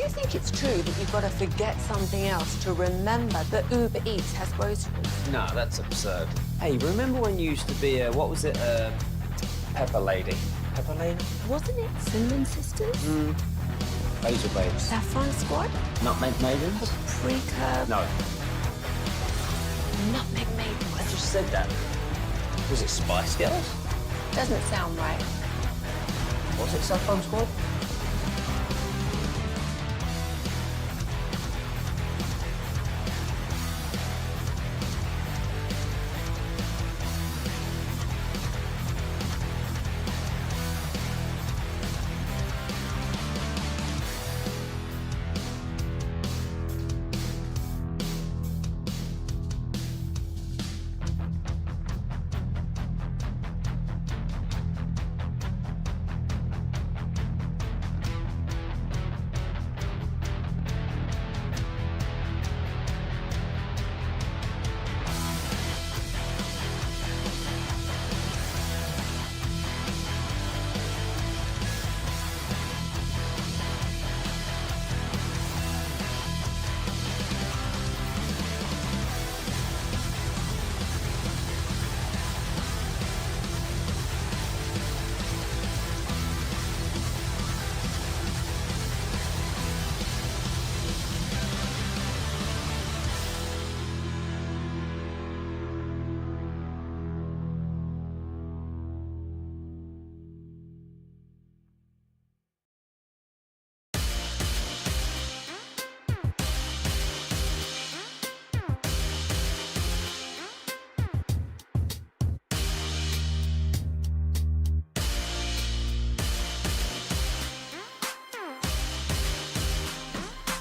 you think it's true that you've got to forget something else to remember that Uber Eats has groceries? No, that's absurd. Hey, remember when you used to be a, what was it, Pepper Lady? Pepper Lady? Wasn't it Cinnamon Sisters? Basil Babes. Saffron Squad? Nutmeg Maidens? Paprika? No, Nutmeg Maidens. I just said that. Was it Spice Girls? Doesn't sound right. Was it Saffron Squad?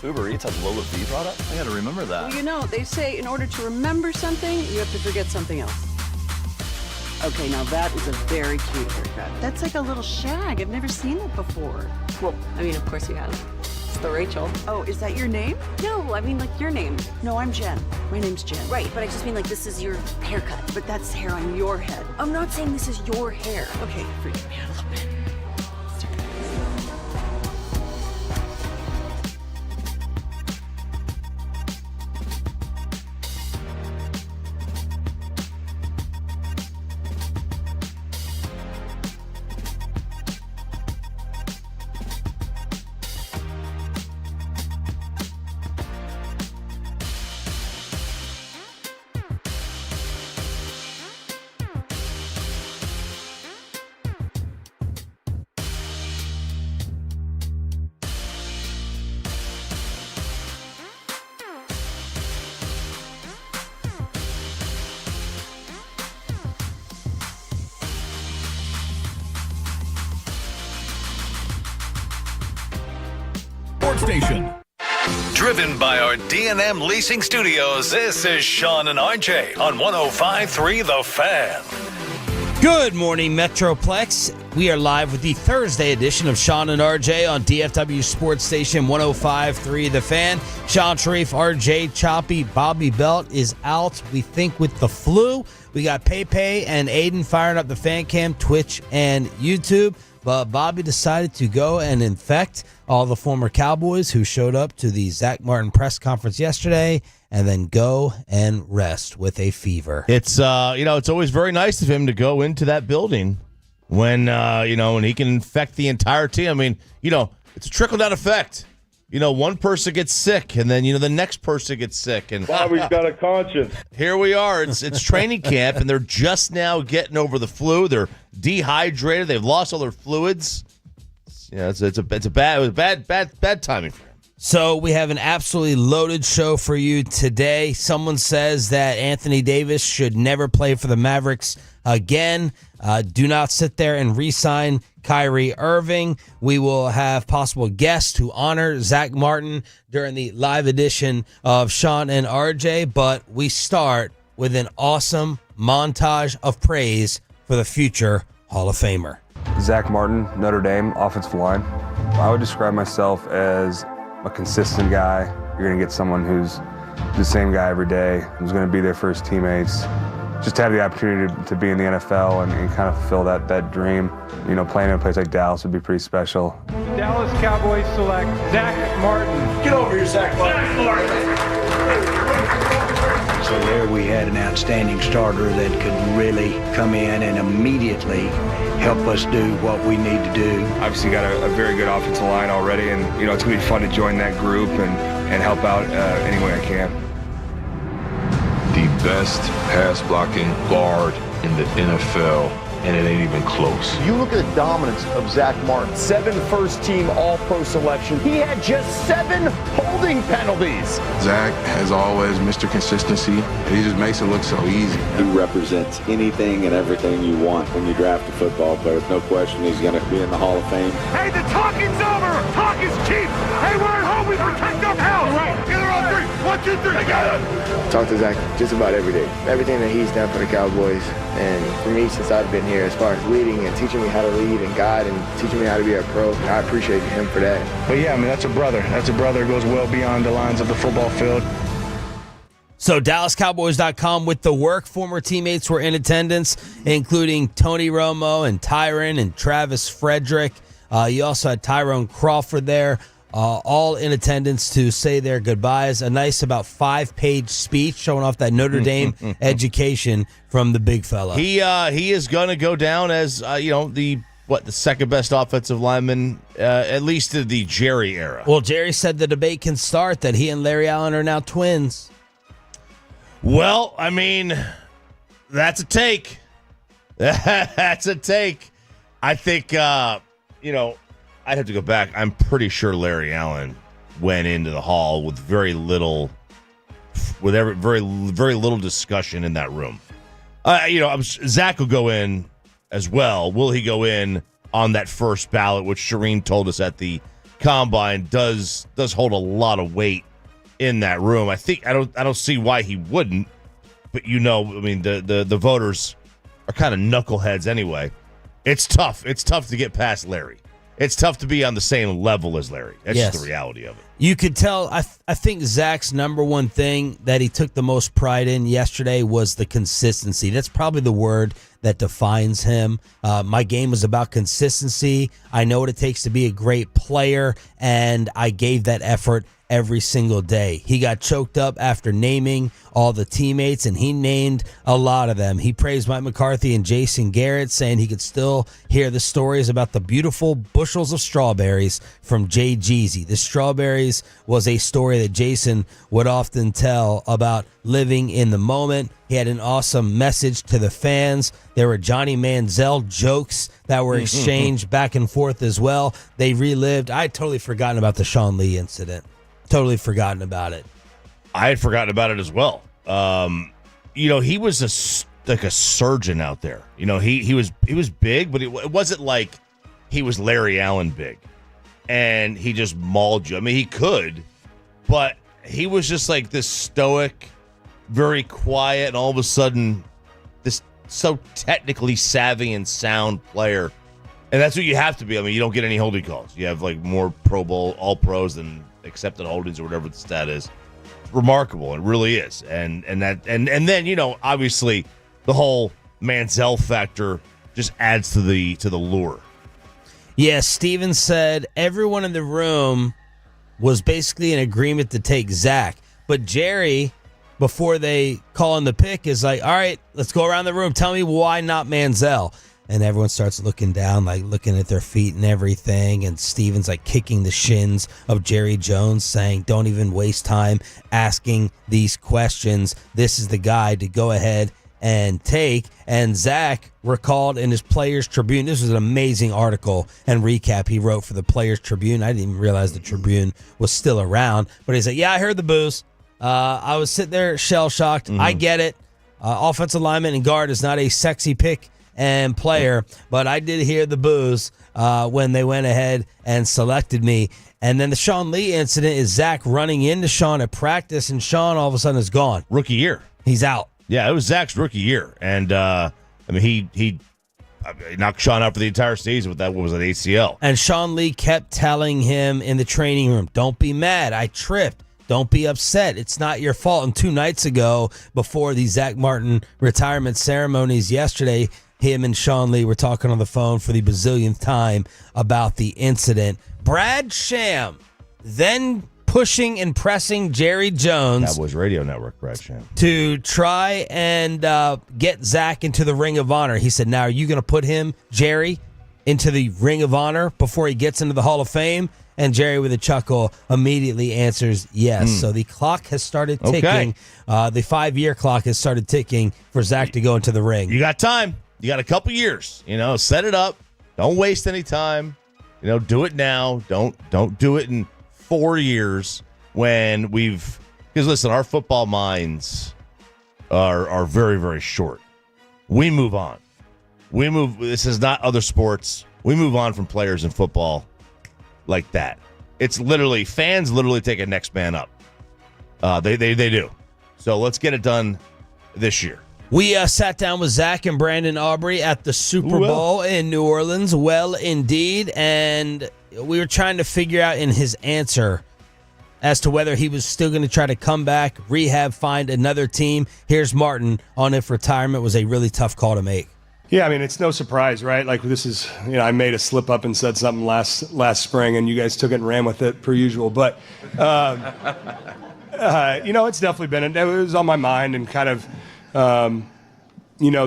Uber Eats has Lola V product? I gotta remember that. Well, you know, they say in order to remember something, you have to forget something else. Okay, now that is a very cute haircut. That's like a little shag. I've never seen it before. Well, I mean, of course you have. It's the Rachel. Oh, is that your name? No, I mean, like, your name. No, I'm Jen. My name's Jen. Right, but I just mean, like, this is your haircut. But that's hair on your head. I'm not saying this is your hair. Okay, freak me out a little bit. Station. Driven by our D&M Leasing Studios, this is Sean and RJ on 105.3 The Fan. Good morning, Metroplex. We are live with the Thursday edition of Sean and RJ on DFW Sports Station 105.3 The Fan. Sean Sharif, RJ Choppy, Bobby Belt is out, we think, with the flu. We got Pepe and Aiden firing up the fan cam, Twitch and YouTube. But Bobby decided to go and infect all the former Cowboys who showed up to the Zack Martin press conference yesterday and then go and rest with a fever. It's, it's always very nice of him to go into that building when, when he can infect the entire team. I mean, it's a trickle-down effect. One person gets sick, and then, the next person gets sick. And Bobby's got a conscience. Here we are. It's training camp, and they're just now getting over the flu. They're dehydrated. They've lost all their fluids. It was bad timing for him. So we have an absolutely loaded show for you today. Someone says that Anthony Davis should never play for the Mavericks again. Do not sit there and re-sign Kyrie Irving. We will have possible guests who honor Zack Martin during the live edition of Sean and RJ. But we start with an awesome montage of praise for the future Hall of Famer. Zack Martin, Notre Dame, offensive line. I would describe myself as a consistent guy. You're going to get someone who's the same guy every day, who's going to be there for his teammates. just to have the opportunity to be in the NFL and kind of fulfill that dream. You know, playing in a place like Dallas would be pretty special. Dallas Cowboys select Zack Martin. Get over here, Zack Martin. So there we had an outstanding starter that could really come in and immediately help us do what we need to do. Obviously got a very good offensive line already, and you know, it's going to be fun to join that group and help out any way I can. The best pass blocking guard in the NFL, and it ain't even close. You look at the dominance of Zack Martin. 7 first-team All-Pro selection. He had just 7 holding penalties. Zack, as always, Mr. Consistency, and he just makes it look so easy. He represents anything and everything you want when you draft a football player. No question he's going to be in the Hall of Fame. Hey, the talking's over! Talk is cheap! Hey, we're at home! We protect our house! Right. Get her on 3! 1, 2, 3! I got it! Talk to Zack just about every day. Everything that he's done for the Cowboys, and for me since I've been here, as far as leading and teaching me how to lead and guide and teaching me how to be a pro, I appreciate him for that. But yeah, I mean, that's a brother. That's a brother who goes well beyond the lines of the football field. So DallasCowboys.com with the work. Former teammates were in attendance, including Tony Romo and Tyron and Travis Frederick. You also had Tyrone Crawford there, all in attendance to say their goodbyes. A nice about 5-page speech showing off that Notre Dame education from the big fella. He is going to go down as the second best offensive lineman, at least in the Jerry era. Well, Jerry said the debate can start that he and Larry Allen are now twins. Well, I mean, that's a take. That's a take. I think, I'd have to go back. I'm pretty sure Larry Allen went into the hall with very little discussion in that room. Zack will go in as well. Will he go in on that first ballot, which Shireen told us at the combine does hold a lot of weight in that room? I don't see why he wouldn't, but the voters are kind of knuckleheads anyway. It's tough. It's tough to get past Larry. It's tough to be on the same level as Larry. That's just the reality of it. You could tell, I think Zach's number one thing that he took the most pride in yesterday was the consistency. That's probably the word that defines him. My game was about consistency. I know what it takes to be a great player, and I gave that effort every single day. He got choked up after naming all the teammates, and he named a lot of them. He praised Mike McCarthy and Jason Garrett, saying he could still hear the stories about the beautiful bushels of strawberries from Jay Jeezy. The strawberries was a story that Jason would often tell about living in the moment. He had an awesome message to the fans. There were Johnny Manziel jokes that were exchanged back and forth as well. They relived. I had totally forgotten about the Sean Lee incident. Totally forgotten about it. I had forgotten about it as well. He was a surgeon out there. He was big, but it wasn't like he was Larry Allen big, and he just mauled you. I mean, he could, but he was just like this stoic, very quiet, and all of a sudden, this so technically savvy and sound player. And that's what you have to be. I mean, you don't get any holding calls. You have like more Pro Bowl, all pros than accepted holdings or whatever the stat is. Remarkable. It really is. And then, obviously the whole Manziel factor just adds to the lure. Yeah, Steven said everyone in the room was basically in agreement to take Zach. But Jerry, before they call in the pick, is like, all right, let's go around the room. Tell me why not Manziel. And everyone starts looking down, like looking at their feet and everything. And Steven's like kicking the shins of Jerry Jones, saying, don't even waste time asking these questions. This is the guy to go ahead and take. And Zach recalled in his Players Tribune, this was an amazing article and recap he wrote for the Players Tribune. I didn't even realize the Tribune was still around. But he's like, yeah, I heard the booze. I was sitting there shell-shocked. I get it. Offensive lineman and guard is not a sexy pick and player, but I did hear the boos when they went ahead and selected me. And then the Sean Lee incident is Zach running into Sean at practice, and Sean all of a sudden is gone. Rookie year. He's out. Yeah, it was Zach's rookie year. And, he knocked Sean out for the entire season with that, what was it, ACL. And Sean Lee kept telling him in the training room, don't be mad. I tripped. Don't be upset. It's not your fault. And 2 nights ago, before the Zack Martin retirement ceremonies yesterday, him and Sean Lee were talking on the phone for the bazillionth time about the incident. Brad Sham then pushing and pressing Jerry Jones, Cowboys Radio Network, Brad Sham, to try and get Zach into the Ring of Honor. He said, now, are you going to put him, Jerry, into the Ring of Honor before he gets into the Hall of Fame? And Jerry, with a chuckle, immediately answers yes. So the clock has started ticking. The 5-year clock has started ticking for Zach to go into the ring. You got time. You got a couple years. Set it up. Don't waste any time. Do it now. Don't do it in 4 years when because listen, our football minds are very, very short. We move on. This is not other sports. We move on from players in football like that. It's literally, fans literally take a next man up. They do. So let's get it done this year. We sat down with Zach and Brandon Aubrey at the Super Bowl in New Orleans. Well, indeed. And we were trying to figure out in his answer as to whether he was still going to try to come back, rehab, find another team. Here's Martin on if retirement was a really tough call to make. Yeah, I mean, it's no surprise, right? Like, this is, I made a slip up and said something last spring, and you guys took it and ran with it per usual. But, it's definitely been, it was on my mind, and kind of,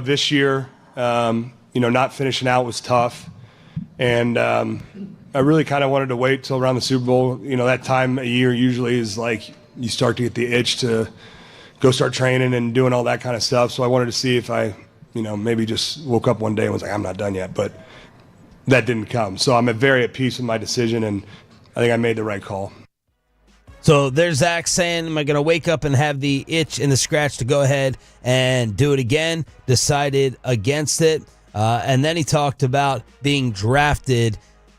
this year, not finishing out was tough. And I really kind of wanted to wait till around the Super Bowl. That time of year usually is like you start to get the itch to go start training and doing all that kind of stuff. So I wanted to see if I, maybe just woke up one day and was like, I'm not done yet. But that didn't come. So I'm very at peace with my decision, and I think I made the right call. So there's Zach saying, am I going to wake up and have the itch and the scratch to go ahead and do it again? Decided against it. And then he talked about being drafted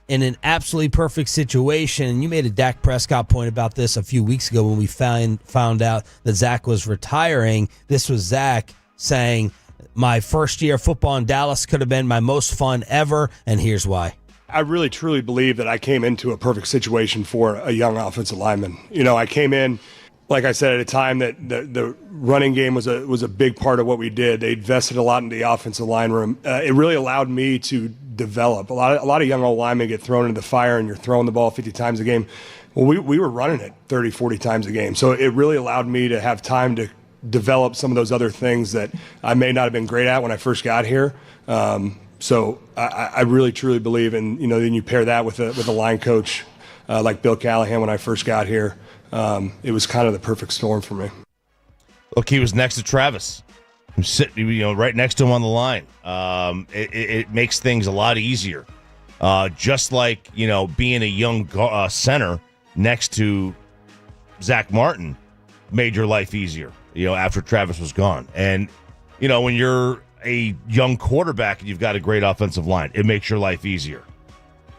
in an absolutely perfect situation. And you made a Dak Prescott point about this a few weeks ago when we found out that Zach was retiring. This was Zach saying, my first year of football in Dallas could have been my most fun ever, and here's why. I really, truly believe that I came into a perfect situation for a young offensive lineman. I came in, like I said, at a time that the running game was a big part of what we did. They invested a lot in the offensive line room. It really allowed me to develop. A lot of young old linemen get thrown into the fire, and you're throwing the ball 50 times a game. Well, we were running it 30, 40 times a game. So it really allowed me to have time to develop some of those other things that I may not have been great at when I first got here. So I really, truly believe in, then you pair that with a line coach like Bill Callahan when I first got here. It was kind of the perfect storm for me. Look, he was next to Travis. I'm sitting, right next to him on the line. It makes things a lot easier. Just like, being a young center next to Zack Martin made your life easier, after Travis was gone. And, when you're a young quarterback and you've got a great offensive line, it makes your life easier.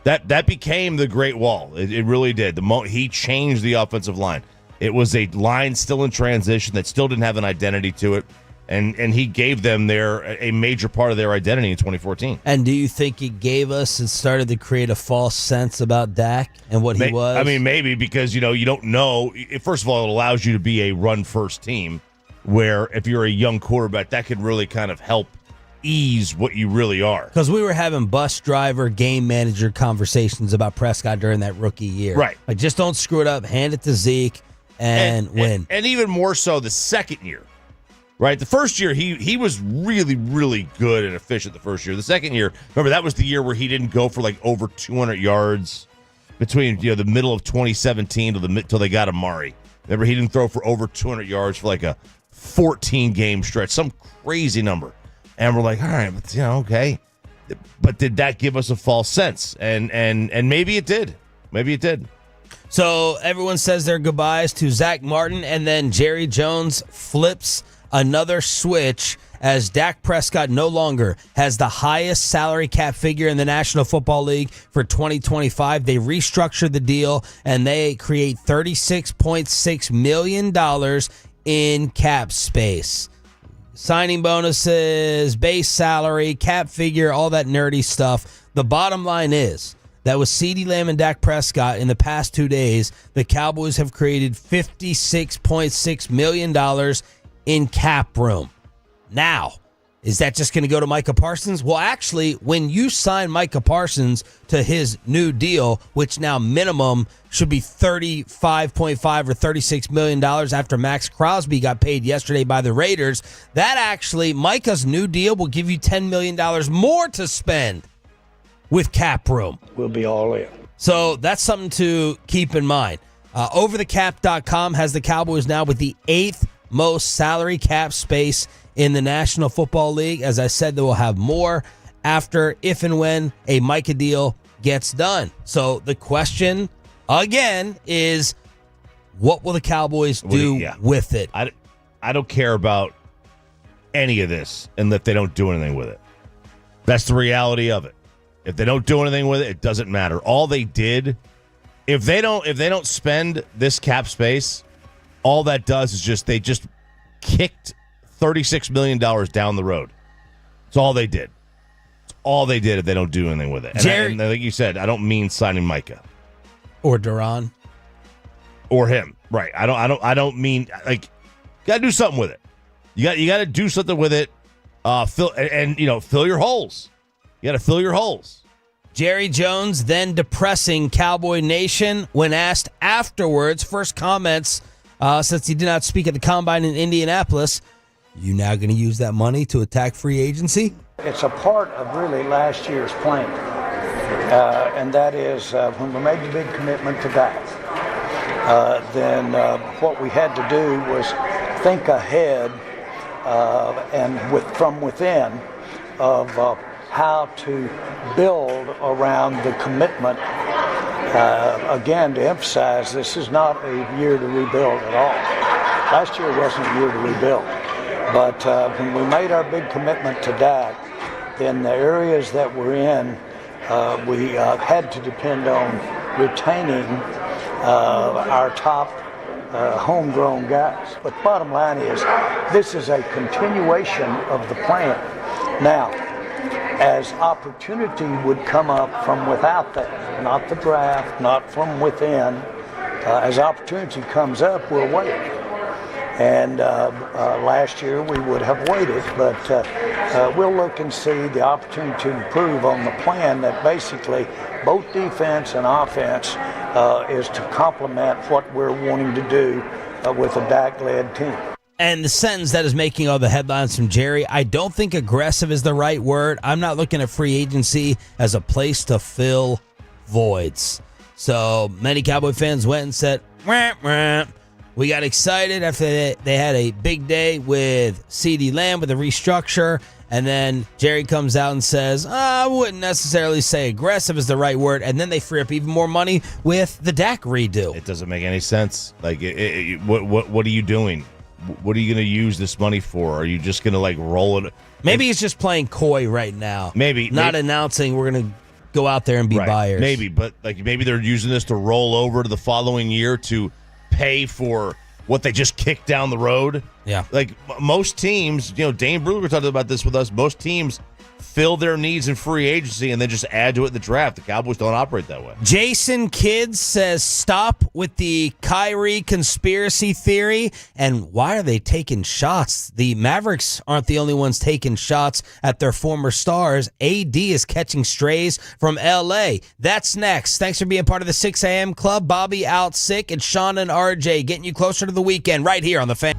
That became the Great Wall. It really did. He changed the offensive line. It was a line still in transition that still didn't have an identity to it, and he gave them a major part of their identity in 2014. And do you think it gave us and started to create a false sense about Dak and what he was? I mean, maybe because, you don't know. First of all, it allows you to be a run-first team where if you're a young quarterback, that could really kind of help ease what you really are. Because we were having bus driver, game manager conversations about Prescott during that rookie year. Right. Like, just don't screw it up, hand it to Zeke, and win. And even more so the second year. Right, the first year he was really, really good and efficient. The first year, the second year, remember that was the year where he didn't go for like over 200 yards between the middle of 2017 till they got Amari. Remember, he didn't throw for over 200 yards for like a 14 game stretch, some crazy number. And we're like, all right, but okay, but did that give us a false sense? And maybe it did. Maybe it did. So everyone says their goodbyes to Zack Martin, and then Jerry Jones flips another switch as Dak Prescott no longer has the highest salary cap figure in the National Football League for 2025. They restructured the deal, and they create $36.6 million in cap space. Signing bonuses, base salary, cap figure, all that nerdy stuff. The bottom line is that with CeeDee Lamb and Dak Prescott in the past 2 days, the Cowboys have created $56.6 million in cap room. Now, is that just going to go to Micah Parsons? Well, actually, when you sign Micah Parsons to his new deal, which now minimum should be $35.5 or $36 million after Max Crosby got paid yesterday by the Raiders, that actually, Micah's new deal will give you $10 million more to spend with cap room. We'll be all in. So that's something to keep in mind. Overthecap.com has the Cowboys now with the 8th most salary cap space in the National Football League. As I said, they will have more after, if and when a Micah deal gets done. So the question, again, is what will the Cowboys do with it? I don't care about any of this and that they don't do anything with it. That's the reality of it. If they don't do anything with it, it doesn't matter. All they did, if they don't spend this cap space, all that does is they just kicked $36 million down the road. That's all they did. It's all they did if they don't do anything with it. And like you said, I don't mean signing Micah. Or Duran. Or him. Right. I don't mean, like, you gotta do something with it. You gotta do something with it. Fill your holes. You gotta fill your holes. Jerry Jones then depressing Cowboy Nation when asked afterwards, first comments, since he did not speak at the Combine in Indianapolis. You now going to use that money to attack free agency? It's a part of really last year's plan, and that is when we made the big commitment to Dak, then what we had to do was think ahead from within of how to build around the commitment. Again, to emphasize, this is not a year to rebuild at all. Last year wasn't a year to rebuild. But when we made our big commitment to Dak, then the areas that we're in, we had to depend on retaining our top homegrown guys. But bottom line is, this is a continuation of the plan. Now, as opportunity would come up from without that, not the draft, not from within, as opportunity comes up, we'll wait. And last year we would have waited, but we'll look and see the opportunity to improve on the plan that basically both defense and offense is to complement what we're wanting to do with a Dak-led team. And the sentence that is making all the headlines from Jerry, I don't think aggressive is the right word. I'm not looking at free agency as a place to fill voids. So many Cowboy fans went and said, wah, wah. We got excited after they had a big day with CeeDee Lamb with a restructure. And then Jerry comes out and says, I wouldn't necessarily say aggressive is the right word. And then they free up even more money with the Dak redo. It doesn't make any sense. Like, what are you doing? What are you going to use this money for? Are you just going to, roll it? Maybe he's just playing coy right now. Maybe. Not announcing we're going to go out there and be buyers. Maybe, but maybe they're using this to roll over to the following year to pay for what they just kicked down the road. Yeah. Like most teams, Dane Brugler talked about this with us. Most teams fill their needs in free agency and then just add to it in the draft. The Cowboys don't operate that way. Jason Kidd says stop with the Kyrie conspiracy theory. And why are they taking shots? The Mavericks aren't the only ones taking shots at their former stars. AD is catching strays from L.A. That's next. Thanks for being part of the 6 a.m. club. Bobby out sick and Sean and RJ getting you closer to the weekend right here on The Fan.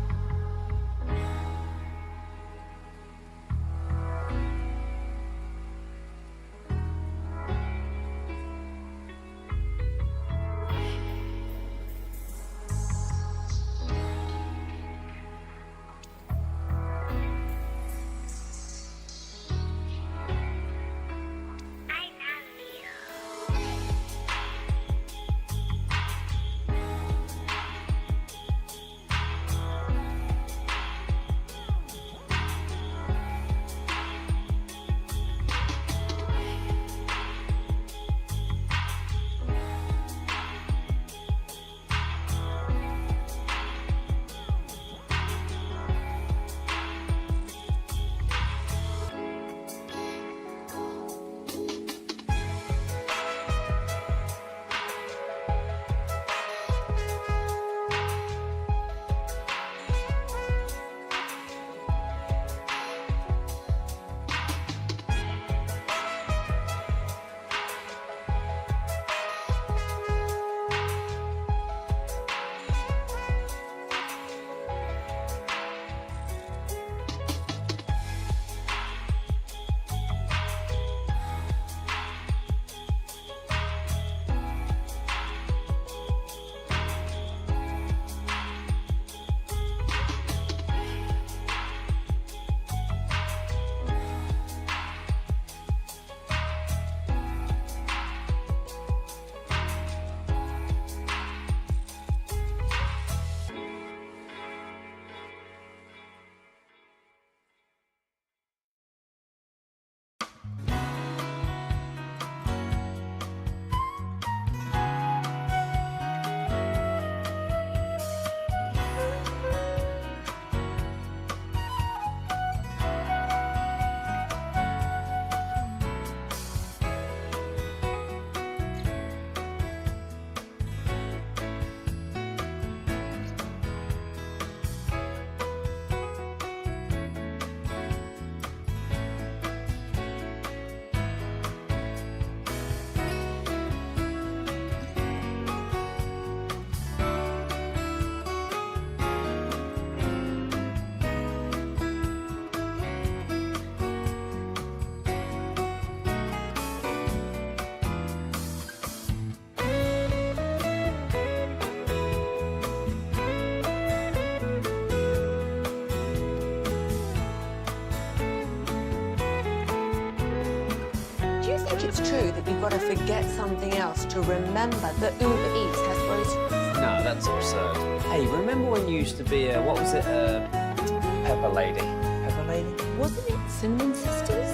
it's true that you've got to forget something else to remember that Uber Eats has groceries. No, that's absurd. Hey, remember when you used to be a, what was it, Pepper Lady? Pepper Lady? Wasn't it Cinnamon Sisters?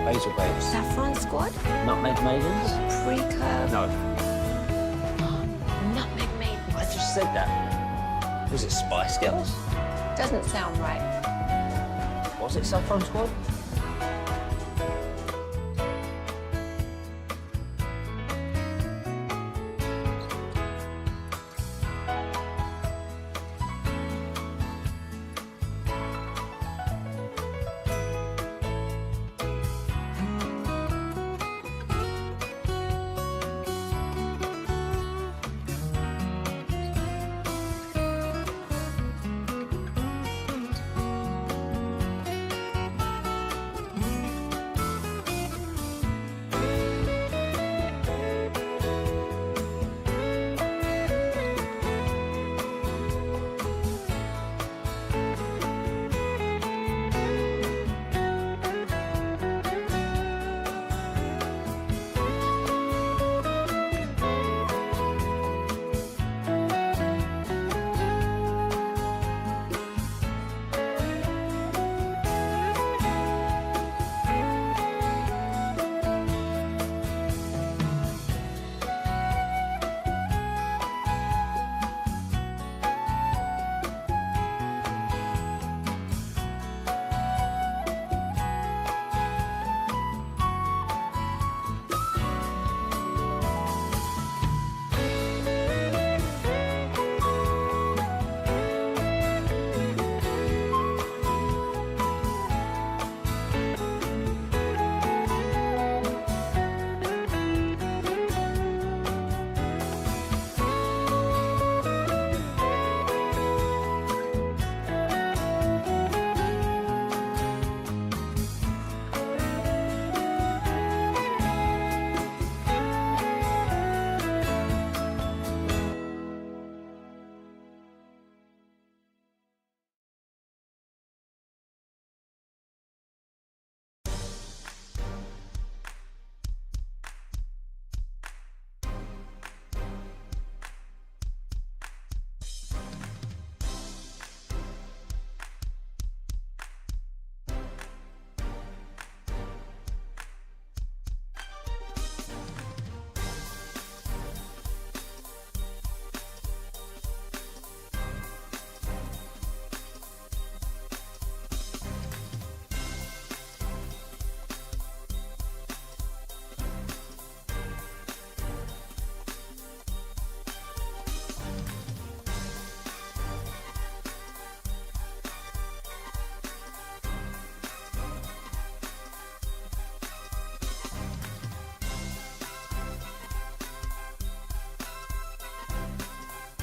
Basil Babes. Saffron Squad? Nutmeg Maidens? Pre-curve? No. Nutmeg Maidens. I just said that. Was it Spice Girls? Doesn't sound right. Was it Saffron Squad?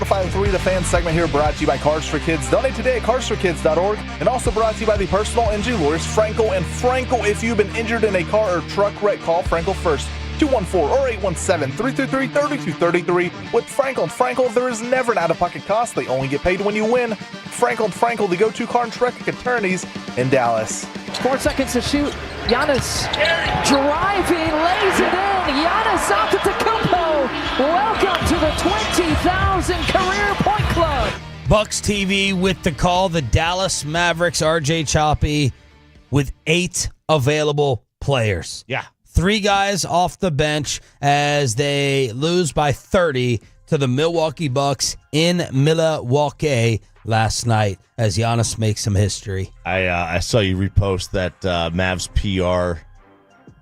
.53 The Fan segment here brought to you by Cars for Kids. Donate today at carsforkids.org, and also brought to you by the personal injury lawyers Frankel and Frankel. If you've been injured in a car or truck wreck, call Frankel first. 214 or 817-333-3233. With Frankel and Frankel, there is never an out-of-pocket cost. They only get paid when you win. Frankel and Frankel, the go-to car and truck attorneys in Dallas. 4 seconds to shoot. Giannis driving, lays it in. Giannis Antetokounmpo. Welcome to the 20,000 career point club. Bucks TV with the call. The Dallas Mavericks, RJ Choppy, with 8 available players. Yeah. 3 guys off the bench as they lose by 30 to the Milwaukee Bucks in Milwaukee last night as Giannis makes some history. I saw you repost that Mavs PR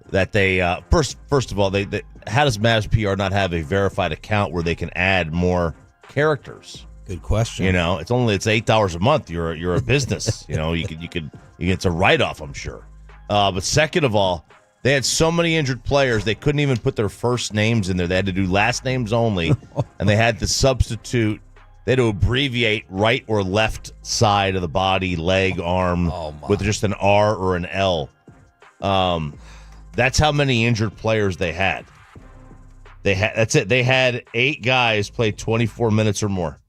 that they first of all they how does Mavs PR not have a verified account where they can add more characters? Good question. You know, it's $8 a month. You're a business. You know, you could it's a write-off, I'm sure. But second of all, they had so many injured players, they couldn't even put their first names in there. They had to do last names only, and they had to substitute. They had to abbreviate right or left side of the body, leg, arm, with just an R or an L. That's how many injured players they had. That's it. They had 8 guys play 24 minutes or more.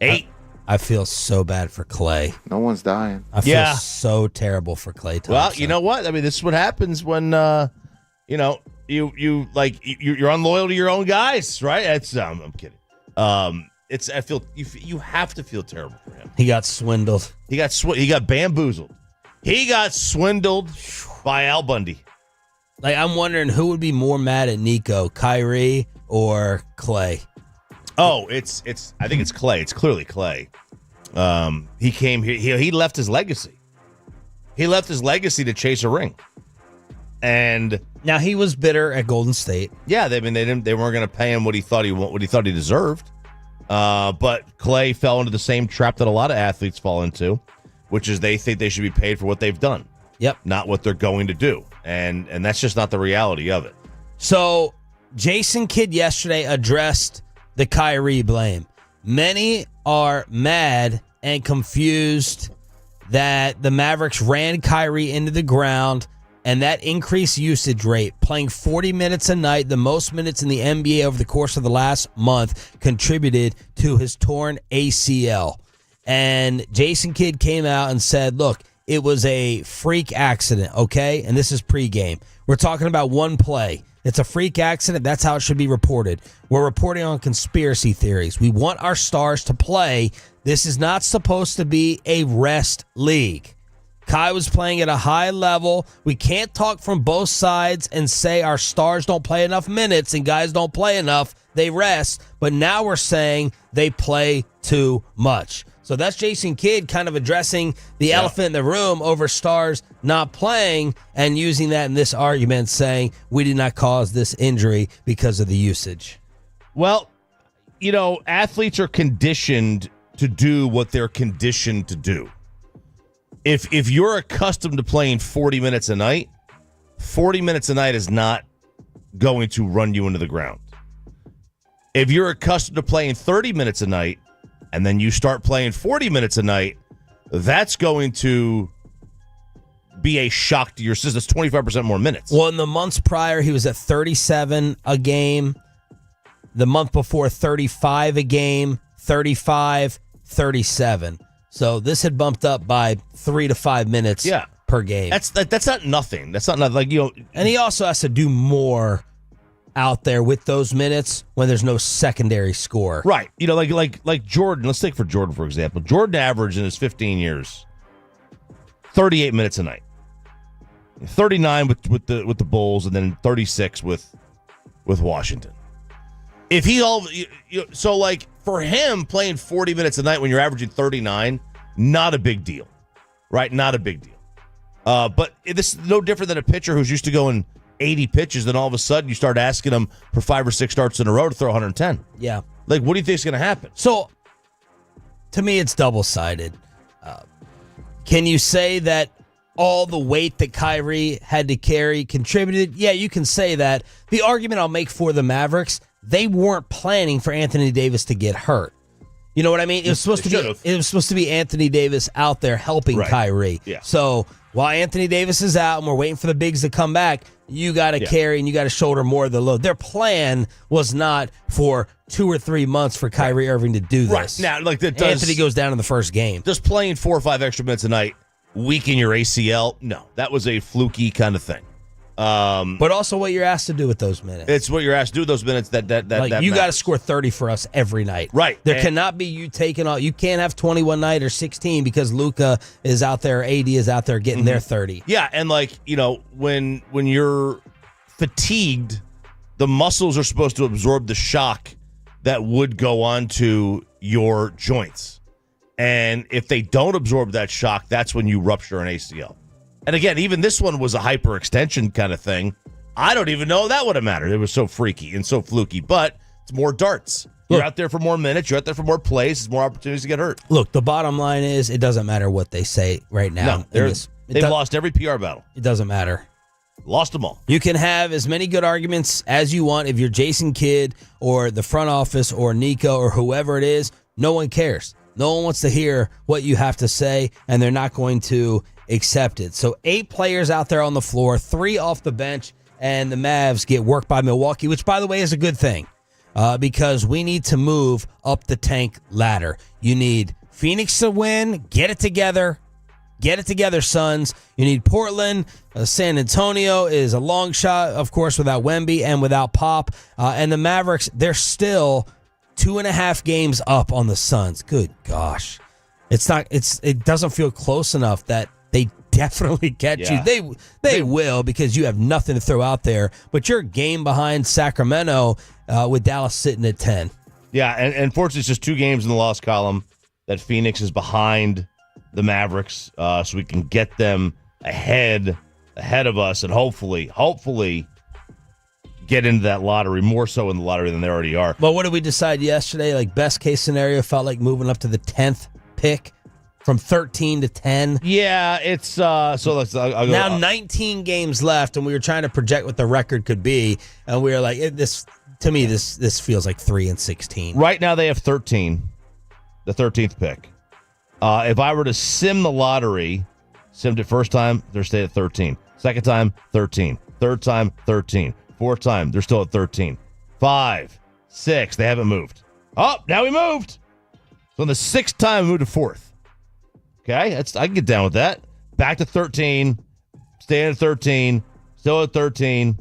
8. I feel so bad for Clay. No one's dying. I feel so terrible for Clay Thompson. Well, you know what? I mean, this is what happens when you're unloyal to your own guys, right? I'm kidding. You have to feel terrible for him. He got swindled. He got bamboozled. He got swindled by Al Bundy. Like, I'm wondering who would be more mad at Nico, Kyrie or Clay? Oh, I think it's Clay. It's clearly Clay. He came here. He left his legacy. He left his legacy to chase a ring. And now he was bitter at Golden State. Yeah, they weren't going to pay him what he thought he deserved. But Clay fell into the same trap that a lot of athletes fall into, which is they think they should be paid for what they've done. Yep. Not what they're going to do. And that's just not the reality of it. So Jason Kidd yesterday addressed the Kyrie blame. Many are mad and confused that the Mavericks ran Kyrie into the ground, and that increased usage rate, playing 40 minutes a night, the most minutes in the NBA over the course of the last month, contributed to his torn ACL. And Jason Kidd came out and said, look, it was a freak accident, okay? And this is pregame. We're talking about one play. It's a freak accident. That's how it should be reported. We're reporting on conspiracy theories. We want our stars to play. This is not supposed to be a rest league. Kai was playing at a high level. We can't talk from both sides and say our stars don't play enough minutes and guys don't play enough. They rest. But now we're saying they play too much. So that's Jason Kidd kind of addressing the elephant in the room over stars not playing and using that in this argument, saying we did not cause this injury because of the usage. Well, athletes are conditioned to do what they're conditioned to do. If you're accustomed to playing 40 minutes a night, 40 minutes a night is not going to run you into the ground. If you're accustomed to playing 30 minutes a night, and then you start playing 40 minutes a night, that's going to be a shock to your system. It's 25% more minutes. Well, in the months prior, he was at 37 a game. The month before, 35 a game, 35, 37. So this had bumped up by 3 to 5 minutes per game. That's not nothing. That's not like, And he also has to do more out there with those minutes when there's no secondary score. Right. Like Jordan. Let's take for Jordan, for example. Jordan averaged in his 15 years 38 minutes a night. 39 with the Bulls, and then 36 with Washington. If he for him playing 40 minutes a night when you're averaging 39, not a big deal. Right? Not a big deal. But this is no different than a pitcher who's used to going 80 pitches, then all of a sudden you start asking them for 5 or 6 starts in a row to throw 110. Yeah. Like, what do you think is going to happen? So, to me, it's double-sided. Can you say that all the weight that Kyrie had to carry contributed? Yeah, you can say that. The argument I'll make for the Mavericks, they weren't planning for Anthony Davis to get hurt. You know what I mean? It was supposed to be Anthony Davis out there helping Kyrie. Yeah. So while Anthony Davis is out and we're waiting for the bigs to come back, you got to carry and you got to shoulder more of the load. Their plan was not for 2 or 3 months for Kyrie Irving to do this. Right. Now, Anthony goes down in the first game. Just playing 4 or 5 extra minutes a night, weaken your ACL? No, that was a fluky kind of thing. But also what you're asked to do with those minutes. It's what you're asked to do with those minutes that you got to score 30 for us every night. Right. There cannot be you taking all. You can't have 21 night or 16 because Luka is out there, AD is out there getting their 30. Yeah, and when you're fatigued, the muscles are supposed to absorb the shock that would go onto your joints. And if they don't absorb that shock, that's when you rupture an ACL. And again, even this one was a hyperextension kind of thing. I don't even know that would have mattered. It was so freaky and so fluky, but it's more darts. You're out there for more minutes. You're out there for more plays. There's more opportunities to get hurt. Look, the bottom line is it doesn't matter what they say right now. No, they've lost every PR battle. It doesn't matter. Lost them all. You can have as many good arguments as you want. If you're Jason Kidd or the front office or Nico or whoever it is, no one cares. No one wants to hear what you have to say, and they're not going to accept it. So 8 players out there on the floor, 3 off the bench, and the Mavs get worked by Milwaukee, which, by the way, is a good thing because we need to move up the tank ladder. You need Phoenix to win, get it together, Get it together, Suns. You need Portland. San Antonio is a long shot, of course, without Wemby and without Pop. And the Mavericks, they're still 2.5 games up on the Suns. Good gosh. It doesn't feel close enough that they definitely get you. They will, because you have nothing to throw out there. But you're a game behind Sacramento with Dallas sitting at 10. Yeah, and unfortunately, it's just 2 games in the loss column that Phoenix is behind the Mavericks, so we can get them ahead of us, and hopefully get into that lottery, more so in the lottery than they already are. Well, what did we decide yesterday? Like, best case scenario felt like moving up to the 10th pick from 13 to 10. Yeah, it's so let's I'll go, now 19 games left, and we were trying to project what the record could be, and we were like, this feels like 3-16. Right now they have 13, the 13th pick. If I were to sim the lottery, simmed it first time, they're staying at 13. Second time, 13. Third time, 13. Fourth time, they're still at 13. 5, 6, they haven't moved. Oh, now we moved. So on the 6th time, we moved to 4th. Okay, I can get down with that. Back to 13, staying at 13, still at 13.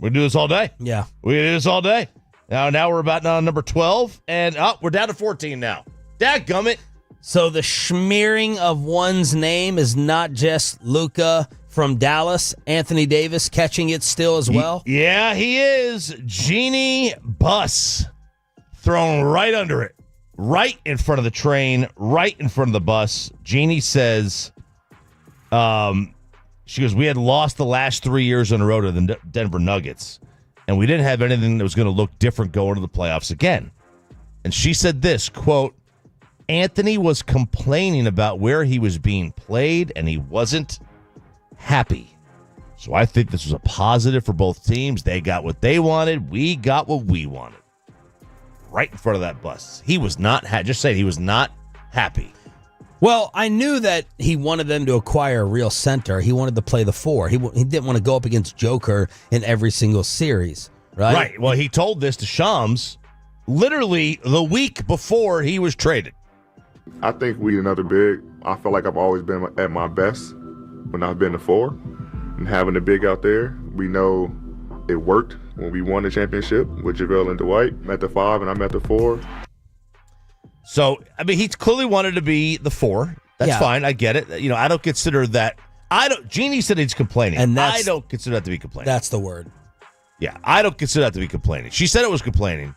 We can do this all day. Yeah. We can do this all day. Now we're about on number 12, and we're down to 14 now. Dadgummit. So the smearing of one's name is not just Luka from Dallas. Anthony Davis catching it still as well. Yeah, he is. Jeannie Buss thrown right under it. Right in front of the train, right in front of the bus. Jeannie says, she goes, we had lost the last 3 years in a row to the Denver Nuggets, and we didn't have anything that was going to look different going to the playoffs again. And she said this, quote, Anthony was complaining about where he was being played, and he wasn't happy. So I think this was a positive for both teams. They got what they wanted. We got what we wanted. Right in front of that bus. He was not just saying he was not happy. Well, I knew that he wanted them to acquire a real center. He wanted to play the 4. He didn't want to go up against Joker in every single series, right? Right. Well, he told this to Shams literally the week before he was traded. I think we another big. I feel like I've always been at my best when I've been the 4. And having a big out there, we know it worked when we won the championship with JaVale and Dwight. I'm at the 5 and I'm at the 4. So, I mean, he clearly wanted to be the 4. That's fine. I get it. You know, I don't consider that. Jeannie said he's complaining. And I don't consider that to be complaining. That's the word. Yeah, I don't consider that to be complaining. She said it was complaining.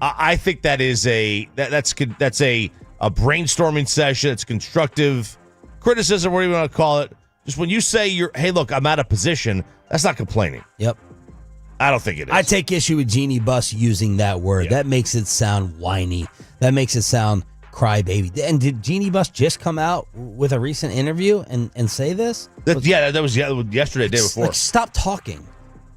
I think that is that's a brainstorming session. It's constructive criticism, whatever you want to call it. Just when you say hey, look, I'm out of position, that's not complaining. Yep. I don't think it is. I take issue with Jeannie Buss using that word. Yeah. That makes it sound whiny. That makes it sound crybaby. And did Jeannie Buss just come out with a recent interview and say this? That was yesterday, the day before. Like, stop talking.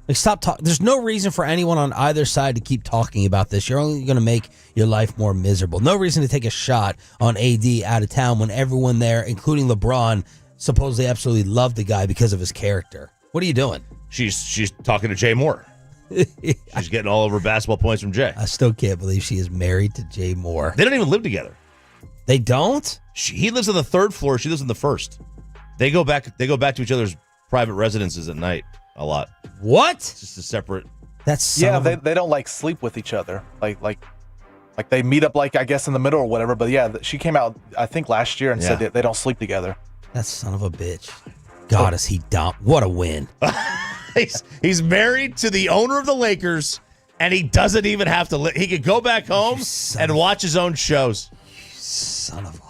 There's no reason for anyone on either side to keep talking about this. You're only going to make your life more miserable. No reason to take a shot on AD out of town when everyone there, including LeBron, supposedly absolutely loved the guy because of his character. What are you doing? She's talking to Jay Moore. She's getting all of her basketball points from Jay. I still can't believe she is married to Jay Moore. They don't even live together. They don't? He lives on the 3rd floor. She lives on the 1st. They go back to each other's private residences at night a lot. What? It's just a separate. That's they don't like sleep with each other. Like they meet up, like, I guess, in the middle or whatever. But yeah, she came out I think last year and said that they don't sleep together. That son of a bitch. God, is he dumb? What a win. He's married to the owner of the Lakers, and he doesn't even have to. He could go back home and watch his own shows. Son of a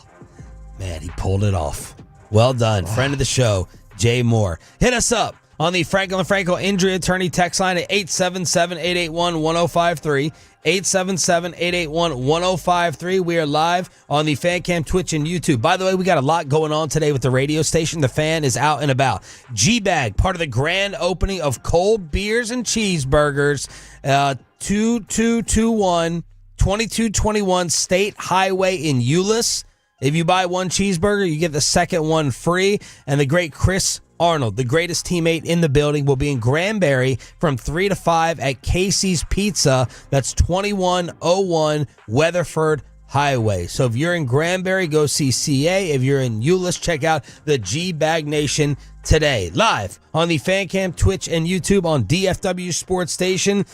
man, he pulled it off. Well done, friend of the show, Jay Moore. Hit us up on the Franklin & Franco Injury Attorney text line at 877-881-1053. 877-881-1053. We are live on the Fan Cam, Twitch, and YouTube. By the way, we got a lot going on today with the radio station. The Fan is out and about. G-Bag, part of the grand opening of Cold Beers and Cheeseburgers. 2221 State Highway in Euless. If you buy one cheeseburger, you get the second one free. And the great Chris Arnold, the greatest teammate in the building, will be in Granbury from 3 to 5 at Casey's Pizza. That's 2101 Weatherford Highway. So if you're in Granbury, go see CA. If you're in Euless, check out the G-Bag Nation today. Live on the Fancam, Twitch, and YouTube on DFW Sports Station.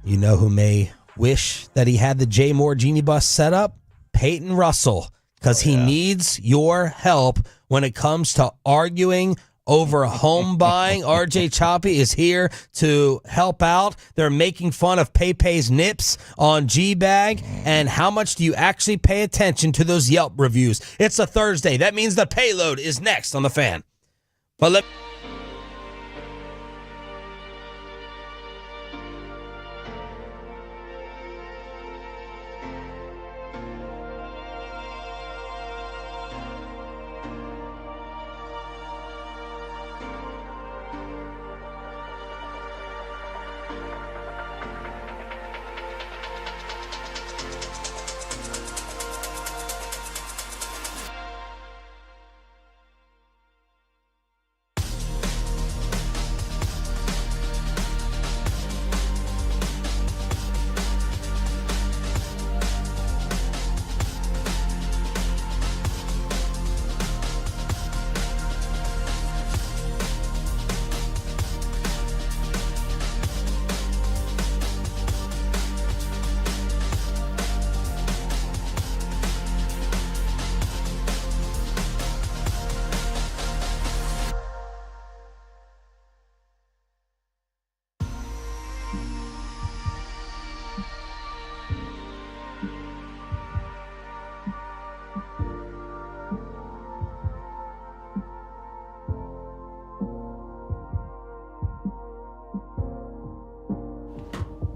You know who may wish that he had the Jay Moore Genie Bus set up? Peyton Russell, because he needs your help when it comes to arguing over home buying. RJ Choppy is here to help out. They're making fun of Pepe's nips on G-Bag. And how much do you actually pay attention to those Yelp reviews? It's a Thursday. That means the Payload is next on the Fan. But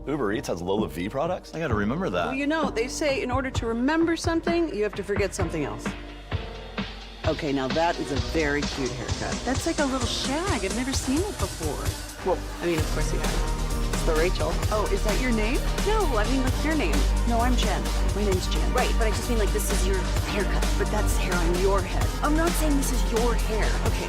Uber Eats has Lola V products? I gotta remember that. Well, you know, they say in order to remember something, you have to forget something else. Okay, now that is a very cute haircut. That's like a little shag. I've never seen it before. Well, I mean, of course you have. It's the Rachel. Oh, is that your name? No, I mean, like your name. No, I'm Jen. My name's Jen. Right, but I just mean like this is your haircut. But that's hair on your head. I'm not saying this is your hair. Okay,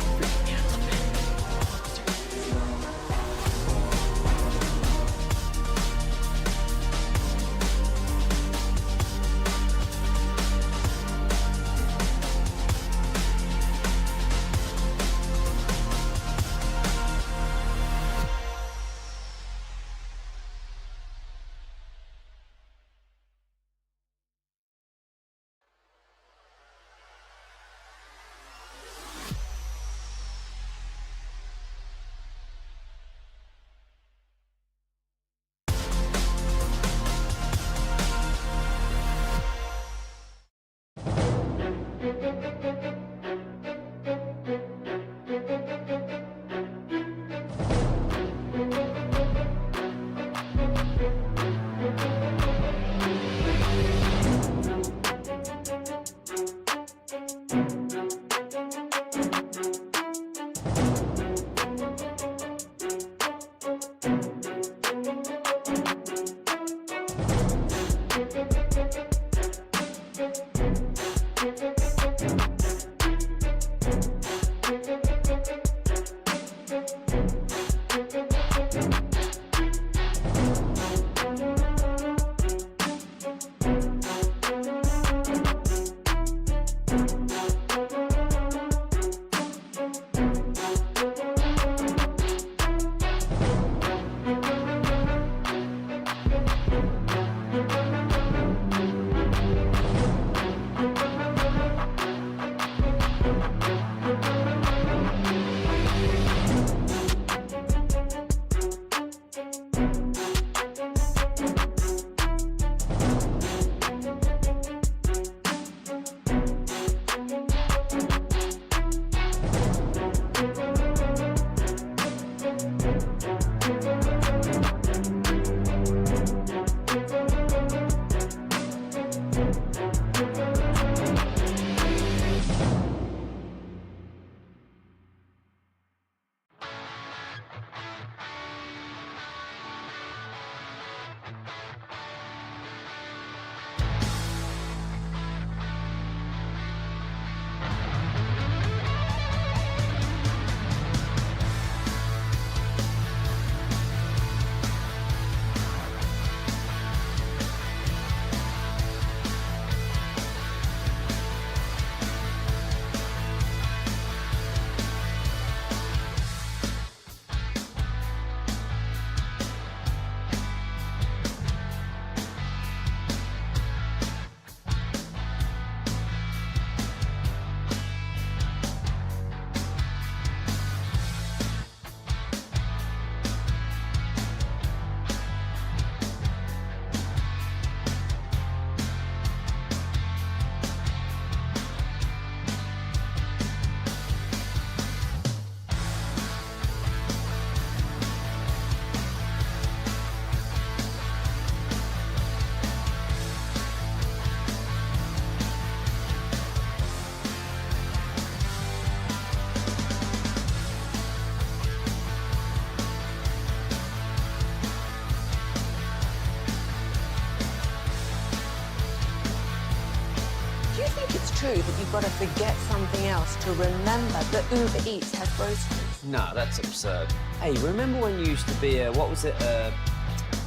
think it's true that you've got to forget something else to remember that Uber Eats has groceries? No, that's absurd. Hey, remember when you used to be a, what was it,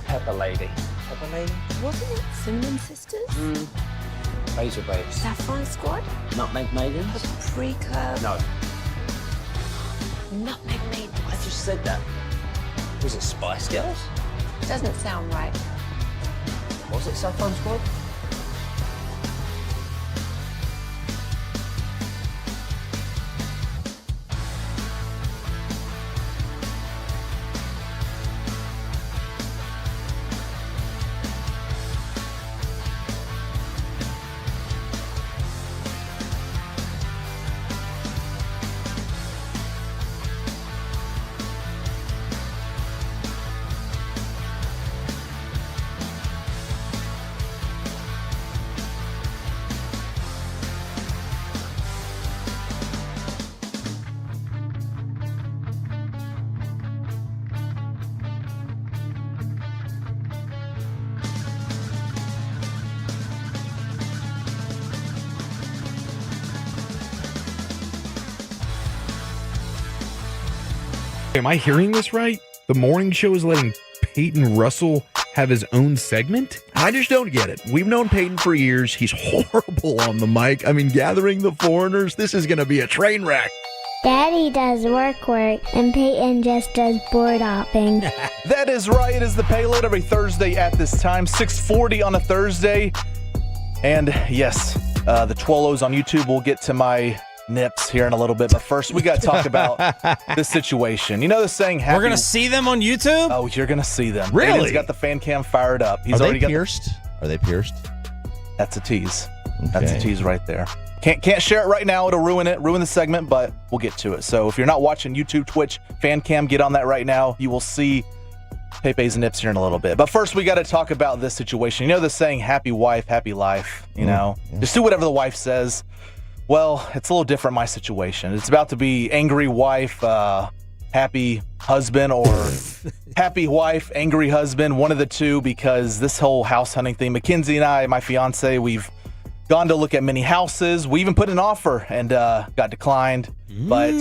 Pepper Lady? Pepper Lady? Wasn't it Cinnamon Sisters? Razor Babes. Saffron Squad? Nutmeg Maidens? Paprika? No. Nutmeg Maidens. I just said that. Was it Spice Girls? Doesn't sound right. Was it Saffron Squad? Am I hearing this right? The morning show is letting Peyton Russell have his own segment? I just don't get it. We've known Peyton for years. He's horrible on the mic. I mean, gathering the foreigners, this is going to be a train wreck. Daddy does work, and Peyton just does board hopping. That is right. It is the Payload every Thursday at this time, 6:40 on a Thursday. And yes, the Twillos on YouTube. We'll get to my nips here in a little bit, but first we got to talk about this situation. You know the saying, we're gonna see them on YouTube? Oh, you're gonna see them. Really? He's got the fan cam fired up. He's Are already they got pierced? Are they pierced? That's a tease. Okay. That's a tease right there. Can't share it right now. It'll ruin the segment, but we'll get to it. So if you're not watching YouTube, Twitch, fan cam, get on that right now. You will see Pepe's nips here in a little bit. But first, we got to talk about this situation. You know the saying, happy wife, happy life, you know? Yeah. Just do whatever the wife says. Well, it's a little different, my situation. It's about to be angry wife, happy husband, or happy wife, angry husband, one of the two, because this whole house hunting thing, Mackenzie and I, my fiance, we've gone to look at many houses. We even put an offer and got declined. But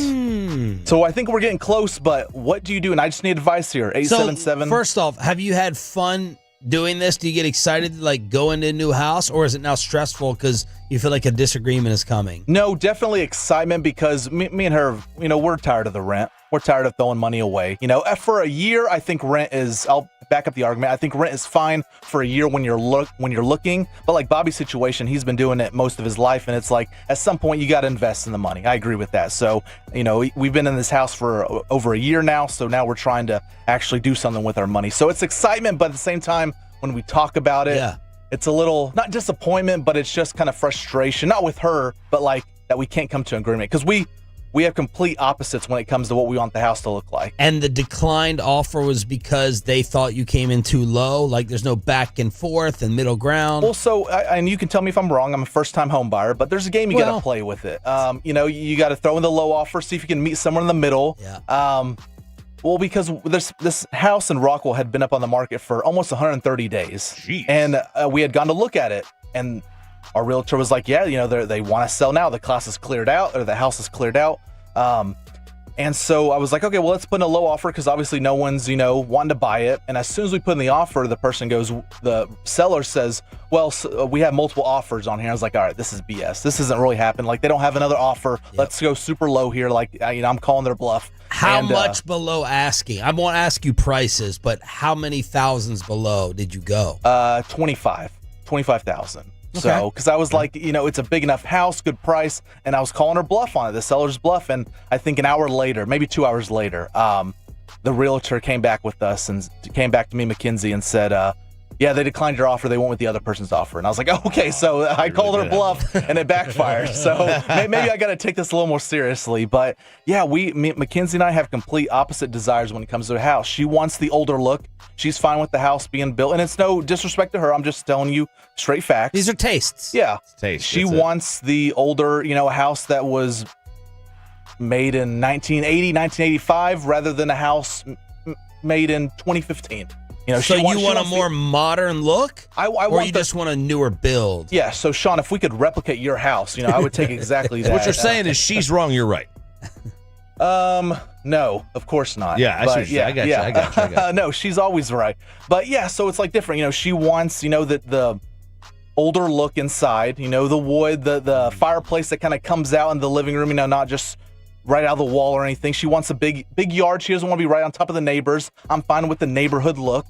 so I think we're getting close, but what do you do? And I just need advice here. 877. So, first off, have you had fun doing this? Do you get excited to like go into a new house, or is it now stressful because you feel like a disagreement is coming? No, definitely excitement, because me and her, you know, we're tired of the rent. We're tired of throwing money away. You know, for a year, I think rent is, I'll back up the argument. I think rent is fine for a year when you're looking. But like Bobby's situation, he's been doing it most of his life, and it's like at some point you got to invest in the money. I agree with that. So, you know, we've been in this house for over a year now, so now we're trying to actually do something with our money. So it's excitement, but at the same time, when we talk about it, it's a little, not disappointment, but it's just kind of frustration, not with her, but like that we can't come to an agreement, because we have complete opposites when it comes to what we want the house to look like. And the declined offer was because they thought you came in too low? Like there's no back and forth and middle ground? Well, so, and you can tell me if I'm wrong, I'm a first-time home buyer, but there's a game you got to play with it. You know, you got to throw in the low offer, see if you can meet somewhere in the middle. Yeah. Well, because this house in Rockwell had been up on the market for almost 130 days. Jeez. And we had gone to look at it, and our realtor was like, yeah, you know, they want to sell now. The class is cleared out, or the house is cleared out. And so I was like, okay, well, let's put in a low offer, because obviously no one's, you know, wanting to buy it. And as soon as we put in the offer, the seller says, well, we have multiple offers on here. I was like, all right, this is BS. This isn't really happening. Like, they don't have another offer. Yep. Let's go super low here. Like, you know, I'm calling their bluff. How much below asking? I won't ask you prices, but how many thousands below did you go? 25,000. Okay. So, because I was like, you know, it's a big enough house, good price, and I was calling her bluff on it, the seller's bluff, and I think an hour later, maybe 2 hours later, the realtor came back with us and came back to me, Mackenzie, and said, yeah, they declined your offer. They went with the other person's offer. And I was like, okay, so I called her bluff and it backfired. So maybe I got to take this a little more seriously. But yeah, Mackenzie and I have complete opposite desires when it comes to a house. She wants the older look. She's fine with the house being built. And it's no disrespect to her. I'm just telling you straight facts. These are tastes. Yeah. Taste. She wants the older, you know, a house that was made in 1980, 1985, rather than a house made in 2015. So she you want a wants more modern look? I or want you the- just want a newer build? Yeah, so Sean, if we could replicate your house, I would take exactly that. What you're saying is she's wrong, you're right. No, of course not. Yeah, I see what you're saying. I got you. No, she's always right. But yeah, so it's like different. She wants, the older look inside, the wood, the fireplace that kind of comes out in the living room, not just right out of the wall or anything. She wants a big yard. She doesn't want to be right on top of the neighbors. I'm fine with the neighborhood look.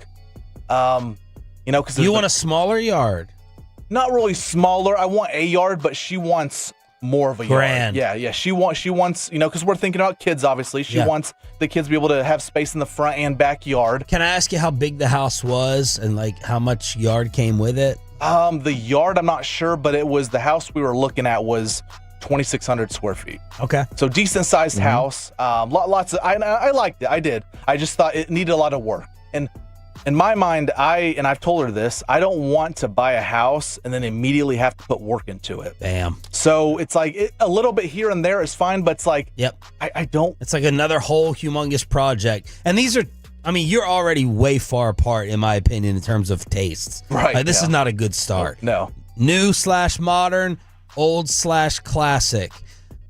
Because you want a smaller yard. Not really smaller. I want a yard, but she wants more of a Grand. yard. Yeah. She wants, because we're thinking about kids, obviously. She wants the kids to be able to have space in the front and backyard. Can I ask you how big the house was and how much yard came with it? The yard, I'm not sure, but it was the house we were looking at was 2,600 square feet. Okay. So decent sized house. Lots of, I liked it. I did. I just thought it needed a lot of work. And in my mind, I've told her this, I don't want to buy a house and then immediately have to put work into it. Bam. So it's like a little bit here and there is fine, but it's like, I don't. It's like another whole humongous project. And these are, you're already way far apart, in my opinion, in terms of tastes. Right. This is not a good start. No. New/modern, old/classic.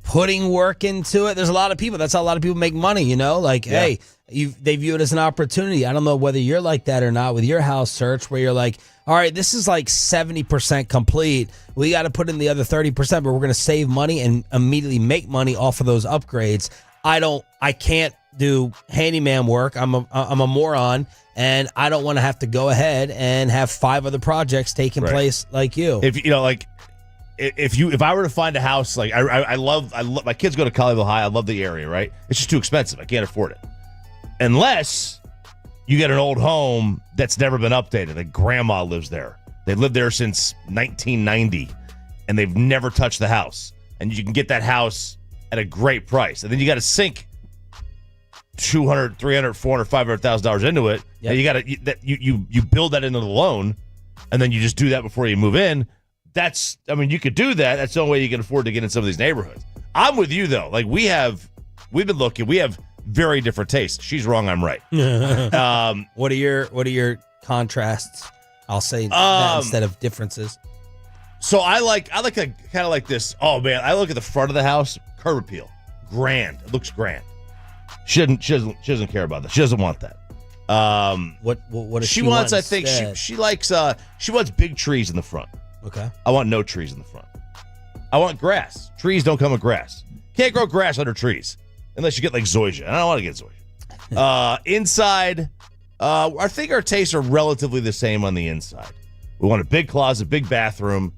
Putting work into it. There's a lot of people. That's how a lot of people make money, Hey, they view it as an opportunity. I don't know whether you're like that or not with your house search, where you're like, all right, this is like 70% complete. We got to put in the other 30%, but we're going to save money and immediately make money off of those upgrades. I can't do handyman work. I'm a moron, and I don't want to have to go ahead and have 5 other projects taking place like you. If I were to find a house, I love my kids go to Colleyville High. I love the area, right? It's just too expensive. I can't afford it. Unless you get an old home that's never been updated. Like grandma lives there. They lived there since 1990, and they've never touched the house. And you can get that house at a great price. And then you got to sink $200,000, $300,000, $400,000, $500,000 into it. Yep. And you build that into the loan, and then you just do that before you move in. You could do that. That's the only way you can afford to get in some of these neighborhoods. I'm with you though. We've been looking. We have very different tastes. She's wrong. I'm right. What are your contrasts? I'll say that instead of differences. So I like a kind of like this. Oh man, I look at the front of the house, curb appeal, grand. It looks grand. She doesn't care about that. She doesn't want that. What does she wants? want I think instead? she likes. She wants big trees in the front. Okay. I want no trees in the front. I want grass. Trees don't come with grass. Can't grow grass under trees unless you get like zoysia. I don't want to get zoysia. Inside, I think our tastes are relatively the same on the inside. We want a big closet, big bathroom,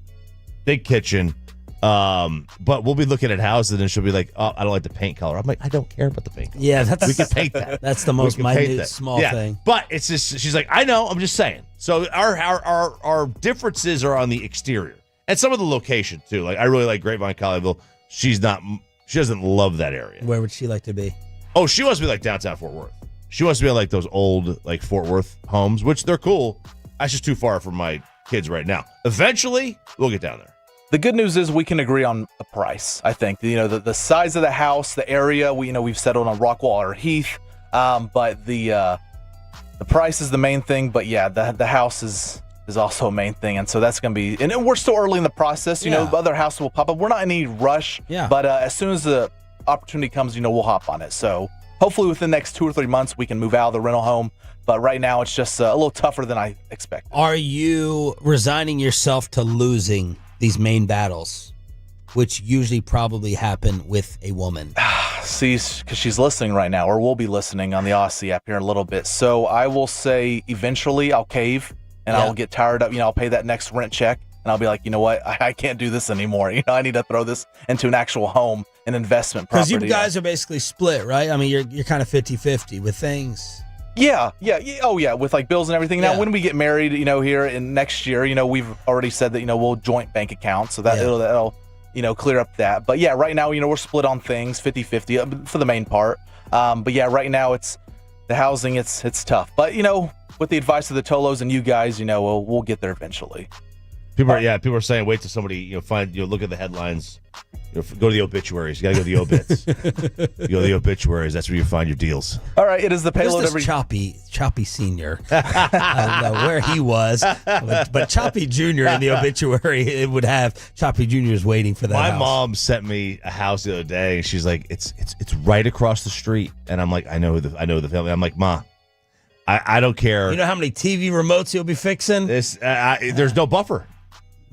big kitchen. But we'll be looking at houses and she'll be like, "Oh, I don't like the paint color." I'm like, "I don't care about the paint color. Yeah, we can paint that. That's the most minute small yeah. thing. But it's just she's like, "I know. I'm just saying." So our differences are on the exterior and some of the location too. Like I really like Grapevine, Colleyville. She doesn't love that area. Where would she like to be? Oh, she wants to be like downtown Fort Worth. She wants to be like those old like Fort Worth homes, which they're cool. That's just too far for my kids right now. Eventually, we'll get down there. The good news is we can agree on a price. I think the size of the house, the area. We've settled on Rockwall or Heath, but the price is the main thing. But yeah, the house is also a main thing, and so that's going to be. And we're still early in the process. Other houses will pop up. We're not in any rush. Yeah. But as soon as the opportunity comes, we'll hop on it. So hopefully within the next 2 or 3 months we can move out of the rental home. But right now it's just a little tougher than I expected. Are you resigning yourself to losing these main battles, which usually probably happen with a woman? See, because she's listening right now, or will be listening on the Aussie app here in a little bit. So I will say eventually I'll cave and I'll get tired of, I'll pay that next rent check and I'll be like, you know what, I can't do this anymore. I need to throw this into an actual home, an investment property. Because you guys are basically split, right? I mean, you're kind of 50-50 with things. Yeah. Oh, yeah, with like bills and everything. Now, when we get married, here in next year, we've already said that, we'll joint bank accounts. So that'll clear up that. But yeah, right now, we're split on things 50-50 for the main part. But yeah, right now it's the housing. It's tough. But, with the advice of the Tolos and you guys, we'll get there eventually. People are saying wait till somebody look at the headlines. Go to the obituaries. You got to go to the obits. You go to the obituaries. That's where you find your deals. All right, it is the Payload every Choppy Senior. I don't know where he was, but Choppy Junior in the obituary, it would have Choppy Junior's waiting for that. My house. mom sent me a house the other day, and she's like, "It's right across the street," and I'm like, "I know the family." I'm like, "Ma, I don't care." You know how many TV remotes you'll be fixing? There's no buffer.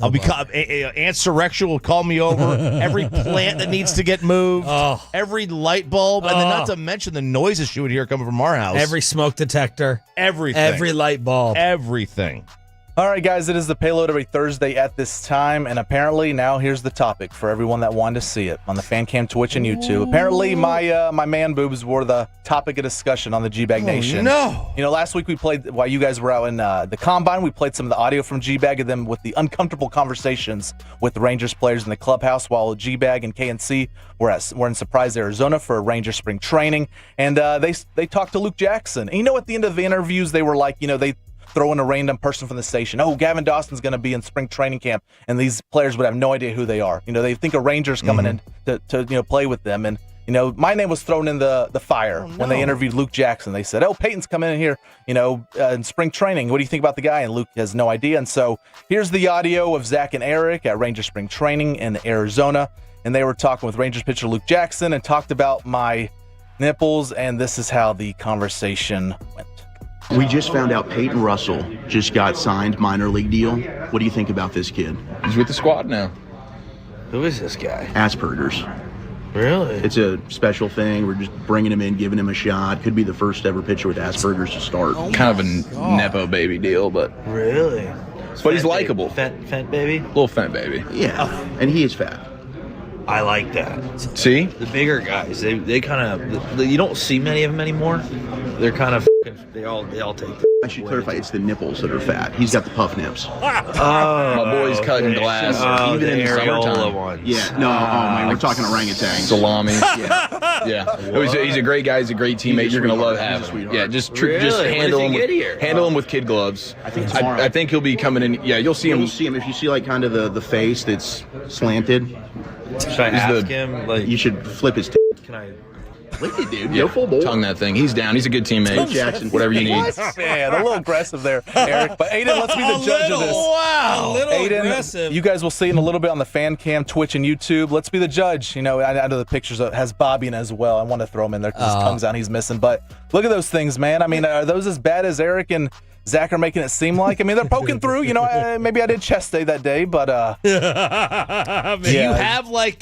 I'll be Aunt Surrection will call me over. Every plant that needs to get moved, every light bulb, and then not to mention the noises she would hear coming from our house. Every smoke detector, everything, every light bulb, everything. All right, guys, it is the Payload every Thursday at this time, and apparently now here's the topic for everyone that wanted to see it on the fan cam, Twitch, and YouTube. Apparently, my man boobs were the topic of discussion on the G-Bag Nation. No, last week we played while you guys were out in the Combine. We played some of the audio from G-Bag of them with the uncomfortable conversations with the Rangers players in the clubhouse, while G-Bag and KNC were in Surprise, Arizona for Ranger spring training, and they talked to Luke Jackson. And at the end of the interviews, they were like, they throw in a random person from the station. Oh, Gavin Dawson's going to be in spring training camp, and these players would have no idea who they are. They think a Ranger's coming in to play with them, and my name was thrown in the fire when they interviewed Luke Jackson. They said, "Oh, Peyton's coming in here, in spring training. What do you think about the guy?" And Luke has no idea. And so here's the audio of Zach and Eric at Ranger spring training in Arizona, and they were talking with Rangers pitcher Luke Jackson and talked about my nipples, and this is how the conversation went. We just found out Peyton Russell just got signed, minor league deal. What do you think about this kid? He's with the squad now. Who is this guy? Asperger's. Really? It's a special thing. We're just bringing him in, giving him a shot. Could be the first ever pitcher with Asperger's to start. Kind of a nepo baby deal, but really. But he's likable. Fat baby. Little fat baby. Yeah, and he is fat. I like that. See, the bigger guys, they kind of you don't see many of them anymore. They're kind of they all take. I should clarify, it's the nipples that are fat. He's got the puff nips. Oh, my boy's cutting glass. Even in the summertime. Ones. Yeah, no, man, we're talking orangutan. Salami. Yeah. He's a great guy. He's a great teammate. You're gonna love having him. Yeah, just handle him with kid gloves. I think tomorrow. I think he'll be coming in. Yeah, you'll see him. You'll see him if you see like kind of the face that's slanted. Should I ask him? Like, you should flip his. Can I? Lick it, dude. Yeah, Go full ball. Tongue that thing. He's down. He's a good teammate. Jackson. Whatever you need. Man, a little aggressive there, Eric. But Aiden, let's be the judge of this. Wow. A little Aiden, aggressive. You guys will see in a little bit on the fan cam, Twitch, and YouTube. Let's be the judge. I know the pictures has Bobby in as well. I want to throw him in there because his tongue's out. He's missing. But look at those things, man. I mean, are those as bad as Eric and Zach are making it seem like? I mean, they're poking through. Maybe I did chest day that day, but Do you have like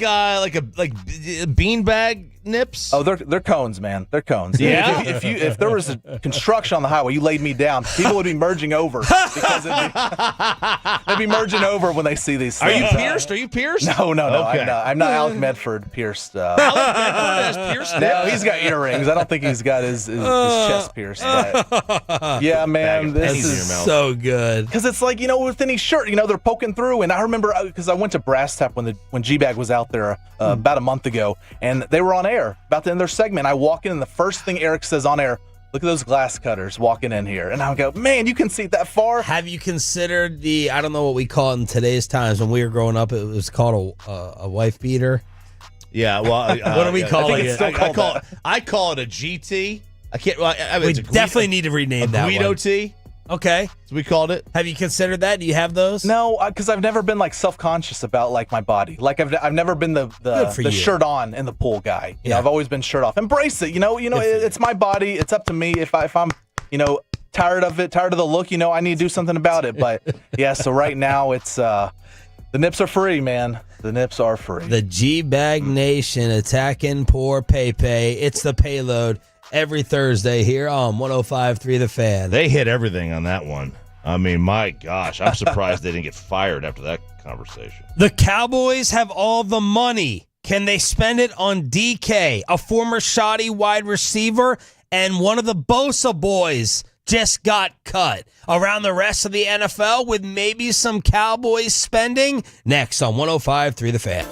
beanbag nips? Oh, they're cones, man. They're cones. Yeah. If there was a construction on the highway, you laid me down, people would be merging over because they'd be merging over when they see these things. Are you pierced? Are you pierced? No. Okay. I'm not Alec Medford pierced. Alec Medford has pierced. No, he's got earrings. I don't think he's got his chest pierced. But yeah, man, this is so good. Because it's like, with any shirt, they're poking through. And I remember because I went to Brass Tap when G-Bag was out there about a month ago, and they were on air about to end their segment. I walk in, and the first thing Eric says on air, "Look at those glass cutters walking in here." And I go, "Man, you can see that far." Have you considered I don't know what we call it in today's times. When we were growing up, it was called a wife beater. Yeah, well, what do we call it? I call it a GT. I can't. We definitely need to rename that Guido one. T. Okay, so we called it. Have you considered that? Do you have those? No, because I've never been self-conscious about my body. Like I've never been the shirt on in the pool guy. I've always been shirt off. Embrace it. It's my body. It's up to me if I'm tired of it, tired of the look. I need to do something about it. But yeah, so right now it's the nips are free, man. The nips are free. The G-Bag Nation attacking poor Pepe. It's the Payload. Every Thursday here on 105.3 The Fan. They hit everything on that one. I mean, my gosh, I'm surprised they didn't get fired after that conversation. The Cowboys have all the money. Can they spend it on DK, a former shoddy wide receiver, and one of the Bosa boys just got cut? Around the rest of the NFL with maybe some Cowboys spending? Next on 105.3 The Fan.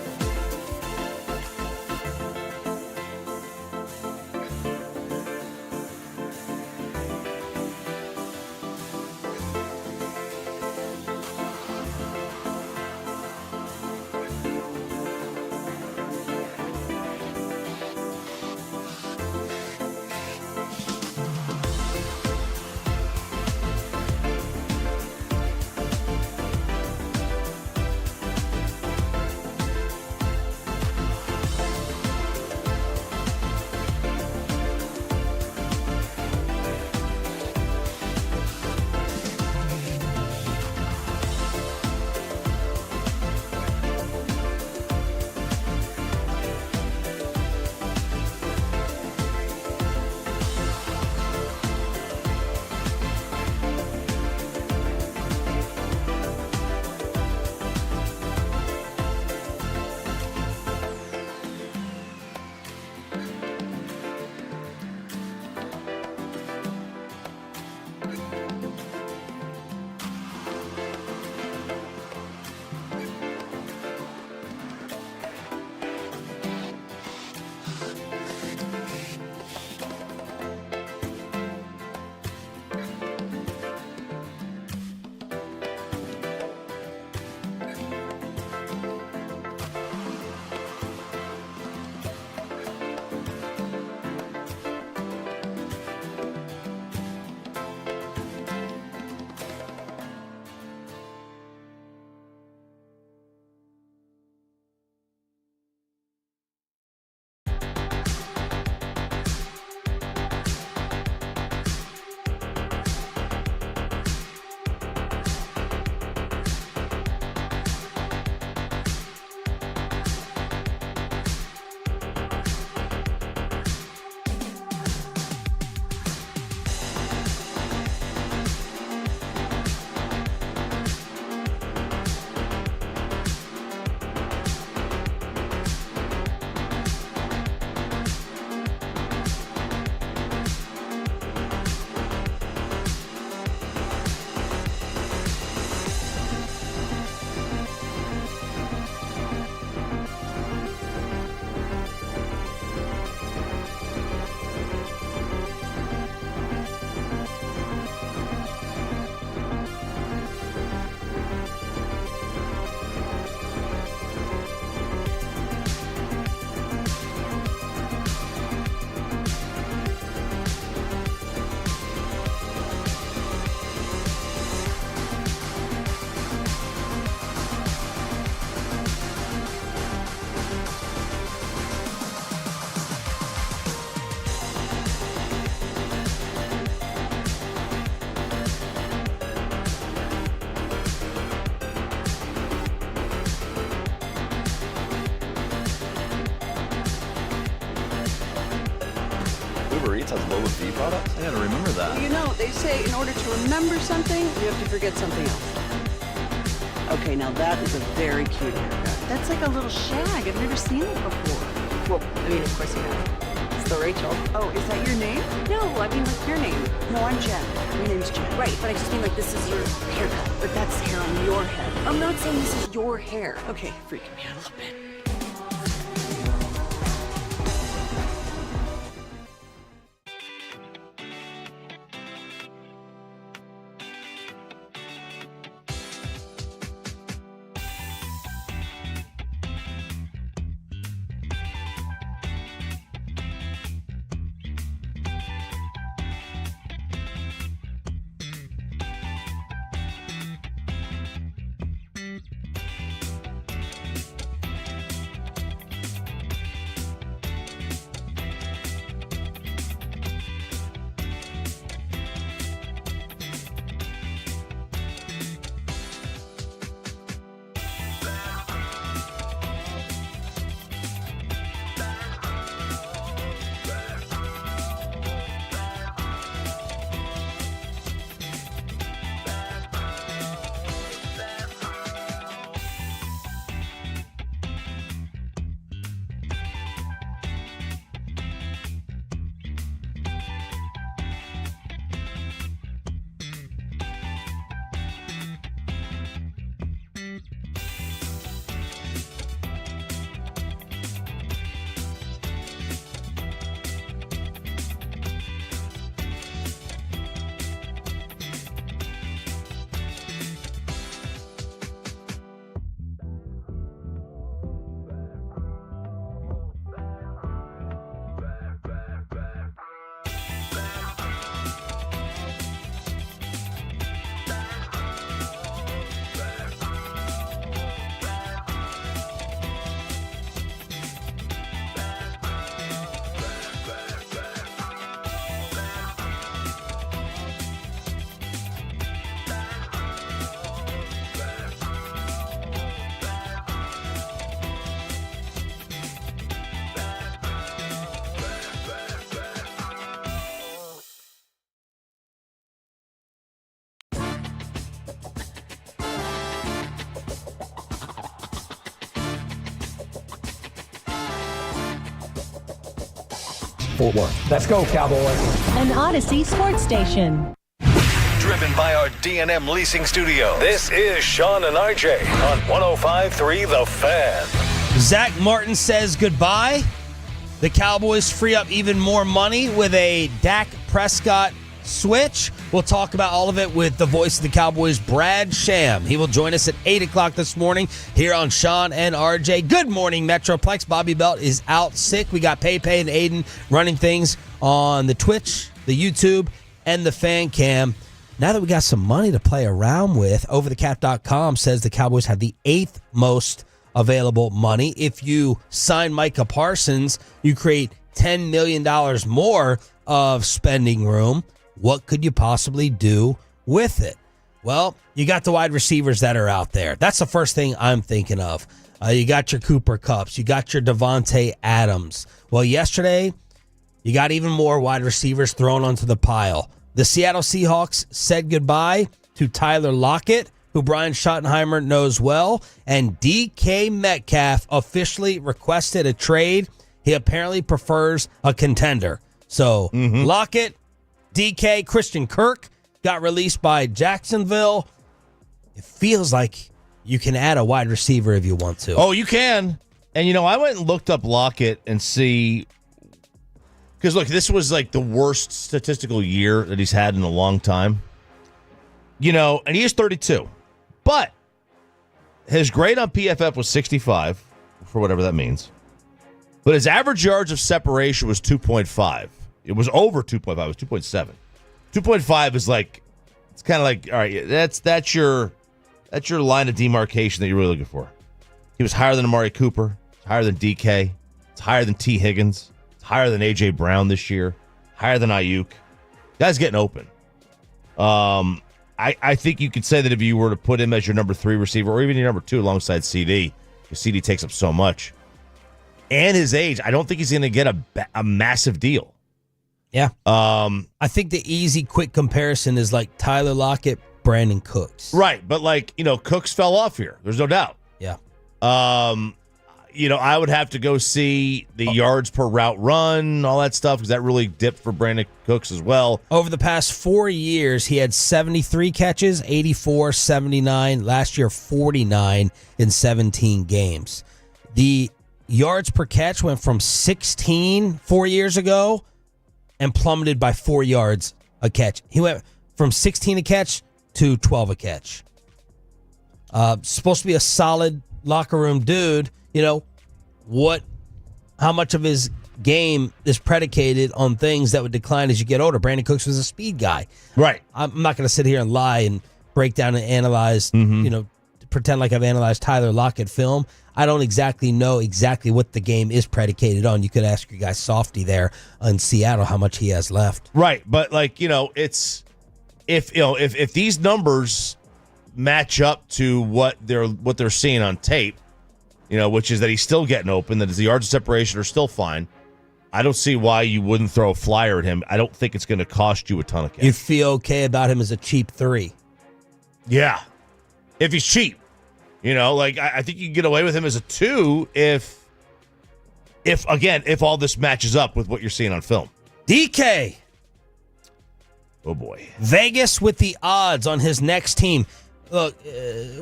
has low V products? I gotta remember that. You know, they say in order to remember something, you have to forget something else. Okay, now that is a very cute haircut. That's like a little shag. I've never seen it before. Well, I mean, of course you have. It's the Rachel. Oh, is that your name? No, I mean, like your name. No, I'm Jen. My name's Jen. Right, but I just mean like this is your haircut. But that's hair on your head. I'm not saying this is your hair. Okay, freaking me out a little bit. Fort Worth. Let's go, Cowboys. An Odyssey sports station. Driven by our D&M Leasing Studio, this is Sean and RJ on 105.3 The Fan. Zack Martin says goodbye. The Cowboys free up even more money with a Dak Prescott switch. We'll talk about all of it with the voice of the Cowboys, Brad Sham. He will join us at 8 o'clock this morning here on Sean and RJ. Good morning, Metroplex. Bobby Belt is out sick. We got Pepe and Aiden running things on the Twitch, the YouTube, and the fan cam. Now that we got some money to play around with, overthecap.com says the Cowboys have the 8th most available money. If you sign Micah Parsons, you create $10 million more of spending room. What could you possibly do with it? Well, you got the wide receivers that are out there. That's the first thing I'm thinking of. You got your Cooper Kupps. You got your Devontae Adams. Well, yesterday, you got even more wide receivers thrown onto the pile. The Seattle Seahawks said goodbye to Tyler Lockett, who Brian Schottenheimer knows well, and DK Metcalf officially requested a trade. He apparently prefers a contender. So Lockett, DK, Christian Kirk got released by Jacksonville. It feels like you can add a wide receiver if you want to. Oh, you can. And, I went and looked up Lockett and see, because, look, this was like the worst statistical year that he's had in a long time. And he is 32. But his grade on PFF was 65, for whatever that means. But his average yards of separation was 2.5. It was over 2.5. It was 2.7. 2.5 is like, it's kind of like, all right, that's your line of demarcation that you're really looking for. He was higher than Amari Cooper, higher than DK, it's higher than T. Higgins, it's higher than A.J. Brown this year, higher than Ayuk. Guy's getting open. I think you could say that if you were to put him as your number 3 receiver or even your number 2 alongside CD, because CD takes up so much, and his age, I don't think he's going to get a massive deal. Yeah. I think the easy, quick comparison is like Tyler Lockett, Brandon Cooks. Right, but Cooks fell off here. There's no doubt. Yeah. I would have to go see the yards per route run, all that stuff, because that really dipped for Brandon Cooks as well. Over the past 4 years, he had 73 catches, 84, 79. Last year, 49 in 17 games. The yards per catch went from 16 4 years ago and plummeted by 4 yards a catch. He went from 16 a catch to 12 a catch. Supposed to be a solid locker room dude. How much of his game is predicated on things that would decline as you get older? Brandon Cooks was a speed guy. Right. I'm not going to sit here and lie and break down and analyze, pretend like I've analyzed Tyler Lockett film. I don't exactly know what the game is predicated on. You could ask your guy Softy there in Seattle how much he has left. Right, but it's if these numbers match up to what they're seeing on tape, which is that he's still getting open, that his yards of separation are still fine. I don't see why you wouldn't throw a flyer at him. I don't think it's going to cost you a ton of cash. You feel okay about him as a cheap 3? Yeah, if he's cheap. I think you can get away with him as a 2 if all this matches up with what you're seeing on film. DK. Oh, boy. Vegas with the odds on his next team. Look,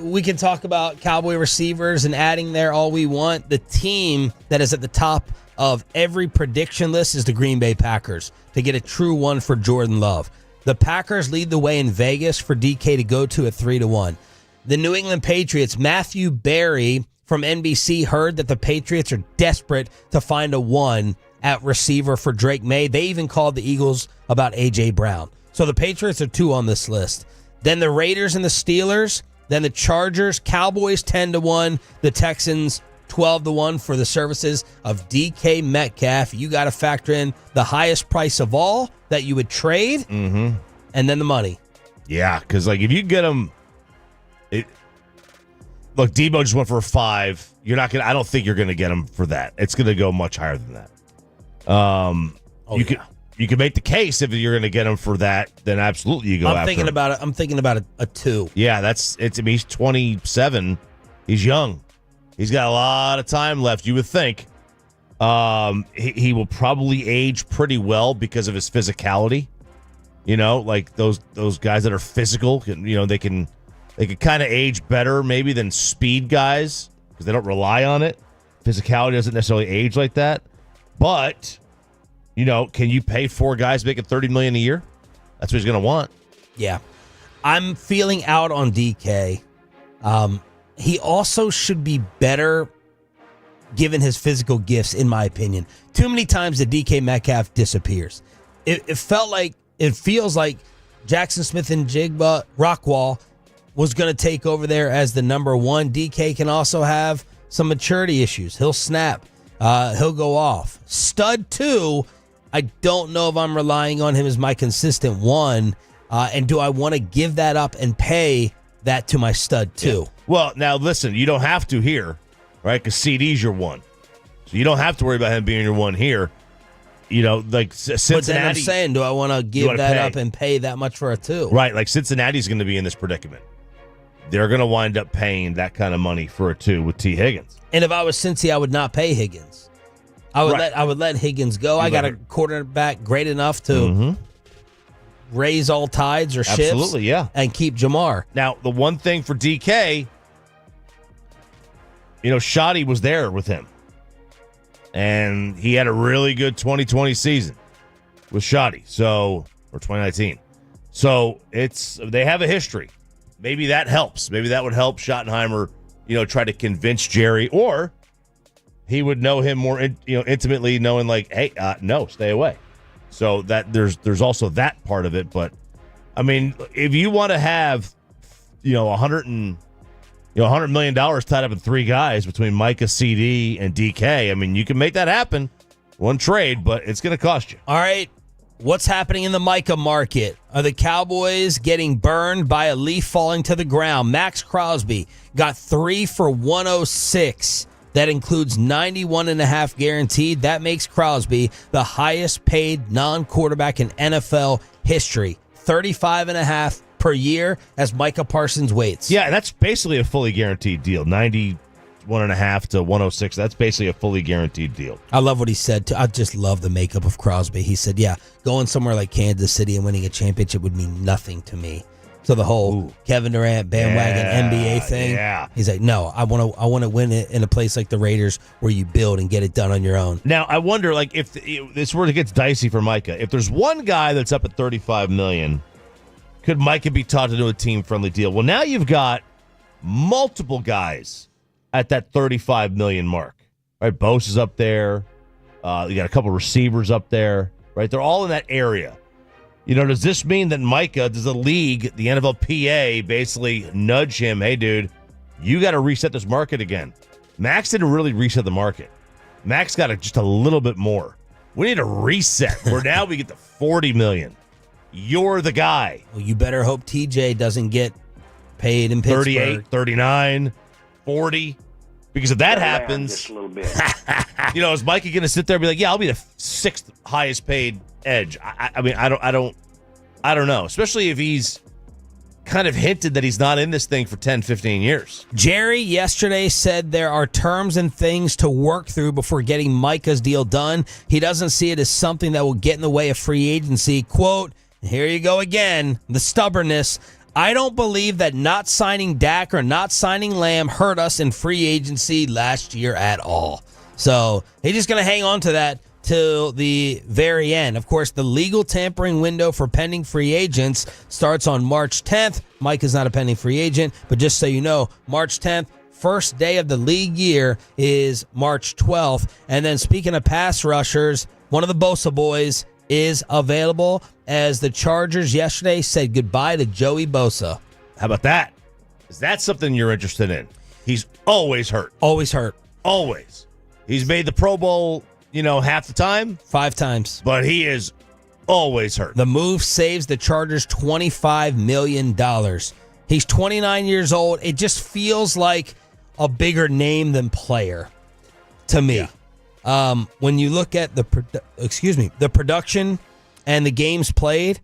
we can talk about Cowboy receivers and adding there all we want. The team that is at the top of every prediction list is the Green Bay Packers to get a true one for Jordan Love. The Packers lead the way in Vegas for DK to go to at 3-1. The New England Patriots, Matthew Berry from NBC heard that the Patriots are desperate to find a 1 at receiver for Drake May. They even called the Eagles about A.J. Brown. So the Patriots are 2 on this list. Then the Raiders and the Steelers. Then the Chargers, Cowboys 10-1. The Texans 12-1 for the services of DK Metcalf. You got to factor in the highest price of all that you would trade, and then the money. Yeah, because if you get him, look, Debo just went for a 5. You're not gonna. I don't think you're gonna get him for that. It's gonna go much higher than that. You can make the case if you're going to get him for that, then absolutely you go after him. I'm thinking about a 2. Yeah, he's 27. He's young. He's got a lot of time left, you would think. He will probably age pretty well because of his physicality. Those guys that are physical, they can kind of age better maybe than speed guys because they don't rely on it. Physicality doesn't necessarily age like that. But can you pay 4 guys making $30 million a year? That's what he's going to want. Yeah. I'm feeling out on DK. He also should be better given his physical gifts, in my opinion. Too many times the DK Metcalf disappears. It feels like Jackson Smith and Jigba Rockwall was going to take over there as the number 1. DK can also have some maturity issues. He'll snap. He'll go off. Stud 2, I don't know if I'm relying on him as my consistent 1. And do I want to give that up and pay that to my stud 2? Yeah. Well, now listen, you don't have to here, right? Because CD's your 1. So you don't have to worry about him being your 1 here. Cincinnati. But then I'm saying, do I want to give that up and pay that much for a 2? Right, Cincinnati's going to be in this predicament. They're going to wind up paying that kind of money for a 2 with T. Higgins. And if I was Cincy, I would not pay Higgins. I would let Higgins go. I got a quarterback great enough to raise all tides or ships. Absolutely, yeah. And keep Jamar. Now, the one thing for DK, Shoddy was there with him. And he had a really good 2020 season with Shoddy, or 2019. So they have a history. Maybe that helps. Maybe that would help Schottenheimer, try to convince Jerry, or he would know him more, intimately, knowing hey, no, stay away. So that there's also that part of it. But I mean, if you want to have, $100 million tied up in 3 guys between Micah, CD, and DK, I mean, you can make that happen, one trade, but it's going to cost you. All right. What's happening in the Micah market? Are the Cowboys getting burned by a leaf falling to the ground? Max Crosby got 3 for $106 That includes 91.5 guaranteed. That makes Crosby the highest paid non-quarterback in NFL history. 35.5 per year as Micah Parsons waits. Yeah, that's basically a fully guaranteed deal. 91.5 to 106. That's basically a fully guaranteed deal. I love what he said. I just love the makeup of Crosby. He said, yeah, going somewhere like Kansas City and winning a championship would mean nothing to me. So the whole Kevin Durant bandwagon NBA thing. Yeah. He's like, no, I want to win it in a place like the Raiders where you build and get it done on your own. Now, I wonder, like, if this where it gets dicey for Micah, if there's one guy that's up at $35 million, could Micah be taught to do a team-friendly deal? Well, now you've got multiple guys at that $35 million mark. Right, Bose is up there. You got a couple receivers up there. Right, they're all in that area. You know, does this mean that Micah, does the league, the NFLPA, basically nudge him, hey, dude, you got to reset this market again? Max didn't really reset the market. Max got just a little bit more. We need a reset where now we get to $40 million. You're the guy. Well, you better hope TJ doesn't get paid in Pittsburgh. 38, 39, 40. Because if that happens, just a little bit. you know, is Micah going to sit there and be like, yeah, I'll be the sixth highest paid edge? I mean, I don't know. Especially if he's kind of hinted that he's not in this thing for 10, 15 years. Jerry yesterday said there are terms and things to work through before getting Micah's deal done. He doesn't see it as something that will get in the way of free agency. Quote, here you go again, the stubbornness. I don't believe that not signing Dak or not signing Lamb hurt us in free agency last year at all. So he's just going to hang on to that till the very end. Of course, the legal tampering window for pending free agents starts on March 10th. Mike is not a pending free agent, but just so you know, March 10th, first day of the league year is March 12th. And then speaking of pass rushers, one of the Bosa boys is available as the Chargers yesterday said goodbye to Joey Bosa. How about that? Is that something you're interested in? He's always hurt. Always hurt. Always. He's made the Pro Bowl, you know, half the time. 5 times. But he is always hurt. The move saves the Chargers $25 million. He's 29 years old. It just feels like a bigger name than player to me. Yeah. When you look at the production and the games played,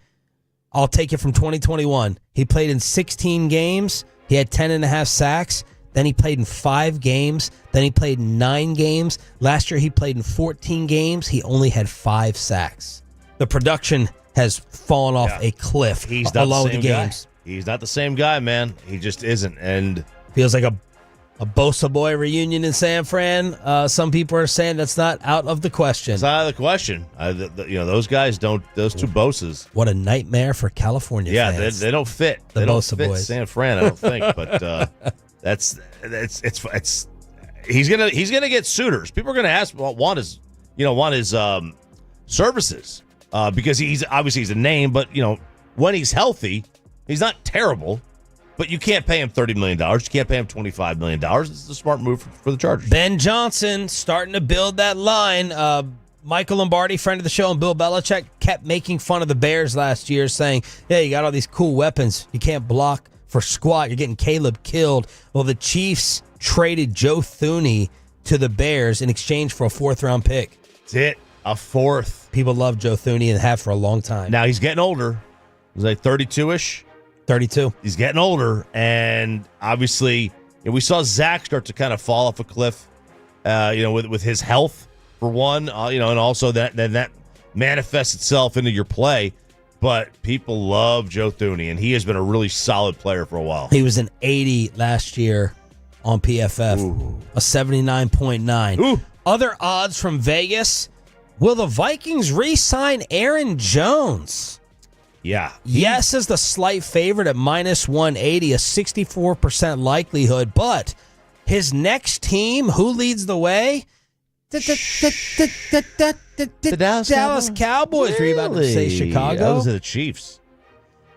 I'll take it from 2021. He played in 16 games. He had 10.5 sacks. Then he played in 5 games. Then he played in 9 games. Last year he played in 14 games. He only had 5 sacks. The production has fallen off a cliff. He's not along the same with the games. guy. He's not the same guy, man. He just isn't. And feels like a Bosa boy reunion in San Fran. Some people are saying that's not out of the question. It's out of the question. You know, those guys don't. Those two Bosas. What a nightmare for California fans. Yeah, they don't fit. The they don't Bosa fit boys. San Fran, I don't think. But it's he's gonna get suitors. People are gonna want his services because he's a name. But you know, when he's healthy, he's not terrible. But you can't pay him $30 million. You can't pay him $25 million. This is a smart move for the Chargers. Ben Johnson starting to build that line. Michael Lombardi, friend of the show, and Bill Belichick kept making fun of the Bears last year, saying, yeah, you got all these cool weapons. You can't block for squat. You're getting Caleb killed. Well, the Chiefs traded Joe Thuney to the Bears in exchange for a 4th-round pick. That's it. A 4th. People love Joe Thuney and have for a long time. Now he's getting older. He's like 32-ish. 32. He's getting older, and obviously, we saw Zach start to kind of fall off a cliff. With his health for one, and also that manifests itself into your play. But people love Joe Thuney, and he has been a really solid player for a while. He was an 80 last year on PFF, a 79.9. Other odds from Vegas: will the Vikings re-sign Aaron Jones? Yeah. Yes is the slight favorite at -180, a 64% likelihood. But his next team, who leads the way? The Dallas Cowboys. Were you about to say Chicago? Those are the Chiefs.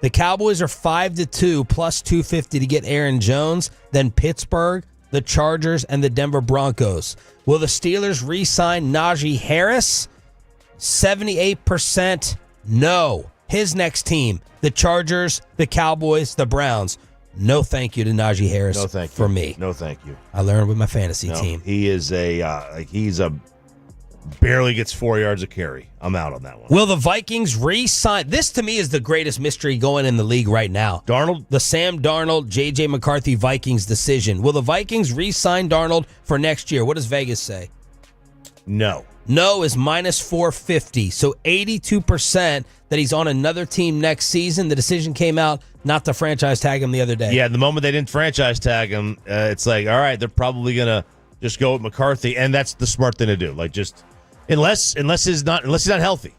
The Cowboys are 5-2, plus 250 to get Aaron Jones. Then Pittsburgh, the Chargers, and the Denver Broncos. Will the Steelers re-sign Najee Harris? 78% no. His next team, the Chargers, the Cowboys, the Browns. No thank you to Najee Harris. No thank you. For me. No thank you. I learned with my fantasy No, team. he is he's barely gets 4 yards a carry. I'm out on that one. Will the Vikings re-sign? This, to me, is the greatest mystery going in the league right now. Darnold? The Sam Darnold, J.J. McCarthy Vikings decision. Will the Vikings re-sign Darnold for next year? What does Vegas say? No. No is minus 450. So 82% that he's on another team next season. The decision came out not to franchise tag him the other day. Yeah, the moment they didn't franchise tag him, it's like, all right, they're probably going to just go with McCarthy, and that's the smart thing to do. Like, just unless he's not healthy,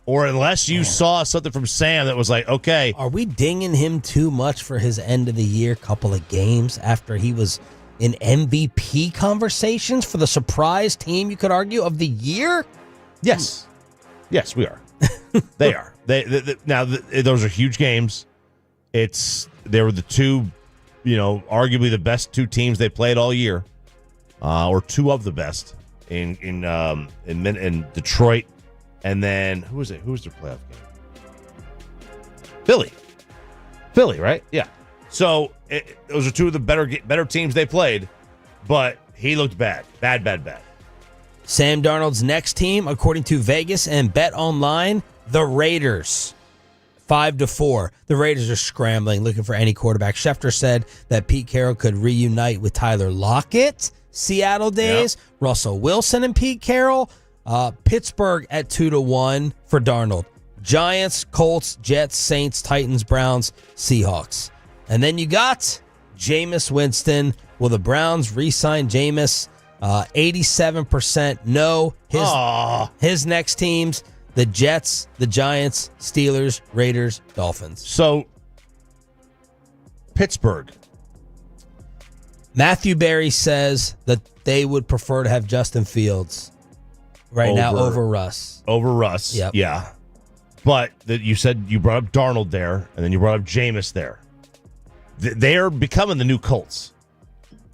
or unless you saw something from Sam that was like, okay. Are we dinging him too much for his end of the year couple of games after he was in MVP conversations for the surprise team, you could argue, of the year? Yes. Yes, we are. They are. Now, those are huge games. They were the two, arguably the best two teams they played all year, or two of the best in Detroit, and then who was it? Who was their playoff game? Philly, right? Yeah. So those are two of the better teams they played, but he looked bad. Sam Darnold's next team, according to Vegas and Bet Online, the Raiders. 5-4. The Raiders are scrambling, looking for any quarterback. Schefter said that Pete Carroll could reunite with Tyler Lockett, Seattle days, Russell Wilson and Pete Carroll. Pittsburgh at 2-1 for Darnold. Giants, Colts, Jets, Saints, Titans, Browns, Seahawks. And then you got Jameis Winston. Will the Browns re-sign Jameis? 87% no. His next teams, the Jets, the Giants, Steelers, Raiders, Dolphins. So, Pittsburgh. Matthew Berry says that they would prefer to have Justin Fields now over Russ. Over Russ, yep. Yeah. But you said you brought up Darnold there, and then you brought up Jameis there. They're becoming the new Colts,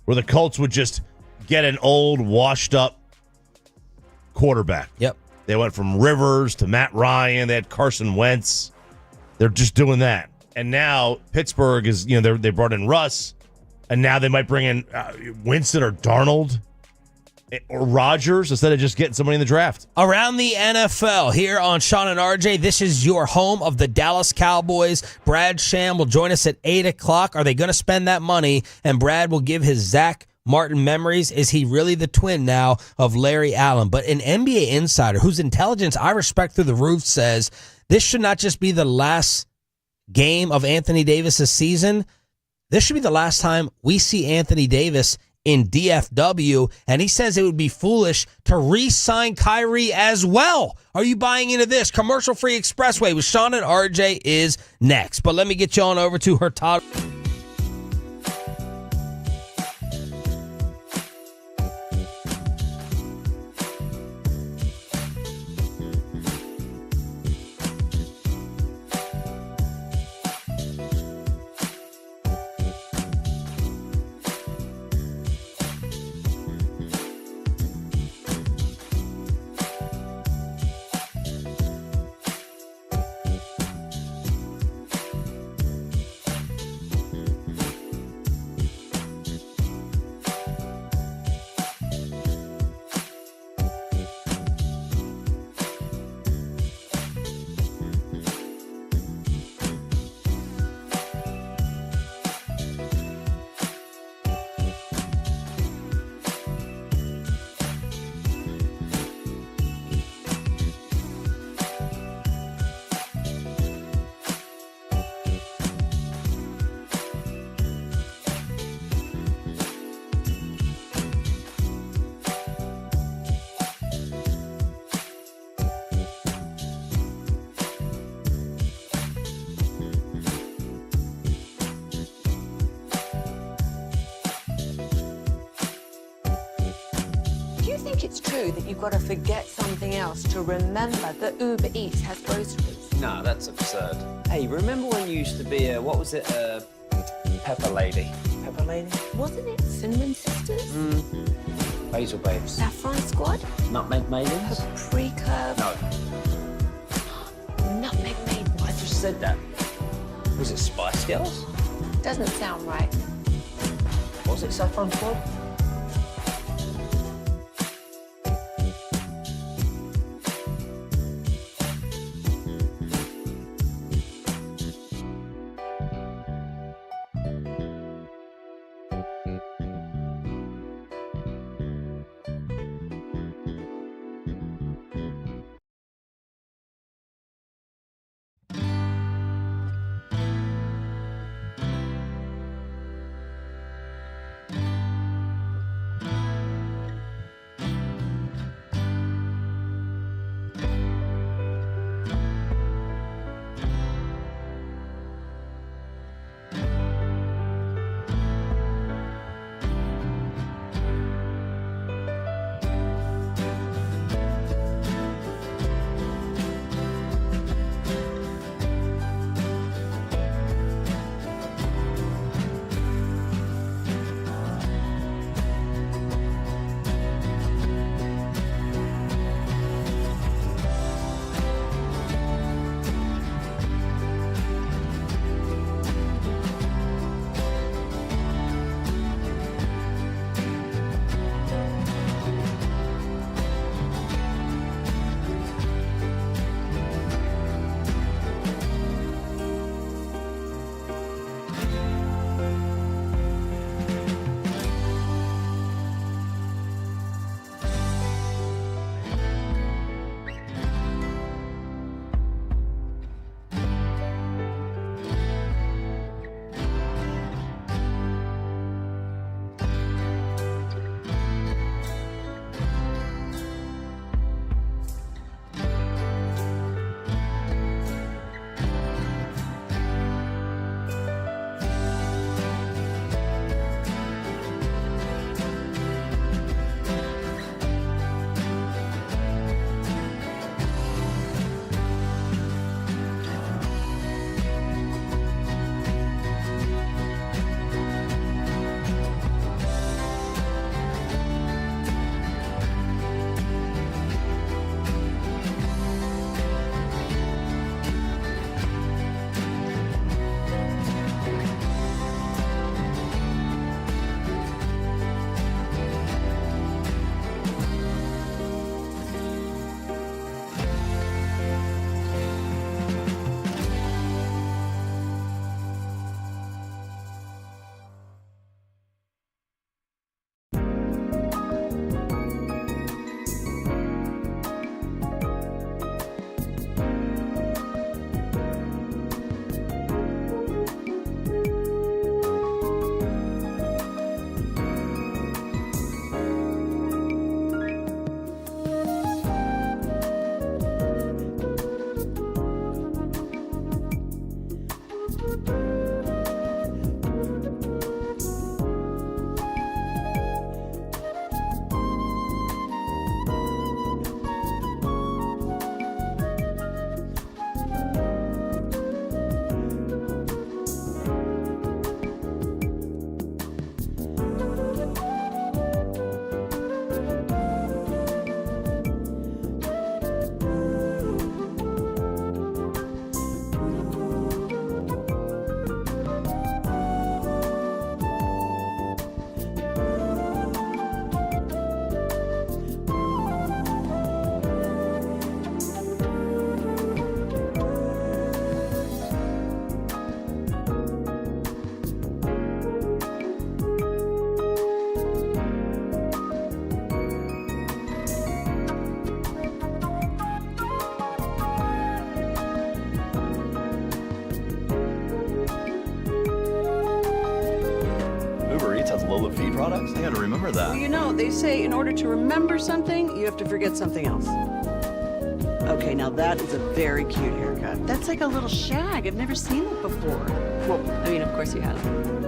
where the Colts would just get an old, washed-up quarterback. Yep. They went from Rivers to Matt Ryan. They had Carson Wentz. They're just doing that. And now Pittsburgh is, they brought in Russ, and now they might bring in Winston or Darnold or Rodgers instead of just getting somebody in the draft. Around the NFL here on Sean and RJ, this is your home of the Dallas Cowboys. Brad Sham will join us at 8 o'clock. Are they going to spend that money? And Brad will give his Zack Martin memories. Is he really the twin now of Larry Allen? But an NBA insider whose intelligence I respect through the roof says this should not just be the last game of Anthony Davis's season. This should be the last time we see Anthony Davis in DFW, and he says it would be foolish to re-sign Kyrie as well. Are you buying into this? Commercial-free Expressway with Sean and RJ is next. But let me get you on over to Hurtado. It's true that you've got to forget something else to remember that Uber Eats has groceries. No, that's absurd. Hey, remember when you used to be Pepper Lady? Pepper Lady? Wasn't it Cinnamon Sisters? Basil Babes. Saffron Squad? Nutmeg Maidens? Paprika? No. Nutmeg Maidens. I just said that. Was it Spice Girls? Doesn't sound right. What was it, Saffron's Club? Lola feed products? I gotta remember that. Well, you know, they say in order to remember something, you have to forget something else. Okay, now that is a very cute haircut. That's like a little shag. I've never seen it before. Well, I mean, of course you have.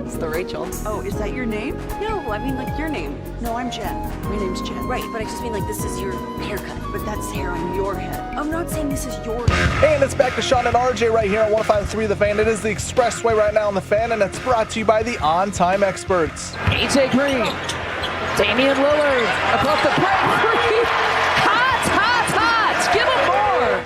It's the Rachel. Oh, is that your name? No, I mean, like, your name. No, I'm Jen. My name's Jen. Right, but I just mean, like, this is your haircut. But that's hair on your head. I'm not saying this is your hair. And it's back to Sean and RJ right here on 105.3 The Fan. It is the Expressway right now on The Fan, and it's brought to you by the On-Time Experts. AJ Green, Damian Lillard, above the break, three. Hot. Give him more.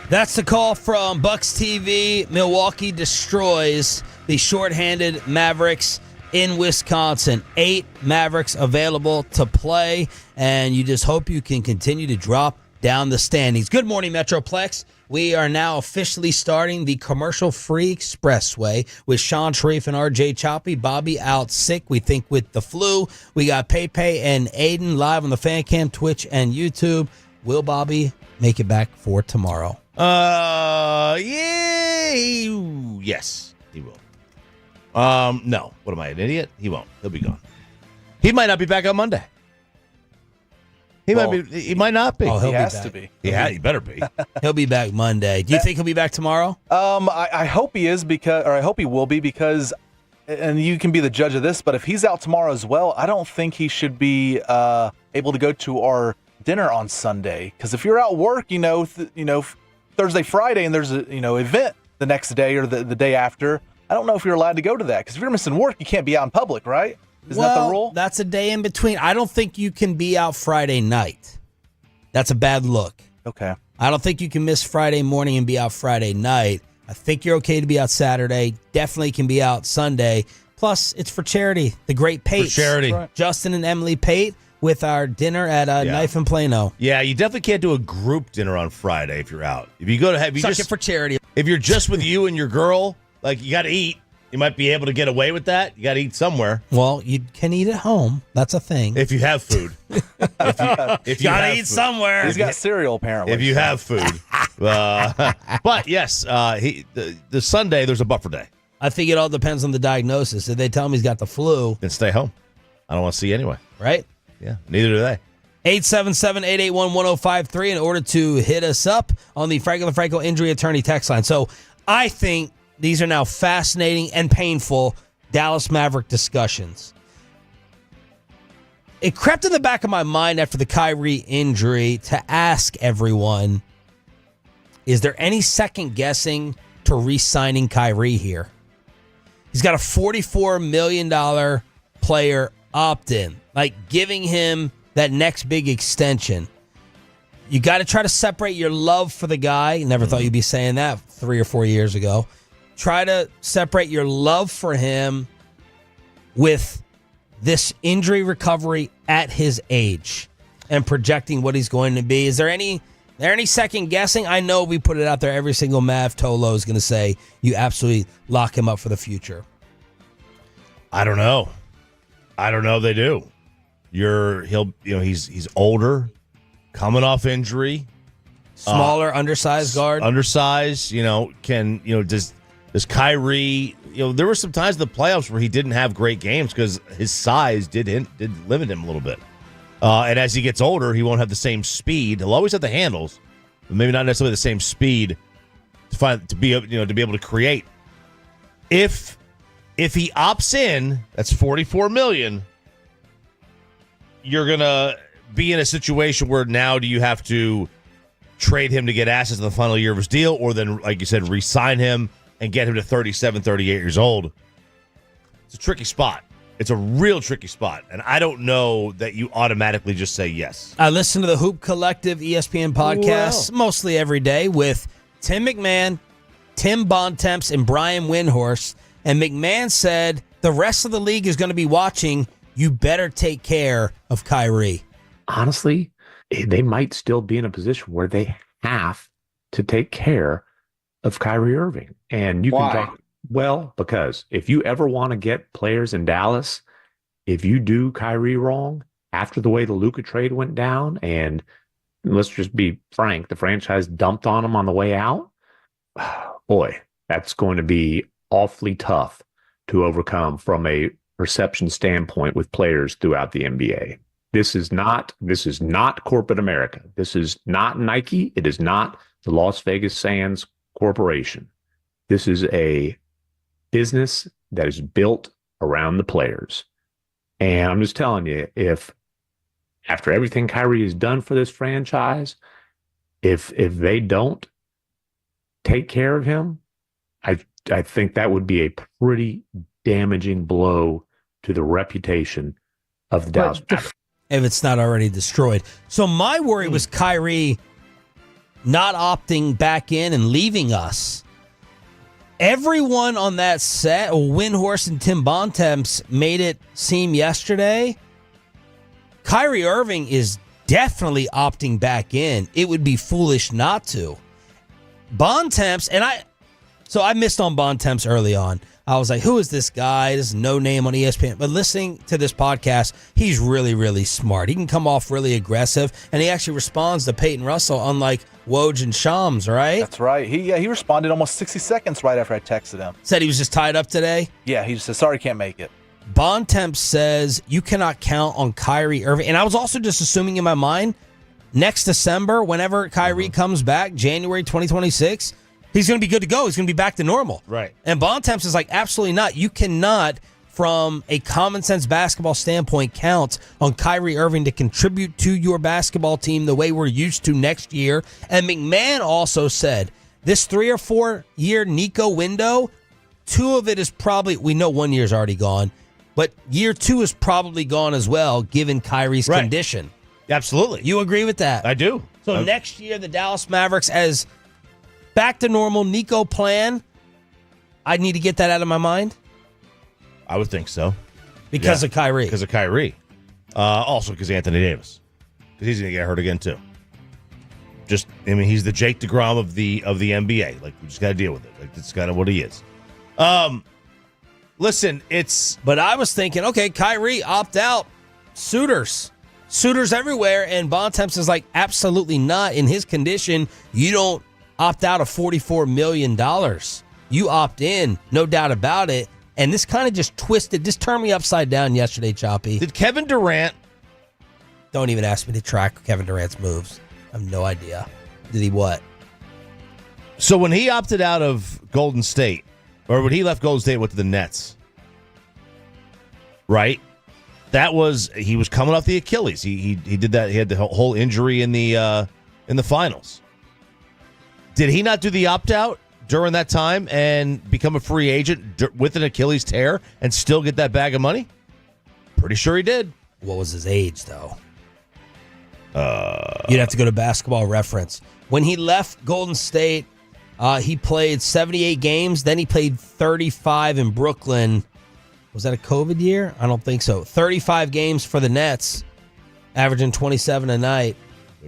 That's the call from Bucks TV. Milwaukee destroys the shorthanded Mavericks in Wisconsin. 8 Mavericks available to play, and you just hope you can continue to drop down the standings. Good morning, Metroplex. We are now officially starting the commercial-free expressway with Sean Sharif and RJ Choppy. Bobby out sick, we think, with the flu. We got Pepe and Aiden live on the fan cam, Twitch, and YouTube. Will Bobby make it back for tomorrow? Yes, he will. No. What am I, an idiot? He won't. He'll be gone. He might not be back on Monday. He might not be. Oh, he has to be. He better be. He'll be back Monday. Do you think he'll be back tomorrow? I hope he is I hope he will be because, and you can be the judge of this, but if he's out tomorrow as well, I don't think he should be able to go to our dinner on Sunday. Because if you're out work, Thursday, Friday, and there's a event the next day or the day after, I don't know if you're allowed to go to that. Because if you're missing work, you can't be out in public, right? Isn't that the rule? That's a day in between. I don't think you can be out Friday night. That's a bad look. Okay. I don't think you can miss Friday morning and be out Friday night. I think you're okay to be out Saturday. Definitely can be out Sunday. Plus, it's for charity. The Great Pates. For charity. Right. Justin and Emily Pate with our dinner at Knife and Plano. Yeah, you definitely can't do a group dinner on Friday if you're out. If you go to have, Suck it for charity. If you're just with you and your girl, you got to eat. You might be able to get away with that. You got to eat somewhere. Well, you can eat at home. That's a thing. If you have food. if you got to eat somewhere. He's got cereal, apparently. If you have food. But, yes, the Sunday, there's a buffer day. I think it all depends on the diagnosis. If they tell him he's got the flu, then stay home. I don't want to see you anyway. Right? Yeah, neither do they. 877-881-1053 in order to hit us up on the Franco Injury Attorney text line. So I think these are now fascinating and painful Dallas Maverick discussions. It crept in the back of my mind after the Kyrie injury to ask everyone, is there any second guessing to re-signing Kyrie here? He's got a $44 million player opt-in, giving him that next big extension. You got to try to separate your love for the guy. Never thought you'd be saying that 3 or 4 years ago. Try to separate your love for him with this injury recovery at his age and projecting what he's going to be. Is there any second guessing? I know we put it out there. Every single Mav Tolo is going to say you absolutely lock him up for the future. I don't know. They do. He's older, coming off injury, smaller, undersized guard. Undersized, does Kyrie, there were some times in the playoffs where he didn't have great games because his size did limit him a little bit. And as he gets older, he won't have the same speed. He'll always have the handles, but maybe not necessarily the same speed to be able to create. If he opts in, that's $44 million. You're gonna be in a situation where now do you have to trade him to get assets in the final year of his deal, or then, like you said, re-sign him and get him to 37, 38 years old? It's a tricky spot. It's a real tricky spot, and I don't know that you automatically just say yes. I listen to the Hoop Collective ESPN podcast mostly every day with Tim McMahon, Tim Bontemps, and Brian Windhorst, and McMahon said the rest of the league is going to be watching. You better take care of Kyrie. Honestly, they might still be in a position where they have to take care of Kyrie Irving. And you can talk, because if you ever want to get players in Dallas, if you do Kyrie wrong after the way the Luka trade went down, and let's just be frank, the franchise dumped on him on the way out, boy, that's going to be awfully tough to overcome from a perception standpoint with players throughout the NBA. This is not corporate America. This is not Nike. It is not the Las Vegas Sands Corporation. This is a business that is built around the players. And I'm just telling you, if after everything Kyrie has done for this franchise, if they don't take care of him, I think that would be a pretty damaging blow to the reputation of the Dallas Mavericks. If it's not already destroyed. So my worry was Kyrie not opting back in and leaving us. Everyone on that set, Windhorst and Tim Bontemps, made it seem yesterday, Kyrie Irving is definitely opting back in. It would be foolish not to. Bontemps, so I missed on Bontemps early on. I was like, who is this guy? This is no name on ESPN. But listening to this podcast, he's really, really smart. He can come off really aggressive, and he actually responds to Peyton Russell, unlike Woj and Shams, right? That's right. He responded almost 60 seconds right after I texted him. Said he was just tied up today? Yeah, he just said, sorry, can't make it. Bontemps says you cannot count on Kyrie Irving. And I was also just assuming in my mind, next December, whenever Kyrie comes back, January 2026, he's going to be good to go. He's going to be back to normal. Right. And Bontemps is like, absolutely not. You cannot, from a common sense basketball standpoint, count on Kyrie Irving to contribute to your basketball team the way we're used to next year. And McMahon also said this 3 or 4 year Nico window, 2 of it is probably, we know 1 year's already gone, but year 2 is probably gone as well, given Kyrie's condition. Absolutely. You agree with that? I do. So next year, the Dallas Mavericks, as back to normal Nico plan, I need to get that out of my mind? I would think so. Because of Kyrie. Because of Kyrie. Also because Anthony Davis. Because he's going to get hurt again, too. He's the Jake DeGrom of the NBA. Like, we just got to deal with it. Like, that's kind of what he is. Listen, But I was thinking, okay, Kyrie, opt out. Suitors everywhere. And Bontemps is like, absolutely not. In his condition, you don't opt out of $44 million. You opt in, no doubt about it. And this kind of just turned me upside down yesterday, Choppy. Did Kevin Durant... Don't even ask me to track Kevin Durant's moves. I have no idea. Did he what? So when he opted out of Golden State, or when he left Golden State, went to the Nets, right? He was coming off the Achilles. He did that. He had the whole injury in the finals. Did he not do the opt-out during that time and become a free agent with an Achilles tear and still get that bag of money? Pretty sure he did. What was his age, though? You'd have to go to Basketball Reference. When he left Golden State, he played 78 games. Then he played 35 in Brooklyn. Was that a COVID year? I don't think so. 35 games for the Nets, averaging 27 a night.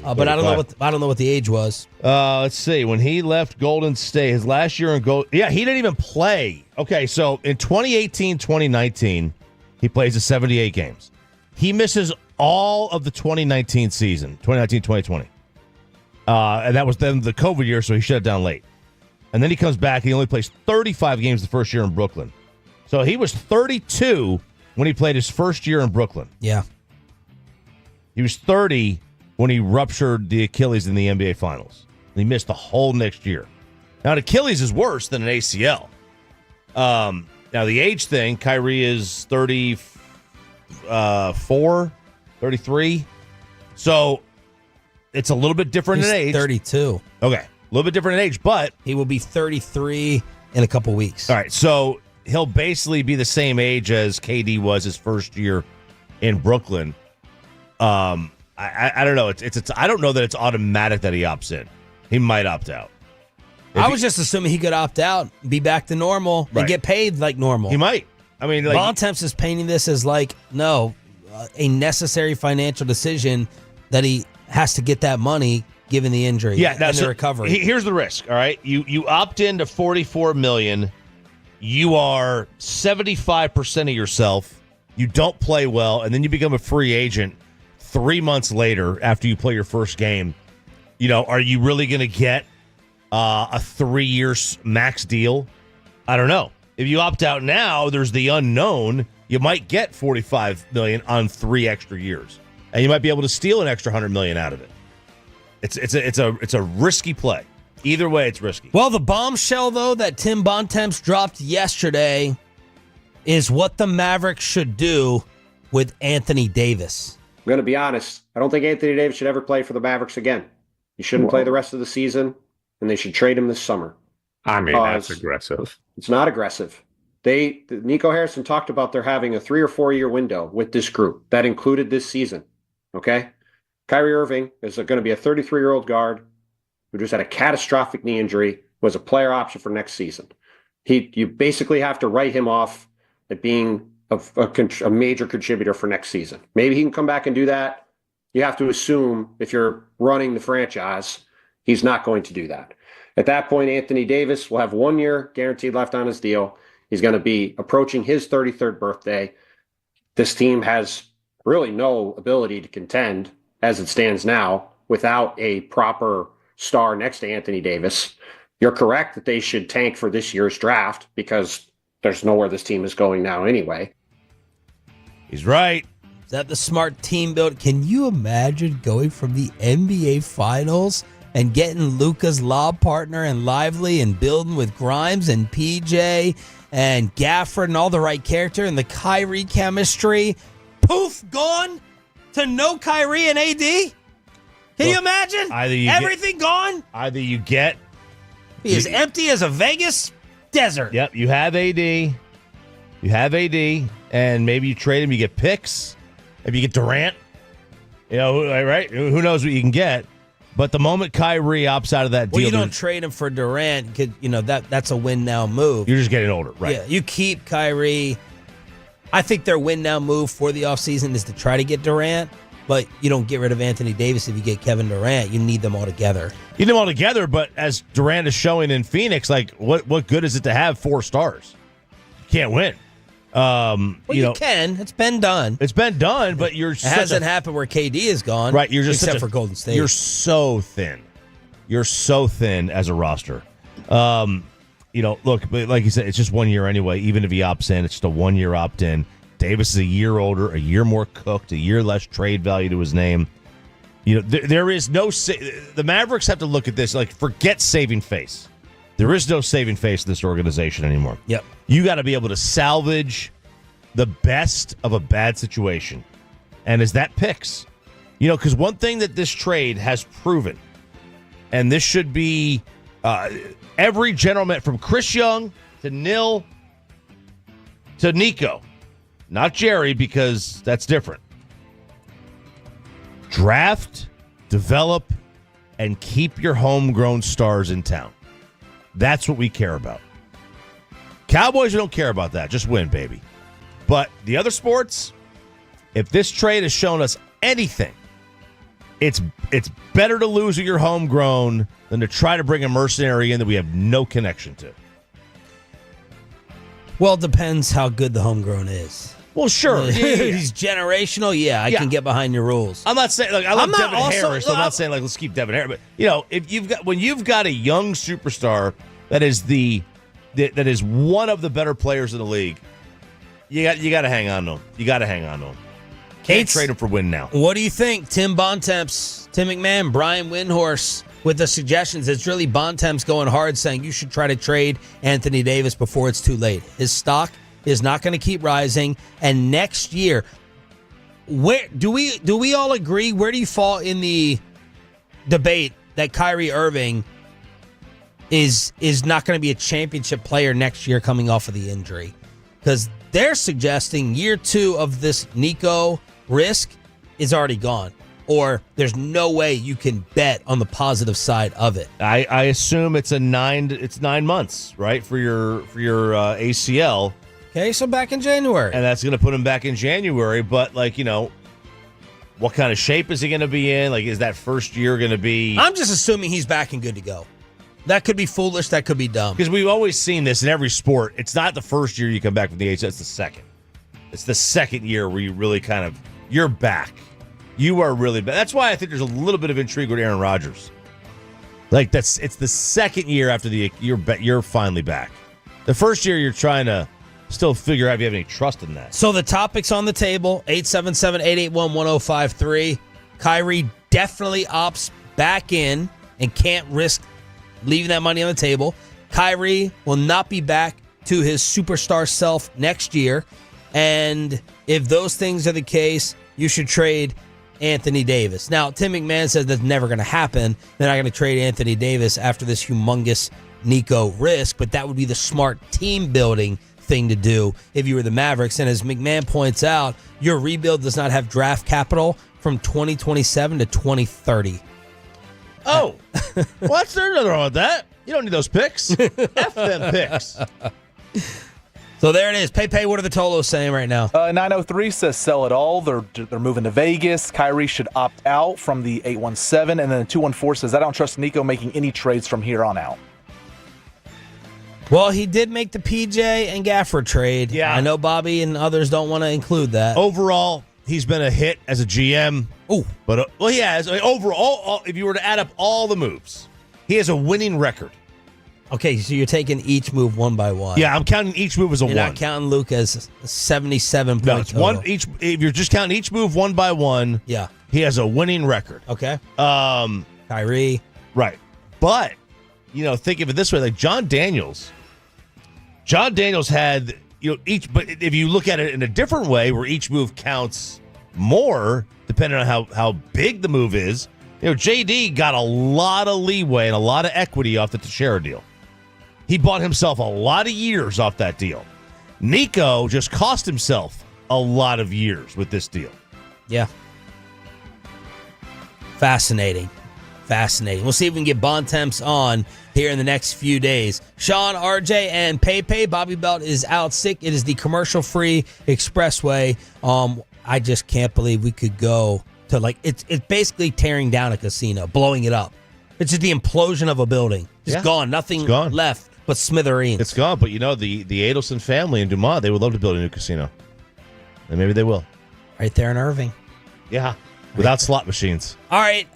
But I don't know what the age was. Let's see. When he left Golden State, his last year in he didn't even play. Okay, so in 2018-2019, he plays 78 games. He misses all of the 2019 season, 2019-2020. And that was then the COVID year, so he shut it down late. And then he comes back. He only plays 35 games the first year in Brooklyn. So he was 32 when he played his first year in Brooklyn. Yeah. He was 30 when he ruptured the Achilles in the NBA Finals. And he missed the whole next year. Now, an Achilles is worse than an ACL. Now, the age thing, Kyrie is 34, 33. So it's a little bit different in age. 32. Okay. A little bit different in age, but he will be 33 in a couple weeks. All right. So he'll basically be the same age as KD was his first year in Brooklyn. I don't know. I don't know that it's automatic that he opts in. He might opt out. I was just assuming he could opt out, be back to normal, and get paid like normal. He might. I mean, like, Bontemps is painting this as like, a necessary financial decision that he has to get that money given the injury and the recovery. Here's the risk, all right? You opt into $44 million. You are 75% of yourself. You don't play well, and then you become a free agent 3 months later after you play your first game. Are you really going to get a 3-year max deal? I don't know. If you opt out now, there's the unknown. You might get $45 million on 3 extra years, and you might be able to steal an extra $100 million out of it. It's a risky play. Either way, it's risky. Well, the bombshell though that Tim Bontemps dropped yesterday is what the Mavericks should do with Anthony Davis. I'm going to be honest. I don't think Anthony Davis should ever play for the Mavericks again. He shouldn't play the rest of the season, and they should trade him this summer. I mean, that's aggressive. It's not aggressive. Nico Harrison talked about they're having a 3 or 4 year window with this group. That included this season. Okay? Kyrie Irving is going to be a 33-year-old guard who just had a catastrophic knee injury, was a player option for next season. You basically have to write him off at being a major contributor for next season. Maybe he can come back and do that. You have to assume if you're running the franchise, he's not going to do that. At that point, Anthony Davis will have 1 year guaranteed left on his deal. He's going to be approaching his 33rd birthday. This team has really no ability to contend as it stands now without a proper star next to Anthony Davis. You're correct that they should tank for this year's draft because there's nowhere this team is going now anyway. He's right. Is that the smart team build? Can you imagine going from the NBA Finals and getting Luka's lob partner and Lively and building with Grimes and PJ and Gafford and all the right character and the Kyrie chemistry? Poof, gone to no Kyrie and AD? Can you imagine? Everything gone? Either you get... He is empty as a Vegas desert. Yep, you have AD. You have AD, and maybe you trade him, you get picks. Maybe you get Durant. You know, right? Who knows what you can get? But the moment Kyrie opts out of that deal... Well, you don't trade him for Durant. You know, that's a win-now move. You're just getting older, right? Yeah, you keep Kyrie. I think their win-now move for the offseason is to try to get Durant, but you don't get rid of Anthony Davis if you get Kevin Durant. You need them all together. You need them all together, but as Durant is showing in Phoenix, like, what good is it to have 4 stars? You can't win. You can. It's been done. It's been done, but you're... It hasn't happened where KD is gone. Right, you're just except for Golden State. You're so thin. You're so thin as a roster. You know, look, but like you said, it's just 1 year anyway. Even if he opts in, it's just a 1 year opt in. Davis is a year older, a year more cooked, a year less trade value to his name. You know, there is no... The Mavericks have to look at this, like, forget saving face. There is no saving face in this organization anymore. Yep. You got to be able to salvage the best of a bad situation. And is that picks? You know, because one thing that this trade has proven, and this should be every general man from Chris Young to Nil to Nico, not Jerry, because that's different. Draft, develop, and keep your homegrown stars in town. That's what we care about. Cowboys, we don't care about that. Just win, baby. But the other sports, if this trade has shown us anything, it's better to lose with your homegrown than to try to bring a mercenary in that we have no connection to. Well, it depends how good the homegrown is. Well, sure. He's generational. Yeah, I can get behind your rules. I'm not saying, like, I love Devin Harris. I'm not saying, like, let's keep Devin Harris. But, you know, when you've got a young superstar that is that is one of the better players in the league, you got to hang on to him. You got to hang on to him. Can't trade him for win now. What do you think? Tim Bontemps, Tim McMahon, Brian Windhorst with the suggestions. It's really Bontemps going hard, saying you should try to trade Anthony Davis before it's too late. His stock is not going to keep rising, and next year, where do we all agree? Where do you fall in the debate that Kyrie Irving is not going to be a championship player next year coming off of the injury? Because they're suggesting year 2 of this Nico risk is already gone, or there's no way you can bet on the positive side of it. I assume it's 9 months, right, for your ACL. Okay, so back in January. And that's going to put him back in January. But, like, you know, what kind of shape is he going to be in? Like, is that first year going to be... I'm just assuming he's back and good to go. That could be foolish. That could be dumb. Because we've always seen this in every sport. It's not the first year you come back from the ACL. It's the second. It's the second year where you really kind of... You're back. You are really back. That's why I think there's a little bit of intrigue with Aaron Rodgers. Like, it's the second year after you're finally back. The first year you're trying to... still figure out if you have any trust in that. So the topic's on the table, 877-881-1053. Kyrie definitely opts back in and can't risk leaving that money on the table. Kyrie will not be back to his superstar self next year. And if those things are the case, you should trade Anthony Davis. Now, Tim McMahon says that's never going to happen. They're not going to trade Anthony Davis after this humongous Nico risk, but that would be the smart team building thing to do if you were the Mavericks. And as McMahon points out, your rebuild does not have draft capital from 2027 to 2030. Oh, what's there nothing wrong with that? You don't need those picks. F them picks. So there it is. Pepe, what are the Tolos saying right now? 903 says sell it all. They're moving to Vegas. Kyrie should opt out from the 817. And then 214 says, I don't trust Nico making any trades from here on out. Well, he did make the PJ and Gafford trade. Yeah. I know Bobby and others don't want to include that. Overall, he's been a hit as a GM. Ooh. But, he has. I mean, overall, if you were to add up all the moves, he has a winning record. Okay, so you're taking each move one by one. Yeah, I'm counting each move as a You're one. not counting Luke as a 77 point No, it's total. one each. If you're just counting each move one by one, Yeah. he has a winning record. Okay. Kyrie. Right. But, think of it this way, like John Daniels had, each, but if you look at it in a different way where each move counts more, depending on how big the move is, JD got a lot of leeway and a lot of equity off the Teixeira deal. He bought himself a lot of years off that deal. Nico just cost himself a lot of years with this deal. Yeah. Fascinating. We'll see if we can get Bontemps on here in the next few days. Sean, RJ, and Pepe. Bobby Belt is out sick. It is the commercial-free expressway. I just can't believe we could go to, it's basically tearing down a casino, blowing it up. It's just the implosion of a building. Just gone. Nothing left but smithereens. It's gone, but the Adelson family in Dumont, they would love to build a new casino. And maybe they will. Right there in Irving. Yeah. Without slot machines. All right,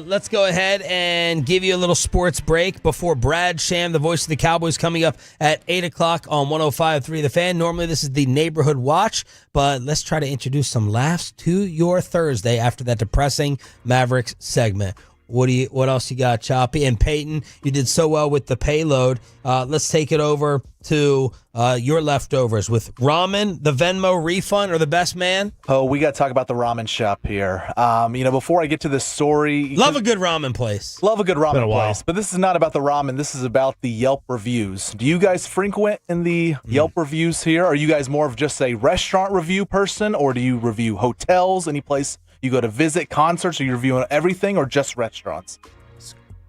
let's go ahead and give you a little sports break before Brad Sham, the voice of the Cowboys, coming up at 8 o'clock on 105.3 The Fan. Normally, this is the Neighborhood Watch, but let's try to introduce some laughs to your Thursday after that depressing Mavericks segment. What else you got, Choppy? And Peyton, you did so well with the payload. Let's take it over to your leftovers with ramen, the Venmo refund, or the best man. Oh, we got to talk about the ramen shop here. Before I get to this story, love a good ramen place. Love a good ramen place, but this is not about the ramen. This is about the Yelp reviews. Do you guys frequent in the Yelp reviews here? Are you guys more of just a restaurant review person, or do you review hotels, any place you go to visit, concerts? Are you reviewing everything or just restaurants?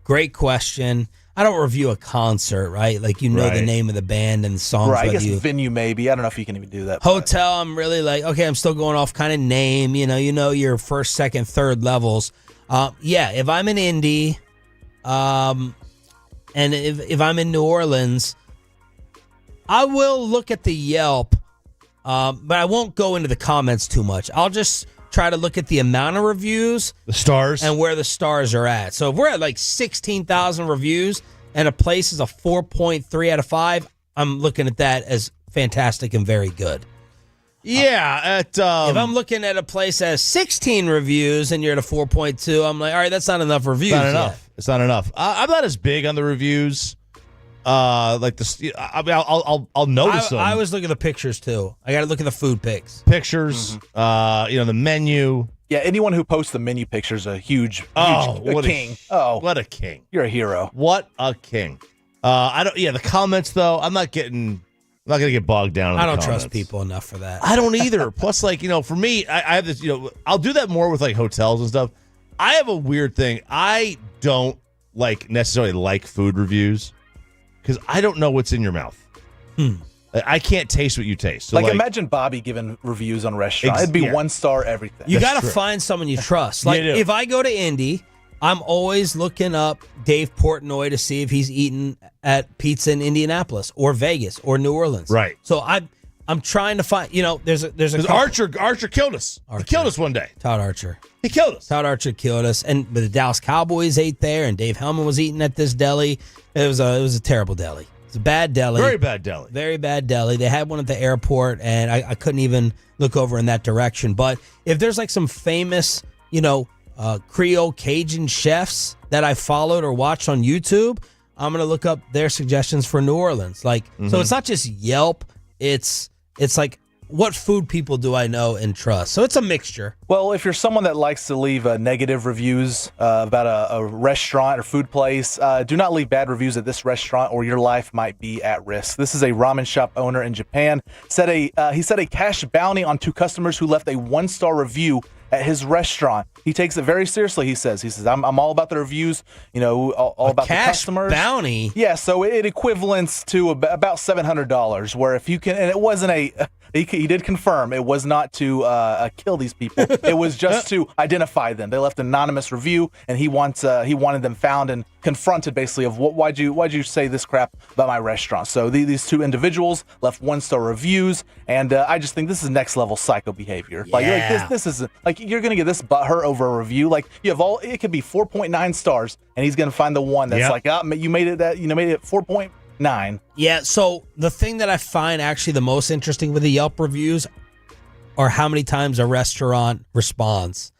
Great question. I don't review a concert, right? Like, the name of the band and the songs. Right, I guess venue maybe. I don't know if you can even do that. Hotel, I'm really okay, I'm still going off kind of name, your first, second, third levels. If I'm in Indy, and if I'm in New Orleans, I will look at the Yelp, but I won't go into the comments too much. I'll just try to look at the amount of reviews, the stars, and where the stars are at. So if we're at 16,000 reviews and a place is a 4.3 out of 5, I'm looking at that as fantastic and very good. Yeah. If I'm looking at a place that has 16 reviews and you're at a 4.2, I'm like, all right, that's not enough reviews. It's not enough. I'm not as big on the reviews. I'll notice them. I always look at the pictures too. I got to look at the food pics. Pictures, the menu. Yeah, anyone who posts the menu pictures a huge what king. What a king! You're a hero. What a king! The comments though, I'm not gonna get bogged down. I don't trust people enough for that. I don't either. Plus, for me, I have this. I'll do that more with hotels and stuff. I have a weird thing. I don't necessarily like food reviews, because I don't know what's in your mouth. I can't taste what you taste. So imagine Bobby giving reviews on restaurants. It'd be 1 star everything. You got to find someone you trust. If I go to Indy, I'm always looking up Dave Portnoy to see if he's eaten at pizza in Indianapolis or Vegas or New Orleans. Right. So I'm trying to find. There's a Archer killed us. He killed us one day. Todd Archer. He killed us. Todd Archer killed us, and the Dallas Cowboys ate there, and Dave Hellman was eating at this deli. It was a terrible deli. It's a bad deli. Very bad deli. Very bad deli. They had one at the airport, and I couldn't even look over in that direction. But if there's some famous, Creole Cajun chefs that I followed or watched on YouTube, I'm going to look up their suggestions for New Orleans. So it's not just Yelp. It's what food people do I know and trust? So it's a mixture. Well, if you're someone that likes to leave negative reviews about a restaurant or food place, do not leave bad reviews at this restaurant or your life might be at risk. This is a ramen shop owner in Japan. He set a cash bounty on 2 customers who left a 1-star review at his restaurant. He takes it very seriously, he says, I'm all about the reviews, all about the customers. Bounty? Yeah, so it equivalents to about $700, where if you can, and it wasn't he did confirm it was not to kill these people. It was just to identify them. They left an anonymous review, and he wanted them found and confronted, basically, of why'd you say this crap about my restaurant? So these 2 individuals left 1-star reviews, and I just think this is next level psycho behavior. Yeah. This isn't like you're gonna get this butthurt over a review. Like it could be 4.9 stars, and he's gonna find the one that's you made it 4.9. Yeah, so the thing that I find actually the most interesting with the Yelp reviews are how many times a restaurant responds.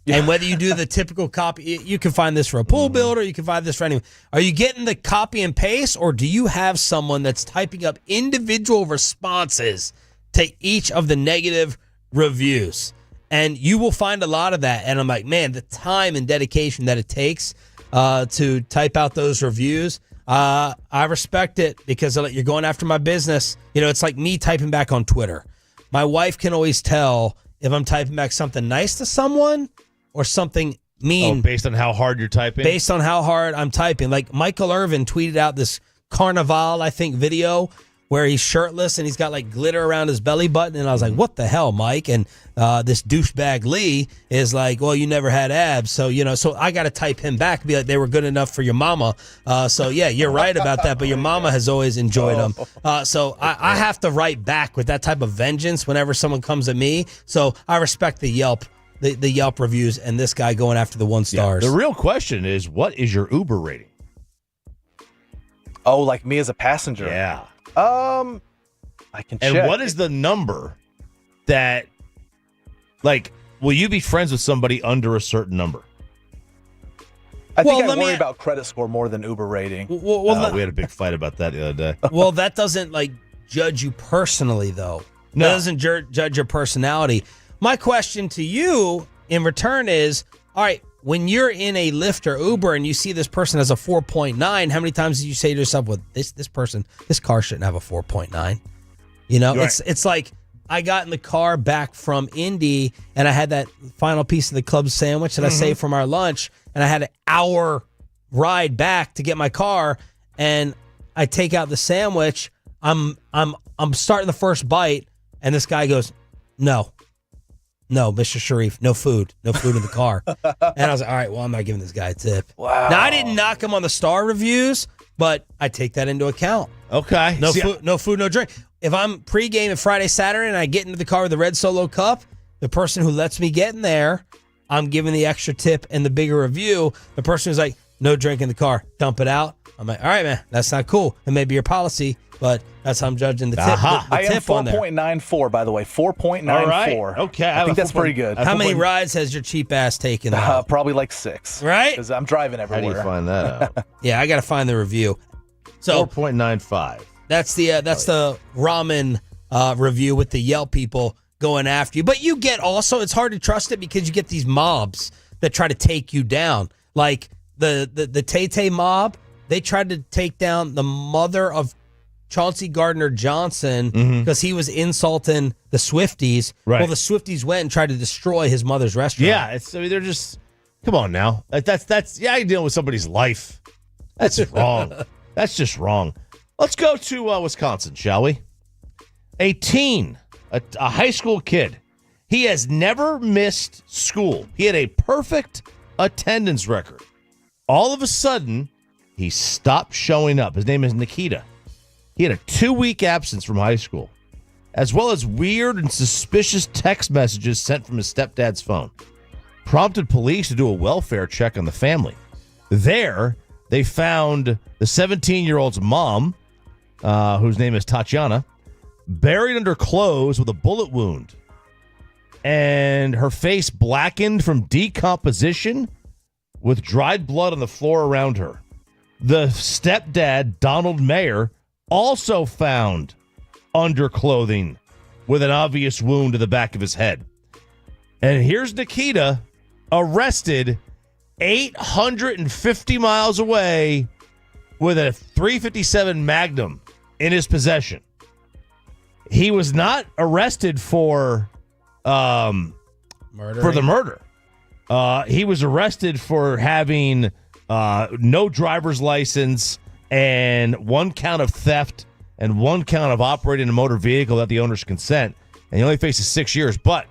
Yeah. And whether you do the typical copy, you can find this for a pool builder, you can find this for anyone. Are you getting the copy and paste, or do you have someone that's typing up individual responses to each of the negative reviews? And you will find a lot of that. And I'm like, man, the time and dedication that it takes to type out those reviews, I respect it because you're going after my business. It's like me typing back on Twitter. My wife can always tell if I'm typing back something nice to someone or something mean. Oh, based on how hard you're typing? Based on how hard I'm typing. Like Michael Irvin tweeted out this Carnival, I think, video where he's shirtless and he's got like glitter around his belly button. And I was like, what the hell, Mike? And this douchebag Lee is like, well, you never had abs. So, so I got to type him back and be like, they were good enough for your mama. So, yeah, you're right about that. But your mama has always enjoyed them. So I have to write back with that type of vengeance whenever someone comes at me. So I respect the Yelp. The Yelp reviews and this guy going after the 1 stars. The real question is, what is your Uber rating? Oh, like me as a passenger? Yeah. I can check. And what is the number that, like, will you be friends with somebody under a certain number? I think I worry about credit score more than Uber rating. We had a big fight about that the other day. Well, that doesn't, judge you personally, though. No. That doesn't judge your personality. My question to you in return is, all right, when you're in a Lyft or Uber and you see this person has a 4.9, how many times did you say to yourself, well, this car shouldn't have a 4.9? Right. It's like I got in the car back from Indy and I had that final piece of the club sandwich that I saved from our lunch, and I had an hour ride back to get my car, and I take out the sandwich. I'm starting the first bite, and this guy goes, No, Mr. Sharif, no food in the car. And I was like, all right, well, I'm not giving this guy a tip. Wow. Now, I didn't knock him on the star reviews, but I take that into account. Okay. No food, no drink. If I'm pregame at Friday, Saturday, and I get into the car with the red Solo cup, the person who lets me get in there, I'm giving the extra tip and the bigger review. The person who's like, no drink in the car, dump it out. I'm like, all right, man, that's not cool. It may be your policy, but that's how I'm judging the tip. I am 4.94, by the way. 4.94. All right. Okay. I think that's pretty good. How many rides has your cheap ass taken? Probably like 6. Right? Because I'm driving everywhere. How do you find that out? Yeah, I got to find the review. So 4.95. That's the ramen review with the Yelp people going after you. But you get also, it's hard to trust it because you get these mobs that try to take you down. Like the Tay-Tay mob, they tried to take down the mother of Chauncey Gardner-Johnson because he was insulting the Swifties. Right. Well, the Swifties went and tried to destroy his mother's restaurant. Yeah, they're just, come on now. That's you're dealing with somebody's life. That's wrong. That's just wrong. Let's go to Wisconsin, shall we? A teen, a high school kid. He has never missed school. He had a perfect attendance record. All of a sudden, he stopped showing up. His name is Nikita. He had a 2-week absence from high school, as well as weird and suspicious text messages sent from his stepdad's phone. Prompted police to do a welfare check on the family. There, they found the 17-year-old's mom, whose name is Tatiana, buried under clothes with a bullet wound, and her face blackened from decomposition with dried blood on the floor around her. The stepdad, Donald Mayer, also found underclothing with an obvious wound to the back of his head. And here's Nikita arrested 850 miles away with a .357 Magnum in his possession. He was not arrested for the murder. He was arrested for having no driver's license and 1 count of theft and 1 count of operating a motor vehicle without the owner's consent. And he only faces 6 years. But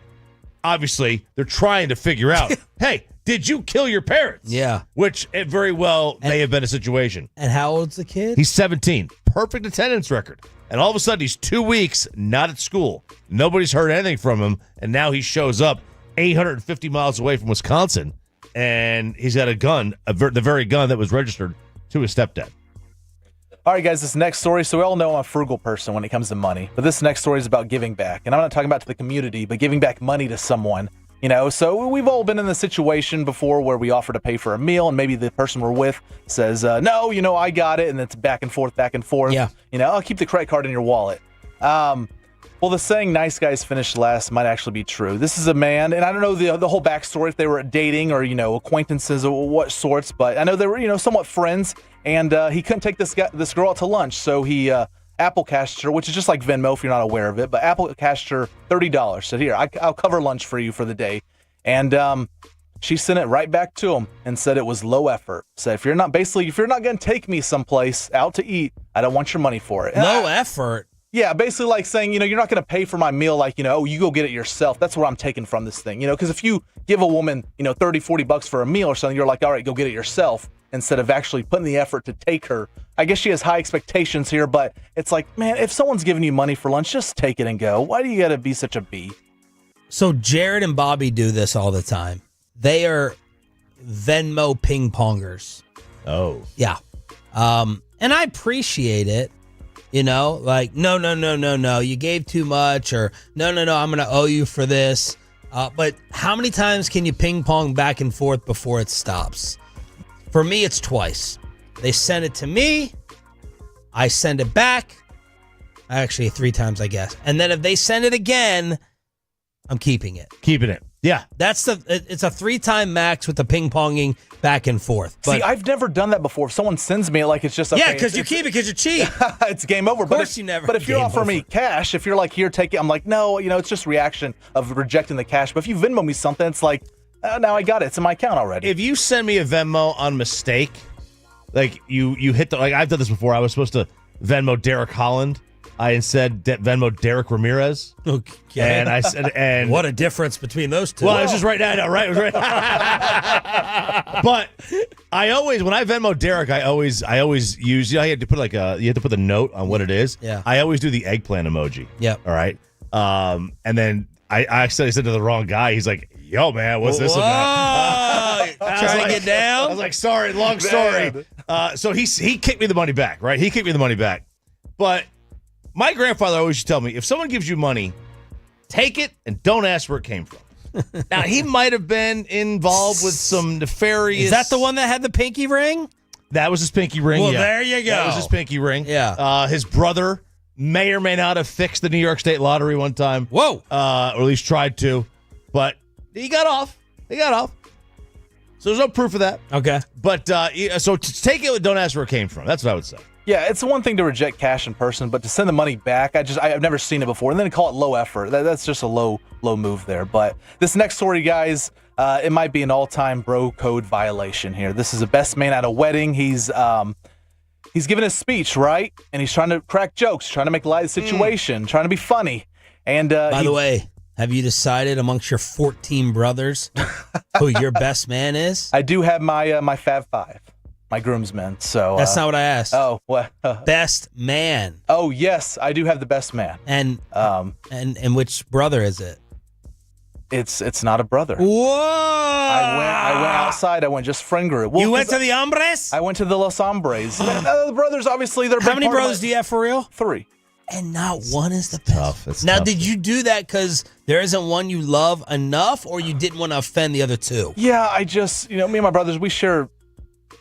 obviously, they're trying to figure out, hey, did you kill your parents? Yeah. Which it very well may have been a situation. And how old's the kid? He's 17. Perfect attendance record. And all of a sudden, he's 2 weeks not at school. Nobody's heard anything from him. And now he shows up 850 miles away from Wisconsin. And he's got a gun, the very gun that was registered to his stepdad. All right, guys, this next story. So we all know I'm a frugal person when it comes to money, but this next story is about giving back. And I'm not talking about to the community, but giving back money to someone. You know, so we've all been in the situation before where we offer to pay for a meal and maybe the person we're with says, no, you know, I got it. And it's back and forth. Yeah. You know, I'll keep the credit card in your wallet. Well, the saying nice guys finish last might actually be true. This is a man, and I don't know the whole backstory, if they were dating or, you know, acquaintances or what sorts, but I know they were, you know, somewhat friends, and he couldn't take this girl out to lunch, so he Apple cashed her, which is just like Venmo if you're not aware of it, but Apple cashed her $30. Said, here, I'll cover lunch for you for the day. And she sent it right back to him and said it was low effort. Said, if you're not going to take me someplace out to eat, I don't want your money for it. Low effort? Yeah, basically like saying, you know, you're not going to pay for my meal like, you know, oh, you go get it yourself. That's what I'm taking from this thing, you know, because if you give a woman, you know, $30-$40 for a meal or something, you're like, all right, go get it yourself instead of actually putting the effort to take her. I guess she has high expectations here, but it's like, man, if someone's giving you money for lunch, just take it and go. Why do you got to be such a bee? So Jared and Bobby do this all the time. They are Venmo ping pongers. Oh. Yeah. And I appreciate it. You know, like, no, you gave too much, or no, I'm going to owe you for this. But how many times can you ping pong back and forth before it stops? For me, it's twice. They send it to me. I send it back. Actually, 3 times, I guess. And then if they send it again, I'm keeping it. Keeping it. Yeah. It's a 3-time max with the ping ponging back and forth. But see, I've never done that before. If someone sends me it, like it's just okay, because you keep it because you're cheap. It's game over. Of course, you never. But if you offer me cash, if you're like, here, take it, I'm like, no, you know, it's just reaction of rejecting the cash. But if you Venmo me something, it's like, now I got it. It's in my account already. If you send me a Venmo on mistake, like you hit the, like I've done this before. I was supposed to Venmo Derek Holland. I instead Venmo Derek Ramirez. Okay. And I said, and what a difference between those two. Well, I was just right now, right? It was right. But I always, when I Venmo Derek, I always use, you know, you have to put you have to put the note on what it is. Yeah. I always do the eggplant emoji. Yep. All right. And then I accidentally said to the wrong guy. He's like, yo, man, what's this about? Trying to get down? I was like, sorry, long story. So he kicked me the money back, right? He kicked me the money back. But my grandfather always used to tell me, if someone gives you money, take it and don't ask where it came from. Now, he might have been involved with some nefarious... Is that the one that had the pinky ring? That was his pinky ring, well, yeah. There you go. That was his pinky ring. Yeah. His brother may or may not have fixed the New York State Lottery one time. Whoa. Or at least tried to. But he got off. So there's no proof of that. Okay. But so to take it, don't ask where it came from. That's what I would say. Yeah, it's one thing to reject cash in person, but to send the money back, I've never seen it before. And then call it low effort. That's just a low move there. But this next story, guys, it might be an all-time bro code violation here. This is a best man at a wedding. He's giving a speech, right? And he's trying to crack jokes, trying to make light of the situation, trying to be funny. And by the way, have you decided amongst your 14 brothers who your best man is? I do have my Fab Five. My groomsmen. So that's not what I asked. Oh, what? Best man. Oh, yes, I do have the best man. And which brother is it? It's not a brother. Whoa! I went outside. I went just friend group. Well, you went to the hombres? I went to the Los Hombres. The brothers, obviously, they're. How many brothers do you have for real? 3. And not one is the best. Tough. It's now, tough. did you do that because there isn't one you love enough, or you didn't want to offend the other 2? Yeah, I just, me and my brothers, we share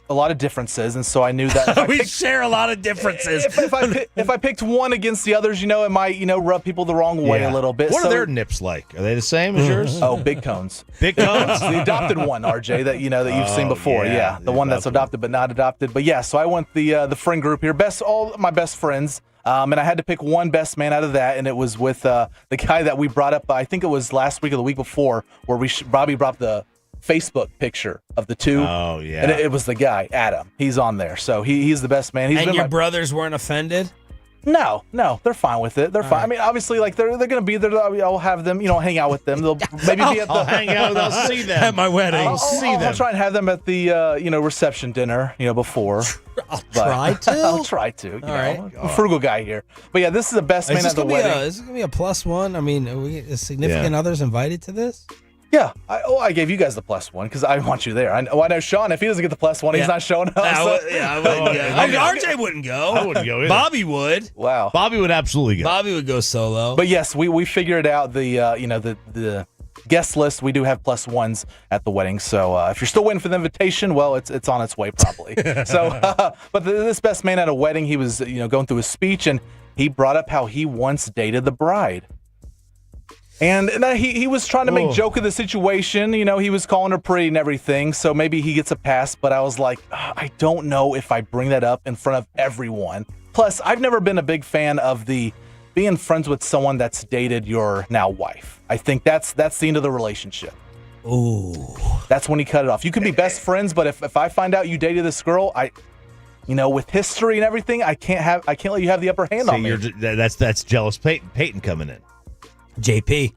a lot of differences, and so I knew that we share a lot of differences. If I picked one against the others, it might rub people the wrong way a little bit. What are their nips like? Are they the same as yours? Oh, big cones. Big cones. The adopted one, RJ, that that you've seen before. Yeah, the one that's adopted but not adopted. But yeah, so I went the friend group here, all my best friends. And I had to pick one best man out of that, and it was with the guy that we brought up. I think it was last week or the week before, where Bobby brought the Facebook picture of the two. Oh yeah, and it was the guy Adam. He's on there, so he's the best man. And your brothers weren't offended? No, they're fine with it. They're fine. Right. I mean, obviously, like they're going to be there. I'll have them, hang out with them. They'll maybe be at the. I'll hang out. I'll see them at my wedding. I'll try and have them at the reception dinner. Before. I'll try to. I'll try to. All right. I'm a frugal guy here, but yeah, this is the best man at the wedding. Is this going to be a +1? I mean, are we significant others invited to this? Yeah, I gave you guys the +1 because I want you there. I know Sean, if he doesn't get the +1, he's not showing up. I wouldn't go. RJ wouldn't go. I wouldn't go either. Bobby would. Wow. Bobby would absolutely go. Bobby would go solo. But yes, we figured out the guest list. We do have +1s at the wedding. So if you're still waiting for the invitation, well, it's on its way probably. But this best man at a wedding, he was going through his speech, and he brought up how he once dated the bride. And he was trying to make joke of the situation. He was calling her pretty and everything, so maybe he gets a pass. But I was like, I don't know if I bring that up in front of everyone. Plus, I've never been a big fan of the being friends with someone that's dated your now wife. I think that's the end of the relationship. Ooh. That's when he cut it off. You can be best friends, but if I find out you dated this girl, with history and everything, I can't let you have the upper hand on me. That's jealous Peyton coming in. JP.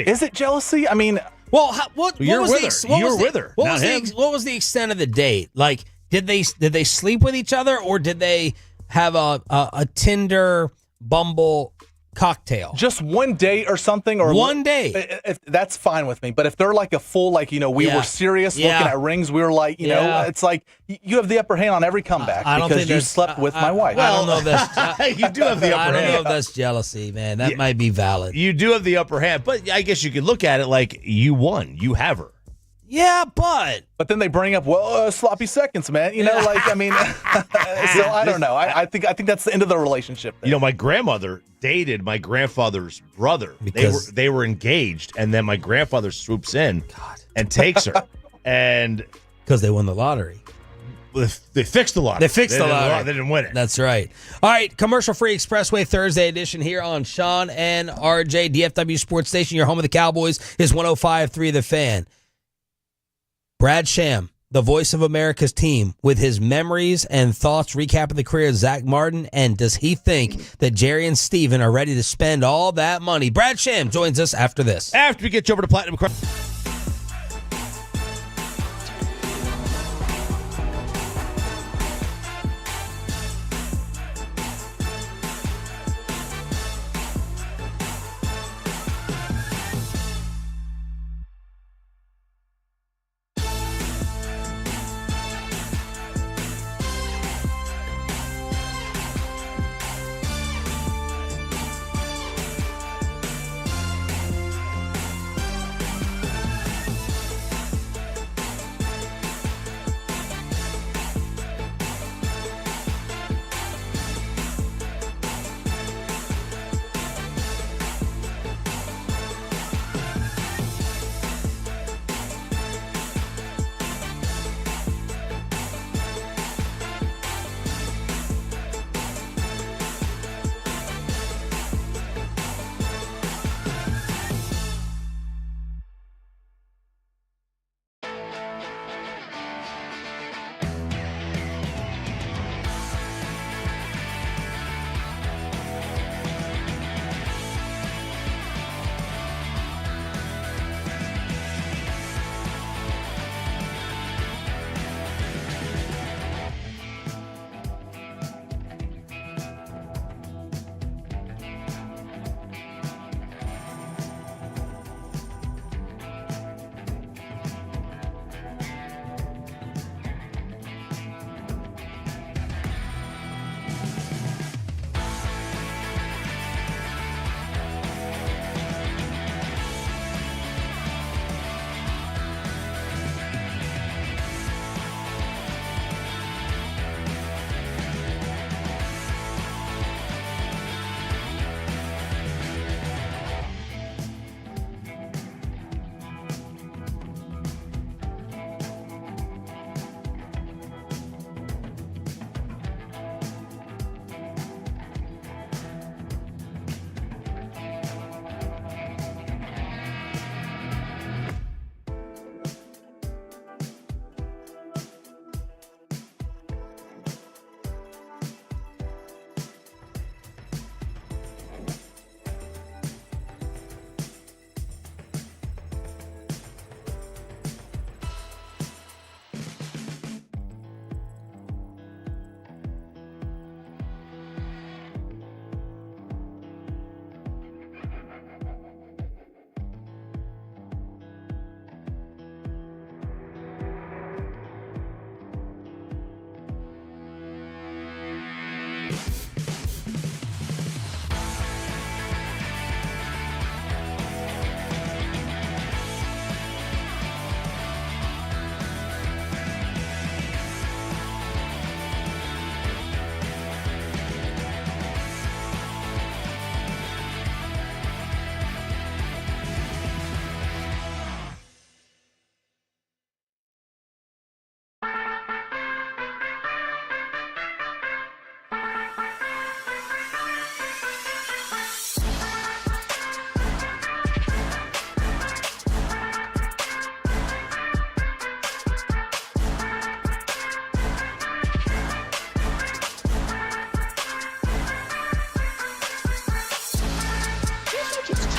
Is it jealousy? I mean, well, what you're was with her. You're with her. What was the extent of the date? Like, did they sleep with each other, or did they have a Tinder, Bumble cocktail? Just one date or something, or one day. If that's fine with me. But if they're like a full, we were serious looking at rings, we were like, it's like you have the upper hand on every comeback because you slept with my wife. I don't know if that's you do have the upper hand. I don't know if that's jealousy, man. That might be valid. You do have the upper hand, but I guess you could look at it like you won. You have her. Yeah, but then they bring up sloppy seconds, man. So I don't know. I think that's the end of the relationship there. My grandmother dated my grandfather's brother. Because they were engaged, and then my grandfather swoops in and takes her, and because they won the lottery. They fixed the lottery. They didn't win it. That's right. All right, commercial-free Expressway Thursday edition here on Sean and RJ, DFW Sports Station. Your home of the Cowboys is 105.3 The Fan. Brad Sham, the voice of America's team, with his memories and thoughts recapping the career of Zack Martin, and does he think that Jerry and Steven are ready to spend all that money? Brad Sham joins us after this. After we get you over to Platinum Crown.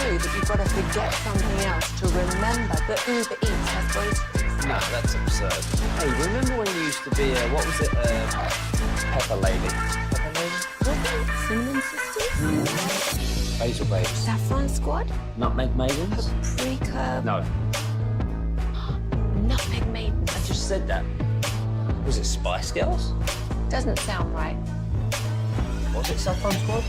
true that you've got to forget something else to remember that Uber Eats has groceries? No, that's absurd. Hey, remember when you used to be what was it, Pepper Lady? Pepper Lady? What? Cinnamon Sisters? Basil Babes. Saffron Squad? Nutmeg Maidens? Paprika? No. Nutmeg Maidens. I just said that. Was it Spice Girls? Doesn't sound right. Was it Saffron Squad?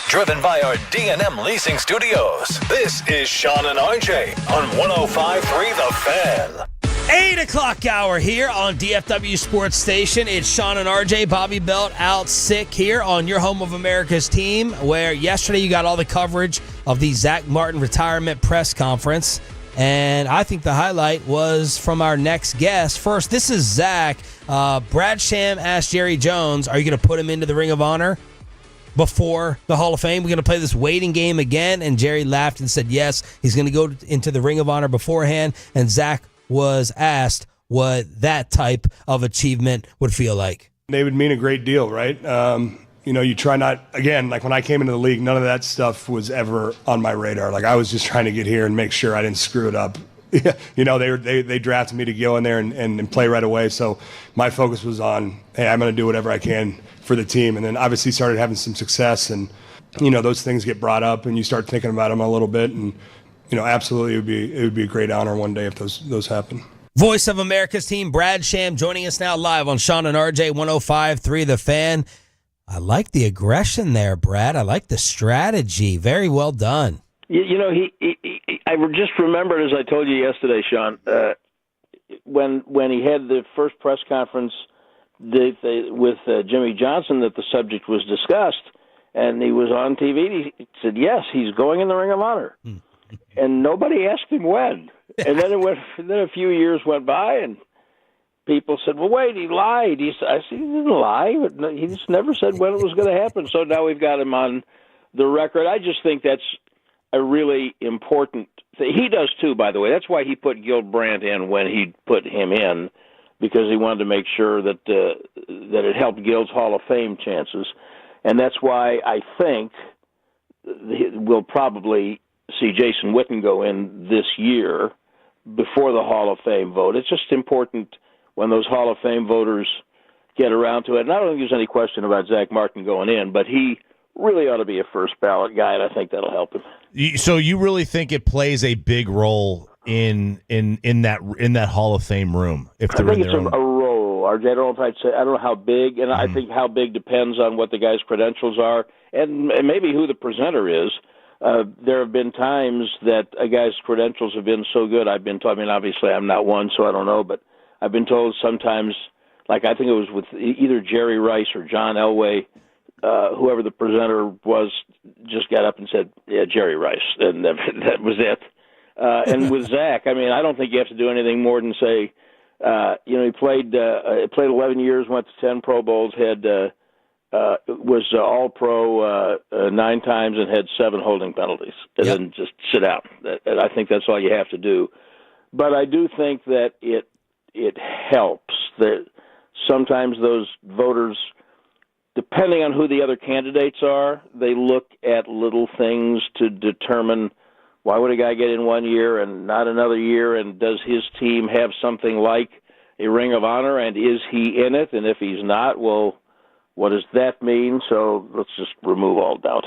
Driven by our D&M Leasing Studios. This is Sean and RJ on 105.3 The Fan. 8 o'clock hour here on DFW Sports Station. It's Sean and RJ. Bobby Belt out sick here on your home of America's team, where yesterday you got all the coverage of the Zack Martin retirement press conference. And I think the highlight was from our next guest. First, this is Zack. Brad Sham asked Jerry Jones, are you going to put him into the Ring of Honor before the Hall of Fame? We're going to play this waiting game again. And Jerry laughed and said, yes, he's going to go into the Ring of Honor beforehand. And Zack was asked what that type of achievement would feel like. They would mean a great deal, right? You try not, again, like when I came into the league, none of that stuff was ever on my radar. Like I was just trying to get here and make sure I didn't screw it up. They drafted me to go in there and play right away. So my focus was on, hey, I'm going to do whatever I can for the team. And then obviously started having some success, and, those things get brought up and you start thinking about them a little bit. And, absolutely it would be a great honor one day if those happen. Voice of America's team, Brad Sham, joining us now live on Sean and RJ 105.3 The Fan. I like the aggression there, Brad. I like the strategy. Very well done. I just remembered, as I told you yesterday, Sean, when he had the first press conference with Jimmy Johnson, that the subject was discussed, and he was on TV. He said, yes, he's going in the Ring of Honor. And nobody asked him when. And then then a few years went by, and people said, well, wait, he lied. I said, he didn't lie. But he just never said when it was going to happen. So now we've got him on the record. I just think that's a really important thing. He does, too, by the way. That's why he put Gil Brandt in when he put him in, because he wanted to make sure that it helped Gil's Hall of Fame chances. And that's why I think we'll probably see Jason Witten go in this year before the Hall of Fame vote. It's just important when those Hall of Fame voters get around to it. And I don't think there's any question about Zack Martin going in, but he really ought to be a first ballot guy, and I think that'll help him. So you really think it plays a big role in that Hall of Fame room? If they're I think it's a role, RJ. I don't know how big, and I think how big depends on what the guy's credentials are, and maybe who the presenter is. There have been times that a guy's credentials have been so good, I've been told, obviously I'm not one, so I don't know, but I've been told sometimes like I think it was with either Jerry Rice or John Elway, whoever the presenter was, just got up and said, "Yeah, Jerry Rice," and that was it. And with Zack, I mean, I don't think you have to do anything more than say, he played 11 years, went to 10 Pro Bowls, was All-Pro 9 times, and had 7 holding penalties, and then just sit out. And I think that's all you have to do. But I do think that it helps that sometimes those voters, depending on who the other candidates are, they look at little things to determine why would a guy get in one year and not another year, and does his team have something like a Ring of Honor, and is he in it? And if he's not, well, what does that mean? So let's just remove all doubt.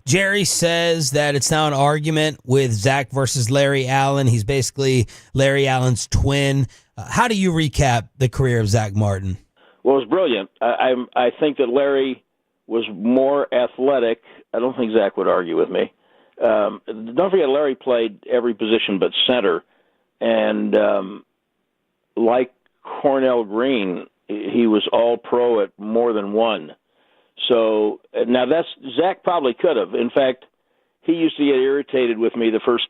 Jerry says that it's now an argument with Zack versus Larry Allen. He's basically Larry Allen's twin. How do you recap the career of Zack Martin? Well, it was brilliant. I think that Larry was more athletic. I don't think Zack would argue with me. Don't forget, Larry played every position but center. And like Cornell Green, he was all-pro at more than one. So now Zack probably could have. In fact, he used to get irritated with me the first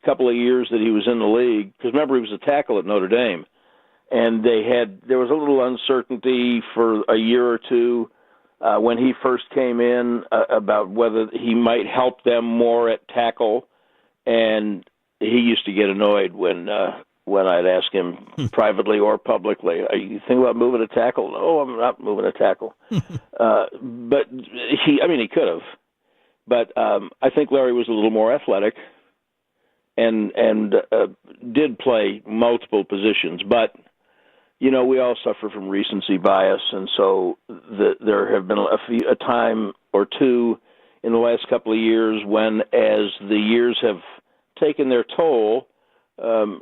couple of years that he was in the league, because remember, he was a tackle at Notre Dame. And there was a little uncertainty for a year or two when he first came in about whether he might help them more at tackle. And he used to get annoyed when I'd ask him privately or publicly, "Are you thinking about moving a tackle?" "No, I'm not moving a tackle." But he could have. But I think Larry was a little more athletic and did play multiple positions. But we all suffer from recency bias, and so there have been a time or two in the last couple of years when, as the years have taken their toll,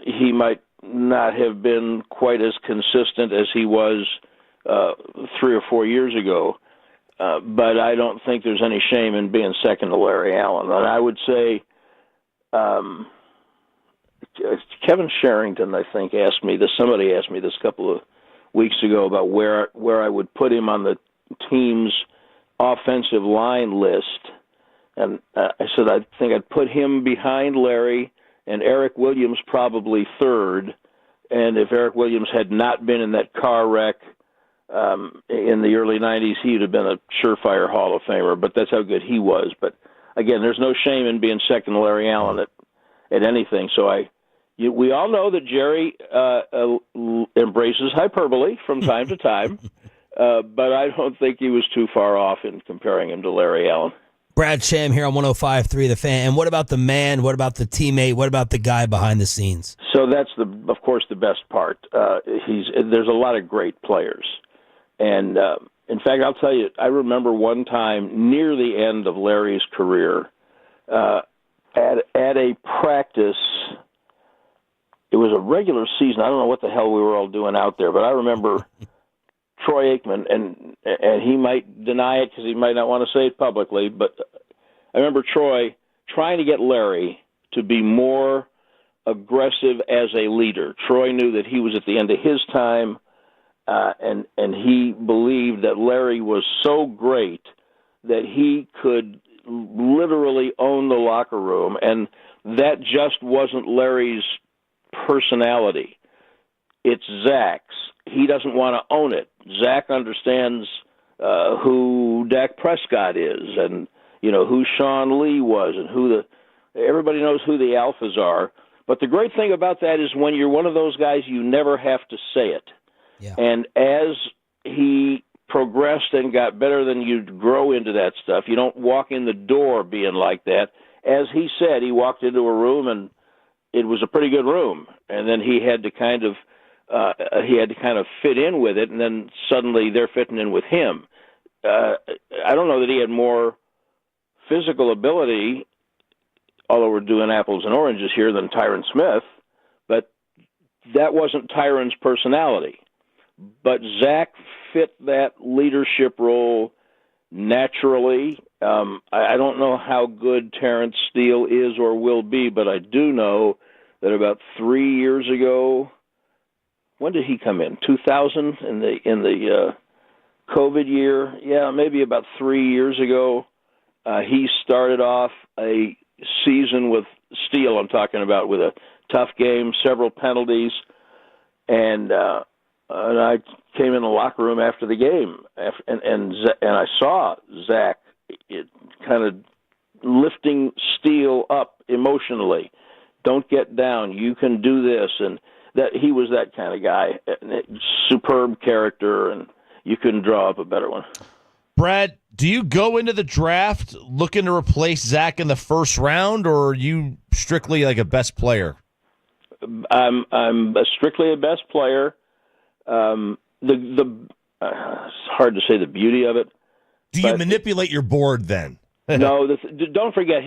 he might not have been quite as consistent as he was 3 or 4 years ago. But I don't think there's any shame in being second to Larry Allen. And I would say Kevin Sherrington, I think, asked me this. Somebody asked me this a couple of weeks ago about where I would put him on the team's offensive line list. And I said I think I'd put him behind Larry and Eric Williams probably third. And if Eric Williams had not been in that car wreck in the early 90s, he would have been a surefire Hall of Famer. But that's how good he was. But, again, there's no shame in being second to Larry Allen at anything. So we all know that Jerry embraces hyperbole from time to time, but I don't think he was too far off in comparing him to Larry Allen. Brad Sham here on 105.3 The Fan. And what about the man? What about the teammate? What about the guy behind the scenes? So that's, of course, the best part. There's a lot of great players. And, in fact, I'll tell you, I remember one time near the end of Larry's career at a practice. It was a regular season. I don't know what the hell we were all doing out there, but I remember Troy Aikman, and he might deny it because he might not want to say it publicly, but I remember Troy trying to get Larry to be more aggressive as a leader. Troy knew that he was at the end of his time, and he believed that Larry was so great that he could literally own the locker room, and that just wasn't Larry's personality. It's Zack's. He doesn't want to own it. Zack understands who Dak Prescott is, and who Sean Lee was, and everybody knows who the alphas are. But the great thing about that is when you're one of those guys, you never have to say it. Yeah. And as he progressed and got better, then you grow into that stuff. You don't walk in the door being like that. As he said, he walked into a room and it was a pretty good room, and then he had to kind of fit in with it, and then suddenly they're fitting in with him. I don't know that he had more physical ability, although we're doing apples and oranges here, than Tyron Smith, but that wasn't Tyron's personality. But Zack fit that leadership role naturally. I don't know how good Terrence Steele is or will be, but I do know that about 3 years ago, when did he come in? 2000 in the COVID year? Yeah, maybe about 3 years ago. He started off a season with Steele, I'm talking about, with a tough game, several penalties, and I came in the locker room after the game, and I saw Zach kind of lifting Steele up emotionally. Don't get down. You can do this, and that he was that kind of guy. Superb character, and you couldn't draw up a better one. Brad, do you go into the draft looking to replace Zach in the first round, or are you strictly like a best player? I'm strictly a best player. It's hard to say the beauty of it. Do you manipulate your board then? No, don't forget,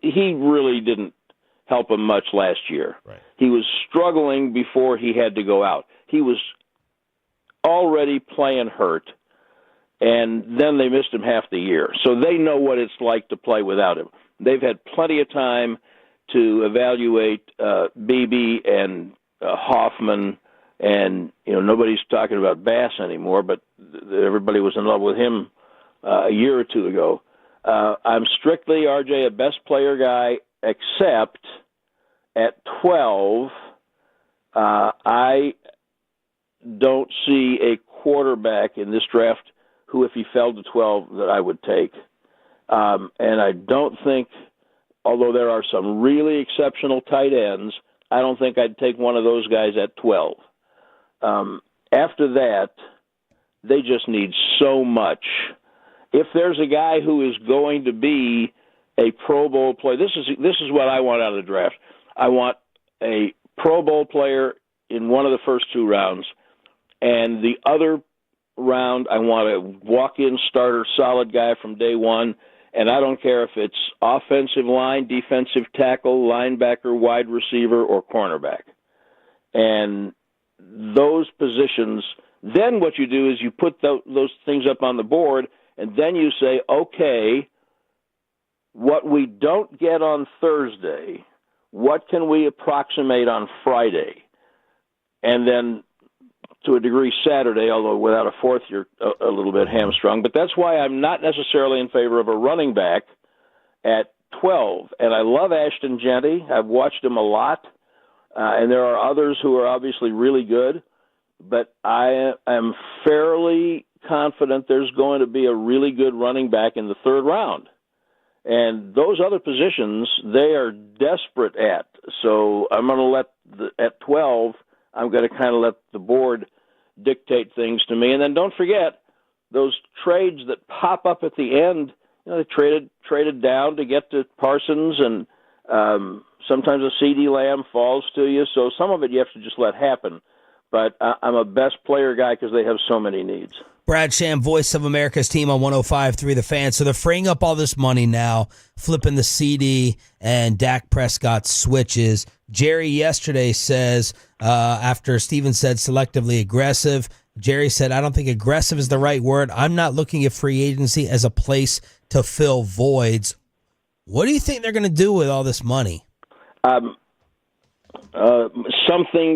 he really didn't help him much last year. Right. He was struggling before he had to go out. He was already playing hurt, and then they missed him half the year. So they know what it's like to play without him. They've had plenty of time to evaluate Beebe and Hoffman, and nobody's talking about Bass anymore, but everybody was in love with him a year or two ago. I'm strictly, RJ, a best player guy, except at 12, I don't see a quarterback in this draft who, if he fell to 12, that I would take. And I don't think, although there are some really exceptional tight ends, I don't think I'd take one of those guys at 12. After that, they just need so much. If there's a guy who is going to be a Pro Bowl player, this is what I want out of the draft. I want a Pro Bowl player in one of the first two rounds, and the other round I want a walk-in starter, solid guy from day one, and I don't care if it's offensive line, defensive tackle, linebacker, wide receiver, or cornerback. And those positions, then what you do is you put those things up on the board, and then you say, okay, what we don't get on Thursday, what can we approximate on Friday? And then, to a degree, Saturday, although without a fourth, you're a little bit hamstrung. But that's why I'm not necessarily in favor of a running back at 12. And I love Ashton Genty. I've watched him a lot. And there are others who are obviously really good. But I am fairly confident there's going to be a really good running back in the third round. And those other positions, they are desperate at. So I'm going to at 12, I'm going to kind of let the board dictate things to me. And then don't forget those trades that pop up at the end. They traded down to get to Parsons, and sometimes a CD Lamb falls to you. So some of it you have to just let happen. But I'm a best player guy because they have so many needs. Brad Sham, voice of America's team on 105.3 The Fan. So they're freeing up all this money now, flipping the CD and Dak Prescott switches. Jerry yesterday says, after Steven said selectively aggressive, Jerry said, I don't think aggressive is the right word. I'm not looking at free agency as a place to fill voids. What do you think they're going to do with all this money? Something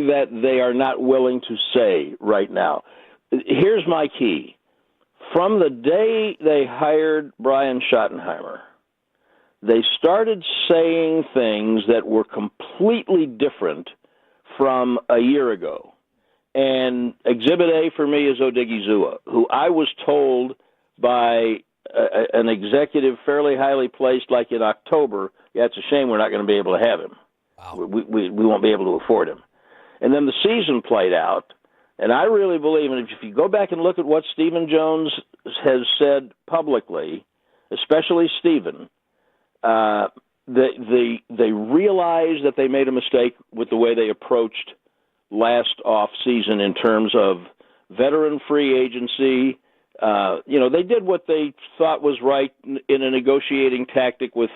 that they are not willing to say right now. Here's my key. From the day they hired Brian Schottenheimer, they started saying things that were completely different from a year ago. And Exhibit A for me is Odigizua, who I was told by an executive fairly highly placed, like in October, yeah, it's a shame we're not going to be able to have him. Wow. We won't be able to afford him. And then the season played out, and I really believe, and if you go back and look at what Stephen Jones has said publicly, especially Stephen, they realized that they made a mistake with the way they approached last off season in terms of veteran free agency. They did what they thought was right in a negotiating tactic with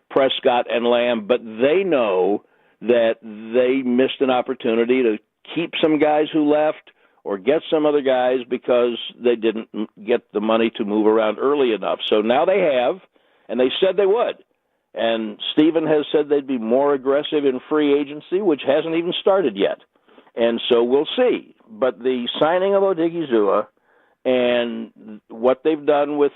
Prescott and Lamb, but they know that they missed an opportunity to keep some guys who left or get some other guys because they didn't get the money to move around early enough. So now they have, and they said they would. And Stephen has said they'd be more aggressive in free agency, which hasn't even started yet. And so we'll see. but the signing of Odigizua and what they've done with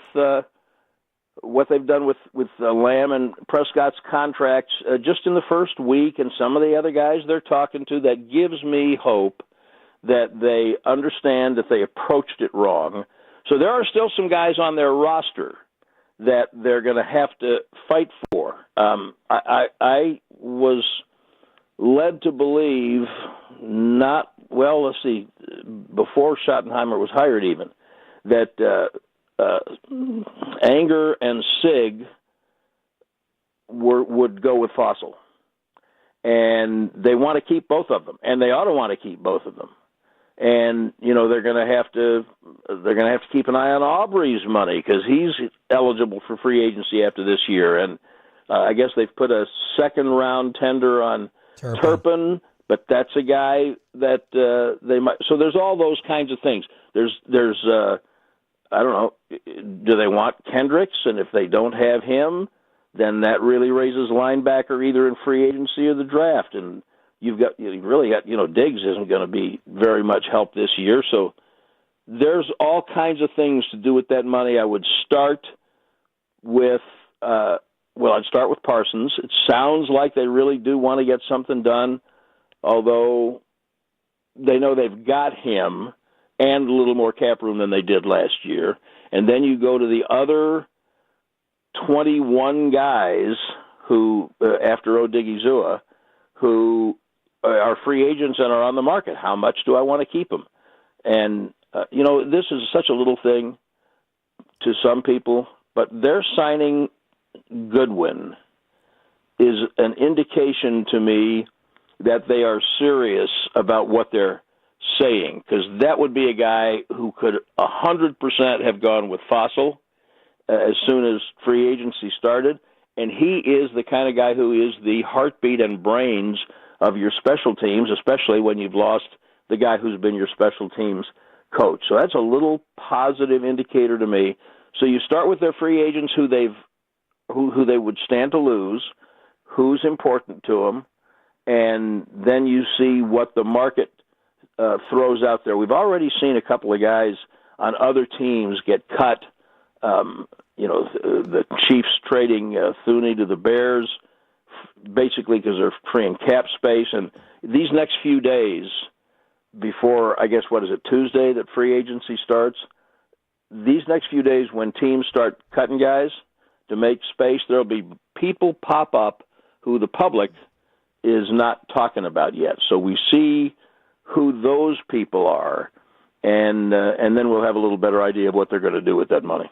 Lamb and Prescott's contracts just in the first week, and some of the other guys they're talking to, that gives me hope that they understand that they approached it wrong. So there are still some guys on their roster that they're going to have to fight for. I was led to believe before Schottenheimer was hired even, that Anger and Sig would go with Fossil. And they want to keep both of them, and they ought to want to keep both of them. And they're going to have to keep an eye on Aubrey's money, because he's eligible for free agency after this year. And I guess they've put a second round tender on Turpin, but that's a guy that they might. So there's all those kinds of things. There's I don't know. Do they want Kendricks? And if they don't have him, then that really raises linebacker either in free agency or the draft. And you've really got, Diggs isn't going to be very much help this year. So there's all kinds of things to do with that money. I would start with, I'd start with Parsons. It sounds like they really do want to get something done, although they know they've got him and a little more cap room than they did last year. And then you go to the other 21 guys who, after Odigizua, who are free agents and are on the market. How much do I want to keep them? And, this is such a little thing to some people, but their signing Goodwin is an indication to me that they are serious about what they're saying, because that would be a guy who could 100% have gone with Fossil as soon as free agency started, and he is the kind of guy who is the heartbeat and brains of your special teams, especially when you've lost the guy who's been your special teams coach. So that's a little positive indicator to me. So you start with their free agents who they would stand to lose, who's important to them, and then you see what the market throws out there. We've already seen a couple of guys on other teams get cut. The Chiefs trading Thuney to the Bears, basically because they're freeing cap space. And these next few days before, I guess, Tuesday that free agency starts, these next few days when teams start cutting guys to make space, there'll be people pop up who the public is not talking about yet. So we see who those people are, and then we'll have a little better idea of what they're going to do with that money.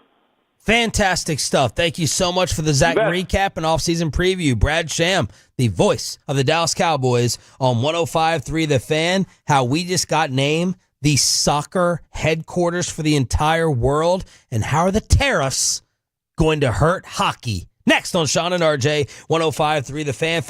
Fantastic stuff. Thank you so much for the Zach recap and offseason preview. Brad Sham, the voice of the Dallas Cowboys on 105.3 The Fan. How we just got named the soccer headquarters for the entire world, and how are the tariffs going to hurt hockey? Next on Sean and RJ, 105.3 The Fan.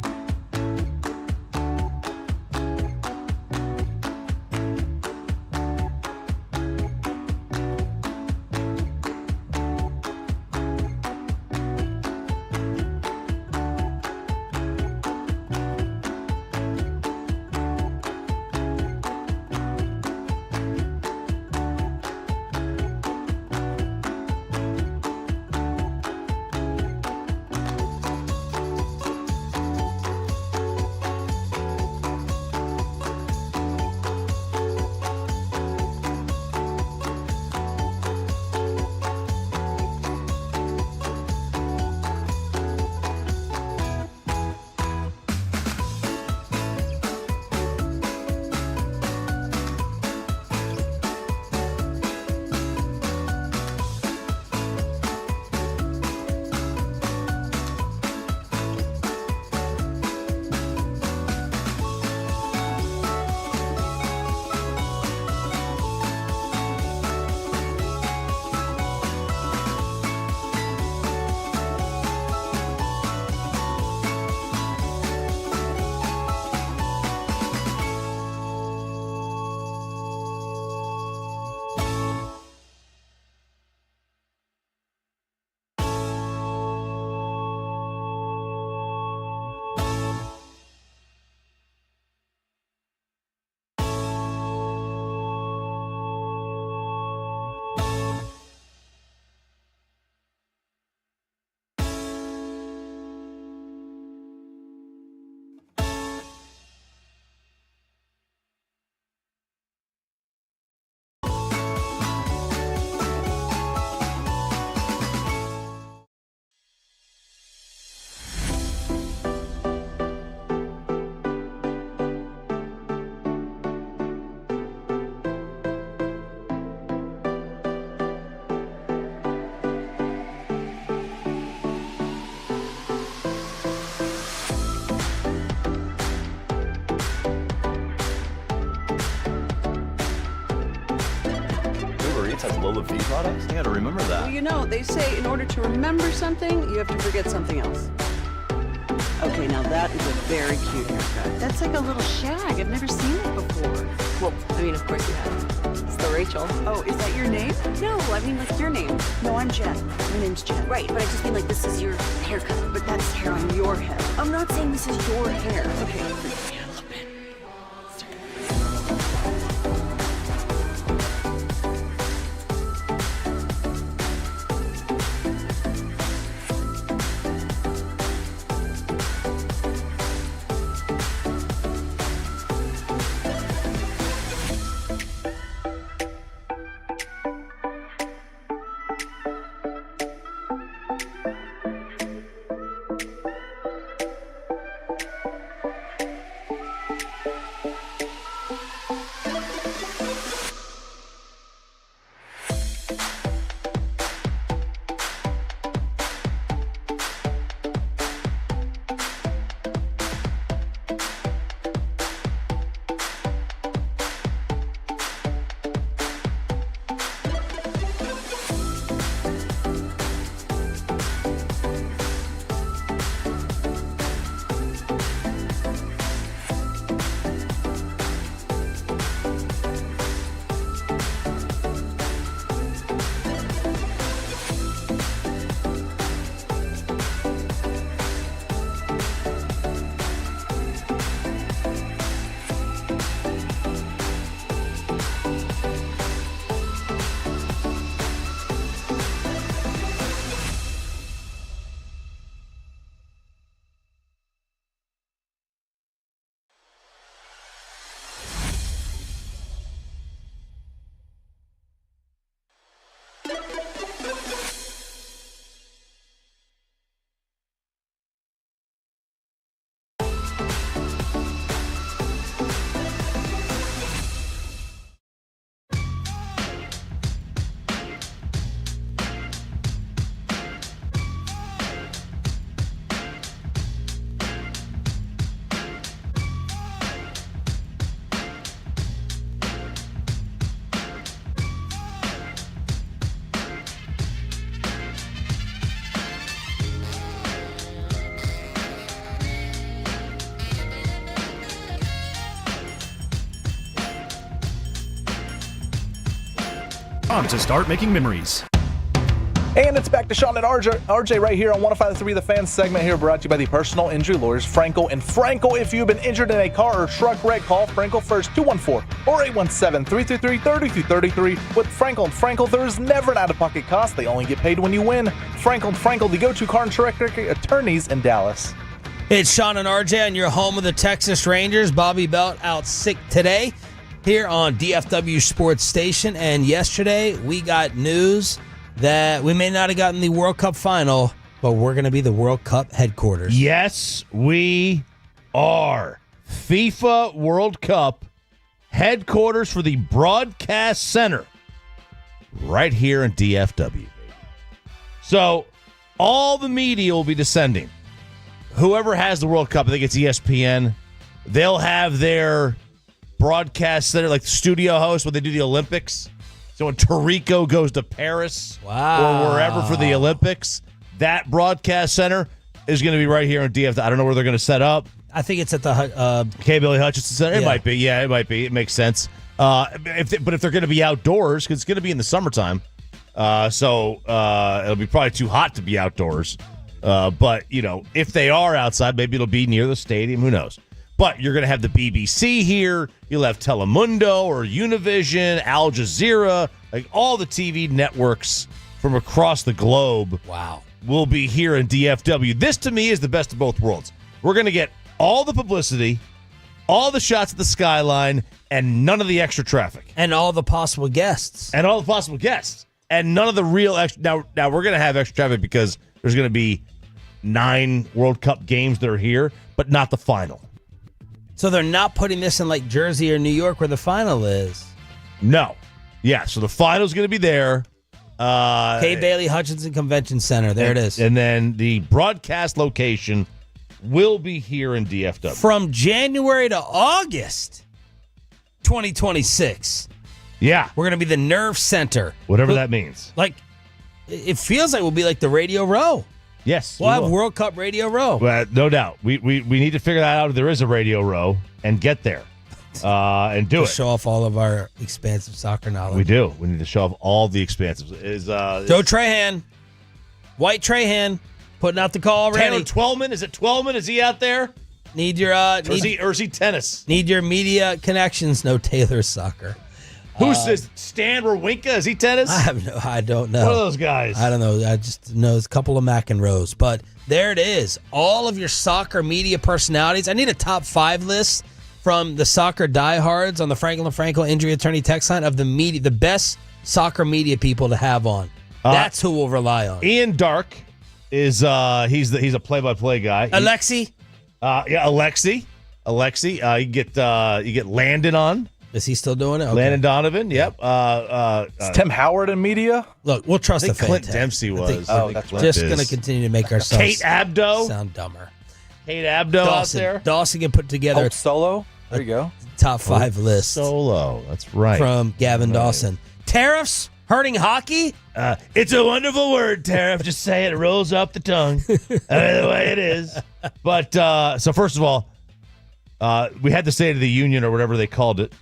Lola V products? I gotta remember that. Well, you know, they say in order to remember something, you have to forget something else. Okay, now that is a very cute haircut. That's like a little shag. I've never seen it before. Well, I mean, of course you have. It's the Rachel. Oh, is that your name? No, I mean, like your name. No, I'm Jen. My name's Jen. Right, but I just mean like this is your haircut. But that's hair on your head. I'm not saying this is your hair. Okay. On to start making memories. And it's back to Sean and RJ right here on 105.3 The Fan segment here, brought to you by the personal injury lawyers Frankel and Frankel. If you've been injured in a car or truck wreck, call Frankel first, 214 or 817-333-3233. With Frankel and Frankel, there is never an out-of-pocket cost. They only get paid when you win. Frankel and Frankel, the go-to car and truck wreck attorneys in Dallas. It's Sean and RJ on your home of the Texas Rangers. Bobby Belt out sick today here on DFW Sports Station. And yesterday we got news that we may not have gotten the World Cup final, but we're going to be the World Cup headquarters. Yes, we are. FIFA World Cup headquarters for the Broadcast Center right here in DFW. So all the media will be descending. Whoever has the World Cup, I think it's ESPN, they'll have their broadcast center, like the studio host when they do the Olympics. So when Tirico goes to Paris or wherever for the Olympics, that broadcast center is going to be right here in DFW. I don't know where they're going to set up. I think it's at the K. Billy Hutchinson Center. It Yeah. might be. Yeah, it might be. It makes sense. But if they're going to be outdoors, because it's going to be in the summertime, so it'll be probably too hot to be outdoors. But, you know, if they are outside, maybe it'll be near the stadium. Who knows? But you're going to have the BBC here. You'll have Telemundo or Univision, Al Jazeera, like all the TV networks from across the globe. Wow. Will be here in DFW. This, to me, is the best of both worlds. We're going to get all the publicity, all the shots at the skyline, and none of the extra traffic. And all the possible guests. And all the possible guests. And none of the real extra. Now we're going to have extra traffic because there's going to be 9 World Cup games that are here, but not the final. So they're not putting this in like Jersey or New York where the final is. No. Yeah, so the final's going to be there. K. Bailey Hutchinson Convention Center. There it is. And then the broadcast location will be here in DFW. From January to August 2026. Yeah. We're going to be the nerve center. Whatever that means. Like, it feels like we'll be like the Radio Row. Yes. We'll have World Cup Radio Row. Well, no doubt. We need to figure that out if there is a Radio Row and get there and do it. Show off all of our expansive soccer knowledge. We do. We need to show off all the expansives. Joe Trahan. White Trahan. Putting out the call already. Taylor Twellman. Is it Twellman? Is he out there? Need your or is he tennis? Need your media connections. No Taylor soccer. Who's this? Stan Wawrinka? Is he tennis? I don't know. One of those guys. I don't know. I just know it's a couple of McEnroes. But there it is. All of your soccer media personalities. I need a top 5 list from the soccer diehards on the Franklin Franco Injury Attorney text line of the best soccer media people to have on. That's who we'll rely on. Ian Dark is he's a play-by-play guy. Alexi. Alexi. You get Landon on. Is he still doing it? Okay. Landon Donovan. Yep. Is Tim Howard in media? Look, we'll trust the Clint fan Dempsey was. That's right. Just going to continue to make ourselves Kate Abdo sound dumber. Kate Abdo out there. Dawson can put together Solo. There you go. Top 5 list. Solo. That's right. From Gavin Dawson. Tariffs hurting hockey? It's a wonderful word, tariff. Just say it. It rolls off the tongue. The way it is. But so first of all, we had the State of the Union or whatever they called it.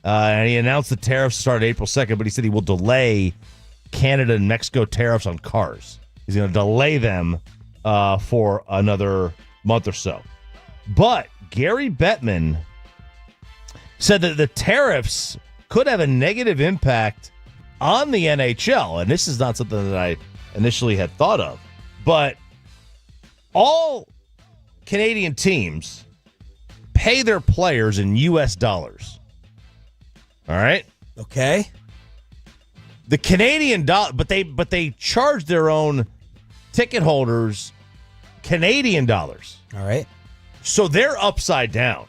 And he announced the tariffs started April 2nd, but he said he will delay Canada and Mexico tariffs on cars. He's going to delay them for another month or so. But Gary Bettman said that the tariffs could have a negative impact on the NHL. And this is not something that I initially had thought of. But all Canadian teams pay their players in U.S. dollars. All right. Okay. The Canadian dollar, but they charge their own ticket holders Canadian dollars. All right. So they're upside down.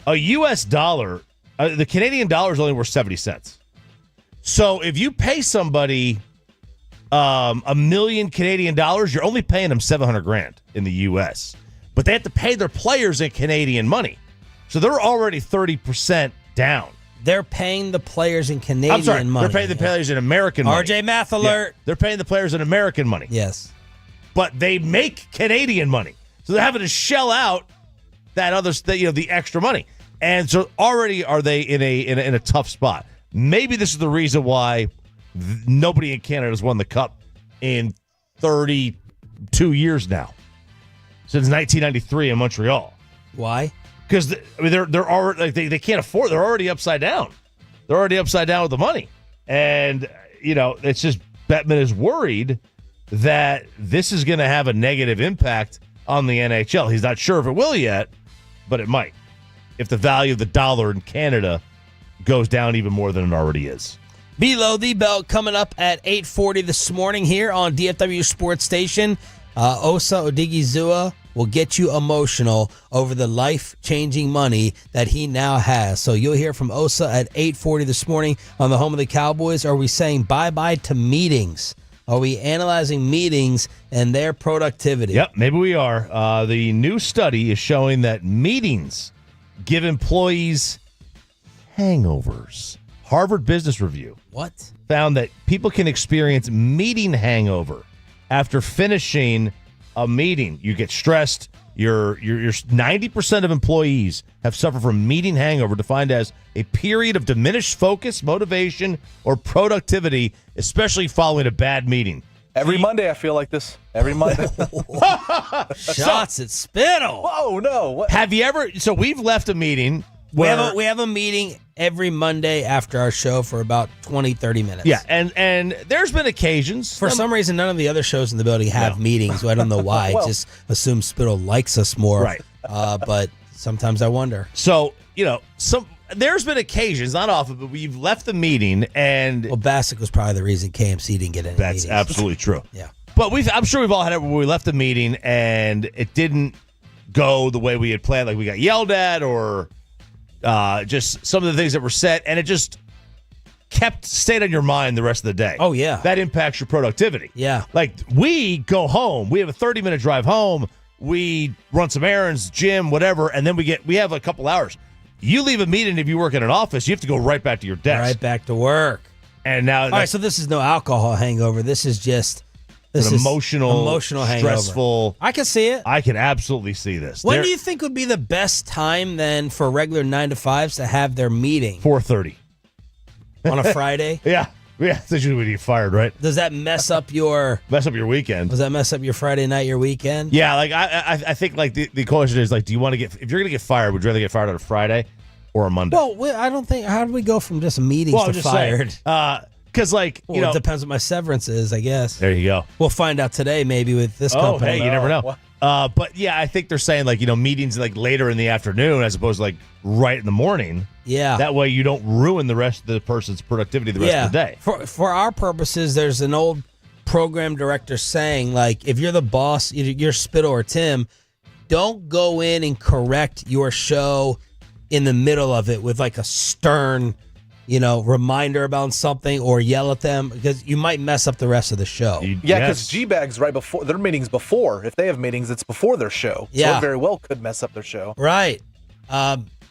A U.S. dollar, the Canadian dollar is only worth 70 cents. So if you pay somebody $1 million Canadian dollars, you're only paying them $700,000 in the U.S. But they have to pay their players in Canadian money. So they're already 30% down. They're paying the players in Canadian money. They're paying the players in American money. RJ Math alert. Yeah, they're paying the players in American money. Yes. But they make Canadian money. So they're having to shell out that other, the extra money. And so already are they in a tough spot. Maybe this is the reason why nobody in Canada has won the Cup in 32 years now. Since 1993 in Montreal. Why? Because they're already they can't afford. They're already upside down. They're already upside down with the money, and it's just Bettman is worried that this is going to have a negative impact on the NHL. He's not sure if it will yet, but it might if the value of the dollar in Canada goes down even more than it already is. Below the Belt coming up at 8:40 this morning here on DFW Sports Station. Osa Odigizua will get you emotional over the life-changing money that he now has. So you'll hear from Osa at 8:40 this morning on the home of the Cowboys. Are we saying bye-bye to meetings? Are we analyzing meetings and their productivity? Yep, maybe we are. The new study is showing that meetings give employees hangovers. Harvard Business Review found that people can experience meeting hangover after finishing a meeting. You get stressed. Your 90% of employees have suffered from meeting hangover, defined as a period of diminished focus, motivation, or productivity, especially following a bad meeting. Every Monday I feel like this. Every Monday. Shots at Spittle. Whoa, no. What? Have you ever? So we've left a meeting. We have a meeting every Monday after our show for about 20, 30 minutes. Yeah, and there's been occasions. For some reason, none of the other shows in the building have meetings. So I don't know why. Well, I just assume Spittle likes us more. Right. But sometimes I wonder. So, there's been occasions, not often, but we've left the meeting and... Well, Bassick was probably the reason KMC didn't get any That's meetings. absolutely true. Yeah. But I'm sure we've all had it where we left the meeting and it didn't go the way we had planned. Like we got yelled at or... just some of the things that were said, and it just stayed on your mind the rest of the day. Oh, yeah. That impacts your productivity. Yeah. Like, we go home. We have a 30-minute drive home. We run some errands, gym, whatever, and then we have a couple hours. You leave a meeting if you work in an office, you have to go right back to your desk. Right back to work. And now, all right, so this is no alcohol hangover. This is just an emotional hangover. Stressful. I can see it. I can absolutely see this. When do you think would be the best time then for regular 9-to-5s to have their meeting? 4:30 on a Friday. Yeah, that's usually when you get fired, right? Does that mess up your weekend? Does that mess up your Friday night, your weekend? Yeah, like I think like the question is like, do you want to get, if you're gonna get fired, would you rather get fired on a Friday or a Monday? Well, I don't think. How do we go from just meetings to fired? Because like it depends what my severance is, I guess. There you go. We'll find out today, maybe with this company. Hey, you never know. But yeah, I think they're saying like meetings like later in the afternoon as opposed to like right in the morning. Yeah. That way you don't ruin the rest of the person's productivity the rest of the day. For our purposes, there's an old program director saying like, if you're the boss, you're Spittle or Tim, don't go in and correct your show in the middle of it with like a stern, reminder about something or yell at them because you might mess up the rest of the show. Yeah, because G-Bags right before their meetings if they have meetings, it's before their show. Yeah. So it very well could mess up their show. Right.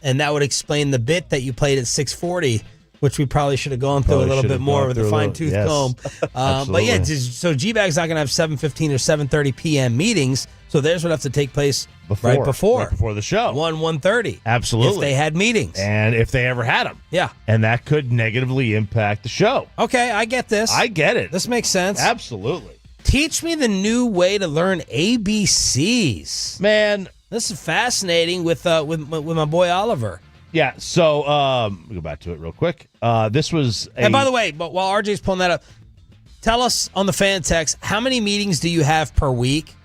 And that would explain the bit that you played at 6:40, which we probably should have gone through a little bit more with a fine-tooth comb. But yeah, so G-Bag's not going to have 7:15 or 7:30 p.m. meetings, so theirs would have to take place right before the show. 1:30. Absolutely. If they had meetings. And if they ever had them. Yeah. And that could negatively impact the show. Okay, I get this. I get it. This makes sense. Absolutely. Teach me the new way to learn ABCs. Man, this is fascinating with my boy Oliver. Yeah, so let me go back to it real quick. This was And by the way, but while RJ's pulling that up, tell us on the fan text, how many meetings do you have per week?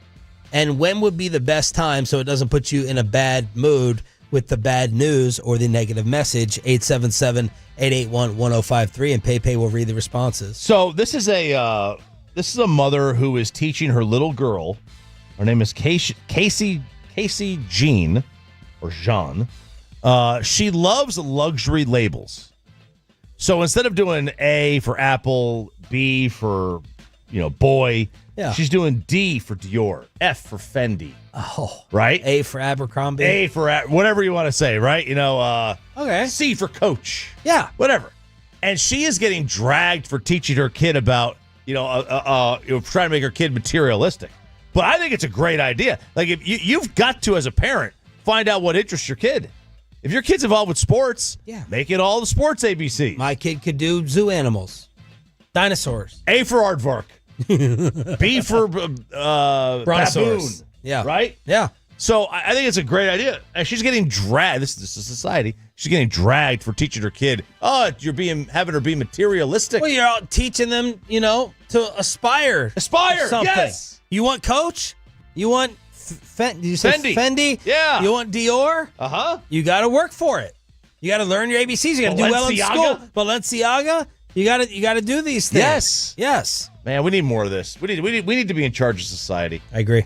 And when would be the best time so it doesn't put you in a bad mood with the bad news or the negative message? 877-881-1053, and PayPay will read the responses. So this is a mother who is teaching her little girl. Her name is Casey Jean, or Jean. She loves luxury labels. So instead of doing A for Apple, B for, boy, she's doing D for Dior, F for Fendi. Oh. Right? A for Abercrombie. A for whatever you want to say, right? Okay. C for Coach. Yeah. Whatever. And she is getting dragged for teaching her kid about, trying to make her kid materialistic. But I think it's a great idea. Like, if you've got to, as a parent, find out what interests your kid. If your kid's involved with sports, make it all the sports ABC. My kid could do zoo animals, dinosaurs. A for aardvark. B for brontosaurus. baboon. Yeah. Right? Yeah. So I think it's a great idea. And she's getting dragged. This is society. She's getting dragged for teaching her kid. Oh, you're having her be materialistic. Well, you're out teaching them, to aspire. Aspire. Something. Yes. You want Coach? You want did you say Fendi? Yeah. You want Dior? Uh-huh. You got to work for it. You got to learn your ABCs. You got to do well in school. Balenciaga. You got to do these things. Yes. Man, we need more of this. We need to be in charge of society. I agree.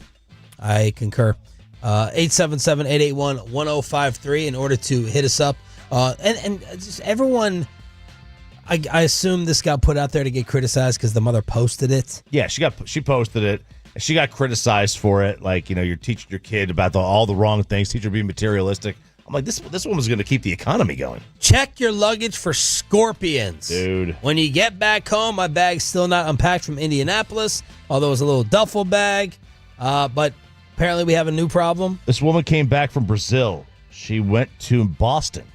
I concur. 877-881-1053 in order to hit us up. And just everyone, I assume this got put out there to get criticized because the mother posted it. Yeah, she posted it. She got criticized for it. Like, you're teaching your kid about all the wrong things. Teach her being materialistic. I'm like, this woman's going to keep the economy going. Check your luggage for scorpions. Dude. When you get back home, my bag's still not unpacked from Indianapolis, although it's a little duffel bag. But apparently we have a new problem. This woman came back from Brazil. She went to Boston.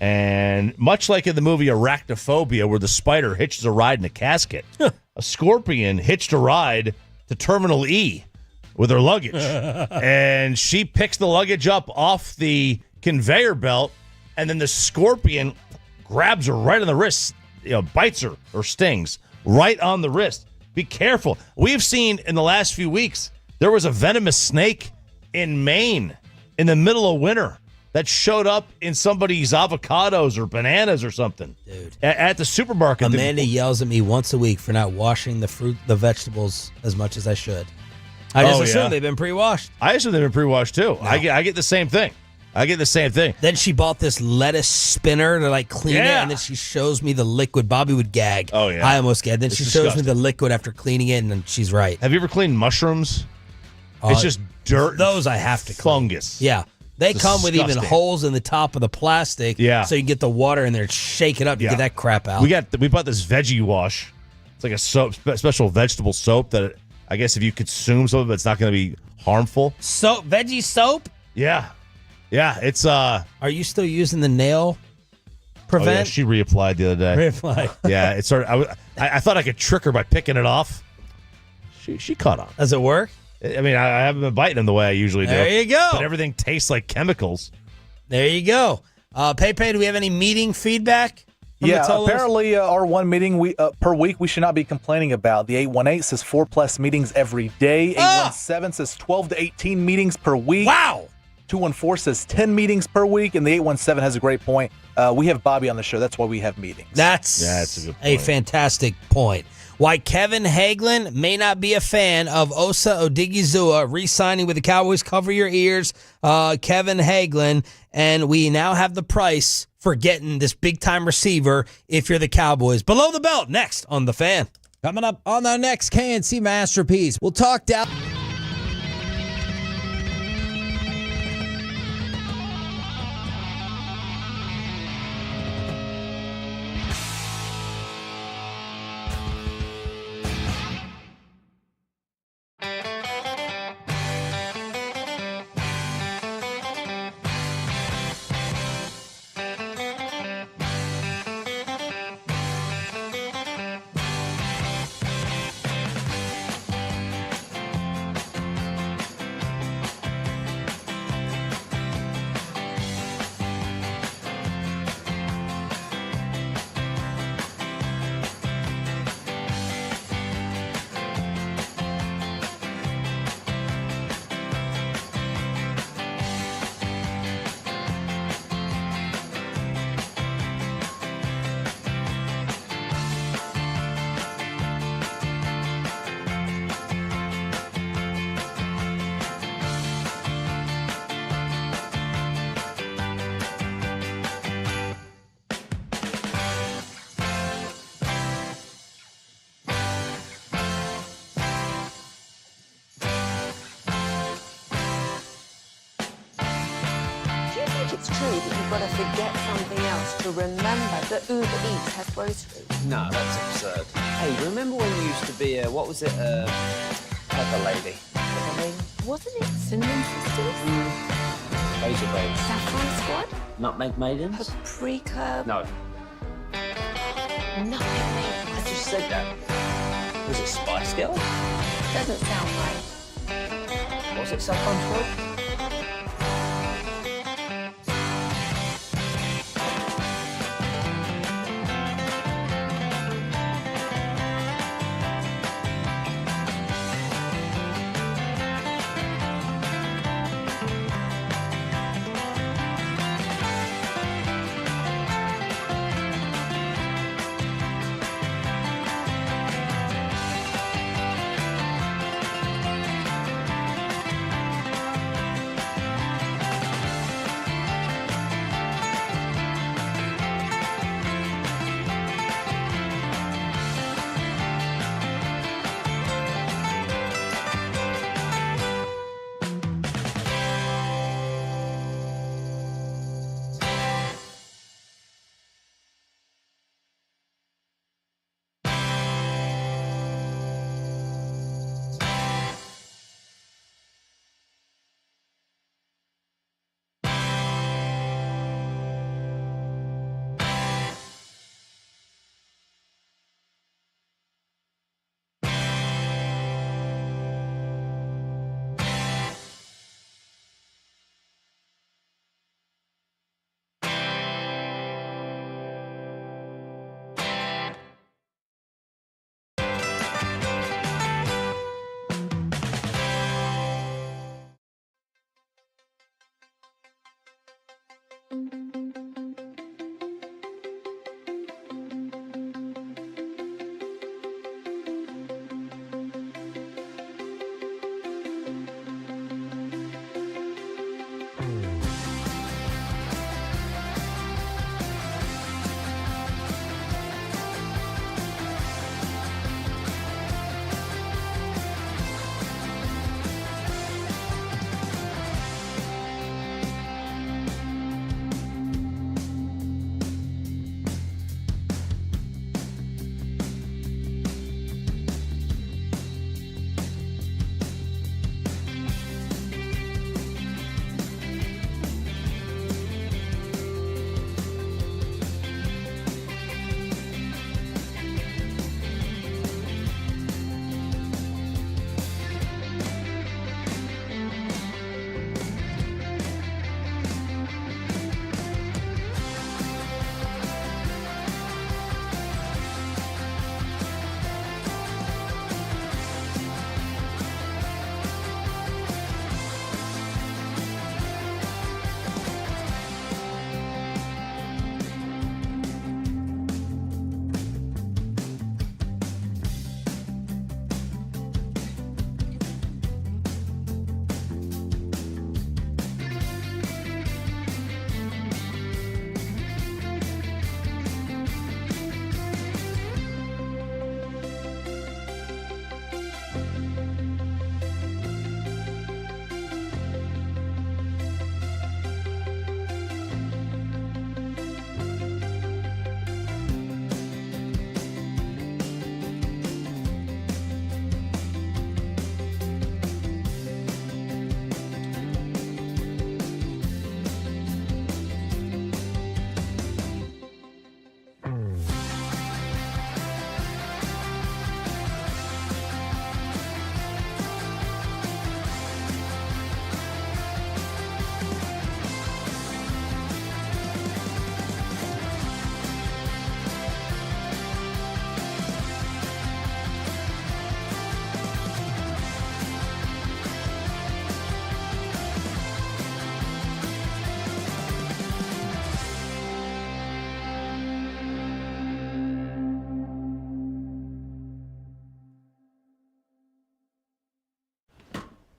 And much like in the movie Arachnophobia, where the spider hitches a ride in a casket, a scorpion hitched a ride to Terminal E with her luggage. And she picks the luggage up off the conveyor belt, and then the scorpion grabs her right on the wrist, bites her or stings right on the wrist. Be careful. We've seen in the last few weeks, there was a venomous snake in Maine in the middle of winter that showed up in somebody's avocados or bananas or something. Dude. At the supermarket. Amanda yells at me once a week for not washing the vegetables as much as I should. I just assume they've been pre-washed. I assume they've been pre-washed too. No. I get the same thing. Then she bought this lettuce spinner to clean it, and then she shows me the liquid. Bobby would gag. Oh, yeah. I almost gagged. Then she shows me the liquid after cleaning it, and she's right. Have you ever cleaned mushrooms? It's just dirt. Those I have to clean. Fungus. Yeah. They come with even Disgusting. holes in the top of the plastic, so you get the water in there, shake it up, you get that crap out. We bought this veggie wash. It's like a soap, special vegetable soap that I guess if you consume some of it, it's not going to be harmful. Soap, veggie soap? Yeah. It's Are you still using the nail prevent? Oh, yeah, she reapplied the other day. Reapplied. Yeah, it started. I thought I could trick her by picking it off. She caught on. Does it work? I mean, I haven't been biting them the way I usually do. There you go. But everything tastes like chemicals. There you go. Pepe, do we have any meeting feedback? Yeah, apparently our one meeting per week we should not be complaining about. The 818 says 4+ meetings every day. 817 says 12 to 18 meetings per week. Wow. 214 says 10 meetings per week, and the 817 has a great point. We have Bobby on the show. That's why we have meetings. That's a good point. A fantastic point. Why Kevin Hagelin may not be a fan of Osa Odigizua re-signing with the Cowboys. Cover your ears, Kevin Hagelin. And we now have the price for getting this big-time receiver if you're the Cowboys. Below the belt, next on The Fan. Coming up on the next KNC Masterpiece, we'll talk down. It's true that you've got to forget something else to remember that Uber Eats has groceries. No, that's absurd. Hey, remember when you used to be a, what was it, Pepper Lady? Wasn't it Cinnamon Sisters? Basil Babes. Saffron Squad? Nutmeg Maidens? Paprika? No. Nutmeg Maidens. I just said that. Was it Spice Girl? Doesn't sound right. Was it Saffron Squad?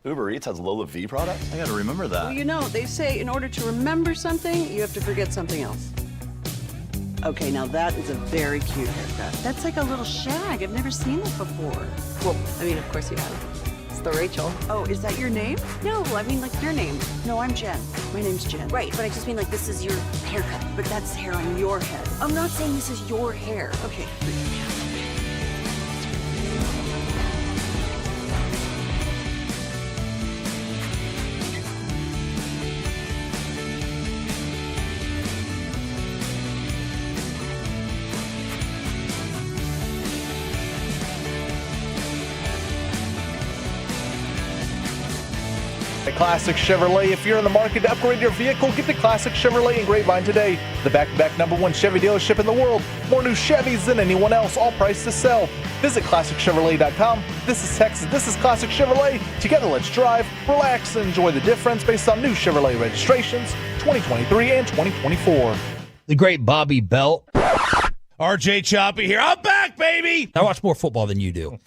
Uber Eats has Lola V products? I gotta remember that. Well, you know, they say in order to remember something, you have to forget something else. Okay, now that is a very cute haircut. That's like a little shag. I've never seen it before. Well, I mean, of course you have. It's the Rachel. Oh, is that your name? No, I mean, like, your name. No, I'm Jen. My name's Jen. Right, but I just mean, like, this is your haircut. But that's hair on your head. I'm not saying this is your hair. Okay. Classic Chevrolet. If you're in the market to upgrade your vehicle, get the Classic Chevrolet in Grapevine today. The back-to-back #1 Chevy dealership in the world. More new Chevys than anyone else, all priced to sell. Visit ClassicChevrolet.com. This is Texas. This is Classic Chevrolet. Together, let's drive, relax, and enjoy the difference based on new Chevrolet registrations 2023 and 2024. The great Bobby Belt. RJ Choppy here. I'm back, baby. I watch more football than you do.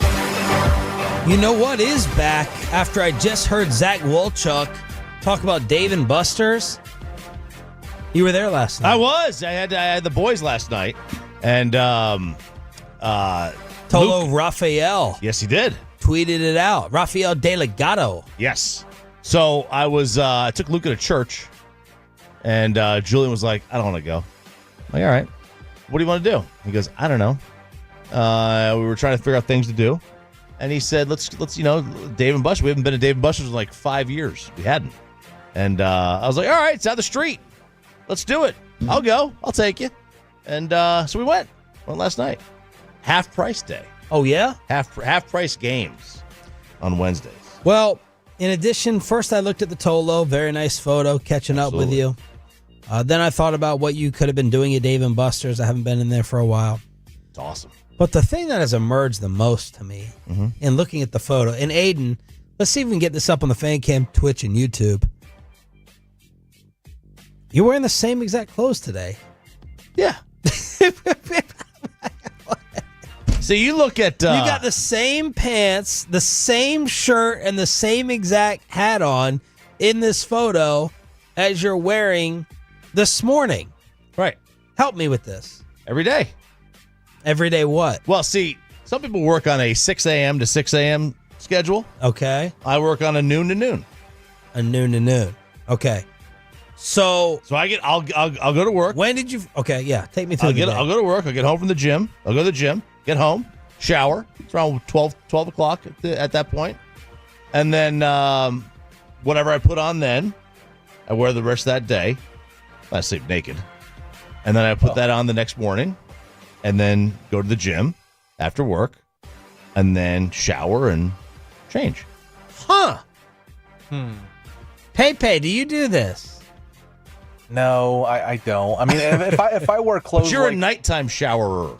You know what is back after I just heard Zach Wolchuk talk about Dave & Buster's? You were there last night. I was. I had the boys last night. And Tolo Luke, Raphael. Yes, he did. Tweeted it out. Rafael Delgado. Yes. So I was I took Luke to church, and Julian was like, I don't want to go. I'm like, all right. What do you want to do? He goes, I don't know. We were trying to figure out things to do. And he said, let's Dave & Buster's. We haven't been to Dave & Buster's in like 5 years. We hadn't. And I was like, all right, it's down the street. Let's do it. I'll go. I'll take you. And so we went last night. Half price day. Oh, yeah? Half price games on Wednesdays. Well, in addition, first I looked at the Tolo. Very nice photo, catching up with you. Then I thought about what you could have been doing at Dave & Buster's. I haven't been in there for a while. It's awesome. But the thing that has emerged the most to me in looking at the photo, and Aiden, let's see if we can get this up on the Fan Cam, Twitch, and YouTube. You're wearing the same exact clothes today. Yeah. So you look at... you got the same pants, the same shirt, and the same exact hat on in this photo as you're wearing this morning. Right. Help me with this. Every day. Every day what? Well, see, some people work on a 6 a.m. to 6 a.m. schedule. Okay. I work on a noon to noon. A noon to noon. Okay. So I'll go to work. When did you? Okay, yeah. Take me through the day. I'll go to work. I'll get home from the gym. I'll go to the gym. Get home. Shower. It's around 12 o'clock at that point. And then whatever I put on then, I wear the rest of that day. I sleep naked. And then I put that on the next morning. And then go to the gym after work, and then shower and change. Huh. Pepe, do you do this? No, I don't. I mean, if I wear clothes, but you're a nighttime showerer.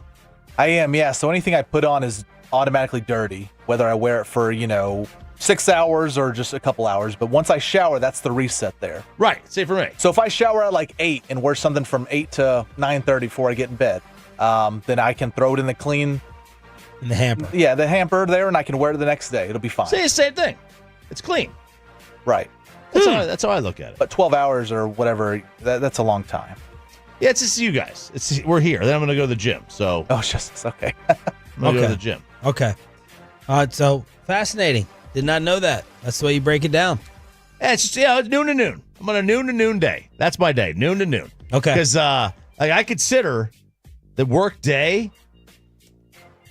I am, yeah. So anything I put on is automatically dirty, whether I wear it for 6 hours or just a couple hours. But once I shower, that's the reset there. Right. Say for me. So if I shower at like 8 and wear something from 8 to 9:30 before I get in bed. Then I can throw it in the clean... In the hamper. Yeah, the hamper there, and I can wear it the next day. It'll be fine. Say the same thing. It's clean. Right. That's how I look at it. But 12 hours or whatever, that's a long time. Yeah, it's just you guys. We're here. Then I'm going to go to the gym. So. Oh, just okay. I'm going to go to the gym. Okay. So fascinating. Did not know that. That's the way you break it down. Yeah, it's just, it's noon to noon. I'm on a noon to noon day. That's my day. Noon to noon. Okay. Because I consider... the work day,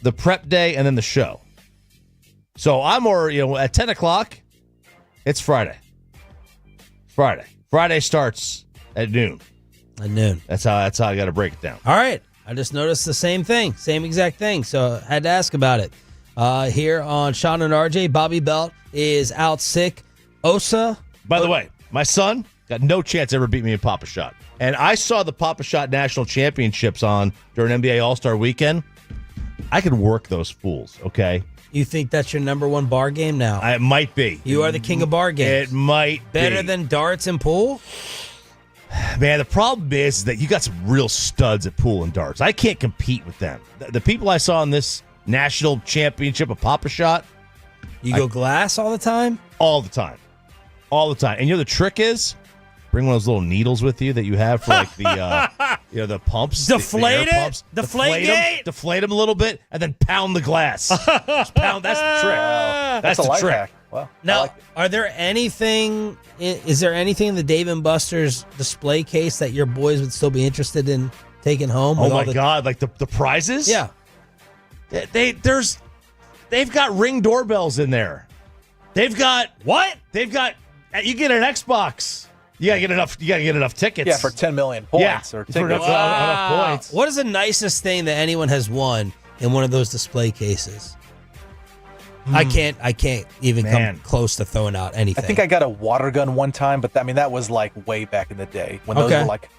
the prep day, and then the show. So I'm at 10 o'clock, it's Friday. Friday starts at noon. At noon. That's how I got to break it down. All right. I just noticed the same thing, same exact thing. So I had to ask about it. Here on Sean and RJ, Bobby Belt is out sick. Osa. By the way, my son got no chance to ever beat me in Pop-A-Shot. And I saw the Pop-A-Shot National Championships on during NBA All-Star Weekend. I could work those fools, okay? You think that's your number one bar game now? It might be. You are the king of bar games. It might Better be. than darts and pool? Man, the problem is that you got some real studs at pool and darts. I can't compete with them. The people I saw in this national championship of Pop-A-Shot, You go glass all the time? All the time. All the time. And the trick is, bring one of those little needles with you that you have for like the the pumps. Deflate the air it? pumps. Deflate them a little bit, and then pound the glass. Just pound. That's the trick. That's a the life trick. hack. Wow. Now, is there anything in the Dave & Buster's display case that your boys would still be interested in taking home? Oh my God! Like the prizes? Yeah. They've got Ring doorbells in there. They've got what? They've got. You get an Xbox. You gotta get enough tickets. Yeah, for 10 million points or tickets. Enough points. What is the nicest thing that anyone has won in one of those display cases? I can't even come close to throwing out anything. I think I got a water gun one time, but that was like way back in the day when those were like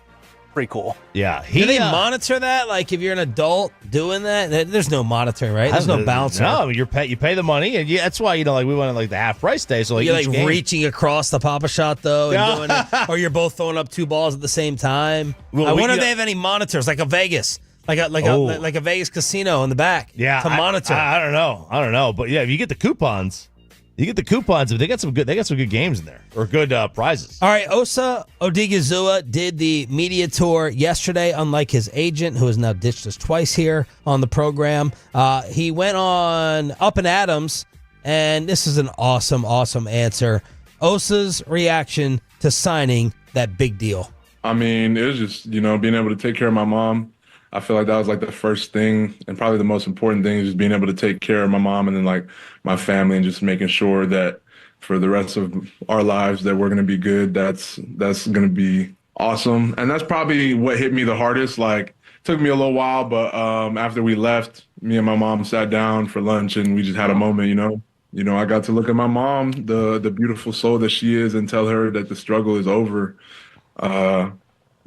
pretty cool. Yeah. Do they monitor that? Like if you're an adult doing that, there's no monitoring, right? There's no bouncer. No, you pay the money, and that's why we went like the half price day. So like you're each like game. reaching across the Papa Shot though, and doing it, or you're both throwing up two balls at the same time. Well, I wonder if they have any monitors, like a Vegas, like a Vegas casino in the back. Yeah, to monitor. I don't know, but yeah, if you get the coupons. But they got some good games in there, or good prizes. All right, Osa Odigizua did the media tour yesterday, unlike his agent, who has now ditched us twice here on the program. He went on Up and Adams, and this is an awesome answer. Osa's reaction to signing that big deal. I mean, it was just, being able to take care of my mom. I feel like that was like the first thing and probably the most important thing is just being able to take care of my mom and then like my family and just making sure that for the rest of our lives that we're going to be good. That's going to be awesome. And that's probably what hit me the hardest. Like, it took me a little while, but after we left, me and my mom sat down for lunch and we just had a moment, I got to look at my mom, the beautiful soul that she is, and tell her that the struggle is over. That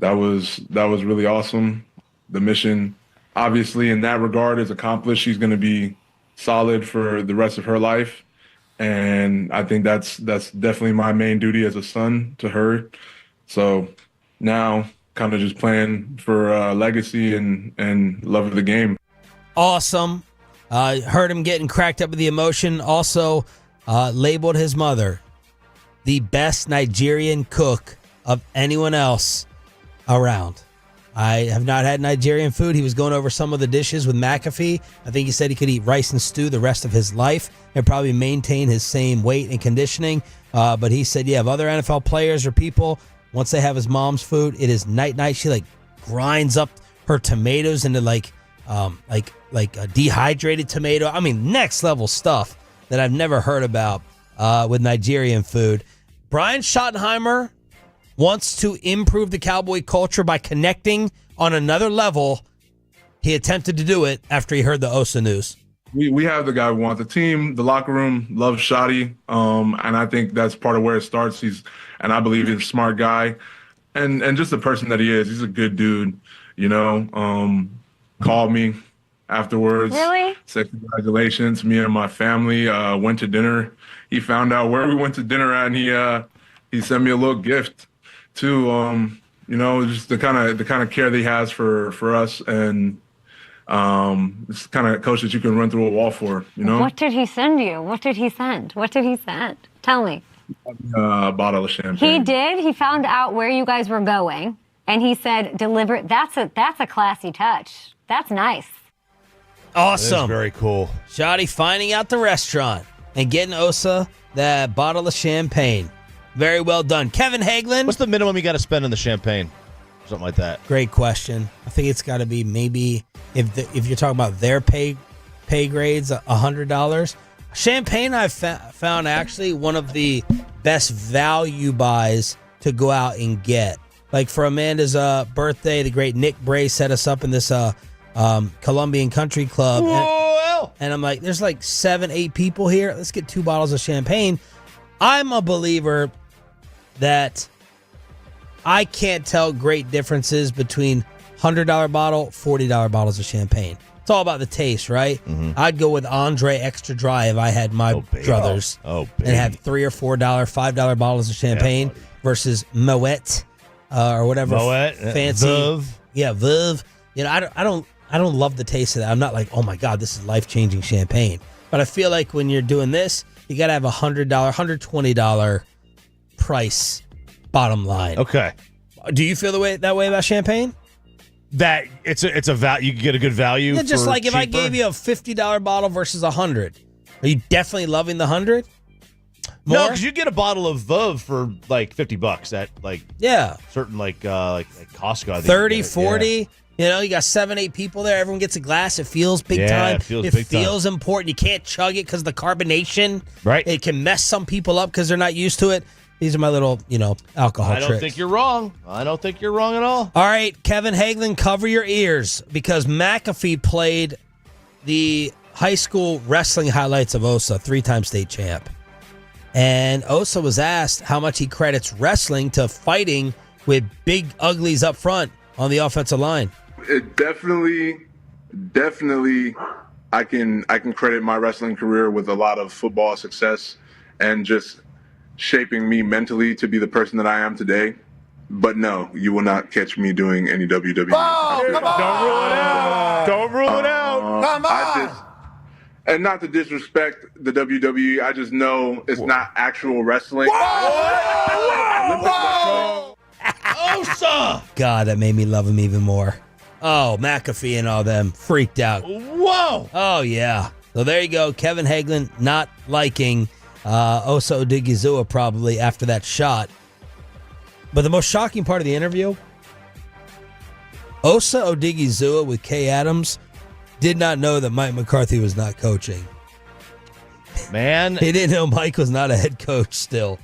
was really awesome. The mission, obviously, in that regard, is accomplished. She's going to be solid for the rest of her life, and I think that's definitely my main duty as a son to her. So now, kind of just playing for legacy and love of the game. Awesome. Heard him getting cracked up with the emotion. Also, labeled his mother the best Nigerian cook of anyone else around. I have not had Nigerian food. He was going over some of the dishes with McAfee. I think he said he could eat rice and stew the rest of his life and probably maintain his same weight and conditioning. But he said, if other NFL players or people, once they have his mom's food, it is night. She like grinds up her tomatoes into like a dehydrated tomato. I mean, next level stuff that I've never heard about with Nigerian food. Brian Schottenheimer wants to improve the Cowboy culture by connecting on another level. He attempted to do it after he heard the Osa news. We have the guy we want. The team, the locker room loves Shotty, and I think that's part of where it starts. And I believe he's a smart guy, and just the person that he is. He's a good dude, Called me afterwards. Really? Said congratulations. Me and my family went to dinner. He found out where we went to dinner at, and he sent me a little gift too. Just the kind of care that he has for us, and it's the kind of coach that you can run through a wall for. What did he send you? What did he send? Tell me. A bottle of champagne. He did. He found out where you guys were going, and he said, "Deliver it." That's a classy touch. That's nice. Awesome. That is very cool. Shotty finding out the restaurant and getting Osa that bottle of champagne. Very well done. Kevin Hagelin. What's the minimum you got to spend on the champagne? Something like that. Great question. I think it's got to be maybe, if you're talking about their pay grades, $100. Champagne I've found actually one of the best value buys to go out and get. Like for Amanda's birthday, the great Nick Bray set us up in this Colombian country club. And I'm like, there's like 7-8 people here. Let's get 2 bottles of champagne. I'm a believer that I can't tell great differences between $100 bottle, $40 bottles of champagne. It's all about the taste, right? Mm-hmm. I'd go with Andre Extra Dry if I had my druthers and have $3 or $4, $5 bottles of champagne versus Moet or whatever fancy. Veuve. Yeah, Veuve. I don't love the taste of that. I'm not like, oh my God, this is life-changing champagne. But I feel like when you're doing this, you got to have $100, $120 price bottom line. Okay. Do you feel that way about champagne? That it's a value. You can get a good value. Yeah, just for like if I cheaper? gave you a $50 bottle versus $100, are you definitely loving the $100? No, because you get a bottle of Veuve for like $50 at like certain like Costco. I think 30, you get it. 40. Yeah. You know, you got 7, 8 people there. Everyone gets a glass. It feels big Yeah, time. it feels big time. important. You can't chug it because the carbonation. Right. It can mess some people up because they're not used to it. These are my little, alcohol I don't tricks. think you're wrong. I don't think you're wrong at all. All right, Kevin Hagelin, cover your ears because McAfee played the high school wrestling highlights of Osa, 3-time state champ. And Osa was asked how much he credits wrestling to fighting with big uglies up front on the offensive line. It definitely, I can credit my wrestling career with a lot of football success and just shaping me mentally to be the person that I am today. But no, you will not catch me doing any WWE. Oh, come on. Don't rule it out. Don't rule it out. Come on. And not to disrespect the WWE, I just know it's not actual wrestling. Whoa! Osa! God, that made me love him even more. Oh, McAfee and all them freaked out. Whoa! Oh, yeah. So there you go. Kevin Hagelin not liking Osa Odigizua probably after that shot. But the most shocking part of the interview, Osa Odigizua with Kay Adams did not know that Mike McCarthy was not coaching. Man. He didn't know Mike was not a head coach still.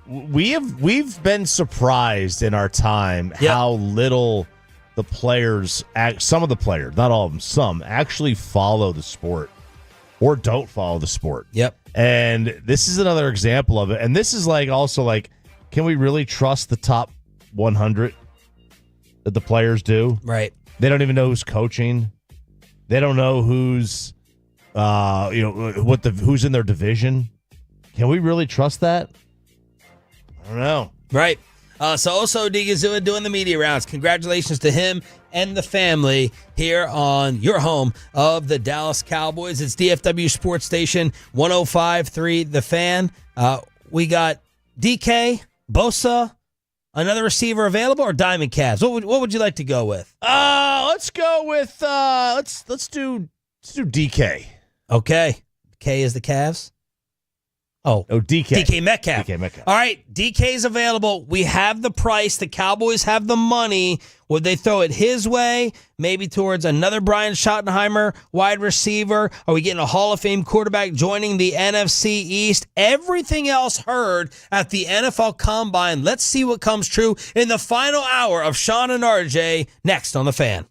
We've been surprised in our time how little the players, some of the players, not all of them, some actually follow the sport or don't follow the sport. Yep. And this is another example of it. And this is also can we really trust the top 100 that the players do? Right. They don't even know who's coaching. They don't know who's who's in their division. Can we really trust that? I don't know. Right. So Osa Odigizua doing the media rounds. Congratulations to him and the family here on your home of the Dallas Cowboys. It's DFW Sports Station 105.3 The Fan. We got DK, Bosa, another receiver available, or Diamond Cavs? What would you like to go with? Let's go with let's do DK. Okay. K is the Cavs? Oh, DK. DK Metcalf. DK Metcalf. All right, DK is available. We have the price. The Cowboys have the money. Would they throw it his way? Maybe towards another Brian Schottenheimer wide receiver? Are we getting a Hall of Fame quarterback joining the NFC East? Everything else heard at the NFL Combine. Let's see what comes true in the final hour of Sean and RJ next on The Fan.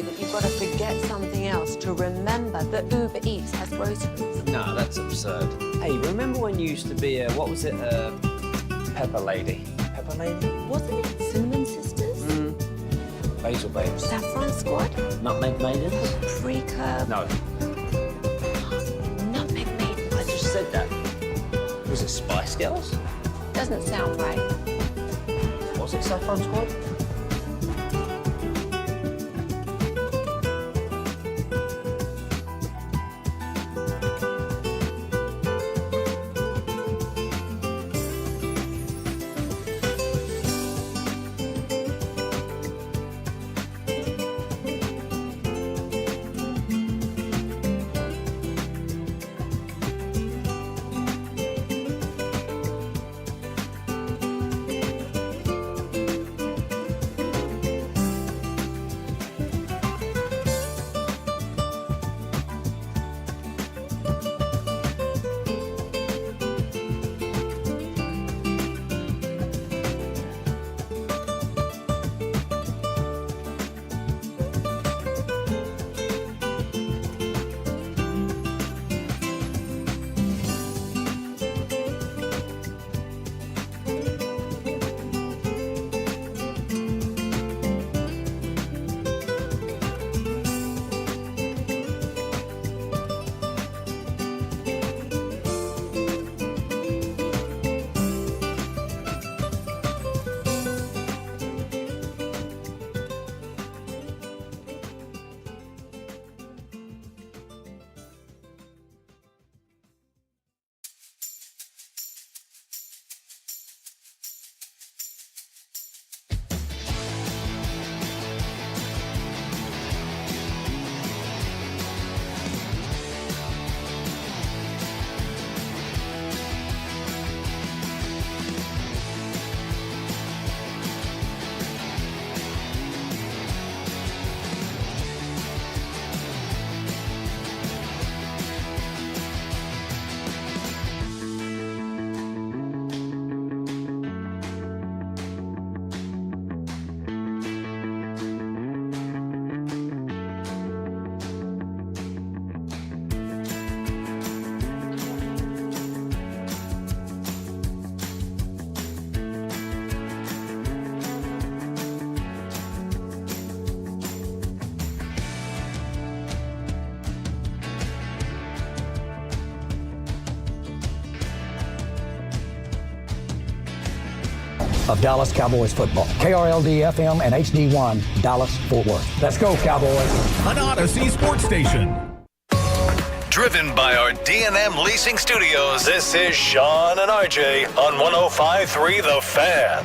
true that you've got to forget something else to remember that Uber Eats has groceries? No, that's absurd. Hey, remember when you used to be a, what was it, Pepper Lady? Pepper Lady? Wasn't it Cinnamon Sisters? Basil Babes. Saffron Squad? Nutmeg Maidens? Pre-curb? No. Nutmeg Maidens. I just said that. Was it Spice Girls? Doesn't sound right. Was it Saffron Squad? Of Dallas Cowboys football. KRLD-FM and HD1, Dallas, Fort Worth. Let's go, Cowboys. An Odyssey sports station. Driven by our D&M Leasing Studios, this is Sean and RJ on 105.3 The Fan.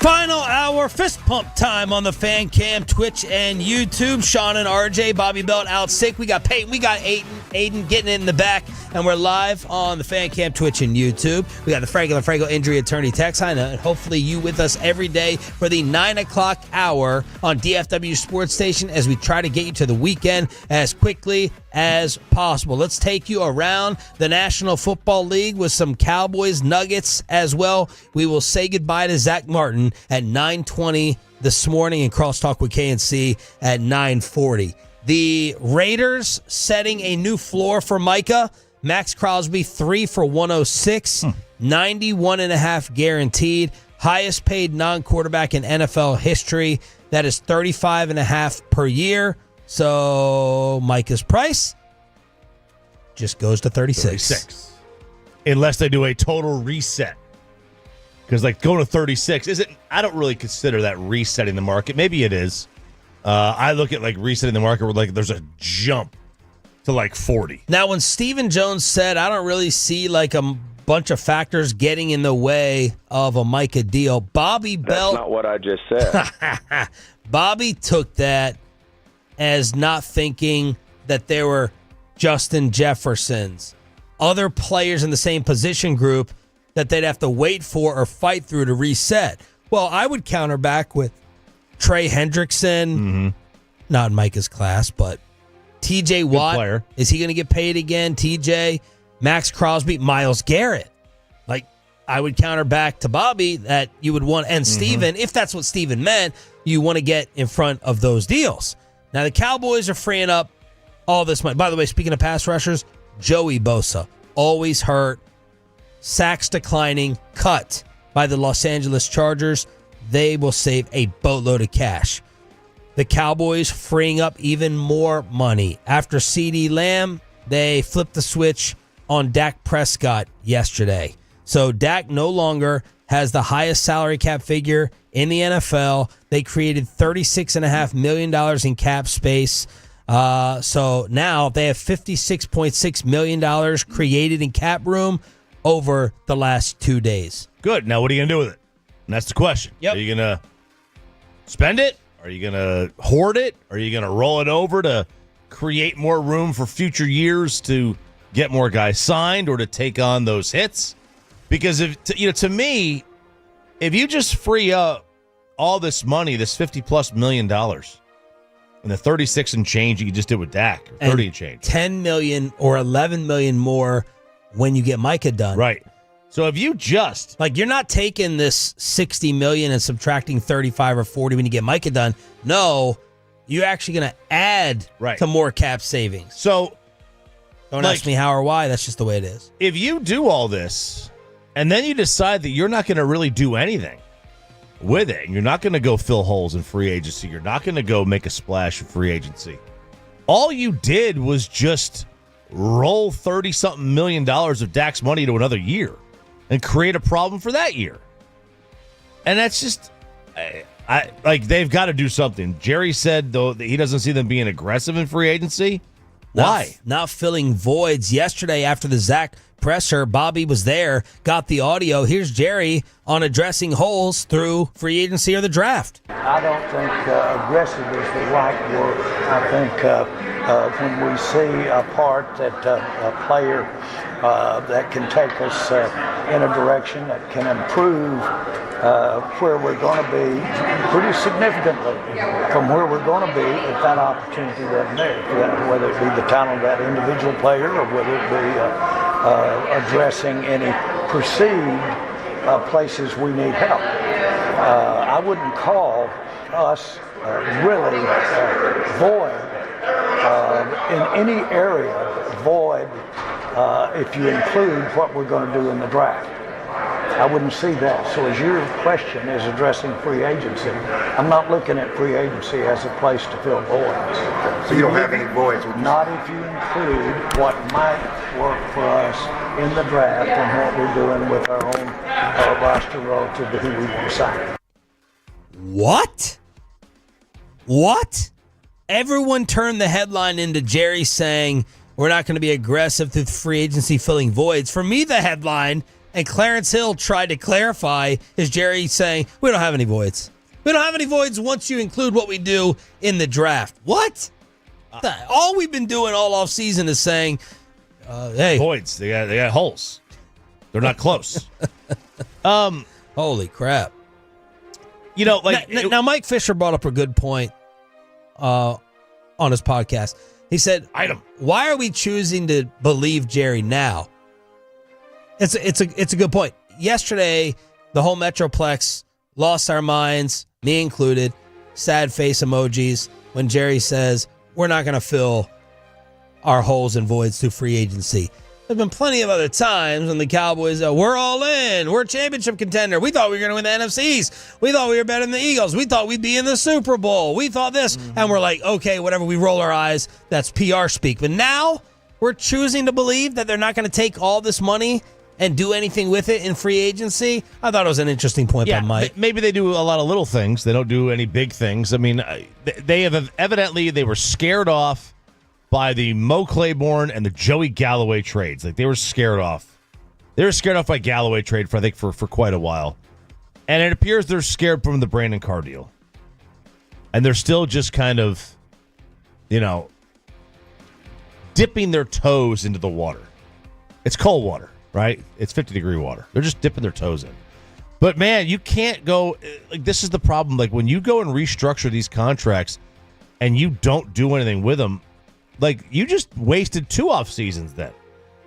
Final hour fist pump time on the Fan Cam, Twitch, and YouTube. Sean and RJ, Bobby Belt out sick. We got Peyton, we got Aiden getting in the back, and we're live on the Fan Cam, Twitch, and YouTube. We got the Franco Injury Attorney text line, and hopefully you with us every day for the 9 o'clock hour on DFW Sports Station as we try to get you to the weekend as quickly as possible. Let's take you around the National Football League with some Cowboys Nuggets as well. We will say goodbye to Zack Martin at 9:20 this morning and crosstalk with KNC at 9:40. The Raiders setting a new floor for Micah. Max Crosby 3 for 106, 91.5 guaranteed. Highest paid non-quarterback in NFL history. That is 35.5 per year. So Micah's price just goes to 36. Unless they do a total reset. Because like going to 36 isn't, I don't really consider that resetting the market. Maybe it is. I look at like resetting the market where like there's a jump to like 40. Now when Stephen Jones said, I don't really see like a bunch of factors getting in the way of a Micah deal, Bobby Belt. That's not what I just said. Bobby took that as not thinking that there were Justin Jeffersons, other players in the same position group that they'd have to wait for or fight through to reset. Well, I would counter back with Trey Hendrickson, not in Micah's class, but TJ Watt. Player. Is he going to get paid again? TJ, Max Crosby, Myles Garrett. Like, I would counter back to Bobby that you would want, and Steven, if that's what Steven meant, you want to get in front of those deals. Now, the Cowboys are freeing up all this money. By the way, speaking of pass rushers, Joey Bosa, always hurt, sacks declining, cut by the Los Angeles Chargers. They will save a boatload of cash. The Cowboys freeing up even more money. After CeeDee Lamb, they flipped the switch on Dak Prescott yesterday. So Dak no longer has the highest salary cap figure in the NFL. They created $36.5 million in cap space. So now they have $56.6 million created in cap room over the last 2 days. Good. Now, what are you going to do with it? And that's the question. Yep. Are you going to spend it? Are you going to hoard it? Are you going to roll it over to create more room for future years to get more guys signed or to take on those hits? Because to me, if you just free up all this money, this $50+ million, and the 36 and change you just did with Dak, or 30 and change, $10 million or $11 million more when you get Micah done, right? So if you just you're not taking this $60 million and subtracting 35 or 40 when you get Micah done. No, you're actually going to add to more cap savings. So don't ask me how or why. That's just the way it is. If you do all this, and then you decide that you're not going to really do anything with it, and you're not going to go fill holes in free agency, you're not going to go make a splash in free agency, all you did was just roll $30-something million of Dak's money to another year and create a problem for that year. And that's just, they've got to do something. Jerry said, though, that he doesn't see them being aggressive in free agency. Why? Not filling voids. Yesterday after the Zach presser, Bobby was there, got the audio. Here's Jerry on addressing holes through free agency or the draft. I don't think aggressive is the right word. I think when we see a part that a player that can take us in a direction that can improve where we're going to be pretty significantly from where we're going to be if that opportunity wasn't there, whether it be the talent of that individual player or whether it be addressing any perceived places we need help. I wouldn't call us really void in any area void if you include what we're going to do in the draft. I wouldn't see that. So as your question is addressing free agency, I'm not looking at free agency as a place to fill voids. So you don't have any voids? Not if you include what might work for us in the draft and what we're doing with our own roster relative to who we want to sign. What? Everyone turned the headline into Jerry saying we're not going to be aggressive through free agency filling voids. For me, the headline, and Clarence Hill tried to clarify, is Jerry saying we don't have any voids. We don't have any voids once you include what we do in the draft. What? All we've been doing all offseason is saying, hey. Voids. They got holes. They're not close. Holy crap. Now Mike Fisher brought up a good point on his podcast. He said, why are we choosing to believe Jerry now? It's a good point. Yesterday, the whole Metroplex lost our minds, me included, sad face emojis, when Jerry says, we're not going to fill our holes and voids through free agency. There have been plenty of other times when the Cowboys, we're all in, we're a championship contender. We thought we were going to win the NFC East. We thought we were better than the Eagles. We thought we'd be in the Super Bowl. We thought this. And we're like, okay, whatever, we roll our eyes. That's PR speak. But now we're choosing to believe that they're not going to take all this money and do anything with it in free agency. I thought it was an interesting point by Mike. Maybe they do a lot of little things. They don't do any big things. I mean, they were scared off by the Mo Claiborne and the Joey Galloway trades. Like, they were scared off. They were scared off by Galloway trade for quite a while. And it appears they're scared from the Brandon Carr deal. And they're still just kind of, dipping their toes into the water. It's cold water, right? It's 50-degree water. They're just dipping their toes in. But, man, you can't go – this is the problem. Like, when you go and restructure these contracts and you don't do anything with them, you just wasted 2 off seasons then,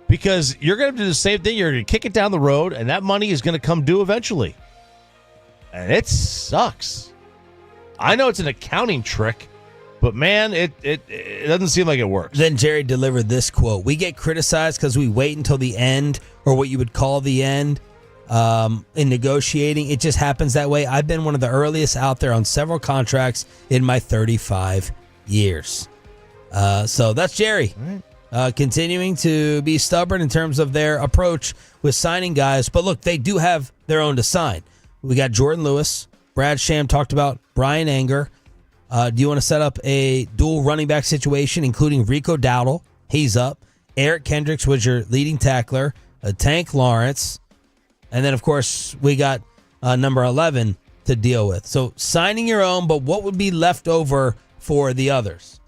because you're going to do the same thing. You're going to kick it down the road, and that money is going to come due eventually. And it sucks. I know it's an accounting trick, But, man, it doesn't seem like it works. Then Jerry delivered this quote. We get criticized because we wait until the end, or what you would call the end, in negotiating. It just happens that way. I've been one of the earliest out there on several contracts in my 35 years. So that's Jerry. Continuing to be stubborn in terms of their approach with signing guys. But look, they do have their own to sign. We got Jordan Lewis. Brad Sham talked about Brian Anger. Do you want to set up a dual running back situation, including Rico Dowdle? He's up. Eric Kendricks was your leading tackler. Tank Lawrence. And then, of course, we got number 11 to deal with. So signing your own, but what would be left over for the others?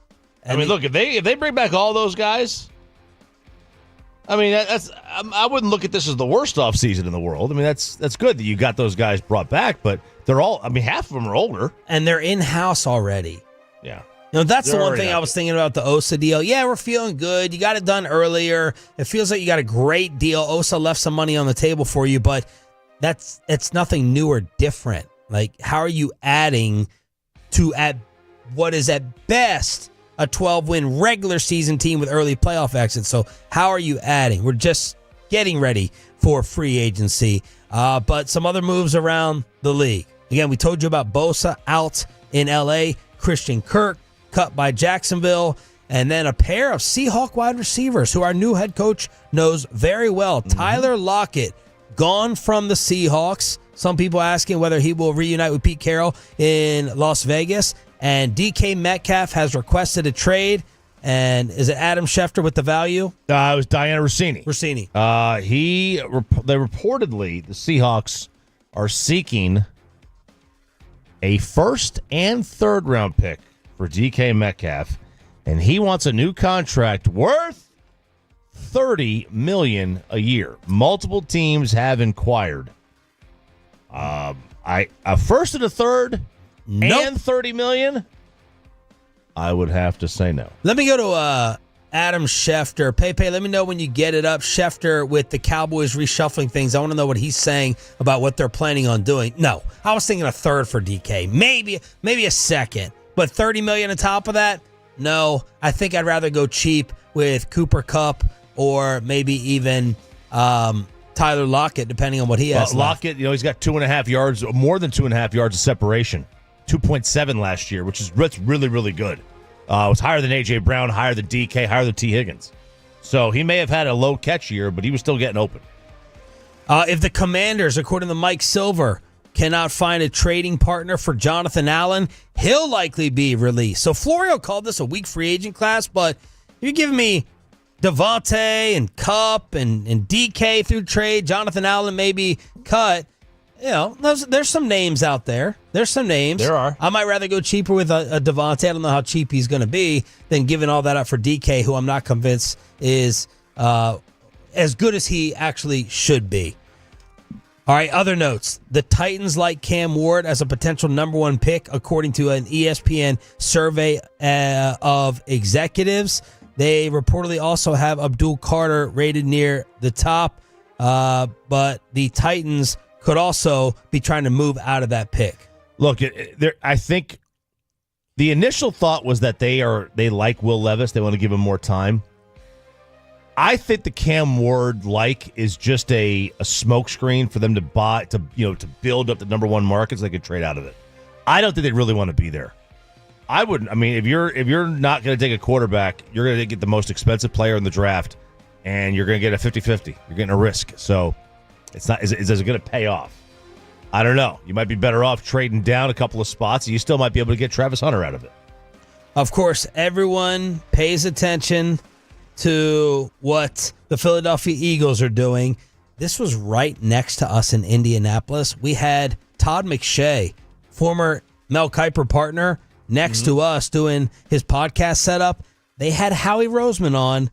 I mean, look, if they bring back all those guys, I mean, I wouldn't look at this as the worst offseason in the world. I mean, that's good that you got those guys brought back, but they're all, I mean, half of them are older. And they're in-house already. Yeah. You know, that's the one thing I was thinking about the Osa deal. Yeah, we're feeling good. You got it done earlier. It feels like you got a great deal. Osa left some money on the table for you, but it's nothing new or different. Like, how are you adding to what is at best a 12-win regular season team with early playoff exits? So how are you adding? We're just getting ready for free agency. But some other moves around the league. Again, we told you about Bosa out in L.A., Christian Kirk cut by Jacksonville, and then a pair of Seahawk wide receivers who our new head coach knows very well. Tyler Lockett gone from the Seahawks. Some people asking whether he will reunite with Pete Carroll in Las Vegas. And DK Metcalf has requested a trade. And is it Adam Schefter with the value? It was Diana Rossini. Rossini. They reportedly, the Seahawks are seeking a first and third round pick for DK Metcalf, and he wants a new contract worth $30 million a year. Multiple teams have inquired. A first and a third and $30 million. I would have to say no. Let me go to Adam Schefter. Pepe, let me know when you get it up. Schefter with the Cowboys reshuffling things. I want to know what he's saying about what they're planning on doing. No, I was thinking a third for DK. Maybe a second. But $30 million on top of that? No. I think I'd rather go cheap with Cooper Kupp or maybe even Tyler Lockett, depending on what he has. Lockett, he's got 2.5 yards, more than 2.5 yards of separation. 2.7 last year, that's really, really good. It was higher than A.J. Brown, higher than DK, higher than T. Higgins. So he may have had a low catch year, but he was still getting open. If the Commanders, according to Mike Silver, cannot find a trading partner for Jonathan Allen, he'll likely be released. So Florio called this a weak free agent class, but you're giving me Devontae and Kupp and DK through trade, Jonathan Allen maybe cut. There's some names out there. There's some names. There are. I might rather go cheaper with a Devontae. I don't know how cheap he's going to be than giving all that up for DK, who I'm not convinced is as good as he actually should be. All right, other notes. The Titans like Cam Ward as a potential number one pick, according to an ESPN survey of executives. They reportedly also have Abdul Carter rated near the top, but the Titans could also be trying to move out of that pick. Look, I think the initial thought was that they like Will Levis. They want to give him more time. I think the Cam Ward is just a smokescreen for them to buy to build up the number one market so they could trade out of it. I don't think they really want to be there. I wouldn't. I mean, if you're not going to take a quarterback, you're going to get the most expensive player in the draft, and you're going to get a 50-50. You're getting a risk. So it's not. Is it going to pay off? I don't know. You might be better off trading down a couple of spots. You still might be able to get Travis Hunter out of it. Of course, everyone pays attention to what the Philadelphia Eagles are doing. This was right next to us in Indianapolis. We had Todd McShay, former Mel Kiper partner, next to us doing his podcast setup. They had Howie Roseman on.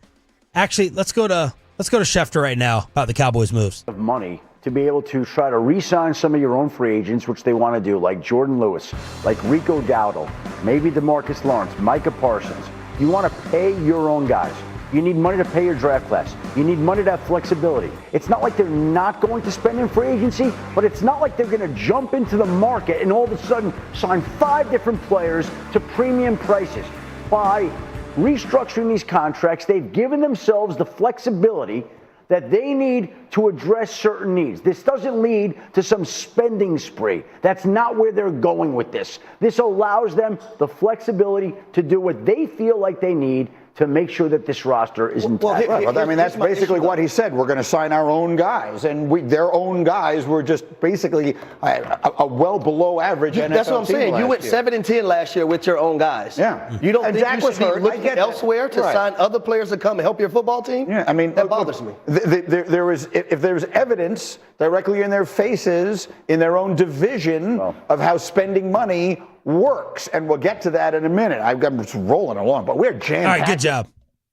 Actually, let's go to Schefter right now about the Cowboys moves. Of money to be able to try to re-sign some of your own free agents, which they want to do, like Jordan Lewis, like Rico Dowdle, maybe DeMarcus Lawrence, Micah Parsons. You want to pay your own guys. You need money to pay your draft class. You need money to have flexibility. It's not like they're not going to spend in free agency, but it's not like they're going to jump into the market and all of a sudden sign 5 different players to premium prices. By restructuring these contracts, they've given themselves the flexibility that they need to address certain needs. This doesn't lead to some spending spree. That's not where they're going with this. This allows them the flexibility to do what they feel like they need to make sure that this roster is intact. Well, I mean, that's basically what he said. We're going to sign our own guys, and their own guys were just basically a well below average NFL That's what I'm team saying. You went year. 7-10 last year with your own guys. Yeah. You don't think Jack you was should hurt. be looking I get elsewhere to right. sign other players to come and help your football team? Yeah, I mean, that bothers me. If there's evidence directly in their faces, in their own division of how spending money works, and we'll get to that in a minute. I'm just rolling along, but we're jammed. All right, good job.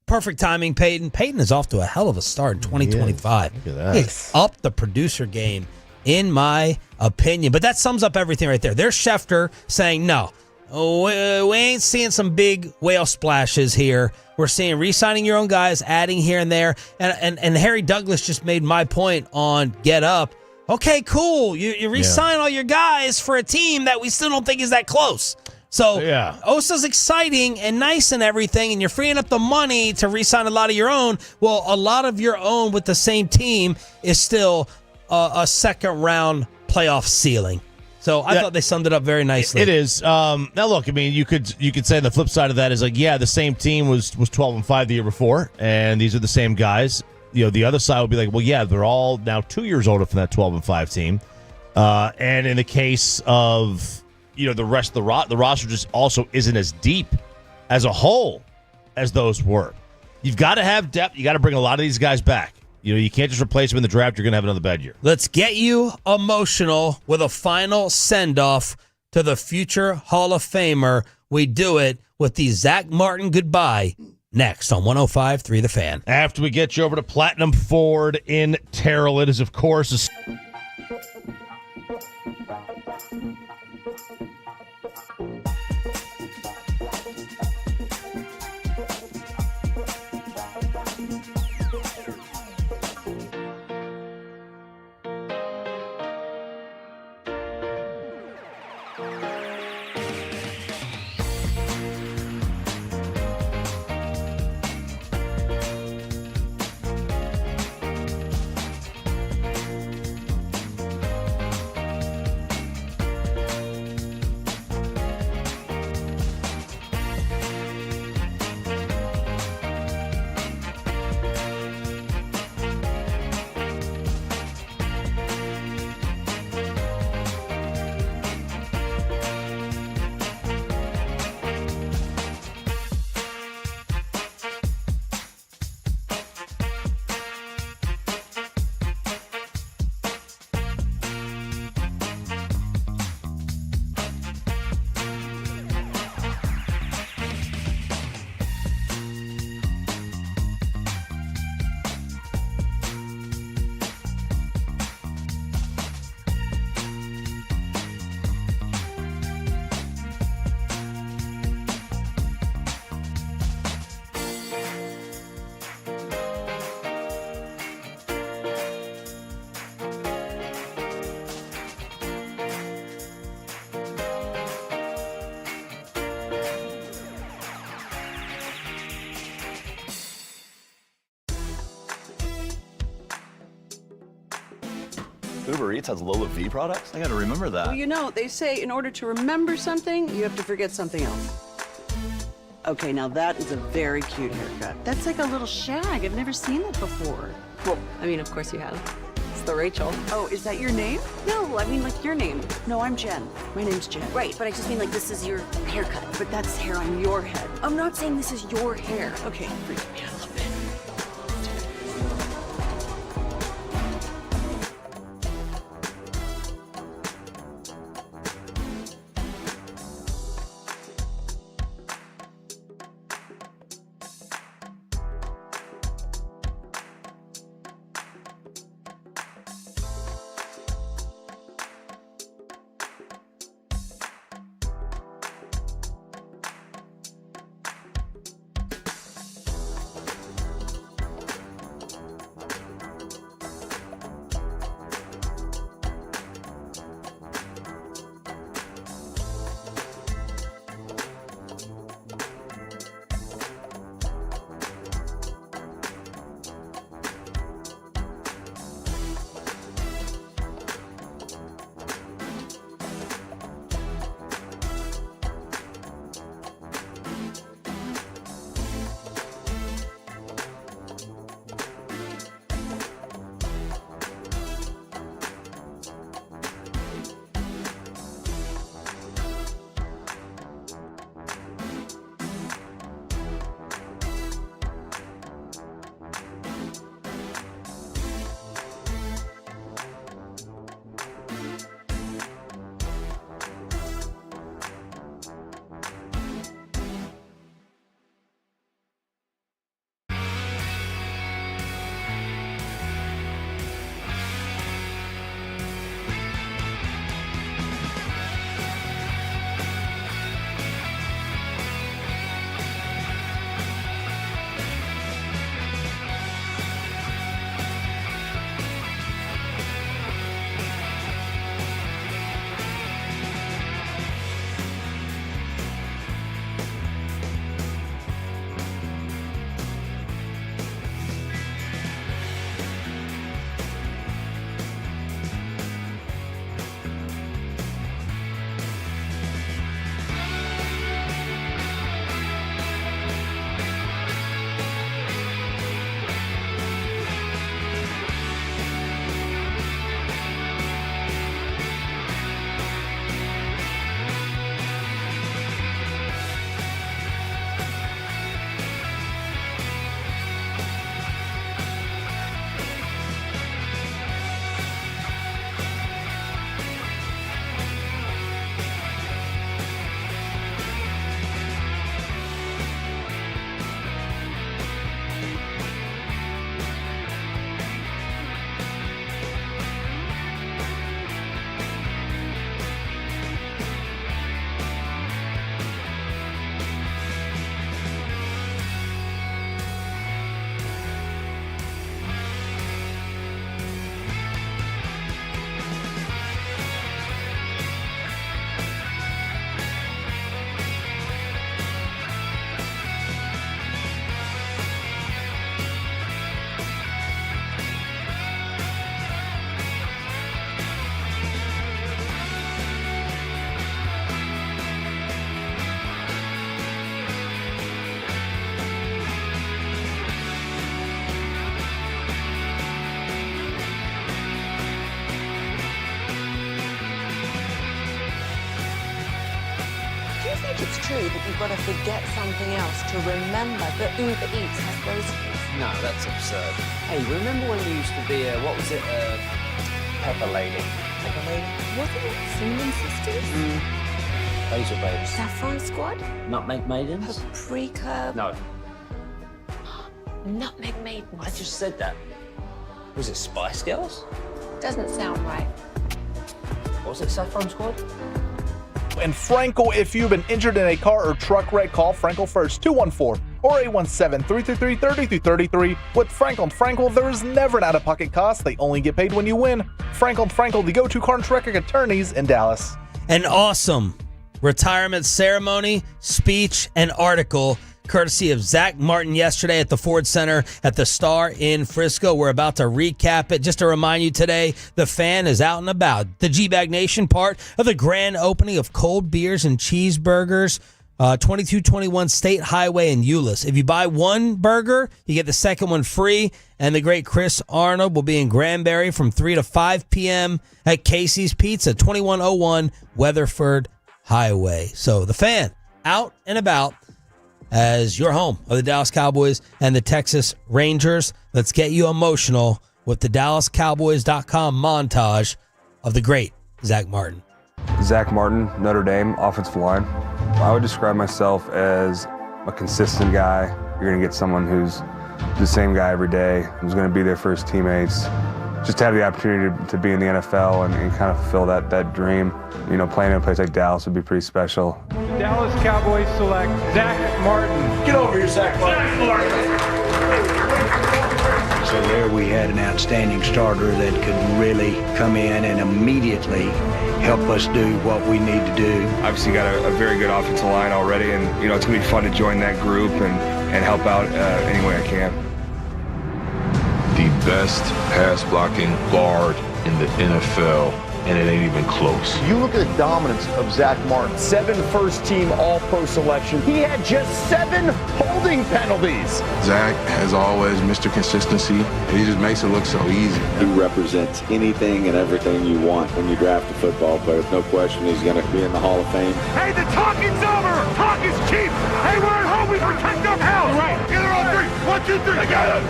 Perfect timing, Peyton. Peyton is off to a hell of a start in 2025. Look at that. He's upped the producer game, in my opinion. But that sums up everything right there. There's Schefter saying, no, we ain't seeing some big whale splashes here. We're seeing re-signing your own guys, adding here and there. And Harry Douglas just made my point on Get Up. Okay, cool. You re-sign all your guys for a team that we still don't think is that close. So Osa's exciting and nice and everything, and you're freeing up the money to re-sign a lot of your own. Well, a lot of your own with the same team is still a second-round playoff ceiling. So I thought they summed it up very nicely. It is. Now, look, I mean, you could say the flip side of that is like, yeah, the same team was 12-5 the year before, and these are the same guys. You know, the other side would be like, well, yeah, they're all now 2 years older from that 12-5 team. And in the case of the rest of the roster just also isn't as deep as a whole as those were. You've got to have depth. You got to bring a lot of these guys back. You can't just replace them in the draft. You're going to have another bad year. Let's get you emotional with a final send-off to the future Hall of Famer. We do it with the Zack Martin goodbye next on 105.3 The Fan. After we get you over to Platinum Ford in Terrell, it is, of course, Uber Eats has Lola V products? I gotta remember that. Well, they say in order to remember something, you have to forget something else. Okay, now that is a very cute haircut. That's like a little shag. I've never seen that before. Well, I mean, of course you have. It's the Rachel. Oh, is that your name? No, I mean, like your name. No, I'm Jen. My name's Jen. Right, but I just mean like this is your haircut. But that's hair on your head. I'm not saying this is your hair. Okay, freak me out a little bit. true that you've got to forget something else to remember that Uber Eats has groceries? No, that's absurd. Hey, remember when you used to be what was it, Pepper Lady? Pepper Lady? Wasn't it Cinnamon Sisters? Basil Babes. Saffron Squad? Nutmeg Maidens? Paprika? No, Nutmeg Maidens. I just said that. Was it Spice Girls? Doesn't sound right. Was it Saffron Squad? And Frankel, if you've been injured in a car or truck wreck, call Frankel first, 214 or 817-333-3333. With Frankel and Frankel, there is never an out-of-pocket cost. They only get paid when you win. Frankel and Frankel, the go-to car and truck wreck attorneys in Dallas. An awesome retirement ceremony, speech, and article courtesy of Zack Martin yesterday at the Ford Center at the Star in Frisco. We're about to recap it. Just to remind you today, the fan is out and about. The G-Bag Nation, part of the grand opening of Cold Beers and Cheeseburgers, 2221 State Highway in Euless. If you buy one burger, you get the second one free. And the great Chris Arnold will be in Granbury from 3 to 5 p.m. at Casey's Pizza, 2101 Weatherford Highway. So the fan out and about as your home of the Dallas Cowboys and the Texas Rangers. Let's get you emotional with the DallasCowboys.com montage of the great Zack Martin. Zack Martin, Notre Dame, offensive line. I would describe myself as a consistent guy. You're going to get someone who's the same guy every day, who's going to be there for his teammates. Just to have the opportunity to be in the NFL and kind of fulfill that dream. You know, playing in a place like Dallas would be pretty special. The Dallas Cowboys select Zack Martin. Get over here, Zack Martin. So there we had an outstanding starter that could really come in and immediately help us do what we need to do. Obviously got a very good offensive line already, and you know it's going to be fun to join that group and help out any way I can. The best pass blocking guard in the NFL, and it ain't even close. You look at the dominance of Zack Martin. 7 first-team All-Pro selection. He had just 7 holding penalties. Zack, as always, Mr. Consistency, and he just makes it look so easy. He represents anything and everything you want when you draft a football player. No question he's going to be in the Hall of Fame. Hey, the talking's over! Talk is cheap! Hey, we're at home! We protect our house! Right! Get her on 3! 1, 2, 3! I got it!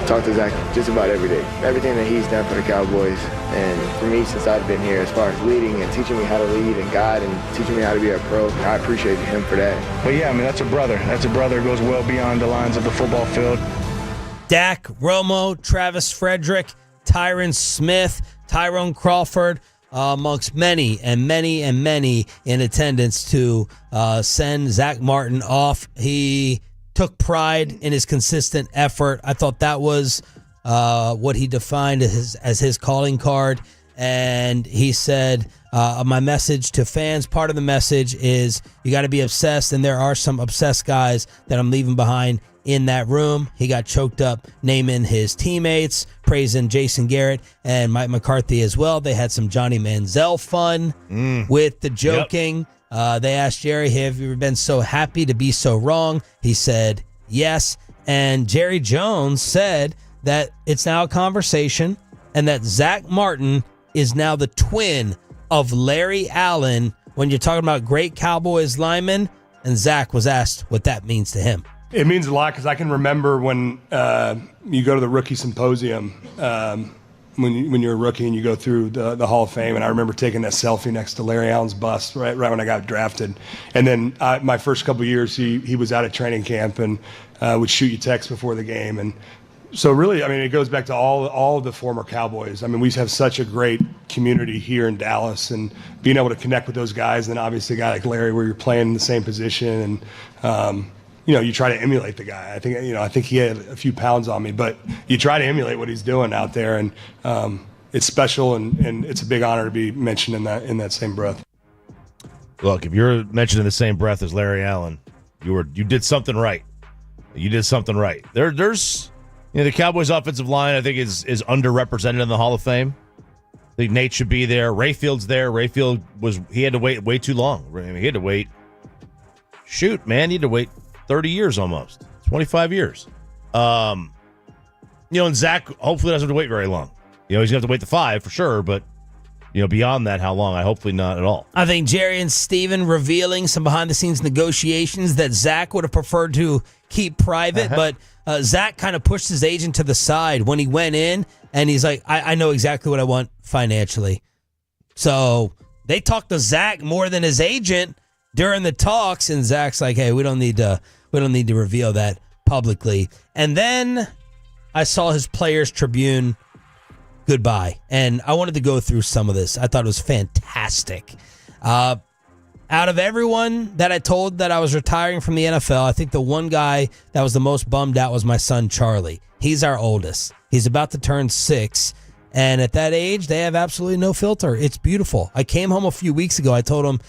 Talk to Zack just about every day. Everything that he's done for the Cowboys, and for me since I've been here, as far as leading and teaching me how to lead and guide and teaching me how to be a pro, I appreciate him for that. But yeah, I mean, that's a brother. That's a brother who goes well beyond the lines of the football field. Dak, Romo, Travis Frederick, Tyron Smith, Tyrone Crawford, amongst many and many and many in attendance to send Zack Martin off. He took pride in his consistent effort. I thought that was what he defined as his calling card. And he said, my message to fans, part of the message is you got to be obsessed, and there are some obsessed guys that I'm leaving behind in that room. He got choked up naming his teammates, praising Jason Garrett and Mike McCarthy as well. They had some Johnny Manziel fun with the joking. Yep. They asked Jerry, have you ever been so happy to be so wrong? He said, yes. And Jerry Jones said that it's now a conversation and that Zack Martin is now the twin of Larry Allen when you're talking about great Cowboys linemen. And Zack was asked what that means to him. It means a lot because I can remember when you go to the rookie symposium when you're a rookie and you go through the Hall of Fame, and I remember taking that selfie next to Larry Allen's bust right when I got drafted. And then my first couple of years, he was out at training camp and would shoot you texts before the game. And so really, I mean, it goes back to all of the former Cowboys. I mean, we have such a great community here in Dallas, and being able to connect with those guys, and then obviously a guy like Larry where you're playing in the same position, and you try to emulate the guy. I think he had a few pounds on me, but you try to emulate what he's doing out there, and it's special, and it's a big honor to be mentioned in that same breath. Look, if you're mentioned in the same breath as Larry Allen, you did something right. You did something right. There's the Cowboys' offensive line, I think, is underrepresented in the Hall of Fame. I think Nate should be there. Rayfield's there. Rayfield he had to wait way too long. I mean, he had to wait. Shoot, man, he had to wait 30 years almost, 25 years. And Zach hopefully doesn't have to wait very long. He's going to have to wait the 5 for sure, but, beyond that, how long? Hopefully not at all. I think Jerry and Steven revealing some behind-the-scenes negotiations that Zach would have preferred to keep private, but Zach kind of pushed his agent to the side when he went in, and he's like, I know exactly what I want financially. So they talked to Zach more than his agent during the talks, and Zach's like, hey, we don't need to reveal that publicly. And then I saw his Players Tribune goodbye, and I wanted to go through some of this. I thought it was fantastic. Out of everyone that I told that I was retiring from the NFL, I think the one guy that was the most bummed out was my son, Charlie. He's our oldest. He's about to turn 6, and at that age, they have absolutely no filter. It's beautiful. I came home a few weeks ago. I told him,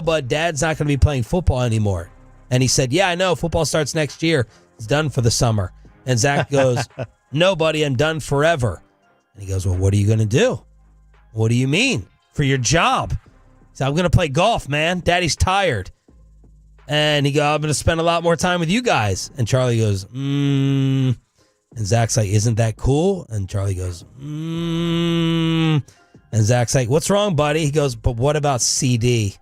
bud, Dad's not going to be playing football anymore. And he said, yeah, I know. Football starts next year. It's done for the summer. And Zach goes, no, buddy, I'm done forever. And he goes, well, what are you going to do? What do you mean? For your job? He said, I'm going to play golf, man. Daddy's tired. And he goes, I'm going to spend a lot more time with you guys. And Charlie goes, And Zach's like, isn't that cool? And Charlie goes, And Zach's like, what's wrong, buddy? He goes, but what about CD?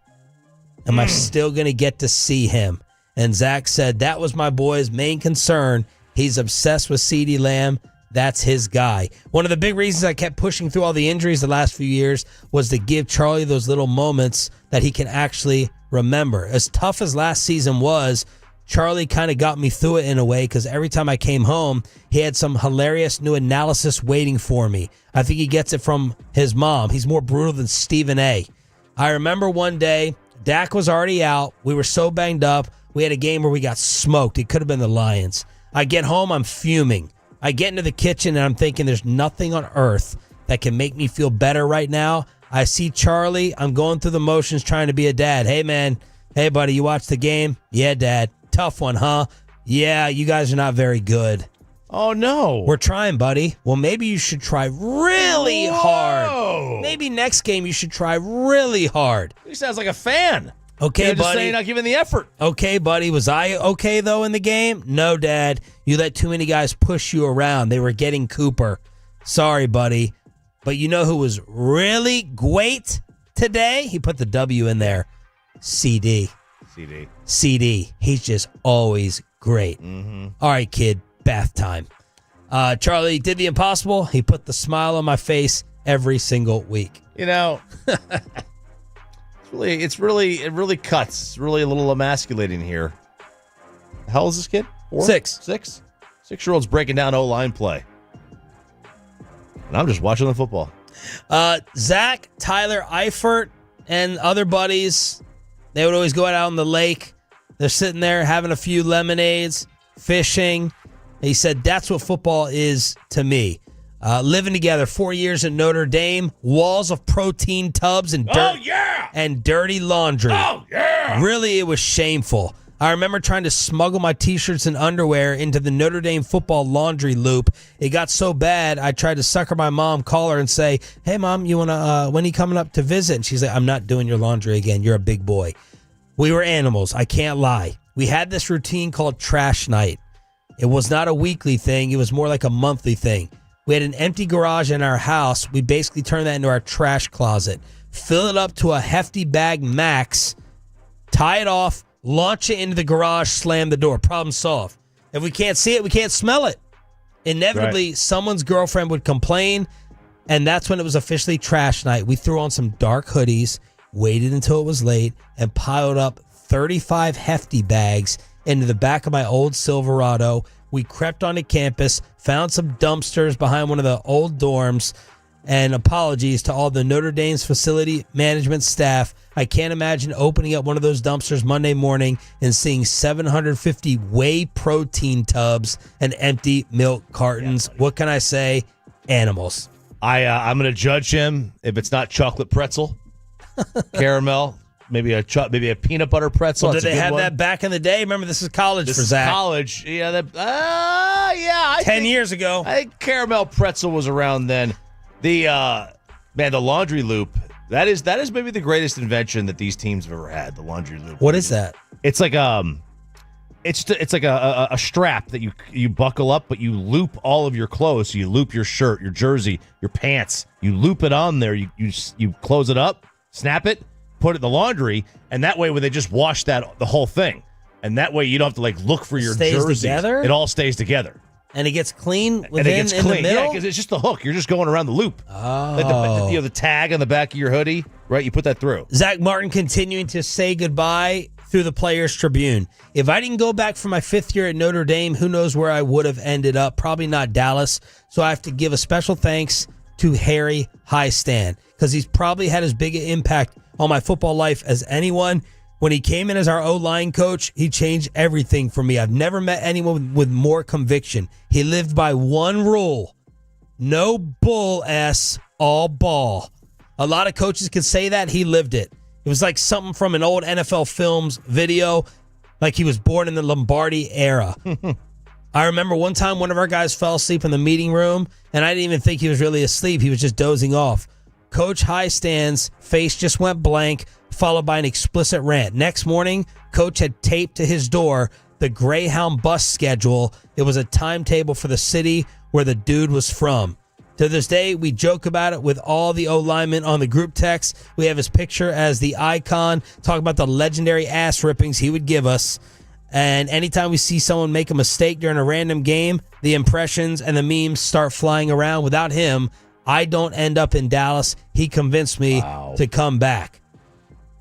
Am I still going to get to see him? And Zach said, that was my boy's main concern. He's obsessed with CD Lamb. That's his guy. One of the big reasons I kept pushing through all the injuries the last few years was to give Charlie those little moments that he can actually remember. As tough as last season was, Charlie kind of got me through it in a way, because every time I came home, he had some hilarious new analysis waiting for me. I think he gets it from his mom. He's more brutal than Stephen A. I remember one day, Dak was already out. We were so banged up. We had a game where we got smoked. It could have been the Lions. I get home, I'm fuming. I get into the kitchen, and I'm thinking there's nothing on earth that can make me feel better right now. I see Charlie. I'm going through the motions trying to be a dad. Hey, man. Hey, buddy, you watch the game? Yeah, Dad. Tough one, huh? Yeah, you guys are not very good. Oh, no. We're trying, buddy. Well, maybe you should try really hard. Maybe next game you should try really hard. He sounds like a fan. Okay, You're just buddy. saying not giving the effort. Okay, buddy. Was I okay, though, in the game? No, Dad. You let too many guys push you around. They were getting Cooper. Sorry, buddy. But you know who was really great today? He put the W in there. CD. He's just always great. Mm-hmm. All right, kid. Bath time. Charlie did the impossible. He put the smile on my face every single week. It really cuts. It's really a little emasculating here. How old is this kid? 4? 6. 6-year-old's breaking down O-line play. And I'm just watching the football. Zach, Tyler Eifert, and other buddies, they would always go out on the lake. They're sitting there having a few lemonades, fishing. He said, that's what football is to me. Living together 4 years in Notre Dame, walls of protein tubs and dirty laundry. Oh, yeah. Really, it was shameful. I remember trying to smuggle my T-shirts and underwear into the Notre Dame football laundry loop. It got so bad, I tried to sucker my mom, call her and say, hey, Mom, you wanna when are you coming up to visit? And she's like, I'm not doing your laundry again. You're a big boy. We were animals. I can't lie. We had this routine called trash night. It was not a weekly thing. It was more like a monthly thing. We had an empty garage in our house. We basically turned that into our trash closet. Fill it up to a hefty bag max, tie it off, launch it into the garage, slam the door. Problem solved. If we can't see it, we can't smell it. Inevitably, someone's girlfriend would complain, and that's when it was officially trash night. We threw on some dark hoodies, waited until it was late, and piled up 35 hefty bags into the back of my old Silverado. We crept onto campus, found some dumpsters behind one of the old dorms, and apologies to all the Notre Dame's facility management staff. I can't imagine opening up one of those dumpsters Monday morning and seeing 750 whey protein tubs and empty milk cartons. What can I say? Animals. I'm going to judge him if it's not chocolate pretzel, caramel, maybe a peanut butter pretzel. Well, did they have that back in the day? Remember, this is college for Zach. College. Yeah. 10 years ago. I think caramel pretzel was around then. The laundry loop. That is maybe the greatest invention that these teams have ever had. The laundry loop. What is that? It's like It's like a strap that you buckle up, but you loop all of your clothes. So you loop your shirt, your jersey, your pants. You loop it on there. You close it up, snap it, put it in the laundry, and that way when they just wash the whole thing, and that way you don't have to like look for your jerseys. Together? It all stays together. And it gets clean within, and it gets in clean. the middle? Yeah, because it's just the hook. You're just going around the loop. Oh. Like the tag on the back of your hoodie, right? You put that through. Zack Martin continuing to say goodbye through the Players Tribune. If I didn't go back for my 5th year at Notre Dame, who knows where I would have ended up. Probably not Dallas. So I have to give a special thanks to Harry Highstand because he's probably had as big an impact on my football life as anyone. When he came in as our O-line coach, he changed everything for me. I've never met anyone with more conviction. He lived by one rule. No bull ass, all ball. A lot of coaches could say that. He lived it. It was like something from an old NFL Films video, like he was born in the Lombardi era. I remember one time one of our guys fell asleep in the meeting room, and I didn't even think he was really asleep. He was just dozing off. Coach Highstand's face just went blank, followed by an explicit rant. Next morning, Coach had taped to his door the Greyhound bus schedule. It was a timetable for the city where the dude was from. To this day, we joke about it with all the O-linemen on the group text. We have his picture as the icon, talk about the legendary ass rippings he would give us. And anytime we see someone make a mistake during a random game, the impressions and the memes start flying around. Without him, I don't end up in Dallas. He convinced me to come back.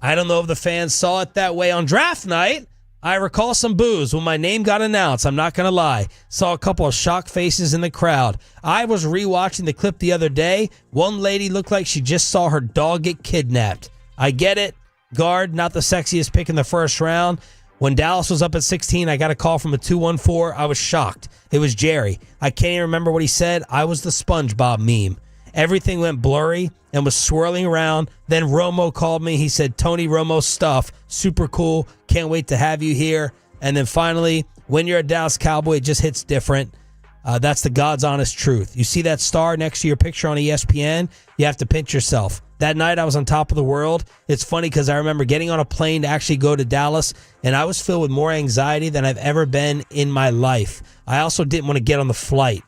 I don't know if the fans saw it that way on draft night. I recall some boos when my name got announced. I'm not going to lie. Saw a couple of shocked faces in the crowd. I was rewatching the clip the other day. One lady looked like she just saw her dog get kidnapped. I get it. Guard, not the sexiest pick in the first round. When Dallas was up at 16, I got a call from a 214. I was shocked. It was Jerry. I can't even remember what he said. I was the SpongeBob meme. Everything went blurry and was swirling around. Then Romo called me. He said, Tony Romo stuff. Super cool. Can't wait to have you here. And then finally, when you're a Dallas Cowboy, it just hits different. That's the God's honest truth. You see that star next to your picture on ESPN? You have to pinch yourself. That night, I was on top of the world. It's funny because I remember getting on a plane to actually go to Dallas, and I was filled with more anxiety than I've ever been in my life. I also didn't want to get on the flight.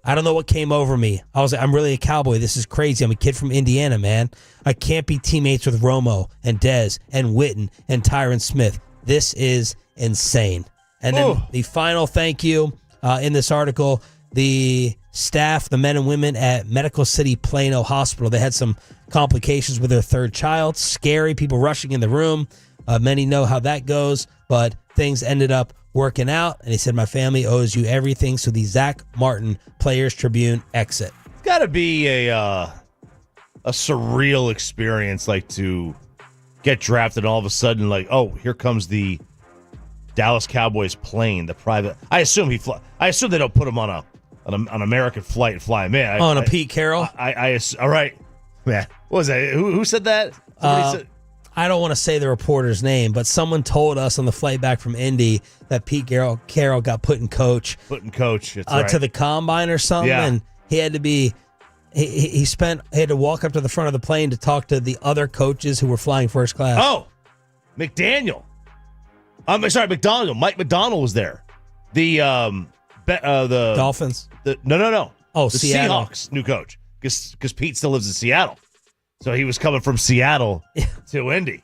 I don't know what came over me. I was like, I'm really a Cowboy. This is crazy. I'm a kid from Indiana, man. I can't be teammates with Romo and Dez and Witten and Tyron Smith. This is insane. And then the final thank you in this article, the staff, the men and women at Medical City Plano Hospital, they had some complications with their third child. Scary, people rushing in the room. Many know how that goes, but things ended up working out, and he said, my family owes you everything. So the Zack Martin Players Tribune exit. It's got to be a surreal experience, like to get drafted and all of a sudden, like, oh, here comes the Dallas Cowboys plane, the private. I assume I assume they don't put him on an American flight and fly him in. On a Pete Carroll? All right. Man, what was that? Who said that? Said. I don't want to say the reporter's name, but someone told us on the flight back from Indy that Pete Carroll got put in coach. That's right. To the combine or something. Yeah. And he had to be, he had to walk up to the front of the plane to talk to the other coaches who were flying first class. Oh, McDaniel. I'm sorry, McDonald. Mike McDonald was there. The Dolphins. No. Oh, the Seattle. Seahawks new coach because Pete still lives in Seattle. So he was coming from Seattle to Indy,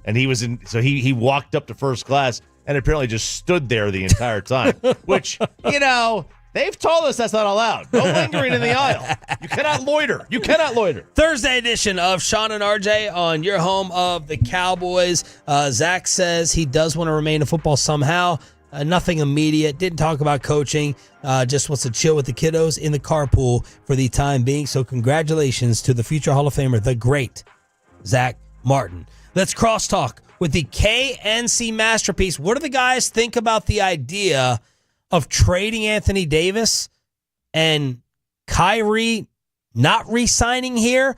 and he was in. So he walked up to first class and apparently just stood there the entire time. Which they've told us that's not allowed. No lingering in the aisle. You cannot loiter. Thursday edition of Sean and RJ on your home of the Cowboys. Zach says he does want to remain in football somehow. Nothing immediate. Didn't talk about coaching. Just wants to chill with the kiddos in the carpool for the time being. So congratulations to the future Hall of Famer, the great Zack Martin. Let's crosstalk with the KNC masterpiece. What do the guys think about the idea of trading Anthony Davis and Kyrie not re-signing here?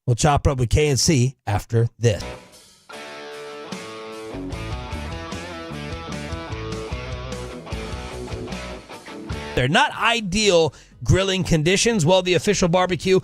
We'll chop it up with KNC after this. They're not ideal grilling conditions. Well, the official barbecue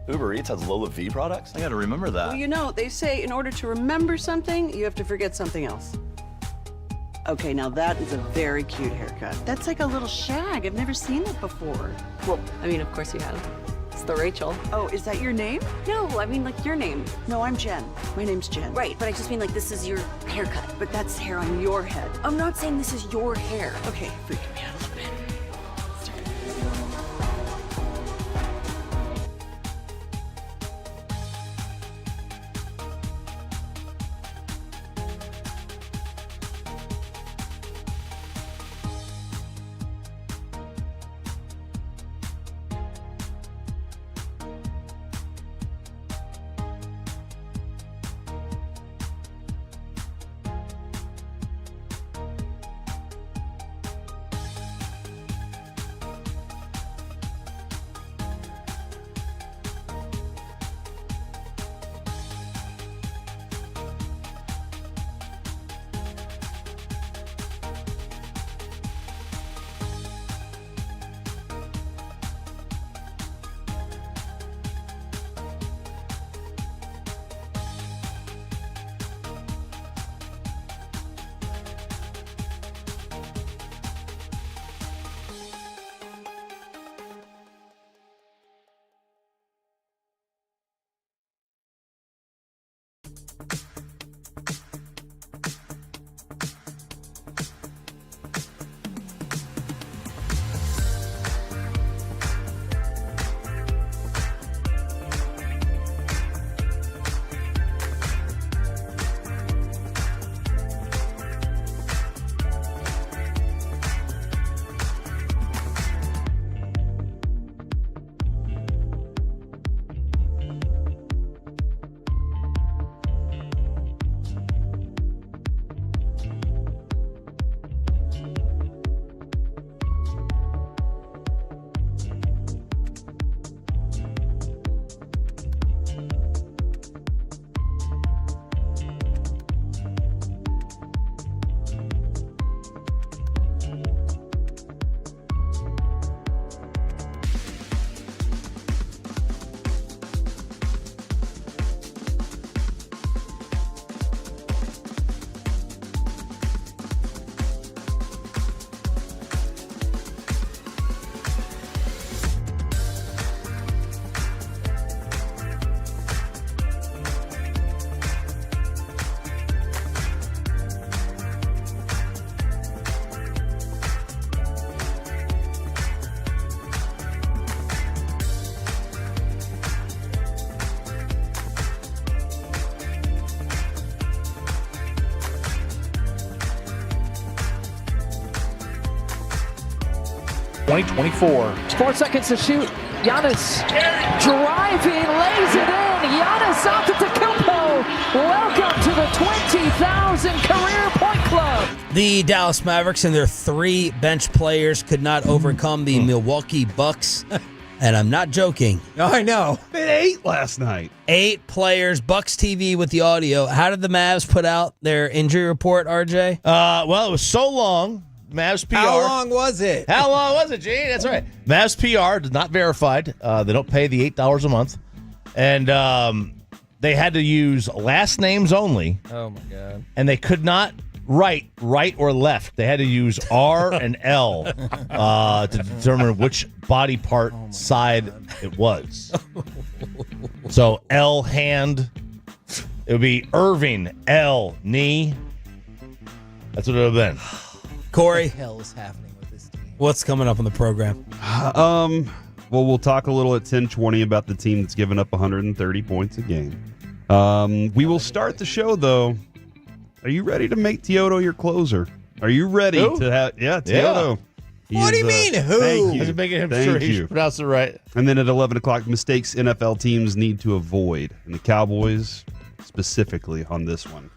Uber Eats has Lola V products? I gotta remember that. Well, you know, they say in order to remember something, you have to forget something else. Okay, now that is a very cute haircut. That's like a little shag. I've never seen it before. Well, I mean, of course you have. It's the Rachel. Oh, is that your name? No, I mean like your name. No, I'm Jen. My name's Jen. Right, but I just mean like this is your haircut. But that's hair on your head. I'm not saying this is your hair. Okay, freaking me out a little bit. $20-24. 4 seconds to shoot. Giannis driving, lays it in. Giannis Antetokounmpo. Welcome to the 20,000 career point club. The Dallas Mavericks and their 3 bench players could not overcome the Milwaukee Bucks. And I'm not joking. I know. It 8 last night. 8 players, Bucks TV with the audio. How did the Mavs put out their injury report, RJ? Well, it was so long. Mavs PR. How long was it? How long was it, Gene? That's right. Mavs PR, not verified. They don't pay the $8 a month. And they had to use last names only. Oh, my God. And they could not write right or left. They had to use R and L to determine which body part side it was. So L, hand. It would be Irving. L, knee. That's what it would have been. Corey, What the hell is happening with this team? what's coming up on the program? Well, we'll talk a little at 10:20 about the team that's given up 130 points a game. We will start the show, though. Are you ready to make Teodo your closer? Are you ready to have... Yeah, Teodo. Yeah. What do you mean, who? Thank you. I was making him Thank sure he you. pronounced it right. And then at 11 o'clock, mistakes NFL teams need to avoid. And the Cowboys specifically on this one.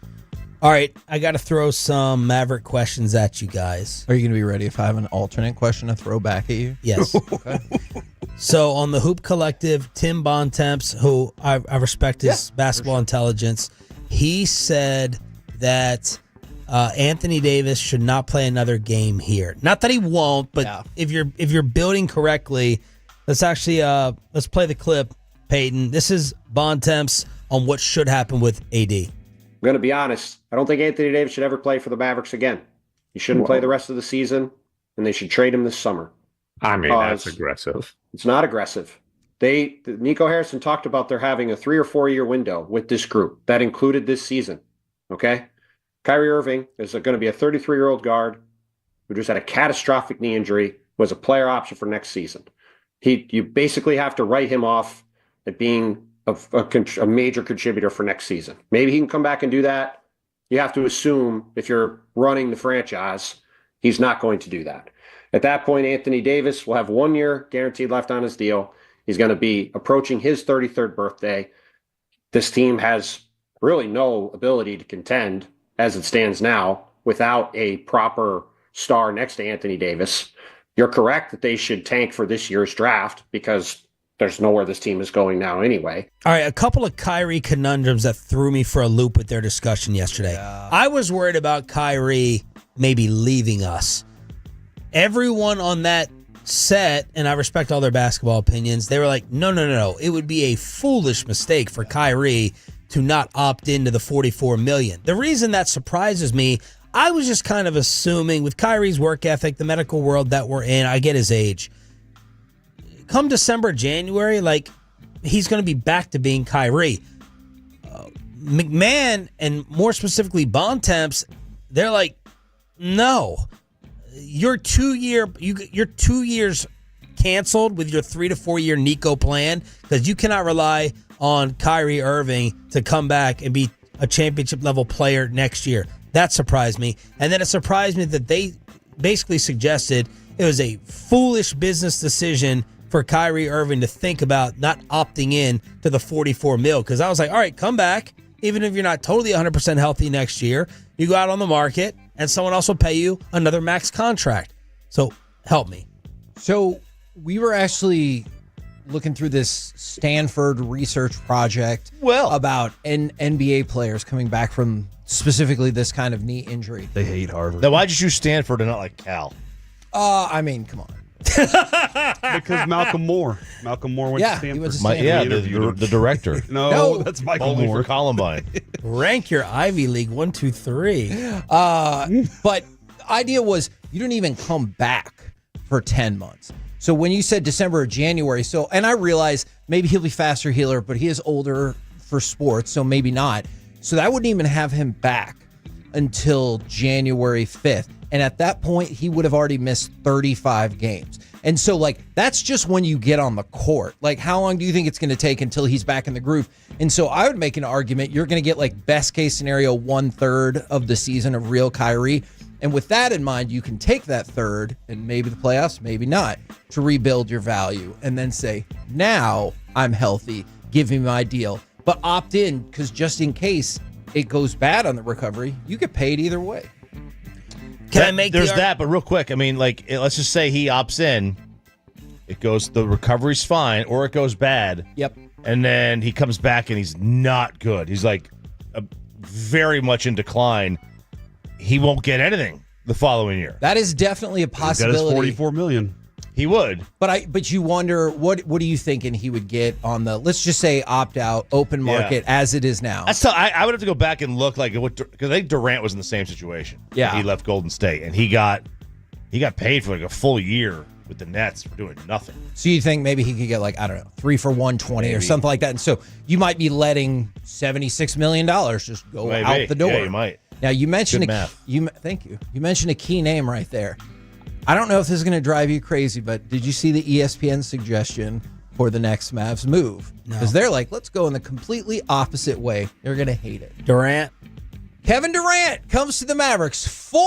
All right, I got to throw some Maverick questions at you guys. Are you going to be ready if I have an alternate question to throw back at you? Yes. Okay. So on the Hoop Collective, Tim Bontemps, who I respect his basketball intelligence, he said that Anthony Davis should not play another game here. Not that he won't, but if you're building correctly, let's actually let's play the clip Peyton. This is Bontemps on what should happen with AD. I'm going to be honest. I don't think Anthony Davis should ever play for the Mavericks again. He shouldn't play the rest of the season, and they should trade him this summer. I mean, that's aggressive. It's not aggressive. Nico Harrison talked about they're having a 3 or 4 year window with this group. That included this season. Okay? Kyrie Irving is going to be a 33-year-old guard who just had a catastrophic knee injury, was a player option for next season. You basically have to write him off at being a major contributor for next season. Maybe he can come back and do that. You have to assume if you're running the franchise, he's not going to do that. At that point, Anthony Davis will have 1 year guaranteed left on his deal. He's going to be approaching his 33rd birthday. This team has really no ability to contend as it stands now without a proper star next to Anthony Davis. You're correct that they should tank for this year's draft because there's nowhere this team is going now anyway. All right, a couple of Kyrie conundrums that threw me for a loop with their discussion yesterday. I was worried about Kyrie maybe leaving us. Everyone on that set, and I respect all their basketball opinions, they were like, no. It would be a foolish mistake for Kyrie to not opt into the $44 million. The reason that surprises me, I was just kind of assuming with Kyrie's work ethic, the medical world that we're in, I get his age. Come December, January, he's going to be back to being Kyrie. McMahon, and more specifically Bontemps, they're like, no. You're 2 years canceled with your 3 to 4 year Nico plan because you cannot rely on Kyrie Irving to come back and be a championship level player next year. That surprised me. And then it surprised me that they basically suggested it was a foolish business decision for Kyrie Irving to think about not opting in to the $44 million. Because I was like, all right, come back. Even if you're not totally 100% healthy next year, you go out on the market and someone else will pay you another max contract. So help me. So we were actually looking through this Stanford research project about NBA players coming back from specifically this kind of knee injury. They hate Harvard. Then why'd you choose Stanford and not like Cal? I mean, come on. Because Malcolm Moore went to Stanford. He went to Stanford. The director. No, that's Michael Only Moore. for Columbine. Rank your Ivy League 1, 2, 3. But the idea was you didn't even come back for 10 months. So when you said December or January, and I realize maybe he'll be faster healer, but he is older for sports, so maybe not. So that wouldn't even have him back until January 5th. And at that point, he would have already missed 35 games. And so, that's just when you get on the court. How long do you think it's going to take until he's back in the groove? And so I would make an argument you're going to get, best case scenario, 1/3 of the season of real Kyrie. And with that in mind, you can take that third and maybe the playoffs, maybe not, to rebuild your value and then say, now I'm healthy, give me my deal. But opt in, because just in case it goes bad on the recovery, you get paid either way. There's that, but real quick, I mean, let's just say he opts in, the recovery's fine, or it goes bad. Yep. And then he comes back and he's not good. He's very much in decline. He won't get anything the following year. That is definitely a possibility. He's got his $44 million. He would. But you wonder, what are you thinking he would get on the, let's just say, opt-out, open market as it is now? I would have to go back and look because I think Durant was in the same situation. Yeah. He left Golden State, and he got paid for a full year with the Nets for doing nothing. So you think maybe he could get 3 for $120 or something like that. And so you might be letting $76 million just go out the door. Yeah, you might. Now you mentioned thank you. You mentioned a key name right there. I don't know if this is going to drive you crazy, but did you see the ESPN suggestion for the next Mavs move? Because they're like, let's go in the completely opposite way. You're going to hate it. Durant. Kevin Durant comes to the Mavericks for,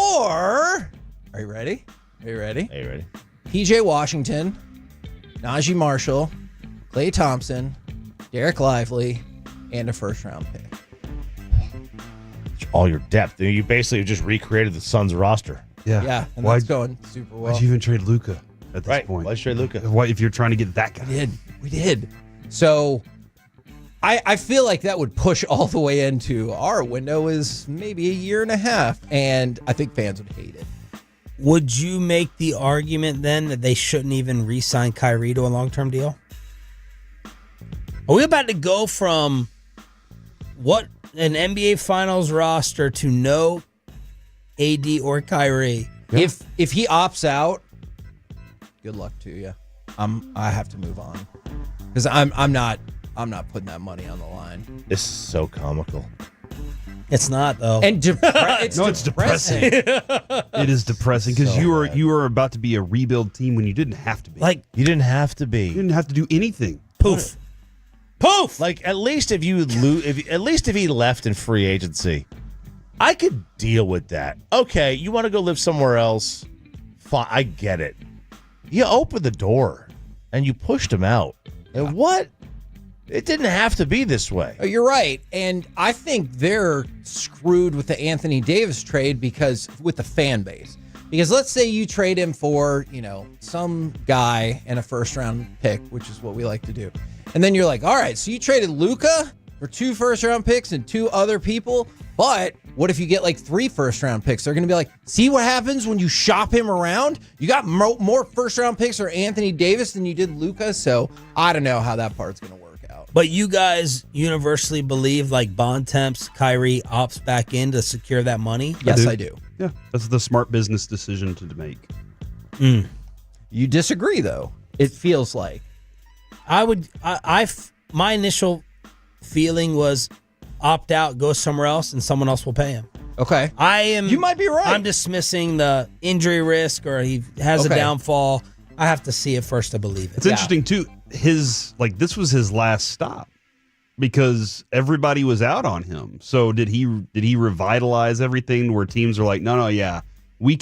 are you ready? PJ Washington, Najee Marshall, Klay Thompson, Derek Lively, and a first-round pick. All your depth. You basically just recreated the Suns roster. Yeah, and that's going super well. Why'd you even trade Luka at this point? Why'd you trade Luka? Why, if you're trying to get that guy? We did. So I feel like that would push all the way into our window is maybe a year and a half, and I think fans would hate it. Would you make the argument then that they shouldn't even re-sign Kyrie to a long-term deal? Are we about to go from what an NBA Finals roster to no AD or Kyrie? Yeah. If he opts out, good luck to you. I have to move on because I'm not putting that money on the line. This is so comical. It's not though, and it's depressing. It is depressing because you were about to be a rebuild team when you didn't have to be. Like you didn't have to be. You didn't have to do anything. Poof. Like at least if he left in free agency, I could deal with that. Okay, you want to go live somewhere else? Fine, I get it. You opened the door and you pushed him out. And what? It didn't have to be this way. Oh, you're right. And I think they're screwed with the Anthony Davis trade because with the fan base. Because let's say you trade him for, some guy and a first-round pick, which is what we like to do. And then you're like, all right, so you traded Luka for 2 first-round picks and 2 other people, but what if you get like 3 first-round picks? They're going to be like, see what happens when you shop him around? You got more first-round picks for Anthony Davis than you did Luka, so I don't know how that part's going to work out. But you guys universally believe like Bontemps, Kyrie opts back in to secure that money? Yes, I do. Yeah, that's the smart business decision to make. You disagree, though, it feels like. My initial feeling was opt out, go somewhere else, and someone else will pay him. Okay. You might be right. I'm dismissing the injury risk or he has a downfall. I have to see it first to believe it. It's interesting too. This was his last stop because everybody was out on him. So did he revitalize everything where teams are like, no, yeah,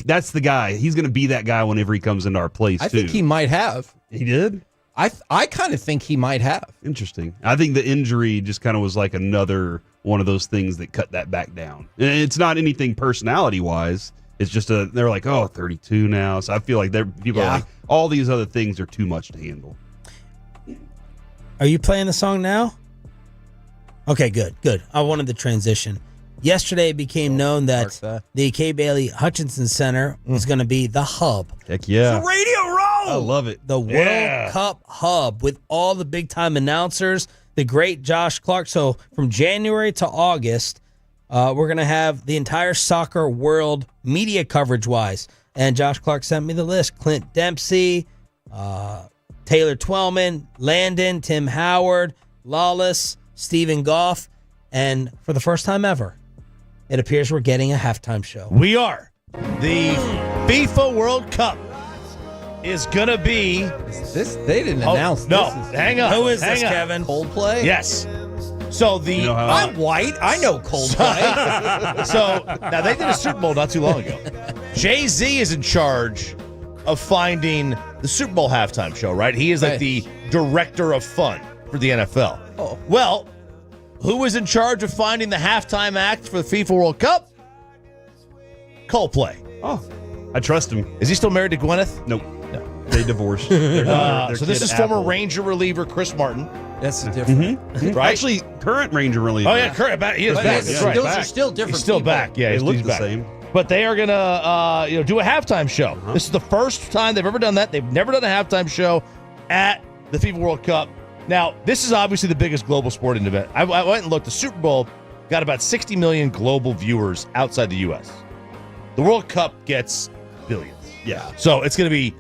that's the guy. He's going to be that guy whenever he comes into our place. I think he might have. He did. I kind of think he might have. Interesting. I think the injury just kind of was like another one of those things that cut that back down. And it's not anything personality-wise. It's just they're like, 32 now. So I feel like people are like, all these other things are too much to handle. Are you playing the song now? Okay, good. I wanted the transition. Yesterday it became known that the Kay Bailey Hutchinson Center was going to be the hub. Heck yeah. The Radio Row! I love it. The World Cup hub with all the big-time announcers, the great Josh Clark. So from January to August, we're going to have the entire soccer world media coverage-wise. And Josh Clark sent me the list. Clint Dempsey, Taylor Twellman, Landon, Tim Howard, Lawless, Stephen Goff. And for the first time ever, it appears we're getting a halftime show. We are. The FIFA World Cup is going to be... They didn't announce no, this. hang on. Who is this, hang on. Kevin? Coldplay? Yes. So I'm white. I know Coldplay. So now they did a Super Bowl not too long ago. Jay-Z is in charge of finding the Super Bowl halftime show, right? He is like the director of fun for the NFL. Oh. Well, who is in charge of finding the halftime act for the FIFA World Cup? Coldplay. Oh, I trust him. Is he still married to Gwyneth? Nope. No. They divorced. Their so this kid is former Apple. Ranger reliever Chris Martin. That's different. Right? Actually, current Ranger reliever. Oh, yeah, current. He is back. That's right. Those are still different. He's still people. back. Yeah, He's he's the back. same. But they are gonna do a halftime show. This is the first time they've ever done that. They've never done a halftime show at the FIFA World Cup. Now, this is obviously the biggest global sporting event. I went and looked. The Super Bowl got about 60 million global viewers outside the U.S. The World Cup gets billions. Yeah. So it's going to be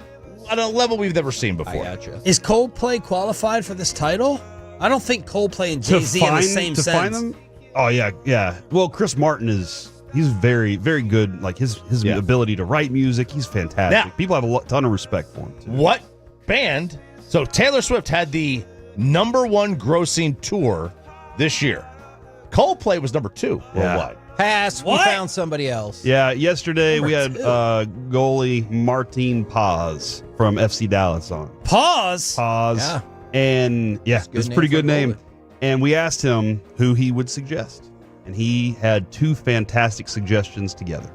at a level we've never seen before. I gotcha. Is Coldplay qualified for this title? I don't think Coldplay and Jay-Z in the same sense. Find them? Oh, yeah. Well, Chris Martin he's very, very good. Like his ability to write music, he's fantastic. Now, people have a ton of respect for him, too. What band? So Taylor Swift had the #1 grossing tour this year. Coldplay was #2 worldwide. Pass. We found somebody else. Yeah, yesterday we had goalie Martin Paz from FC Dallas on. Pause? Yeah. And it's a pretty good name. And we asked him who he would suggest. And he had 2 fantastic suggestions together.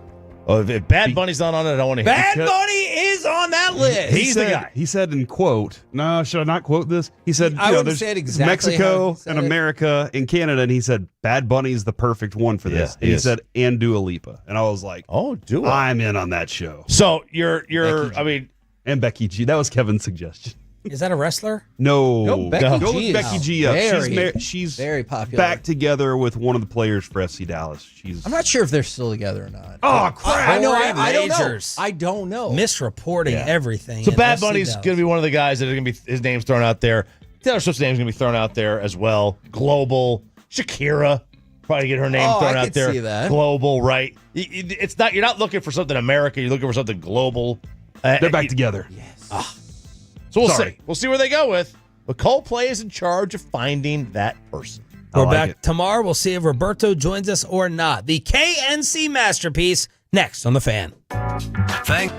Oh, if Bad Bunny's not on it, I don't want to hear Bad Bunny is on that list. He's the guy. He said in quote, no, should I not quote this? He said, I wouldn't there's say it exactly Mexico how he said and it. America and Canada. And he said, Bad Bunny is the perfect one for this. Yeah, and he said, and Dua Lipa. And I was like, oh, Dua. I'm in on that show. So you're and Becky G. That was Kevin's suggestion. Is that a wrestler? No. Becky Go G with is Becky G up. she's very popular. Back together with one of the players for SC Dallas. I'm not sure if they're still together or not. Oh, crap. I know. I don't know. Lasers. I don't know. Misreporting everything. So in Bad FC Bunny's Dallas. going to be one of the guys that are going to be his name's thrown out there. Taylor Swift's name's going to be thrown out there as well. Global. Shakira probably get her name thrown out there. See that. Global, right? It's not. You're not looking for something American. You're looking for something global. They're back together. Yes. So we'll see. We'll see where they go with. But Coldplay is in charge of finding that person. We're back tomorrow. We'll see if Roberto joins us or not. The KNC Masterpiece next on The Fan. Thank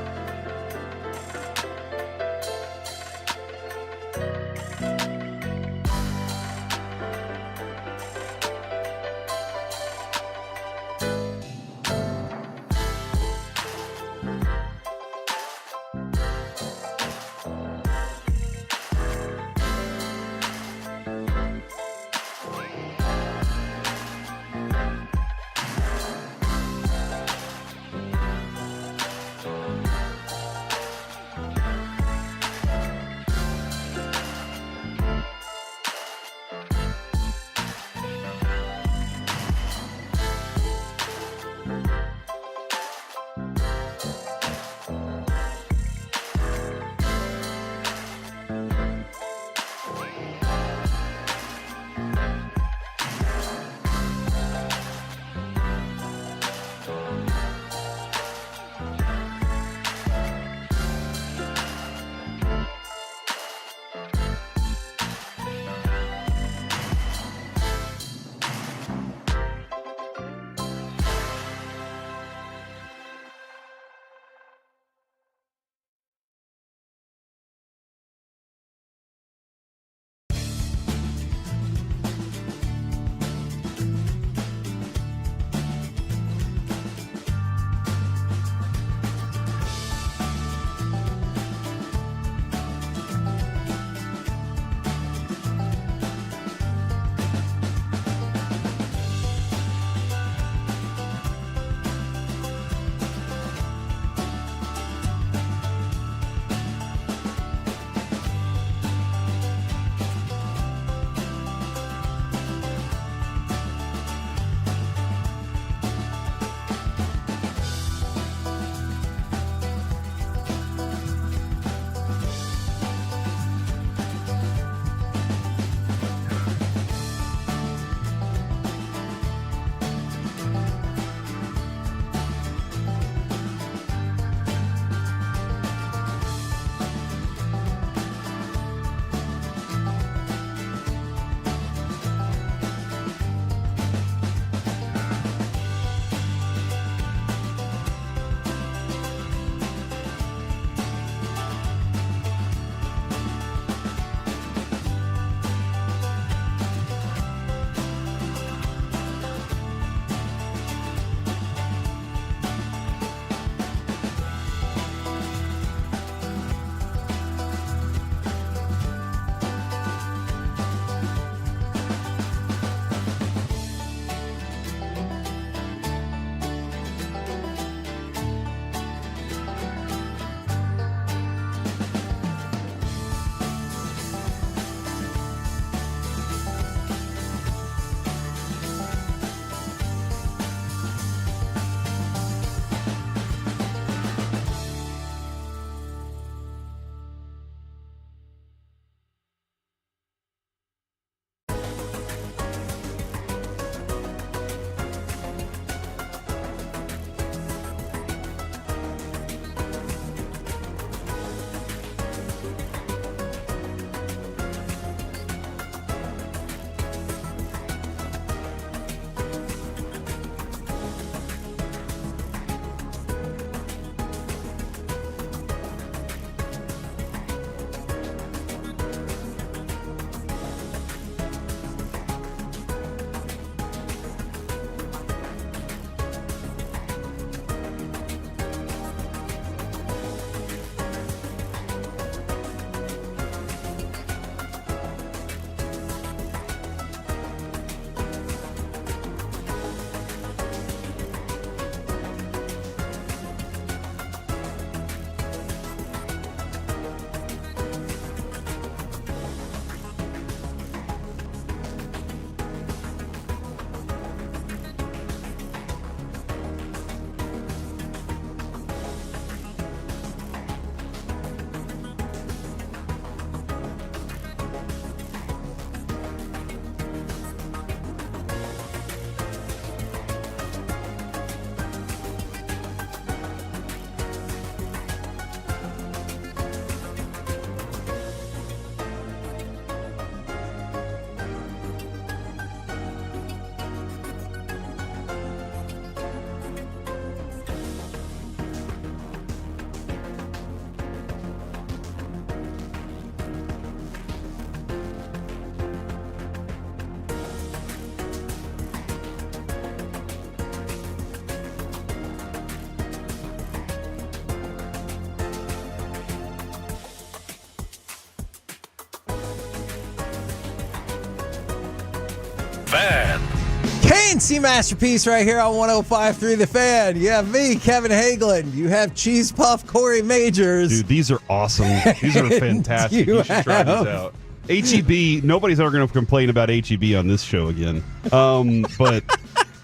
C Masterpiece right here on 105.3 The Fan. You have me, Kevin Hagelin. You have Cheese Puff Corey Majors. Dude, these are awesome. These are fantastic. You should try these out. HEB, nobody's ever going to complain about HEB on this show again. But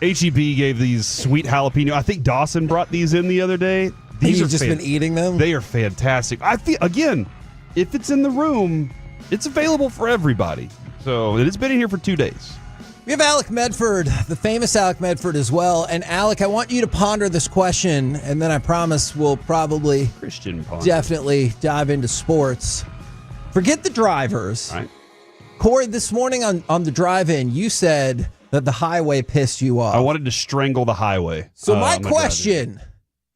HEB gave these sweet jalapeno. I think Dawson brought these in the other day. These You've just been eating them? They are fantastic. I feel, again, if it's in the room, it's available for everybody. So it has been in here for 2 days. We have Alec Medford, the famous Alec Medford as well. And Alec, I want you to ponder this question, and then I promise we'll probably definitely dive into sports. Forget the drivers. Right. Corey, this morning on the drive-in, you said that the highway pissed you off. I wanted to strangle the highway. So my question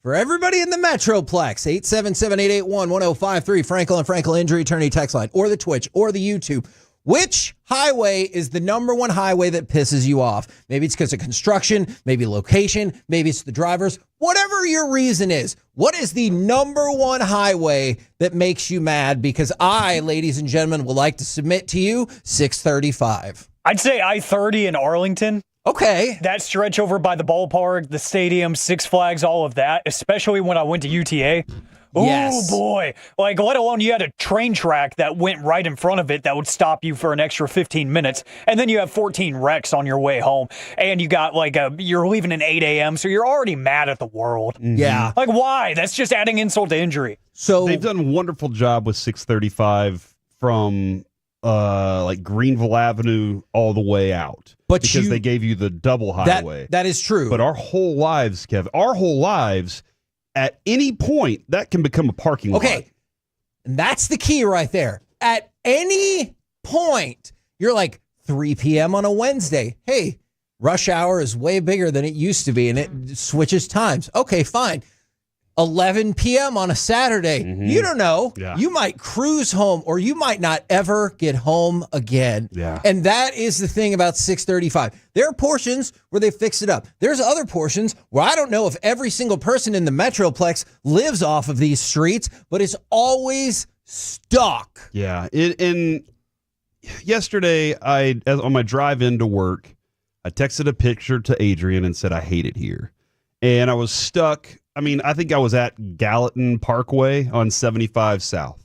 for everybody in the Metroplex, 877-881-1053, Frankel and Frankel Injury Attorney text line, or the Twitch, or the YouTube. Which highway is the number one highway that pisses you off? Maybe it's because of construction, maybe location, maybe it's the drivers. Whatever your reason is, what is the number one highway that makes you mad? Because I, ladies and gentlemen, would like to submit to you 635. I'd say I-30 in Arlington. Okay. That stretch over by the ballpark, the stadium, Six Flags, all of that, especially when I went to UTA. Oh, yes. Boy. Like, let alone you had a train track that went right in front of it that would stop you for an extra 15 minutes. And then you have 14 wrecks on your way home. And you got, you're leaving at 8 a.m., so you're already mad at the world. Mm-hmm. Yeah. Like, why? That's just adding insult to injury. So they've done a wonderful job with 635 from Greenville Avenue all the way out. But because they gave you the double highway. That is true. But our whole lives, Kev, at any point, that can become a parking lot. Okay. And that's the key right there. At any point, you're like 3 p.m. on a Wednesday. Hey, rush hour is way bigger than it used to be, and it switches times. Okay, fine. 11 p.m. on a Saturday. Mm-hmm. You don't know. Yeah. You might cruise home, or you might not ever get home again. Yeah. And that is the thing about 635. There are portions where they fix it up. There's other portions where I don't know if every single person in the Metroplex lives off of these streets, but it's always stuck. Yeah. And yesterday, on my drive into work, I texted a picture to Adrian and said, I hate it here. And I was stuck. I mean, I think I was at Gallatin Parkway on 75 South.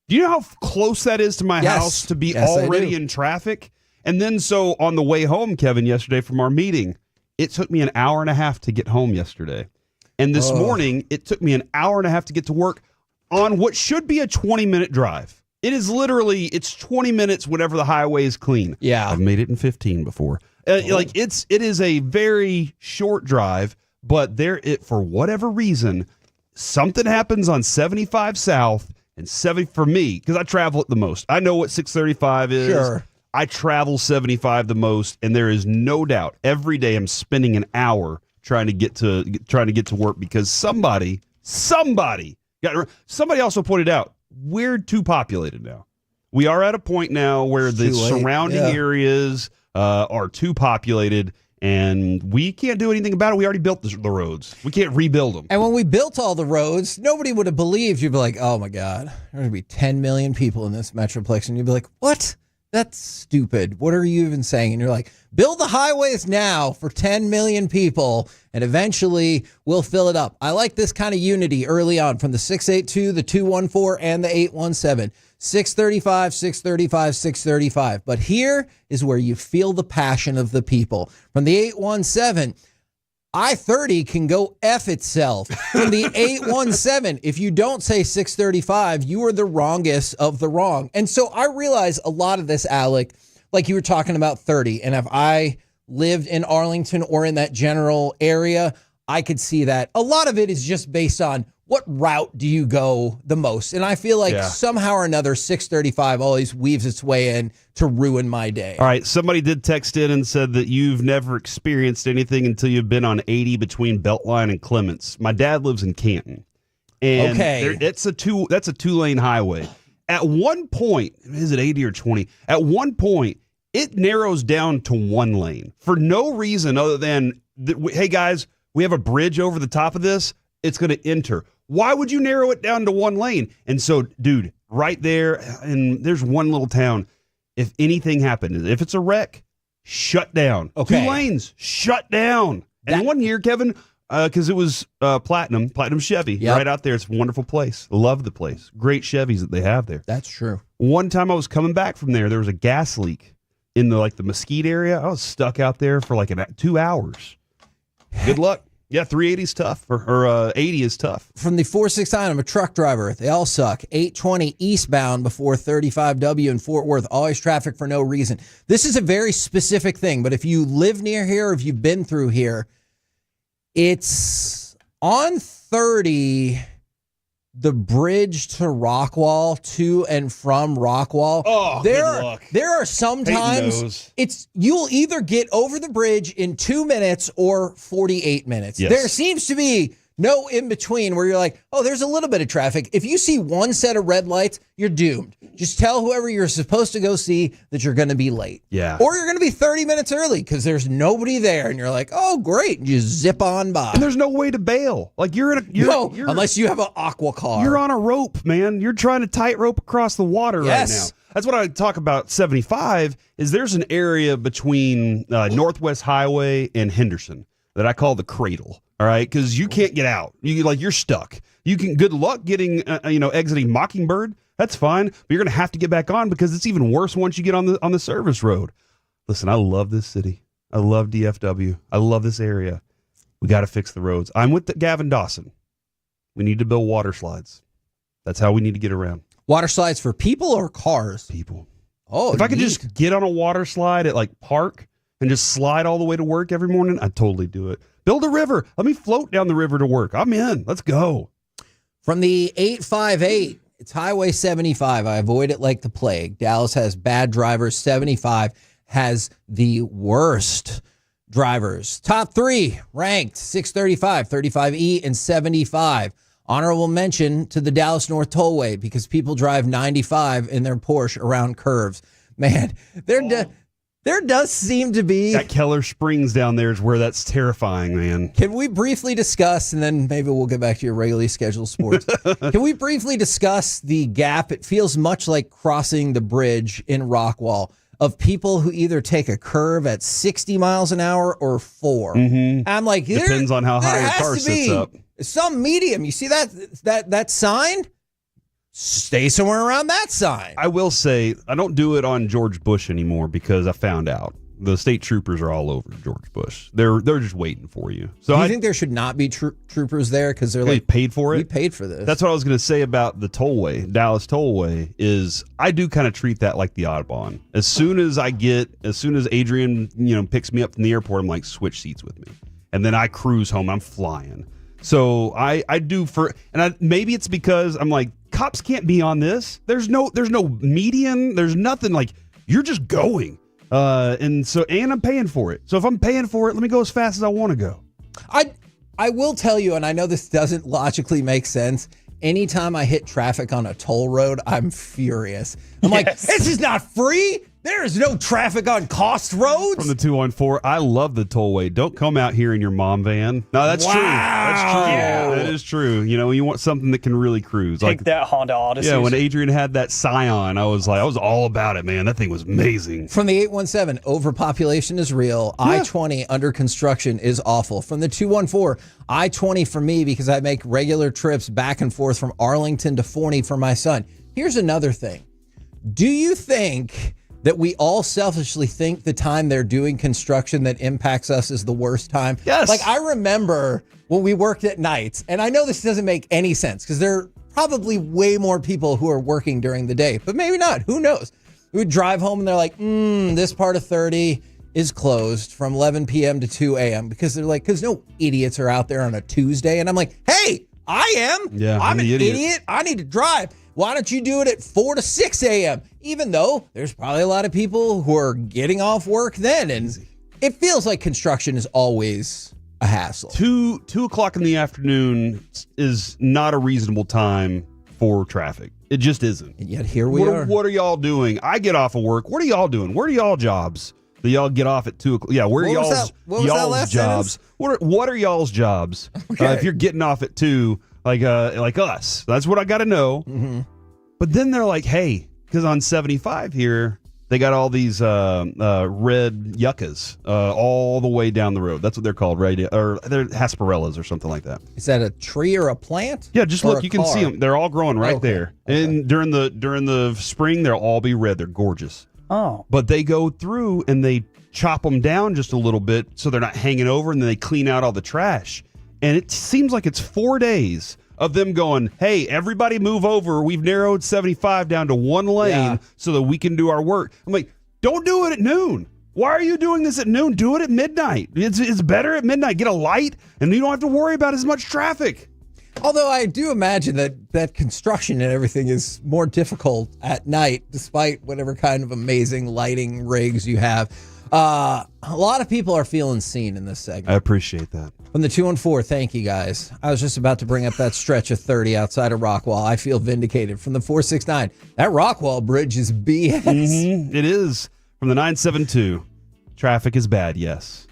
Do you know how close that is to my house to be already in traffic? And then so on the way home, Kevin, yesterday from our meeting, it took me an hour and a half to get home yesterday. And this morning, it took me an hour and a half to get to work on what should be a 20-minute drive. It is literally, it's 20 minutes whenever the highway is clean. Yeah. I've made it in 15 before. It is a very short drive. But for whatever reason, something happens on 75 South and 70 for me, because I travel it the most. I know what 635 is. Sure. I travel 75 the most, and there is no doubt every day I'm spending an hour trying to get to work because somebody also pointed out we're too populated now. We are at a point now where the surrounding areas are too populated. And we can't do anything about it. We already built the roads. We can't rebuild them. And when we built all the roads, nobody would have believed. You'd be like, oh, my God, there's going to be 10 million people in this Metroplex. And you'd be like, what? That's stupid. What are you even saying? And you're like, build the highways now for 10 million people, and eventually we'll fill it up. I like this kind of unity early on from the 682, the 214, and the 817. 635, 635, 635. But here is where you feel the passion of the people. From the 817, I-30 can go F itself. From the 817, if you don't say 635, you are the wrongest of the wrong. And so I realize a lot of this, Alec, like you were talking about 30, and if I lived in Arlington or in that general area, I could see that. A lot of it is just based on what route do you go the most? And I feel like somehow or another, 635 always weaves its way in to ruin my day. All right, somebody did text in and said that you've never experienced anything until you've been on 80 between Beltline and Clements. My dad lives in Canton. And that's a two-lane highway. At one point, is it 80 or 20? At one point, it narrows down to one lane for no reason other than, hey, guys, we have a bridge over the top of this. It's going to enter. Why would you narrow it down to one lane? And so, dude, right there, and there's one little town. If anything happened, if it's a wreck, shut down. Okay. 2 lanes, shut down. And one year, Kevin, because it was Platinum Chevy, right out there. It's a wonderful place. Love the place. Great Chevys that they have there. That's true. One time I was coming back from there was a gas leak in the Mesquite area. I was stuck out there for 2 hours. Good luck. Yeah, 380 is tough, or 80 is tough. From the 469, I'm a truck driver. They all suck. 820 eastbound before 35W in Fort Worth. Always traffic for no reason. This is a very specific thing, but if you live near here or if you've been through here, it's on 30, the bridge to Rockwall, to and from Rockwall. Oh, good luck. There are some times you'll either get over the bridge in 2 minutes or 48 minutes. Yes. There seems to be no in between where you're like, oh, there's a little bit of traffic. If you see one set of red lights, you're doomed. Just tell whoever you're supposed to go see that you're going to be late. Yeah. Or you're going to be 30 minutes early because there's nobody there and you're like, oh, great. And you zip on by. And there's no way to bail. Unless you have an aqua car. You're on a rope, man. You're trying to tightrope across the water right now. That's what I talk about 75 is there's an area between Northwest Highway and Henderson that I call the cradle. All right, because you can't get out. You're stuck. Good luck getting exiting Mockingbird. That's fine, but you're gonna have to get back on because it's even worse once you get on the service road. Listen, I love this city. I love DFW. I love this area. We got to fix the roads. I'm with Gavin Dawson. We need to build water slides. That's how we need to get around. Water slides for people or cars? People. Oh, if I could just get on a water slide at Park and just slide all the way to work every morning, I'd totally do it. Build a river. Let me float down the river to work. I'm in. Let's go. From the 858, it's Highway 75. I avoid it like the plague. Dallas has bad drivers. 75 has the worst drivers. Top 3 ranked 635, 35E, and 75. Honorable mention to the Dallas North Tollway because people drive 95 in their Porsche around curves. Man, there does seem to be... That Keller Springs down there is where that's terrifying, man. Can we briefly discuss, and then maybe we'll get back to your regularly scheduled sports. Can we briefly discuss the gap? It feels much like crossing the bridge in Rockwall of people who either take a curve at 60 miles an hour or 4. Mm-hmm. I'm like, depends on how high your car sits up. Some medium. You see that sign? Stay somewhere around that sign. I will say, I don't do it on George Bush anymore because I found out the state troopers are all over George Bush. They're just waiting for you. So do you think there should not be troopers there because they're paid for it? We paid for this. That's what I was going to say about the tollway, Dallas Tollway, is I do kind of treat that like the Audubon. As soon as Adrian picks me up from the airport, I'm like, switch seats with me, and then I cruise home. I'm flying. So I do maybe it's because I'm like, cops can't be on this. There's no median. There's nothing. You're just going. And I'm paying for it. So if I'm paying for it, let me go as fast as I want to go. I will tell you, and I know this doesn't logically make sense. Anytime I hit traffic on a toll road, I'm furious. I'm like, this is not free. There is no traffic on cost roads. From the 214, I love the tollway. Don't come out here in your mom van. No, that's true. That's true. Yeah, that is true. You want something that can really cruise. Take that Honda Odyssey. Yeah, when Adrian had that Scion, I was all about it, man. That thing was amazing. From the 817, overpopulation is real. Yeah. I-20 under construction is awful. From the 214, I-20 for me because I make regular trips back and forth from Arlington to Forney for my son. Here's another thing. Do you think that we all selfishly think the time they're doing construction that impacts us is the worst time? Yes. I remember when we worked at nights, and I know this doesn't make any sense because there are probably way more people who are working during the day, but maybe not. Who knows? We would drive home and they're like, this part of 30 is closed from 11 p.m. to 2 a.m. because they're like, because no idiots are out there on a Tuesday. And I'm like, hey, I am. Yeah, I'm an idiot. I need to drive. Why don't you do it at 4 to 6 a.m.? Even though there's probably a lot of people who are getting off work then. And it feels like construction is always a hassle. 2 o'clock in the afternoon is not a reasonable time for traffic. It just isn't. And yet here we are. What are y'all doing? I get off of work. What are y'all doing? Where are y'all jobs? Do y'all get off at 2 o'clock? Yeah, where are y'all's jobs? What are y'all's jobs? Okay. If you're getting off at 2, like us, that's what I got to know. Mm-hmm. But then they're like, hey, because on 75 here, They got all these red yuccas all the way down the road. That's what they're called, right? Or they're hasparellas or something like that. Is that a tree or a plant? Yeah, just look. You can see them. They're all growing right there. Okay. And during the spring, they'll all be red. They're gorgeous. Oh. But they go through and they chop them down just a little bit so they're not hanging over, and then they clean out all the trash. And it seems like it's 4 days of them going, hey, everybody move over. We've narrowed 75 down to one lane so that we can do our work. I'm like, don't do it at noon. Why are you doing this at noon? Do it at midnight. It's better at midnight. Get a light, and you don't have to worry about as much traffic. Although I do imagine that construction and everything is more difficult at night, despite whatever kind of amazing lighting rigs you have. A lot of people are feeling seen in this segment. I appreciate that. From the 214, thank you guys. I was just about to bring up that stretch of 30 outside of Rockwall. I feel vindicated. From the 469, that Rockwall bridge is BS. Mm-hmm. It is. From the 972, traffic is bad, yes.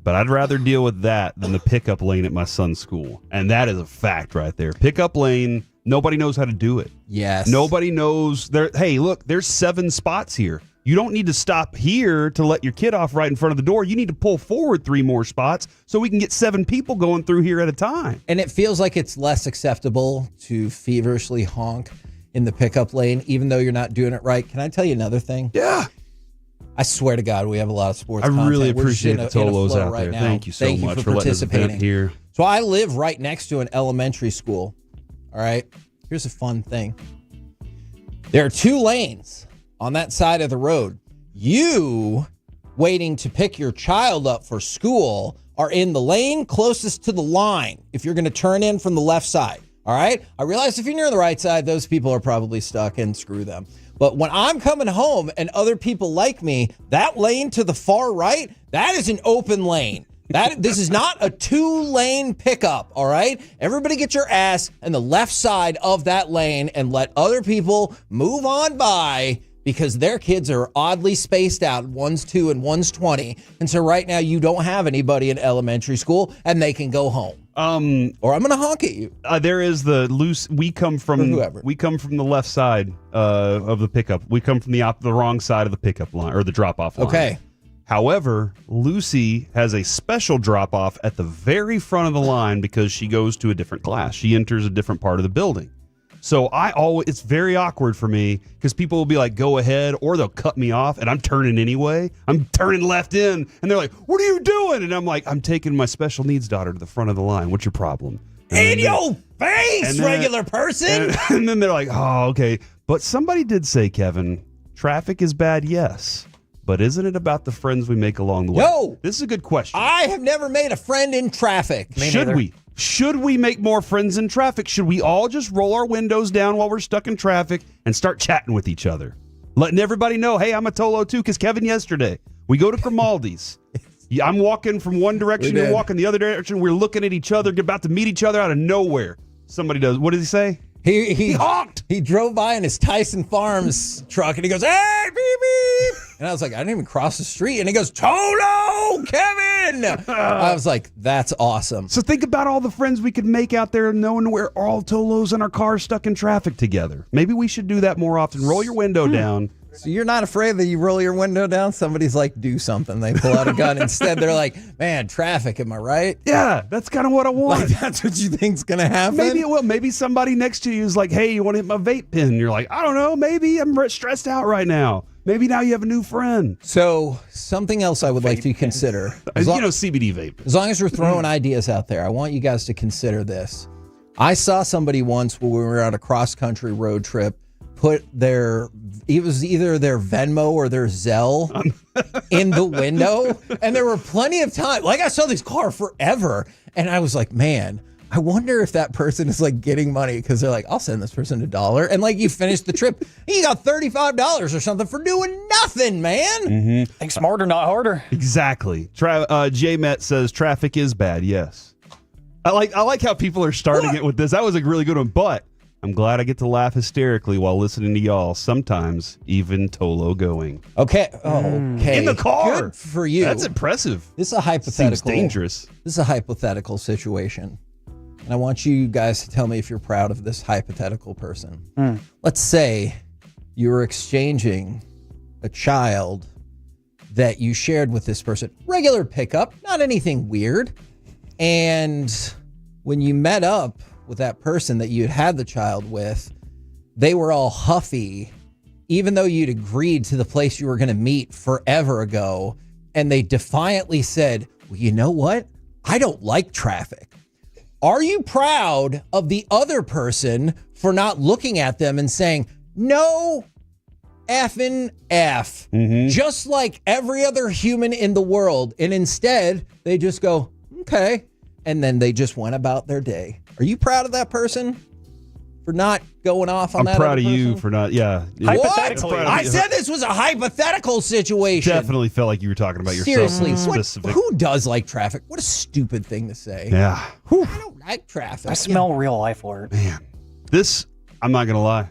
But I'd rather deal with that than the pickup lane at my son's school. And that is a fact right there. Pickup lane, nobody knows how to do it. Yes. Nobody knows. Hey, look, there's 7 spots here. You don't need to stop here to let your kid off right in front of the door. You need to pull forward 3 more spots so we can get 7 people going through here at a time. And it feels like it's less acceptable to feverishly honk in the pickup lane, even though you're not doing it right. Can I tell you another thing? Yeah. I swear to God, we have a lot of sports I content. really We're just appreciate in the a Tolos flow out right there. now. Thank you so much for letting us vent here. So I live right next to an elementary school. All right. Here's a fun thing. There are 2 lanes on that side of the road. You waiting to pick your child up for school are in the lane closest to the line if you're going to turn in from the left side. All right. I realize if you're near the right side, those people are probably stuck and screw them. But when I'm coming home and other people like me, that lane to the far right, that is an open lane. This is not a 2-lane pickup, all right? Everybody get your ass in the left side of that lane and let other people move on by because their kids are oddly spaced out. One's 2 and one's 20. And so right now you don't have anybody in elementary school and they can go home. Or I'm going to honk at you. There is the loose. We come from the left side of the pickup. We come from the wrong side of the pickup line or the drop off line. Okay. However, Lucy has a special drop off at the very front of the line because she goes to a different class. She enters a different part of the building. So it's very awkward for me because people will be like, go ahead, or they'll cut me off and I'm turning anyway. I'm turning left in and they're like, what are you doing? And I'm like, I'm taking my special needs daughter to the front of the line. What's your problem? In your face, regular person. And then they're like, oh, okay. But somebody did say, Kevin, traffic is bad, yes. But isn't it about the friends we make along the way? No. This is a good question. I have never made a friend in traffic. Should we? Should we make more friends in traffic? Should we all just roll our windows down while we're stuck in traffic and start chatting with each other? Letting everybody know, hey, I'm a Tolo too, because Kevin, yesterday, we go to Grimaldi's. I'm walking from one direction, you're walking the other direction. We're looking at each other, about to meet each other out of nowhere. Somebody does. What did he say? He honked. He drove by in his Tyson Farms truck and he goes, hey, beep, beep. And I was like, I didn't even cross the street. And he goes, Tolo, Kevin. I was like, that's awesome. So think about all the friends we could make out there knowing we're all Tolos in our cars stuck in traffic together. Maybe we should do that more often. Roll your window down. So you're not afraid that you roll your window down? Somebody's like, do something. They pull out a gun. Instead, they're like, man, traffic, am I right? Yeah, that's kind of what I want. Like, that's what you think's going to happen? Maybe it will. Maybe somebody next to you is like, hey, you want to hit my vape pen? You're like, I don't know. Maybe I'm stressed out right now. Maybe now you have a new friend. So something else I would like to consider. CBD vape. As long as we're throwing ideas out there, I want you guys to consider this. I saw somebody once when we were on a cross-country road trip put it was either their Venmo or their Zelle in the window. And there were plenty of time. Like, I saw this car forever. And I was like, man, I wonder if that person is like getting money because they're like, I'll send this person $1. And like, you finish the trip, you got $35 or something for doing nothing, man. Mm-hmm. Think smarter, not harder. Exactly. J-Met says traffic is bad. Yes. I like how people are starting it with this. That was a really good one, but I'm glad I get to laugh hysterically while listening to y'all, sometimes even Tolo going. Okay. Okay. In the car. Good for you. That's impressive. This is a hypothetical. Seems dangerous. This is a hypothetical situation. And I want you guys to tell me if you're proud of this hypothetical person. Let's say you were exchanging a child that you shared with this person. Regular pickup, not anything weird. And when you met up with that person that you had the child with, they were all huffy, even though you'd agreed to the place you were going to meet forever ago. And they defiantly said, well, you know what? I don't like traffic. Are you proud of the other person for not looking at them and saying, no effing F, just like every other human in the world? And instead, they just go, okay. And then they just went about their day. Are you proud of that person for not going off on that? I'm proud other of you person? for not, yeah. Hypothetically. I said this was a hypothetical situation. Definitely felt like you were talking about yourself. Seriously, Specific. who does like traffic? What a stupid thing to say. Yeah. I don't like traffic. I smell real life, Lord. Man, this, I'm not going to lie.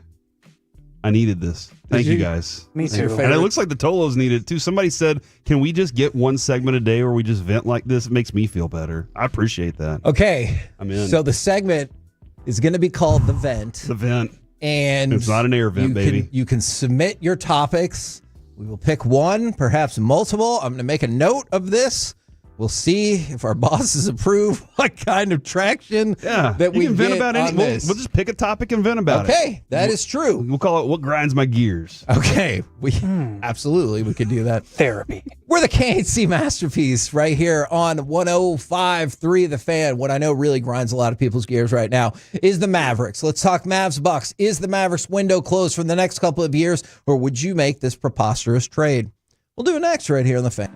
I needed this. Thank you guys. Me too. And it looks like the Tolos needed it too. Somebody said, can we just get one segment a day where we just vent like this? It makes me feel better. I appreciate that. Okay. I'm in. So the segment is going to be called The Vent. The Vent. And it's not an air vent, baby. You can submit your topics. We will pick one, perhaps multiple. I'm going to make a note of this. We'll see if our bosses approve what kind of traction that we can vent get about on any. We'll this. just pick a topic and vent about it. Okay, that is true. We'll call it "What Grinds My Gears." Okay, we absolutely we could do that. Therapy. We're the KHC Masterpiece right here on 105.3 The Fan. What I know really grinds a lot of people's gears right now is the Mavericks. Let's talk Mavs Bucks. Is the Mavericks window closed for the next couple of years, or would you make this preposterous trade? We'll do it next right here on The Fan.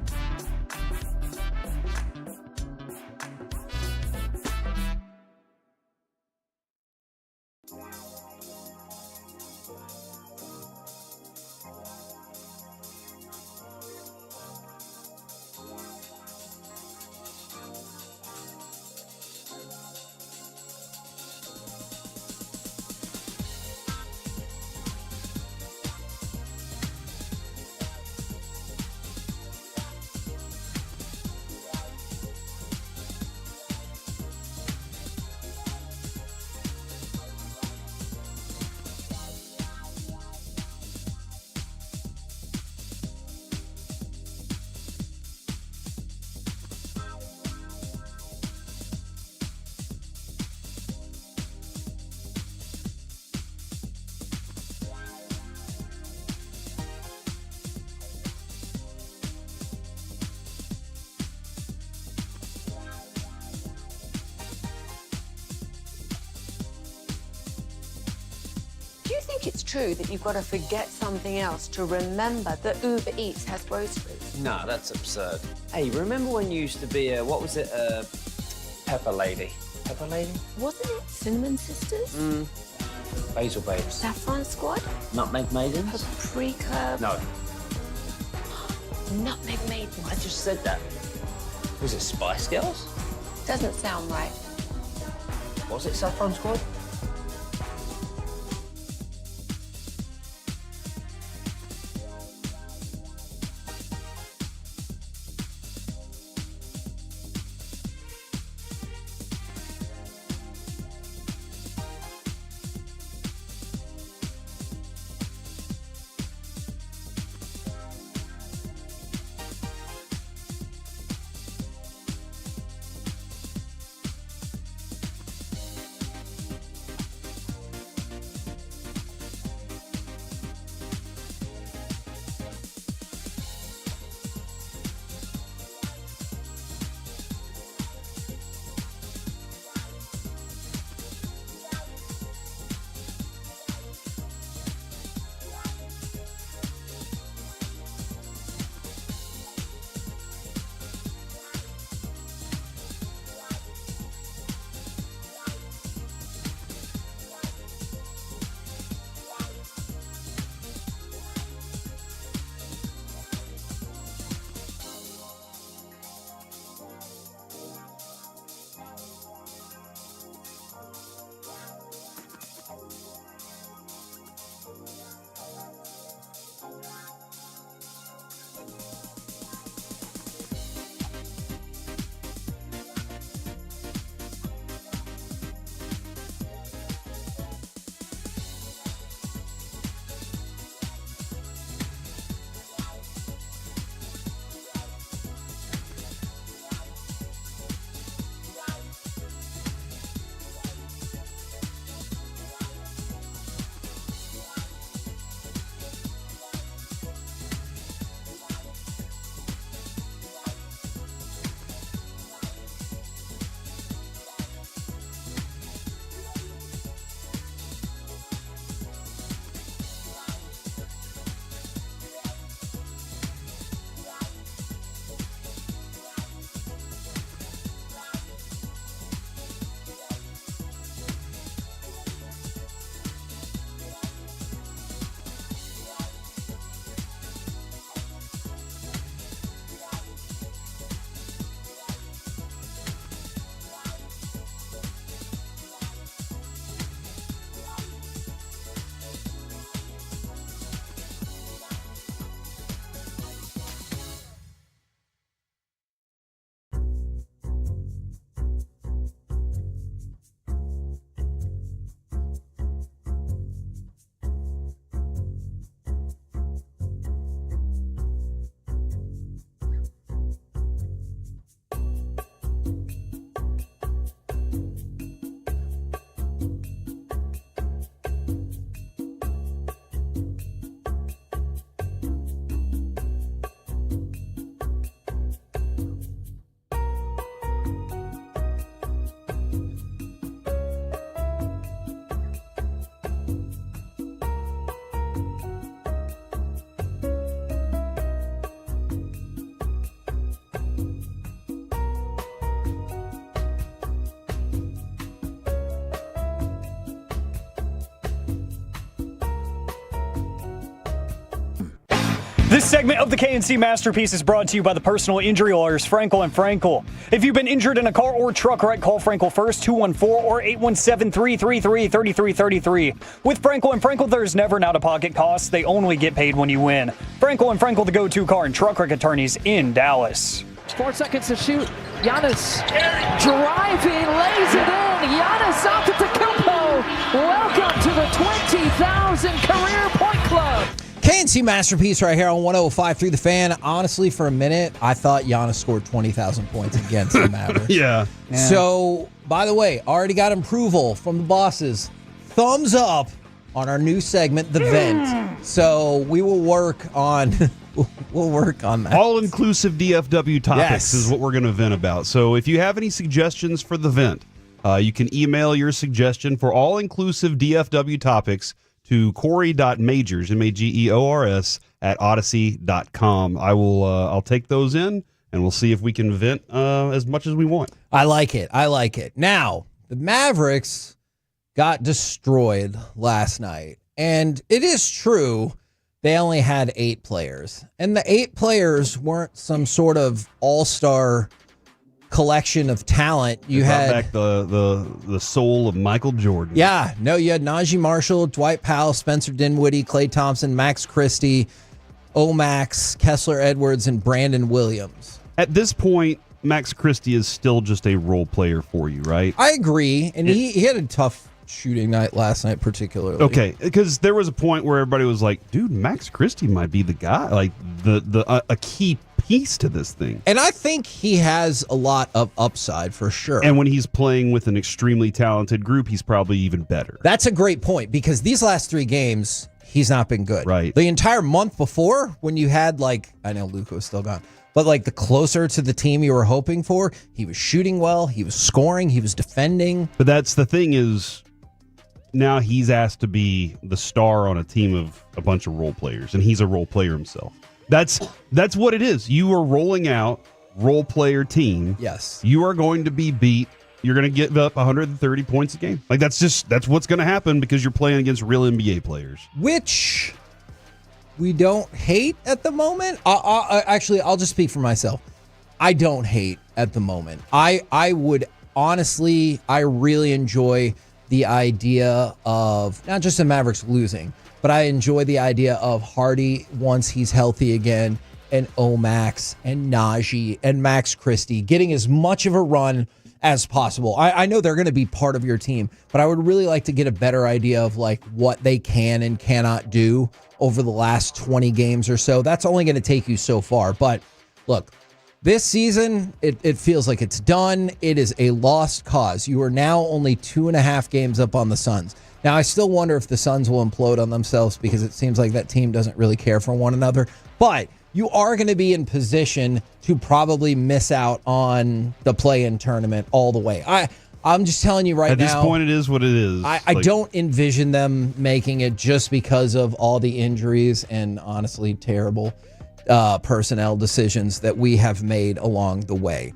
Do you think it's true that you've got to forget something else to remember that Uber Eats has groceries? No, that's absurd. Hey, remember when you used to be a, what was it, Pepper Lady? Pepper Lady? Wasn't it Cinnamon Sisters? Basil Babes. Saffron Squad? Nutmeg Maidens? Paprika? No. Nutmeg Maidens. I just said that. Was it Spice Girls? Doesn't sound right. Was it Saffron Squad? This segment of the KNC Masterpiece is brought to you by the personal injury lawyers Frankel & Frankel. If you've been injured in a car or truck wreck, call Frankel first, 214 or 817-333-3333. With Frankel & Frankel, there's never an out-of-pocket cost. They only get paid when you win. Frankel & Frankel, the go-to car and truck wreck attorneys in Dallas. 4 seconds to shoot. Giannis driving, lays it in. Giannis Antetokounmpo. Welcome to the 20,000 Career Point Club. KNC Masterpiece right here on 105.3 The Fan. Honestly, for a minute, I thought Giannis scored 20,000 points against the Mavericks. Yeah. So, by the way, already got approval from the bosses. Thumbs up on our new segment, The Vent. So we will work on that. All-inclusive DFW topics is what we're going to vent about. So if you have any suggestions for the vent, you can email your suggestion for all-inclusive DFW topics to Corey.Majors, Magers, at Odyssey.com. I'll take those in, and we'll see if we can vent as much as we want. I like it. Now, the Mavericks got destroyed last night, and it is true they only had 8 players, and the 8 players weren't some sort of all-star collection of talent. You had back the soul of Michael Jordan. Yeah, no, you had Najee Marshall, Dwight Powell, Spencer Dinwiddie, Klay Thompson, Max Christie, Omax, Kessler Edwards, and Brandon Williams. At this point, Max Christie is still just a role player for you, right? I agree, and he had a tough shooting night last night particularly. Okay, because there was a point where everybody was like, dude, Max Christie might be the guy, like a key piece to this thing. And I think he has a lot of upside for sure. And when he's playing with an extremely talented group, he's probably even better. That's a great point, because these last 3 games, he's not been good. Right. The entire month before, when you had I know Luka was still gone, but the closer to the team you were hoping for, he was shooting well, he was scoring, he was defending. But that's the thing is, now he's asked to be the star on a team of a bunch of role players, and he's a role player himself. That's what it is. You are rolling out role player team. Yes. You are going to be beat. You're going to give up 130 points a game. That's what's going to happen because you're playing against real NBA players. Which we don't hate at the moment. Actually, I'll just speak for myself. I don't hate at the moment. I would honestly, I really enjoy the idea of not just the Mavericks losing, but I enjoy the idea of Hardy once he's healthy again, and Omax and Najee and Max Christie getting as much of a run as possible. I know they're going to be part of your team, but I would really like to get a better idea of what they can and cannot do over the last 20 games or so. That's only going to take you so far. But look, this season, it feels like it's done. It is a lost cause. You are now only 2.5 games up on the Suns. Now, I still wonder if the Suns will implode on themselves because it seems like that team doesn't really care for one another. But you are going to be in position to probably miss out on the play-in tournament all the way. I'm just telling you right now. At this point, it is what it is. I don't envision them making it just because of all the injuries and honestly terrible personnel decisions that we have made along the way.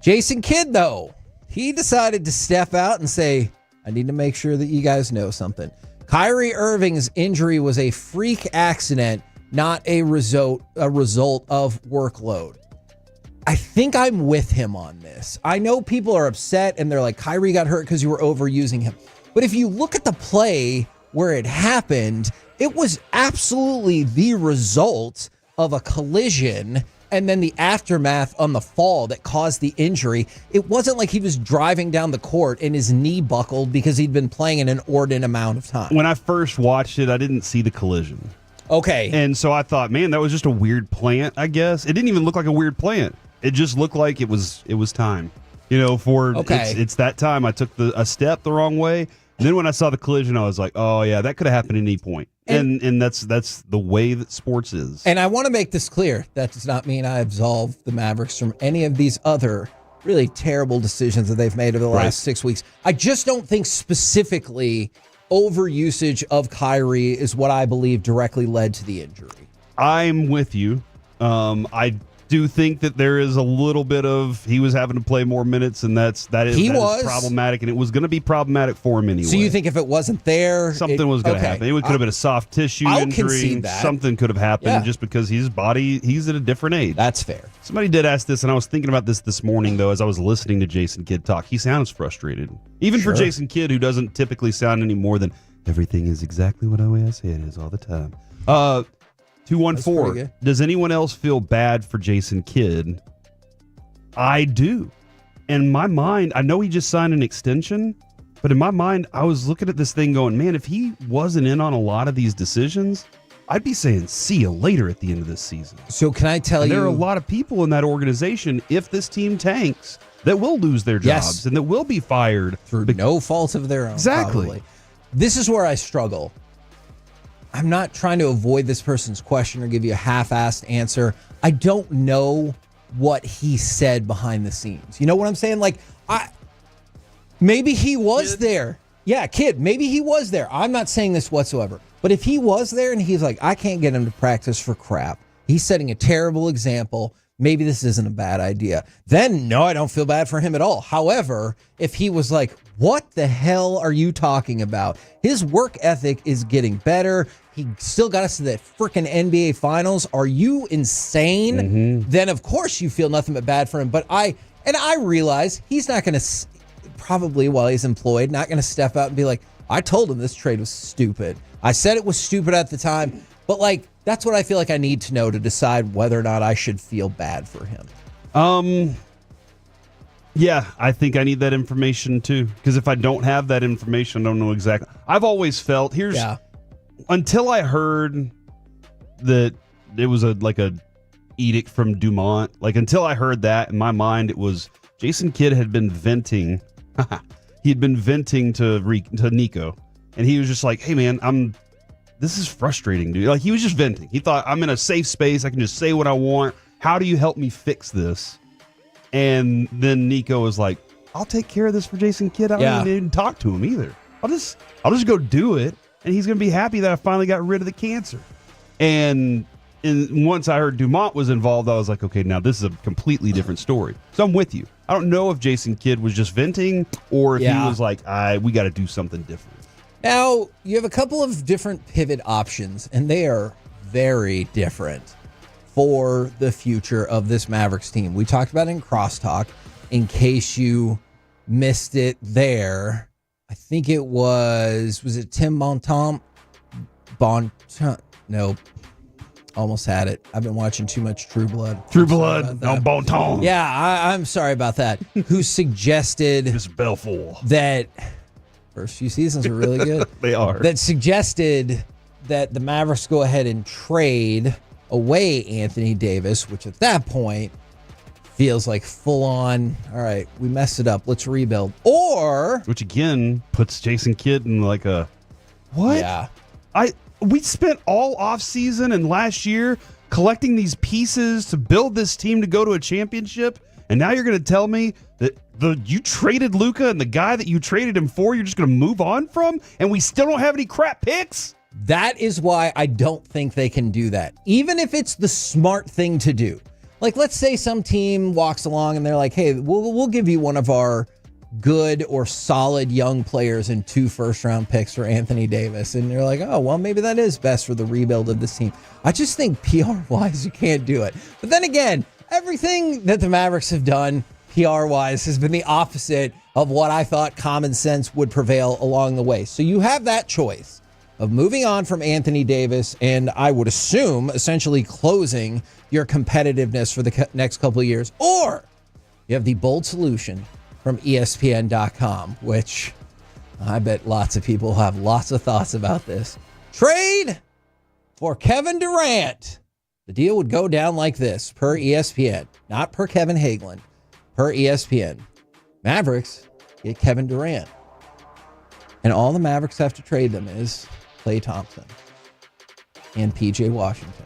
Jason Kidd, though, he decided to step out and say, I need to make sure that you guys know something. Kyrie Irving's injury was a freak accident, not a result of workload. I think I'm with him on this. I know people are upset and they're like, Kyrie got hurt because you were overusing him. But if you look at the play where it happened, it was absolutely the result of a collision and then the aftermath on the fall that caused the injury. It wasn't like he was driving down the court and his knee buckled because he'd been playing an inordinate amount of time. When I first watched it, I didn't see the collision. Okay. And so I thought, man, that was just a weird plant, I guess. It didn't even look like a weird plant. It just looked like it was time. It's that time. I took a step the wrong way. And then when I saw the collision, I was like, oh yeah, that could have happened at any point. And that's the way that sports is. And I want to make this clear. That does not mean I absolve the Mavericks from any of these other really terrible decisions that they've made over the last 6 weeks. I just don't think specifically overusage of Kyrie is what I believe directly led to the injury. I'm with you. I do think that there is a little bit of he was having to play more minutes, and that is problematic, and it was going to be problematic for him anyway. So you think if it wasn't there, something was going to happen? It could have been a soft tissue injury. Something could have happened just because he's at a different age. That's fair. Somebody did ask this, and I was thinking about this morning, though, as I was listening to Jason Kidd talk. He sounds frustrated. Even for Jason Kidd, who doesn't typically sound any more than, everything is exactly what I say it is all the time. 214. Does anyone else feel bad for Jason Kidd? I do. In my mind, I know he just signed an extension, but in my mind, I was looking at this thing going, man, if he wasn't in on a lot of these decisions, I'd be saying see you later at the end of this season. So can I tell you? There are a lot of people in that organization, if this team tanks, that will lose their jobs and that will be fired. Through no fault of their own. Exactly. Probably. This is where I struggle. I'm not trying to avoid this person's question or give you a half-assed answer. I don't know what he said behind the scenes. You know what I'm saying? Like, maybe he was there. Yeah, Kidd, maybe he was there. I'm not saying this whatsoever. But if he was there and he's like, I can't get him to practice for crap, he's setting a terrible example, maybe this isn't a bad idea. Then, no, I don't feel bad for him at all. However, if he was like, what the hell are you talking about? His work ethic is getting better. He still got us to that freaking NBA Finals. Are you insane? Mm-hmm. Then, of course, you feel nothing but bad for him. But I realize he's not going to, probably while he's employed, not going to step out and be like, I told him this trade was stupid. I said it was stupid at the time. But, like, that's what I feel like I need to know to decide whether or not I should feel bad for him. Yeah, I think I need that information too. Because if I don't have that information, I don't know exactly. I've always felt until I heard that it was a edict from Dumont. Like until I heard that in my mind, it was Jason Kidd had been venting. He had been venting to Nico, and he was just like, "Hey man, this is frustrating, dude." Like he was just venting. He thought I'm in a safe space. I can just say what I want. How do you help me fix this? And then Nico was like, I'll take care of this for Jason Kidd. I don't even talk to him either. I'll just go do it, and he's going to be happy that I finally got rid of the cancer. And once I heard Dumont was involved, I was like, okay, now this is a completely different story. So I'm with you. I don't know if Jason Kidd was just venting or if he was like, we got to do something different. Now, you have a couple of different pivot options, and they are very different for the future of this Mavericks team. We talked about it in Crosstalk. In case you missed it there, I think it was it Tim Bontemps? No, almost had it. I've been watching too much True Blood. No Bontemps. Yeah, I'm sorry about that. Who suggested Mr. Belfour that first few seasons are really good. They are. That suggested that the Mavericks go ahead and trade away Anthony Davis, which at that point feels like full on, all right, we messed it up, let's rebuild. Or which again puts Jason Kidd in like a what? Yeah. We spent all offseason and last year collecting these pieces to build this team to go to a championship, and now you're going to tell me that you traded Luka and the guy that you traded him for, you're just going to move on from, and we still don't have any crap picks? That is why I don't think they can do that. Even if it's the smart thing to do. Like, let's say some team walks along and they're like, hey, we'll give you one of our good or solid young players and 2 first-round picks for Anthony Davis. And you're like, oh, well, maybe that is best for the rebuild of this team. I just think PR-wise, you can't do it. But then again, everything that the Mavericks have done PR-wise has been the opposite of what I thought common sense would prevail along the way. So you have that choice of moving on from Anthony Davis, and I would assume essentially closing your competitiveness for the next couple of years. Or you have the bold solution from ESPN.com, which I bet lots of people have lots of thoughts about this. Trade for Kevin Durant. The deal would go down like this, per ESPN, not per Kevin Hagelin, per ESPN. Mavericks get Kevin Durant. And all the Mavericks have to trade them is Klay Thompson and PJ Washington.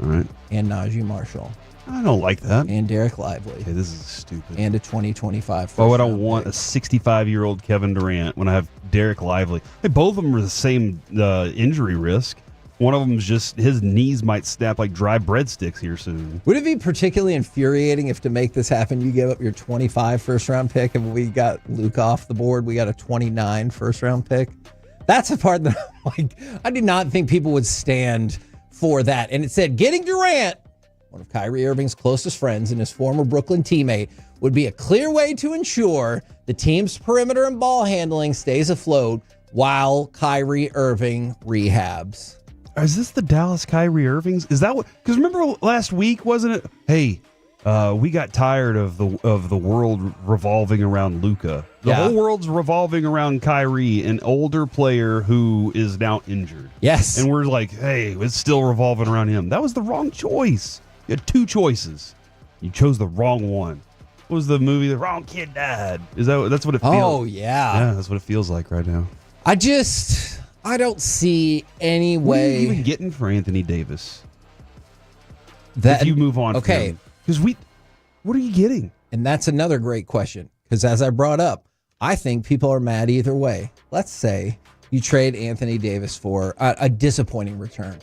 All right. And Najee Marshall. I don't like that. And Derek Lively. Okay, this is stupid. And a 2025 Why would I want a 65-year-old Kevin Durant when I have Derek Lively? Hey, both of them are the same injury risk. One of them is just his knees might snap like dry breadsticks here soon. Would it be particularly infuriating if to make this happen, you give up your 25 first-round pick and we got Luke off the board, we got a 29 first-round pick? That's a part that I did not think people would stand for that. And it said, getting Durant, one of Kyrie Irving's closest friends and his former Brooklyn teammate, would be a clear way to ensure the team's perimeter and ball handling stays afloat while Kyrie Irving rehabs. Is this the Dallas Kyrie Irvings? Is that what? Because remember last week, wasn't it? Hey, we got tired of the world revolving around Luka. The whole world's revolving around Kyrie, an older player who is now injured. Yes. And we're like, hey, it's still revolving around him. That was the wrong choice. You had two choices. You chose the wrong one. What was the movie? The Wrong Kid Died. That's what it feels? Oh, yeah. Yeah, that's what it feels like right now. I don't see any way. What are you even getting for Anthony Davis? If you move on, okay. Because what are you getting? And that's another great question. Because as I brought up, I think people are mad either way. Let's say you trade Anthony Davis for a disappointing return,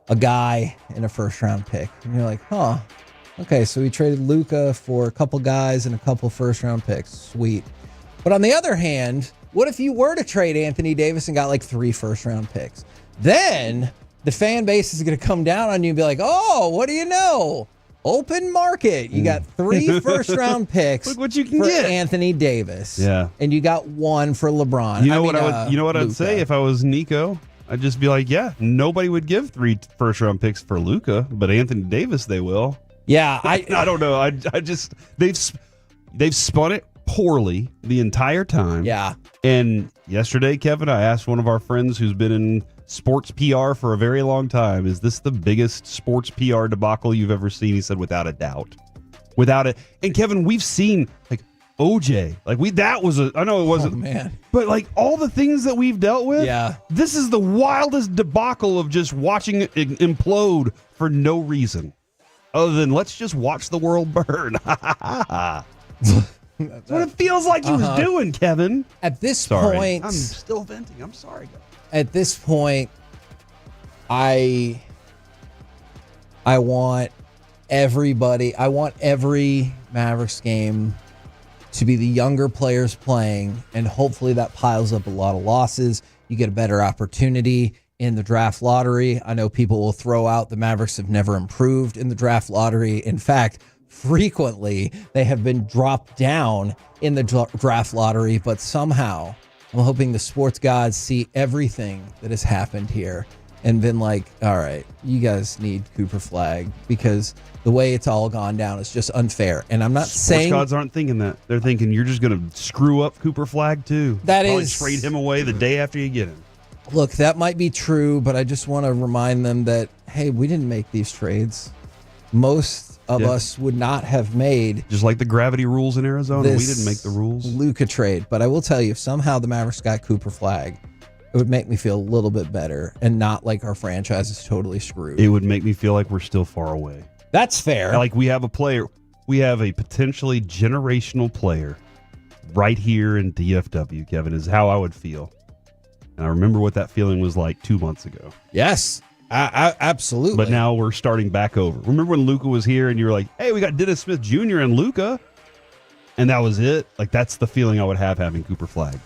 a guy in a first-round pick, and you're like, huh? Okay, so we traded Luka for a couple guys and a couple first-round picks. Sweet. But on the other hand, what if you were to trade Anthony Davis and got like 3 first-round picks? Then the fan base is going to come down on you and be like, oh, what do you know? Open market. You got 3 first-round picks. Look what you can for get. Anthony Davis. Yeah. And you got 1 for LeBron. You know what I'd say if I was Nico? I'd just be like, yeah, nobody would give 3 first-round picks for Luka, but Anthony Davis they will. Yeah, I don't know. I just they've spun it poorly the entire time. Yeah. And yesterday, Kevin, I asked one of our friends who's been in sports PR for a very long time, is this the biggest sports PR debacle you've ever seen? He said, without a doubt. Without it. And Kevin, we've seen like OJ. Like I know it wasn't, man. But like all the things that we've dealt with. Yeah. This is the wildest debacle of just watching it implode for no reason. Other than let's just watch the world burn. That's what it feels like he was doing, Kevin. At this Sorry. point, I'm still venting. I'm sorry, guys. At this point, I want everybody. I want every Mavericks game to be the younger players playing, and hopefully that piles up a lot of losses. You get a better opportunity in the draft lottery. I know people will throw out the Mavericks have never improved in the draft lottery. In fact, frequently they have been dropped down in the draft lottery, but somehow I'm hoping the sports gods see everything that has happened here and been like, all right, you guys need Cooper Flag, because the way it's all gone down is just unfair. And I'm not saying sports gods aren't thinking that. They're thinking you're just going to screw up Cooper Flag too. Probably trade him away the day after you get him. Look, that might be true, but I just want to remind them that, hey, we didn't make these trades. Most of us would not have made. Just like the gravity rules in Arizona, we didn't make the rules. Luka trade. But I will tell you, if somehow the Mavericks got Cooper Flag, it would make me feel a little bit better and not like our franchise is totally screwed. It would make me feel like we're still far away. That's fair. Like we have a potentially generational player right here in DFW, Kevin, is how I would feel. And I remember what that feeling was like 2 months ago. Yes, absolutely. But now we're starting back over. Remember when Luka was here and you were like, hey, we got Dennis Smith Jr. and Luka, and that was it? Like, that's the feeling I would have having Cooper Flag.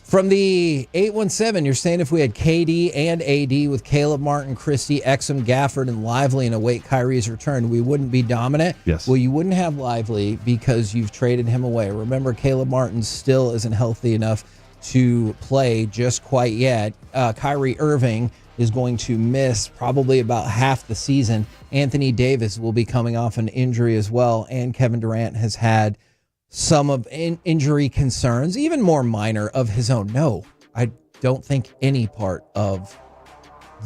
From the 817, you're saying if we had KD and AD with Caleb Martin, Christie, Exum, Gafford, and Lively and await Kyrie's return, we wouldn't be dominant? Yes. Well, you wouldn't have Lively because you've traded him away. Remember, Caleb Martin still isn't healthy enough to play just quite yet. Kyrie Irving is going to miss probably about half the season. Anthony Davis will be coming off an injury as well, and Kevin Durant has had some of injury concerns, even more minor, of his own. No, I don't think any part of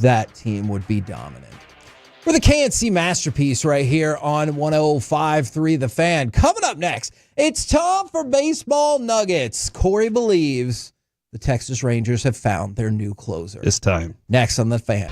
that team would be dominant. For the KNC Masterpiece right here on 105.3 The Fan. Coming up next, it's time for Baseball Nuggets. Corey believes the Texas Rangers have found their new closer. It's time. Next on The Fan.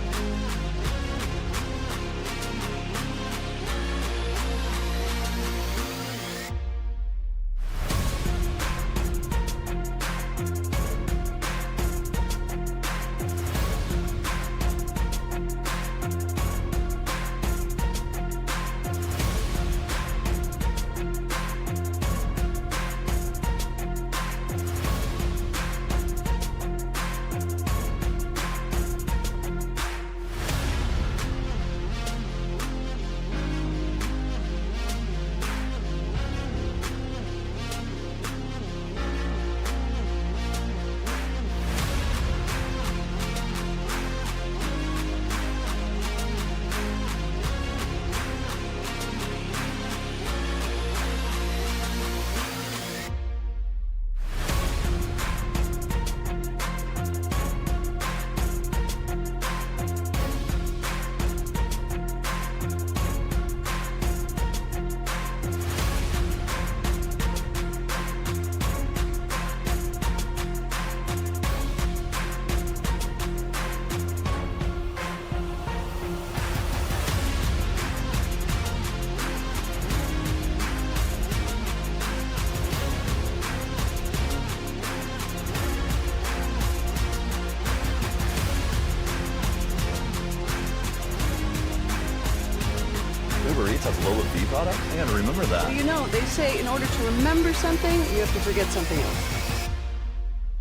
has low fee product? I gotta remember that. Well, you know, they say in order to remember something, you have to forget something else.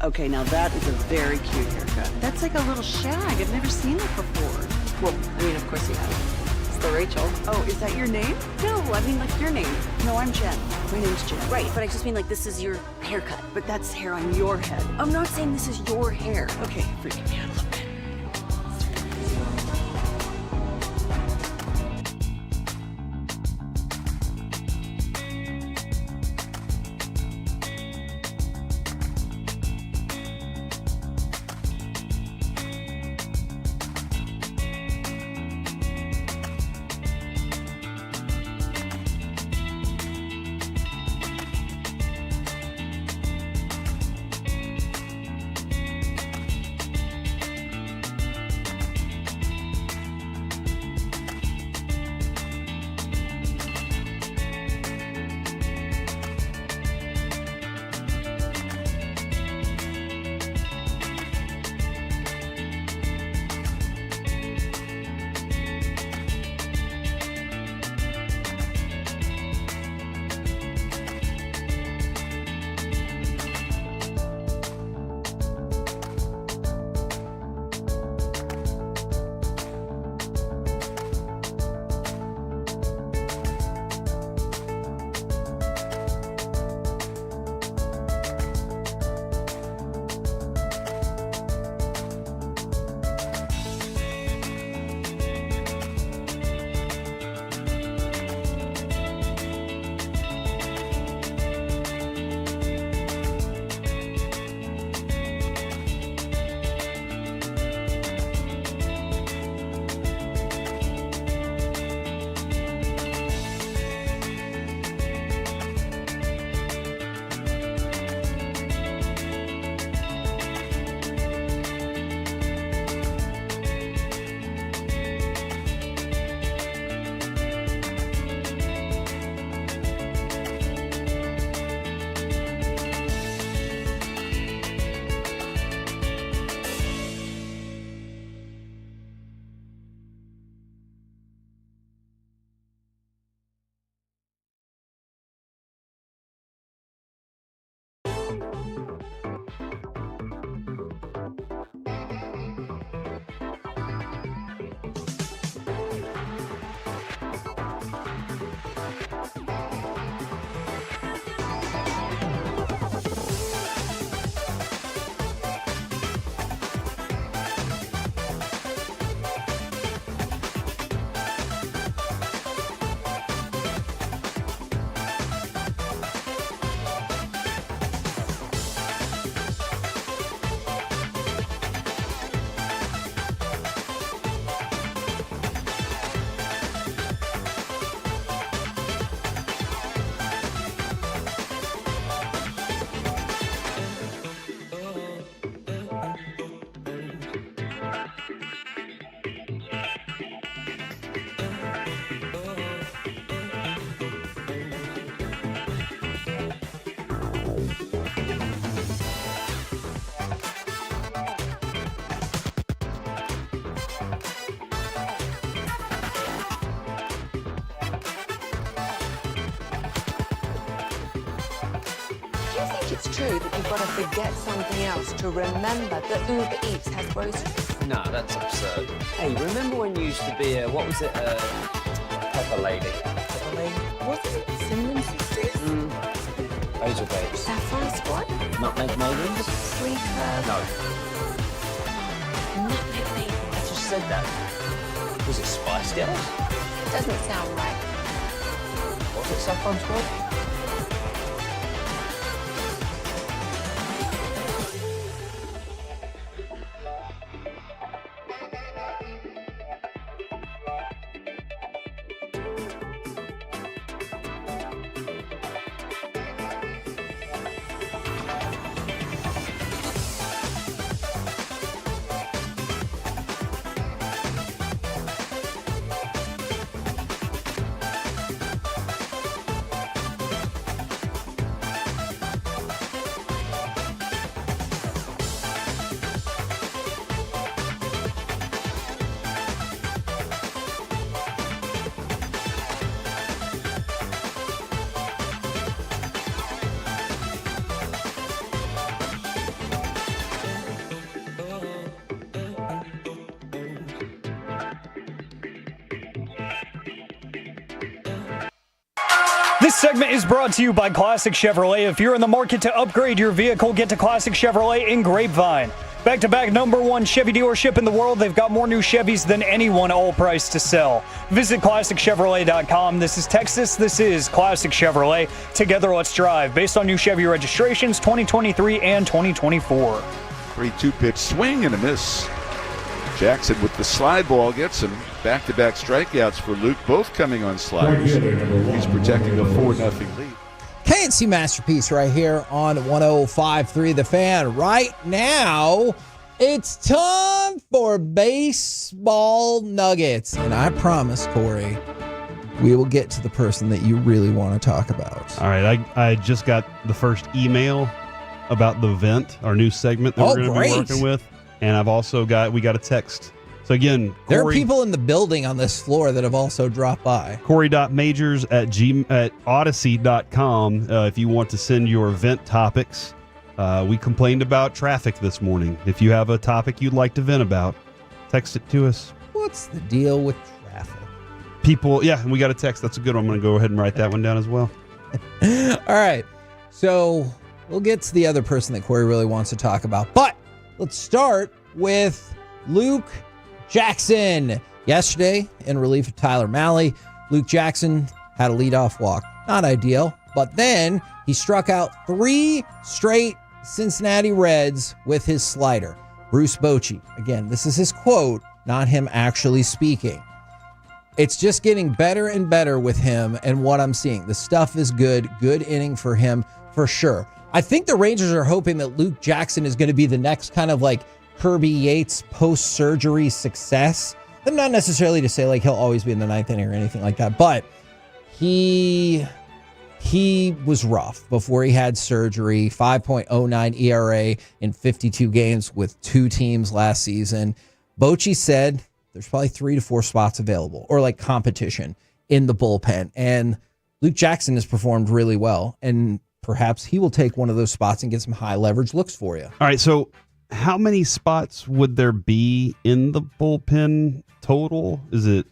Okay, now that is a very cute haircut. That's like a little shag. I've never seen it before. Well, I mean, of course you have. It's the Rachel. Oh, is that your name? No, I mean like your name. No, I'm Jen. My name's Jen. Right, but I just mean like this is your haircut. But that's hair on your head. I'm not saying this is your hair. Okay, freaking me out a little bit. it's true that you've got to forget something else to remember that Uber Eats has groceries? No, that's absurd. Hey, remember when you used to be a, what was it, Pepper Lady? Pepper Lady? Wasn't it Cinnamon Sisters? Basil Babes. Saffron Squad? Nutmeg Maidens? Sweet Herb? No. Nutmeg Maidens? I just said that. Was it Spice Girls? Doesn't sound right. Was it Saffron Squad? This segment is brought to you by Classic Chevrolet. If you're in the market to upgrade your vehicle, get to Classic Chevrolet in Grapevine. Back-to-back #1 Chevy dealership in the world. They've got more new Chevys than anyone, all priced to sell. Visit ClassicChevrolet.com. This is Texas. This is Classic Chevrolet. Together, let's drive. Based on new Chevy registrations 2023 and 2024. 3-2 pitch swing and a miss. Jackson with the slide ball gets him. Back-to-back strikeouts for Luke, both coming on sliders. He's protecting a 4-0 lead. KNC Masterpiece right here on 105.3 The Fan. Right now, it's time for Baseball Nuggets. And I promise, Corey, we will get to the person that you really want to talk about. All right, I just got the first email about the vent, our new segment that we're going to be working with. And I've also we got a text. So again, Corey, there are people in the building on this floor that have also dropped by. Corey.majors@odyssey.com if you want to send your vent topics. We complained about traffic this morning. If you have a topic you'd like to vent about, text it to us. What's the deal with traffic? People, yeah, we got a text. That's a good one. I'm going to go ahead and write that one down as well. All right. So we'll get to the other person that Corey really wants to talk about. But let's start with Luke Jackson. Yesterday, in relief of Tyler Mahle, Luke Jackson had a leadoff walk. Not ideal, but then he struck out 3 straight Cincinnati Reds with his slider. Bruce Bochy, again, this is his quote, not him actually speaking. It's just getting better and better with him and what I'm seeing. The stuff is good. Good inning for him, for sure. I think the Rangers are hoping that Luke Jackson is going to be the next kind of like Kirby Yates post-surgery success. And not necessarily to say like he'll always be in the 9th inning or anything like that, but he was rough before he had surgery. 5.09 ERA in 52 games with 2 teams last season. Bochy said there's probably 3 to 4 spots available or like competition in the bullpen. And Luke Jackson has performed really well. And perhaps he will take one of those spots and get some high leverage looks for you. All right, so how many spots would there be in the bullpen total? Is it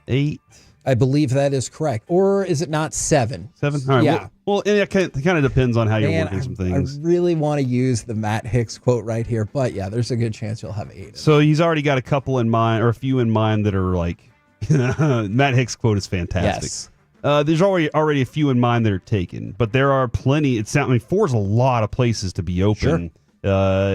8? I believe that is correct. Or is it not 7? 7? All right. Yeah. Well, it kind of depends on how you're working some things. I really want to use the Matt Hicks quote right here, but yeah, there's a good chance you'll have 8. So he's already got a couple in mind, or a few in mind that are like, Matt Hicks quote is fantastic. Yes. There's already a few in mind that are taken, but there are plenty. It sounds like 4 is a lot of places to be open. Sure.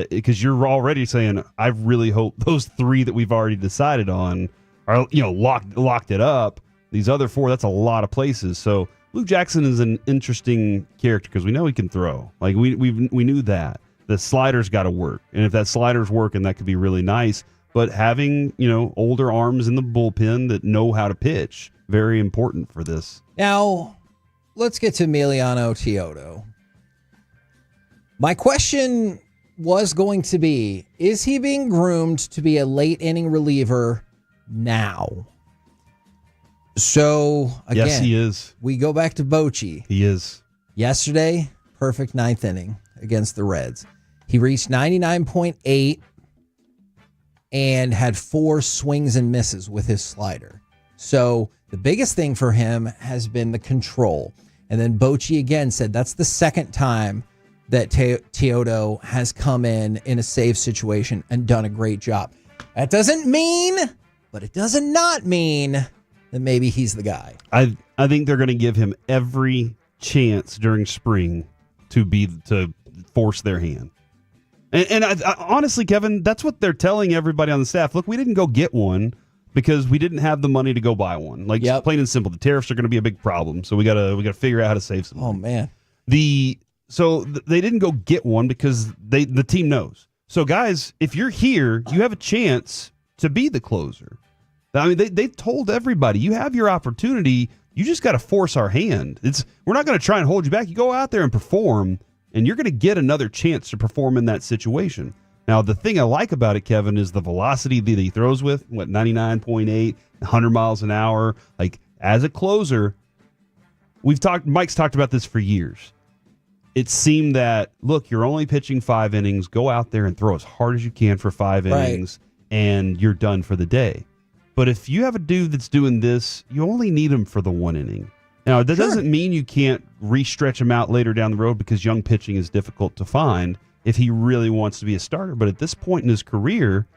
Because you're already saying, I really hope those 3 that we've already decided on are, locked it up. These other 4, that's a lot of places. So Luke Jackson is an interesting character because we know he can throw. Like we knew that the slider's got to work, and if that slider's working, that could be really nice. But having older arms in the bullpen that know how to pitch, very important for this. Now, let's get to Emiliano Teodo. My question was going to be, is he being groomed to be a late inning reliever now? So, again, yes, he is. We go back to Bochy. He is. Yesterday, perfect 9th inning against the Reds. He reached 99.8 and had 4 swings and misses with his slider. So the biggest thing for him has been the control. And then Bochy again said that's the second time that Teodo has come in a save situation and done a great job. That doesn't mean, but it doesn't not mean that maybe he's the guy. I think they're going to give him every chance during spring to force their hand. And I, honestly, Kevin, that's what they're telling everybody on the staff. Look, we didn't go get one because we didn't have the money to go buy one. Like, plain and simple, the tariffs are going to be a big problem. So we got to figure out how to save some money. Oh man. So they didn't go get one because the team knows. So guys, if you're here, you have a chance to be the closer. I mean, they told everybody you have your opportunity. You just got to force our hand. We're not going to try and hold you back. You go out there and perform, and you're going to get another chance to perform in that situation. Now, the thing I like about it, Kevin, is the velocity that he throws with. 99.8, 100 miles an hour. Like, as a closer, Mike's talked about this for years. It seemed that, look, you're only pitching 5 innings. Go out there and throw as hard as you can for 5 innings, and you're done for the day. But if you have a dude that's doing this, you only need him for the 1 inning. Now, that doesn't mean you can't re-stretch him out later down the road because young pitching is difficult to find if he really wants to be a starter. But at this point in his career,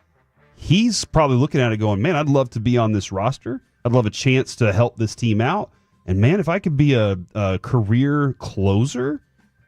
he's probably looking at it going, man, I'd love to be on this roster. I'd love a chance to help this team out. And, man, if I could be a career closer,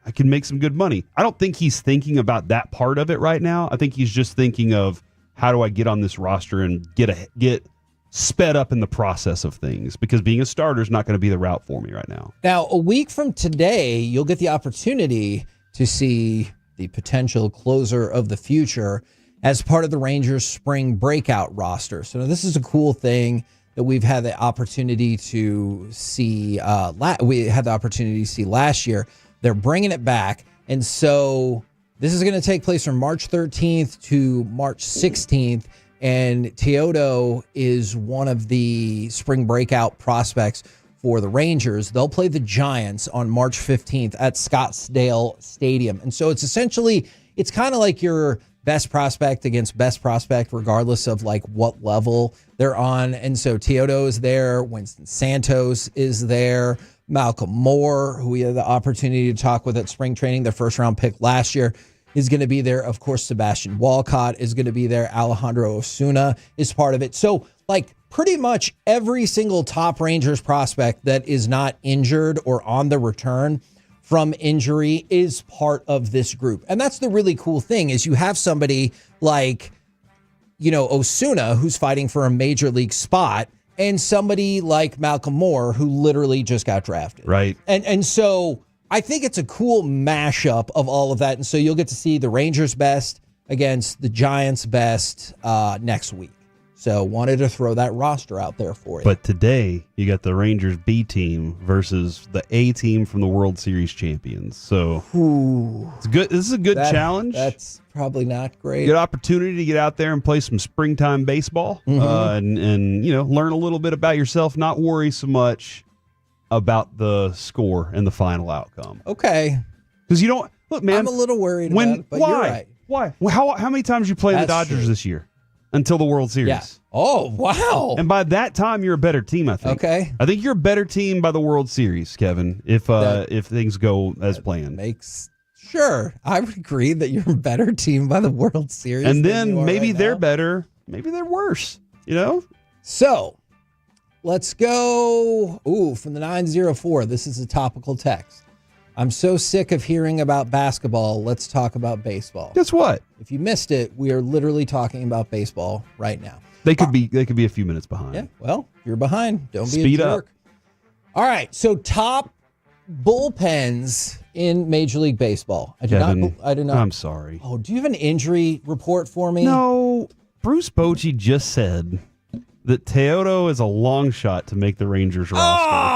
I can make some good money. I don't think he's thinking about that part of it right now. I think he's just thinking of, how do I get on this roster and get sped up in the process of things? Because being a starter is not going to be the route for me right now. Now, a week from today, you'll get the opportunity to see the potential closer of the future as part of the Rangers spring breakout roster. So now this is a cool thing that we've had the opportunity to see. We had the opportunity to see last year. They're bringing it back. And so this is going to take place from March 13th to March 16th. And Teodo is one of the spring breakout prospects for the Rangers. They'll play the Giants on March 15th at Scottsdale Stadium. And so it's essentially, it's kind of like your best prospect against best prospect, regardless of like what level they're on. And so Teodo is there. Winston Santos is there. Malcolm Moore, who we had the opportunity to talk with at spring training, their first round pick last year, is going to be there. Of course, Sebastian Walcott is going to be there. Alejandro Osuna is part of it. So, like, pretty much every single top Rangers prospect that is not injured or on the return from injury is part of this group. And that's the really cool thing is you have somebody like, Osuna, who's fighting for a major league spot, and somebody like Malcolm Moore, who literally just got drafted. Right. And so I think it's a cool mashup of all of that. And so you'll get to see the Rangers' best against the Giants' best next week. So wanted to throw that roster out there for you. But today, you got the Rangers B team versus the A team from the World Series champions. So it's good. This is a good challenge. That's probably not great. Good opportunity to get out there and play some springtime baseball and learn a little bit about yourself, not worry so much about the score and the final outcome. Okay. Because you don't look, man. I'm a little worried about it, but you're right. Why? How many times you play the Dodgers this year until the World Series? Yeah. Oh, wow. And by that time, you're a better team, I think. Okay. I think you're a better team by the World Series, Kevin, if things go as planned. Sure. I would agree that you're a better team by the World Series. And then maybe they're better. Maybe they're worse, So let's go. From the 904. This is a topical text. I'm so sick of hearing about basketball. Let's talk about baseball. Guess what? If you missed it, we are literally talking about baseball right now. They could be a few minutes behind. Yeah. Well, if you're behind, don't be Speed a jerk. up. All right. So top bullpens in Major League Baseball. I do not. I'm sorry. Oh, do you have an injury report for me? No. Bruce Bochy just said that Teodo is a long shot to make the Rangers roster.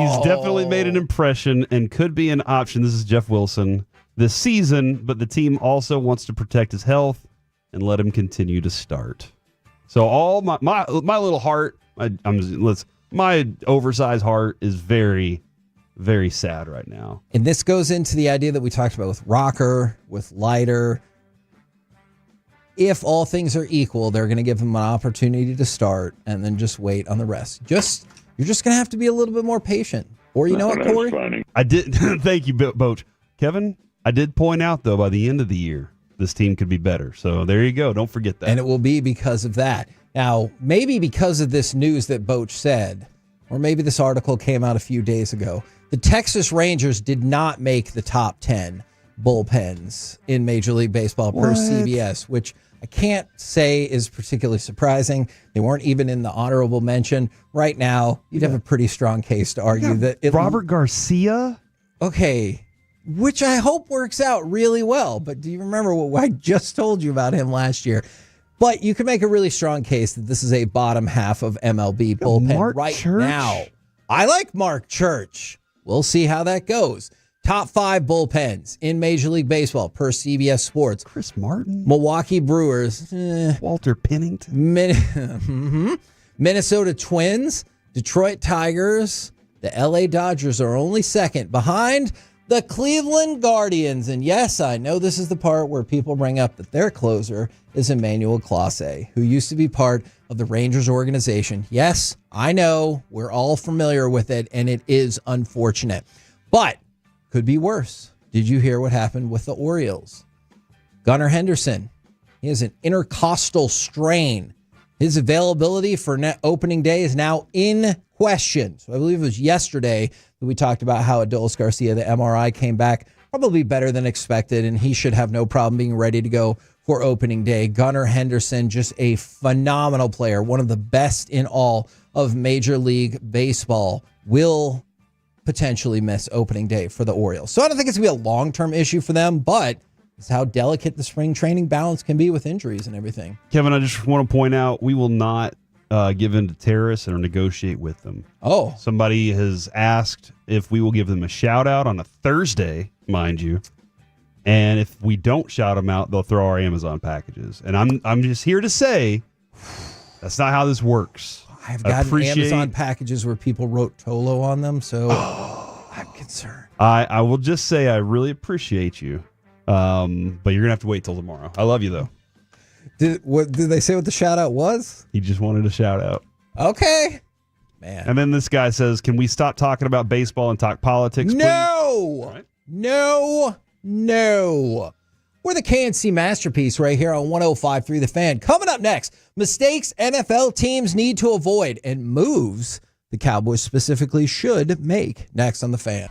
He's definitely made an impression and could be an option. This is Jeff Wilson this season, but the team also wants to protect his health and let him continue to start. So all my little heart, my oversized heart is very, very sad right now. And this goes into the idea that we talked about with Rocker, with Leiter. If all things are equal, they're going to give him an opportunity to start and then just wait on the rest. You're just going to have to be a little bit more patient. Or you know what, Corey? Funny. I did. Thank you, Boach. Kevin, I did point out, though, by the end of the year, this team could be better. So there you go. Don't forget that. And it will be because of that. Now, maybe because of this news that Boach said, or maybe this article came out a few days ago, the Texas Rangers did not make the top 10 bullpens in Major League Baseball per CBS, which I can't say is particularly surprising. They weren't even in the honorable mention. Right now, you'd have a pretty strong case to argue that Robert Garcia? Okay, which I hope works out really well. But do you remember what I just told you about him last year? But you can make a really strong case that this is a bottom half of MLB bullpen now. I like Mark Church. We'll see how that goes. Top 5 bullpens in Major League Baseball per CBS Sports. Chris Martin. Milwaukee Brewers. Walter Pennington. Minnesota Twins. Detroit Tigers. The LA Dodgers are only second behind The Cleveland Guardians, and yes, I know this is the part where people bring up that their closer is Emmanuel Clase, who used to be part of the Rangers organization. Yes, I know, we're all familiar with it, and it is unfortunate, but could be worse. Did you hear what happened with the Orioles? Gunnar Henderson, he has an intercostal strain. His availability for opening day is now in question. So I believe it was yesterday that we talked about how Adolis Garcia, the MRI, came back probably better than expected, and he should have no problem being ready to go for opening day. Gunnar Henderson, just a phenomenal player, one of the best in all of Major League Baseball, will potentially miss opening day for the Orioles. So I don't think it's going to be a long-term issue for them, but it's how delicate the spring training balance can be with injuries and everything. Kevin, I just want to point out, we will not give in to terrorists or negotiate with them. Oh. Somebody has asked if we will give them a shout-out on a Thursday, mind you. And if we don't shout them out, they'll throw our Amazon packages. And I'm just here to say, that's not how this works. I've gotten Amazon packages where people wrote Tolo on them, so I'm concerned. I will just say I really appreciate you, but you're going to have to wait till tomorrow. I love you, though. Did they say what the shout-out was? He just wanted a shout-out. Okay. Man. And then this guy says, can we stop talking about baseball and talk politics, please? No! Right. No! We're the KNC Masterpiece right here on 105.3 The Fan. Coming up next, mistakes NFL teams need to avoid and moves the Cowboys specifically should make. Next on The Fan.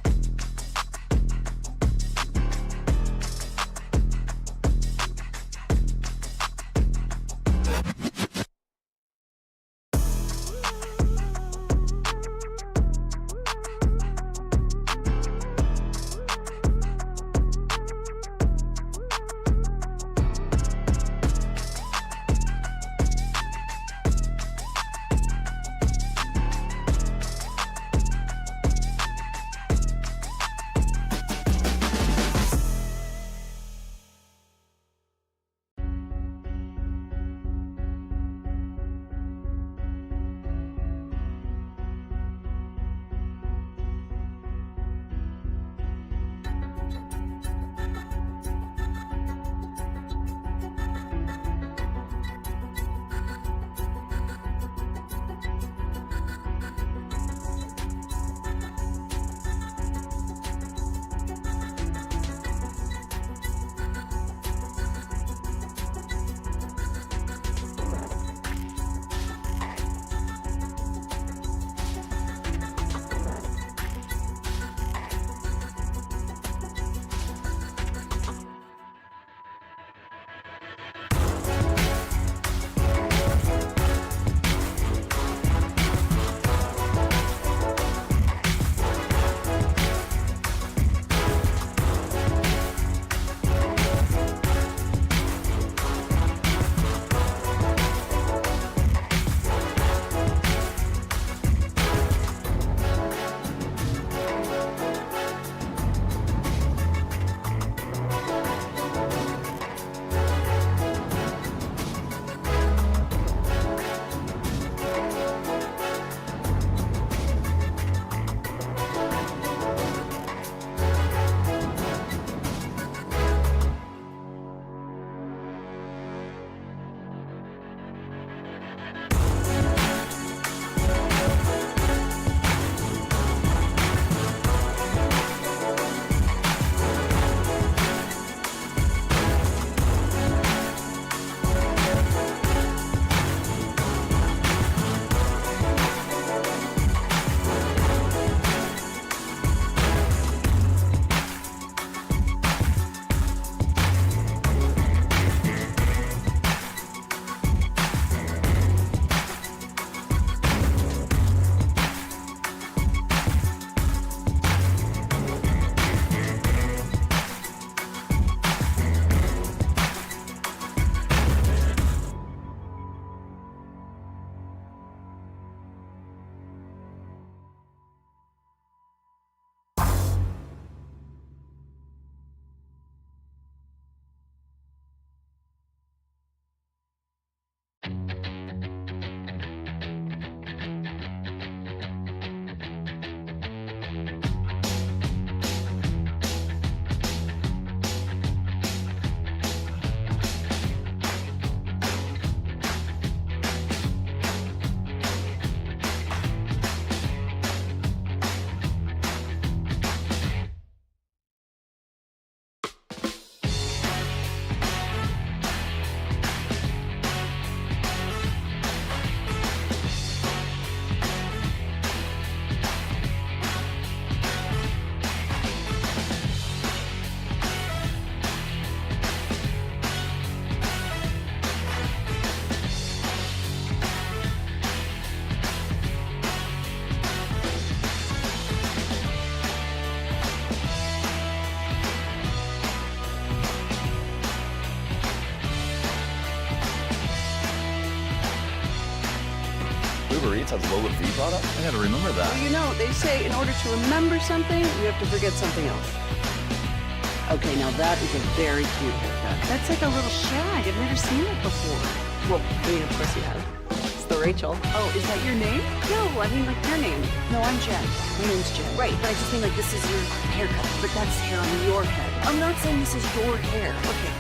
Uber Eats has low fee product? I gotta remember that. Well, you know, they say in order to remember something, you have to forget something else. Okay, now that is a very cute haircut. That's like a little shag. I've never seen it before. Well, I mean, of course you have. It's the Rachel. Oh, is that your name? No, I mean like your name. No, I'm Jen. My name's Jen. Right, but I just mean like this is your haircut, but that's hair on your head. I'm not saying this is your hair. Okay.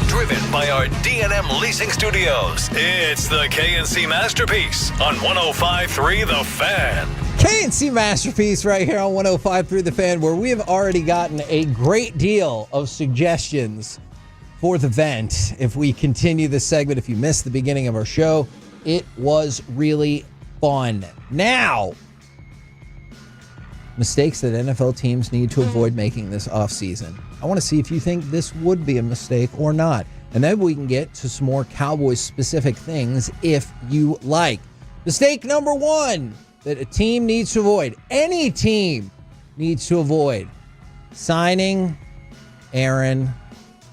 Driven by our D&M Leasing Studios, it's the KNC Masterpiece on 105.3 The Fan. KNC Masterpiece right here on 105.3 The Fan, where we have already gotten a great deal of suggestions for the vent. If we continue this segment, if you missed the beginning of our show, it was really fun. Now, mistakes that NFL teams need to avoid making this offseason. I want to see if you think this would be a mistake or not. And then we can get to some more Cowboys-specific things if you like. Mistake number one that a team needs to avoid, any team needs to avoid, signing Aaron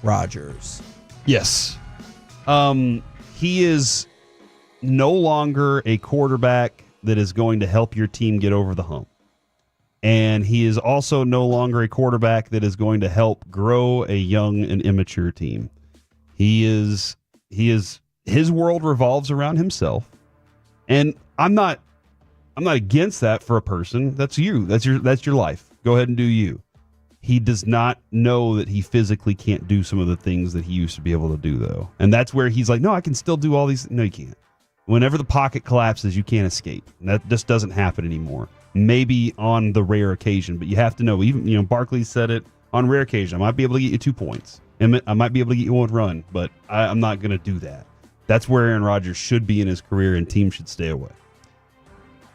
Rodgers. Yes. He is no longer a quarterback that is going to help your team get over the hump. And he is also no longer a quarterback that is going to help grow a young and immature team. His world revolves around himself. And I'm not against that for a person. That's you. That's your life. Go ahead and do you. He does not know that he physically can't do some of the things that he used to be able to do, though. And that's where he's like, no, I can still do all these. No, you can't. Whenever the pocket collapses, you can't escape. And that just doesn't happen anymore. Maybe on the rare occasion, but you have to know. Even Barkley said it on rare occasion. I might be able to get you 2 points. I might be able to get you one run, but I'm not going to do that. That's where Aaron Rodgers should be in his career, and teams should stay away.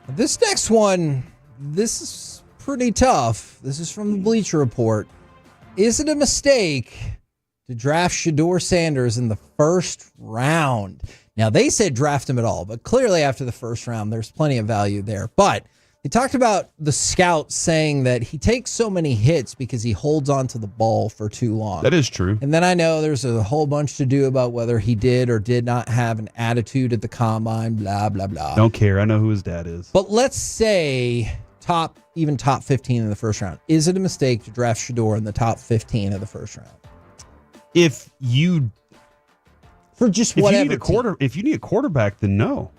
This next one, this is pretty tough. This is from the Bleacher Report. Is it a mistake to draft Shedeur Sanders in the first round? Now, they said draft him at all, but clearly after the first round, there's plenty of value there. But they talked about the scouts saying that he takes so many hits because he holds on to the ball for too long. That is true. And then I know there's a whole bunch to do about whether he did or did not have an attitude at the combine, blah, blah, blah. Don't care. I know who his dad is. But let's say top 15 in the first round. Is it a mistake to draft Shedeur in the top 15 of the first round? If you need a quarterback, then no.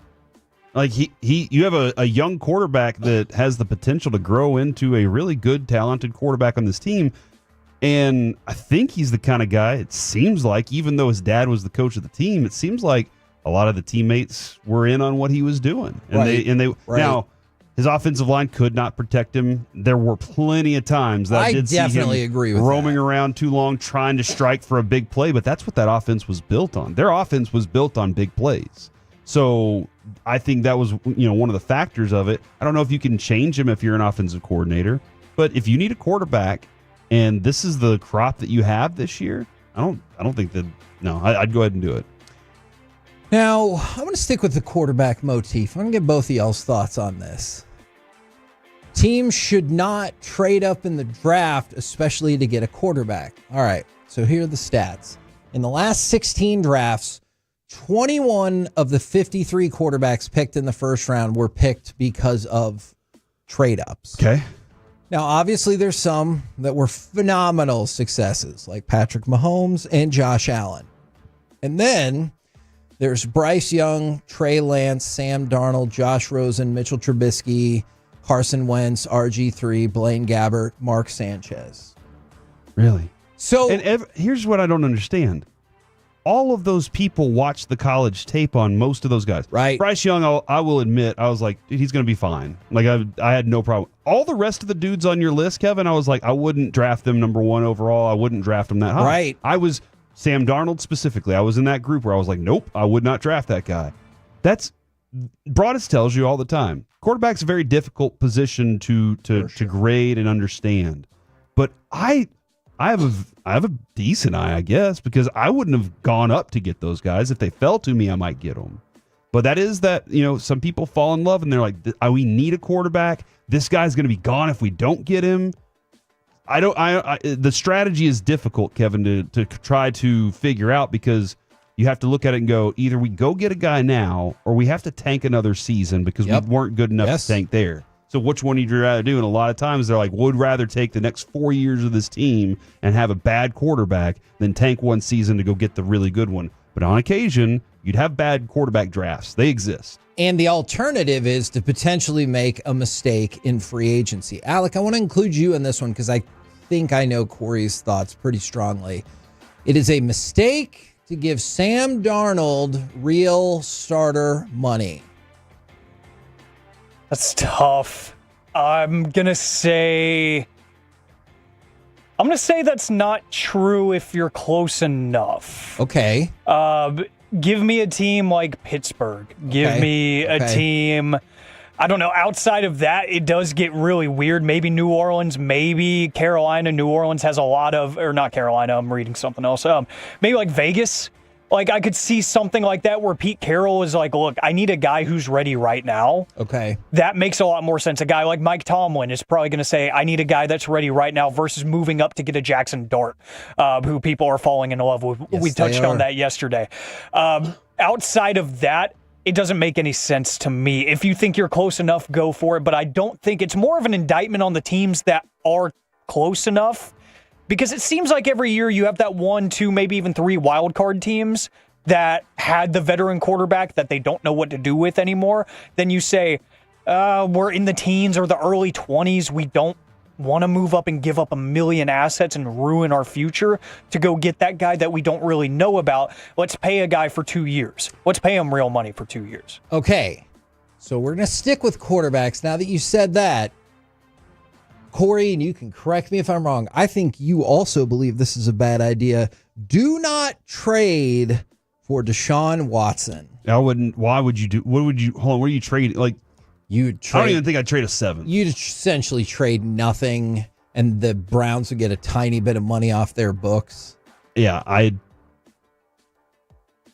Like you have a young quarterback that has the potential to grow into a really good, talented quarterback on this team. And I think he's the kind of guy, it seems like, even though his dad was the coach of the team, it seems like a lot of the teammates were in on what he was doing. And they now his offensive line could not protect him. There were plenty of times that I did definitely see him agree with roaming around too long, trying to strike for a big play, but that's what that offense was built on. Their offense was built on big plays. So I think that was one of the factors of it. I don't know if you can change him if you're an offensive coordinator, but if you need a quarterback and this is the crop that you have this year, I don't think that. No, I'd go ahead and do it. Now, I'm going to stick with the quarterback motif. I'm going to get both of y'all's thoughts on this. Teams should not trade up in the draft, especially to get a quarterback. All right, so here are the stats. In the last 16 drafts, 21 of the 53 quarterbacks picked in the first round were picked because of trade-ups. Okay. Now, obviously, there's some that were phenomenal successes, like Patrick Mahomes and Josh Allen. And then there's Bryce Young, Trey Lance, Sam Darnold, Josh Rosen, Mitchell Trubisky, Carson Wentz, RG3, Blaine Gabbert, Mark Sanchez. Really? So, and here's what I don't understand. All of those people watched the college tape on most of those guys. Right. Bryce Young, I will admit, I was like, dude, he's going to be fine. Like, I had no problem. All the rest of the dudes on your list, Kevin, I was like, I wouldn't draft them number 1 overall. I wouldn't draft them that high. Right. I was Sam Darnold specifically. I was in that group where I was like, nope, I would not draft that guy. That's Broadus tells you all the time. Quarterback's a very difficult position to grade and understand. But I have a decent eye, I guess, because I wouldn't have gone up to get those guys. If they fell to me, I might get them. But that is that, some people fall in love and they're like, we need a quarterback. This guy's going to be gone if we don't get him. The strategy is difficult, Kevin, to try to figure out, because you have to look at it and go, either we go get a guy now or we have to tank another season because we weren't good enough to tank there. So which one would you rather do? And a lot of times they're like, would rather take the next 4 years of this team and have a bad quarterback than tank one season to go get the really good one. But on occasion, you'd have bad quarterback drafts. They exist. And the alternative is to potentially make a mistake in free agency. Alec, I want to include you in this one because I think I know Corey's thoughts pretty strongly. It is a mistake to give Sam Darnold real starter money. That's tough. I'm going to say that's not true if you're close enough. Okay. Give me a team like Pittsburgh. Give me a team, I don't know, outside of that, it does get really weird. Maybe New Orleans, maybe Carolina. New Orleans has a lot of, or not Carolina, I'm reading something else. Maybe like Vegas. Like, I could see something like that where Pete Carroll is like, look, I need a guy who's ready right now. Okay. That makes a lot more sense. A guy like Mike Tomlin is probably going to say, I need a guy that's ready right now versus moving up to get a Jackson Dart, who people are falling in love with. Yes, we touched on that yesterday. Outside of that, it doesn't make any sense to me. If you think you're close enough, go for it. But I don't think it's more of an indictment on the teams that are close enough. Because it seems like every year you have that 1, 2, maybe even 3 wild card teams that had the veteran quarterback that they don't know what to do with anymore. Then you say, we're in the teens or the early 20s. We don't want to move up and give up 1 million assets and ruin our future to go get that guy that we don't really know about. Let's pay a guy for 2 years. Let's pay him real money for 2 years. Okay. So we're going to stick with quarterbacks. Now that you said that, Corey, and you can correct me if I'm wrong, I think you also believe this is a bad idea. Do not trade for Deshaun Watson. I wouldn't. Why would you do? What would you? Hold on. What do you trade? Like, I don't even think I'd trade a 7. You'd essentially trade nothing, and the Browns would get a tiny bit of money off their books. Yeah, I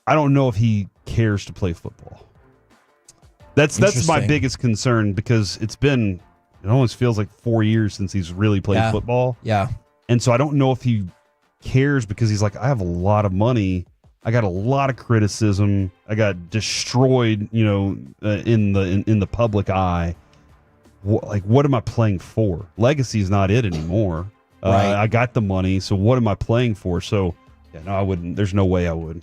don't know if he cares to play football. That's my biggest concern, because it almost feels like 4 years since he's really played football. Yeah. And so I don't know if he cares, because he's like, I have a lot of money. I got a lot of criticism. I got destroyed, in the public eye. What am I playing for? Legacy's not it anymore. Right. I got the money, so what am I playing for? So, yeah, no, I wouldn't. There's no way I would.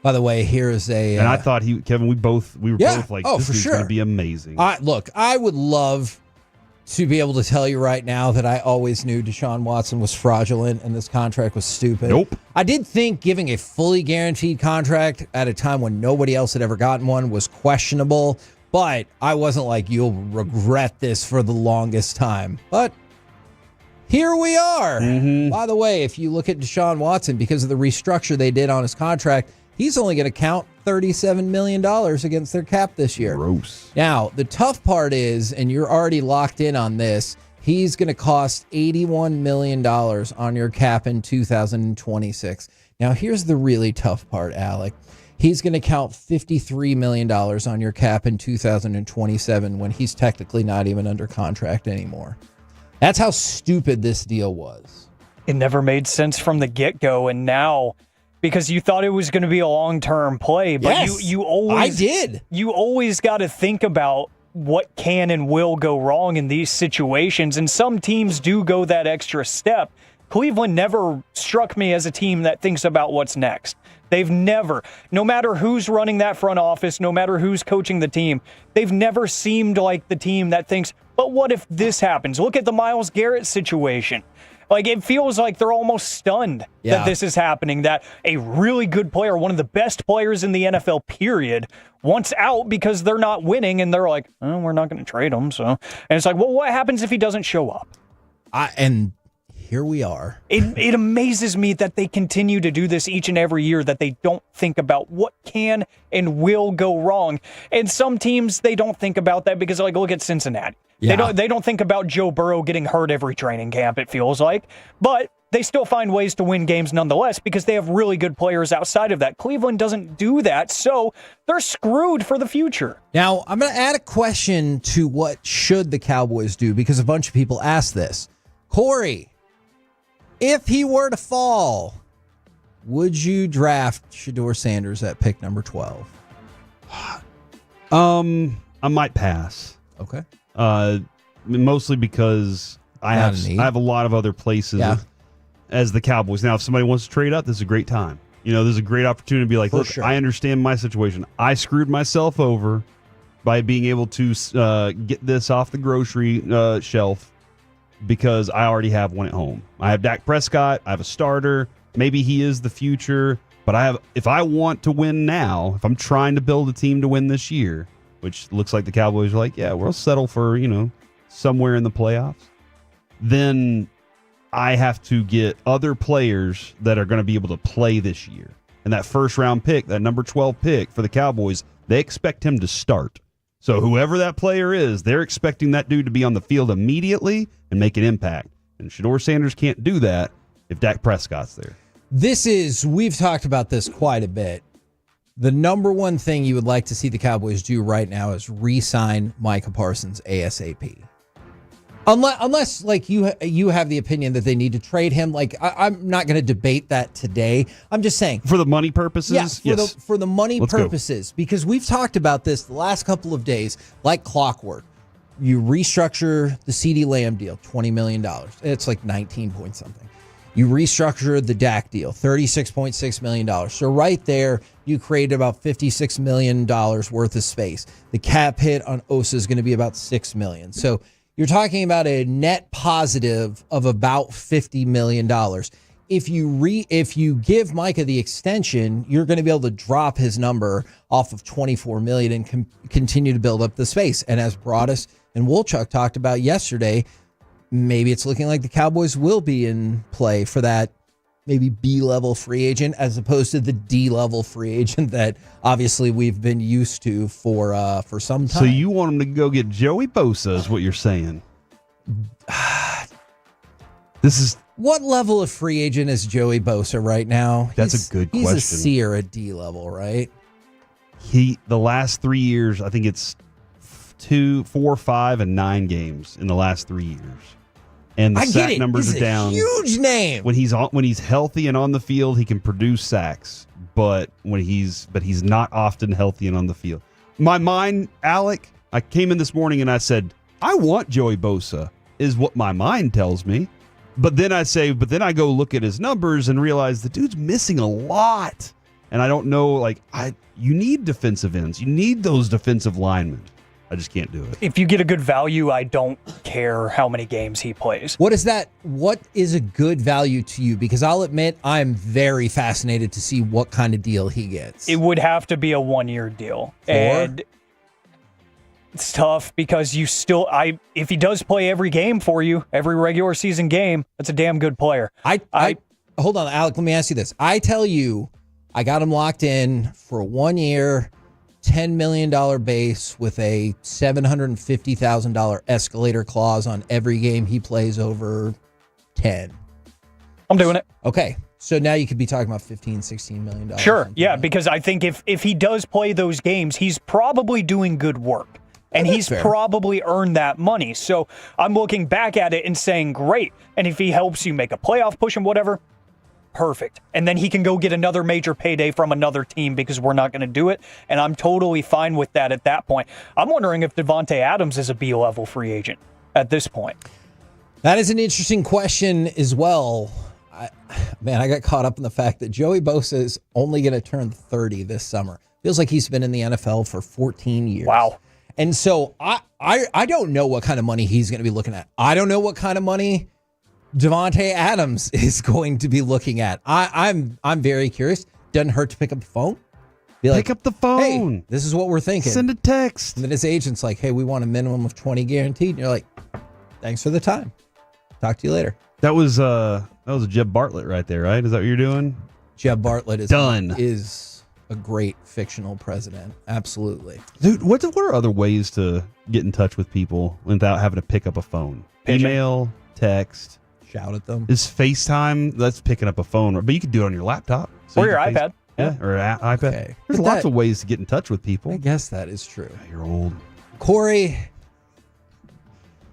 By the way, here's a... And I thought Kevin, we were both like, this is going to be amazing. Look, I would love to be able to tell you right now that I always knew Deshaun Watson was fraudulent and this contract was stupid. Nope. I did think giving a fully guaranteed contract at a time when nobody else had ever gotten one was questionable, but I wasn't like, you'll regret this for the longest time. But here we are. Mm-hmm. By the way, if you look at Deshaun Watson, because of the restructure they did on his contract, he's only going to count $37 million against their cap this year. Gross. Now, the tough part is, and you're already locked in on this, he's going to cost $81 million on your cap in 2026. Now, here's the really tough part, Alec. He's going to count $53 million on your cap in 2027 when he's technically not even under contract anymore. That's how stupid this deal was. It never made sense from the get-go, and now because you thought it was going to be a long-term play. But Yes, you always I did. You always got to think about what can and will go wrong in these situations, and some teams do go that extra step. Cleveland never struck me as a team that thinks about what's next. They've never, no matter who's running that front office, no matter who's coaching the team, they've never seemed like the team that thinks, but what if this happens? Look at the Myles Garrett situation. Like, it feels like they're almost stunned that this is happening, that a really good player, one of the best players in the NFL, period, wants out because they're not winning, and they're like, oh, we're not going to trade him. So, and it's like, well, what happens if he doesn't show up? And here we are. It amazes me that they continue to do this each and every year, that they don't think about what can and will go wrong. And some teams, they don't think about that because, like, look at Cincinnati. Yeah. They don't think about Joe Burrow getting hurt every training camp, it feels like. But they still find ways to win games nonetheless because they have really good players outside of that. Cleveland doesn't do that, so they're screwed for the future. Now, I'm going to add a question to what should the Cowboys do, because a bunch of people asked this. Corey, if he were to fall, would you draft Shedeur Sanders at pick number 12? I might pass. Okay. Mostly because I have a lot of other places as the Cowboys. Now, if somebody wants to trade up, this is a great time. You know, there's a great opportunity to be like, look, I understand my situation. I screwed myself over by being able to get this off the grocery shelf because I already have one at home. I have Dak Prescott. I have a starter. Maybe he is the future. But if I want to win now, if I'm trying to build a team to win this year, which looks like the Cowboys are like, yeah, we'll settle for, somewhere in the playoffs, then I have to get other players that are going to be able to play this year. And that first round pick, that number 12 pick for the Cowboys, they expect him to start. So whoever that player is, they're expecting that dude to be on the field immediately and make an impact. And Shedeur Sanders can't do that if Dak Prescott's there. We've talked about this quite a bit. The number one thing you would like to see the Cowboys do right now is re-sign Micah Parsons ASAP. Unless like you have the opinion that they need to trade him. Like I'm not going to debate that today. I'm just saying for the money purposes. Yes, for the money Let's purposes, because we've talked about this the last couple of days, like clockwork. You restructure the CeeDee Lamb deal, $20 million. It's like 19 point something. You restructure the Dak deal, $36.6 million. So right there, you created about $56 million worth of space. The cap hit on Osa is going to be about $6 million. So you're talking about a net positive of about $50 million. If you give Micah the extension, you're going to be able to drop his number off of $24 million and continue to build up the space. And as Broadus and Wolchuk talked about yesterday, maybe it's looking like the Cowboys will be in play for that maybe B-level free agent as opposed to the D-level free agent that obviously we've been used to for some time. So you want them to go get Joey Bosa is what you're saying. What level of free agent is Joey Bosa right now? That's a good question. He's a C or a D level, right? The last 3 years, I think it's 2, 4, 5, and 9 games in the last 3 years. And the sack numbers are down. Huge name. When he's healthy and on the field, he can produce sacks. But he's not often healthy and on the field. My mind, Alec, I came in this morning and I said, I want Joey Bosa, is what my mind tells me. But then I go look at his numbers and realize the dude's missing a lot. And I don't know, you need defensive ends. You need those defensive linemen. I just can't do it. If you get a good value, I don't care how many games he plays. What is that? What is a good value to you? Because I'll admit I'm very fascinated to see what kind of deal he gets. It would have to be a 1-year deal. And it's tough because if he does play every game for you, every regular season game, that's a damn good player. Hold on, Alec, let me ask you this. I tell you, I got him locked in for 1 year, $10 million base with a $750,000 escalator clause on every game he plays over 10. I'm doing it. Okay. So now you could be talking about $15, $16 million. Sure. Yeah, because I think if he does play those games, he's probably doing good work. And he's probably earned that money. So I'm looking back at it and saying, great. And if he helps you make a playoff push and whatever, Perfect. And then he can go get another major payday from another team because we're not going to do it. And I'm totally fine with that at that point. I'm wondering if Devontae Adams is a B-level free agent at this point. That is an interesting question as well. I got caught up in the fact that Joey Bosa is only going to turn 30 this summer. Feels like he's been in the NFL for 14 years. Wow. And so I don't know what kind of money he's going to be looking at. I don't know what kind of money Devontae Adams is going to be looking at. I'm very curious. Doesn't hurt to pick up the phone. Pick up the phone. Hey, this is what we're thinking. Send a text. And then his agent's like, hey, we want a minimum of 20 guaranteed. And you're like, thanks for the time. Talk to you later. That was a Jeb Bartlett right there, right? Is that what you're doing? Jeb Bartlett is done. Is a great fictional president. Absolutely. Dude, what are other ways to get in touch with people without having to pick up a phone? Pigeon. Email, text. Shout at them. Is FaceTime, that's picking up a phone, but you could do it on your laptop. Or your iPad. Yeah, or an iPad. Okay. There's But lots that- of ways to get in touch with people. I guess that is true. You're old. Corey,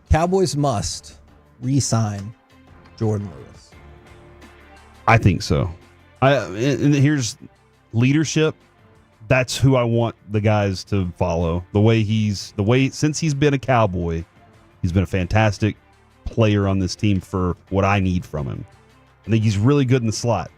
Cowboys must re-sign Jordan Lewis. I think so. And here's leadership. That's who I want the guys to follow. Since he's been a Cowboy, he's been a fantastic player on this team for what I need from him. I think he's really good in the slot.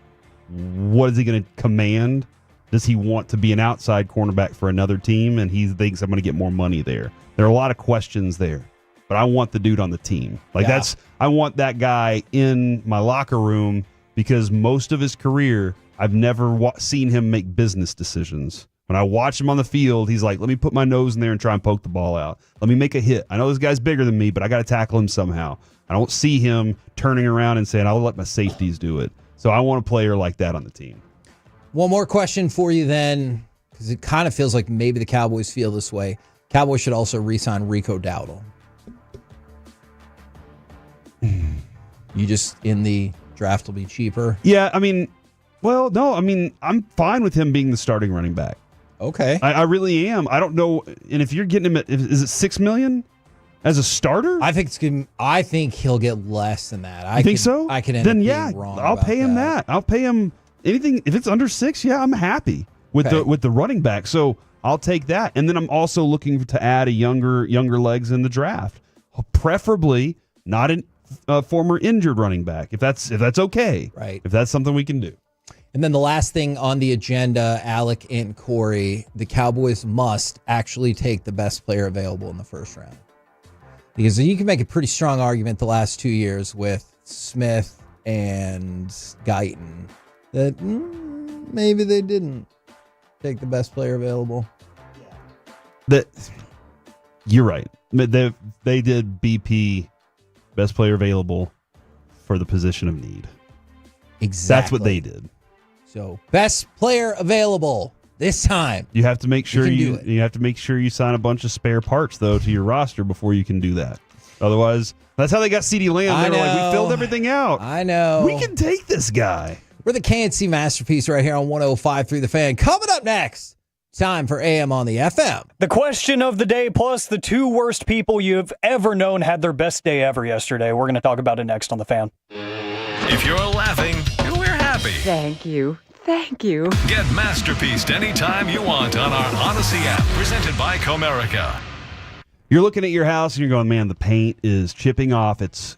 What is he going to command? Does he want to be an outside cornerback for another team? And he thinks I'm going to get more money there. There are a lot of questions there, but I want the dude on the team. I want that guy in my locker room because most of his career, I've never seen him make business decisions. When I watch him on the field, he's like, let me put my nose in there and try and poke the ball out. Let me make a hit. I know this guy's bigger than me, but I got to tackle him somehow. I don't see him turning around and saying, I'll let my safeties do it. So I want a player like that on the team. One more question for you then, because it kind of feels like maybe the Cowboys feel this way. Cowboys should also re-sign Rico Dowdle. You just in the draft will be cheaper. Yeah, I'm fine with him being the starting running back. Okay. I really am. I don't know. And if you're getting him is it $6 million as a starter? I think he'll get less than that. I think so? I can end then up yeah, being wrong. I'll pay him that. I'll pay him anything if it's under 6. Yeah, I'm happy with the running back. So I'll take that. And then I'm also looking to add a younger legs in the draft, preferably not a former injured running back. If that's okay, right? If that's something we can do. And then the last thing on the agenda, Alec and Corey, the Cowboys must actually take the best player available in the first round. Because you can make a pretty strong argument the last 2 years with Smith and Guyton that maybe they didn't take the best player available. You're right. They did BP best player available for the position of need. Exactly. That's what they did. So best player available this time. You have to make sure you have to make sure you sign a bunch of spare parts though to your roster before you can do that. Otherwise, that's how they got CeeDee Lamb. They were like, we filled everything out. I know. We can take this guy. We're the KNC Masterpiece right here on 105.3 The Fan. Coming up next, time for AM on the FM. The question of the day plus the 2 worst people you've ever known had their best day ever yesterday. We're going to talk about it next on The Fan. If you're laughing, we're happy. Thank you. Thank you. Get Masterpieced anytime you want on our Odyssey app, presented by Comerica. You're looking at your house and you're going, man, the paint is chipping off. It's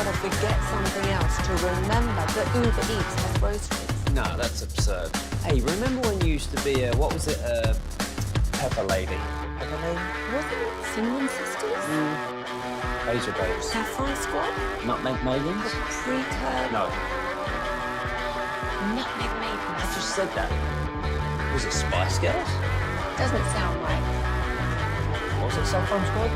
got to forget something else to remember that Uber Eats has groceries. No, that's absurd. Hey, remember when you used to be a, what was it, Pepper Lady? Pepper Lady? Wasn't it Cinnamon Sisters? Razor Babes. Saffron Squad? Nutmeg Maidens? Pre-curd? No, Nutmeg Maidens. I just said that. Was it Spice Girls? Doesn't sound right. What was it, Saffron Squad?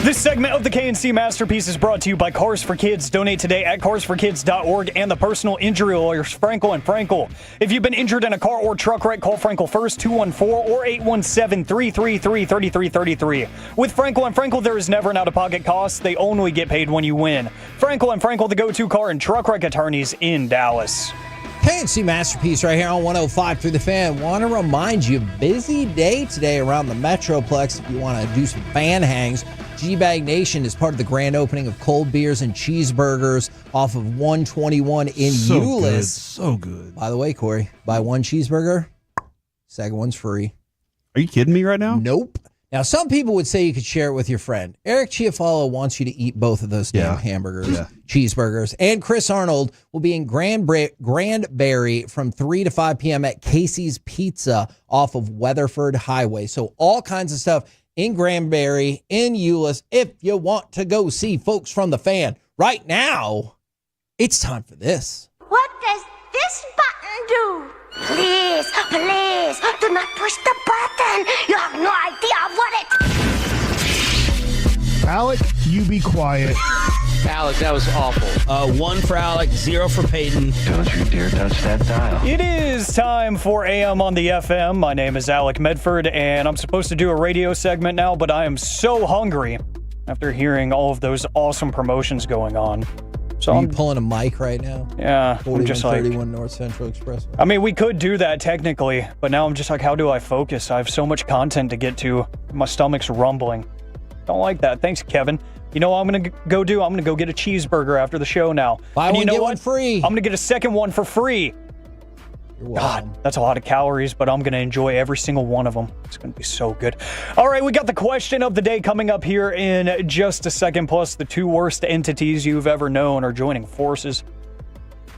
This segment of the KNC Masterpiece is brought to you by Cars for Kids. Donate today at carsforkids.org and the personal injury lawyers, Frankel and Frankel. If you've been injured in a car or truck wreck, call Frankel first, 214 or 817-333-3333. With Frankel and Frankel, there is never an out-of-pocket cost. They only get paid when you win. Frankel and Frankel, the go-to car and truck wreck attorneys in Dallas. KNC Masterpiece right here on 105 through the Fan. Want to remind you, busy day today around the Metroplex. If you want to do some fan hangs, G-Bag Nation is part of the grand opening of cold beers and cheeseburgers off of 121 in Euless. So good. By the way, Corey, buy one cheeseburger, second one's free. Are you kidding me right now? Nope. Now, some people would say you could share it with your friend. Eric Chiafalo wants you to eat both of those damn hamburgers, cheeseburgers. And Chris Arnold will be in Granbury from 3 to 5 p.m. at Casey's Pizza off of Weatherford Highway. So all kinds of stuff in Granbury, in Euless, if you want to go see folks from the Fan. Right now, it's time for this. What does this button do? Please, please, do not push the button. You have no idea of what it... Alec, you be quiet. Alec, that was awful. 1 for Alec, 0 for Peyton. Don't you dare touch that dial. It is time for AM on the FM. My name is Alec Medford, and I'm supposed to do a radio segment now, but I am so hungry after hearing all of those awesome promotions going on. So Are you pulling a mic right now? Yeah, I'm just like 31 North Central Expressway. I mean, we could do that technically, but now I'm just like, how do I focus? I have so much content to get to. My stomach's rumbling. Don't like that. Thanks, Kevin. You know what I'm going to go do? I'm going to go get a cheeseburger after the show now. Buy and one, you know get what? one free. I'm going to get a second one for free. God, that's a lot of calories, but I'm going to enjoy every single one of them. It's going to be so good. All right, we got the question of the day coming up here in just a second, plus the 2 worst entities you've ever known are joining forces.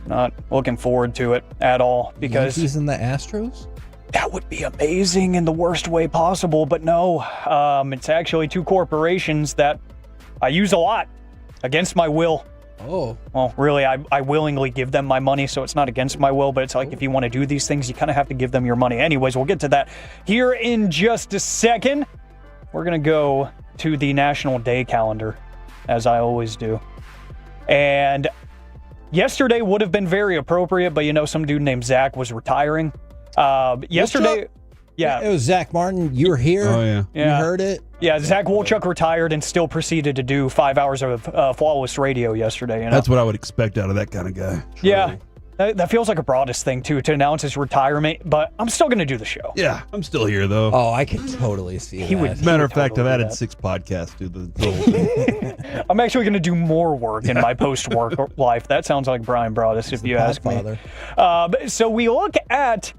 Not looking forward to it at all because Yankees and the Astros? that would be amazing in the worst way possible, but no. It's actually 2 corporations that I use a lot against my will. Oh. Well, really, I willingly give them my money, so it's not against my will, but it's like if you want to do these things, you kind of have to give them your money. Anyways, we'll get to that here in just a second. We're going to go to the National Day calendar, as I always do. And yesterday would have been very appropriate, but you know, some dude named Zach was retiring. Yesterday... Yeah. It was Zack Martin. You were here. Oh, yeah. You heard it. Yeah, Zach Wolchuk retired and still proceeded to do 5 hours of flawless radio yesterday. You know? That's what I would expect out of that kind of guy. Yeah. That feels like a Broadus thing, too, to announce his retirement, but I'm still going to do the show. Yeah, I'm still here, though. Oh, I can totally see that. Matter of fact, I've added 6 podcasts to the whole thing. I'm actually going to do more work in my post-work life. That sounds like Brian Broadus, if you ask me. So we look at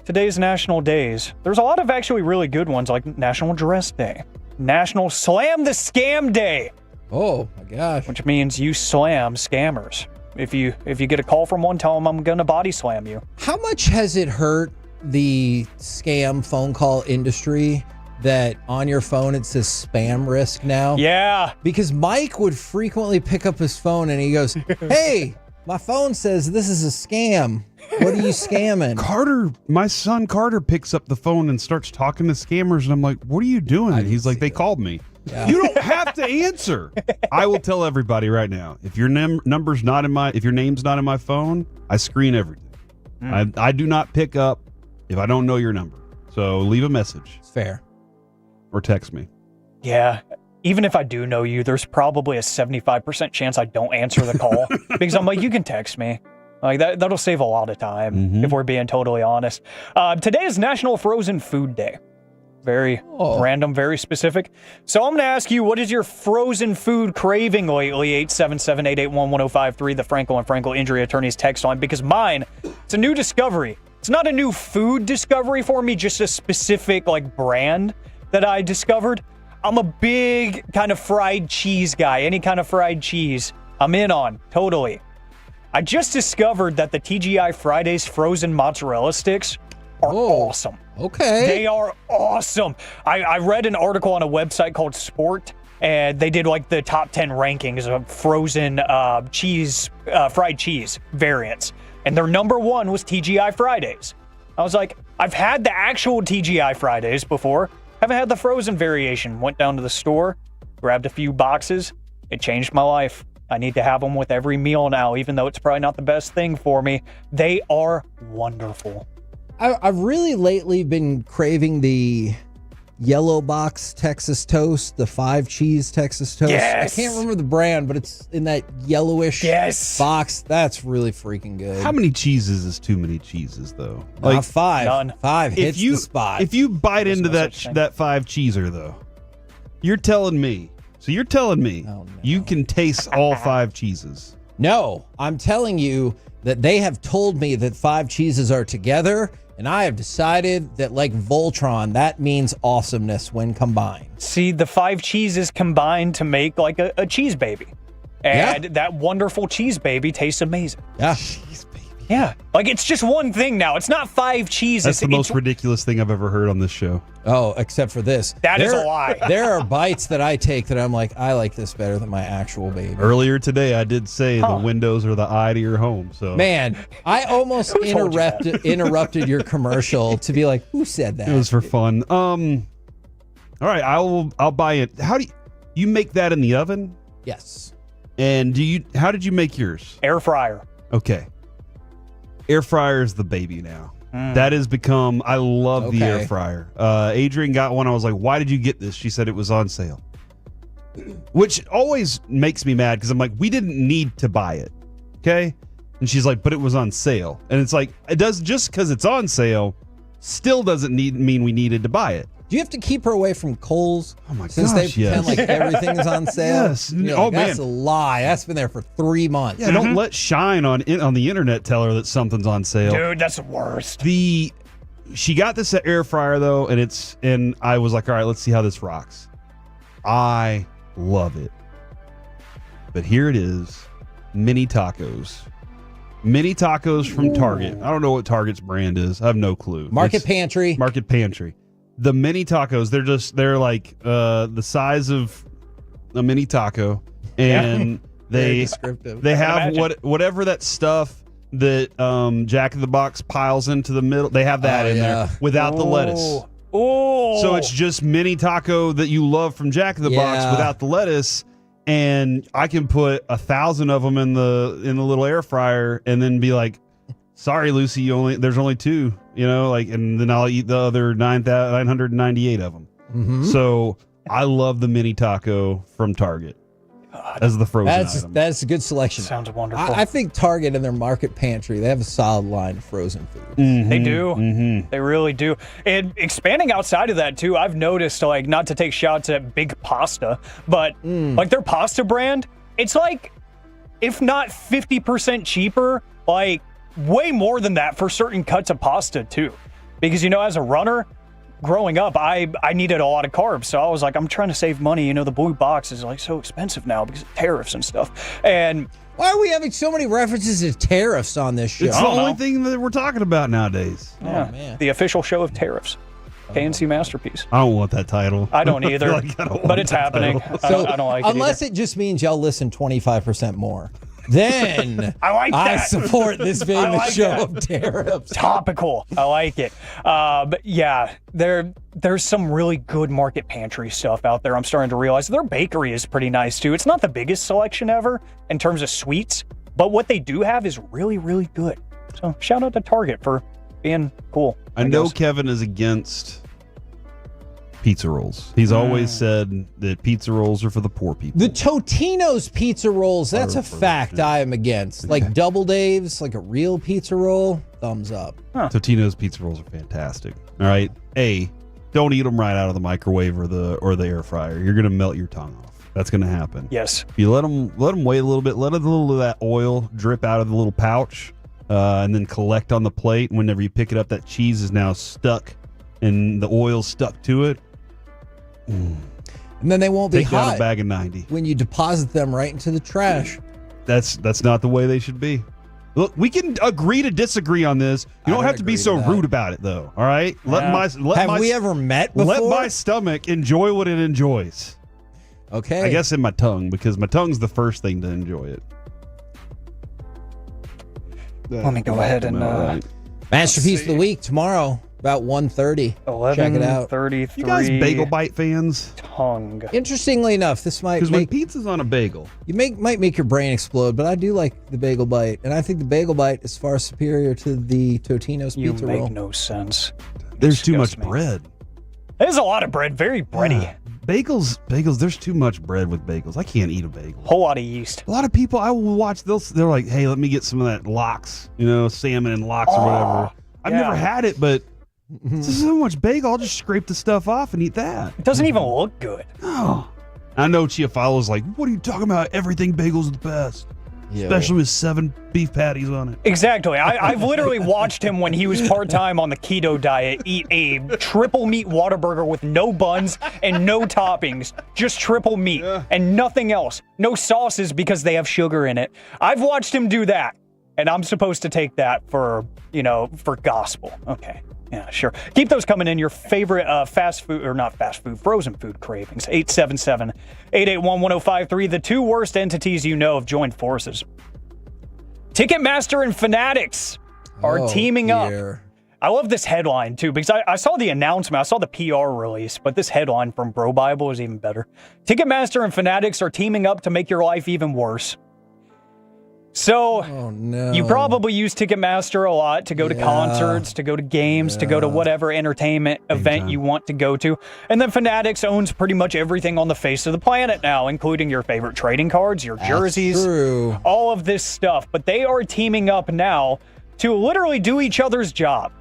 today's national days. There's a lot of actually really good ones, like National Dress Day, National Slam the Scam Day. Oh my gosh! Which means you slam scammers. If you get a call from one, tell them I'm gonna body slam you. How much has it hurt the scam phone call industry that on your phone it says spam risk now? Yeah. Because Mike would frequently pick up his phone and he goes, "Hey, my phone says this is a scam. What are you scamming?" Carter, my son Carter picks up the phone and starts talking to scammers, and I'm like, "What are you doing?" And he's like, "They called me." Yeah. You don't have to answer. I will tell everybody right now: if your number's not in my, if your name's not in my phone, I screen everything. I do not pick up if I don't know your number. So leave a message. It's fair. Or text me. Yeah. Even if I do know you, there's probably a 75% chance I don't answer the call because I'm like, you can text me. Like that'll save a lot of time if we're being totally honest. Today is National Frozen Food Day. Very random, very specific. So I'm going to ask you, what is your frozen food craving lately? 877-881-1053, the Frankel and Frankel Injury Attorneys text line, because mine, it's a new discovery. It's not a new food discovery for me, just a specific like brand that I discovered. I'm a big kind of fried cheese guy. Any kind of fried cheese, I'm in on, totally. I just discovered that the TGI Fridays frozen mozzarella sticks are awesome. Okay. They are awesome. I read an article on a website called Sport, and they did like the top 10 rankings of frozen cheese, fried cheese variants. And their number 1 was TGI Fridays. I was like, I've had the actual TGI Fridays before. Haven't had the frozen variation. Went down to the store, grabbed a few boxes. It changed my life. I need to have them with every meal now, even though it's probably not the best thing for me. They are wonderful. I've really lately been craving the yellow box Texas toast, the 5 cheese Texas toast. Yes. I can't remember the brand, but it's in that yellowish box. That's really freaking good. How many cheeses is too many cheeses, though? Like 5. None. 5 hits the spot. If you bite into that 5 cheeser, though, you're telling me. So you're telling me you can taste all 5 cheeses. No, I'm telling you that they have told me that 5 cheeses are together, and I have decided that, like Voltron, that means awesomeness when combined. See, the 5 cheeses combined to make like a cheese baby. And that wonderful cheese baby tastes amazing. Yeah. Yeah. Like, it's just one thing now. It's not 5 cheeses. That's the most ridiculous thing I've ever heard on this show. Oh, except for this. That is a lie. There are bites that I take that I'm like, I like this better than my actual baby. Earlier today, I did say the windows are the eye to your home. So man, I almost interrupted your commercial to be like, who said that? It was for fun. All right, I'll buy it. How do you make that in the oven? Yes. And how did you make yours? Air fryer. Okay. Air fryer is the baby now. That has become, I love the air fryer. Adrian got one. I was like, why did you get this? She said it was on sale. which always makes me mad because I'm like, we didn't need to buy it, okay? And she's like, but it was on sale. And it's like, it does just because it's on sale still doesn't mean we needed to buy it. Do you have to keep her away from Kohl's? Oh my Since gosh, they pretend like everything is on sale? Yes. You're Oh, like, man. that's a lie. That's been there for 3 months. Yeah, don't let Shine on the internet tell her that something's on sale. Dude, that's the worst. She got this air fryer though, and I was like, all right, let's see how this rocks. I love it. But here it is, mini tacos. Mini tacos from Target. I don't know what Target's brand is. I have no clue. Market Pantry. Market Pantry. The mini tacos, they're like the size of a mini taco, and Very descriptive. they I can have imagine. whatever that stuff that Jack in the Box piles into the middle. They have that in there without the lettuce. Oh, So it's just mini taco that you love from Jack in the Box Yeah. without the lettuce, and I can put 1,000 of them in the little air fryer, and then be like, "Sorry, Lucy, there's only 2." You know, like, and then I'll eat the other 998 of them. Mhm. So I love the mini taco from Target as the frozen item. That's a good selection. Sounds wonderful. I think Target and their Market Pantry, they have a solid line of frozen foods. They do. They really do. And expanding outside of that, too, I've noticed, like, not to take shots at Big Pasta, but, like, their pasta brand, it's like, if not 50% cheaper, like, way more than that for certain cuts of pasta, too. Because, you know, as a runner, growing up, I needed a lot of carbs. So I was like, I'm trying to save money. You know, the blue box is, like, so expensive now because of tariffs and stuff. And why are we having so many references to tariffs on this show? It's the only thing that we're talking about nowadays. yeah, man. the official show of tariffs. KNC Masterpiece. I don't want that title. I don't either, I feel like I don't want but it's that happening. title. I don't like it unless either. it just means y'all listen 25% more. Then I like that. I support this being I the like show that. of tariffs. Topical. I like it. But yeah, there's some really good Market Pantry stuff out there. I'm starting to realize their bakery is pretty nice too. It's not the biggest selection ever in terms of sweets, but what they do have is really, really good. So shout out to Target for being cool. I know Kevin is against pizza rolls. He's always said that pizza rolls are for the poor people. The Totino's pizza rolls, that's a fact I am against. Like Double Dave's, like a real pizza roll, thumbs up. Totino's pizza rolls are fantastic. All right. Don't eat them right out of the microwave or the air fryer. You're gonna melt your tongue off. That's gonna happen. Yes. If you let them wait a little bit, let a little of that oil drip out of the little pouch, and then collect on the plate. Whenever you pick it up, that cheese is now stuck, and the oil's stuck to it. And then they won't be Take down hot a bag of 90. when you deposit them right into the trash. That's not the way they should be. Look, we can agree to disagree on this. You don't have to be so rude about it, though. All right. Have we ever met before? Let my stomach enjoy what it enjoys. Okay. I guess in my tongue, because my tongue's the first thing to enjoy it. Let me go ahead and Masterpiece of the week tomorrow about 1:30. Check it out. 11:33. You guys bagel bite fans? Tongue. Interestingly enough, this might Because when make pizza's on a bagel, might make your brain explode, but I do like the bagel bite, and I think the bagel bite is far superior to the Totino's You pizza make roll. no sense. there's too Disgust much me. bread. There's a lot of bread, very bready. Yeah. Bagels, there's too much bread with bagels. I can't eat a bagel. Whole lot of yeast. A lot of people I will watch, they're like, hey, let me get some of that lox, salmon and lox or whatever. I've yeah. never had it, but there's so much bagel, I'll just scrape the stuff off and eat that. It doesn't even look good. Oh. I know Chiafalo's like, what are you talking about? Everything bagel's the best. Yeah. Especially with 7 beef patties on it. Exactly. I've literally watched him when he was part-time on the keto diet eat a triple meat Whataburger with no buns and no toppings, just triple meat and nothing else. No sauces because they have sugar in it. I've watched him do that, and I'm supposed to take that for gospel. Okay. Yeah, sure. Keep those coming in. Your favorite frozen food cravings. 877-881-1053. The 2 worst entities you know have joined forces. Ticketmaster and Fanatics are teaming up. I love this headline, too, because I saw the announcement. I saw the PR release, but this headline from Bro Bible is even better. Ticketmaster and Fanatics are teaming up to make your life even worse. So no. you probably use Ticketmaster a lot to go to concerts, to go to games, to go to whatever entertainment event you want to go to. And then Fanatics owns pretty much everything on the face of the planet now, including your favorite trading cards, your jerseys, all of this stuff. But they are teaming up now to literally do each other's job.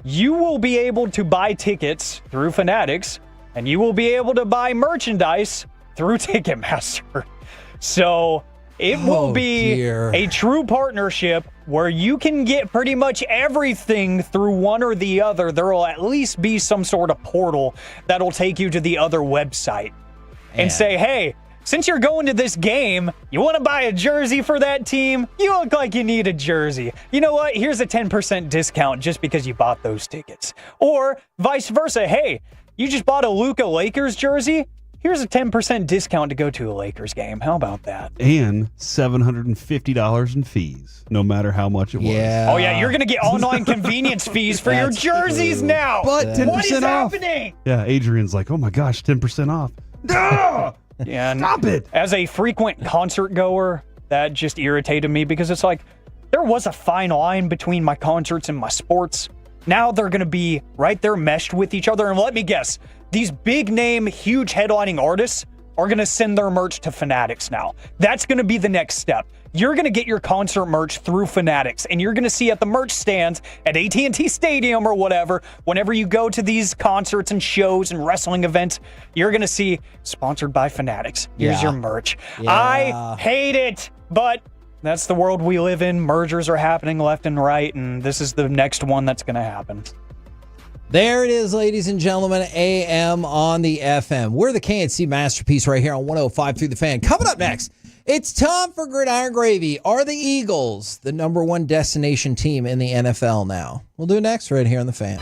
You will be able to buy tickets through Fanatics, and you will be able to buy merchandise through Ticketmaster. So it will be a true partnership where you can get pretty much everything through one or the other. There will at least be some sort of portal that'll take you to the other website and say, hey, since you're going to this game, you want to buy a jersey for that team? You look like you need a jersey. You know what? Here's a 10% discount just because you bought those tickets. Or vice versa. Hey, you just bought a Luka Lakers jersey? Here's a 10% discount to go to a Lakers game. How about that? And $750 in fees, no matter how much it was. Oh, yeah, you're going to get online convenience fees for your jerseys now. But 10% what is off. happening? Yeah, Adrian's like, oh my gosh, 10% off. No! Yeah, Stop it. As a frequent concert goer, that just irritated me because it's like, there was a fine line between my concerts and my sports. Now they're going to be right there meshed with each other. And let me guess, these big name, huge headlining artists are going to send their merch to Fanatics now. That's going to be the next step. You're going to get your concert merch through Fanatics, and you're going to see at the merch stands at AT&T Stadium or whatever, whenever you go to these concerts and shows and wrestling events, you're going to see sponsored by Fanatics. Here's your merch. I hate it, but that's the world we live in. Mergers are happening left and right, and this is the next one that's going to happen. There it is, ladies and gentlemen, AM on the FM. We're the KNC Masterpiece right here on 105 through the Fan. Coming up next, it's time for Gridiron Gravy. Are the Eagles the number one destination team in the NFL now? We'll do it next right here on the Fan.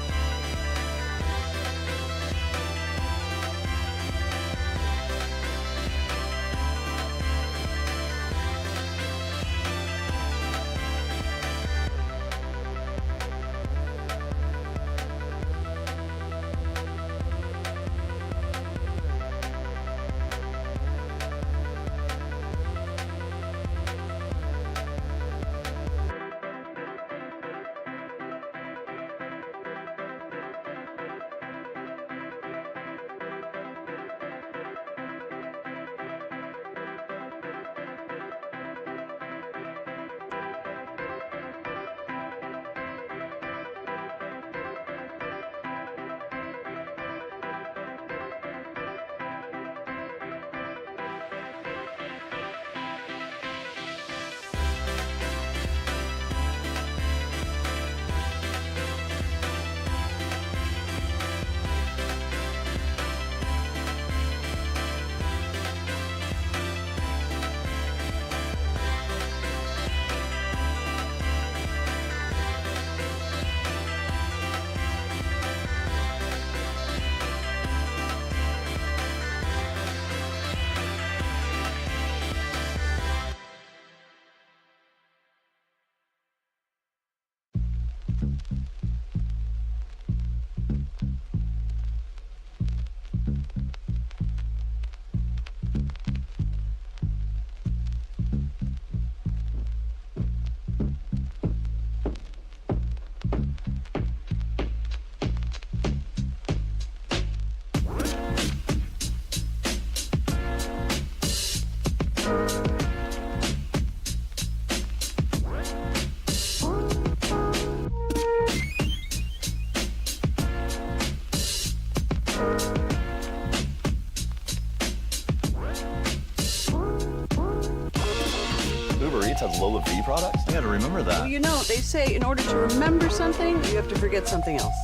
Has Lola V products? I gotta remember that. Well, you know, they say in order to remember something, you have to forget something else.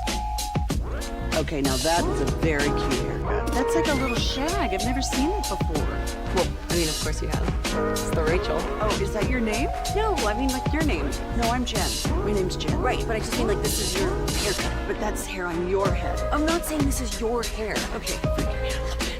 Okay, now that is a very cute haircut. That's like a little shag. I've never seen it before. Well, I mean, of course you have. It's the Rachel. Oh, is that your name? No, I mean like your name. No, I'm Jen. My name's Jen. Right, but I just mean like this is your haircut. But that's hair on your head. I'm not saying this is your hair. Okay, freak me out a little bit.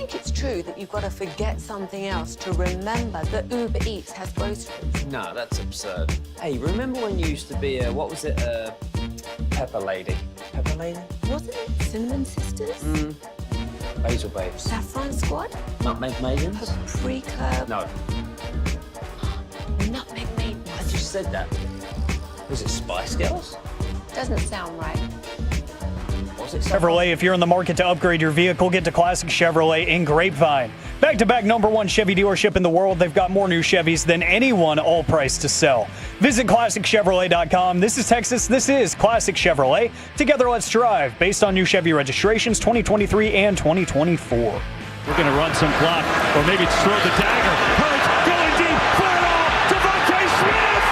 think it's true that you've got to forget something else to remember that Uber Eats has groceries? No, that's absurd. Hey, remember when you used to be a, what was it, Pepper Lady? Pepper Lady? Wasn't it Cinnamon Sisters? Basil Babes. Saffron Squad? Nutmeg Maidens? Paprika? No. Nutmeg Maidens. I just said that. Was it Spice Girls? Doesn't sound right. Was it Chevrolet, if you're in the market to upgrade your vehicle, get to Classic Chevrolet in Grapevine. Back-to-back #1 Chevy dealership in the world. They've got more new Chevys than anyone, all priced to sell. Visit ClassicChevrolet.com. This is Texas. This is Classic Chevrolet. Together, let's drive. Based on new Chevy registrations 2023 and 2024. We're going to run some clock, or maybe throw the dagger. Hurts, going deep, fire off, Devontae Smith!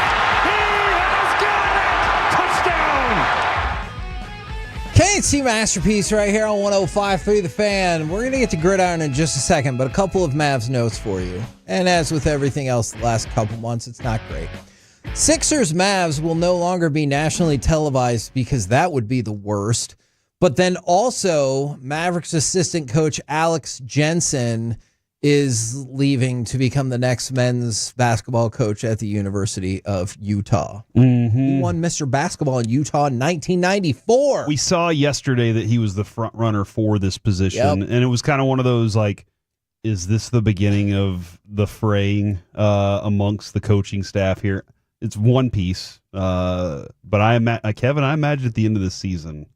He has got it! Touchdown! KNC Masterpiece right here on 105.3 The Fan. We're going to get to Gridiron in just a second, but a couple of Mavs notes for you. And as with everything else the last couple months, it's not great. Sixers Mavs will no longer be nationally televised because that would be the worst. But then also, Mavericks assistant coach Alex Jensen is leaving to become the next men's basketball coach at the University of Utah. He won Mr. Basketball in Utah in 1994. We saw yesterday that he was the front runner for this position, and it was kind of one of those like, is this the beginning of the fraying amongst the coaching staff here? It's one piece, but Kevin, I imagine at the end of the season,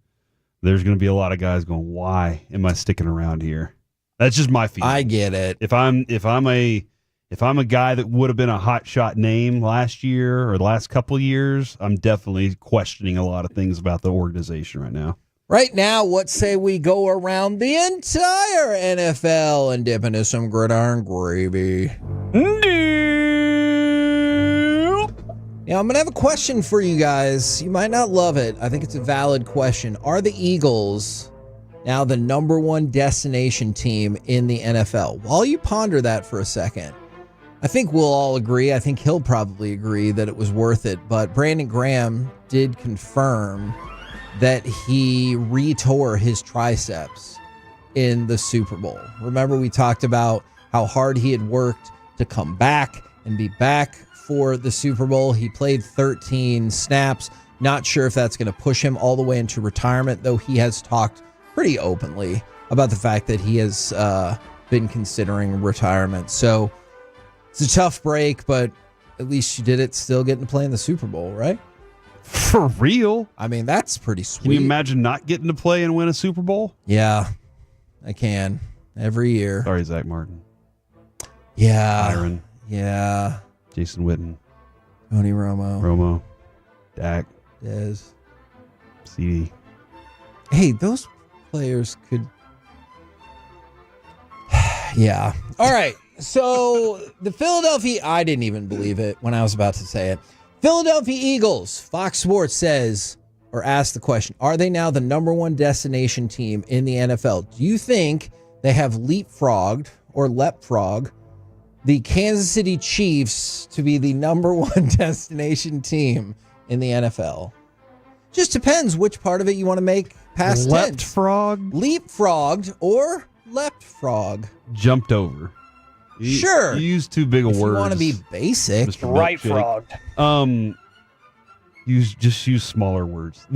there's going to be a lot of guys going, why am I sticking around here? That's just my feeling. I get it. If I'm a guy that would have been a hot shot name last year or the last couple of years, I'm definitely questioning a lot of things about the organization right now. Right now, what say we go around the entire NFL and dip into some gridiron gravy? Yeah, I'm going to have a question for you guys. You might not love it. I think it's a valid question. Are the Eagles now the #1 destination team in the NFL? While you ponder that for a second, I think we'll all agree, I think he'll probably agree that it was worth it, but Brandon Graham did confirm that he retore his triceps in the Super Bowl. Remember, we talked about how hard he had worked to come back and be back for the Super Bowl. He played 13 snaps. Not sure if that's going to push him all the way into retirement, though he has talked pretty openly about the fact that he has been considering retirement. So it's a tough break, but at least you did it still getting to play in the Super Bowl, right? For real? I mean, that's pretty sweet. Can you imagine not getting to play and win a Super Bowl? Yeah, I can. Every year. Sorry, Zack Martin. Yeah. Byron. Yeah. Jason Witten. Tony Romo. Dak. Dez. CD. Hey, those players could... Yeah. All right. So the Philadelphia... I didn't even believe it when I was about to say it. Philadelphia Eagles. Fox Sports says, or asked the question, are they now the #1 destination team in the NFL? Do you think they have leapfrogged or leapfrog the Kansas City Chiefs to be the #1 destination team in the NFL? Just depends which part of it you want to make past tense. Leapfrog? Leapfrogged or leapfrog. Jumped over. Sure. You use too big a If word. you want to be basic. Mr. Right Milkshake. frogged. Use smaller words.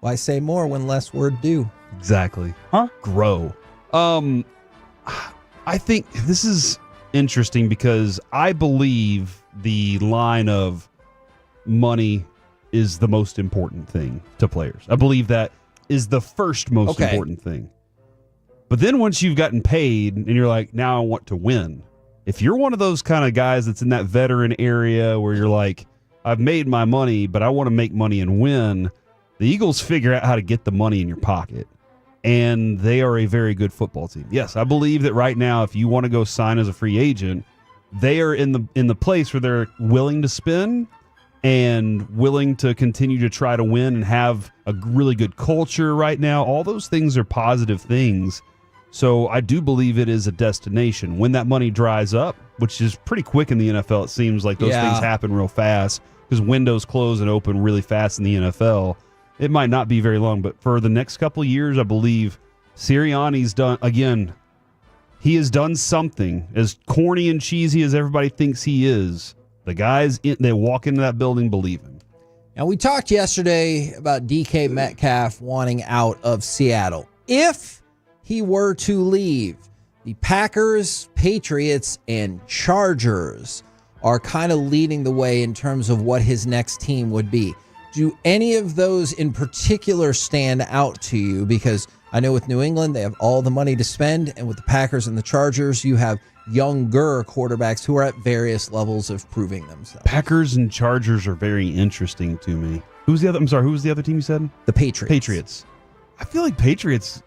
Why say more when less word do? Exactly. Huh? Grow. I think this is interesting because I believe the line of money is the most important thing to players. I believe that is the first most important thing. But then once you've gotten paid and you're like, now I want to win. If you're one of those kind of guys that's in that veteran area where you're like, I've made my money, but I want to make money and win, the Eagles figure out how to get the money in your pocket. And they are a very good football team. Yes, I believe that right now, if you want to go sign as a free agent, they are in the place where they're willing to spend and willing to continue to try to win and have a really good culture right now. All those things are positive things. So I do believe it is a destination. When that money dries up, which is pretty quick in the NFL, it seems like those things happen real fast because windows close and open really fast in the NFL. It might not be very long, but for the next couple of years, I believe Sirianni's done, again, he has done something. As corny and cheesy as everybody thinks he is, the guys, they walk into that building, believe him. Now, we talked yesterday about DK Metcalf wanting out of Seattle. If he were to leave, the Packers, Patriots, and Chargers are kind of leading the way in terms of what his next team would be. Do any of those in particular stand out to you? Because I know with New England, they have all the money to spend, and with the Packers and the Chargers, you have younger quarterbacks who are at various levels of proving themselves. Packers and Chargers are very interesting to me. Who was the other team you said? The Patriots. Patriots. I feel like Patriots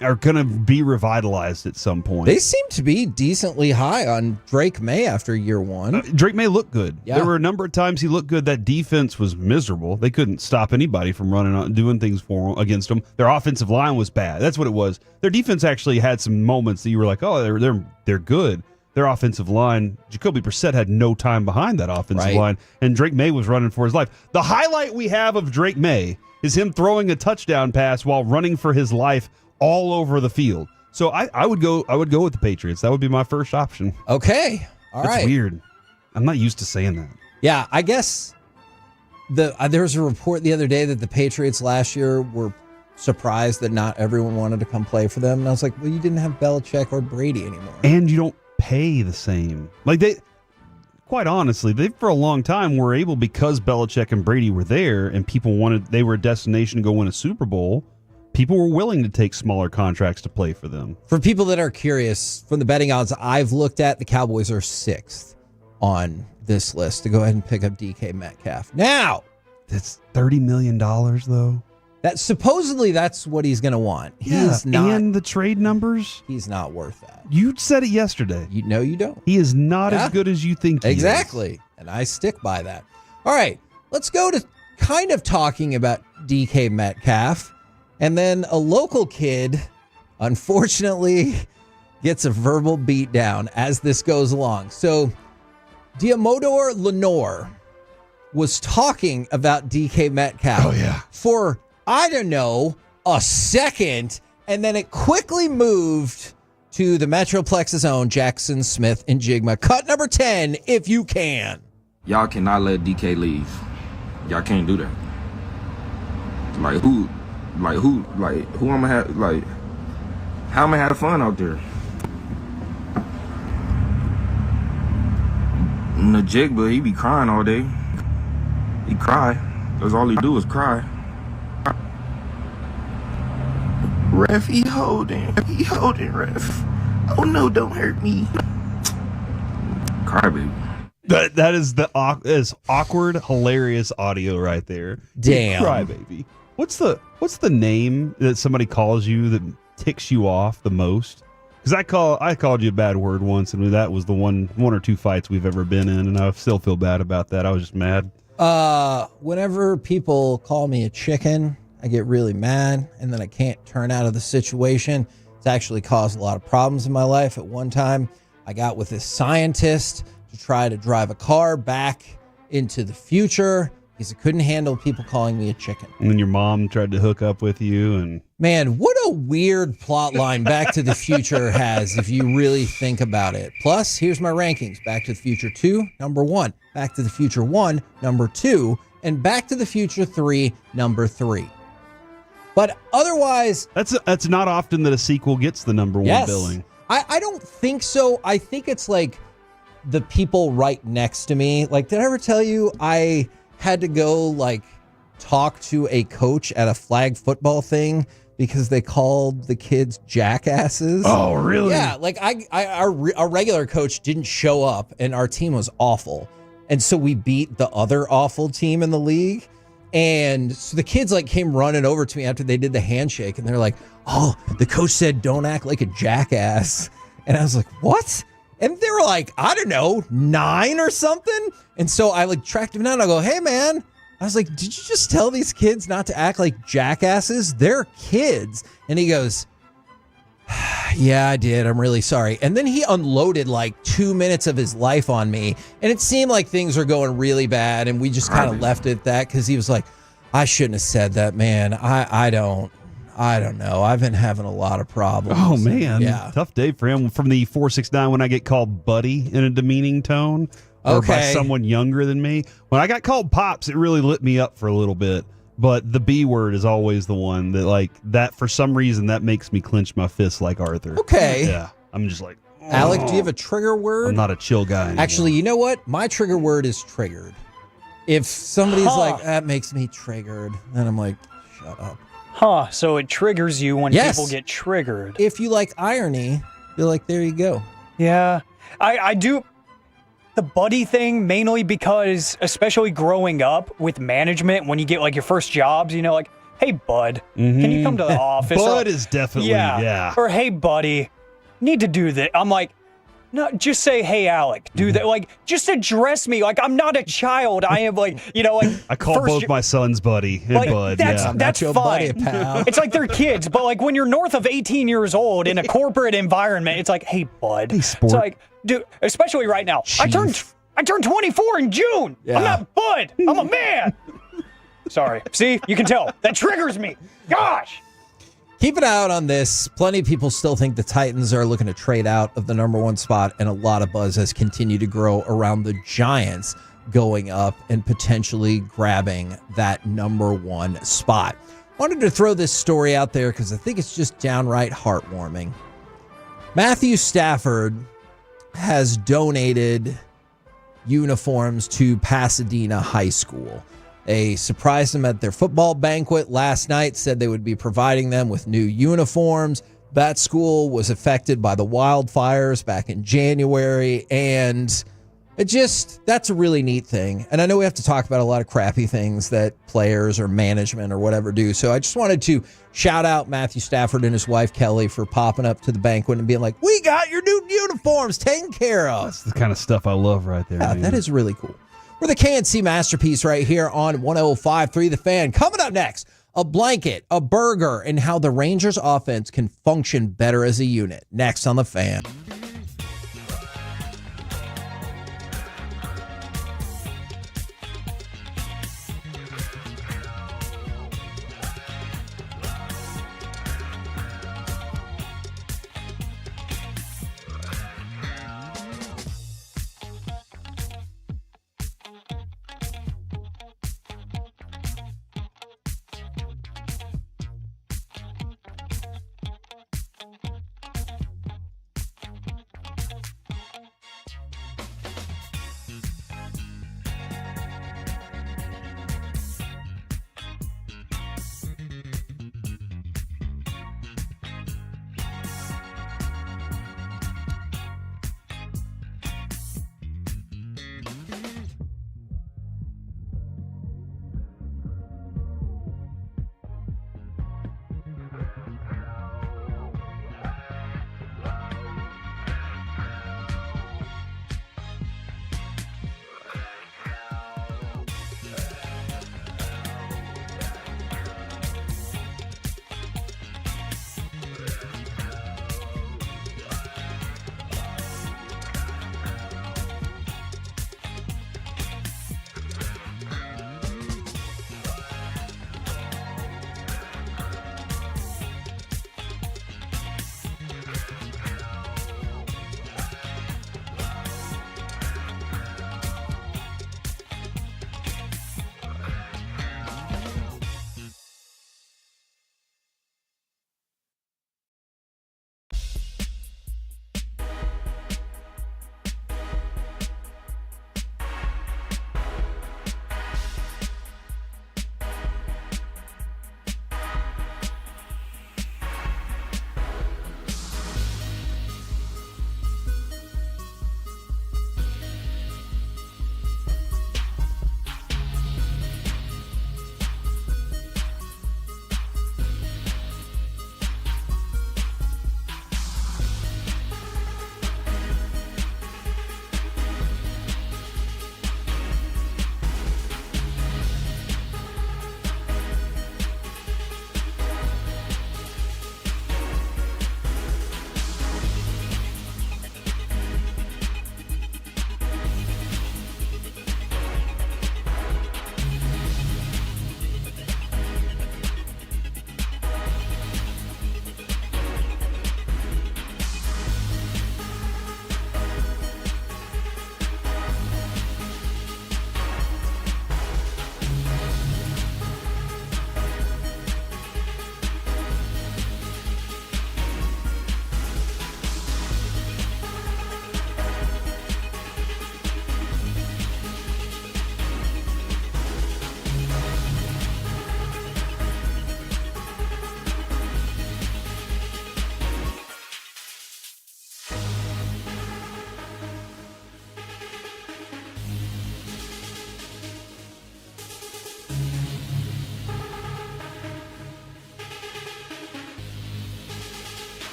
are going to be revitalized at some point. They seem to be decently high on Drake May after year one. Drake May looked good. Yeah. There were a number of times he looked good. That defense was miserable. They couldn't stop anybody from running out and doing things against them. Their offensive line was bad. That's what it was. Their defense actually had some moments that you were like, oh, they're good. Their offensive line, Jacoby Brissett had no time behind that offensive line, and Drake May was running for his life. The highlight we have of Drake May is him throwing a touchdown pass while running for his life all over the field. So I would go with the Patriots. That would be my first option. Okay. All right. It's weird. I'm not used to saying that. Yeah, I guess there was a report the other day that the Patriots last year were surprised that not everyone wanted to come play for them. And I was like, well, you didn't have Belichick or Brady anymore. And you don't pay the same. Like quite honestly, they for a long time were able, because Belichick and Brady were there and they were a destination to go win a Super Bowl. People were willing to take smaller contracts to play for them. For people that are curious, from the betting odds I've looked at, the Cowboys are 6th on this list to go ahead and pick up DK Metcalf. Now, that's $30 million, though. Supposedly that's what he's going to want. He's not, and the trade numbers? He's not worth that. You said it yesterday. No, you don't. He is not as good as you think he is. Exactly. And I stick by that. All right, let's go to kind of talking about DK Metcalf. And then a local kid, unfortunately, gets a verbal beatdown as this goes along. So, Diamodor Lenore was talking about DK Metcalf for, I don't know, a second, and then it quickly moved to the Metroplex's own Jackson Smith and Jigma. Cut number 10, if you can. Y'all cannot let DK leave. Y'all can't do that. Who I'm gonna have, how am I have fun out there? Najigba, he be crying all day. He cry. That's all he do is cry. Ref, he holding, ref. Oh no, don't hurt me. Cry, baby. That is is awkward, hilarious audio right there. Damn. Cry, baby. What's the name that somebody calls you that ticks you off the most? Because I called you a bad word once, and that was the one or two fights we've ever been in, and I still feel bad about that. I was just mad. Whenever people call me a chicken, I get really mad, and then I can't turn out of the situation. It's actually caused a lot of problems in my life. At one time, I got with this scientist to try to drive a car back into the future because I couldn't handle people calling me a chicken. And then your mom tried to hook up with you, and man, what a weird plot line Back to the Future has if you really think about it. Plus, here's my rankings. Back to the Future 2, number 1. Back to the Future 1, number 2. And Back to the Future 3, number 3. But otherwise, that's not often that a sequel gets the number 1 billing. I don't think so. I think it's like the people right next to me. Like, did I ever tell you I had to go talk to a coach at a flag football thing because they called the kids jackasses? Oh, really? Yeah, our regular coach didn't show up and our team was awful. And so we beat the other awful team in the league. And so the kids came running over to me after they did the handshake, and they're like, "Oh, the coach said don't act like a jackass." And I was like, "What?" And they were like, I don't know, 9 or something. And so I tracked him down. I go, "Hey man," I was like, "Did you just tell these kids not to act like jackasses? They're kids." And he goes, "Yeah, I did. I'm really sorry." And then he unloaded 2 minutes of his life on me. And it seemed like things were going really bad. And we just kind of left it at that because he was like, "I shouldn't have said that, man. I don't I don't know. I've been having a lot of problems. Oh, man. Yeah. Tough day for him. From the 469 when I get called buddy in a demeaning tone or by someone younger than me. When I got called Pops, it really lit me up for a little bit. But the B word is always the one that, like, that for some reason, that makes me clench my fists like Arthur. Okay. Yeah. I'm just like, Alec, do you have a trigger word? I'm not a chill guy anymore. Actually, you know what? My trigger word is triggered. If somebody's like, that makes me triggered, then I'm like, shut up. Huh, so it triggers you when people get triggered. If you like irony, you're like, there you go. Yeah. I do the buddy thing mainly because, especially growing up with management, when you get like your first jobs, you know, like, hey, bud, can you come to the office? Bud is definitely, yeah. Or, hey, buddy, need to do that. I'm like, no, just say, hey, Alec, do that. Like, just address me. Like, I'm not a child. I am like, you know, like. I call both my sons buddy and like, bud. That's your fine. buddy, pal. It's like they're kids, but like when you're north of 18 years old in a corporate environment, it's like, hey, bud. It's like, dude, especially right now. I turned 24 in June. Yeah. I'm not bud. I'm a man. Sorry. See, you can tell. That triggers me. Gosh. Keep an eye out on this. Plenty of people still think the Titans are looking to trade out of the number one spot, and a lot of buzz has continued to grow around the Giants going up and potentially grabbing that number one spot. Wanted to throw this story out there because I think it's just downright heartwarming. Matthew Stafford has donated uniforms to Pasadena High School. They surprised them at their football banquet last night, said they would be providing them with new uniforms. That school was affected by the wildfires back in January, and that's a really neat thing. And I know we have to talk about a lot of crappy things that players or management or whatever do. So I just wanted to shout out Matthew Stafford and his wife, Kelly, for popping up to the banquet and being like, we got your new uniforms taken care of. That's the kind of stuff I love right there. Yeah, man. that is really cool. We're the KNC Masterpiece right here on 105.3 The Fan. Coming up next, a blanket, a burger, and how the Rangers offense can function better as a unit. Next on The Fan.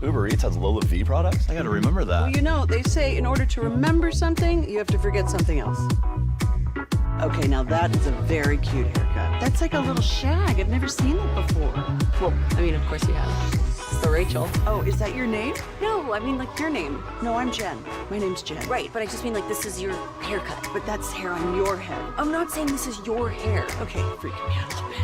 Uber Eats has Lola V products? I gotta remember that. Well, you know, they say in order to remember something, you have to forget something else. Okay, now that is a very cute haircut. That's like a little shag. I've never seen it before. Well, I mean, of course you have. So Rachel. Oh, is that your name? No, I mean like your name. No, I'm Jen. My name's Jen. Right, but I just mean like this is your haircut. But that's hair on your head. I'm not saying this is your hair. Okay, freaking me out a little bit.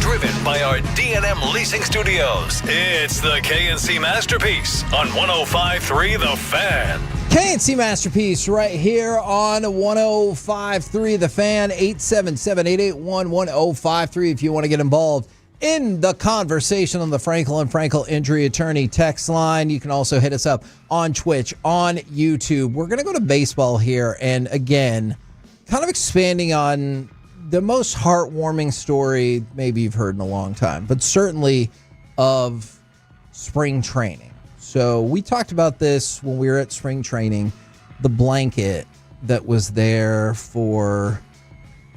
Driven by our D&M Leasing Studios, it's the KNC Masterpiece on 105.3 The Fan. KNC Masterpiece right here on 105.3 The Fan, 877-881-1053 if you want to get involved in the conversation on the Frankel and Frankel Injury Attorney text line. You can also hit us up on Twitch, on YouTube. We're going to go to baseball here, and again, kind of expanding on the most heartwarming story maybe you've heard in a long time, but certainly of spring training. So we talked about this when we were at spring training, the blanket that was there for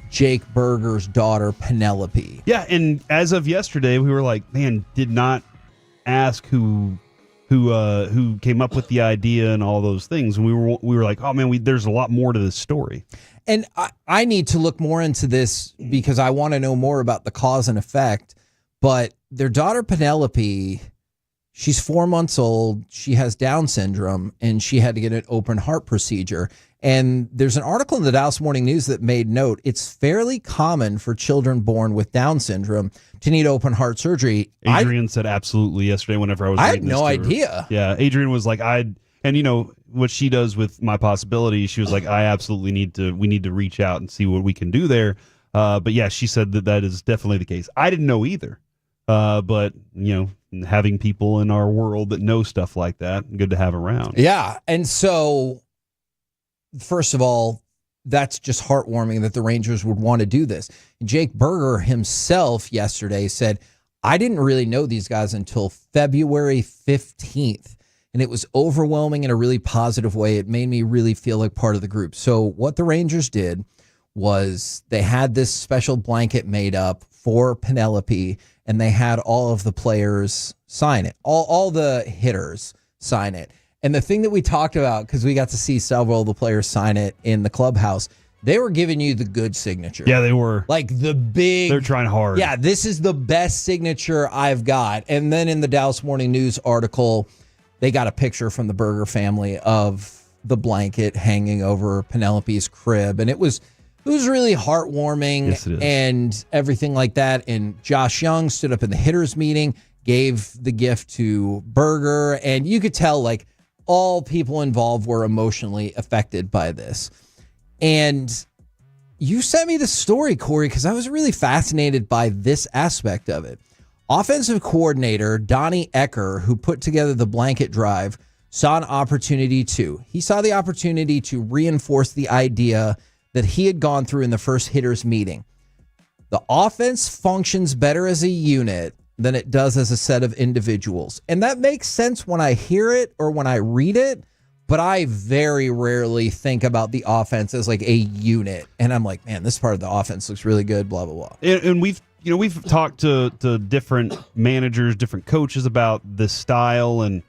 Jake Berger's daughter, Penelope. Yeah, and as of yesterday, we were like, man, did not ask who came up with the idea and all those things. And we were like, oh man, there's a lot more to this story. And I need to look more into this because I want to know more about the cause and effect. But their daughter, Penelope, she's 4 months old. She has Down syndrome, and she had to get an open heart procedure. And there's an article in the Dallas Morning News that made note it's fairly common for children born with Down syndrome to need open heart surgery. Adrian said absolutely yesterday whenever I was I had reading this no to her. idea. Yeah, Adrian was like, and you know what she does with my possibility, she was like, we need to reach out and see what we can do there. But yeah, she said that is definitely the case. I didn't know either. But you know, having people in our world that know stuff like that, good to have around. Yeah. And so, first of all, that's just heartwarming that the Rangers would want to do this. Jake Berger himself yesterday said, I didn't really know these guys until February 15th. And it was overwhelming in a really positive way. It made me really feel like part of the group. So what the Rangers did was they had this special blanket made up for Penelope, and they had all of the players sign it, all the hitters sign it. And the thing that we talked about, because we got to see several of the players sign it in the clubhouse, they were giving you the good signature. Yeah, they were. Like the big... They're trying hard. Yeah, this is the best signature I've got. And then in the Dallas Morning News article, they got a picture from the Berger family of the blanket hanging over Penelope's crib. And it was really heartwarming. Yes, it is. And everything like that. And Josh Young stood up in the hitters meeting, gave the gift to Berger. And you could tell, like, all people involved were emotionally affected by this. And you sent me the story, Corey, because I was really fascinated by this aspect of it. Offensive coordinator Donnie Ecker, who put together the blanket drive, saw an opportunity too. He saw the opportunity to reinforce the idea that he had gone through in the first hitters meeting. The offense functions better as a unit than it does as a set of individuals. And that makes sense when I hear it or when I read it, but I very rarely think about the offense as like a unit. And I'm like, man, this part of the offense looks really good, blah, blah, blah. And we've we've talked to different managers, different coaches about this style, and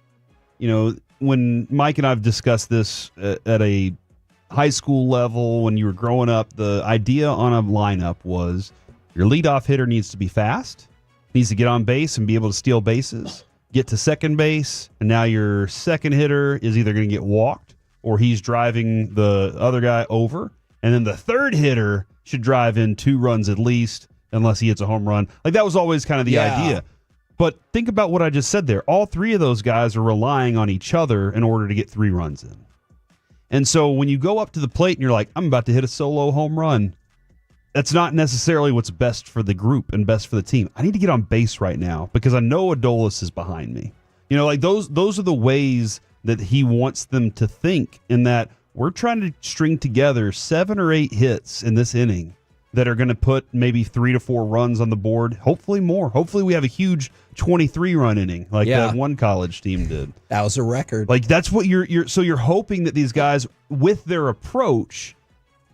when Mike and I have discussed this at a high school level, when you were growing up, the idea on a lineup was your leadoff hitter needs to be fast, needs to get on base and be able to steal bases, get to second base, and now your second hitter is either going to get walked or he's driving the other guy over, and then the third hitter should drive in 2 runs at least, unless he hits a home run. Like, that was always kind of the idea. But think about what I just said there. All 3 of those guys are relying on each other in order to get 3 runs in. And so when you go up to the plate and you're like, I'm about to hit a solo home run, that's not necessarily what's best for the group and best for the team. I need to get on base right now because I know Adolis is behind me. Those are the ways that he wants them to think, in that we're trying to string together 7 or 8 hits in this inning that are going to put maybe 3 to 4 runs on the board, hopefully more. Hopefully we have a huge 23-run inning like that one college team did. That was a record. Like, that's what you're hoping that these guys, with their approach,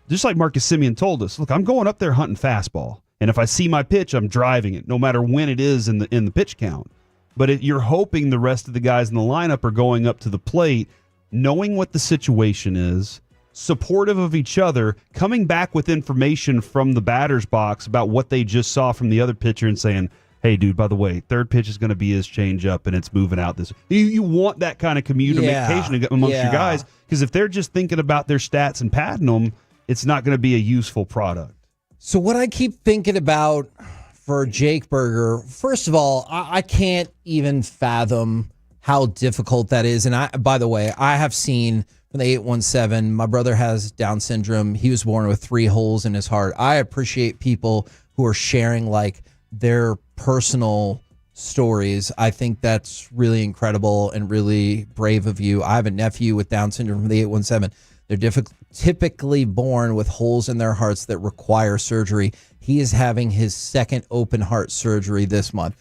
just like Marcus Semien told us, look, I'm going up there hunting fastball, and if I see my pitch, I'm driving it, no matter when it is in the pitch count. But you're hoping the rest of the guys in the lineup are going up to the plate, knowing what the situation is, supportive of each other, coming back with information from the batter's box about what they just saw from the other pitcher and saying, hey, dude, by the way, third pitch is going to be his changeup and it's moving out this. You want that kind of communication amongst your guys, because if they're just thinking about their stats and padding them, it's not going to be a useful product. So what I keep thinking about for Jake Burger, first of all, I can't even fathom how difficult that is. And by the way, I have seen from the 817, my brother has Down syndrome. He was born with 3 holes in his heart. I appreciate people who are sharing like their personal stories. I think that's really incredible and really brave of you. I have a nephew with Down syndrome from the 817. They're typically born with holes in their hearts that require surgery. He is having his 2nd open heart surgery this month.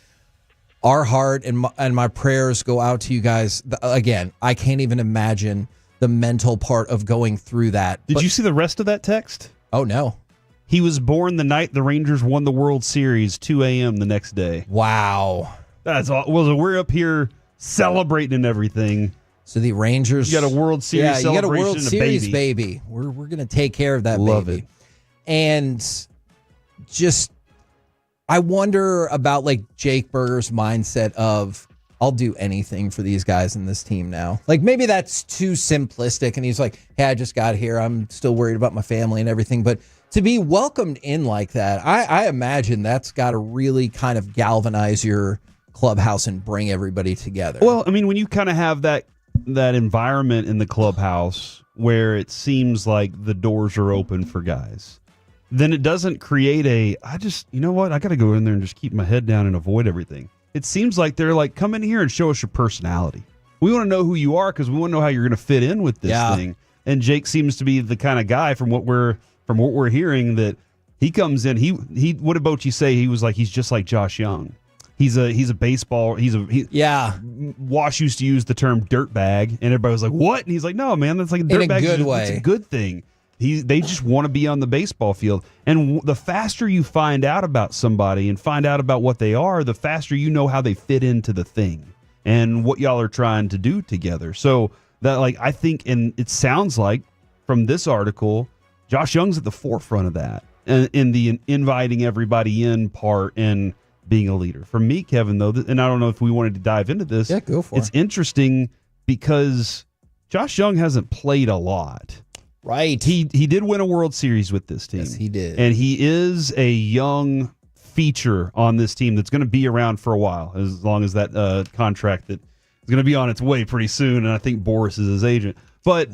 Our heart and my prayers go out to you guys. Again, I can't even imagine the mental part of going through that. Did you see the rest of that text? Oh, no. He was born the night the Rangers won the World Series, 2 a.m. the next day. Wow. That's all. Well, we're up here celebrating and everything. So the Rangers, you got a World Series celebration. You got a World and Series baby. We're going to take care of that Love baby. it. And just, I wonder about like Jake Burger's mindset of, I'll do anything for these guys in this team now. Like, maybe that's too simplistic. And he's like, hey, I just got here. I'm still worried about my family and everything. But to be welcomed in like that, I imagine that's got to really kind of galvanize your clubhouse and bring everybody together. Well, I mean, when you kind of have that environment in the clubhouse where it seems like the doors are open for guys, then it doesn't create you know what? I got to go in there and just keep my head down and avoid everything. It seems like they're like, come in here and show us your personality. We want to know who you are because we want to know how you're going to fit in with this thing. And Jake seems to be the kind of guy, from what we're hearing, that he comes in. He what did Bochy say? He was like, he's just like Josh Young. He's a baseball. Wash used to use the term dirtbag, and everybody was like, what? And he's like, no, man, that's like a dirtbag. In a good way. It's a good thing. They just want to be on the baseball field. And the faster you find out about somebody and find out about what they are, the faster you know how they fit into the thing and what y'all are trying to do together. So that, like, I think, and it sounds like from this article, Josh Young's at the forefront of that, and in the inviting everybody in part and being a leader. For me, Kevin, though, and I don't know if we wanted to dive into this. Yeah, go for it. It's interesting because Josh Young hasn't played a lot. Right. He did win a World Series with this team. Yes, he did. And he is a young feature on this team that's going to be around for a while, as long as that contract that is going to be on its way pretty soon. And I think Boris is his agent. But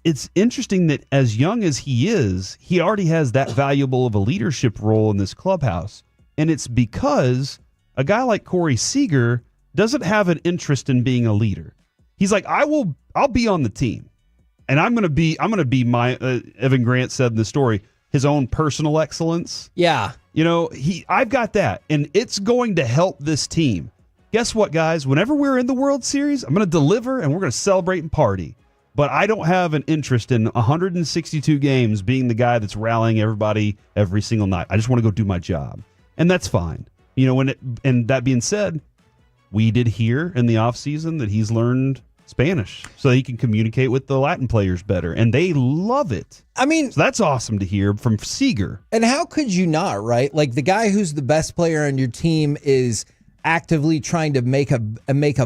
it's interesting that as young as he is, he already has that valuable of a leadership role in this clubhouse. And it's because a guy like Corey Seager doesn't have an interest in being a leader. He's like, I'll be on the team. And I'm going to be my, Evan Grant said in the story, his own personal excellence. Yeah. You know, I've got that, and it's going to help this team. Guess what, guys? Whenever we're in the World Series, I'm going to deliver, and we're going to celebrate and party. but I don't have an interest in 162 games being the guy that's rallying everybody every single night. I just want to go do my job. And that's fine. And that being said, we did hear in the offseason that he's learned Spanish so he can communicate with the Latin players better, and they love it. I mean, so that's awesome to hear from Seager. And how could you not, right? Like, the guy who's the best player on your team is actively trying to make a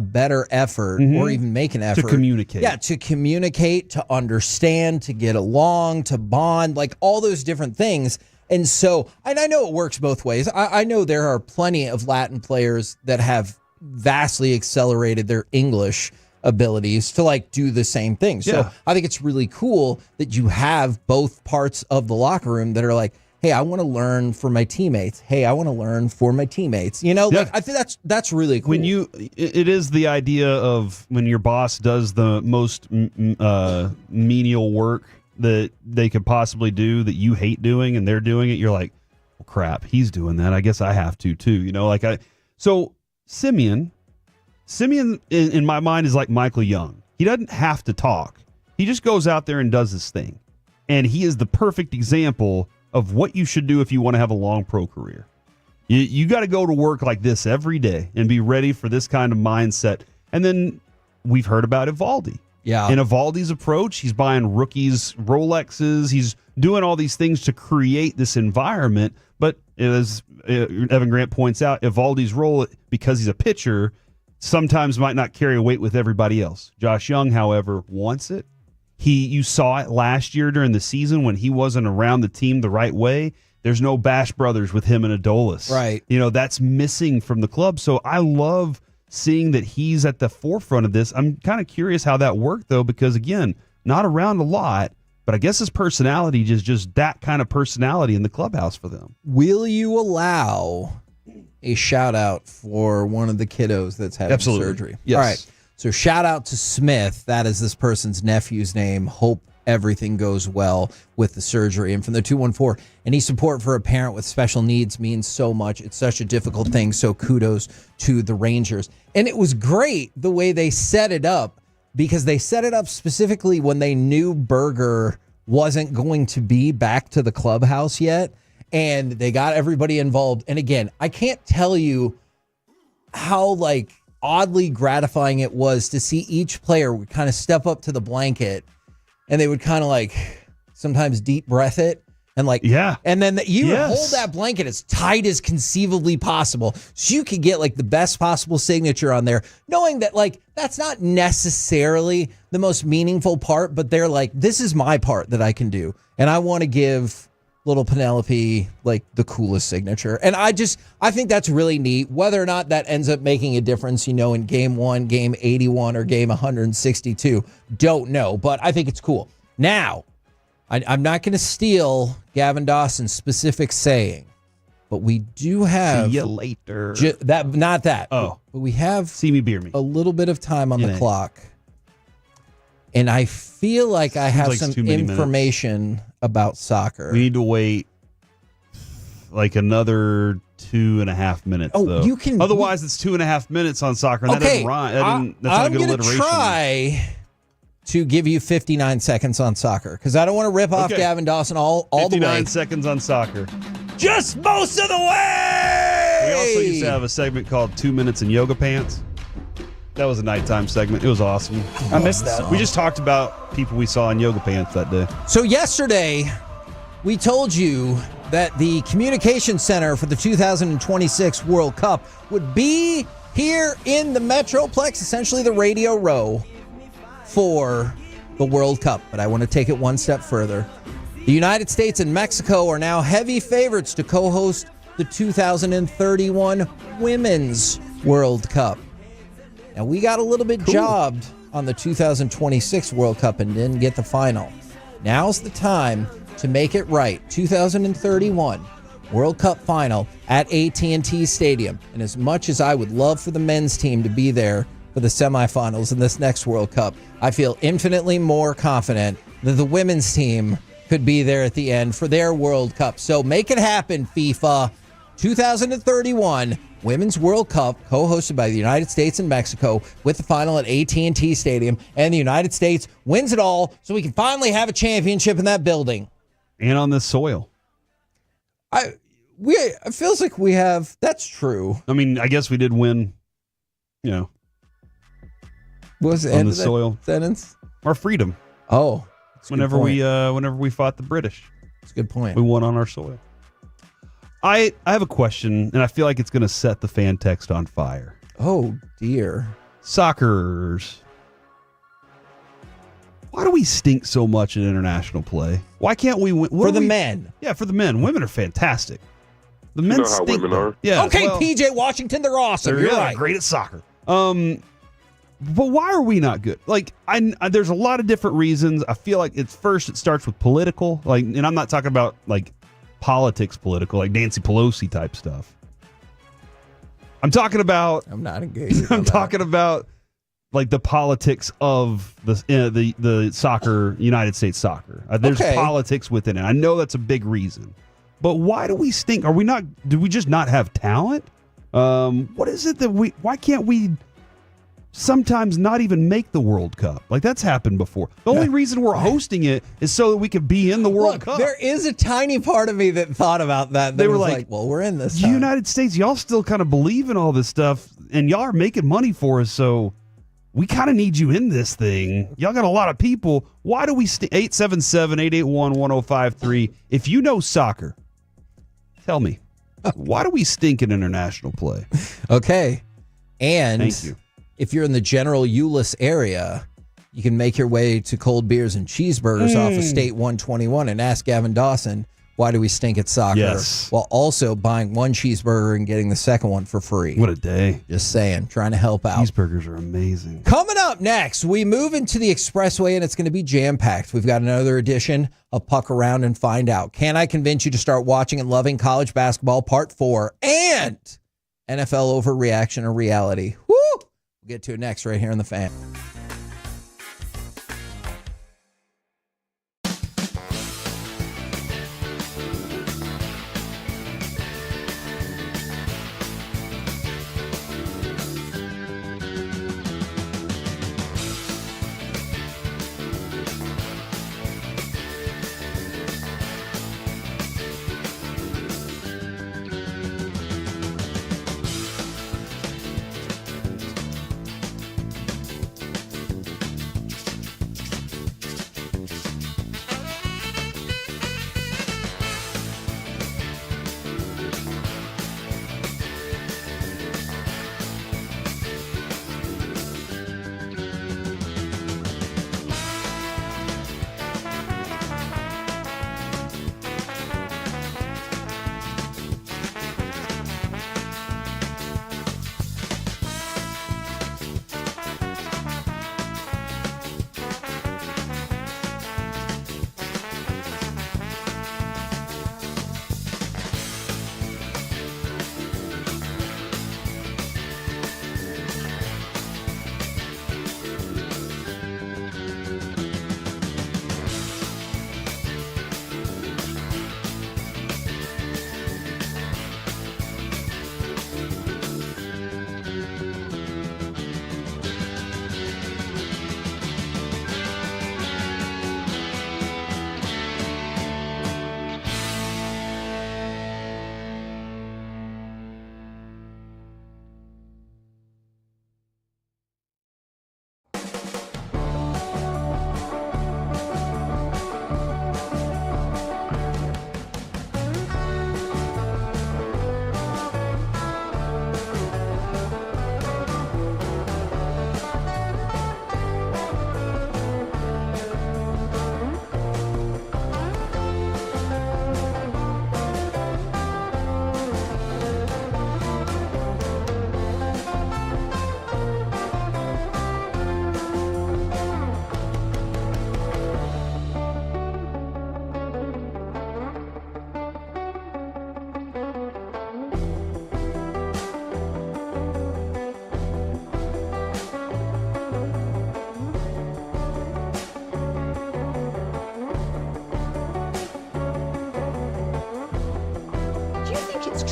better effort or even make an effort to communicate. Yeah, to communicate, to understand, to get along, to bond, like all those different things. And so, and I know it works both ways. I know there are plenty of Latin players that have vastly accelerated their English abilities to like do the same thing. So Yeah. I think it's really cool that you have both parts of the locker room that are like, hey, I want to learn for my teammates. Hey, I want to learn for my teammates. Like, I think that's really cool. When it is the idea of when your boss does the most menial work that they could possibly do that you hate doing and they're doing it, you're like, well, crap, he's doing that. I guess I have to too. So Simeon in my mind is like Michael Young. He doesn't have to talk. He just goes out there and does his thing. And he is the perfect example of what you should do if you want to have a long pro career. You got to go to work like this every day and be ready for this kind of mindset. And then we've heard about Evaldi. Yeah. And Evaldi's approach, he's buying rookies Rolexes. He's doing all these things to create this environment. But as Evan Grant points out, Evaldi's role, because he's a pitcher, sometimes might not carry weight with everybody else. Josh Young, however, wants it. You saw it last year during the season when he wasn't around the team the right way. There's no Bash Brothers with him and Adolis. Right. That's missing from the club. So I love seeing that he's at the forefront of this. I'm kind of curious how that worked, though, because, again, not around a lot, but I guess his personality is just that kind of personality in the clubhouse for them. Will you allow a shout out for one of the kiddos that's having surgery? Yes. All right. So shout out to Smith. That is this person's nephew's name. Hope everything goes well with the surgery. And from the 214, any support for a parent with special needs means so much. It's such a difficult thing. So kudos to the Rangers. And it was great the way they set it up, because they set it up specifically when they knew Berger wasn't going to be back to the clubhouse yet. And they got everybody involved. And again, I can't tell you how oddly gratifying it was to see each player would kind of step up to the blanket and they would kind of sometimes deep breath it and and then you would hold that blanket as tight as conceivably possible so you could get the best possible signature on there, knowing that that's not necessarily the most meaningful part, but they're this is my part that I can do, and I want to give little Penelope the coolest signature. And I think that's really neat. Whether or not that ends up making a difference, in game 1, game 81, or game 162, don't know. But I think it's cool. Now, I'm not going to steal Gavin Dawson's specific saying, but we do have... See you later. Not that. Oh. But we have... See me, beer me. A little bit of time on the clock. And I feel like I have some information about soccer. We need to wait another 2.5 minutes. though. You can. Otherwise, it's 2.5 minutes on soccer, and that doesn't rhyme. That's not a good alliteration. I'm going to try to give you 59 seconds on soccer because I don't want to rip off Gavin Dawson all the way. 59 seconds on soccer. Just most of the way. We also used to have a segment called 2 Minutes in Yoga Pants. That was a nighttime segment. It was awesome. I missed that. We just talked about people we saw in yoga pants that day. So yesterday, we told you that the Communication Center for the 2026 World Cup would be here in the Metroplex, essentially the Radio Row for the World Cup. But I want to take it one step further. The United States and Mexico are now heavy favorites to co-host the 2031 Women's World Cup. Now, we got a little bit jobbed on the 2026 World Cup and didn't get the final. Now's the time to make it right. 2031 World Cup final at AT&T Stadium. And as much as I would love for the men's team to be there for the semifinals in this next World Cup, I feel infinitely more confident that the women's team could be there at the end for their World Cup. So make it happen, FIFA. 2031 Women's World Cup, co-hosted by the United States and Mexico, with the final at AT&T Stadium, and the United States wins it all, so we can finally have a championship in that building. And on this soil. It feels like we have. That's true. I mean, I guess we did win, What was the on end the of that soil. sentence? Our freedom. Oh. Whenever we fought the British. That's a good point. We won on our soil. I have a question, and I feel like it's going to set the fan text on fire. Oh, dear. Soccerers. Why do we stink so much in international play? Why can't we win? For the men. Yeah, for the men. Women are fantastic. The men know how stink. women are. Yeah. Okay, well, PJ Washington, they're awesome. You're right. great at soccer. But why are we not good? Like, there's a lot of different reasons. I feel like it starts with political. Like, and I'm not talking about like politics political, like Nancy Pelosi type stuff. I'm talking about. I'm not engaged. I'm talking about like the politics of the soccer, United States soccer. There's politics within it. I know that's a big reason. But why do we stink? Do we just not have talent? What is it that why can't we sometimes not even make the World Cup? Like, that's happened before. The only reason we're hosting it is so that we could be in the World Cup. There is a tiny part of me that thought about that. They were like, well, we're in this time. United States, y'all still kind of believe in all this stuff, and y'all are making money for us, so we kind of need you in this thing. Y'all got a lot of people. Why do we 877-881-1053? If you know soccer, tell me, why do we stink in international play? Okay. And thank you. If you're in the General Euless area, you can make your way to Cold Beers and Cheeseburgers off of State 121 and ask Gavin Dawson, why do we stink at soccer? Yes. While also buying one cheeseburger and getting the second one for free. What a day. Just saying, trying to help out. Cheeseburgers are amazing. Coming up next, we move into the Expressway, and it's going to be jam-packed. We've got another edition of Puck Around and Find Out. Can I convince you to start watching and loving college basketball, Part 4, and NFL Overreaction or Reality? Woo! We'll get to it next right here on The Fan.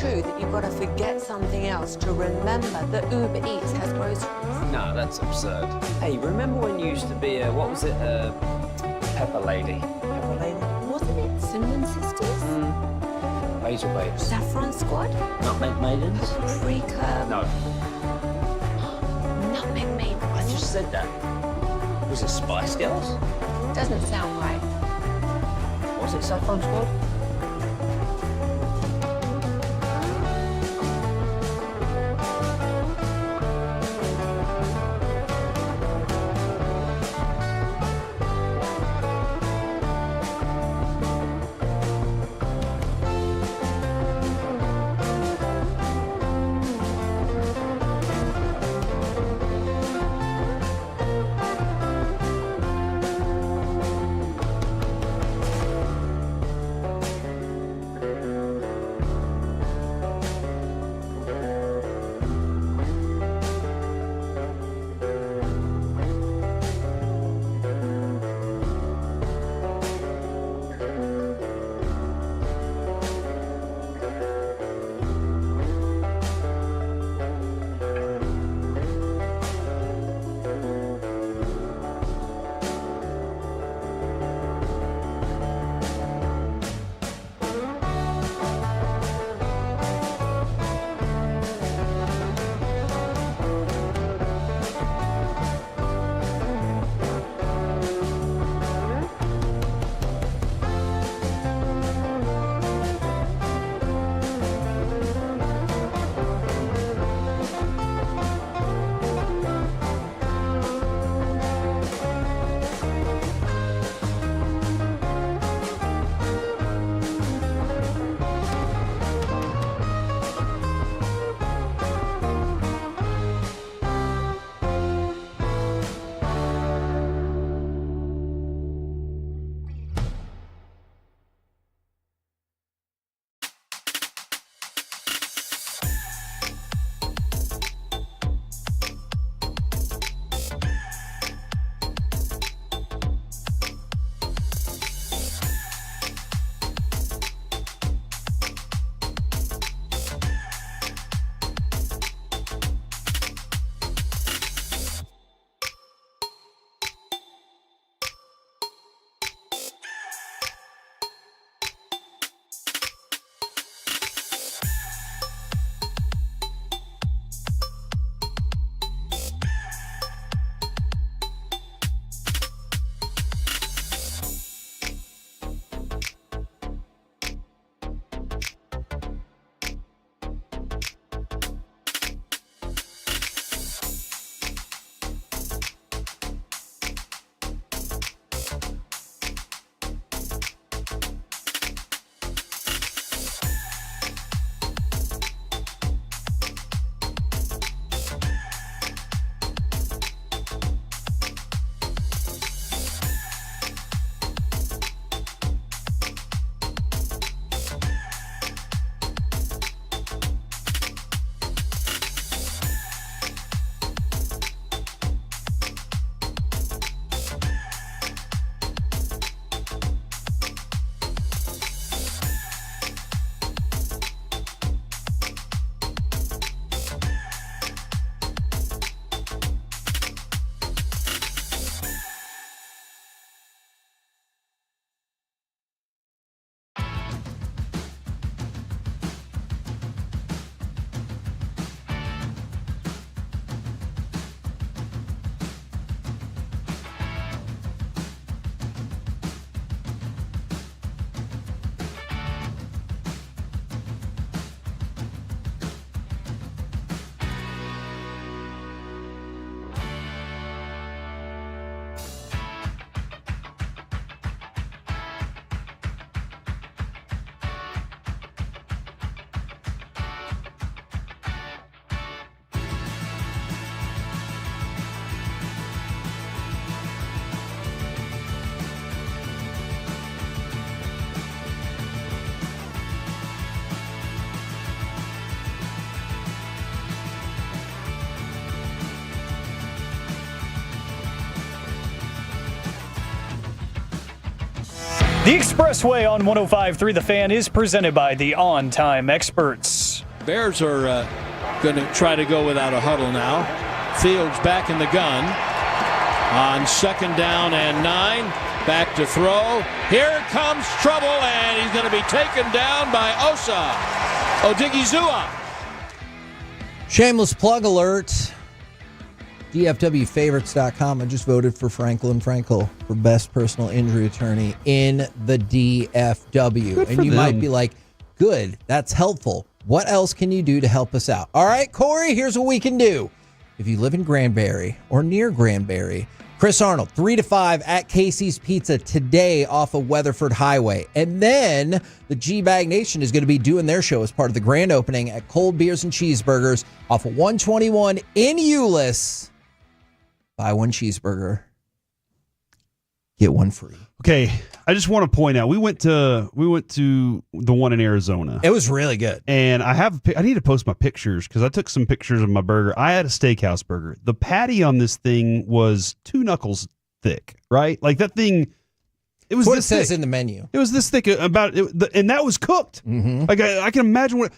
true that you've got to forget something else to remember that Uber Eats has groceries? No, that's absurd. Hey, remember when you used to be a, what was it, Pepper Lady? Pepper Lady? Wasn't it Cinnamon Sisters? Basil Babes. Saffron Squad? Nutmeg Maidens? Paprika? No. Nutmeg Maidens? I just said that. Was it Spice Girls? Doesn't sound right. Was it Saffron Squad? The Expressway on 105.3 The Fan is presented by the On Time Experts. Bears are going to try to go without a huddle now. Fields back in the gun on 2nd down and 9. Back to throw. Here comes trouble, and he's going to be taken down by Osa Odigizua. Shameless plug alert. DFWfavorites.com. I just voted for Franklin Frankel for best personal injury attorney in the DFW. And you might be like, good, that's helpful. What else can you do to help us out? All right, Corey, here's what we can do. If you live in Granbury or near Granbury, Chris Arnold, 3 to 5 at Casey's Pizza today off of Weatherford Highway. And then the G-Bag Nation is going to be doing their show as part of the grand opening at Cold Beers and Cheeseburgers off of 121 in Euless. Buy one cheeseburger, get one free. Okay, I just want to point out we went to the one in Arizona. It was really good, and I need to post my pictures because I took some pictures of my burger. I had a steakhouse burger. The patty on this thing was 2 knuckles thick, right? Like that thing. It was what this it says thick. in the menu. It was this thick about it, and that was cooked. Mm-hmm. Like I can imagine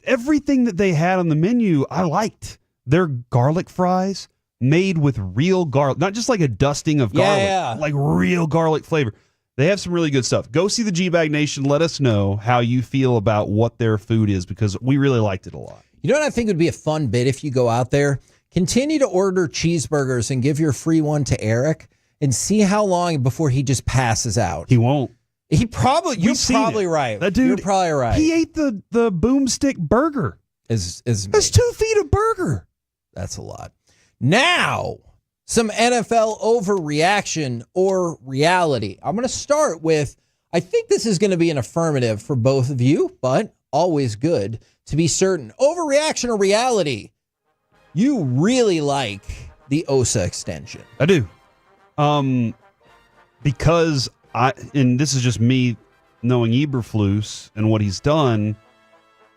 everything that they had on the menu. I liked their garlic fries. Made with real garlic, not just like a dusting of garlic, like real garlic flavor. They have some really good stuff. Go see the G-Bag Nation. Let us know how you feel about what their food is because we really liked it a lot. You know what I think would be a fun bit if you go out there? Continue to order cheeseburgers and give your free one to Eric and see how long before he just passes out. He won't. You're probably right. That dude, you're probably right. He ate the boomstick burger. That's 2 feet of burger. That's a lot. Now, some NFL overreaction or reality. I'm going to start with, I think this is going to be an affirmative for both of you, but always good to be certain. Overreaction or reality? You really like the Osa extension. I do. Because and this is just me knowing Eberflus and what he's done,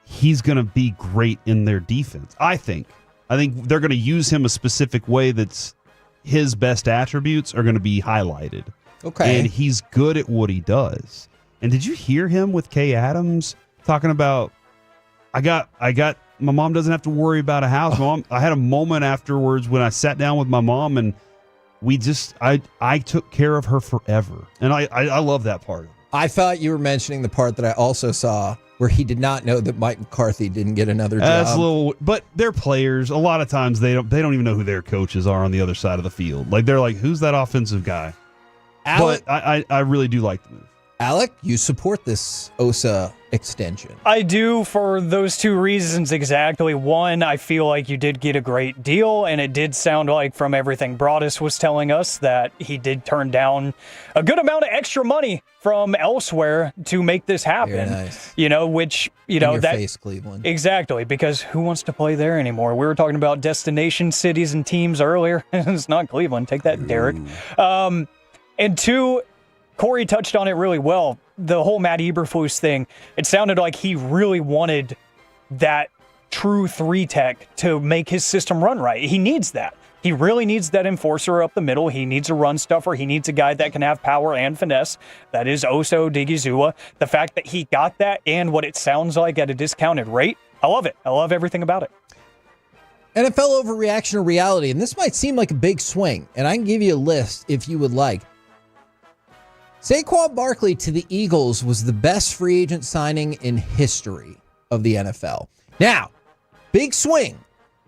he's going to be great in their defense, I think. I think they're going to use him a specific way that's his best attributes are going to be highlighted. Okay. And he's good at what he does. And did you hear him with Kay Adams talking about, I got my mom doesn't have to worry about a house. I had a moment afterwards when I sat down with my mom and I took care of her forever. And I love that part. I thought you were mentioning the part that I also saw where he did not know that Mike McCarthy didn't get another job. That's a little, but they're players. A lot of times they don't even know who their coaches are on the other side of the field. Like they're like, who's that offensive guy? Alec, but I really do like the move. Alec, you support this Osa extension. I do for those 2 reasons exactly. One, I feel like you did get a great deal, and it did sound like from everything Broadus was telling us that he did turn down a good amount of extra money from elsewhere to make this happen. Very nice. Which, In your face, Cleveland. Exactly, because who wants to play there anymore? We were talking about destination cities and teams earlier. It's not Cleveland. Take that, Derek. And 2, Corey touched on it really well. The whole Matt Eberflus thing, it sounded like he really wanted that true 3-tech to make his system run right. He needs that. He really needs that enforcer up the middle. He needs a run stuffer. He needs a guy that can have power and finesse. That is Osa Odigizua. The fact that he got that and what it sounds like at a discounted rate, I love it. I love everything about it. NFL overreaction or reality, and this might seem like a big swing, and I can give you a list if you would like. Saquon Barkley to the Eagles was the best free agent signing in history of the NFL. Now, big swing.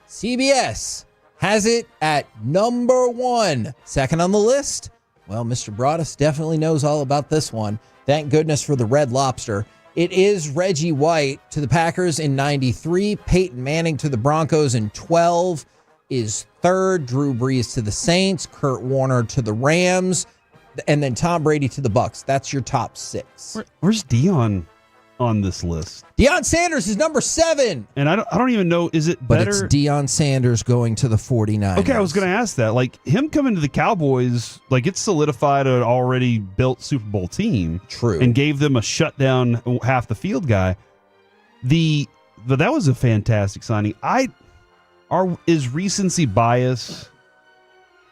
CBS has it at number 1. Second on the list? Well, Mr. Broadus definitely knows all about this one. Thank goodness for the Red Lobster. It is Reggie White to the Packers in 93. Peyton Manning to the Broncos in 12 is third. Drew Brees to the Saints. Kurt Warner to the Rams. And then Tom Brady to the Bucks. That's your top 6. Where's Deion on this list? Deion Sanders is number 7. And I don't even know, is it better? But it's Deion Sanders going to the 49ers. Okay, I was going to ask that. Like, him coming to the Cowboys, like, it solidified an already built Super Bowl team. True. And gave them a shutdown half the field guy. But that was a fantastic signing. Is recency bias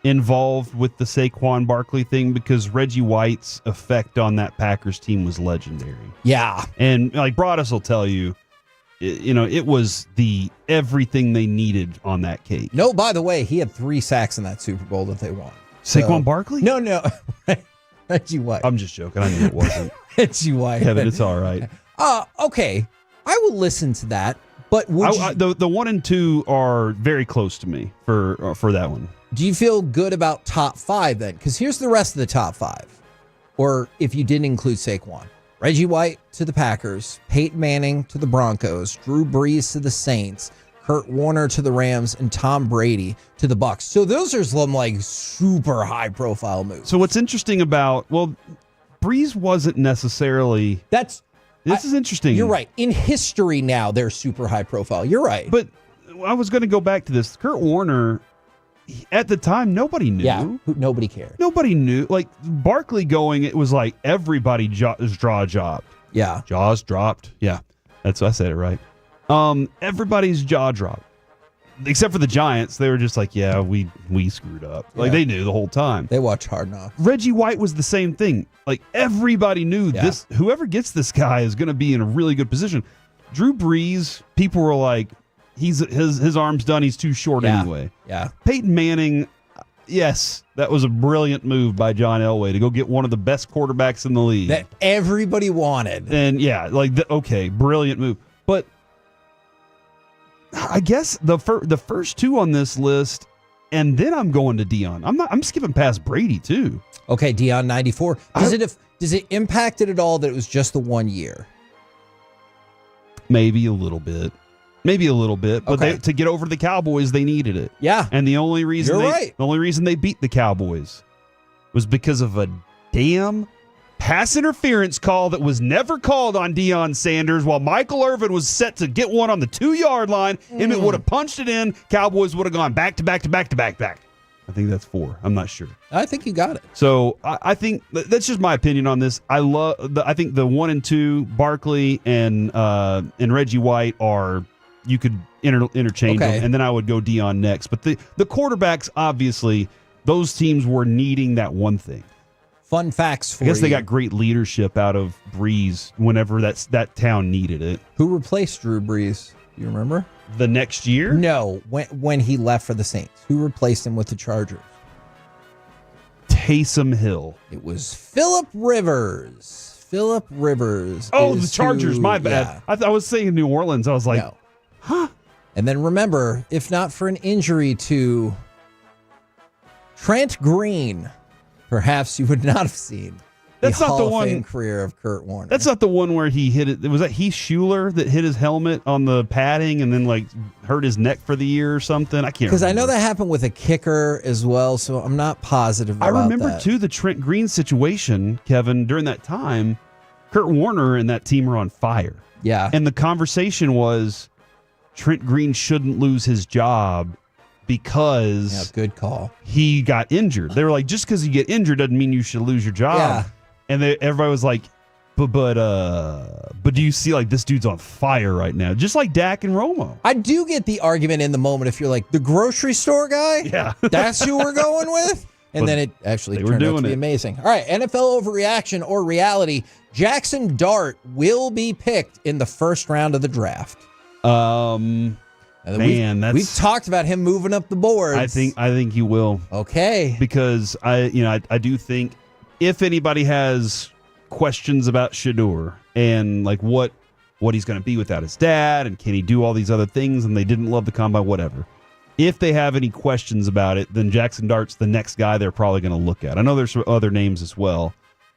involved with the Saquon Barkley thing because Reggie White's effect on that Packers team was legendary. Yeah. And like Broadus will tell you, it was the everything they needed on that cake. No, by the way, he had 3 sacks in that Super Bowl that they won. Saquon Barkley? No. Reggie White. I'm just joking. I knew it wasn't. Reggie White. Kevin, it's all right. Okay. I will listen to that, but the 1 and 2 are very close to me for that one. Do you feel good about top 5 then? Because here's the rest of the top 5. Or if you didn't include Saquon. Reggie White to the Packers, Peyton Manning to the Broncos, Drew Brees to the Saints, Kurt Warner to the Rams, and Tom Brady to the Bucs. So those are some like super high profile moves. So what's interesting about, Brees wasn't necessarily... This is interesting. You're right. In history now, they're super high profile. You're right. But I was going to go back to this. Kurt Warner... At the time, nobody knew. Yeah, nobody cared. Nobody knew. Like, Barkley going, it was like everybody jaw dropped. Yeah. Jaws dropped. Yeah, I said it right. Everybody's jaw dropped. Except for the Giants. They were just like, yeah, we screwed up. Like, they knew the whole time. They watched Hard Knocks. Reggie White was the same thing. Like, everybody knew this. Whoever gets this guy is going to be in a really good position. Drew Brees, people were like, his arm's done. He's too short anyway. Yeah. Peyton Manning, yes, that was a brilliant move by John Elway to go get one of the best quarterbacks in the league that everybody wanted. And brilliant move. But I guess the first 2 on this list, and then I'm going to Dion. I'm skipping past Brady too. Okay, Dion 94. Does it impact it at all that it was just the 1 year? Maybe a little bit. But to get over the Cowboys, they needed it. Yeah. And the only reason they beat the Cowboys was because of a damn pass interference call that was never called on Deion Sanders while Michael Irvin was set to get one on the 2-yard line. Emmett would have punched it in. Cowboys would have gone back to back to back to back back. I think that's 4. I'm not sure. I think you got it. So I think that's just my opinion on this. I think the 1 and 2, Barkley and Reggie White are... You could interchange them, and then I would go Dion next. But the quarterbacks, obviously, those teams were needing that one thing. Fun facts for you. I guess they got great leadership out of Brees whenever that town needed it. Who replaced Drew Brees? Do you remember? The next year? No, when he left for the Saints. Who replaced him with the Chargers? Taysom Hill. It was Phillip Rivers. Phillip Rivers. Oh, the Chargers. My bad. Yeah. I was saying New Orleans. I was like... No. Huh. And then remember, if not for an injury to Trent Green, perhaps you would not have seen That's the not Hall the one of Fame career of Kurt Warner. That's not the one where he hit it. Was that Heath Schuler that hit his helmet on the padding and then like hurt his neck for the year or something? I can't remember. Because I know that happened with a kicker as well, so I'm not positive about that. I remember, too, the Trent Green situation, Kevin, during that time. Kurt Warner and that team were on fire. Yeah. And the conversation was Trent Green shouldn't lose his job because good call. He got injured. They were like, just because you get injured doesn't mean you should lose your job. Yeah. And everybody was like, but do you see like this dude's on fire right now? Just like Dak and Romo. I do get the argument in the moment if you're like the grocery store guy. Yeah. That's who we're going with. And then it actually turned out to be amazing. All right, NFL overreaction or reality. Jackson Dart will be picked in the first round of the draft. We've talked about him moving up the boards. I think he will. Okay. Because I do think if anybody has questions about Shedeur and like what he's going to be without his dad and can he do all these other things and they didn't love the combine, whatever. If they have any questions about it, then Jackson Dart's the next guy they're probably going to look at. I know there's some other names as well.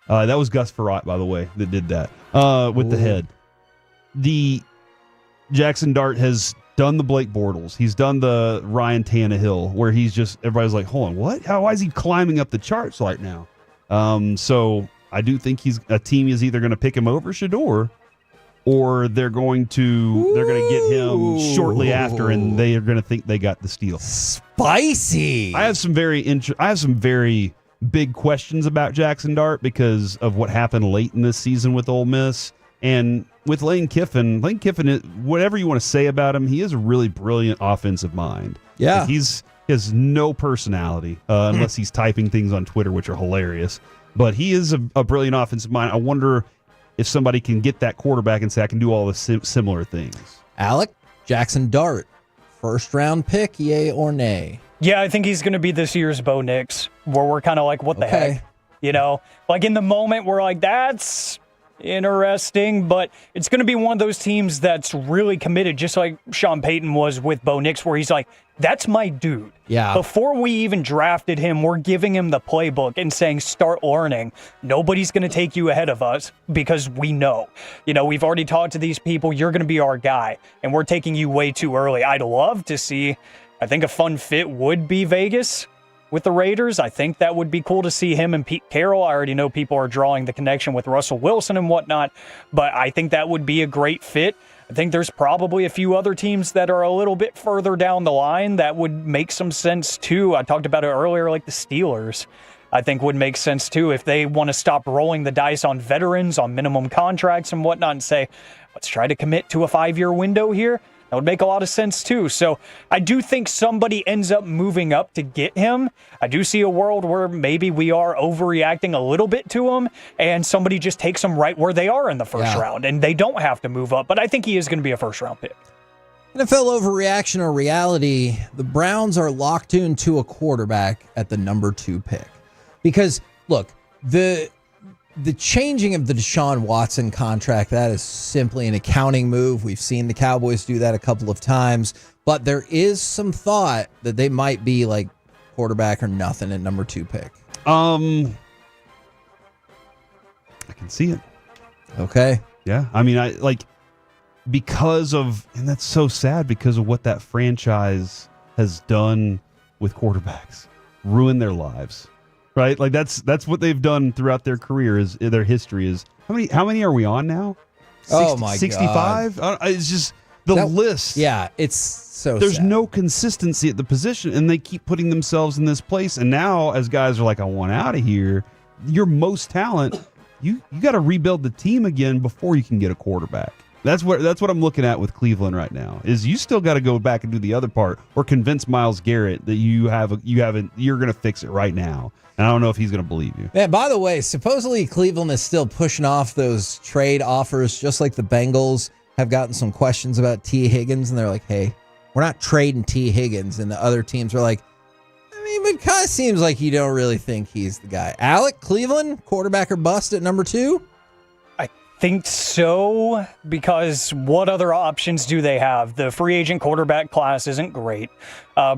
That was Gus Frerotte, by the way, that did that with the head. The Jackson Dart has done the Blake Bortles. He's done the Ryan Tannehill, where he's just, everybody's like, hold on, what? Why is he climbing up the charts right now? So I do think a team is either going to pick him over Shedeur, or they're going to get him shortly after, and they are going to think they got the steal. Spicy. I have some very big questions about Jackson Dart because of what happened late in this season with Ole Miss. And with Lane Kiffin, whatever you want to say about him, he is a really brilliant offensive mind. Yeah. Like He has no personality unless he's typing things on Twitter, which are hilarious. But he is a brilliant offensive mind. I wonder if somebody can get that quarterback and say, I can do all the similar things. Alec, Jackson Dart, first-round pick, yay or nay? Yeah, I think he's going to be this year's Bo Nix, where we're kind of like, what the heck? You know, like in the moment, we're like, that's interesting, but it's going to be one of those teams that's really committed, just like Sean Payton was with Bo Nix, where he's like, that's my dude. Yeah. Before we even drafted him, we're giving him the playbook and saying, start learning. Nobody's going to take you ahead of us because we know. You know, we've already talked to these people. You're going to be our guy, and we're taking you way too early. I'd love to see, I think a fun fit would be Vegas with the Raiders. I think that would be cool to see him and Pete Carroll. I already know people are drawing the connection with Russell Wilson and whatnot, but I think that would be a great fit. I think there's probably a few other teams that are a little bit further down the line that would make some sense too. I talked about it earlier, like the Steelers, I think would make sense too if they want to stop rolling the dice on veterans, on minimum contracts and whatnot, and say, let's try to commit to a 5-year window here. That would make a lot of sense too. So I do think somebody ends up moving up to get him. I do see a world where maybe we are overreacting a little bit to him and somebody just takes him right where they are in the first round and they don't have to move up. But I think he is going to be a first-round pick. NFL overreaction or reality, the Browns are locked into a quarterback at the number 2 pick. Because, look, the changing of the Deshaun Watson contract, that is simply an accounting move. We've seen the Cowboys do that a couple of times, but there is some thought that they might be like quarterback or nothing at number 2 pick. I can see it. Okay. Yeah. I mean, because of, and that's so sad because of what that franchise has done with quarterbacks, ruined their lives. Right, like that's what they've done throughout their career. Is their history is how many are we on now? 65. It's just the list. Yeah, it's so. There's sad. no consistency at the position, and they keep putting themselves in this place. And now, as guys are like, I want out of here. Your most talent, you got to rebuild the team again before you can get a quarterback. That's what I'm looking at with Cleveland right now. Is you still got to go back and do the other part, or convince Myles Garrett that you're going to fix it right now. And I don't know if he's going to believe you. Man, by the way, supposedly Cleveland is still pushing off those trade offers, just like the Bengals have gotten some questions about T. Higgins, and they're like, hey, we're not trading T. Higgins. And the other teams are like, I mean, it kind of seems like you don't really think he's the guy. Alec, Cleveland, quarterback or bust at number 2? I think so, because what other options do they have? The free agent quarterback class isn't great,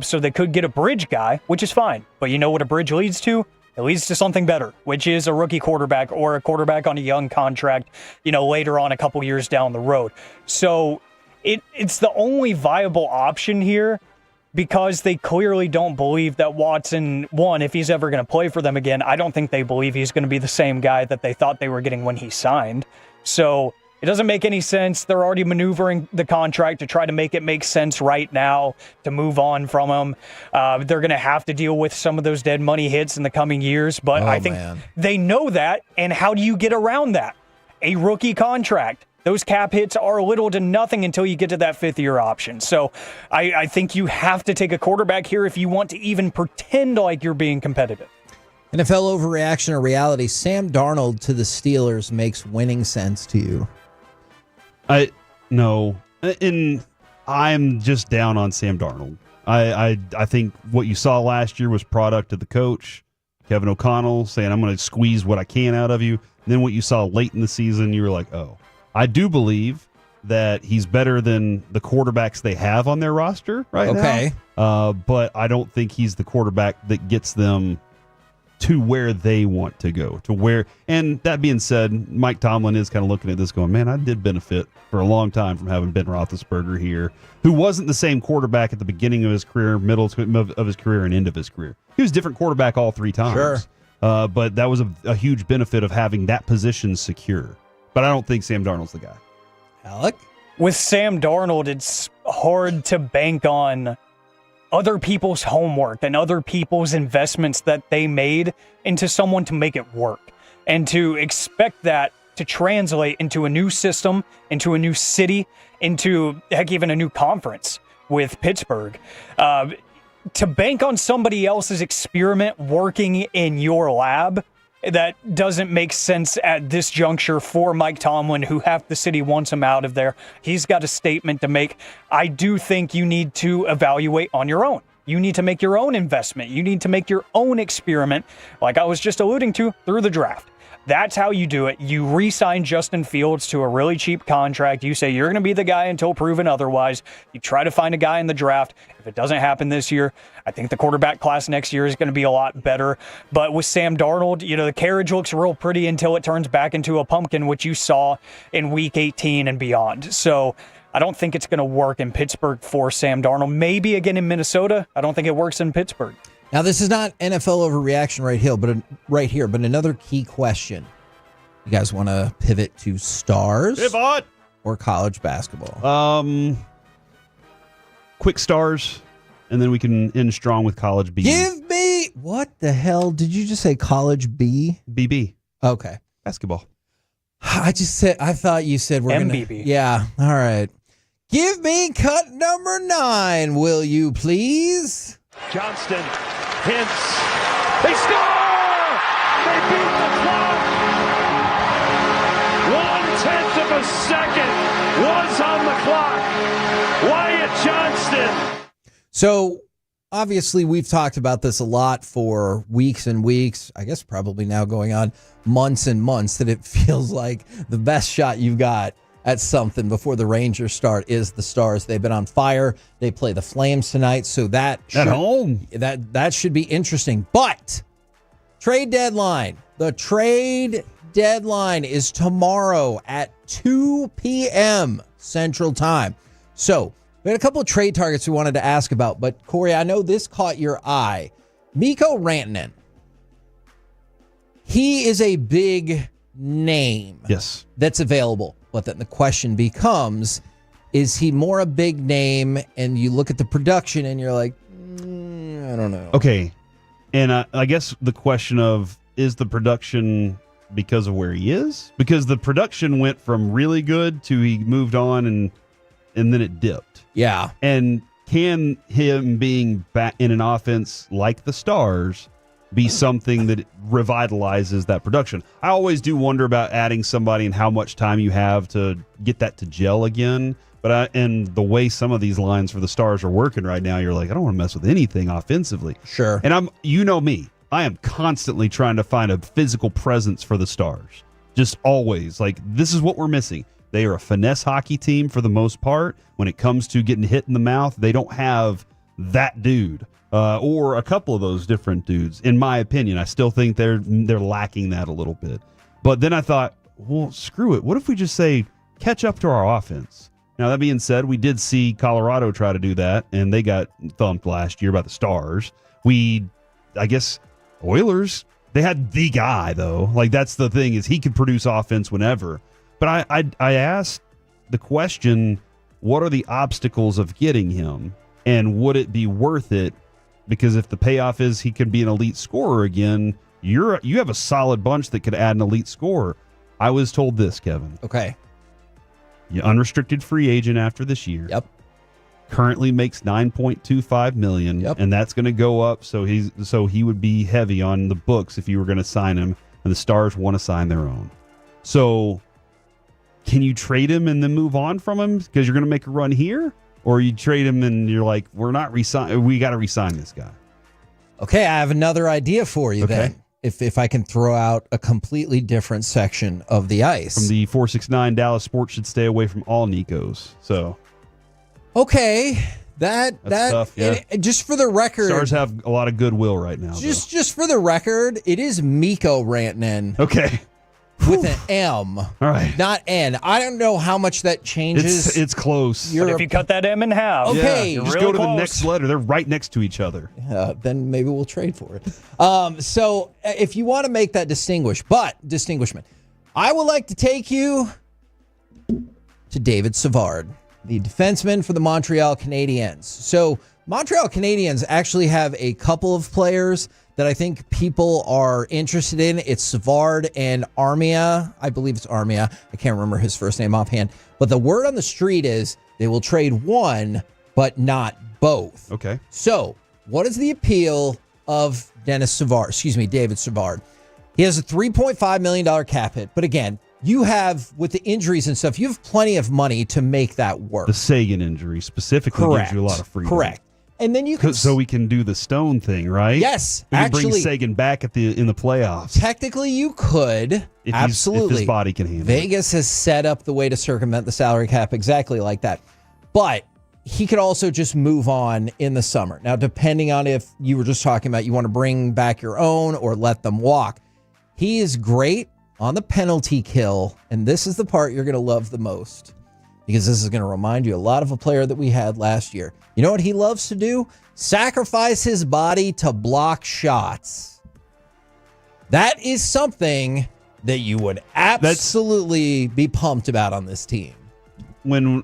so they could get a bridge guy, which is fine. But you know what a bridge leads to? It leads to something better, which is a rookie quarterback or a quarterback on a young contract, later on a couple years down the road. So it's the only viable option here, because they clearly don't believe that Watson, one, if he's ever going to play for them again, I don't think they believe he's going to be the same guy that they thought they were getting when he signed. So it doesn't make any sense. They're already maneuvering the contract to try to make it make sense right now to move on from him. They're going to have to deal with some of those dead money hits in the coming years, but I think they know that. And how do you get around that? A rookie contract. Those cap hits are little to nothing until you get to that 5th-year option. So I think you have to take a quarterback here if you want to even pretend like you're being competitive. NFL overreaction or reality, Sam Darnold to the Steelers makes winning sense to you? No. And I'm just down on Sam Darnold. I think what you saw last year was product of the coach, Kevin O'Connell, saying, I'm going to squeeze what I can out of you. And then what you saw late in the season, you were like, oh. I do believe that he's better than the quarterbacks they have on their roster right now. But I don't think he's the quarterback that gets them to where they want to go. And that being said, Mike Tomlin is kind of looking at this going, man, I did benefit for a long time from having Ben Roethlisberger here, who wasn't the same quarterback at the beginning of his career, middle of his career, and end of his career. He was a different quarterback all 3 times. Sure. But that was a huge benefit of having that position secure. But I don't think Sam Darnold's the guy. Alec? With Sam Darnold, it's hard to bank on other people's homework and other people's investments that they made into someone to make it work. And to expect that to translate into a new system, into a new city, into, heck, even a new conference with Pittsburgh. to bank on somebody else's experiment working in your lab, that doesn't make sense at this juncture for Mike Tomlin, who half the city wants him out of there. He's got a statement to make. I do think you need to evaluate on your own. You need to make your own investment. You need to make your own experiment, like I was just alluding to, through the draft. That's how you do it. You re-sign Justin Fields to a really cheap contract. You say you're going to be the guy until proven otherwise. You try to find a guy in the draft. If it doesn't happen this year, I think the quarterback class next year is going to be a lot better. But with Sam Darnold, the carriage looks real pretty until it turns back into a pumpkin, which you saw in Week 18 and beyond. So I don't think it's going to work in Pittsburgh for Sam Darnold. Maybe again in Minnesota. I don't think it works in Pittsburgh. Now, this is not NFL overreaction right here, but another key question. You guys want to pivot to stars or college basketball? Quick stars, and then we can end strong with college B. Give me, what the hell? Did you just say college B? BB. Okay. Basketball. I thought you said we're going to. MBB. Yeah. All right. Give me cut number 9, will you please? Johnston hints. They score! They beat the clock! 1/10 of a second was on the clock. Wyatt Johnston. So, obviously, we've talked about this a lot for weeks and weeks. I guess probably now going on months and months, that it feels like the best shot you've got at something before the Rangers start is the Stars. They've been on fire. They play the Flames tonight, so that should be interesting. But trade deadline. The trade deadline is tomorrow at 2 p.m. Central Time. So we had a couple of trade targets we wanted to ask about, but Corey, I know this caught your eye. Mikko Rantanen. He is a big name. Yes. That's available. But then the question becomes, is he more a big name? And you look at the production and you're like, I don't know. Okay. And I guess the question of, is the production because of where he is? Because the production went from really good to he moved on and then it dipped. Yeah. And can him being back in an offense like the Stars be something that revitalizes that production? I always do wonder about adding somebody and how much time you have to get that to gel again. But and the way some of these lines for the Stars are working right now, you're like, I don't want to mess with anything offensively. Sure. And you know me, I am constantly trying to find a physical presence for the Stars. Just always. Like, this is what we're missing. They are a finesse hockey team for the most part. When it comes to getting hit in the mouth, they don't have that dude. Or a couple of those different dudes. In my opinion, I still think they're lacking that a little bit. But then I thought, well, screw it. What if we just say, catch up to our offense? Now, that being said, we did see Colorado try to do that, and they got thumped last year by the Stars. I guess, Oilers, they had the guy, though. Like, that's the thing, is he could produce offense whenever. But I asked the question, what are the obstacles of getting him? And would it be worth it? Because if the payoff is he could be an elite scorer again, you have a solid bunch that could add an elite scorer. I was told this, Kevin. Okay. You unrestricted free agent after this year. Yep. Currently makes $9.25 million. Yep. And that's going to go up. So he would be heavy on the books if you were going to sign him. And the Stars want to sign their own. So can you trade him and then move on from him because you're going to make a run here? Or you trade him and you're like, we got to re-sign this guy. Okay, I have another idea for you then. If I can throw out a completely different section of the ice. From the 469, Dallas Sports should stay away from all Nikos. So, okay, that's tough, yeah. Just for the record, Stars have a lot of goodwill right now. Just for the record, it is Mikko Rantanen. Okay. With an M. All right. Not N. I don't know how much that changes. It's close. But if you cut that M in half, okay. you're just really go to close. the next letter. They're right next to each other. Then maybe we'll trade for it. So if you want to make that distinguishment, I would like to take you to David Savard, the defenseman for the Montreal Canadiens. So Montreal Canadiens actually have a couple of players that I think people are interested in. It's Savard and Armia. I believe it's Armia. I can't remember his first name offhand. But the word on the street is they will trade one, but not both. Okay. So what is the appeal of David Savard? He has a $3.5 million cap hit. But again, you have, with the injuries and stuff, you have plenty of money to make that work. The Sagan injury specifically gives you a lot of freedom. Correct. And then you can... So we can do the Stone thing, right? Yes. We can bring actually, Sagan back in the playoffs. Technically, you could. Absolutely. If his body can handle it. Vegas has set up the way to circumvent the salary cap exactly like that. But he could also just move on in the summer. Now, depending on if you were just talking about you want to bring back your own or let them walk. He is great on the penalty kill, and this is the part you're going to love the most because this is going to remind you a lot of a player that we had last year. You know what he loves to do? Sacrifice his body to block shots. That is something that you would absolutely be pumped about on this team. When we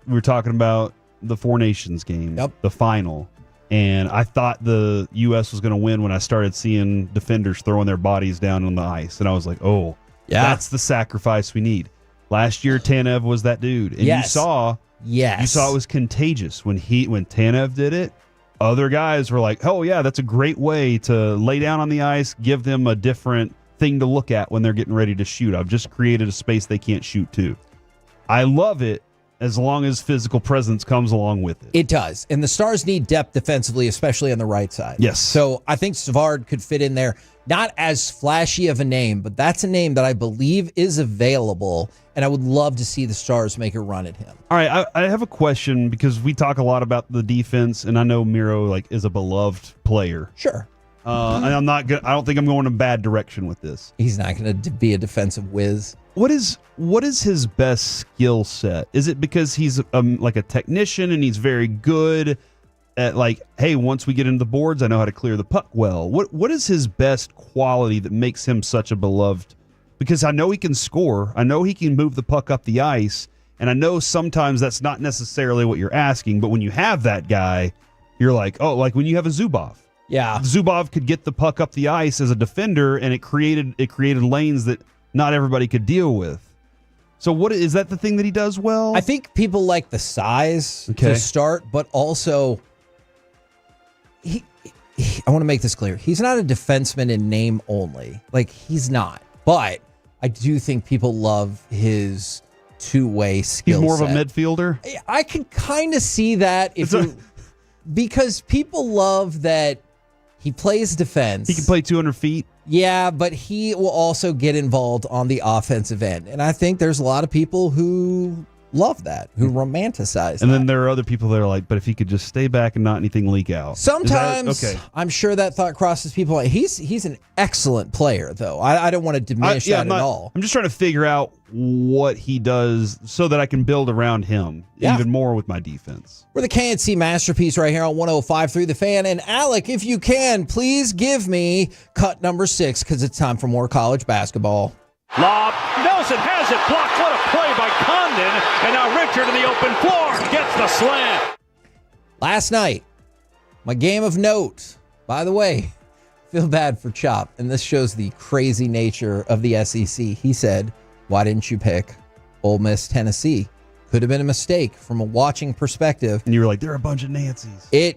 were talking about the Four Nations game, the final, and I thought the U.S. was going to win when I started seeing defenders throwing their bodies down on the ice. And I was like, oh, that's the sacrifice we need. Last year, Tanev was that dude. And you saw it was contagious. When Tanev did it, other guys were like, oh, yeah, that's a great way to lay down on the ice, give them a different thing to look at when they're getting ready to shoot. I've just created a space they can't shoot to. I love it. As long as physical presence comes along with it. It does. And the Stars need depth defensively, especially on the right side. Yes. So I think Savard could fit in there. Not as flashy of a name, but that's a name that I believe is available. And I would love to see the Stars make a run at him. All right. I have a question because we talk a lot about the defense, and I know Miro is a beloved player. Sure. And I don't think I'm going in a bad direction with this. He's not going to be a defensive whiz. What is his best skill set? Is it because he's like a technician and he's very good at hey, once we get into the boards, I know how to clear the puck well. What is his best quality that makes him such a beloved? Because I know he can score. I know he can move the puck up the ice. And I know sometimes that's not necessarily what you're asking. But when you have that guy, you're like, oh, like when you have a Zubov. Yeah. Zubov could get the puck up the ice as a defender, and it created lanes that not everybody could deal with. So what is that the thing that he does well? I think people like the size to start, but also I want to make this clear. He's not a defenseman in name only. He's not. But I do think people love his two-way skill set. He's more of a midfielder? I could kind of see that because people love that he plays defense. He can play 200 feet. Yeah, but he will also get involved on the offensive end. And I think there's a lot of people who love that, who romanticize And then there are other people that are like, but if he could just stay back and not anything leak out. Sometimes, I'm sure that thought crosses people. He's an excellent player, though. I don't want to diminish that at all. I'm just trying to figure out what he does so that I can build around him even more with my defense. We're the KNC Masterpiece right here on 105.3 The Fan. And Alec, if you can, please give me cut number 6 because it's time for more college basketball. Lob. Nelson has it blocked. What a play by Condon. And now Richard in the open floor gets the slam. Last night, my game of note. By the way, feel bad for Chop. And this shows the crazy nature of the SEC. He said, why didn't you pick Ole Miss, Tennessee? Could have been a mistake from a watching perspective. And you were like, they're a bunch of Nancy's. I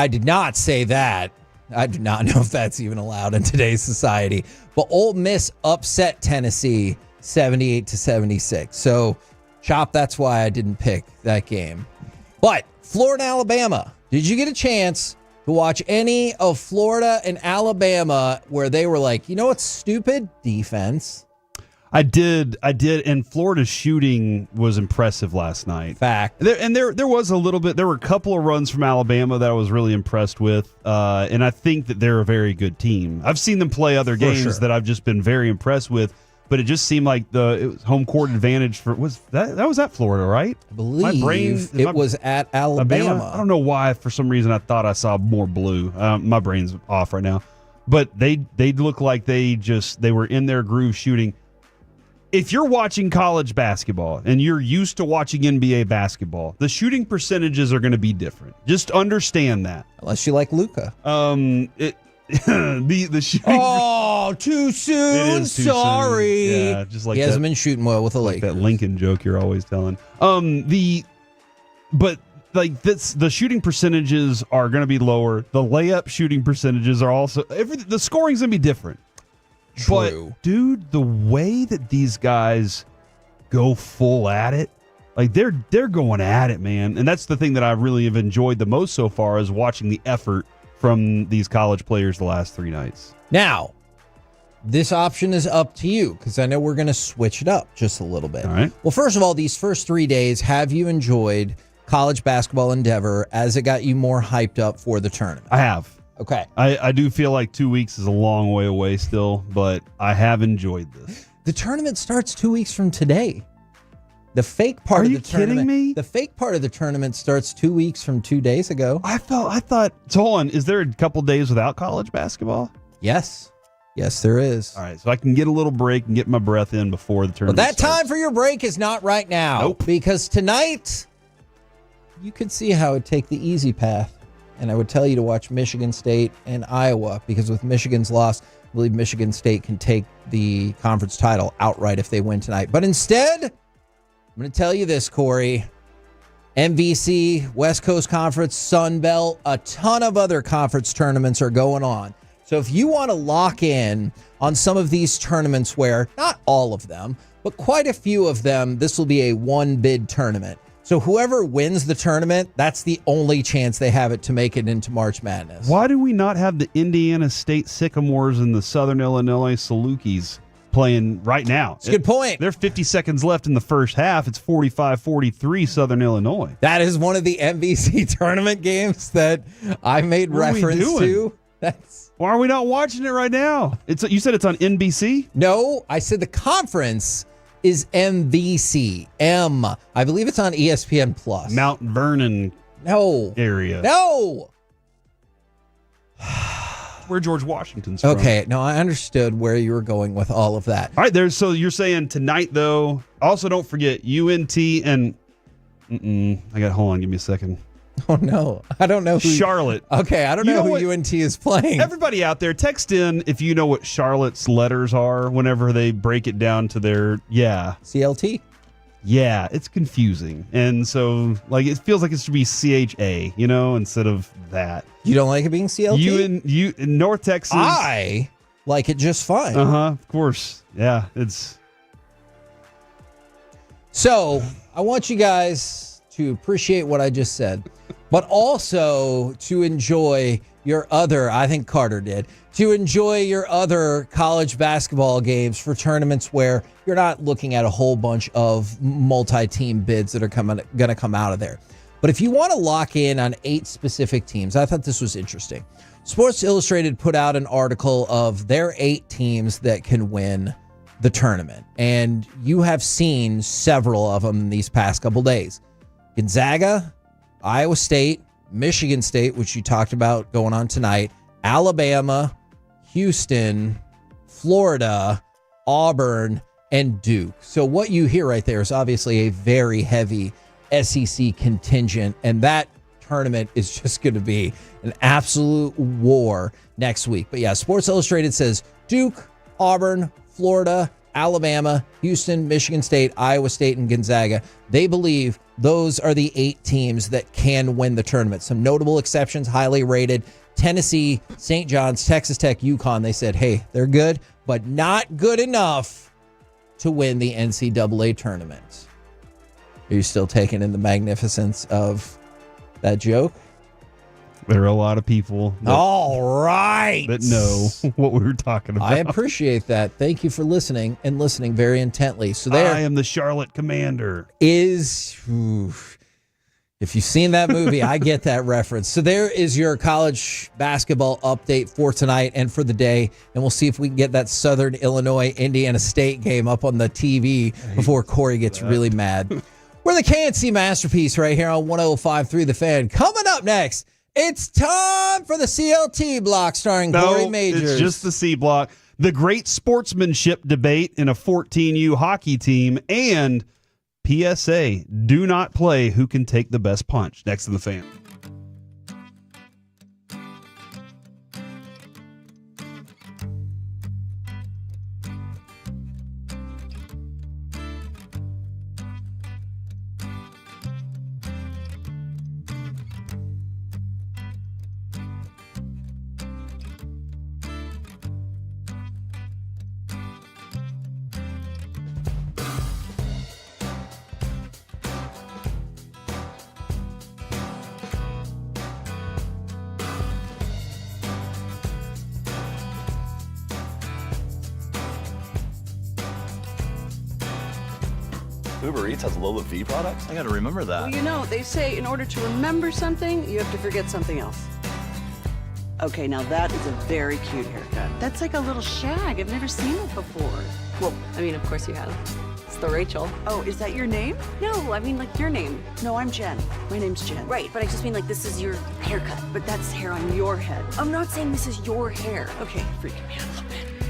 did not say that. I do not know if that's even allowed in today's society. But Ole Miss upset Tennessee 78-76. So, Chop, that's why I didn't pick that game. But Florida, Alabama. Did you get a chance to watch any of Florida and Alabama where they were like, you know what's stupid? Defense. I did, and Florida's shooting was impressive last night. Fact. There was a little bit. There were a couple of runs from Alabama that I was really impressed with, and I think that they're a very good team. I've seen them play other games that I've just been very impressed with, but it just seemed like it was home court advantage that was at Florida, right? I believe it was at Alabama. I don't know why. For some reason, I thought I saw more blue. My brain's off right now, but they look like they were in their groove shooting. If you're watching college basketball and you're used to watching NBA basketball, the shooting percentages are going to be different. Just understand that. Unless you like Luka. The shooting. Oh, too soon. It is too Sorry. Soon. Yeah, just like he hasn't been shooting well with the Lakers. That Lincoln joke you're always telling. But like this, the shooting percentages are going to be lower. The layup shooting percentages are also the scoring's going to be different. True. But dude, the way that these guys go full at it, like they're going at it, man. And that's the thing that I really have enjoyed the most so far is watching the effort from these college players the last 3 nights. Now, this option is up to you because I know we're going to switch it up just a little bit. All right. Well, first of all, these first 3 days, have you enjoyed college basketball endeavor as it got you more hyped up for the tournament? I have. Okay. I do feel like 2 weeks is a long way away still, but I have enjoyed this. The tournament starts 2 weeks from today. The fake part of the tournament. Kidding me? The fake part of the tournament starts 2 weeks from 2 days ago. I thought. So hold on, is there a couple days without college basketball? Yes. Yes, there is. All right, so I can get a little break and get my breath in before the But tournament. that starts. time for your break is not right now. Nope. Because tonight, you could see how I would take the easy path. And I would tell you to watch Michigan State and Iowa. Because with Michigan's loss, I believe Michigan State can take the conference title outright if they win tonight. But instead, I'm going to tell you this, Corey. MVC, West Coast Conference, Sun Belt, a ton of other conference tournaments are going on. So if you want to lock in on some of these tournaments where, not all of them, but quite a few of them, this will be a one-bid tournament. So whoever wins the tournament, that's the only chance they have it to make it into March Madness. Why do we not have the Indiana State Sycamores and the Southern Illinois Salukis playing right now? It's a good point. There are 50 seconds left in the first half. It's 45-43 Southern Illinois. That is one of the MVC tournament games that I made What are we reference doing? to. Why are we not watching it right now? You said it's on NBC? No, I said the conference is MVC. I believe it's on ESPN Plus. Mount Vernon area. No. Where George Washington's from. Okay, no, I understood where you were going with all of that. All right, so you're saying tonight, though, also don't forget UNT and hold on, give me a second. Oh, no. I don't know who. Charlotte. Okay, I don't know who UNT is playing. Everybody out there, text in if you know what Charlotte's letters are whenever they break it down to their, CLT? Yeah, it's confusing. And so, it feels like it should be CHA, instead of that. You don't like it being CLT? You in North Texas. I like it just fine. Of course. Yeah, it's. So, I want you guys to appreciate what I just said, but also to enjoy your other, I think Carter did, to enjoy your other college basketball games for tournaments where you're not looking at a whole bunch of multi-team bids that are going to come out of there. But if you want to lock in on 8 specific teams, I thought this was interesting. Sports Illustrated put out an article of their 8 teams that can win the tournament. And you have seen several of them in these past couple days. Gonzaga, Iowa State, Michigan State, which you talked about going on tonight, Alabama, Houston, Florida, Auburn, and Duke. So what you hear right there is obviously a very heavy SEC contingent, and that tournament is just going to be an absolute war next week. But yeah, Sports Illustrated says Duke, Auburn, Florida, Alabama, Houston, Michigan State, Iowa State, and Gonzaga. They believe those are the 8 teams that can win the tournament. Some notable exceptions, highly rated. Tennessee, St. John's, Texas Tech, UConn. They said, hey, they're good, but not good enough to win the NCAA tournament. Are you still taking in the magnificence of that joke? There are a lot of people that know what we were talking about. I appreciate that. Thank you for listening and listening very intently. So there I am the Charlotte Commander. If you've seen that movie, I get that reference. So there is your college basketball update for tonight and for the day. And we'll see if we can get that Southern Illinois Indiana State game up on the TV before Corey gets really mad. We're the KNC Masterpiece right here on 105.3 The Fan. Coming up next, it's time for the CLT block starring Corey Majors. It's just the C block. The great sportsmanship debate in a 14U hockey team and PSA, do not play who can take the best punch. Next to The Fan. Uber Eats has Lola V products? I gotta remember that. Well, you know, they say in order to remember something, you have to forget something else. Okay, now that is a very cute haircut. That's like a little shag. I've never seen it before. Well, I mean, of course you have. It's the Rachel. Oh, is that your name? No, I mean like your name. No, I'm Jen. My name's Jen. Right, but I just mean like this is your haircut. But that's hair on your head. I'm not saying this is your hair. Okay, freaking me out a little bit.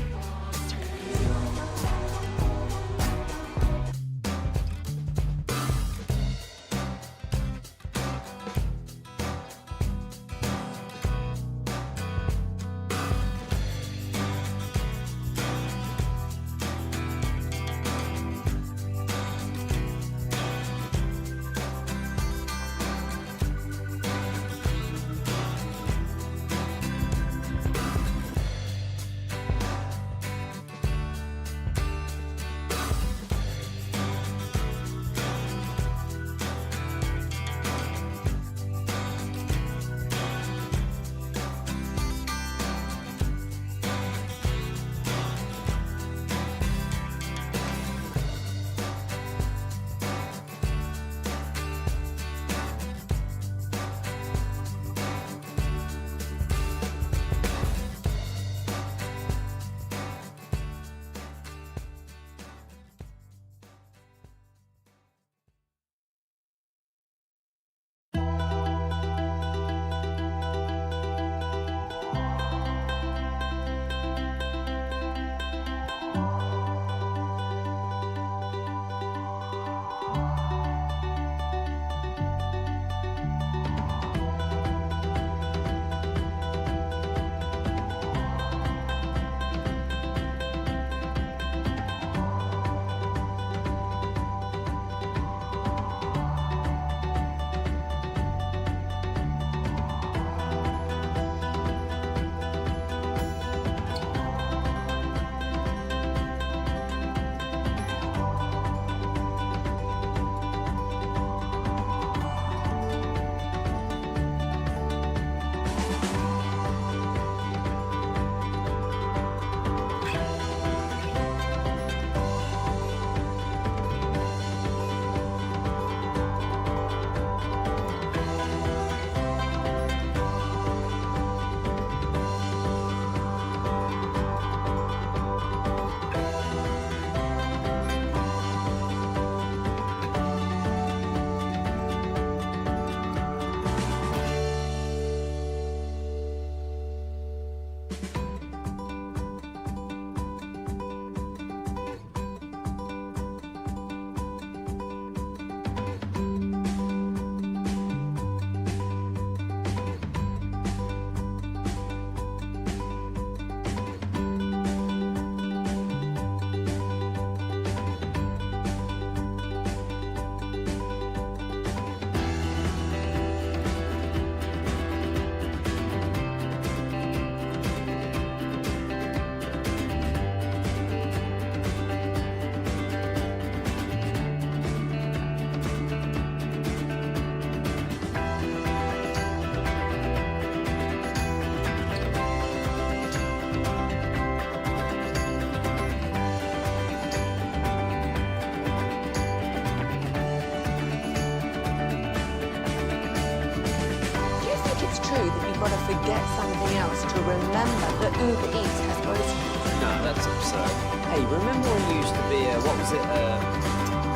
forget something else to remember that Uber Eats has groceries. No, that's absurd. Hey, remember when you used to be a, what was it,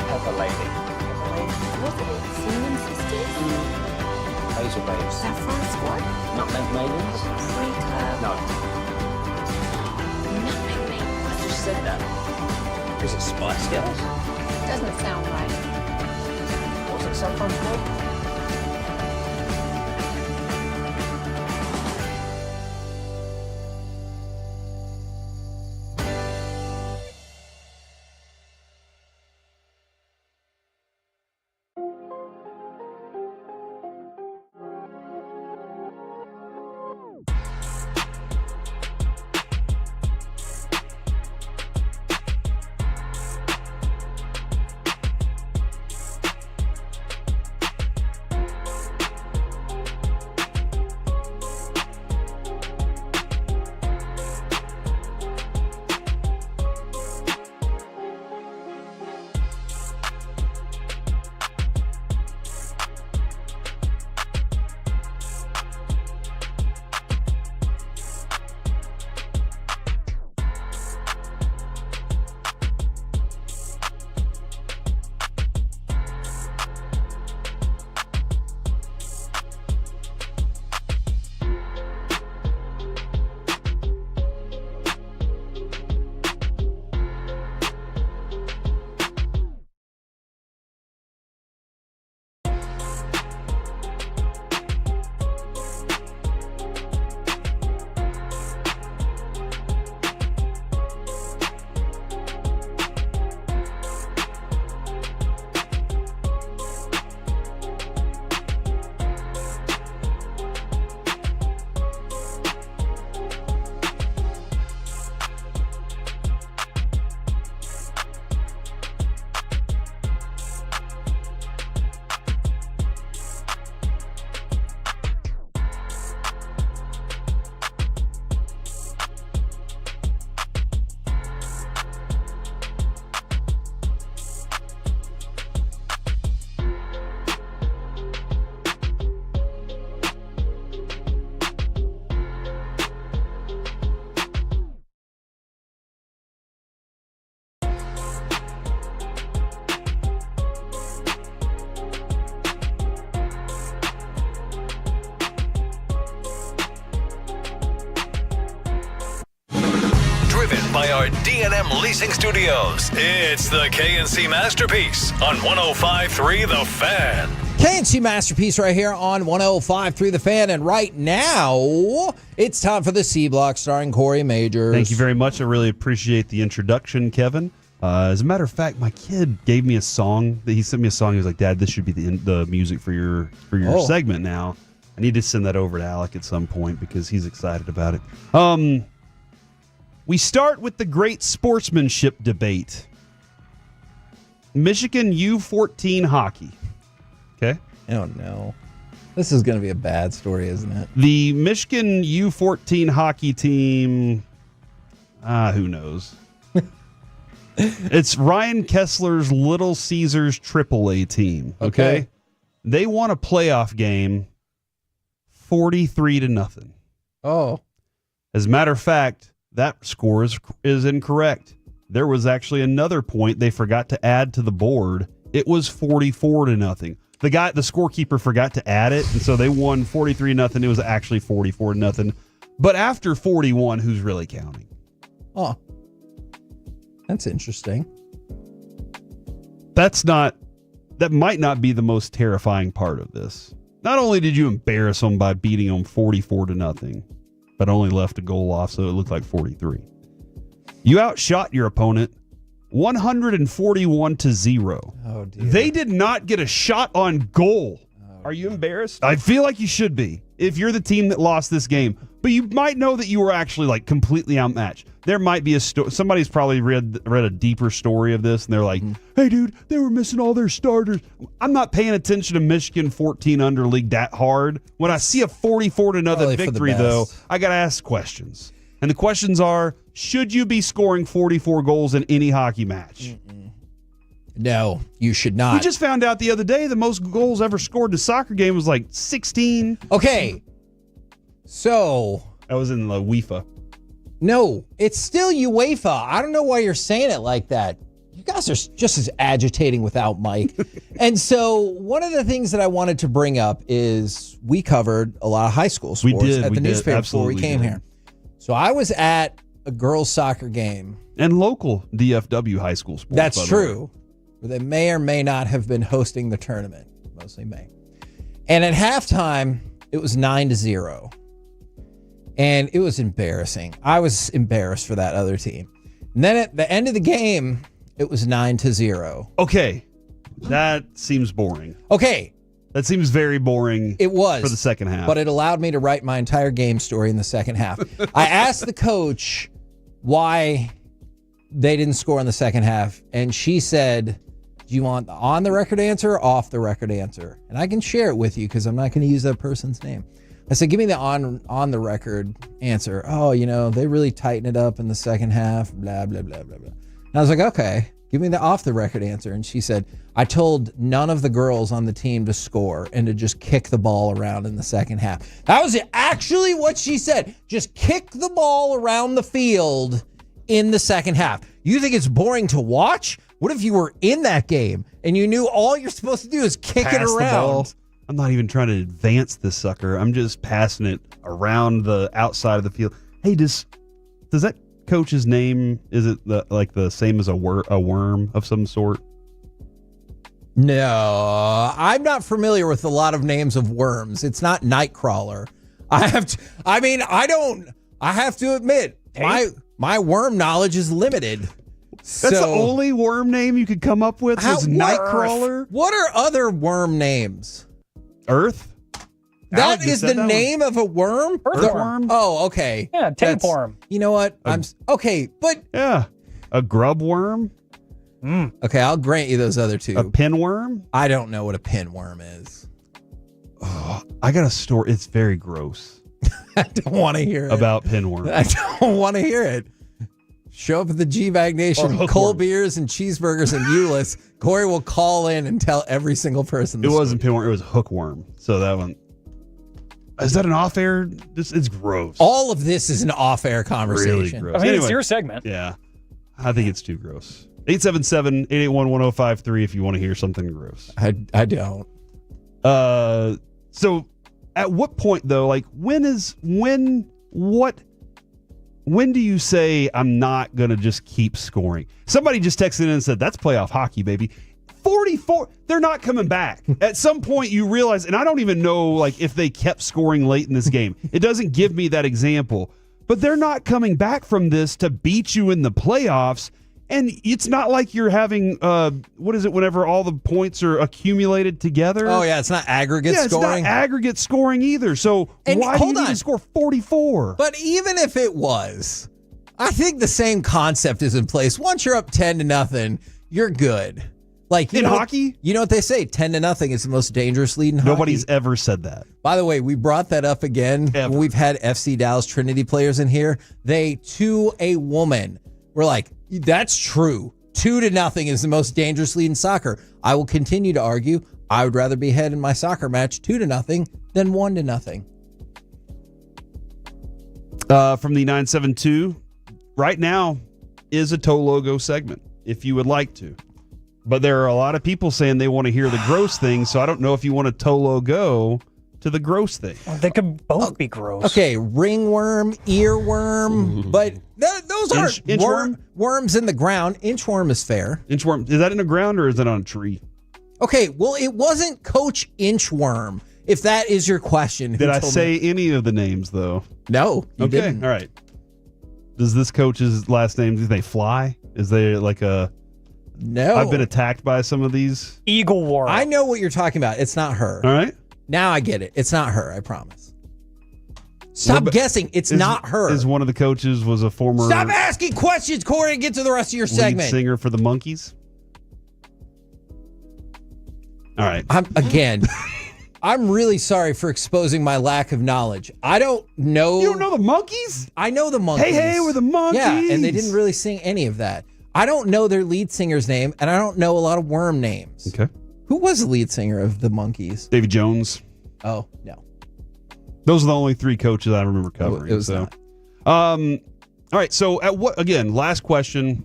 Pepper Lady? Pepper Lady? Was it Cinnamon Sisters? Hazel Babes. Saffron Squad? Nutmeg Maidens? Pre-club? No. Nutmeg Maidens. I just said that. Was it Spice Girls? Doesn't sound right. Was it Saffron Squad? by our D&M Leasing Studios. It's the KNC Masterpiece on 105.3 The Fan. KNC Masterpiece right here on 105.3 The Fan. And right now, it's time for the C Block starring Corey Majors. Thank you very much. I really appreciate the introduction, Kevin. As a matter of fact, my kid gave me a song. He sent me a song. He was like, "Dad, this should be the music for your segment now." I need to send that over to Alec at some point because he's excited about it. We start with the great sportsmanship debate. Michigan U14 hockey. Okay? Oh, no. This is going to be a bad story, isn't it? The Michigan U14 hockey team, who knows? It's Ryan Kessler's Little Caesars AAA team. Okay? They won a playoff game 43-0. Oh. As a matter of fact, that score is incorrect. There was actually another point they forgot to add to the board. It was 44-0. The scorekeeper forgot to add it, and so they won 43-0. It was actually 44-0. But after 41, who's really counting? Oh. That's interesting. That might not be the most terrifying part of this. Not only did you embarrass them by beating them 44-0, but only left a goal off, so it looked like 43. You outshot your opponent 141-0. Oh, dear. They did not get a shot on goal. Are you embarrassed? I feel like you should be if you're the team that lost this game. But you might know that you were actually like completely outmatched. There might be somebody's probably read a deeper story of this, and they're like, "Hey, dude, they were missing all their starters." I'm not paying attention to Michigan 14 under league that hard. When I see a 44-0 victory, though, I got to ask questions. And the questions are: should you be scoring 44 goals in any hockey match? No, you should not. We just found out the other day the most goals ever scored in a soccer game was like 16. Okay. So. That was in the UEFA. No, it's still UEFA. I don't know why you're saying it like that. You guys are just as agitating without Mike. And so one of the things that I wanted to bring up is we covered a lot of high school sports at the newspaper before we came here. So I was at a girls' soccer game. And local DFW high school sports. That's true. They may or may not have been hosting the tournament. Mostly may. And at halftime, it was 9-0. And it was embarrassing. I was embarrassed for that other team. And then at the end of the game, it was 9-0. Okay. That seems boring. Okay. That seems very boring. It was. For the second half. But it allowed me to write my entire game story in the second half. I asked the coach why they didn't score in the second half. And she said, "Do you want the on the record answer or off the record answer?" And I can share it with you because I'm not going to use that person's name. I said, "Give me the on the record answer." "Oh, they really tightened it up in the second half, blah, blah, blah, blah, blah." And I was like, "Okay, give me the off the record answer." And she said, "I told none of the girls on the team to score and to just kick the ball around in the second half." That was actually what she said. Just kick the ball around the field in the second half. You think it's boring to watch? What if you were in that game and you knew all you're supposed to do is kick it around? I'm not even trying to advance this sucker. I'm just passing it around the outside of the field. Hey, does that coach's name, is it the same as a worm of some sort? No, I'm not familiar with a lot of names of worms. It's not Nightcrawler. I have to admit, my worm knowledge is limited. That's the only worm name you could come up with was Nightcrawler? What are other worm names? Earth? That is the name of a worm? Earthworm? Oh, okay. Yeah, tapeworm. You know what? Yeah. A grub worm? Okay, I'll grant you those other two. A pinworm? I don't know what a pinworm is. Oh, I got a story. It's very gross. I don't want to hear it. About pinworm. I don't want to hear it. Show up at the G-Bag Nation, cold beers and cheeseburgers and Euless. Corey will call in and tell every single person. It wasn't pinworm, it was hookworm. So that one. Is that an off-air? It's gross. All of this is an off-air conversation. Really gross. I mean, it's your segment. Yeah. I think it's too gross. 877-881-1053 if you want to hear something gross. I don't. So at what point though, like what when do you say, I'm not going to just keep scoring? Somebody just texted in and said, that's playoff hockey, baby. 44, they're not coming back. At some point you realize, and I don't even know like if they kept scoring late in this game. It doesn't give me that example. But they're not coming back from this to beat you in the playoffs. And it's not like you're having, what is it, whenever all the points are accumulated together? Oh, yeah, it's not aggregate scoring. It's not aggregate scoring either. So why do you need to score 44? But even if it was, I think the same concept is in place. Once you're up 10-0, you're good. Like in hockey? You know what they say, 10-0 is the most dangerous lead in hockey. Nobody's ever said that. By the way, we brought that up again. When we've had FC Dallas Trinity players in here. They, to a woman, were like, that's true. 2-0 is the most dangerous lead in soccer. I will continue to argue. I would rather be ahead in my soccer match 2-0 than 1-0. From the 972, right now is a toe logo segment, if you would like to. But there are a lot of people saying they want to hear the gross thing, so I don't know if you want to toe logo to the gross thing. They could both be gross. Okay, ringworm, earworm, but those aren't worms in the ground. Inchworm is fair. Inchworm, is that in the ground or is it on a tree? Okay, well, it wasn't Coach Inchworm, if that is your question. Did I say any of the names, though? No, you didn't. All right. Does this coach's last name, do they fly? Is they like a... No. I've been attacked by some of these. Eagle War. I know what you're talking about. It's not her. All right. Now I get it. It's not her, I promise. Stop guessing. It's not her. Is one of the coaches was a former... Stop asking questions, Corey, and get to the rest of your segment. Lead singer for the Monkees? All right. I'm really sorry for exposing my lack of knowledge. I don't know. You don't know the Monkees? I know the Monkees. Hey, we're the Monkees. Yeah, and they didn't really sing any of that. I don't know their lead singer's name, and I don't know a lot of worm names. Okay. Who was the lead singer of the Monkees? Davy Jones. Oh, no. Those are the only three coaches I remember covering. It was not. All right, so last question.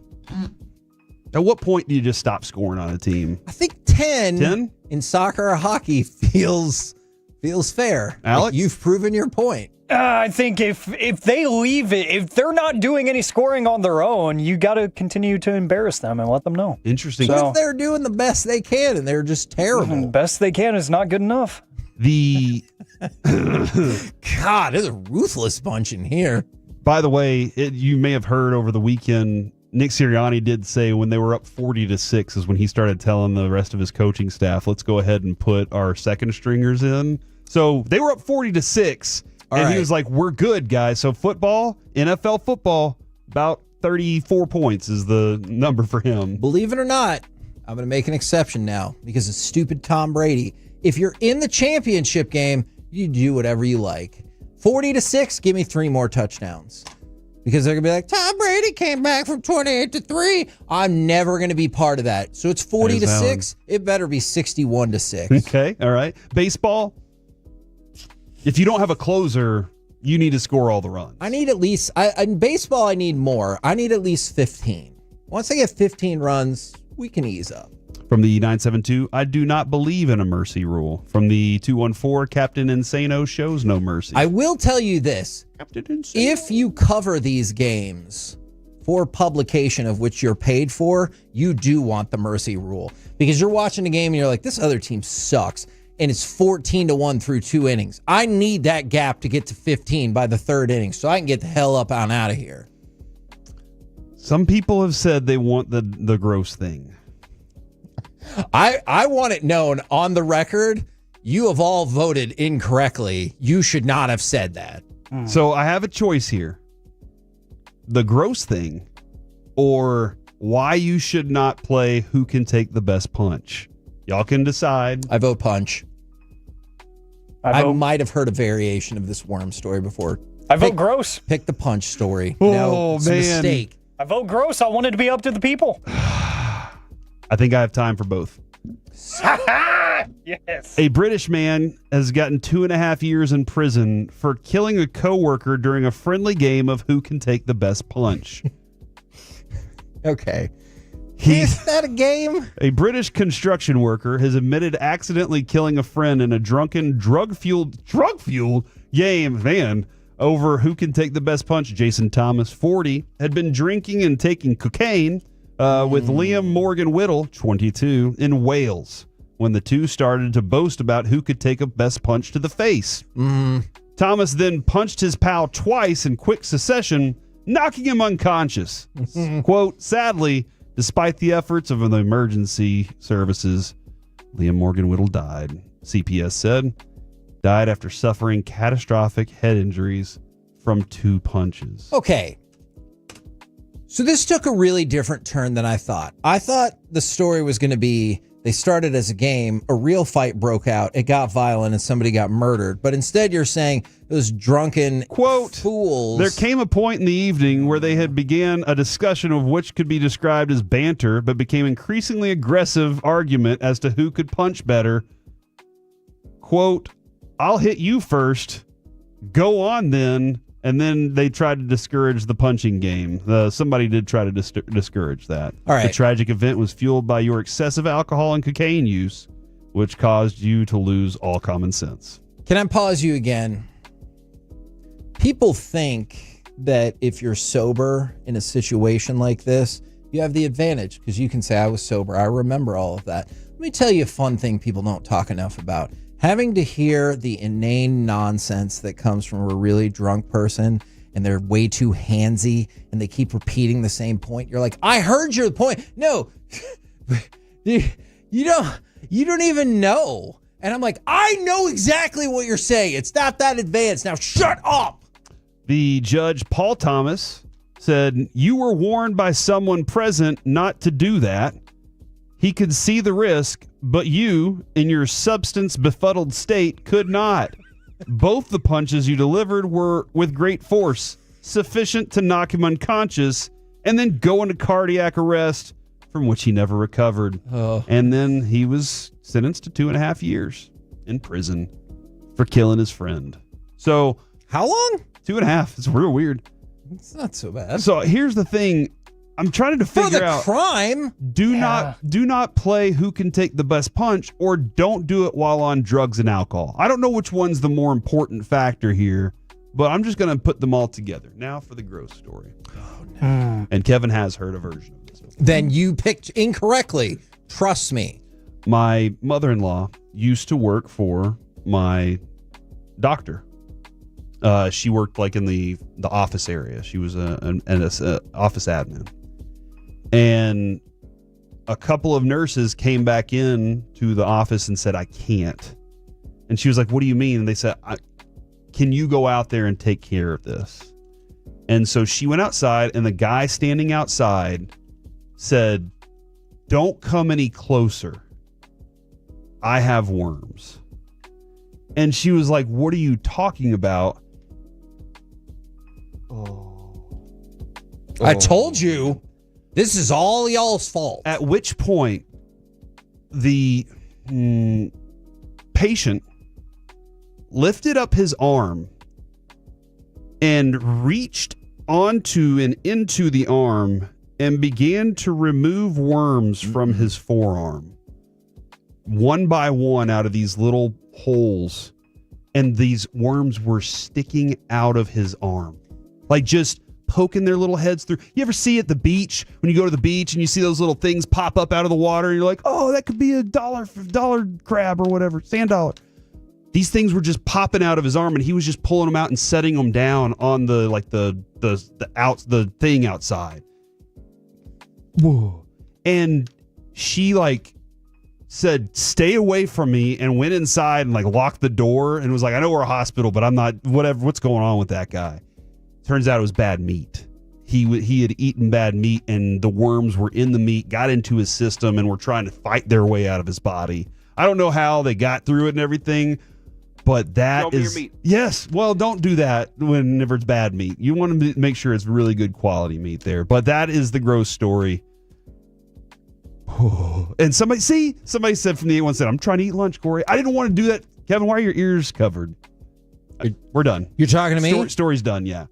At what point do you just stop scoring on a team? I think 10 in soccer or hockey feels fair. Alex? You've proven your point. I think if they leave it, if they're not doing any scoring on their own, you got to continue to embarrass them and let them know. Interesting. What if they're doing the best they can and they're just terrible? The best they can is not good enough. God, there's a ruthless bunch in here. By the way, you may have heard over the weekend, Nick Sirianni did say when they were up 40-6 is when he started telling the rest of his coaching staff, let's go ahead and put our second stringers in. So they were up 40-6. He was like, we're good, guys. So football, NFL football, about 34 points is the number for him. Believe it or not, I'm going to make an exception now because of stupid Tom Brady. If you're in the championship game, you do whatever you like. 40-6, give me 3 more touchdowns. Because they're going to be like, Tom Brady came back from 28-3. I'm never going to be part of that. So it's 40-6. It better be 61-6. Okay, all right. Baseball. If you don't have a closer, you need to score all the runs. I need at least, in baseball, I need more. I need at least 15. Once I get 15 runs, we can ease up. From the 972, I do not believe in a mercy rule. From the 214, Captain Insano shows no mercy. I will tell you this. Captain Insano. If you cover these games for publication of which you're paid for, you do want the mercy rule. Because you're watching a game and you're like, this other team sucks. And it's 14-1 through 2 innings. I need that gap to get to 15 by the 3rd inning so I can get the hell up and out of here. Some people have said they want the gross thing. I want it known on the record, you have all voted incorrectly. You should not have said that. So I have a choice here. The gross thing or why you should not play who can take the best punch. Y'all can decide. I vote punch. I might have heard a variation of this worm story before. I vote gross. Pick the punch story. Oh, it's a mistake. I vote gross. I want it to be up to the people. I think I have time for both. Yes. A British man has gotten 2.5 years in prison for killing a coworker during a friendly game of who can take the best punch. Okay. Is that a game? A British construction worker has admitted accidentally killing a friend in a drunken, drug-fueled game, over who can take the best punch. Jason Thomas, 40, had been drinking and taking cocaine with Liam Morgan Whittle, 22, in Wales when the two started to boast about who could take a best punch to the face. Thomas then punched his pal twice in quick succession, knocking him unconscious. Quote, sadly, despite the efforts of the emergency services, Liam Morgan Whittle died, CPS said. Died after suffering catastrophic head injuries from 2 punches. Okay. So this took a really different turn than I thought. I thought the story was going to be they started as a game, a real fight broke out, it got violent, and somebody got murdered. But instead you're saying it was drunken quote fools. There came a point in the evening where they had began a discussion of which could be described as banter, but became increasingly aggressive argument as to who could punch better. Quote, I'll hit you first. Go on then. And then they tried to discourage the punching game. Somebody did try to discourage that. All right. The tragic event was fueled by your excessive alcohol and cocaine use, which caused you to lose all common sense. Can I pause you again? People think that if you're sober in a situation like this, you have the advantage because you can say, I was sober. I remember all of that. Let me tell you a fun thing people don't talk enough about. Having to hear the inane nonsense that comes from a really drunk person and they're way too handsy and they keep repeating the same point. You're like, I heard your point. No, you don't even know. And I'm like, I know exactly what you're saying. It's not that advanced. Now shut up. The judge, Paul Thomas, said, you were warned by someone present not to do that. He could see the risk, but you, in your substance befuddled state, could not. Both the punches you delivered were with great force, sufficient to knock him unconscious, and then go into cardiac arrest, from which he never recovered. And then he was sentenced to 2.5 years in prison for killing his friend. So, how long? 2.5. It's real weird. It's not so bad. So here's the thing. I'm trying to figure out crime. Do not play who can take the best punch, or don't do it while on drugs and alcohol. I don't know which one's the more important factor here, but I'm just going to put them all together. Now for the gross story. Oh, no. And Kevin has heard a version of this. Then you picked incorrectly. Trust me. My mother-in-law used to work for my doctor. She worked like in the office area. She was an office admin. And a couple of nurses came back in to the office and said, I can't. And she was like, what do you mean? And they said, can you go out there and take care of this? And so she went outside, and the guy standing outside said, don't come any closer. I have worms. And she was like, what are you talking about? I told you. This is all y'all's fault. At which point, the patient lifted up his arm and reached onto and into the arm and began to remove worms from his forearm, one by one, out of these little holes. And these worms were sticking out of his arm, like just poking their little heads through. You ever see at the beach when you go to the beach and you see those little things pop up out of the water and you're like, oh, that could be a dollar crab or whatever, sand dollar. These things were just popping out of his arm, and he was just pulling them out and setting them down on the thing outside. Whoa. And she said, stay away from me, and went inside and locked the door and was like, I know we're a hospital, but I'm not, what's going on with that guy? Turns out it was bad meat. He had eaten bad meat, and the worms were in the meat, got into his system, and were trying to fight their way out of his body. I don't know how they got through it and everything, but that is... Your meat. Yes, well, don't do that whenever it's bad meat. You want to make sure it's really good quality meat there. But that is the gross story. And somebody said from the 817, I'm trying to eat lunch, Corey. I didn't want to do that. Kevin, why are your ears covered? We're done. You're talking to me? Story's done, yeah.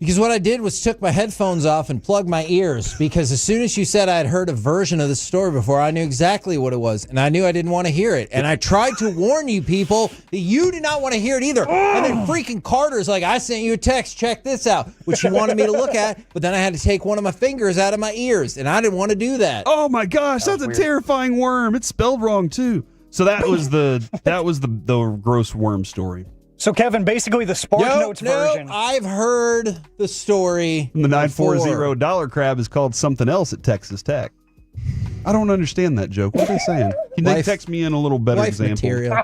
Because what I did was took my headphones off and plugged my ears, because as soon as you said I'd heard a version of the story before, I knew exactly what it was, and I knew I didn't want to hear it. And I tried to warn you people that you did not want to hear it either. And then freaking Carter's like, I sent you a text, check this out, which he wanted me to look at, but then I had to take one of my fingers out of my ears, and I didn't want to do that. Oh my gosh, that's a terrifying worm. It's spelled wrong too. So that was the gross worm story. So, Kevin, basically the Spark Notes version. I've heard the story. The 940 Dollar Crab is called something else at Texas Tech. I don't understand that joke. What are they saying? Can they text me in a little better example? Material.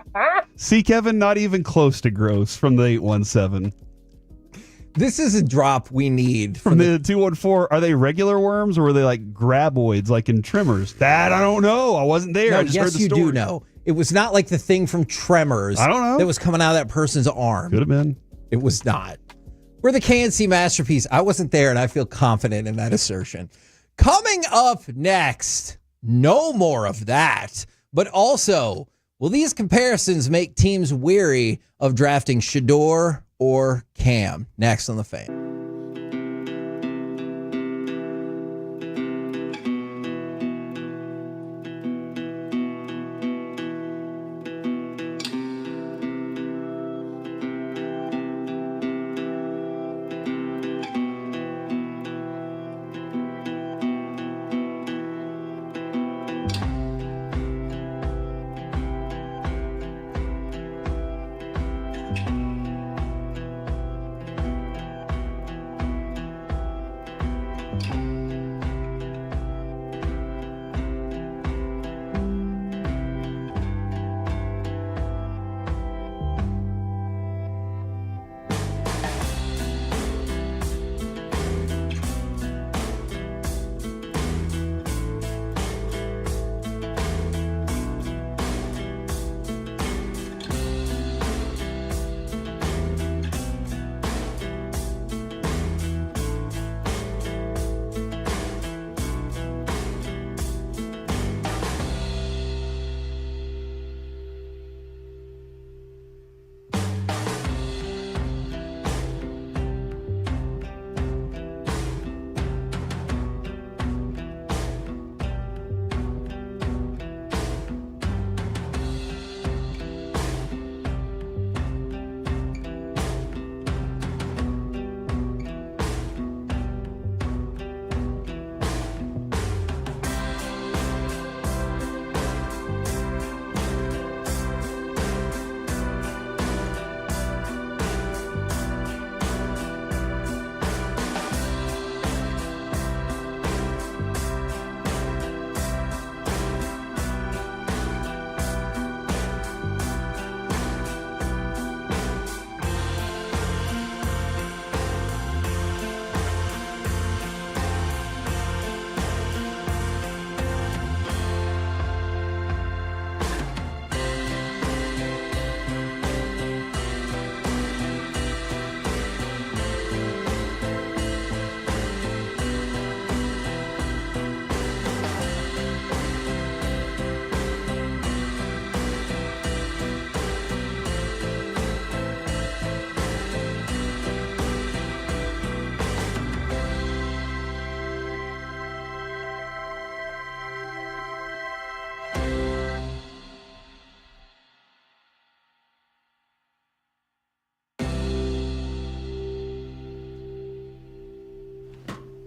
See, Kevin, not even close to gross from the 817. This is a drop we need. From the 214, are they regular worms or were they like graboids, like in Tremors? That I don't know. I wasn't there. No, I just heard the story. You do know. It was not like the thing from Tremors. I don't know. That was coming out of that person's arm. Could have been. It was not. We're the KNC Masterpiece. I wasn't there, and I feel confident in that assertion. Coming up next, no more of that, but also, will these comparisons make teams weary of drafting Shador or Cam? Next on The Fan.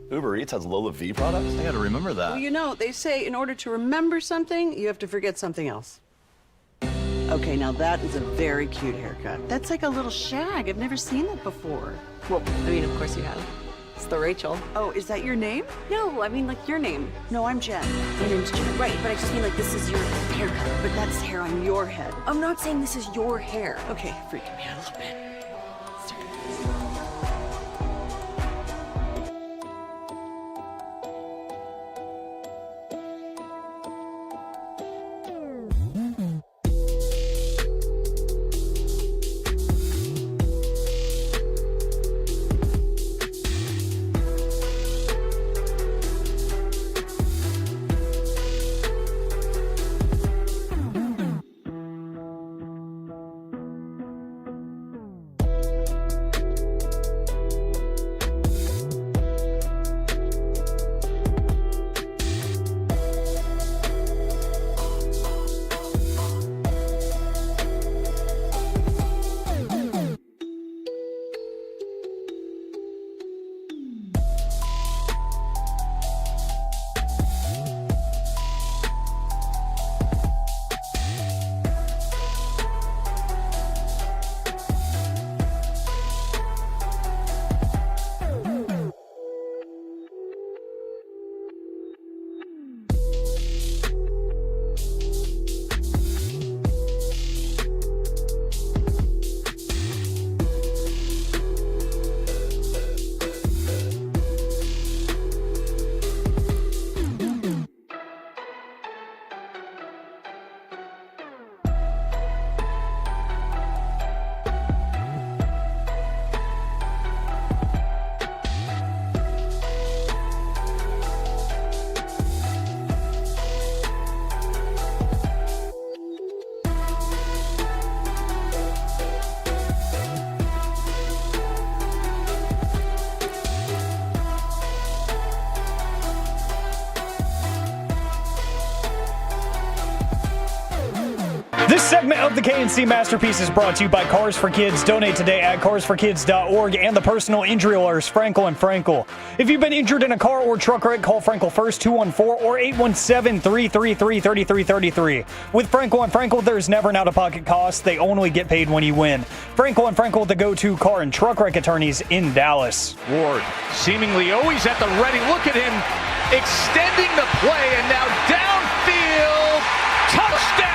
Uber Eats has Lola V products? I gotta remember that. Well, you know, they say in order to remember something, you have to forget something else. Okay, now that is a very cute haircut. That's like a little shag. I've never seen that before. Well, I mean, of course you have. It's the Rachel. Oh, is that your name? No, I mean, like, your name. No, I'm Jen. My name's Jen. Right, but I just mean, like, this is your haircut. But that's hair on your head. I'm not saying this is your hair. Okay, freaking me out a little bit. This segment of the KNC Masterpiece is brought to you by Cars for Kids. Donate today at carsforkids.org and the personal injury lawyers, Frankel & Frankel. If you've been injured in a car or truck wreck, call Frankel first, 214 or 817-333-3333. With Frankel & Frankel, there's never an out-of-pocket cost. They only get paid when you win. Frankel & Frankel, the go-to car and truck wreck attorneys in Dallas. Ward seemingly always at the ready. Look at him extending the play and now downfield. Touchdown!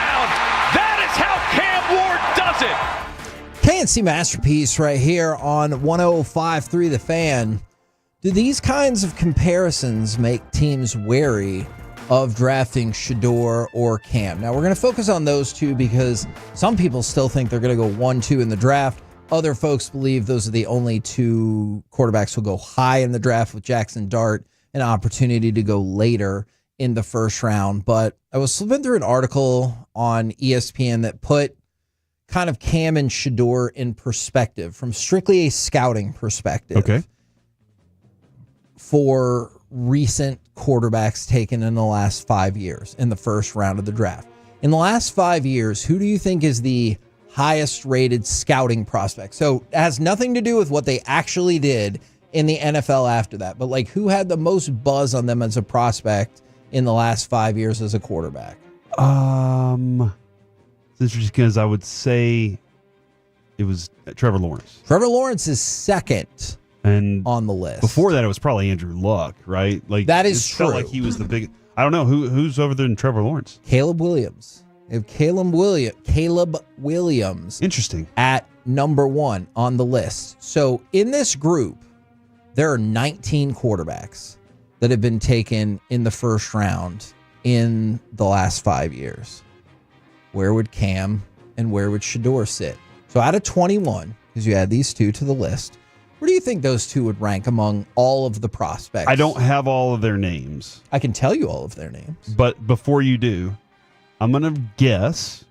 That is how Cam Ward does it. KNC Masterpiece right here on 105.3 The Fan. Do these kinds of comparisons make teams wary of drafting Shedeur or Cam? Now, we're going to focus on those two because some people still think they're going to go 1-2 in the draft. Other folks believe those are the only two quarterbacks who'll go high in the draft, with Jackson Dart an opportunity to go later in the first round. But I was flipping through an article on ESPN that put kind of Cam and Shedeur in perspective from strictly a scouting perspective. Okay. For recent quarterbacks taken in the last 5 years in the first round of the draft. In the last 5 years, who do you think is the highest rated scouting prospect? So it has nothing to do with what they actually did in the NFL after that, but like who had the most buzz on them as a prospect in the last 5 years as a quarterback? It's interesting because I would say it was Trevor Lawrence. Trevor Lawrence is second and on the list. Before that, it was probably Andrew Luck, right? Like that is it true. Felt like he was the big. I don't know who's over there than Trevor Lawrence. Caleb Williams. If Caleb Williams. Interesting. At number 1 on the list. So in this group, there are 19 quarterbacks that have been taken in the first round in the last 5 years. Where would Cam and where would Shedeur sit? So out of 21, because you add these two to the list, where do you think those two would rank among all of the prospects? I don't have all of their names. I can tell you all of their names. But before you do, I'm going to guess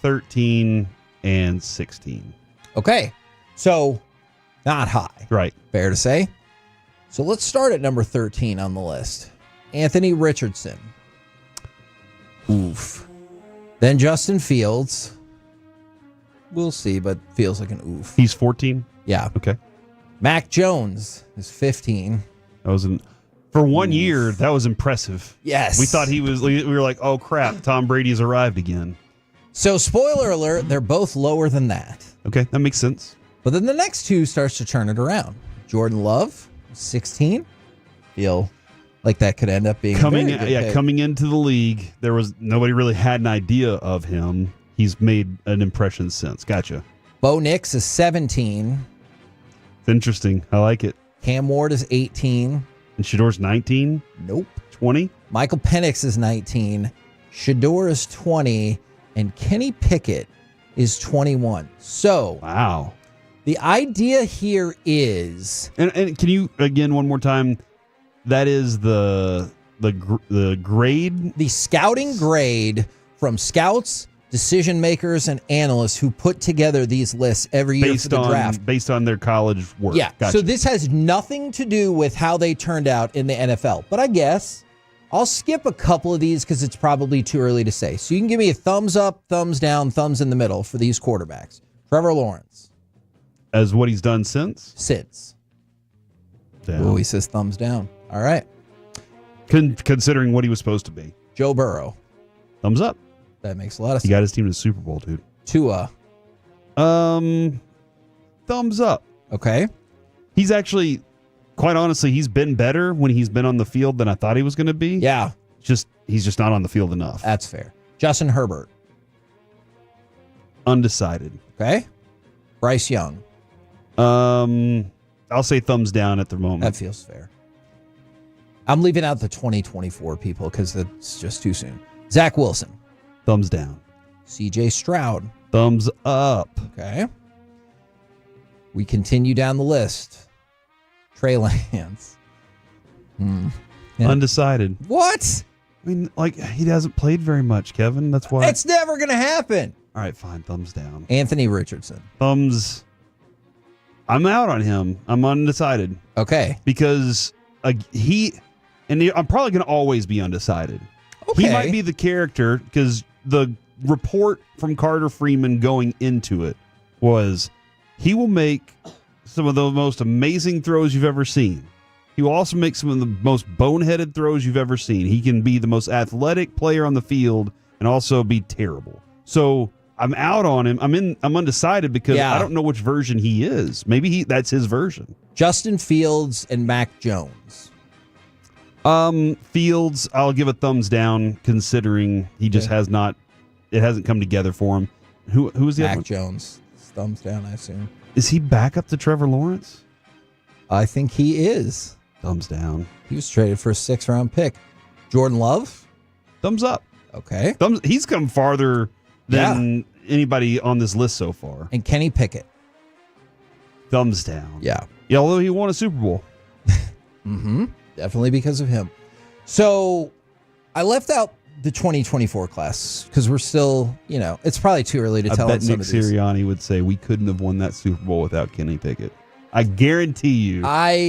13 and 16. Okay. So not high. Right. Fair to say. So let's start at number 13 on the list. Anthony Richardson. Oof. Then Justin Fields. We'll see, but feels like an oof. He's 14? Yeah. Okay. Mac Jones is 15. That was for 1 year, that was impressive. Yes. We thought we were like, oh crap, Tom Brady's arrived again. So spoiler alert, they're both lower than that. Okay, that makes sense. But then the next two starts to turn it around. Jordan Love, 16. Feel like that could end up being coming into the league. There was nobody really had an idea of him. He's made an impression since. Gotcha. Bo Nix is 17. It's interesting. I like it. Cam Ward is 18. And Shedeur's 19? Nope. 20? Michael Penix is 19. Shedeur is 20. And Kenny Pickett is 21. So, wow. The idea here is, and can you again one more time? That is the grade, the scouting grade from scouts, decision makers, and analysts who put together these lists every year for the draft based on their college work. Yeah. Gotcha. So this has nothing to do with how they turned out in the NFL. But I guess I'll skip a couple of these because it's probably too early to say. So you can give me a thumbs up, thumbs down, thumbs in the middle for these quarterbacks. Trevor Lawrence. As what he's done since? Since. Down. Oh, he says thumbs down. All right. Considering what he was supposed to be. Joe Burrow. Thumbs up. That makes a lot of sense. He got his team to the Super Bowl, dude. Tua. Thumbs up. Okay. He's actually, quite honestly, he's been better when he's been on the field than I thought he was going to be. Yeah. He's just not on the field enough. That's fair. Justin Herbert. Undecided. Okay. Bryce Young. I'll say thumbs down at the moment. That feels fair. I'm leaving out the 2024 people because that's just too soon. Zach Wilson. Thumbs down. CJ Stroud. Thumbs up. Okay. We continue down the list. Trey Lance. Yeah. Undecided. What? I mean, like, he hasn't played very much, Kevin. That's why. It's never going to happen. All right, fine. Thumbs down. Anthony Richardson. Thumbs. I'm out on him. I'm undecided. Okay. Because I'm probably going to always be undecided. Okay. He might be the character because the report from Carter Freeman going into it was he will make some of the most amazing throws you've ever seen. He will also make some of the most boneheaded throws you've ever seen. He can be the most athletic player on the field and also be terrible. So I'm out on him. I'm undecided because I don't know which version he is. Maybe that's his version. Justin Fields and Mac Jones. Fields, I'll give a thumbs down considering he just has not. It hasn't come together for him. Who's the other one? Mac Jones. Thumbs down, I assume. Is he back up to Trevor Lawrence? I think he is. Thumbs down. He was traded for a 6th-round pick. Jordan Love? Thumbs up. Okay. He's come farther than anybody on this list so far. And Kenny Pickett. Thumbs down. Yeah. Although he won a Super Bowl. Mm-hmm. Definitely because of him. So I left out the 2024 class because we're still, it's probably too early to tell. I bet Nick Sirianni would say we couldn't have won that Super Bowl without Kenny Pickett. I guarantee you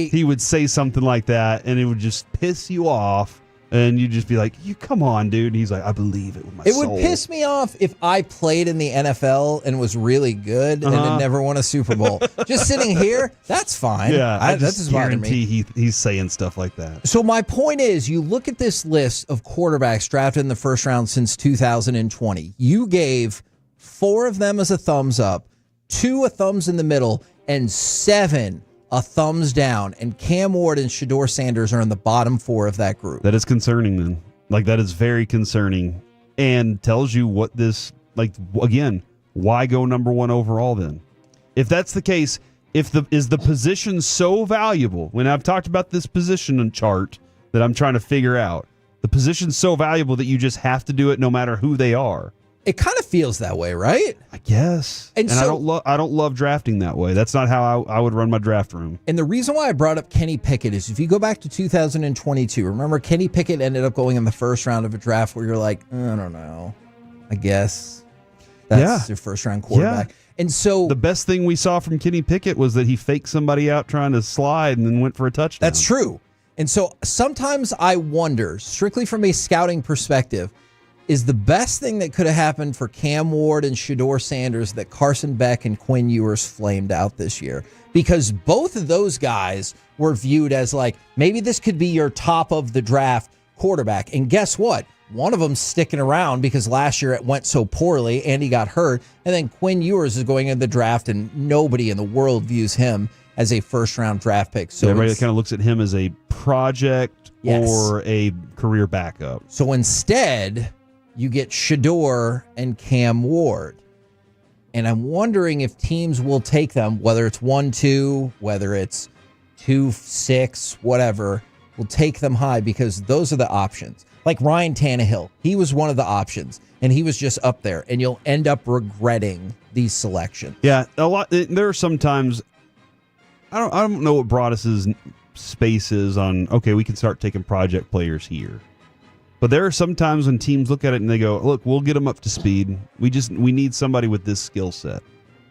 he would say something like that and it would just piss you off. And you'd just be like, "You come on, dude." And he's like, "I believe it with my soul." It would piss me off if I played in the NFL and was really good and then never won a Super Bowl. Just sitting here, that's fine. Yeah, I that doesn't bother me. He's saying stuff like that. So my point is, you look at this list of quarterbacks drafted in the first round since 2020. You gave 4 of them as a thumbs up, 2 a thumbs in the middle, and 7 a thumbs down, and Cam Ward and Shedeur Sanders are in the bottom 4 of that group. That is concerning, then. That is very concerning, and tells you what this, again, why go number 1 overall then? If that's the case, is the position so valuable, when I've talked about this position chart that I'm trying to figure out, the position's so valuable that you just have to do it no matter who they are. It kind of feels that way, right? I guess. And so, I don't love drafting that way. That's not how I would run my draft room. And the reason why I brought up Kenny Pickett is if you go back to 2022, remember Kenny Pickett ended up going in the first round of a draft where you're like, I don't know. I guess that's your first round quarterback. Yeah. And so the best thing we saw from Kenny Pickett was that he faked somebody out trying to slide and then went for a touchdown. That's true. And so sometimes I wonder, strictly from a scouting perspective, is the best thing that could have happened for Cam Ward and Shedeur Sanders that Carson Beck and Quinn Ewers flamed out this year? Because both of those guys were viewed as maybe this could be your top of the draft quarterback. And guess what? One of them's sticking around because last year it went so poorly and he got hurt. And then Quinn Ewers is going into the draft and nobody in the world views him as a first-round draft pick. So everybody kind of looks at him as a project or a career backup. So instead, you get Shedeur and Cam Ward. And I'm wondering if teams will take them, whether it's 1-2, whether it's 2-6, whatever, will take them high because those are the options. Like Ryan Tannehill, he was one of the options, and he was just up there, and you'll end up regretting these selections. Yeah, a lot. There are sometimes, I don't know what Broadus's space is on, okay, we can start taking project players here. But there are some times when teams look at it and they go, look, we'll get him up to speed. We need somebody with this skill set.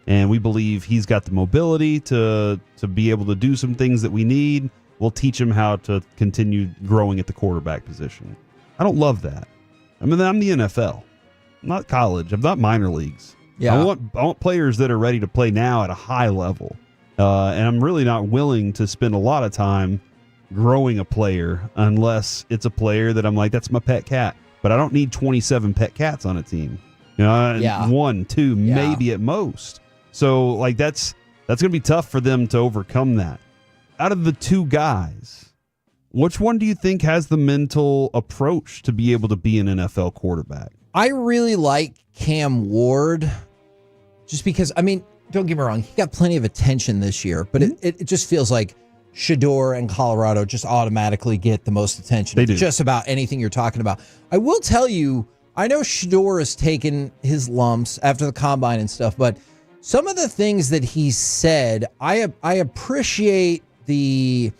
And we believe he's got the mobility to be able to do some things that we need. We'll teach him how to continue growing at the quarterback position. I don't love that. I mean, I'm the NFL. I'm not college. I'm not minor leagues. Yeah. I want players that are ready to play now at a high level. And I'm really not willing to spend a lot of time growing a player unless it's a player that I'm like, that's my pet cat. But I don't need 27 pet cats on a team. 1, 2, maybe at most. So that's going to be tough for them to overcome that. Out of the 2 guys, which one do you think has the mental approach to be able to be an NFL quarterback? I really like Cam Ward just because, don't get me wrong, he got plenty of attention this year, but it just feels like Shedeur and Colorado just automatically get the most attention. They do. Just about anything you're talking about. I will tell you, I know Shedeur has taken his lumps after the combine and stuff, but some of the things that he said, I appreciate the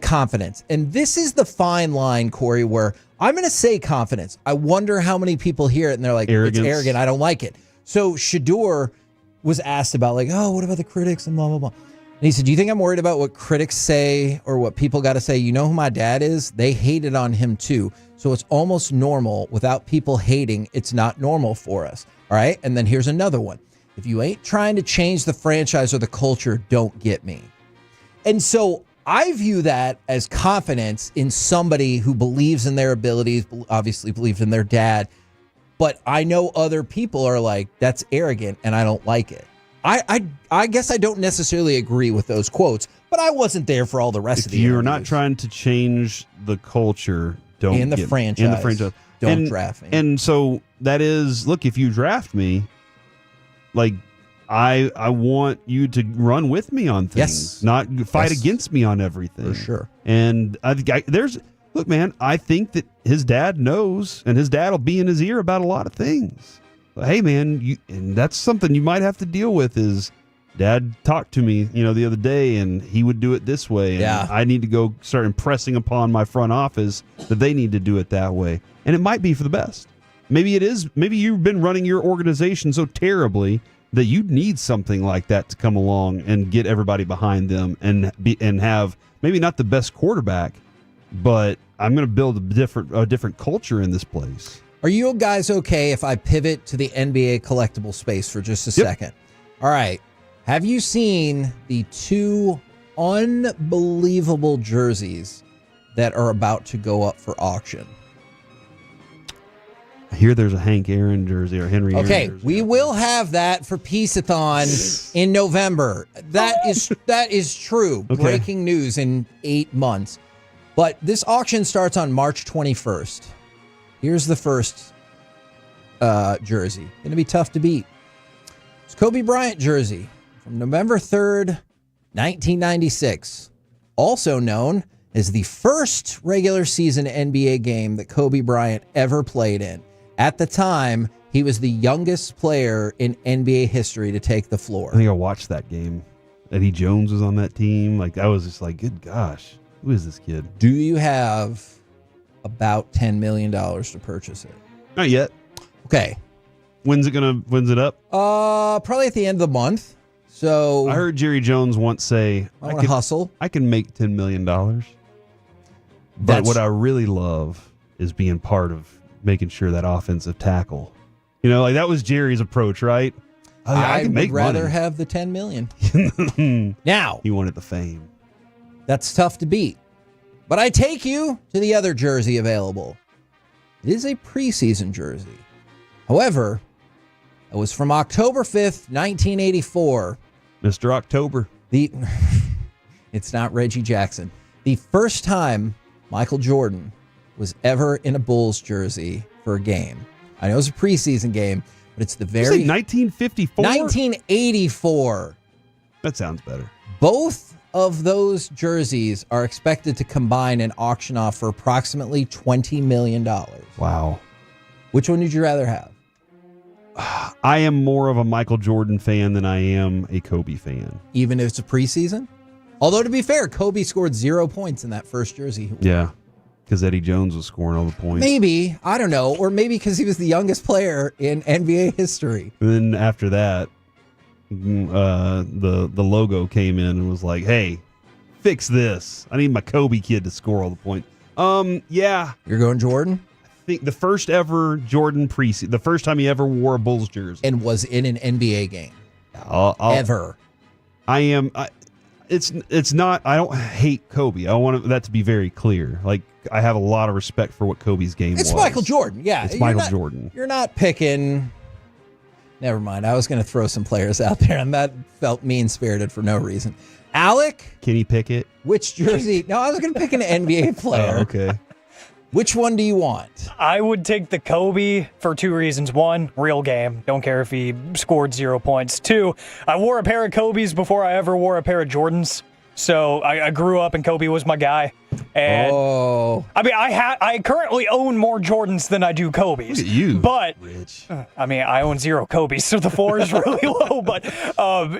confidence. And this is the fine line, Corey, where I'm going to say confidence. I wonder how many people hear it and they're like, Arrogance. It's arrogant. I don't like it. So Shedeur was asked about what about the critics and blah, blah, blah. And he said, do you think I'm worried about what critics say or what people got to say? You know who my dad is? They hated on him too. So it's almost normal without people hating. It's not normal for us. All right. And then here's another one. If you ain't trying to change the franchise or the culture, don't get me. And so I view that as confidence in somebody who believes in their abilities, obviously believes in their dad. But I know other people are like, that's arrogant and I don't like it. I guess I don't necessarily agree with those quotes, but I wasn't there for all the rest of the You're interviews. not trying to change the culture. Don't In the get, franchise. In the franchise. Don't draft me. And so that is, look, if you draft me, like I want you to run with me on things, not fight against me on everything. For sure. And look, man, I think that his dad knows, and his dad will be in his ear about a lot of things. Hey, man, and that's something you might have to deal with. Is Dad talked to me, the other day, and he would do it this way. And I need to go start impressing upon my front office that they need to do it that way. And it might be for the best. Maybe it is. Maybe you've been running your organization so terribly that you need something like that to come along and get everybody behind them and have maybe not the best quarterback, but I'm going to build a different culture in this place. Are you guys okay if I pivot to the NBA collectible space for just a second? All right. Have you seen the 2 unbelievable jerseys that are about to go up for auction? I hear there's a Hank Aaron jersey or Henry Aaron jersey. We will have that for Peace-a-thon in November. That is true. Okay. Breaking news in 8 months. But this auction starts on March 21st. Here's the first jersey. Going to be tough to beat. It's Kobe Bryant jersey from November 3rd, 1996. Also known as the first regular season NBA game that Kobe Bryant ever played in. At the time, he was the youngest player in NBA history to take the floor. I think I watched that game. Eddie Jones was on that team. Like, I was just like, good gosh, who is this kid? Do you have about $10 million to purchase it? Not yet. Okay. When's it up? Probably at the end of the month. So I heard Jerry Jones once say, I want to hustle. I can make $10 million. But what I really love is being part of making sure that offensive tackle. Like that was Jerry's approach, right? I can would make rather money. have the $10 million. Now, he wanted the fame. That's tough to beat. But I take you to the other jersey available. It is a preseason jersey. However, it was from October 5th, 1984. Mr. October. It's not Reggie Jackson. The first time Michael Jordan was ever in a Bulls jersey for a game. I know it was a preseason game, but it's the very... 1954? 1984. That sounds better. Both of those jerseys are expected to combine and auction off for approximately $20 million. Wow. Which one would you rather have? I am more of a Michael Jordan fan than I am a Kobe fan. Even if it's a preseason? Although, to be fair, Kobe scored 0 points in that first jersey. Yeah, because Eddie Jones was scoring all the points. Maybe. I don't know. Or maybe because he was the youngest player in NBA history. And then after that, the logo came in and was like, hey, fix this. I need my Kobe kid to score all the points. Yeah. You're going Jordan? I think the first ever Jordan preseason, the first time he ever wore a Bulls jersey. And was in an NBA game. Ever. I am. It's not. I don't hate Kobe. I want that to be very clear. Like, I have a lot of respect for what Kobe's game was. It's Michael Jordan. Yeah. It's Michael Jordan. You're not picking. Never mind. I was going to throw some players out there, and that felt mean-spirited for no reason. Alec? Kenny Pickett. Which jersey? No, I was going to pick an NBA player. Oh, okay. Which one do you want? I would take the Kobe for 2 reasons. 1, real game. Don't care if he scored 0 points. 2, I wore a pair of Kobe's before I ever wore a pair of Jordans. So I grew up and Kobe was my guy. And I mean, I currently own more Jordans than I do Kobe's. Look at you, but Rich. I mean, I own 0 Kobe's, so the floor is really low. But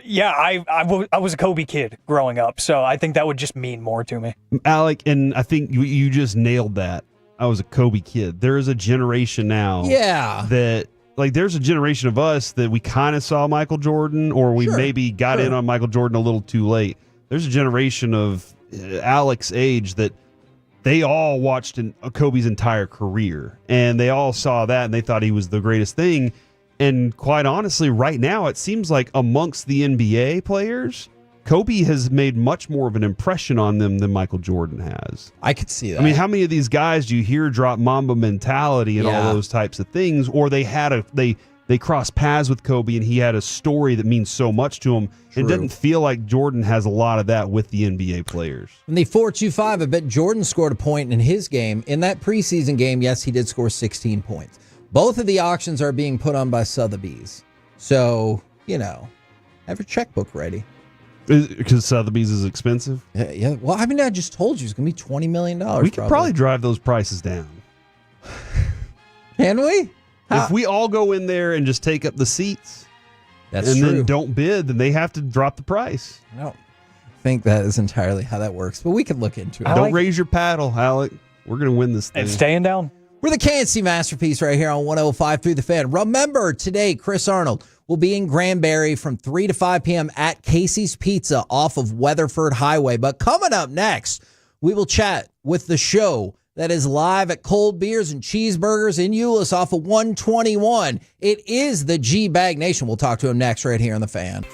yeah, I was a Kobe kid growing up, so I think that would just mean more to me. Alec, and I think you just nailed that. I was a Kobe kid. There is a generation now. Yeah. That, like, there's a generation of us that we kind of saw Michael Jordan, or we maybe got in on Michael Jordan a little too late. There's a generation of Alec's age that they all watched Kobe's entire career, and they all saw that, and they thought he was the greatest thing. And quite honestly, right now, it seems like amongst the NBA players, Kobe has made much more of an impression on them than Michael Jordan has. I could see that. I mean, how many of these guys do you hear drop Mamba mentality and all those types of things, or they crossed paths with Kobe and he had a story that means so much to him? It doesn't feel like Jordan has a lot of that with the NBA players. In the 4-2-5, I bet Jordan scored a point in his game. In that preseason game, yes, he did score 16 points. Both of the auctions are being put on by Sotheby's. So, have your checkbook ready. Because Sotheby's is expensive? Yeah. Well, I mean, I just told you it's going to be $20 million. We could probably drive those prices down. Can we? If we all go in there and just take up the seats then don't bid, then they have to drop the price. I don't think that is entirely how that works, but we can look into it. Don't raise your paddle, Alec. We're going to win this thing. And staying down. We're the KNC Masterpiece right here on 105.3 The Fan. Remember, today, Chris Arnold will be in Granbury from 3 to 5 p.m. at Casey's Pizza off of Weatherford Highway. But coming up next, we will chat with the show that is live at Cold Beers and Cheeseburgers in Euless off of 121. It is the G-Bag Nation. We'll talk to him next right here on The Fan.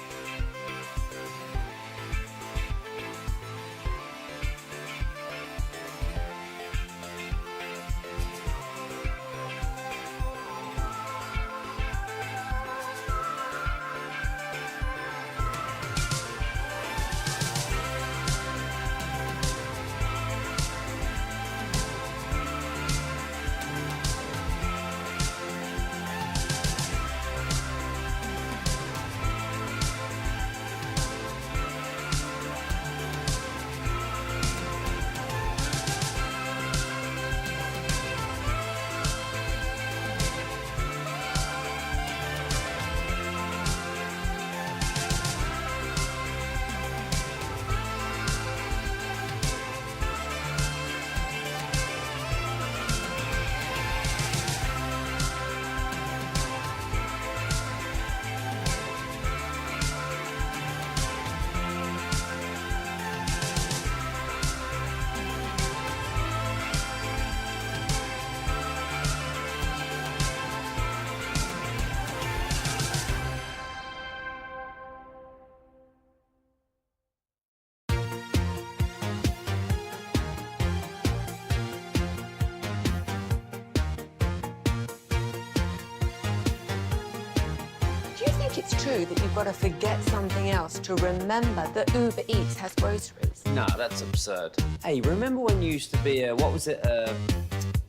It's true that you've got to forget something else to remember that Uber Eats has groceries. No, that's absurd. Hey, remember when you used to be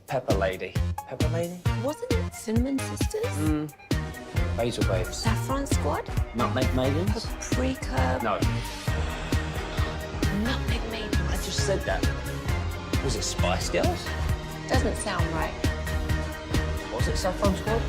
Pepper Lady? Pepper Lady? Wasn't it Cinnamon Sisters? Basil Babes. Saffron Squad? Nutmeg Maidens? Paprika? No. Nutmeg Maidens. I just said that. Was it Spice Girls? Doesn't sound right. Was it Saffron Squad?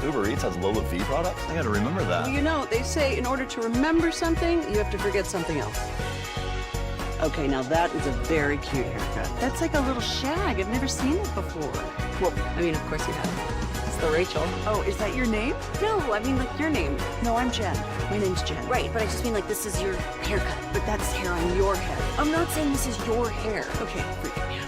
Uber Eats has Lola V products? I gotta remember that. Well, you know, they say in order to remember something, you have to forget something else. Okay, now that is a very cute haircut. That's like a little shag. I've never seen it before. Well, I mean, of course you have. It's the Rachel. Oh, is that your name? No, I mean like your name. No, I'm Jen. My name's Jen. Right, but I just mean like this is your haircut. But that's hair on your head. I'm not saying this is your hair. Okay, freak me out.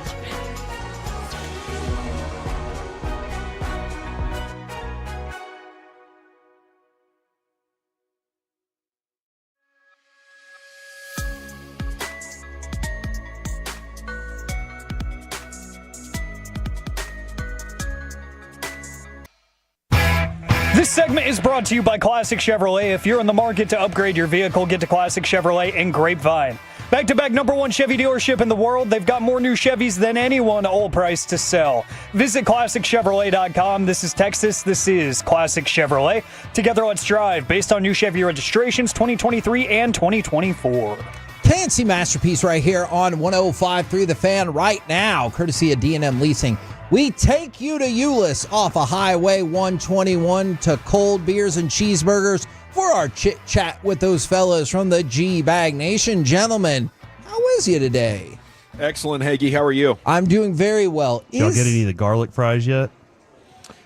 This segment is brought to you by Classic Chevrolet. If you're in the market to upgrade your vehicle, get to Classic Chevrolet in Grapevine. Back-to-back #1 Chevy dealership in the world. They've got more new Chevys than anyone, all priced to sell. Visit ClassicChevrolet.com. This is Texas. This is Classic Chevrolet. Together, let's drive. Based on new Chevy registrations 2023 and 2024. KNC Masterpiece right here on 105.3 The Fan right now, courtesy of D&M Leasing. We take you to Euless off of Highway 121 to Cold Beers and Cheeseburgers for our chit-chat with those fellas from the G-Bag Nation. Gentlemen, how is you today? Excellent, Hagee. How are you? I'm doing very well. Did y'all get any of the garlic fries yet?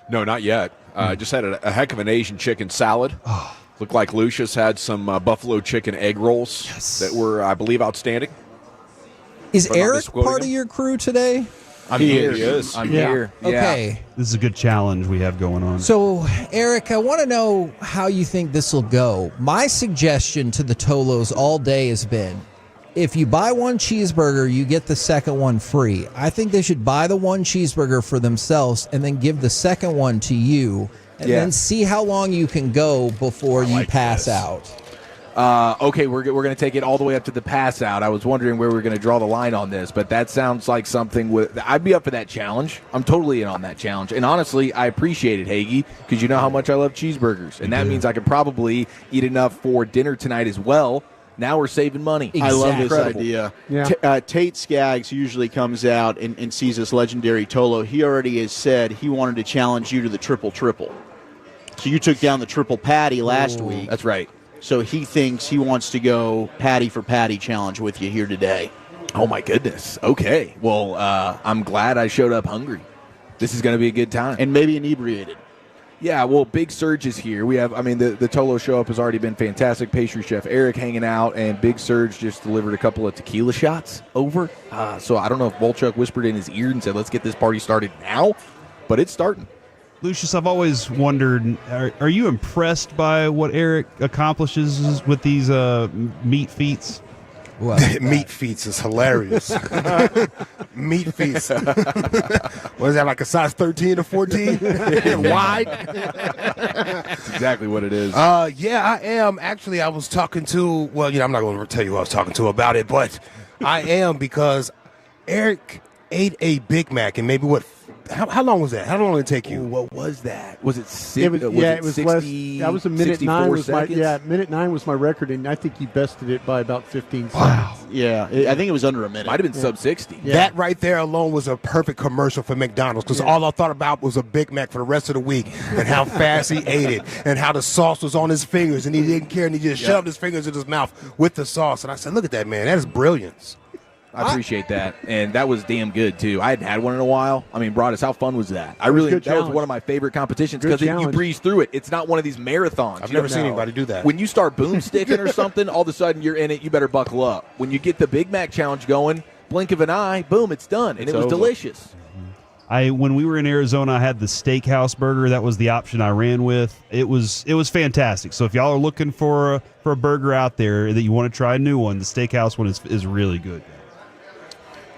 No, not yet. I just had a heck of an Asian chicken salad. Looked like Lucius had some buffalo chicken egg rolls that were, I believe, outstanding. Is Eric part of your crew today? He is. I'm here. Okay. This is a good challenge we have going on. So, Eric, I want to know how you think this will go. My suggestion to the Tolos all day has been, if you buy one cheeseburger, you get the second one free. I think they should buy the one cheeseburger for themselves and then give the second one to you and then see how long you can go before you pass out. Okay, we're going to take it all the way up to the pass out. I was wondering where we were going to draw the line on this, but that sounds like something I'd be up for that challenge. I'm totally in on that challenge. And honestly, I appreciate it, Hagee, because you know how much I love cheeseburgers. And that means I could probably eat enough for dinner tonight as well. Now we're saving money. Exactly. I love this idea. Yeah. Tate Skaggs usually comes out and sees this legendary Tolo. He already has said he wanted to challenge you to the triple-triple. So you took down the triple patty last week. That's right. So he thinks he wants to go patty for patty challenge with you here today. Oh, my goodness. Okay. Well, I'm glad I showed up hungry. This is going to be a good time. And maybe inebriated. Yeah, well, Big Surge is here. We have, the Tolo show-up has already been fantastic. Pastry chef Eric hanging out, and Big Surge just delivered a couple of tequila shots over. So I don't know if Volchuk whispered in his ear and said, let's get this party started now, but it's starting. Lucius, I've always wondered, are you impressed by what Eric accomplishes with these meat feats? Meat feats is hilarious. Meat feats. What is that, like a size 13 or 14? Wide? That's exactly what it is. Yeah, I am. Actually, I was talking to, I'm not going to tell you who I was talking to about it, but I am, because Eric ate a Big Mac, and maybe how long was that? How long did it take you? Ooh, what was that? Was it 60? It was 60, less. That was a minute 9 was seconds? minute 9 was my record, and I think you bested it by about 15 seconds. Wow. Yeah, I think it was under a minute. Might have been sub 60. Yeah. That right there alone was a perfect commercial for McDonald's, because all I thought about was a Big Mac for the rest of the week, and how fast he ate it, and how the sauce was on his fingers, and he didn't care, and he just shoved his fingers in his mouth with the sauce. And I said, look at that, man. That is brilliance. I appreciate that, and that was damn good too. I hadn't had one in a while. Broadus, how fun was that? That was one of my favorite competitions, because you breeze through it. It's not one of these marathons. I've never seen anybody do that. When you start boomsticking or something, all of a sudden you're in it. You better buckle up. When you get the Big Mac challenge going, blink of an eye, boom, it's done, and it was delicious. When we were in Arizona, I had the steakhouse burger. That was the option I ran with. It was fantastic. So if y'all are looking for a burger out there that you want to try a new one, the steakhouse one is really good.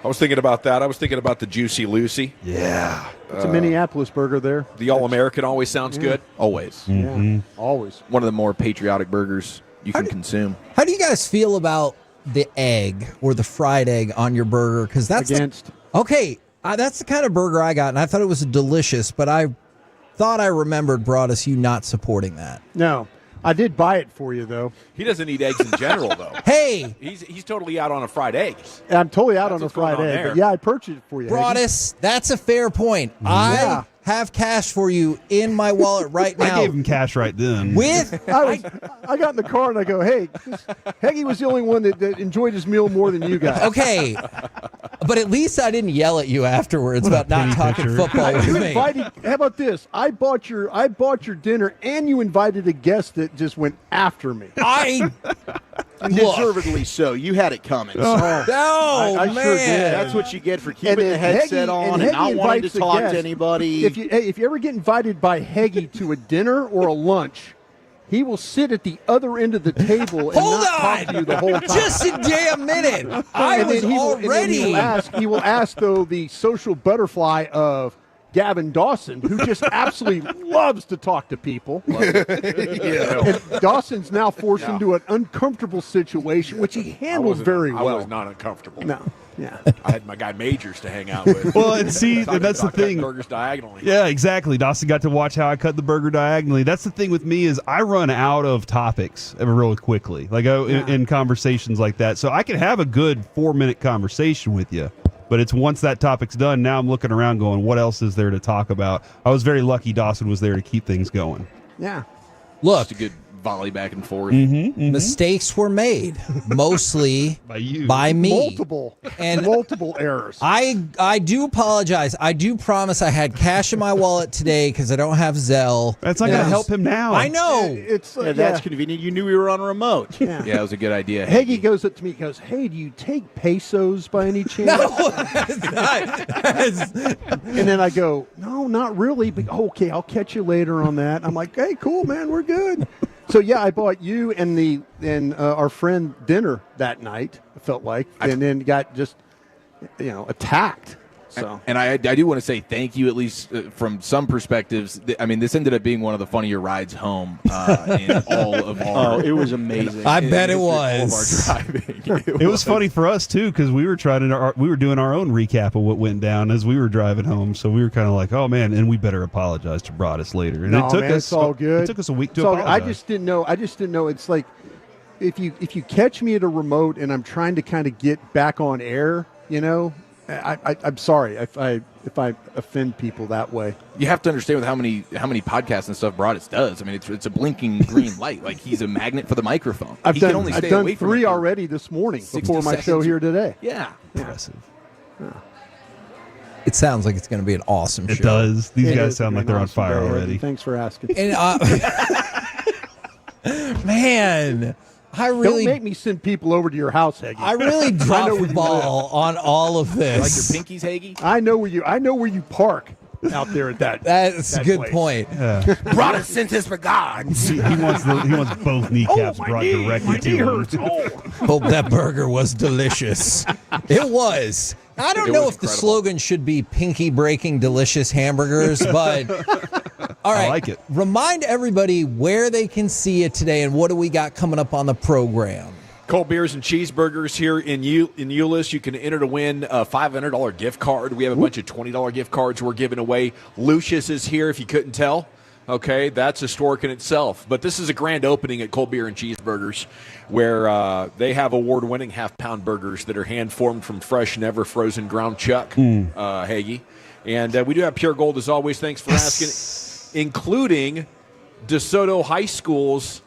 I was thinking about that. I was thinking about the Juicy Lucy. Yeah. It's a Minneapolis burger there. The All-American always sounds good. Always. Yeah, always. One of the more patriotic burgers you can consume. How do you guys feel about the egg or the fried egg on your burger? Because that's that's the kind of burger I got, and I thought it was delicious, but I thought I remembered, Broadus, you not supporting that. No. I did buy it for you, though. He doesn't eat eggs in general, though. Hey! He's totally out on a fried egg. I'm totally out on a fried egg. But yeah, I purchased it for you. Broadus, that's a fair point. I have cash for you in my wallet right now. I gave him cash right then. I got in the car and I go, hey, Heggie was the only one that enjoyed his meal more than you guys. Okay. But at least I didn't yell at you afterwards about not talking football with me. How about this? I bought your dinner, and you invited a guest that just went after me. Deservedly so. You had it coming. I man. sure did. That's what you get for keeping the headset on and not wanting to talk to anybody. If you ever get invited by Heggie to a dinner or a lunch, he will sit at the other end of the table and not talk to you the whole time. Just a damn minute. I was already. He will ask, though, the social butterfly of Gavin Dawson, who just absolutely loves to talk to people. And Dawson's now forced into an uncomfortable situation, which he handles very well. I was not uncomfortable. No. Yeah. I had my guy Majors to hang out with. Well, and see, that's the thing. Burgers diagonally. Yeah, exactly. Dawson got to watch how I cut the burger diagonally. That's the thing with me is I run out of topics really quickly, like in conversations like that. So I can have a good 4-minute conversation with you, but it's once that topic's done, now I'm looking around going, what else is there to talk about? I was very lucky Dawson was there to keep things going. Yeah. Look. Just a good volley back and forth. Mistakes were made, mostly by me. Multiple errors. I do apologize. I do promise I had cash in my wallet today because I don't have Zelle. That's not going to help him now. I know. That's convenient. You knew we were on a remote. Yeah, it was a good idea. Heggie goes up to me and goes, hey, do you take pesos by any chance? No, that's not. And then I go, no, not really. But okay, I'll catch you later on that. I'm like, hey, cool, man, we're good. So yeah, I bought you and our friend dinner that night. I felt like, and then got just attacked. So, and I do want to say thank you, at least from some perspectives. I mean, this ended up being one of the funnier rides home in all of our. Oh, it was amazing. I bet it was. All of our driving. It was funny for us too because we were we were doing our own recap of what went down as we were driving home. So we were kind of like, oh man, and we better apologize to Broadus later. And no, it took man, us. It's all good. It took us a week to it's all apologize. I just didn't know. It's like if you catch me at a remote and I'm trying to kind of get back on air, I'm sorry if I offend people that way. You have to understand with how many podcasts and stuff Broadus does. I mean, it's a blinking green light. Like he's a magnet for the microphone. I've done away from 3 it for already this morning 60 before my show seconds. here today. Yeah. Impressive. Yeah. It sounds like it's going to be an awesome show. It does. These It guys is sound like gonna they're be on awesome. fire Go ahead. already. Thanks for asking. And, man, I really don't make me send people over to your house, Hagee. I really dropped the ball on all of this. Like your pinkies, Hagee? I know where you park out there at that. That's a good place. point. Broadus sends his regards. He wants both kneecaps brought directly to him. Hope that burger was delicious. It was. I don't know if the incredible. slogan should be pinky breaking delicious hamburgers, but all right. I like it. Remind everybody where they can see it today and what do we got coming up on the program. Cold beers and cheeseburgers here in Euless. You can enter to win a $500 gift card. We have a bunch of $20 gift cards we're giving away. Lucius is here if you couldn't tell. Okay, that's historic in itself. But this is a grand opening at Cold Beer and Cheeseburgers where they have award-winning half-pound burgers that are hand-formed from fresh, never-frozen ground chuck, Hagee. And we do have pure gold, as always. Thanks for asking. Including DeSoto High School's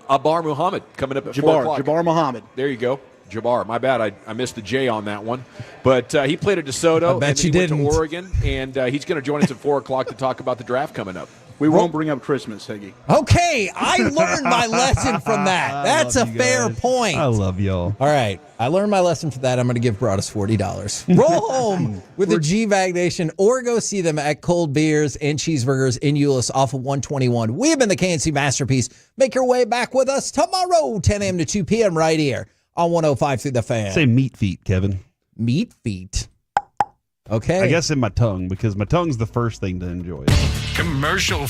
Abar Muhammad coming up at 4 o'clock. Jabbar Muhammad. There you go. Jabbar. My bad. I missed the J on that one. But he played at DeSoto. I bet and then you he went didn't. to Oregon. And he's going to join us at 4 o'clock to talk about the draft coming up. We won't bring up Christmas, Hagee. Okay, I learned my lesson from that. That's a fair point. I love y'all. All right, I learned my lesson for that. I'm going to give Broadus $40. Roll home with the G-Bag Nation or go see them at Cold Beers and Cheeseburgers in Euless off of 121. We have been the KNC Masterpiece. Make your way back with us tomorrow, 10 a.m. to 2 p.m. right here on 105 through the Fan. Say meat feet, Kevin. Meat feet. Okay. I guess in my tongue because my tongue's the first thing to enjoy. Commercial.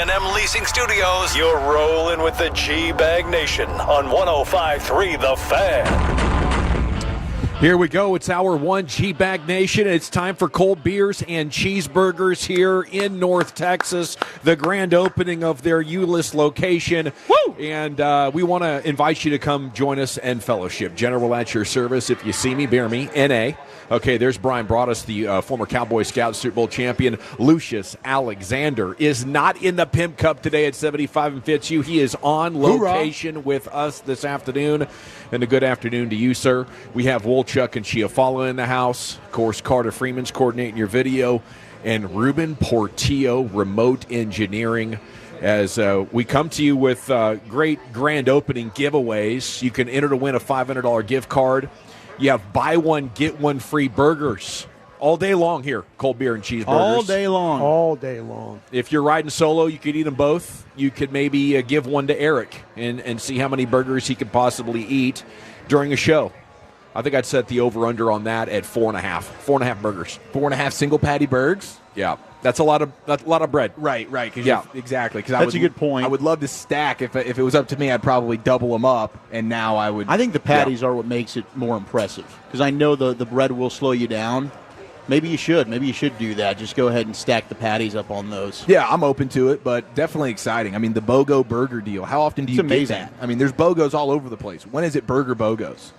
D&M Leasing Studios, you're rolling with the G-Bag Nation on 105.3 The Fan. Here we go. It's hour one, G-Bag Nation. It's time for cold beers and cheeseburgers here in North Texas, the grand opening of their Euless location. Woo! And we want to invite you to come join us and fellowship. General at your service. If you see me, bear me, N.A. Okay, there's Brian Broaddus, the former Cowboy Scout Super Bowl champion. Lucius Alexander is not in the Pimp Cup today at 75 and Fitzhugh. He is on location with us this afternoon. And a good afternoon to you, sir. We have Wolchuk and Chiafala in the house. Of course, Carter Freeman's coordinating your video. And Ruben Portillo, remote engineering. As we come to you with great grand opening giveaways. You can enter to win a $500 gift card. You have buy one, get one free burgers all day long here. Cold beer and cheeseburgers. All day long. All day long. If you're riding solo, you could eat them both. You could maybe give one to Eric and see how many burgers he could possibly eat during a show. I think I'd set the over-under on that at 4.5. 4.5 burgers. 4.5 single patty burgers? Yeah. That's a lot of bread. Right. Yeah. Exactly. That's a good point. I would love to stack. If it was up to me, I'd probably double them up, and now I would. I think the patties are what makes it more impressive because I know the bread will slow you down. Maybe you should do that. Just go ahead and stack the patties up on those. Yeah, I'm open to it, but definitely exciting. I mean, the BOGO burger deal. How often do you get that? I mean, there's BOGOs all over the place. When is it burger BOGOs?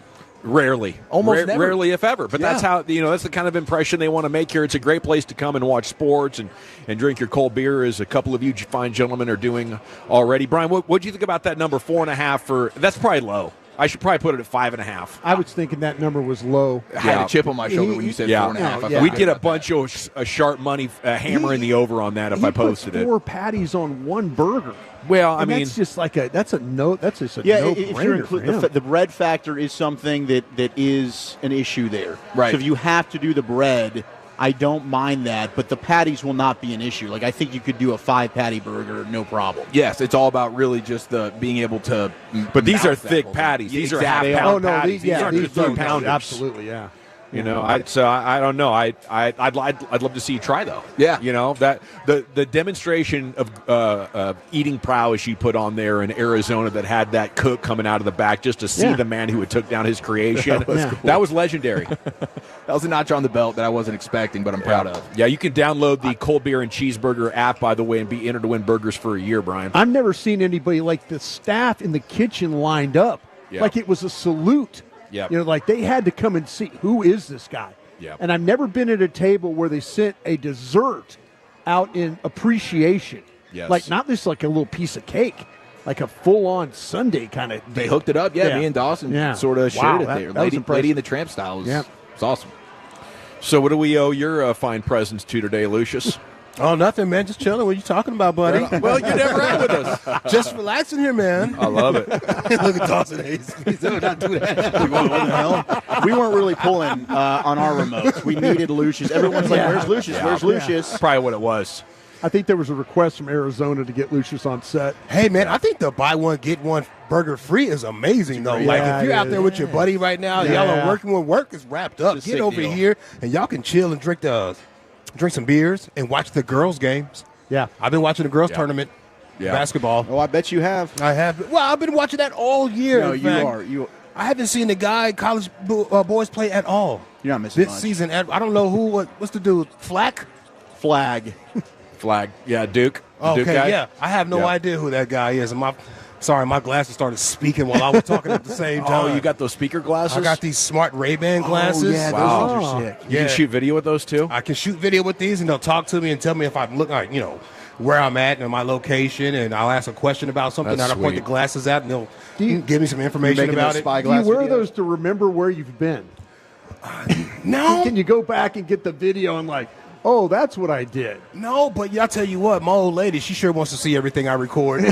Rarely. Almost never. Rarely, if ever. But that's how, that's the kind of impression they want to make here. It's a great place to come and watch sports and drink your cold beer, as a couple of you fine gentlemen are doing already. Brian, what do you think about that number 4.5 for? That's probably low. I should probably put it at 5.5. I was thinking that number was low. I had a chip on my shoulder when you said 4.5. We'd get a bunch of sharp money hammering the over on that if I posted it. 4 patties on one burger. Well, I mean, that's just like that's just a no if you're the bread factor is something that is an issue there. Right. So if you have to do the bread, I don't mind that, but the patties will not be an issue. Like, I think you could do a 5-patty burger, no problem. Yes, it's all about really just the being able to. But these are thick patties. These are half-pound patties. These aren't just 3-pounders. Absolutely, yeah. I don't know. I'd love to see you try though. Yeah. That the demonstration of eating prowess you put on there in Arizona that had that cook coming out of the back just to see the man who had took down his creation. That was legendary. That was a notch on the belt that I wasn't expecting, but I'm proud of. Yeah, you can download the Cold Beer and Cheeseburger app, by the way, and be entered to win burgers for a year, Brian. I've never seen anybody like the staff in the kitchen lined up like it was a salute. Yep. Like they had to come and see, who is this guy? Yep. And I've never been at a table where they sent a dessert out in appreciation. Yes. Like not just like a little piece of cake, like a full-on sundae kind of deal. They hooked it up. Yeah, me and Dawson sort of shared it there. Lady in the Tramp style was awesome. So what do we owe your fine presence to today, Lucius? Oh, nothing, man. Just chilling. What are you talking about, buddy? Well, you're never out with us. Just relaxing here, man. I love it. Look at Dawson Hayes. Not do that. We weren't really pulling on our remotes. We needed Lucius. Everyone's like, where's Lucius? Yeah. Where's Lucius? That's probably what it was. I think there was a request from Arizona to get Lucius on set. Hey, man, I think the buy one, get one burger free is amazing, though. Like, if you're out there with your buddy right now, y'all are working when work is wrapped up, get over here, and y'all can chill and drink some beers and watch the girls' games. Yeah. I've been watching the girls' tournament basketball. Oh, I bet you have. I have. Well, I've been watching that all year. No, in you fact. are. I haven't seen the college boys play at all. You're not missing this much. season. I don't know what's the dude? Flag. Yeah, Duke. Okay, Duke guy? yeah. I have no idea who that guy is. And my glasses started speaking while I was talking at the same time. Oh, you got those speaker glasses? I got these smart Ray-Ban glasses. Oh, yeah, those are sick. You can shoot video with those too? I can shoot video with these, and they'll talk to me and tell me if I'm looking, where I'm at and my location, and I'll ask a question about something that I point the glasses at, and they'll give me some information about it. Do you wear those to remember where you've been? No. Can you go back and get the video and oh, that's what I did? No, but I'll tell you what, my old lady, she sure wants to see everything I record.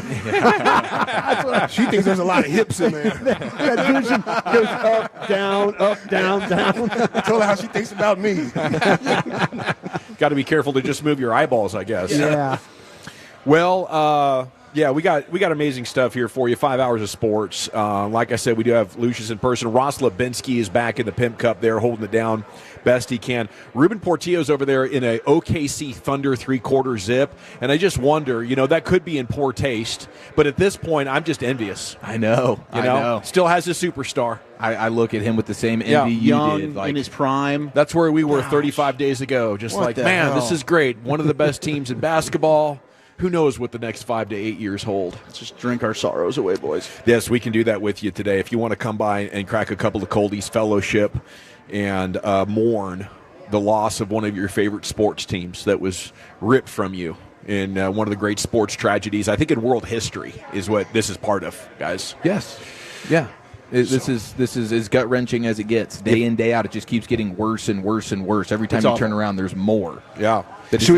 She thinks there's a lot of hips in there. That vision goes up, down, down. I told her how she thinks about me. Got to be careful to just move your eyeballs, I guess. Yeah. Well, Yeah, we got amazing stuff here for you. 5 hours of sports. Like I said, we do have Lucius in person. Ross Lebinsky is back in the Pimp Cup there, holding it down best he can. Ruben Portillo's over there in a OKC Thunder 3/4 zip, and I just wonder, that could be in poor taste. But at this point, I'm just envious. I know. Still has a superstar. I look at him with the same envy you young, did. in his prime. That's where we were 35 days ago. Just What like, the man, hell? this is great. One of the best teams in basketball. Who knows what the next 5 to 8 years hold? Let's just drink our sorrows away, boys. Yes, we can do that with you today. If you want to come by and crack a couple of coldies, fellowship, and mourn the loss of one of your favorite sports teams that was ripped from you in one of the great sports tragedies, I think in world history, is what this is part of, guys. Yes. Yeah. This is as gut wrenching as it gets. Day in, day out, it just keeps getting worse and worse and worse. Every time It's you awful. turn around, there's more. Yeah. Should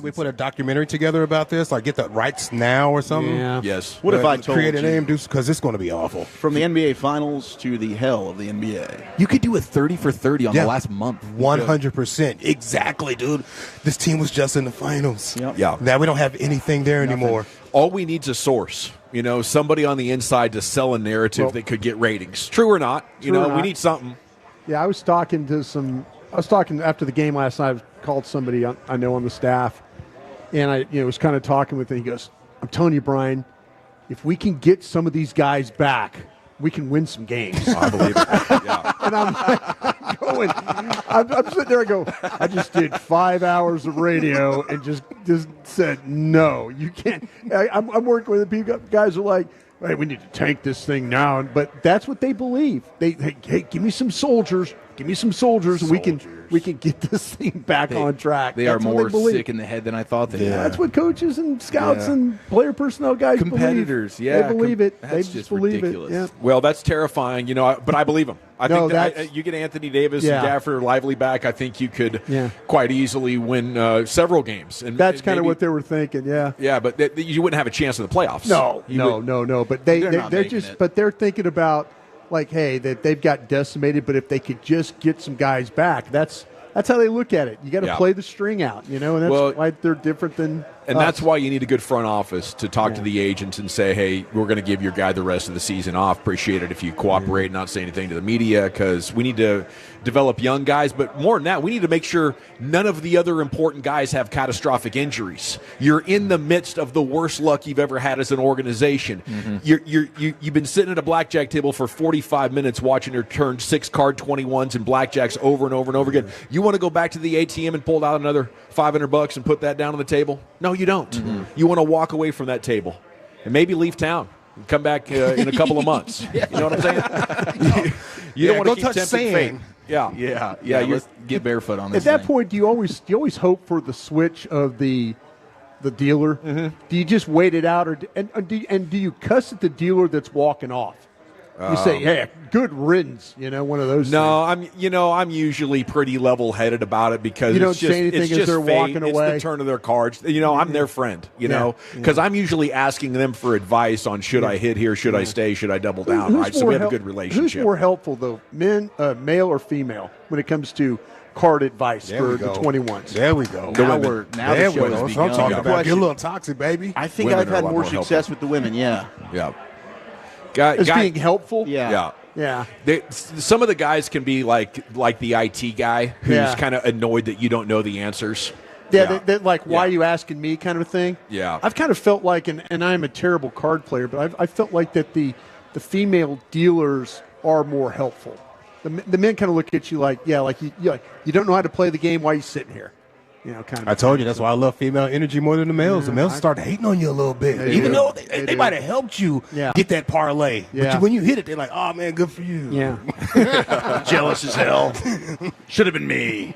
we put a documentary together about this? Like get the rights now or something? Yeah. Yes. What if I told create a you? name, because it's going to be awful. From the NBA Finals to the hell of the NBA. You could do a 30 for 30 on the last month. 100%. Exactly, dude. This team was just in the finals. Yep. Yeah. Now we don't have anything there anymore. All we need is a source. Somebody on the inside to sell a narrative that could get ratings. True or not? True or we not. need something. Yeah, I was talking after the game last night. I called somebody I know on the staff, and I was kind of talking with him. He goes, "I'm telling you, Brian, if we can get some of these guys back, we can win some games." I believe it. Yeah. And I'm sitting there. I go, I just did 5 hours of radio and just said, no, you can't. I'm working with people. Guys are like, hey, we need to tank this thing now. But that's what they believe. Hey, give me some soldiers. Give me some soldiers, and we can get this thing back on track. They That's are what more believe. sick in the head than I thought they were. That's what coaches and scouts and player personnel guys Competitors, believe. yeah. They believe it. That's They just just believe ridiculous. it. Yeah. Well, that's terrifying, but I believe him. I No, think that that's- you get Anthony Davis Yeah. and Gafford Lively back, I think you could Yeah. quite easily win several games. And That's kind of maybe- what they were thinking. Yeah. Yeah, but you wouldn't have a chance in the playoffs. No. But They're not they're making just. it. But they're thinking about hey, that they've got decimated. But if they could just get some guys back, that's how they look at it. You got to Yeah. play the string out, and that's why they're different than. And us. that's why you need a good front office to talk to the agents and say, hey, we're going to give your guy the rest of the season off. Appreciate it if you cooperate and not say anything to the media, because we need to develop young guys. But more than that, we need to make sure none of the other important guys have catastrophic injuries. You're in the midst of the worst luck you've ever had as an organization. You've been sitting at a blackjack table for 45 minutes watching her turn 6-card 21s and blackjacks over and over and over again. You want to go back to the ATM and pull out another $500 and put that down on the table? No, you don't. You want to walk away from that table and maybe leave town and come back in a couple of months. You know what I'm saying? You don't want to keep touch tempting fate. sand. Yeah. Let's get barefoot on At this that thing. point, do you always hope for the switch of the dealer? Do you just wait it out, and do you cuss at the dealer that's walking off? You say, "Hey, good riddance," one of those. No, things. I'm usually pretty level-headed about it because You don't it's just, say anything it's as just they're fate. walking It's away. the turn of their cards. I'm their friend. Yeah. Because I'm usually asking them for advice on should I hit here, should I stay, should I double down. Who's Right, so more we have a hel- good relationship. Who's more helpful, though, male or female, when it comes to card advice There for we the go. 21s? There we go. Now the There we show go. has That's what I'm begun. talking about. Get a Question. little toxic, baby. I think Women I've are a had lot more more success helpful. with the women, yeah. Yeah. As being helpful? Yeah. Yeah. Some of the guys can be like the IT guy who's Yeah. kind of annoyed that you don't know the answers. Yeah, why are you asking me kind of a thing? Yeah. I've kind of felt like, and I'm a terrible card player, but I felt like that the female dealers are more helpful. The men kind of look at you like you don't know how to play the game. Why are you sitting here? Kind of. I told you that's why I love female energy more than the males. The males start hating on you a little bit, They even do. though They they do. might have helped you get that parlay. Yeah. But when you hit it, they're like, "Oh man, good for you." Yeah. Jealous as hell. Should have been me.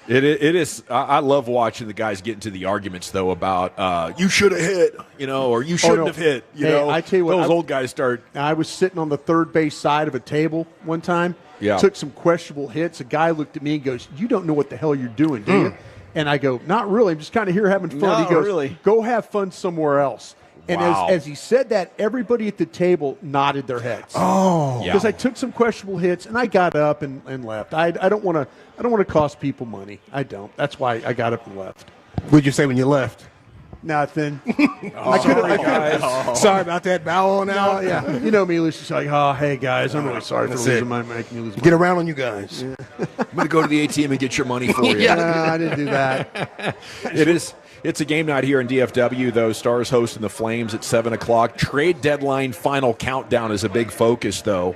It is. I love watching the guys get into the arguments though about you should have hit, or you shouldn't no. have hit. Hey, I tell you what, those old guys start. I was sitting on the third base side of a table one time. Yeah. Took some questionable hits. A guy looked at me and goes, "You don't know what the hell you're doing, do you?" And I go, "Not really. I'm just kind of here having fun." No, He goes, really. "Go have fun somewhere else." And Wow. as he said that, everybody at the table nodded their heads. Oh, Yeah. Because I took some questionable hits and I got up and left. I don't want to cost people money. I don't. That's why I got up and left. What'd you say when you left? Nothing. Sorry, guys. Sorry about that. Bow on out. Yeah. You know me, Lucius. Like, oh, hey, guys, I'm really sorry for losing making you lose Get around on you guys. Yeah. I'm going to go to the ATM and get your money for you. No, I didn't do that. It's a game night here in DFW, though. Stars hosting the Flames at 7 o'clock. Trade deadline final countdown is a big focus, though.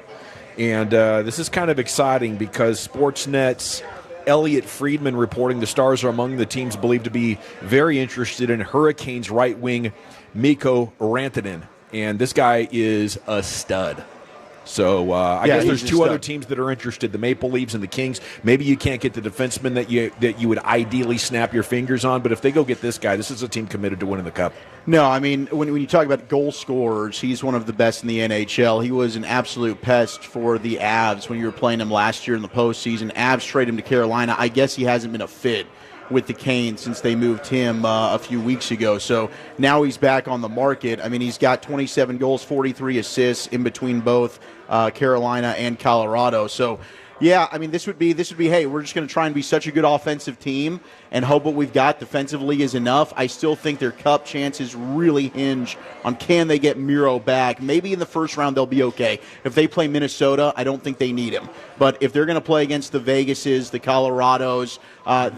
And this is kind of exciting because Sportsnet's Elliot Friedman reporting the Stars are among the teams believed to be very interested in Hurricanes right wing Mikko Rantanen. And this guy is a stud. So I guess there's two other teams that are interested, the Maple Leafs and the Kings. Maybe you can't get the defenseman that you would ideally snap your fingers on, but if they go get this guy, this is a team committed to winning the Cup. No, I mean, when you talk about goal scorers, he's one of the best in the NHL. He was an absolute pest for the Avs when you were playing him last year in the postseason. Avs traded him to Carolina. I guess he hasn't been a fit with the Canes since they moved him a few weeks ago. So now he's back on the market. I mean, he's got 27 goals, 43 assists in between both Carolina and Colorado. So, yeah, I mean, this would be, hey, we're just going to try and be such a good offensive team and hope what we've got defensively is enough. I still think their Cup chances really hinge on can they get Miro back. Maybe in the first round they'll be okay. If they play Minnesota, I don't think they need him. But if they're going to play against the Vegases, the Colorados,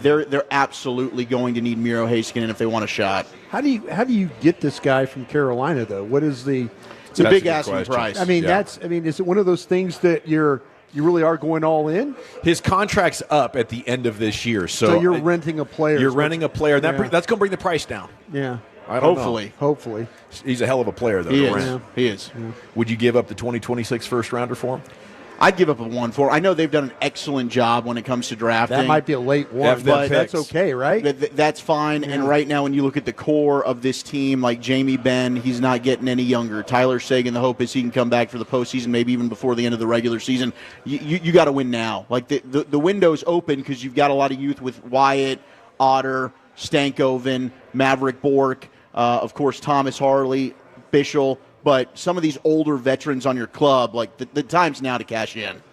they're absolutely going to need Miro Heiskanen if they want a shot. How do you get this guy from Carolina, though? What is the... It's a big asking price. I mean, is it one of those things that you really are going all in? His contract's up at the end of this year. So you're renting a player. You're renting a player. That's going to bring the price down. Yeah. Hopefully. He's a hell of a player, though. He is. Yeah. He is. Yeah. Would you give up the 2026 first rounder for him? I'd give up a 1 for him. I know they've done an excellent job when it comes to drafting. That might be a late one, but that's okay, right? That's fine. Yeah. And right now, when you look at the core of this team, like Jamie Benn, he's not getting any younger. Tyler Seguin, the hope is he can come back for the postseason, maybe even before the end of the regular season. You got to win now. Like the window's open because you've got a lot of youth with Wyatt, Otter, Stankoven, Maverick Bork, of course, Thomas Harley, Bischel. But some of these older veterans on your club, like the time's now to cash in.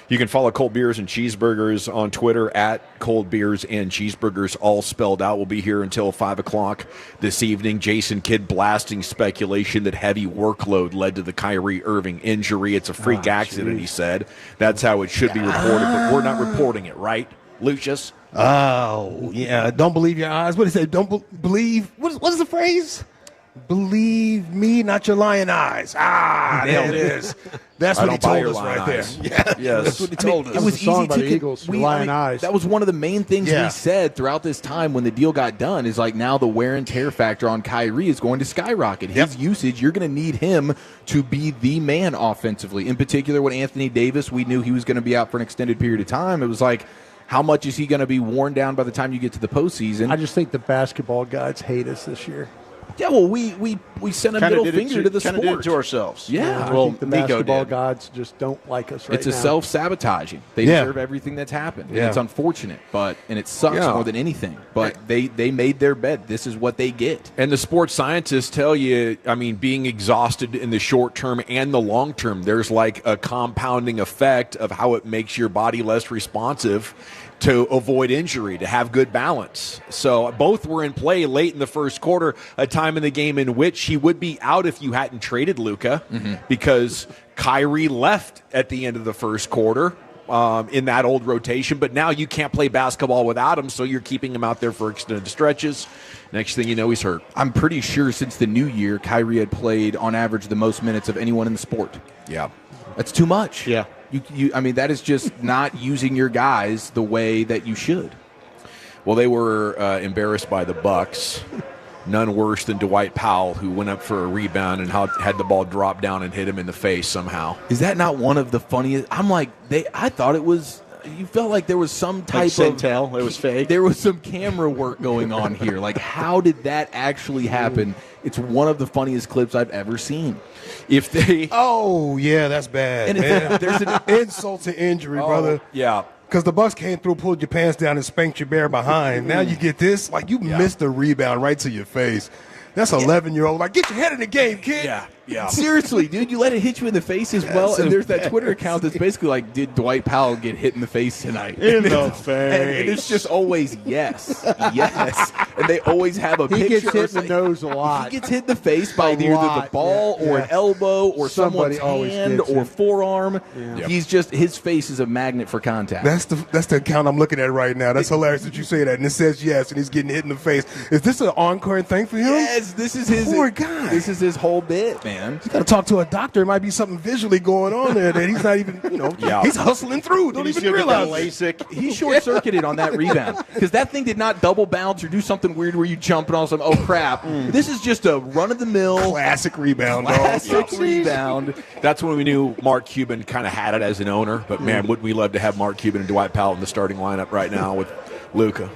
You can follow Cold Beers and Cheeseburgers on Twitter at Cold Beers and Cheeseburgers, all spelled out. We'll be here until 5 o'clock this evening. Jason Kidd blasting speculation that heavy workload led to the Kyrie Irving injury. It's a freak accident, he said. That's how it should be reported, but we're not reporting it, right, Lucius? Oh, yeah. Don't believe your eyes. What is it? Don't believe. What is the phrase? Believe me, not your lying eyes. There it is. That's what he told us right there. Yeah, yes. That's what he told us. It was easy to Eagles, lying eyes. That was one of the main things we said throughout this time when the deal got done is like now the wear and tear factor on Kyrie is going to skyrocket. His usage, you're going to need him to be the man offensively. In particular, when Anthony Davis, we knew he was going to be out for an extended period of time. It was like, how much is he going to be worn down by the time you get to the postseason? I just think the basketball gods hate us this year. Yeah, well, we sent a middle finger to the sport. Did it to ourselves. Yeah. I think the basketball gods just don't like us right now. It's a self-sabotaging. They deserve everything that's happened. And it's unfortunate, and it sucks more than anything. But they made their bed. This is what they get. And the sports scientists tell you, I mean, being exhausted in the short term and the long term, there's like a compounding effect of how it makes your body less responsive to avoid injury, to have good balance. So both were in play late in the first quarter, a time in the game in which he would be out if you hadn't traded Luka, because Kyrie left at the end of the first quarter in that old rotation, but now you can't play basketball without him, so you're keeping him out there for extended stretches. Next thing you know, he's hurt. I'm pretty sure since the new year, Kyrie had played on average the most minutes of anyone in the sport. Yeah. That's too much. Yeah. I mean, that is just not using your guys the way that you should. Well, they were embarrassed by the Bucks. None worse than Dwight Powell, who went up for a rebound and had the ball drop down and hit him in the face somehow. Is that not one of the funniest? I'm like, I thought it was. You felt like there was some type of tell it was fake. There was some camera work going on here. Like, how did that actually happen? It's one of the funniest clips I've ever seen. If they, that's bad. And there's an insult to injury, brother. Yeah. Because the Bucks came through, pulled your pants down, and spanked your bare behind. Now you get this, like you missed the rebound right to your face. That's 11-year-old. Like, get your head in the game, kid. Yeah. Yeah. Seriously, dude, you let it hit you in the face as well. And there's that Twitter account that's basically like, did Dwight Powell get hit in the face tonight? In the face. And it's just always yes. Yes. And they always have a He picture. gets hit in the nose a lot. He gets hit in the face by either the ball or an elbow or Somebody someone's always hand gets or it. forearm. Yeah. He's just, his face is a magnet for contact. That's the account I'm looking at right now. That's hilarious that you say that. And it says yes, and he's getting hit in the face. Is this an encore thing for him? Yes, this is his. Poor guy. This is his whole bit, man. He's got to talk to a doctor. It might be something visually going on there that he's not even, he's hustling through. Don't even realize LASIK. He short-circuited on that rebound because that thing did not double bounce or do something weird where you jump and all of a sudden, oh crap. This is just a run-of-the-mill classic rebound. Classic rebound. That's when we knew Mark Cuban kind of had it as an owner. But, man, wouldn't we love to have Mark Cuban and Dwight Powell in the starting lineup right now with Luka.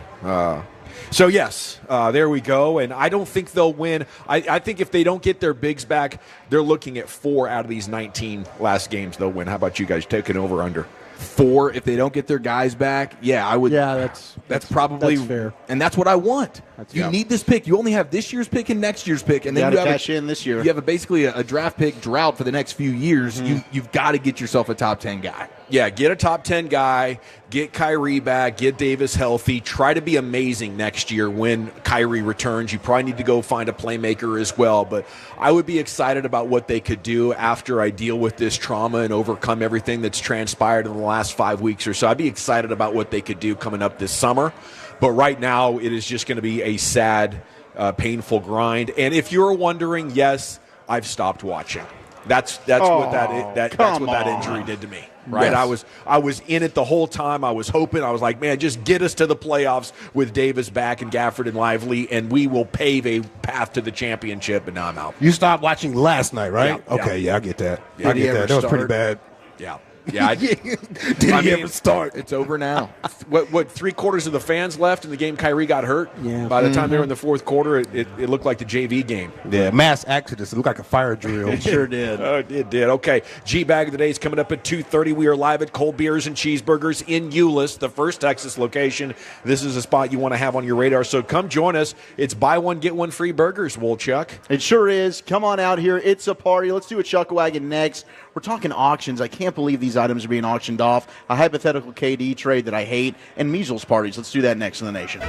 So, yes, there we go. And I don't think they'll win. I think if they don't get their bigs back, they're looking at 4 out of these 19 last games they'll win. How about you guys taking over under? 4 if they don't get their guys back. Yeah, I would. Yeah, that's probably fair. And that's what I want. You need this pick. You only have this year's pick and next year's pick, and then you have cash in this year. You have basically a draft pick drought for the next few years. You've got to get yourself a top 10 guy. Yeah, get a top 10 guy, get Kyrie back, get Davis healthy. Try to be amazing next year when Kyrie returns. You probably need to go find a playmaker as well. But I would be excited about what they could do after I deal with this trauma and overcome everything that's transpired in the last 5 weeks or so. I'd be excited about what they could do coming up this summer. But right now, it is just going to be a sad, painful grind. And if you're wondering, yes, I've stopped watching. That's what that injury did to me. Right, Yes. I was in it the whole time. I was hoping. I was like, man, just get us to the playoffs with Davis back and Gafford and Lively, and we will pave a path to the championship. And now I'm out. You stopped watching last night, right? Yeah, Okay, yeah, I get that. Yeah. I Did he get ever that. That was pretty start? bad. Yeah. Yeah. Did he ever start? It's over now. What 3/4 of the fans left in the game? Kyrie got hurt. Yeah. By the time they were in the fourth quarter, it looked like the JV game. Yeah, mass exodus. It looked like a fire drill. It sure did. It did. Okay. G-Bag of the Day is coming up at 2:30. We are live at Cold Beers and Cheeseburgers in Euless, the first Texas location. This is a spot you want to have on your radar. So come join us. It's buy one, get one free burgers, Wolchuk. It sure is. Come on out here. It's a party. Let's do a Chuck Wagon next. We're talking auctions. I can't believe these items are being auctioned off. A hypothetical KD trade that I hate, and measles parties. Let's do that next in the nation.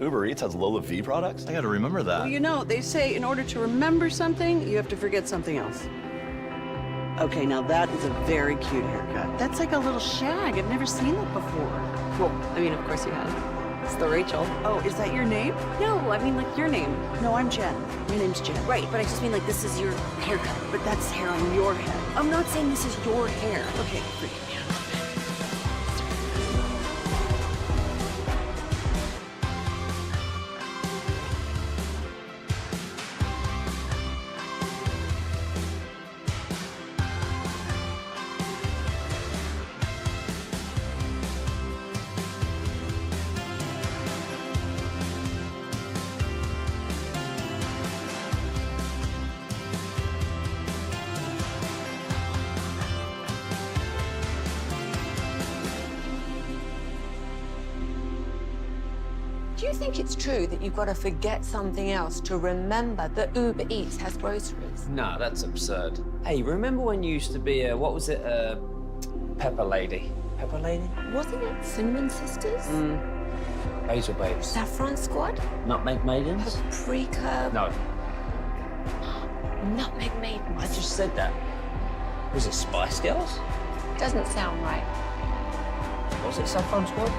Uber Eats has Lola V products? I gotta remember that. Well, you know, they say in order to remember something, you have to forget something else. Okay, now that is a very cute haircut. That's like a little shag. I've never seen that before. Well, I mean, of course you have. It's the Rachel. Oh, is that your name? No, I mean like your name. No, I'm Jen. My name's Jen. Right, but I just mean like this is your haircut. But that's hair on your head. I'm not saying this is your hair. Okay, forgive me. Do you think it's true that you've got to forget something else to remember that Uber Eats has groceries? No, that's absurd. Hey, remember when you used to be a, what was it, Pepper Lady? Pepper Lady? Wasn't it Cinnamon Sisters? Basil Babes. Saffron Squad? Nutmeg Maidens? Paprika? No, Nutmeg Maidens? I just said that. Was it Spice Girls? Doesn't sound right. Was it Saffron Squad?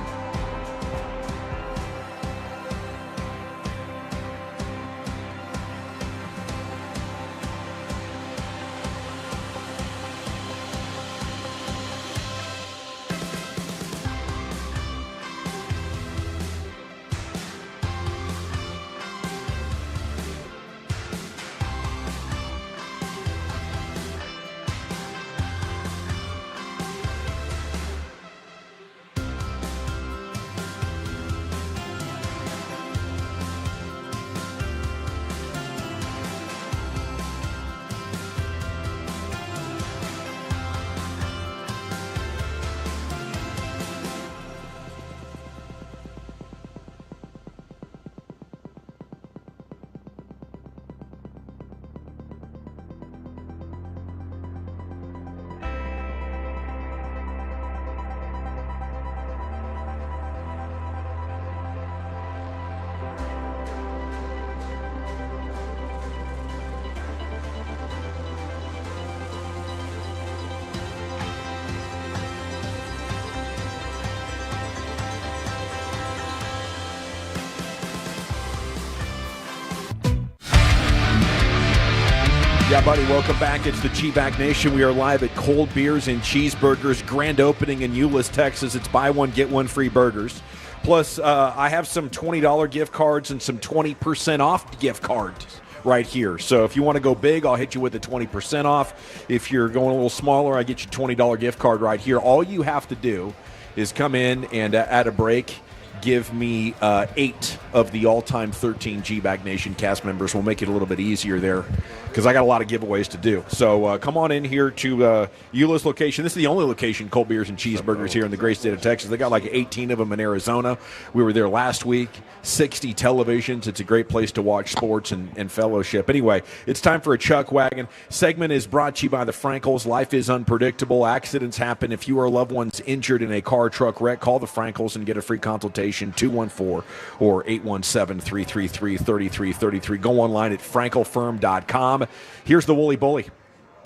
Yeah, buddy, welcome back. It's the G-Back Nation. We are live at Cold Beers and Cheeseburgers grand opening in Euless, Texas. It's buy one, get one free burgers. Plus, I have some $20 gift cards and some 20% off gift cards right here. So if you want to go big, I'll hit you with the 20% off. If you're going a little smaller, I get you a $20 gift card right here. All you have to do is come in and at a break, give me 8 of the all-time 13 G-Bag Nation cast members. We'll make it a little bit easier there because I got a lot of giveaways to do. So come on in here to Euless location. This is the only location, Cold Beers and Cheeseburgers, here in the great state of Texas. They got like 18 of them in Arizona. We were there last week. 60 televisions. It's a great place to watch sports and fellowship. Anyway, it's time for a Chuck Wagon. Segment is brought to you by the Frankels. Life is unpredictable. Accidents happen. If you or a loved one's injured in a car truck wreck, call the Frankels and get a free consultation, 214 or 817-333-3333. Go online at frankelfirm.com. Here's the Woolly Bully,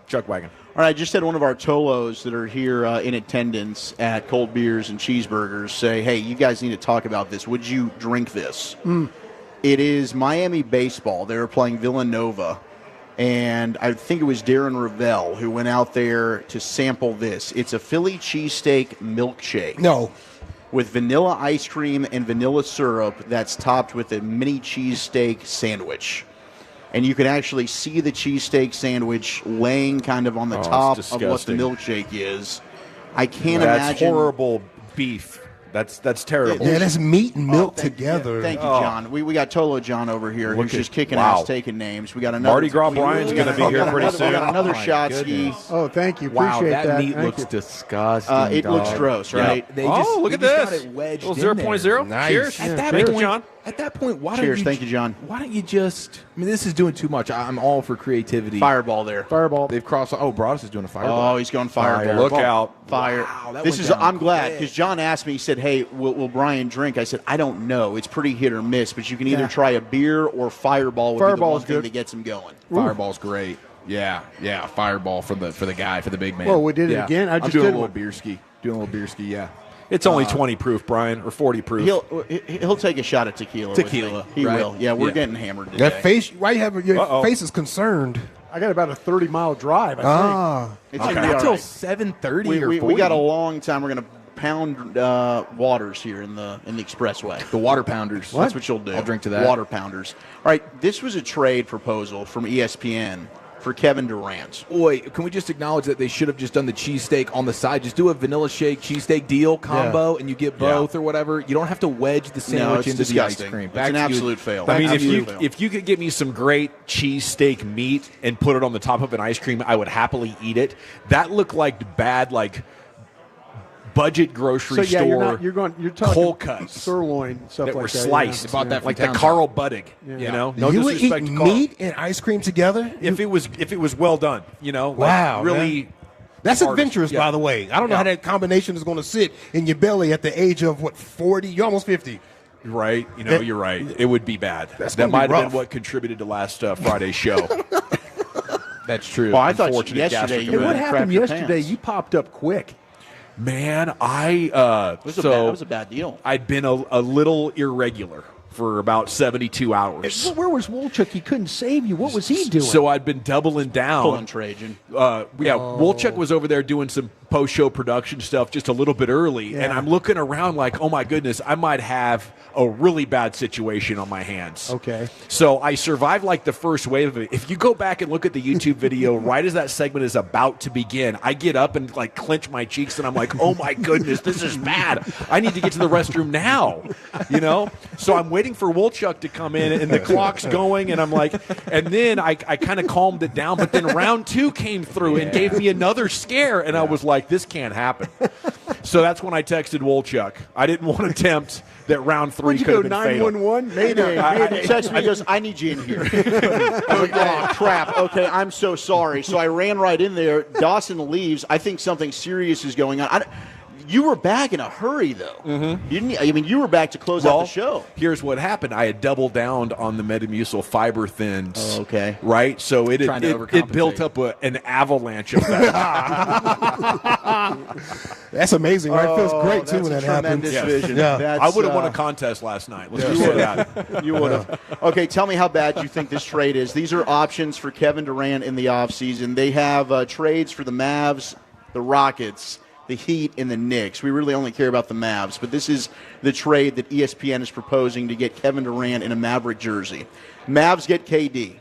Chuck Wagon. All right, I just had one of our Tolos that are here in attendance at Cold Beers and Cheeseburgers say, hey, you guys need to talk about this. Would you drink this? It is Miami baseball. They were playing Villanova, and I think it was Darren Ravel who went out there to sample this. It's a Philly cheesesteak milkshake. No. With vanilla ice cream and vanilla syrup that's topped with a mini cheesesteak sandwich. And you can actually see the cheesesteak sandwich laying kind of on the top of what the milkshake is. I can't imagine. That's horrible beef. That's terrible. Yeah, that's meat and milk together. Thank you, John. We got Tolo John over here who's just kicking ass, taking names. We got another Mardi Gras Brian's going to be here pretty soon. We got another Shotsky. Oh, thank you. Wow, Appreciate that meat Thank looks you. disgusting. It looks gross, right? They look at got this. it wedged Little in there. 0.0. Nice. Cheers. Yeah, Thank you, cheers. John. At that point, why don't Cheers. you? Thank you, John. Why don't you just? I mean, this is doing too much. I'm all for creativity. Fireball there. Fireball. They've crossed. Oh, Broadus is doing a fireball. Oh, he's going fireball. Look out. Fire. Wow, that This went is. down I'm glad quick. because John asked me. He said, "Hey, will Brian drink?" I said, "I don't know. It's pretty hit or miss, but you can either try a beer or fireball. Would be the Fireball's one thing good. that gets him going." Fireball's great. Yeah. Fireball for the guy, for the big man. Well, we did it Yeah. again. I just I'm doing did a little one. beer ski. Yeah. It's only 20 proof, Brian, or 40 proof. He'll take a shot at tequila. with Tequila, me. He right? will. Yeah, we're Yeah. getting hammered today. That face, why you have your face is concerned? I got about a 30-mile drive. I think. It's Okay. gonna be all Until right. 7:30 or We 40. got a long time. We're going to pound waters here in the expressway. The water pounders. That's what you'll do. I'll drink to that. Water pounders. All right, this was a trade proposal from ESPN for Kevin Durant. Boy, can we just acknowledge that they should have just done the cheesesteak on the side? Just do a vanilla shake cheesesteak deal combo, and you get both or whatever. You don't have to wedge the sandwich it's into disgusting. the ice cream. It's an absolute fail. I mean, Absolute fail. if you could get me some great cheesesteak meat and put it on the top of an ice cream, I would happily eat it. That looked like bad, budget grocery So, yeah, store. you're talking cold cuts sirloin stuff that like were that. sliced, They bought that from like the Town Carl Buddig. Yeah. You know, no you would eat disrespect to Carl. meat and ice cream together? If it was well done, Wow, really. man. That's artist. adventurous, Yeah. by the way. I don't know how that combination is going to sit in your belly at the age of, 40? You're almost 50. Right, you're right. It would be bad. That's That gonna be might have rough. been what contributed to last Friday's show. That's true. Well, I thought Unfortunate yesterday gastric you Hey, were what gonna happened crap your yesterday? pants. You popped up quick. Man, It was that was a bad deal. I'd been a little irregular for about 72 hours. Where was Wolchuk? He couldn't save you. What was he doing? So I'd been doubling down. Pulling Trajan. Wolchuk was over there doing some post-show production stuff just a little bit early, and I'm looking around like, oh my goodness, I might have a really bad situation on my hands. Okay. So I survived like the first wave of it. If you go back and look at the YouTube video, right as that segment is about to begin, I get up and like clench my cheeks, and I'm like, oh my goodness, this is bad. I need to get to the restroom now. So I'm waiting for Wolchuk to come in, and the clock's going, and I'm like, and then I kind of calmed it down, but then round 2 came through and gave me another scare, and I was like, this can't happen. So that's when I texted Wolchuk. I didn't want to tempt that round 3 could have been fatal. 911? Mayday. He texted me. He goes, "I need you in here." I was like, "Oh crap! Okay, I'm so sorry." So I ran right in there. Dawson leaves. I think something serious is going on. You were back in a hurry, though. Mm-hmm. You didn't. I mean, you were back to close out the show. Here's what happened. I had doubled down on the Metamucil fiber thins. Oh, okay. Right? So it Trying to it built up an avalanche of that. That's amazing, right? It feels great, too, That's when a that happens. tremendous vision. Yeah. That's, I would have won a contest last night. Let's just say that. You would have. Okay, tell me how bad you think this trade is. These are options for Kevin Durant in the offseason. They have trades for the Mavs, the Rockets, the Heat, and the Knicks. We really only care about the Mavs, but this is the trade that ESPN is proposing to get Kevin Durant in a Maverick jersey. Mavs get KD.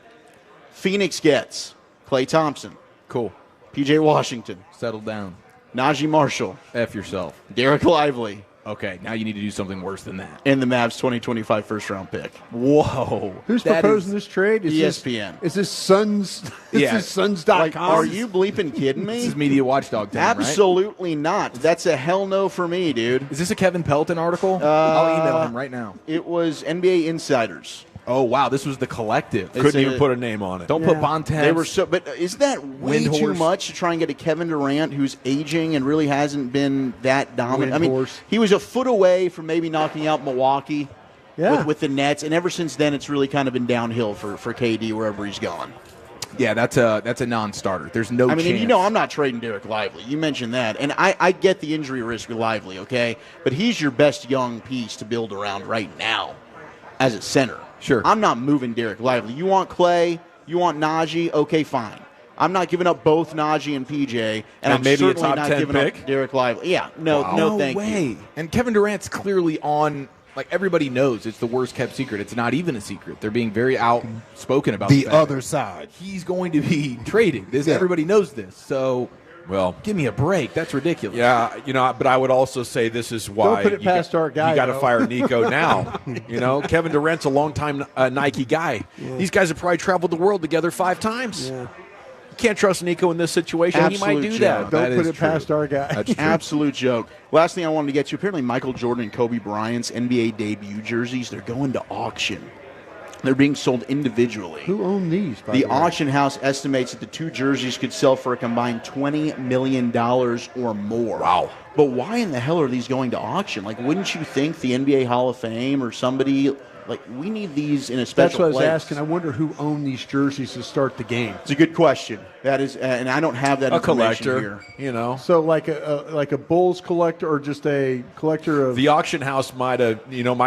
Phoenix gets Klay Thompson. Cool. PJ Washington. Settle down. Najee Marshall. F yourself. Derek Lively. Okay, now you need to do something worse than that. And the Mavs 2025 first-round pick. Whoa. Who's That proposing is this trade? Is ESPN. Is this Suns? Yeah. Is this Suns.com? Like, are you bleeping kidding me? This is Media Watchdog time, right? Absolutely not. That's a hell no for me, dude. Is this a Kevin Pelton article? I'll email him right now. It was NBA Insiders. Oh, wow. This was the collective. It's Couldn't a- even put a name on it. Don't put Bontemps. They were so, but isn't that way too Windhorse. much to try and get a Kevin Durant who's aging and really hasn't been that dominant? I mean, Windhorse. he was a foot away from maybe knocking out Milwaukee Yeah. with the Nets, and ever since then, it's really kind of been downhill for KD wherever he's gone. Yeah, that's a non-starter. There's no I mean, chance. and I'm not trading Derek Lively. You mentioned that. And I get the injury risk with Lively, okay? But he's your best young piece to build around right now as a center. Sure. I'm not moving Derek Lively. You want Klay, you want Najee, okay, fine. I'm not giving up both Najee and PJ, and I'm maybe a certainly top not 10 giving pick? up Derek Lively. Yeah, no, thank you. And Kevin Durant's clearly on. Like, everybody knows it's the worst kept secret. It's not even a secret. They're being very outspoken about The fact other that side. He's going to be trading. Everybody knows this. So, Well, give me a break. That's ridiculous. yeah, but I would also say this is why Don't put it past our guy, You got to though. fire Nico now. Kevin Durant's a longtime Nike guy. These guys have probably traveled the world together 5 times. Yeah. can't trust Nico in this situation. He might do that. Don't That put is it past true. our guy. That's true. Absolute joke. Last thing I wanted to get to, apparently Michael Jordan and Kobe Bryant's NBA debut jerseys, they're going to auction. They're being sold individually. Who owned these? By The the way? auction house estimates that the two jerseys could sell for a combined $20 million or more. Wow. But why in the hell are these going to auction? Like, wouldn't you think the NBA Hall of Fame or somebody, like, we need these in a special That's what I was place? asking. I wonder who owned these jerseys to start the game. It's a good question. That is, and I don't have that A information collector, here. So like a Bulls collector or just a collector of The auction house might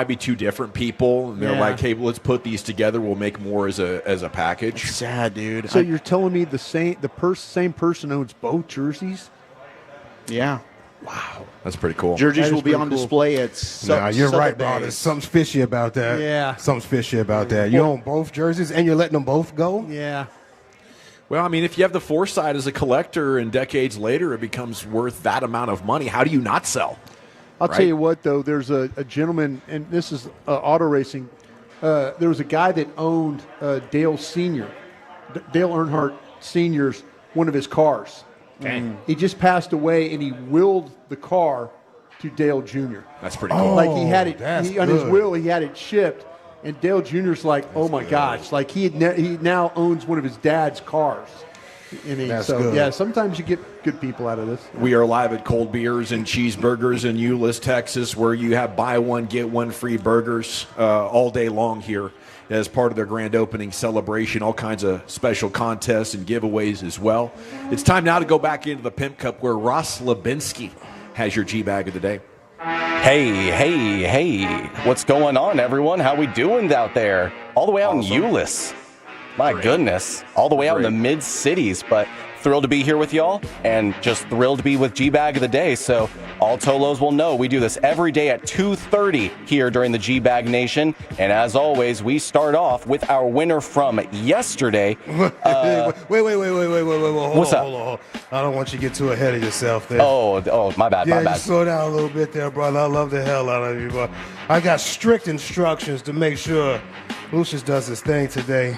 be two different people, and they're Yeah. like, "Hey, let's put these together. We'll make more as a package." Sad, dude. So you're telling me the same person owns both jerseys? Yeah. Wow, that's pretty cool. Jerseys That is will be pretty on cool. display at Nah, you're Southern right, bro. Bay. There's something fishy about that. Yeah. Something's fishy about that. You own both jerseys and you're letting them both go? Yeah. Well, I mean, if you have the foresight as a collector, and decades later it becomes worth that amount of money, how do you not sell? I'll Right? tell you what, though. There's a gentleman, and this is auto racing. There was a guy that owned Dale Sr., Dale Earnhardt Sr.'s one of his cars. Dang. He just passed away, and he willed the car to Dale Jr. That's pretty cool. Like he had it that's on his good. will. He had it shipped, and Dale Jr.'s like, "Oh my gosh!" Like he now owns one of his dad's cars. That's so good. yeah, sometimes you get good people out of this. We are live at Cold Beers and Cheeseburgers in Euless, Texas, where you have buy one, get one free burgers all day long here as part of their grand opening celebration. All kinds of special contests and giveaways as well. It's time now to go back into the Pimp Cup, where Ross Labinski has your G-Bag of the day. Hey, what's going on, everyone? How we doing out there? All the way out in Euless. My goodness. All the way out in the mid-cities, but thrilled to be here with y'all, and just thrilled to be with G-Bag of the Day. So all Tolos will know we do this every day at 2:30 here during the G-Bag Nation. And as always, we start off with our winner from yesterday. Wait. What's up? Hold on. I don't want you to get too ahead of yourself there. Oh, my bad, Yeah, my bad. just slow down a little bit there, brother. I love the hell out of you, but I got strict instructions to make sure Lucius does his thing today.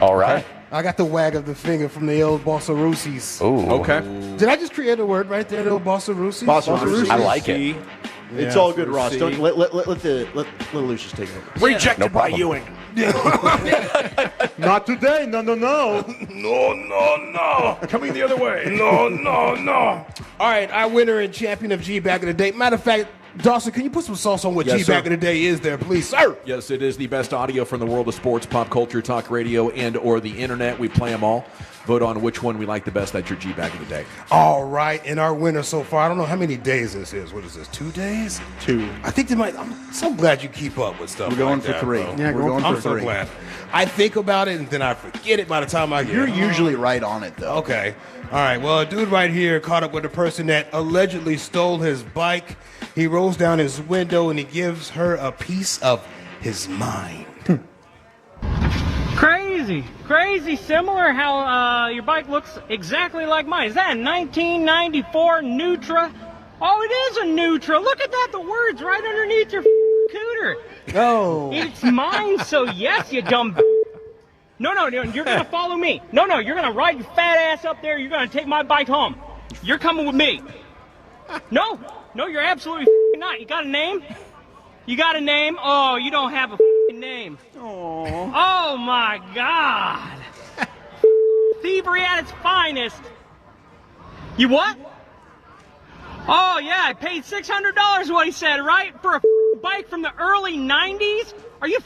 All right. I got the wag of the finger from the old Bossa Roosies. Ooh. Okay. Did I just create a word right there, the old Bossa Roosies? Bossa Roosies. I like it. It's all good, Ross. Don't let Lucius take it over. Rejected No by problem. Ewing. Not today. No. No. Coming the other way. No. All right, our winner and champion of G-Bag of the Day. Matter of fact, Dawson, can you put some sauce on what Yes, G-Bag sir. of the Day is there, please, sir? Yes, it is the best audio from the world of sports, pop culture, talk radio, and or the internet. We play them all. Vote on which one we like the best. That's your G-Bag of the day. All right, and our winner so far, I don't know how many days this is. What is this, 2 days? 2. I think they might. I'm so glad you keep up with stuff. We're going like for that, 3. bro. Yeah, we're going I'm for so 3. glad. I think about it and then I forget it by the time I get You're home. usually right on it, though. Okay. All right. Well, a dude right here caught up with a person that allegedly stole his bike. He rolls down his window and he gives her a piece of his mind. Crazy similar how your bike looks exactly like mine. Is that a 1994 Nutra? Oh, it is a Nutra. Look at that, the words right underneath your cooter. Oh. It's mine, so yes, you dumb No, you're gonna follow me. No, you're gonna ride your fat ass up there. You're gonna take my bike home. You're coming with me. No, you're absolutely not. You got a name? You got a name? Oh, you don't have a name. Oh my God. Thievery at its finest. You what? Oh yeah, I paid $600 what he said, right? For a bike from the early 90s? Are you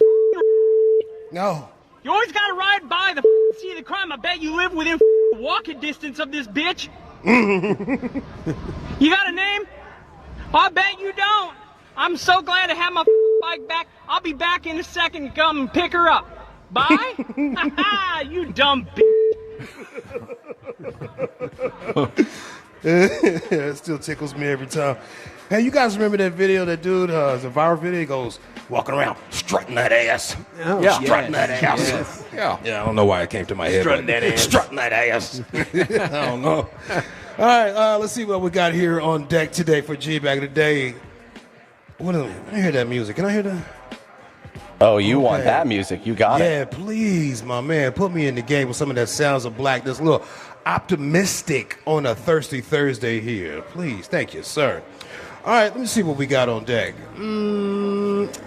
No. You always gotta ride by the scene of the crime. I bet you live within walking distance of this bitch. You got a name? I bet you don't. I'm so glad to have my bike back. I'll be back in a second to come and pick her up. Bye? You dumb bitch. It still tickles me every time. Hey, you guys remember that video? That dude, it's a viral video. He goes walking around strutting that ass. Oh, Yeah, strutting that ass. Yes. Yeah, I don't know why it came to my head. Strutting but that ass. Strutting that ass. I don't know. All right, let's see what we got here on deck today for G-Bag of the Day. Let me hear that music. Can I hear that? Oh, you want that music. You got it. Yeah, please, my man. Put me in the game with some of that Sounds of Black. That's a little optimistic on a Thirsty Thursday here. Please. Thank you, sir. All right, let me see what we got on deck.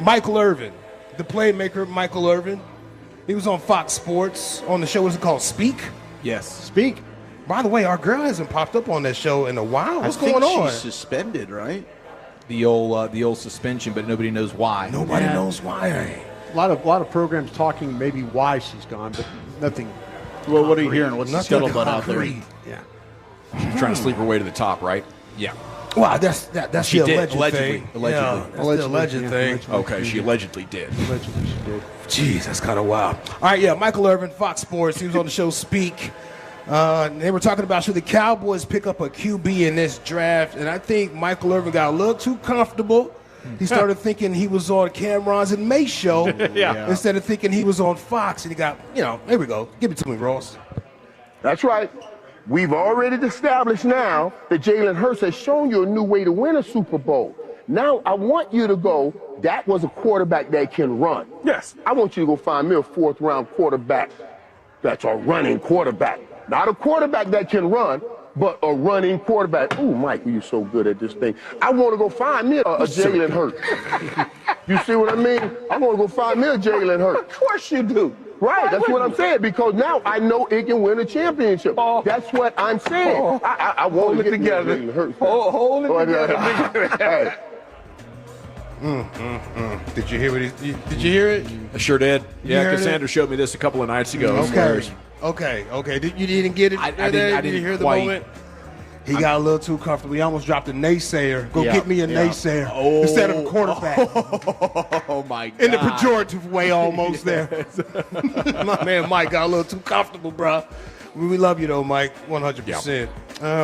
Michael Irvin, the playmaker, Michael Irvin. He was on Fox Sports on the show. What's it called? Speak? Yes. Speak. By the way, our girl hasn't popped up on that show in a while. What's I think going on? She's suspended, right? The old suspension, but nobody knows why. Nobody knows why. A lot of programs talking maybe why she's gone, but nothing. Well, what are you hearing? What's the Nothing scuttlebutt out there? concrete. Yeah. She's trying to sleep her way to the top, right? Yeah. Wow, that's She the did, alleged allegedly. thing. Allegedly. Yeah, that's the alleged thing. allegedly. Okay, she allegedly did. Allegedly she did. Jeez, that's kind of wild. All right, yeah, Michael Irvin, Fox Sports. He was on the show Speak. They were talking about should the Cowboys pick up a QB in this draft, and I think Michael Irvin got a little too comfortable. He started thinking he was on Cameron's and May's show instead of thinking he was on Fox, and he got, here we go. Give it to me, Ross. That's right. We've already established now that Jalen Hurts has shown you a new way to win a Super Bowl. Now I want you to go, that was a quarterback that can run. Yes. I want you to go find me a fourth-round quarterback that's a running quarterback. Not a quarterback that can run, but a running quarterback. Ooh, Mike, you're so good at this thing. I want to go find me a Jalen Hurts. You see what I mean? I want to go find me a Jalen Hurts. Of course you do. Right, that's what I'm saying, because now I know it can win a championship. That's what I'm saying. I want to get together. Hold it together. Did you hear what did you hear it? I sure did. Yeah, heard Cassandra showed me this a couple of nights ago. Okay. You didn't get it? I didn't hear the quite. moment? He got a little too comfortable. He almost dropped a naysayer. Go get me a naysayer Oh. instead of a quarterback. Oh, my God. In the pejorative way, almost there. My man Mike got a little too comfortable, bro. We love you, though, Mike, 100%.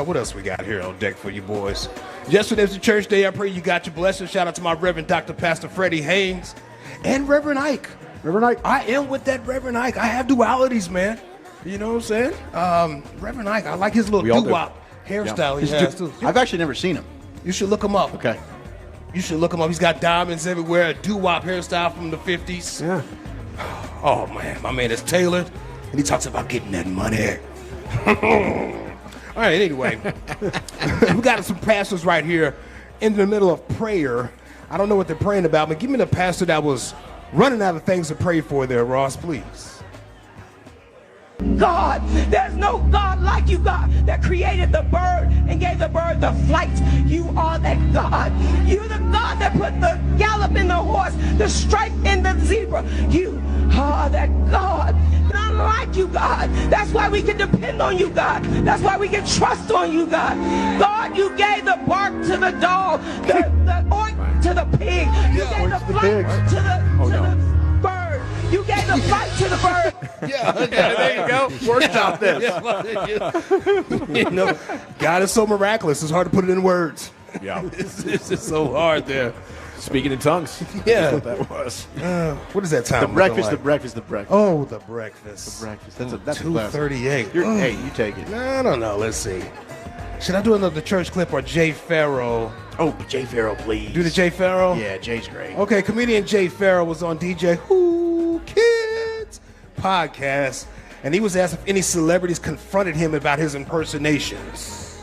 What else we got here on deck for you boys? Yesterday was the church day. I pray you got your blessing. Shout out to my Reverend Dr. Pastor Freddie Haynes and Reverend Ike. Reverend Ike. I am with that Reverend Ike. I have dualities, man. You know what I'm saying? Reverend Ike, I like his little doo-wop hairstyle he has, too. I've actually never seen him. You should look him up. Okay. You should look him up. He's got diamonds everywhere, a doo-wop hairstyle from the 50s. Yeah. Oh, man. My man is tailored, and he talks about getting that money. All right, anyway. We got some pastors right here in the middle of prayer. I don't know what they're praying about, but give me the pastor that was running out of things to pray for there, Ross, please. God, there's no God like you, God, that created the bird and gave the bird the flight. You are that God. You're the God that put the gallop in the horse, the stripe in the zebra. You are that God. Not like you, God. That's why we can depend on you, God. That's why we can trust on you, God. God, you gave the bark to the dog, the oink to the pig. You gave the flight to the bird. You gave the flight to the bird. There you go. Workshop this. God is so miraculous. It's hard to put it in words. Yeah. This is so hard there. Speaking in tongues. Yeah. That's what that was. What is that time? The breakfast, looking the like? breakfast, the breakfast. Oh, the breakfast. The breakfast. That's a classic. 2:38. Hey, you take it. I don't know. Let's see. Should I do another church clip or Jay Farrow? Oh, Jay Farrow, please. Do the Jay Farrow? Yeah, Jay's great. Okay, comedian Jay Farrow was on DJ Who Kids podcast, and he was asked if any celebrities confronted him about his impersonations.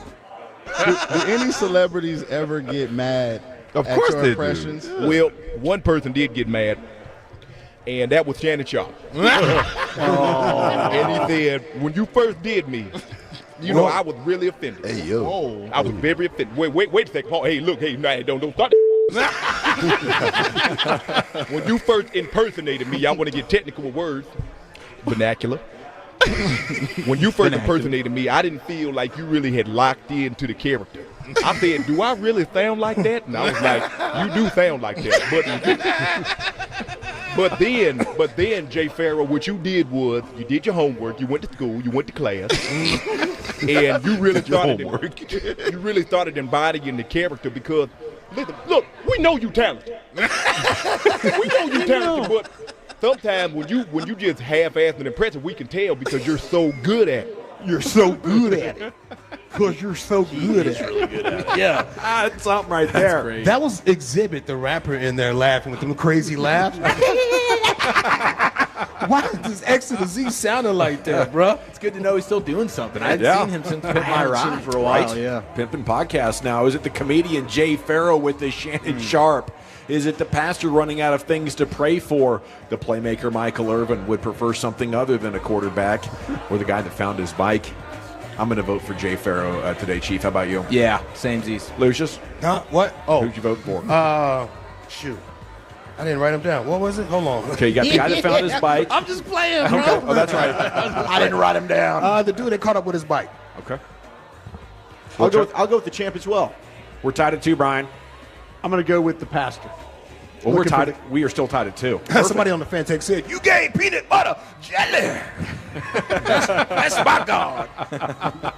Do any celebrities ever get mad Of at course your they impressions? do. Well, one person did get mad, and that was Shannon Sharp. And he said, when you first did me, I was really offended. Hey, yo. I was very offended. Wait a second. Paul. Hey, look, hey, nah, don't start. When you first impersonated me, I want to get technical with words. Vernacular. When you first impersonated me, I didn't feel like you really had locked into the character. I said, do I really sound like that? And I was like, you do sound like that. But then, Jay Farrow, what you did was you did your homework, you went to school, you went to class, and you really started embodying the character because, look, we know you talented. We know you talented, but sometimes when you just half-ass an impression, we can tell because you're so good at it. You're so good at it. Because you're so good at it. Really good at it. Yeah. That's something right there. That was Exhibit, the rapper, in there laughing with them crazy laughs. Why is this X to the Z sounding like that, bro? It's good to know he's still doing something. I hadn't Yeah. seen him since Pimp My Ride. for a while, Right? yeah. Pimpin' Podcast now. Is it the comedian Jay Farrow with the Shannon Sharp? Is it the pastor running out of things to pray for? The playmaker Michael Irvin would prefer something other than a quarterback, or the guy that found his bike. I'm going to vote for Jay Farrow today, Chief. How about you? Yeah, samesies. Lucius? Huh? What? Oh. Who'd you vote for? Shoot. I didn't write him down. What was it? Hold on. Okay, you got the guy that found his bike. I'm just playing, bro. Okay. Oh, that's right. I didn't write him down. The dude that caught up with his bike. Okay. I'll go with the champ as well. We're tied at 2, Brian. I'm going to go with the pastor. Well, we're Looking for tied. We are still tied at 2. Somebody on the fan text said, "You gave peanut butter jelly." That's my God.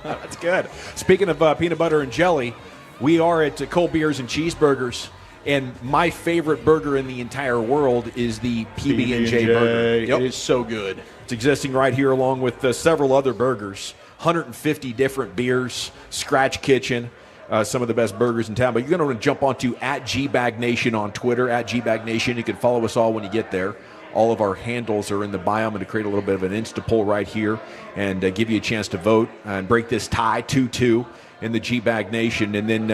That's good. Speaking of peanut butter and jelly, we are at Cold Beers and Cheeseburgers, and my favorite burger in the entire world is the PB&J burger. It is so good. It's existing right here along with several other burgers, 150 different beers, Scratch Kitchen. Some of the best burgers in town. But you're going to want to jump onto @GBagNation on Twitter, @GBagNation. You can follow us all when you get there. All of our handles are in the bio. I'm going to create a little bit of an Insta poll right here and give you a chance to vote and break this tie 2-2 in the G-Bag Nation. And then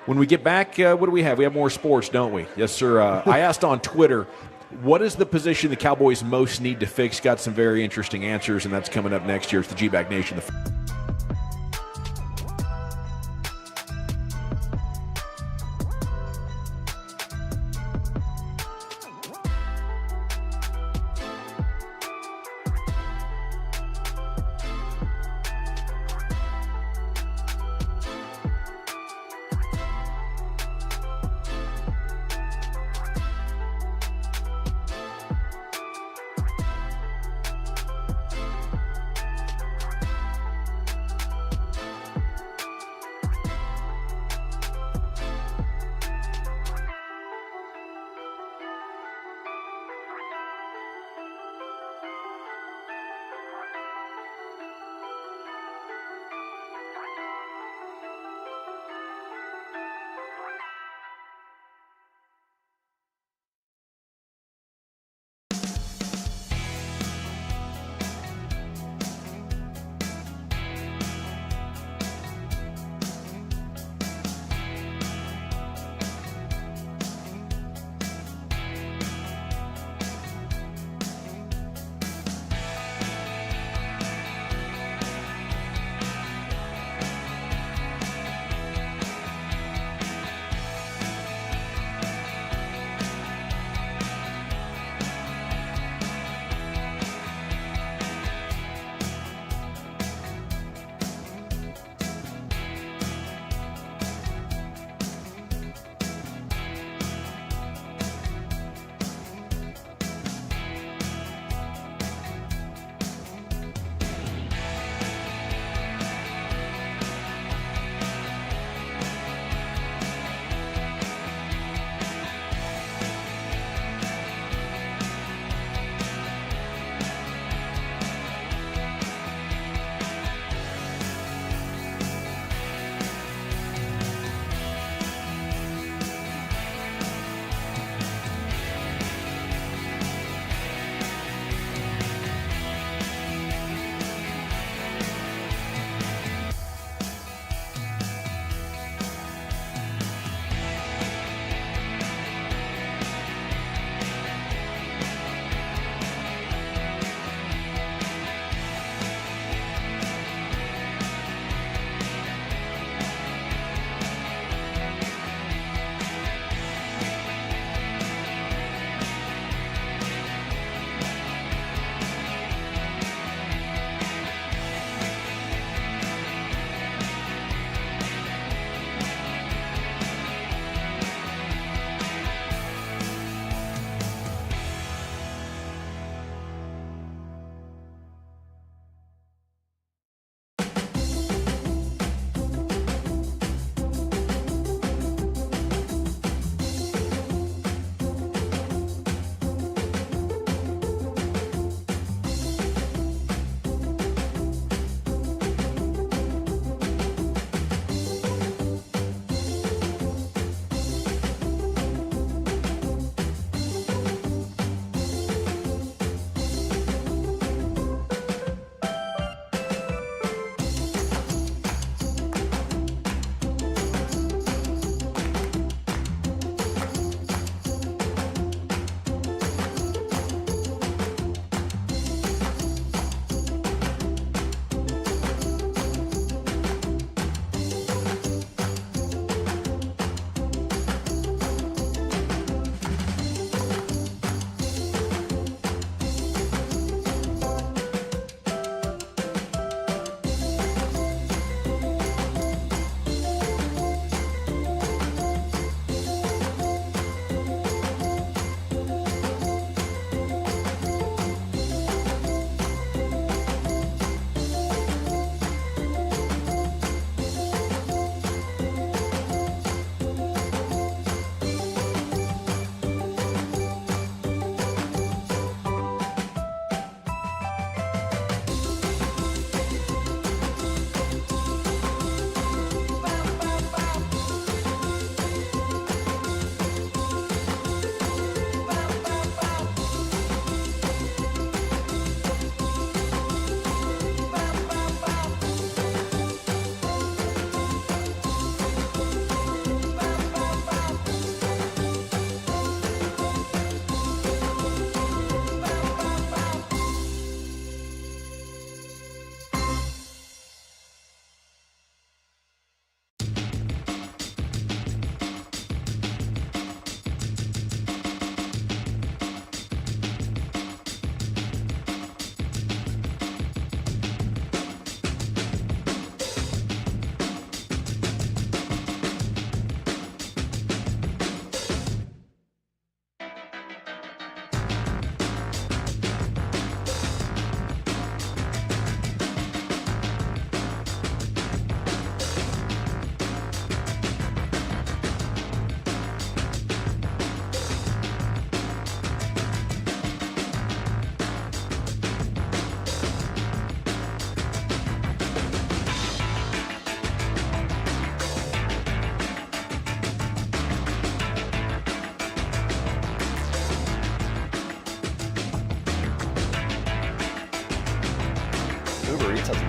when we get back, what do we have? We have more sports, don't we? Yes, sir. I asked on Twitter, what is the position the Cowboys most need to fix? Got some very interesting answers, and that's coming up next year. It's the G-Bag Nation.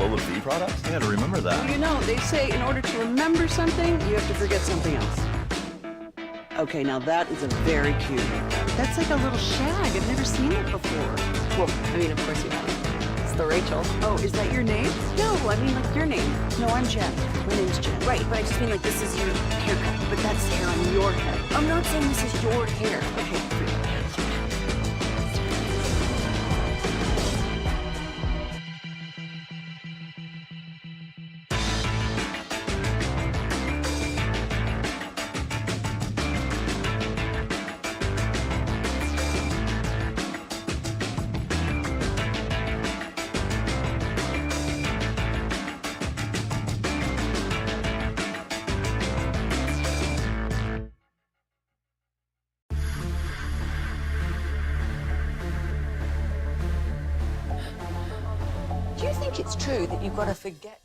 Lola V products? I gotta remember that. You know, they say in order to remember something, you have to forget something else. Okay, now that is a very cute haircut. That's like a little shag. I've never seen it before. Well, I mean, of course you haven't. It's the Rachel. Oh, is that your name? No, I mean like your name. No, I'm Jen. My name's Jen. Right, but I just mean like this is your haircut. But that's hair on your head. I'm not saying this is your hair. Okay, Do you think it's true that you've got to forget?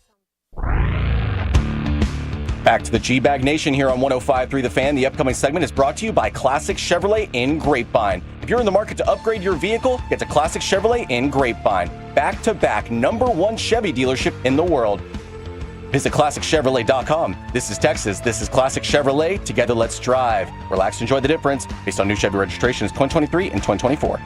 Back to the G-Bag Nation here on 105.3 The Fan. The upcoming segment is brought to you by Classic Chevrolet in Grapevine. If you're in the market to upgrade your vehicle, get to Classic Chevrolet in Grapevine. Back-to-back #1 Chevy dealership in the world. Visit ClassicChevrolet.com. This is Texas. This is Classic Chevrolet. Together, let's drive. Relax, enjoy the difference. Based on new Chevy registrations 2023 and 2024.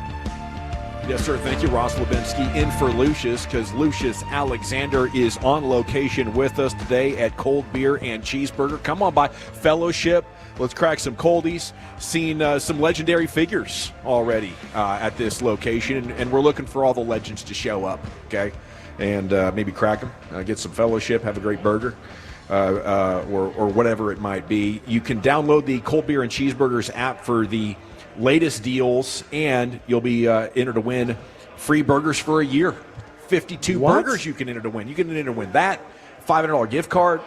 Yes, sir. Thank you, Ross Lubinsky, in for Lucius, because Lucius Alexander is on location with us today at Cold Beer and Cheeseburger. Come on by, fellowship. Let's crack some coldies. Seen some legendary figures already at this location, and we're looking for all the legends to show up, okay? And maybe crack them, get some fellowship, have a great burger. Or whatever it might be. You can download the Cold Beer and Cheeseburgers app for the latest deals, and you'll be entered to win free burgers for a year. 52 burgers you can enter to win. You can enter to win that, $500 gift card,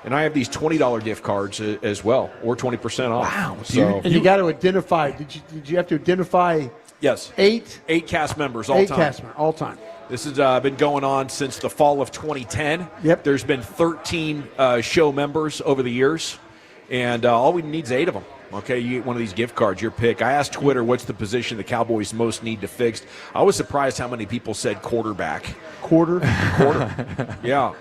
and I have these $20 gift cards as well, or 20% off. Wow. So And you got to identify, did you have to identify yes, eight cast members all time. Cast members all time. This has been going on since the fall of 2010. Yep. There's been 13 show members over the years, and all we need is 8 of them. Okay, you get one of these gift cards, your pick. I asked Twitter, what's the position the Cowboys most need to fix? I was surprised how many people said quarterback. Quarter? Yeah.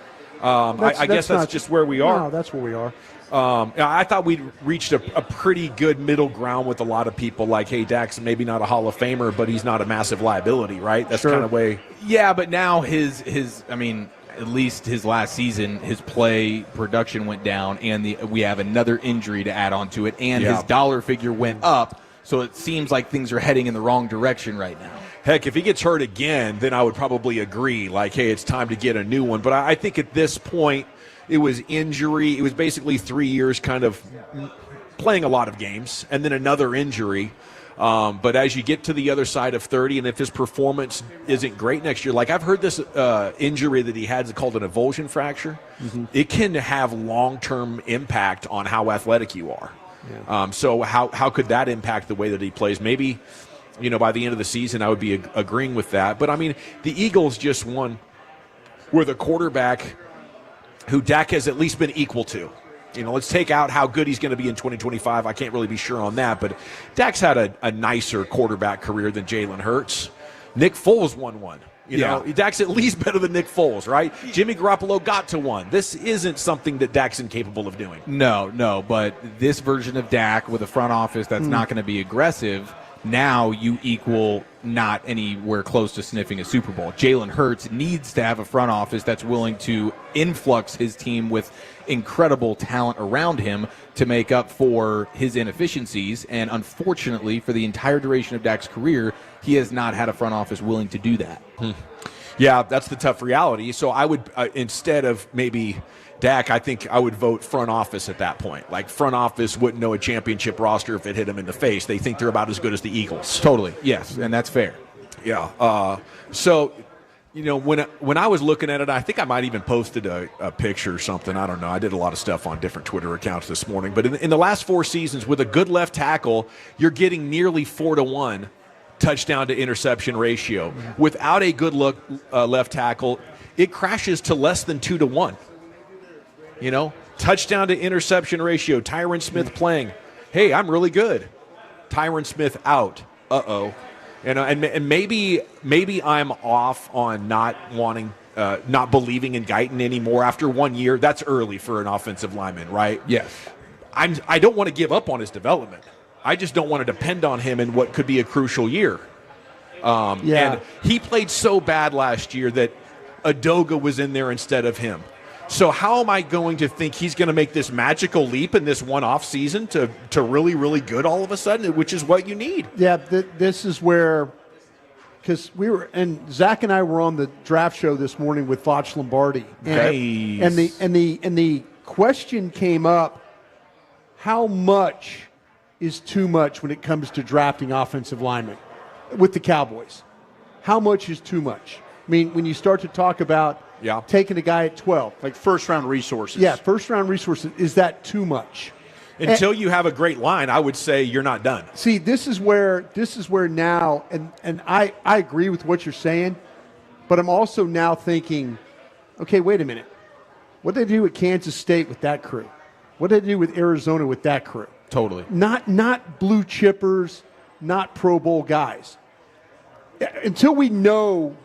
I guess that's just where we are. No, that's where we are. I thought we'd reached a pretty good middle ground with a lot of people, like, hey, Dak's maybe not a Hall of Famer, but he's not a massive liability, right? That's kind of way. Yeah, but now his I mean, at least his last season, his play production went down, and we have another injury to add on to it, and his dollar figure went up. So it seems like things are heading in the wrong direction right now. Heck, if he gets hurt again, then I would probably agree, like, hey, it's time to get a new one. But I think at this point, it was injury. It was basically 3 years kind of playing a lot of games, and then another injury. But as you get to the other side of 30, and if his performance isn't great next year, like I've heard this injury that he had is called an avulsion fracture. Mm-hmm. It can have long-term impact on how athletic you are. Yeah. So how could that impact the way that he plays? Maybe, by the end of the season, I would be agreeing with that. But, I mean, the Eagles just won with a quarterback who Dak has at least been equal to. Let's take out how good he's going to be in 2025. I can't really be sure on that, but Dak's had a nicer quarterback career than Jalen Hurts. Nick Foles won one. Dak's at least better than Nick Foles, right? Jimmy Garoppolo got to one. This isn't something that Dak's incapable of doing. No, but this version of Dak with a front office that's not going to be aggressive, now you equal not anywhere close to sniffing a Super Bowl. Jalen Hurts needs to have a front office that's willing to influx his team with incredible talent around him to make up for his inefficiencies. And unfortunately, for the entire duration of Dak's career, he has not had a front office willing to do that. Yeah, that's the tough reality. So I would, instead of maybe Dak, I think I would vote front office at that point. Like, front office wouldn't know a championship roster if it hit them in the face. They think they're about as good as the Eagles. Totally, yes, and that's fair. Yeah. So, when I was looking at it, I think I might even posted a picture or something. I don't know. I did a lot of stuff on different Twitter accounts this morning. But in the last 4 seasons, with a good left tackle, you're getting nearly 4-1 touchdown to interception ratio. Mm-hmm. Without a good left tackle, it crashes to less than 2-1. Touchdown to interception ratio. Tyron Smith playing. Hey, I'm really good. Tyron Smith out. Uh-oh. And maybe I'm off on not wanting not believing in Guyton anymore after 1 year. That's early for an offensive lineman, right? Yes. I don't want to give up on his development. I just don't want to depend on him in what could be a crucial year. And he played so bad last year that Adoga was in there instead of him. So how am I going to think he's going to make this magical leap in this one-off season to really, really good all of a sudden, which is what you need? Yeah, this is where, because Zach and I were on the draft show this morning with Foch Lombardi, and the question came up: how much is too much when it comes to drafting offensive linemen with the Cowboys? How much is too much? I mean, when you start to talk about taking a guy at 12. Like first-round resources. Yeah, first-round resources. Is that too much? Until you have a great line, I would say you're not done. See, this is where now, and I agree with what you're saying, but I'm also now thinking, okay, wait a minute. What did they do at Kansas State with that crew? What did they do with Arizona with that crew? Totally. Not blue chippers, not Pro Bowl guys. Until we know,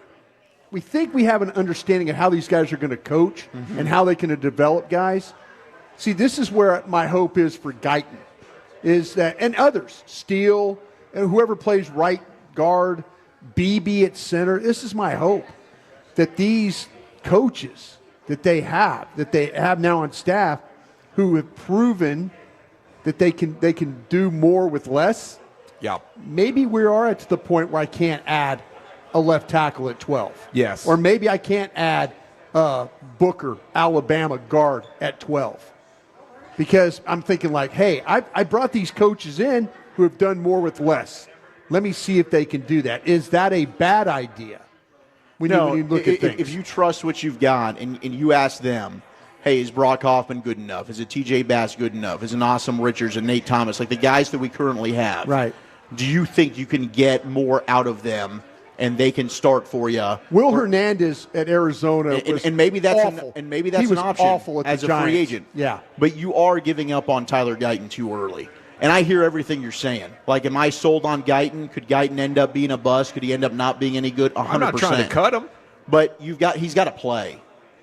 we think we have an understanding of how these guys are going to coach and how they can develop guys. See, this is where my hope is for Guyton, is that, and others, Steele, and whoever plays right guard, BB at center. This is my hope that these coaches that they have now on staff, who have proven that they can do more with less. Yeah. Maybe we are at the point where I can't add a left tackle at 12. Yes. Or maybe I can't add Booker, Alabama guard at 12. Because I'm thinking like, hey, I brought these coaches in who have done more with less. Let me see if they can do that. Is that a bad idea? When you look at things. If you trust what you've got and you ask them, hey, is Brock Hoffman good enough? Is it TJ Bass good enough? Is an Awesome Richards and Nate Thomas, like the guys that we currently have? Right. Do you think you can get more out of them and they can start for you? Will Hernandez at Arizona was and maybe that's awful. an was option awful at as the a Giants. free agent. Yeah. But you are giving up on Tyler Guyton too early. And I hear everything you're saying. Like, am I sold on Guyton? Could Guyton end up being a bust? Could he end up not being any good? 100%. I'm not trying to cut him. But he's got to play.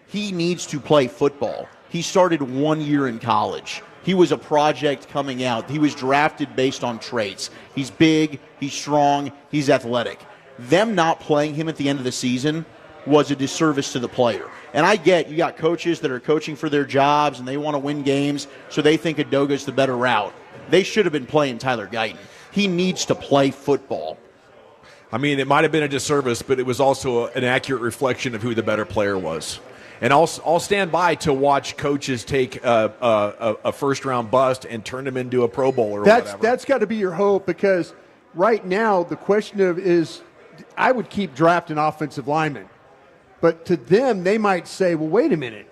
He needs to play football. He started 1 year in college. He was a project coming out. He was drafted based on traits. He's big, he's strong, he's athletic. Them not playing him at the end of the season was a disservice to the player. And I get you got coaches that are coaching for their jobs and they want to win games, so they think Adoga's the better route. They should have been playing Tyler Guyton. He needs to play football. I mean, it might have been a disservice, but it was also an accurate reflection of who the better player was. And I'll stand by to watch coaches take a first-round bust and turn them into a Pro Bowl or whatever. That's got to be your hope, because right now the question is, I would keep drafting offensive linemen. But to them, they might say, well, wait a minute.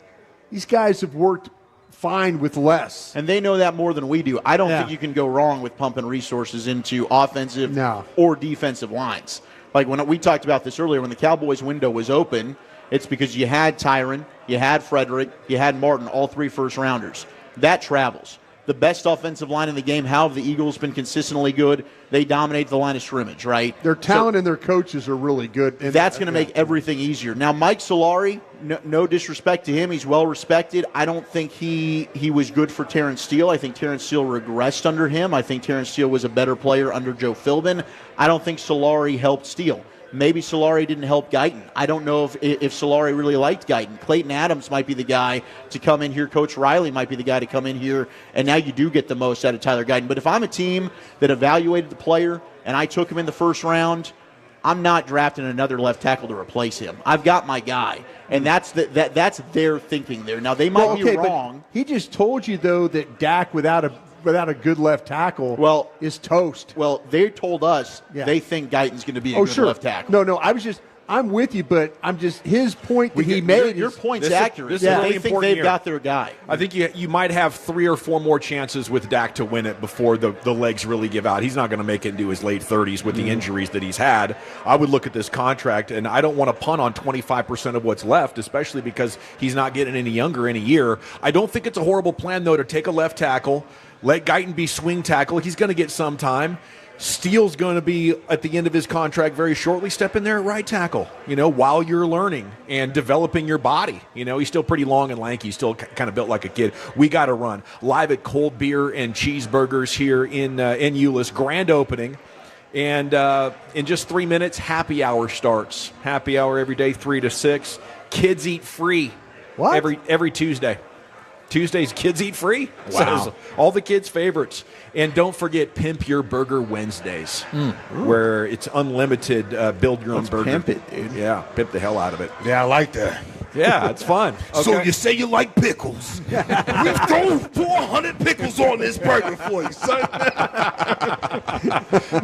These guys have worked fine with less. And they know that more than we do. I don't think you can go wrong with pumping resources into offensive or defensive lines. Like when we talked about this earlier, when the Cowboys window was open, it's because you had Tyron, you had Frederick, you had Martin, all three first-rounders. That travels. The best offensive line in the game, how have the Eagles been consistently good? They dominate the line of scrimmage, right? Their talent and their coaches are really good. That's going to make everything easier. Now, Mike Solari, no disrespect to him, he's well-respected. I don't think he was good for Terrence Steele. I think Terrence Steele regressed under him. I think Terrence Steele was a better player under Joe Philbin. I don't think Solari helped Steele. Maybe Solari didn't help Guyton. I don't know if Solari really liked Guyton. Clayton Adams might be the guy to come in here. Coach Riley might be the guy to come in here, and now you do get the most out of Tyler Guyton. But if I'm a team that evaluated the player and I took him in the first round, I'm not drafting another left tackle to replace him. I've got my guy, and that's their thinking there. Now, they might be wrong. He just told you, though, that Dak without a good left tackle is toast. Well, they told us they think Guyton's going to be a good left tackle. No, I'm with you, but I'm just his point that he made. Your point's accurate. This is a really they think important they've year. got their guy. I think you might have 3 or 4 more chances with Dak to win it before the legs really give out. He's not going to make it into his late 30s with the injuries that he's had. I would look at this contract, and I don't want to punt on 25% of what's left, especially because he's not getting any younger in a year. I don't think it's a horrible plan, though, to take a left tackle, let Guyton be swing tackle. He's going to get some time. Steele's going to be at the end of his contract very shortly. Step in there at right tackle, while you're learning and developing your body. He's still pretty long and lanky, still kind of built like a kid. We got to run. Live at Cold Beer and Cheeseburgers here in Euless. Grand opening. And in just 3 minutes, happy hour starts. Happy hour every day, 3 to 6. Kids eat free. What? Every Tuesday. Tuesdays, kids eat free. Wow. So all the kids' favorites. And don't forget Pimp Your Burger Wednesdays, where it's unlimited build your own burger. Pimp it, dude. Yeah, pimp the hell out of it. Yeah, I like that. Yeah, it's fun. So Okay. you say you like pickles. We've thrown 400 pickles on this burger for you, son.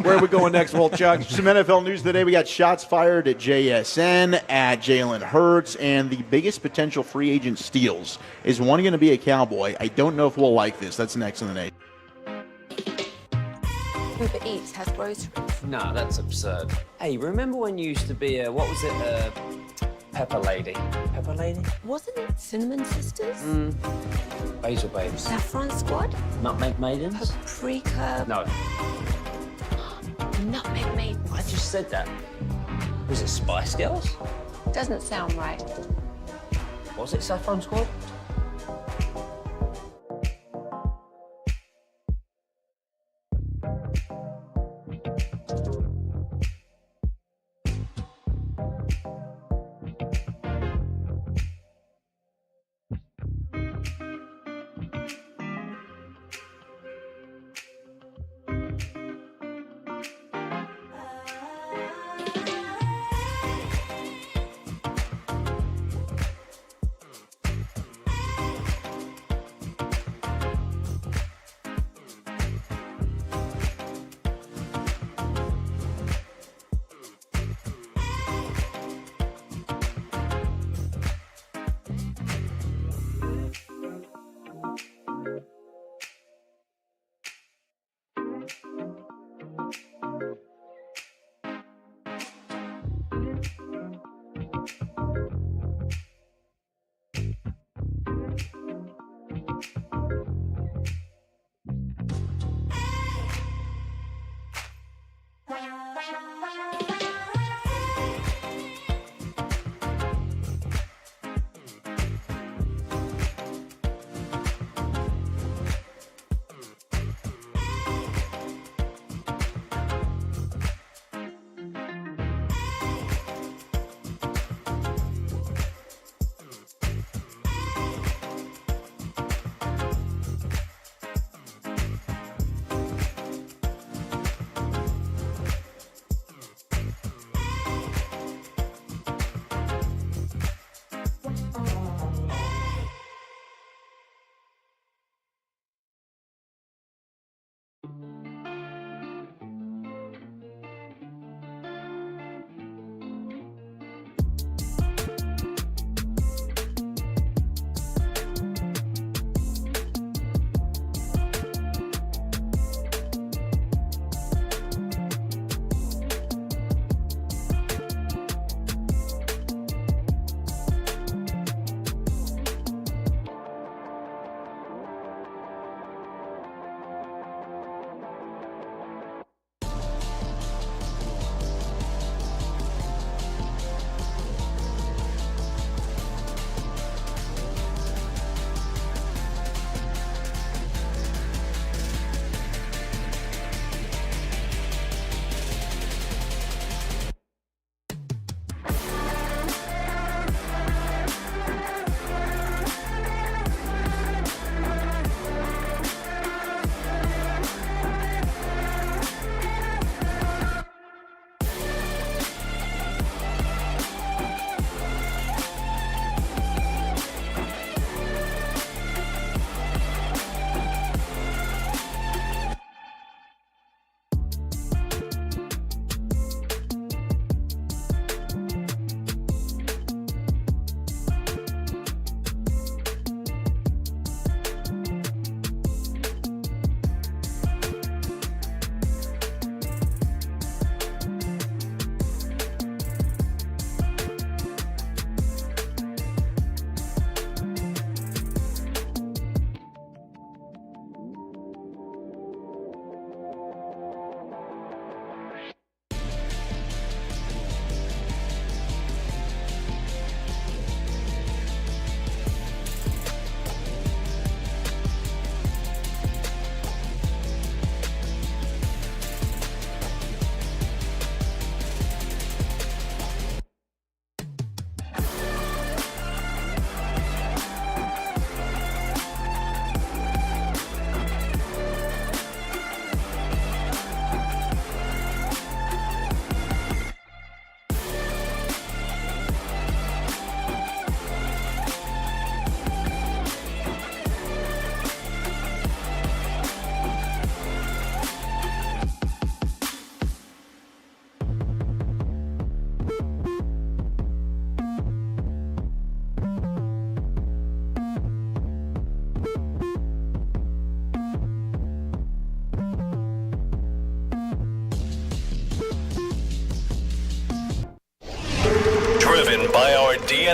Where are we going next, Chuck? Some NFL news today. We got shots fired at JSN, at Jalen Hurts, and the biggest potential free agent steals is one going to be a Cowboy. I don't know if we'll like this. That's next in the nation. Uber Eats has groceries. No, that's absurd. Hey, remember when you used to be a, what was it, Pepper Lady? Pepper Lady? Wasn't it Cinnamon Sisters? Basil Babes. Saffron Squad? Nutmeg Maidens? Paprika? No. Nutmeg Maidens. I just said that. Was it Spice Girls? Doesn't sound right. Was it Saffron Squad?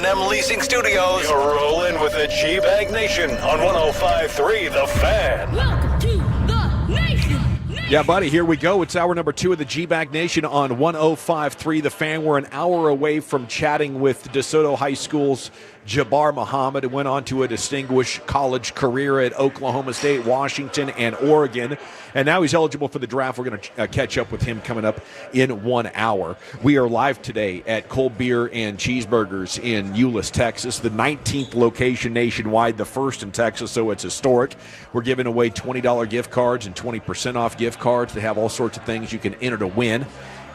D&M Leasing Studios. You're rolling with the G-Bag Nation on 105.3 The Fan. Welcome to the nation. Yeah, buddy, here we go. It's hour number 2 of the G-Bag Nation on 105.3 The Fan. We're an hour away from chatting with DeSoto High School's Jabbar Muhammad, who went on to a distinguished college career at Oklahoma State, Washington, and Oregon. And now he's eligible for the draft. We're going to catch up with him coming up in 1 hour. We are live today at Cold Beer and Cheeseburgers in Euless, Texas, the 19th location nationwide, the first in Texas, so it's historic. We're giving away $20 gift cards and 20% off gift cards. They have all sorts of things you can enter to win.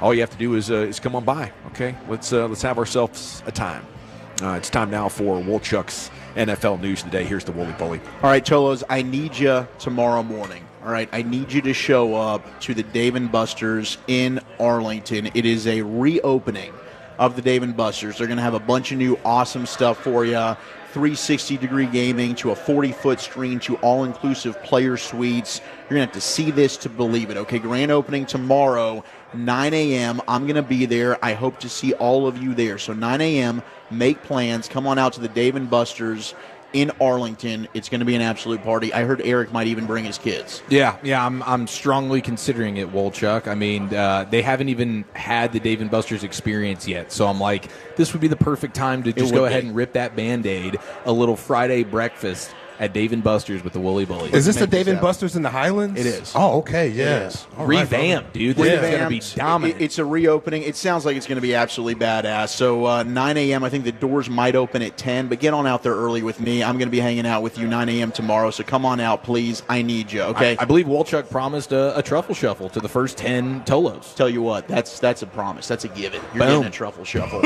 All you have to do is come on by, okay? Let's have ourselves a time. It's time now for Wolchuk's NFL News Today. Here's the Wooly Bully. All right, Cholos, I need you tomorrow morning. All right, I need you to show up to the Dave & Buster's in Arlington. It is a reopening of the Dave & Buster's. They're going to have a bunch of new awesome stuff for you. 360-degree gaming to a 40-foot screen to all-inclusive player suites. You're going to have to see this to believe it. Okay, grand opening tomorrow, 9 a.m. I'm going to be there. I hope to see all of you there. So 9 a.m., make plans. Come on out to the Dave & Buster's in Arlington. It's going to be an absolute party. I heard Eric might even bring his kids. Yeah, I'm strongly considering it, Wolchuk. I mean, they haven't even had the Dave & Buster's experience yet, so I'm like, this would be the perfect time to just go ahead and rip that Band-Aid, a little Friday breakfast at Dave & Buster's with the Woolly Bully. Is this the Dave & Buster's in the Highlands? It is. Oh, okay, yeah. It is. Revamped, dude. This is going to be dominant. It's a reopening. It sounds like it's going to be absolutely badass. So 9 a.m., I think the doors might open at 10, but get on out there early with me. I'm going to be hanging out with you 9 a.m. tomorrow, so come on out, please. I need you, okay? I believe Wolchuk promised a truffle shuffle to the first 10 Tolos. Tell you what, that's a promise. That's a given. You're Boom. getting a truffle shuffle.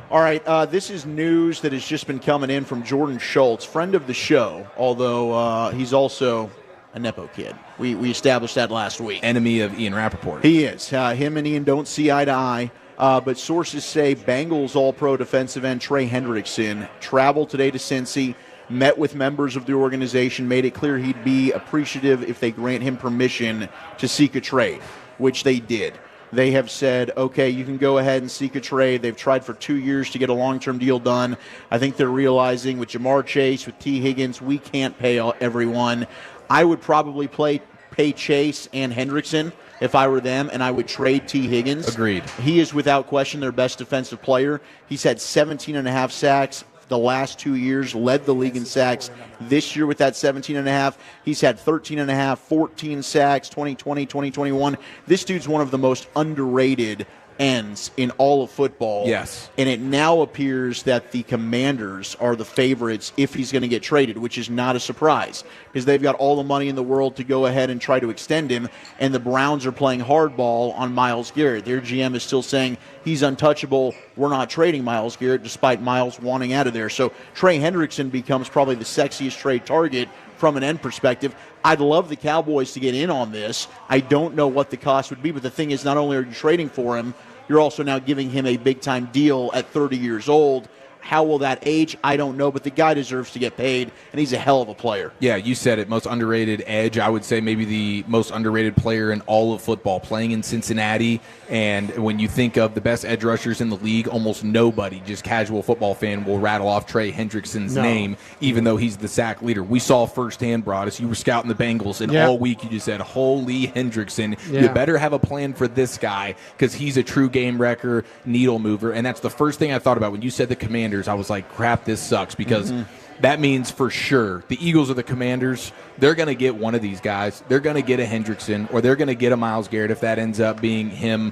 All right, this is news that has just been coming in from Jordan Schultz, friend of the show, although he's also a Nepo kid. We established that last week. Enemy of Ian Rappaport. He is. Him and Ian don't see eye to eye, but sources say Bengals All-Pro defensive end Trey Hendrickson traveled today to Cincy, met with members of the organization, made it clear he'd be appreciative if they grant him permission to seek a trade, which they did. They have said, okay, you can go ahead and seek a trade. They've tried for 2 years to get a long-term deal done. I think they're realizing with Jamar Chase, with T. Higgins, we can't pay everyone. I would probably pay Chase and Hendrickson if I were them, and I would trade T. Higgins. Agreed. He is without question their best defensive player. He's had 17.5 sacks the last 2 years, led the league in sacks. This year with that 17.5, he's had 13.5, 14 sacks, 2020, 2021. This dude's one of the most underrated ends in all of football. Yes. And it now appears that the Commanders are the favorites if he's going to get traded, which is not a surprise because they've got all the money in the world to go ahead and try to extend him, and the Browns are playing hardball on Myles Garrett. Their GM is still saying he's untouchable. We're not trading Myles Garrett despite Myles wanting out of there. So Trey Hendrickson becomes probably the sexiest trade target from an end perspective. I'd love the Cowboys to get in on this. I don't know what the cost would be, but the thing is, not only are you trading for him, you're also now giving him a big-time deal at 30 years old. How will that age? I don't know, but the guy deserves to get paid, and he's a hell of a player. Yeah, you said it. Most underrated edge. I would say maybe the most underrated player in all of football, playing in Cincinnati. And when you think of the best edge rushers in the league, almost nobody, just casual football fan, will rattle off Trey Hendrickson's name, even though he's the sack leader. We saw firsthand, Broadus, you were scouting the Bengals, and all week you just said, holy Hendrickson, you better have a plan for this guy because he's a true game wrecker, needle mover. And that's the first thing I thought about when you said the Commanders. I was like, crap, this sucks because that means for sure the Eagles or the Commanders, they're going to get one of these guys. They're going to get a Hendrickson or they're going to get a Myles Garrett if that ends up being him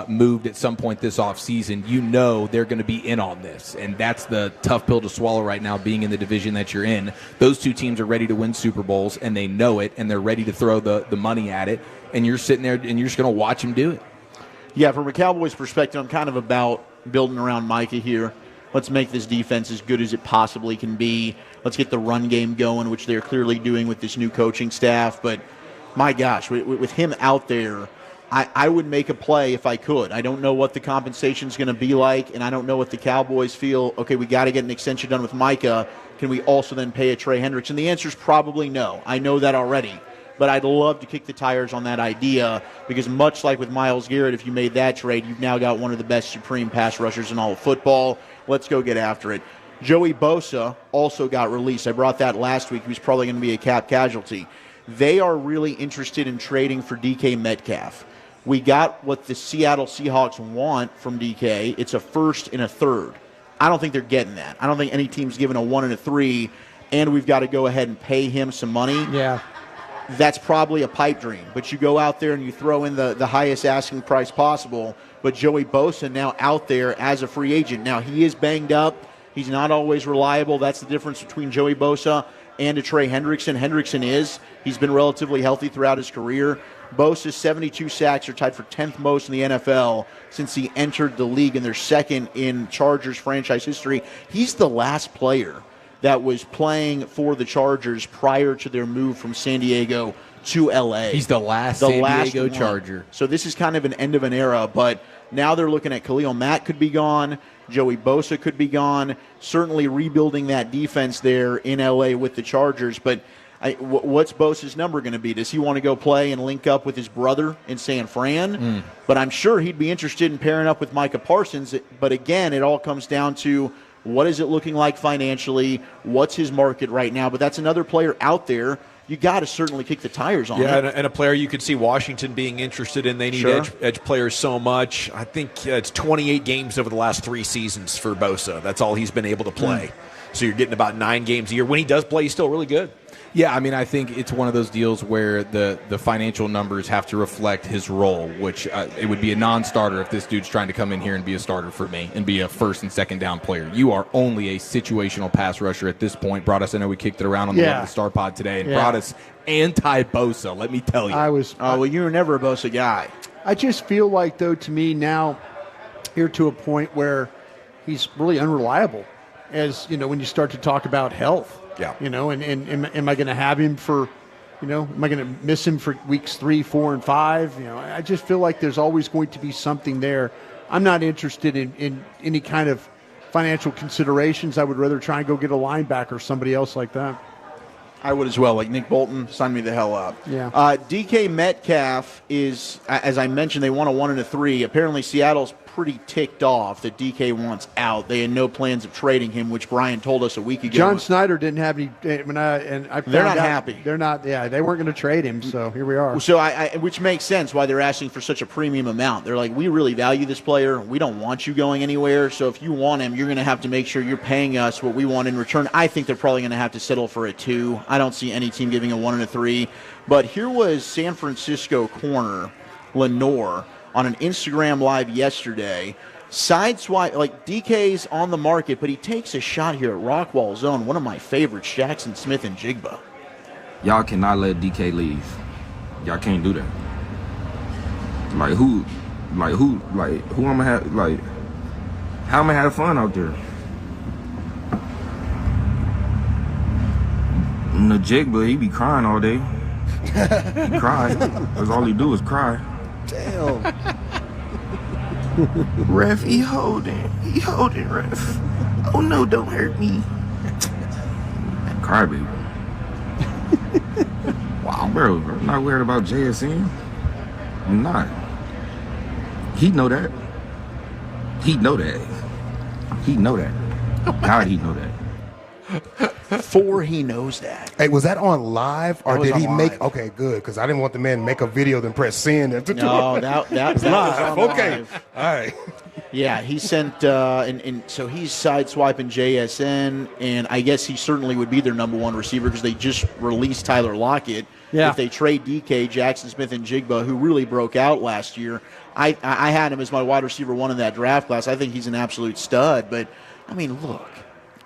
moved at some point this offseason. You know they're going to be in on this, and that's the tough pill to swallow right now being in the division that you're in. Those two teams are ready to win Super Bowls, and they know it, and they're ready to throw the money at it, and you're sitting there and you're just going to watch them do it. Yeah, from a Cowboys perspective, I'm kind of about building around Micah here. Let's make this defense as good as it possibly can be. Let's get the run game going, which they're clearly doing with this new coaching staff. But, my gosh, with him out there, I would make a play if I could. I don't know what the compensation is going to be like, and I don't know what the Cowboys feel. Okay, we got to get an extension done with Micah. Can we also then pay a Trey Hendrickson? The answer is probably no. I know that already. But I'd love to kick the tires on that idea because much like with Myles Garrett, if you made that trade, you've now got one of the best supreme pass rushers in all of football. Let's go get after it. Joey Bosa also got released. I brought that last week. He was probably going to be a cap casualty. They are really interested in trading for DK Metcalf. We got what the Seattle Seahawks want from DK. It's a first and a third. I don't think they're getting that. I don't think any team's giving a 1 and a 3, and we've got to go ahead and pay him some money. Yeah. That's probably a pipe dream. But you go out there and you throw in the highest asking price possible. But Joey Bosa now out there as a free agent. Now, he is banged up. He's not always reliable. That's the difference between Joey Bosa and Trey Hendrickson. Hendrickson he's been relatively healthy throughout his career. Bosa's 72 sacks are tied for 10th most in the NFL since he entered the league, and they're second in Chargers franchise history. He's the last player that was playing for the Chargers prior to their move from San Diego to L.A. He's the last San Diego Charger. So this is kind of an end of an era, but now they're looking at Khalil Mack could be gone. Joey Bosa could be gone. Certainly rebuilding that defense there in L.A. with the Chargers. But what's Bosa's number going to be? Does he want to go play and link up with his brother in San Fran? But I'm sure he'd be interested in pairing up with Micah Parsons. But again, it all comes down to what is it looking like financially? What's his market right now? But that's another player out there. You got to certainly kick the tires on it. And a player you could see Washington being interested in. They need edge players so much. I think it's 28 games over the last 3 seasons for Bosa. That's all he's been able to play. So you're getting about 9 games a year. When he does play, he's still really good. Yeah, I mean, I think it's one of those deals where the financial numbers have to reflect his role, which it would be a non-starter if this dude's trying to come in here and be a starter for me and be a first and second down player. You are only a situational pass rusher at this point. Brought us, I know we kicked it around on the Star Pod today, and brought us anti-Bosa, let me tell you. Well, you were never a Bosa guy. I just feel like, though, to me now, here to a point where he's really unreliable, as, you know, when you start to talk about health. Yeah. You know, and am I going to have him for, you know, am I going to miss him for weeks 3, 4, and 5? You know, I just feel like there's always going to be something there. I'm not interested in any kind of financial considerations. I would rather try and go get a linebacker or somebody else like that. I would as well. Like Nick Bolton, sign me the hell up. Yeah. DK Metcalf is, as I mentioned, they want a 1 and a 3. Apparently Seattle's pretty ticked off that DK wants out. They had no plans of trading him, which Brian told us a week ago. John Snyder didn't have any. They're not happy. They're not. Yeah, they weren't going to trade him. So here we are. So which makes sense why they're asking for such a premium amount. They're like, we really value this player. We don't want you going anywhere. So if you want him, you're going to have to make sure you're paying us what we want in return. I think they're probably going to have to settle for a 2. I don't see any team giving a 1 and a 3. But here was San Francisco corner Lenore on an Instagram Live yesterday. Side swipe, like DK's on the market, but he takes a shot here at Rockwall Zone. One of my favorites, Jackson Smith and Jigba. Y'all cannot let DK leave. Y'all can't do that. Who I'm gonna have, how am I have fun out there? And the Jigba, he be crying all day. He cry. That's all he do is cry. Damn. Ref, he holding, ref. Oh no, don't hurt me. Cry, baby. Wow, bro, I'm not worried about JSN. I'm not. He'd know that. He'd know that. God, he'd know that. He knows that. Hey, was that on live or did he make? Live. Okay, good, because I didn't want the man to make a video then press send. No, that was live. on Okay, live. all right. Yeah, he sent, and so he's sideswiping JSN, and I guess he certainly would be their number 1 receiver because they just released Tyler Lockett. Yeah. If they trade DK, Jackson Smith, and Jigba, who really broke out last year, I had him as my wide receiver 1 in that draft class. I think he's an absolute stud, but, I mean, look,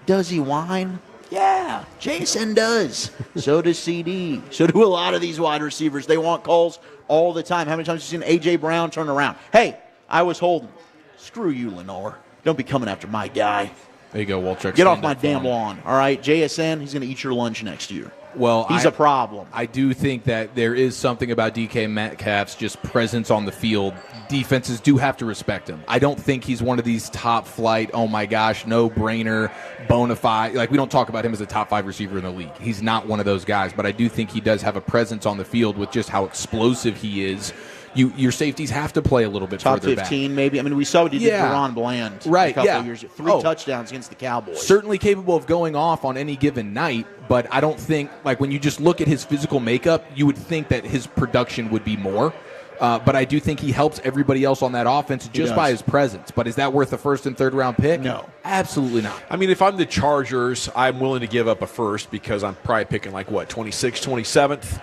does he whine? Yeah, Jason does. So does CD. So do a lot of these wide receivers. They want calls all the time. How many times have you seen A.J. Brown turn around? Hey, I was holding. Screw you, Lenore. Don't be coming after my guy. There you go, Waltrek. Get off my damn lawn, all right? JSN, he's going to eat your lunch next year. Well, he's a problem. I do think that there is something about DK Metcalf's just presence on the field. Defenses do have to respect him. I don't think he's one of these top flight, oh my gosh, no-brainer, bona fide. Like, we don't talk about him as a top 5 receiver in the league. He's not one of those guys, but I do think he does have a presence on the field with just how explosive he is. Your safeties have to play a little bit top further 15 back. maybe. I mean, we saw what he did to Ron Bland right, a couple of years ago. 3 touchdowns against the Cowboys. Certainly capable of going off on any given night, but I don't think, like, when you just look at his physical makeup, you would think that his production would be more. But I do think he helps everybody else on that offense just by his presence. But is that worth a first and third round pick? No. Absolutely not. I mean, if I'm the Chargers, I'm willing to give up a first because I'm probably picking 26th, 27th.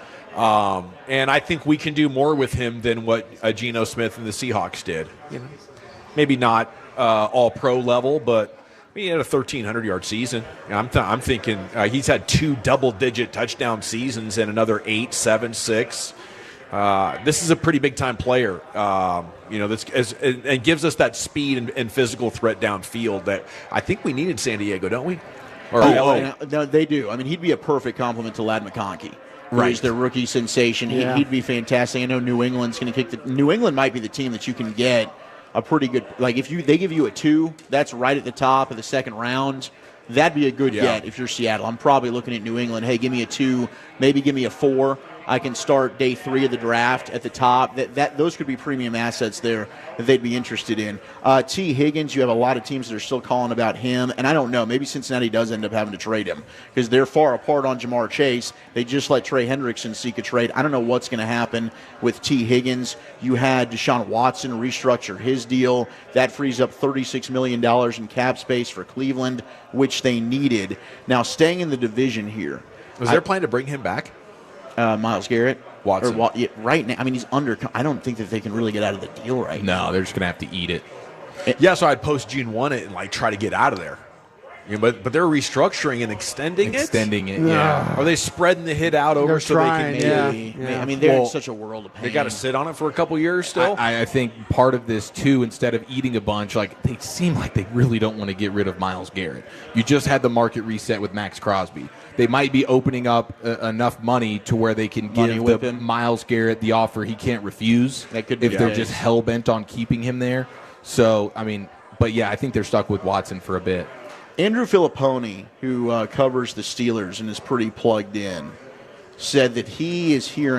And I think we can do more with him than what Geno Smith and the Seahawks did. Maybe not all pro level, but he had a 1,300-yard season. And I'm thinking he's had 2 double-digit touchdown seasons and another 8, 7, 6. This is a pretty big-time player, and gives us that speed and physical threat downfield that I think we need in San Diego, don't we? Or LA? No, they do. I mean, he'd be a perfect complement to Ladd McConkey. Right. He's their rookie sensation. Yeah. He'd be fantastic. I know New England's going to kick New England might be the team that you can get a pretty good. Like, if they give you a 2, that's right at the top of the second round. That'd be a good get if you're Seattle. I'm probably looking at New England. Hey, give me a 2, maybe give me a 4. I can start day 3 of the draft at the top. Those could be premium assets there that they'd be interested in. T. Higgins, you have a lot of teams that are still calling about him, and I don't know. Maybe Cincinnati does end up having to trade him because they're far apart on Jamar Chase. They just let Trey Hendrickson seek a trade. I don't know what's going to happen with T. Higgins. You had Deshaun Watson restructure his deal. That frees up $36 million in cap space for Cleveland, which they needed. Now, staying in the division here. Was there a plan to bring him back? Miles Garrett. Watson. Right now, I mean, he's under. I don't think that they can really get out of the deal right now. No, they're just going to have to eat it. Yeah, so I'd post June 1 it and try to get out of there. But they're restructuring and extending it? Yeah. Are they spreading the hit out over They're trying, they can yeah. I mean, they're in such a world of pain. They got to sit on it for a couple years still? I think part of this, too, instead of eating a bunch, they seem like they really don't want to get rid of Myles Garrett. You just had the market reset with Max Crosby. They might be opening up enough money to where they can give Myles Garrett the offer he can't refuse that could be if they're just hell-bent on keeping him there. So, I mean, but yeah, I think they're stuck with Watson for a bit. Andrew Filipponi, who covers the Steelers and is pretty plugged in, said that he is hearing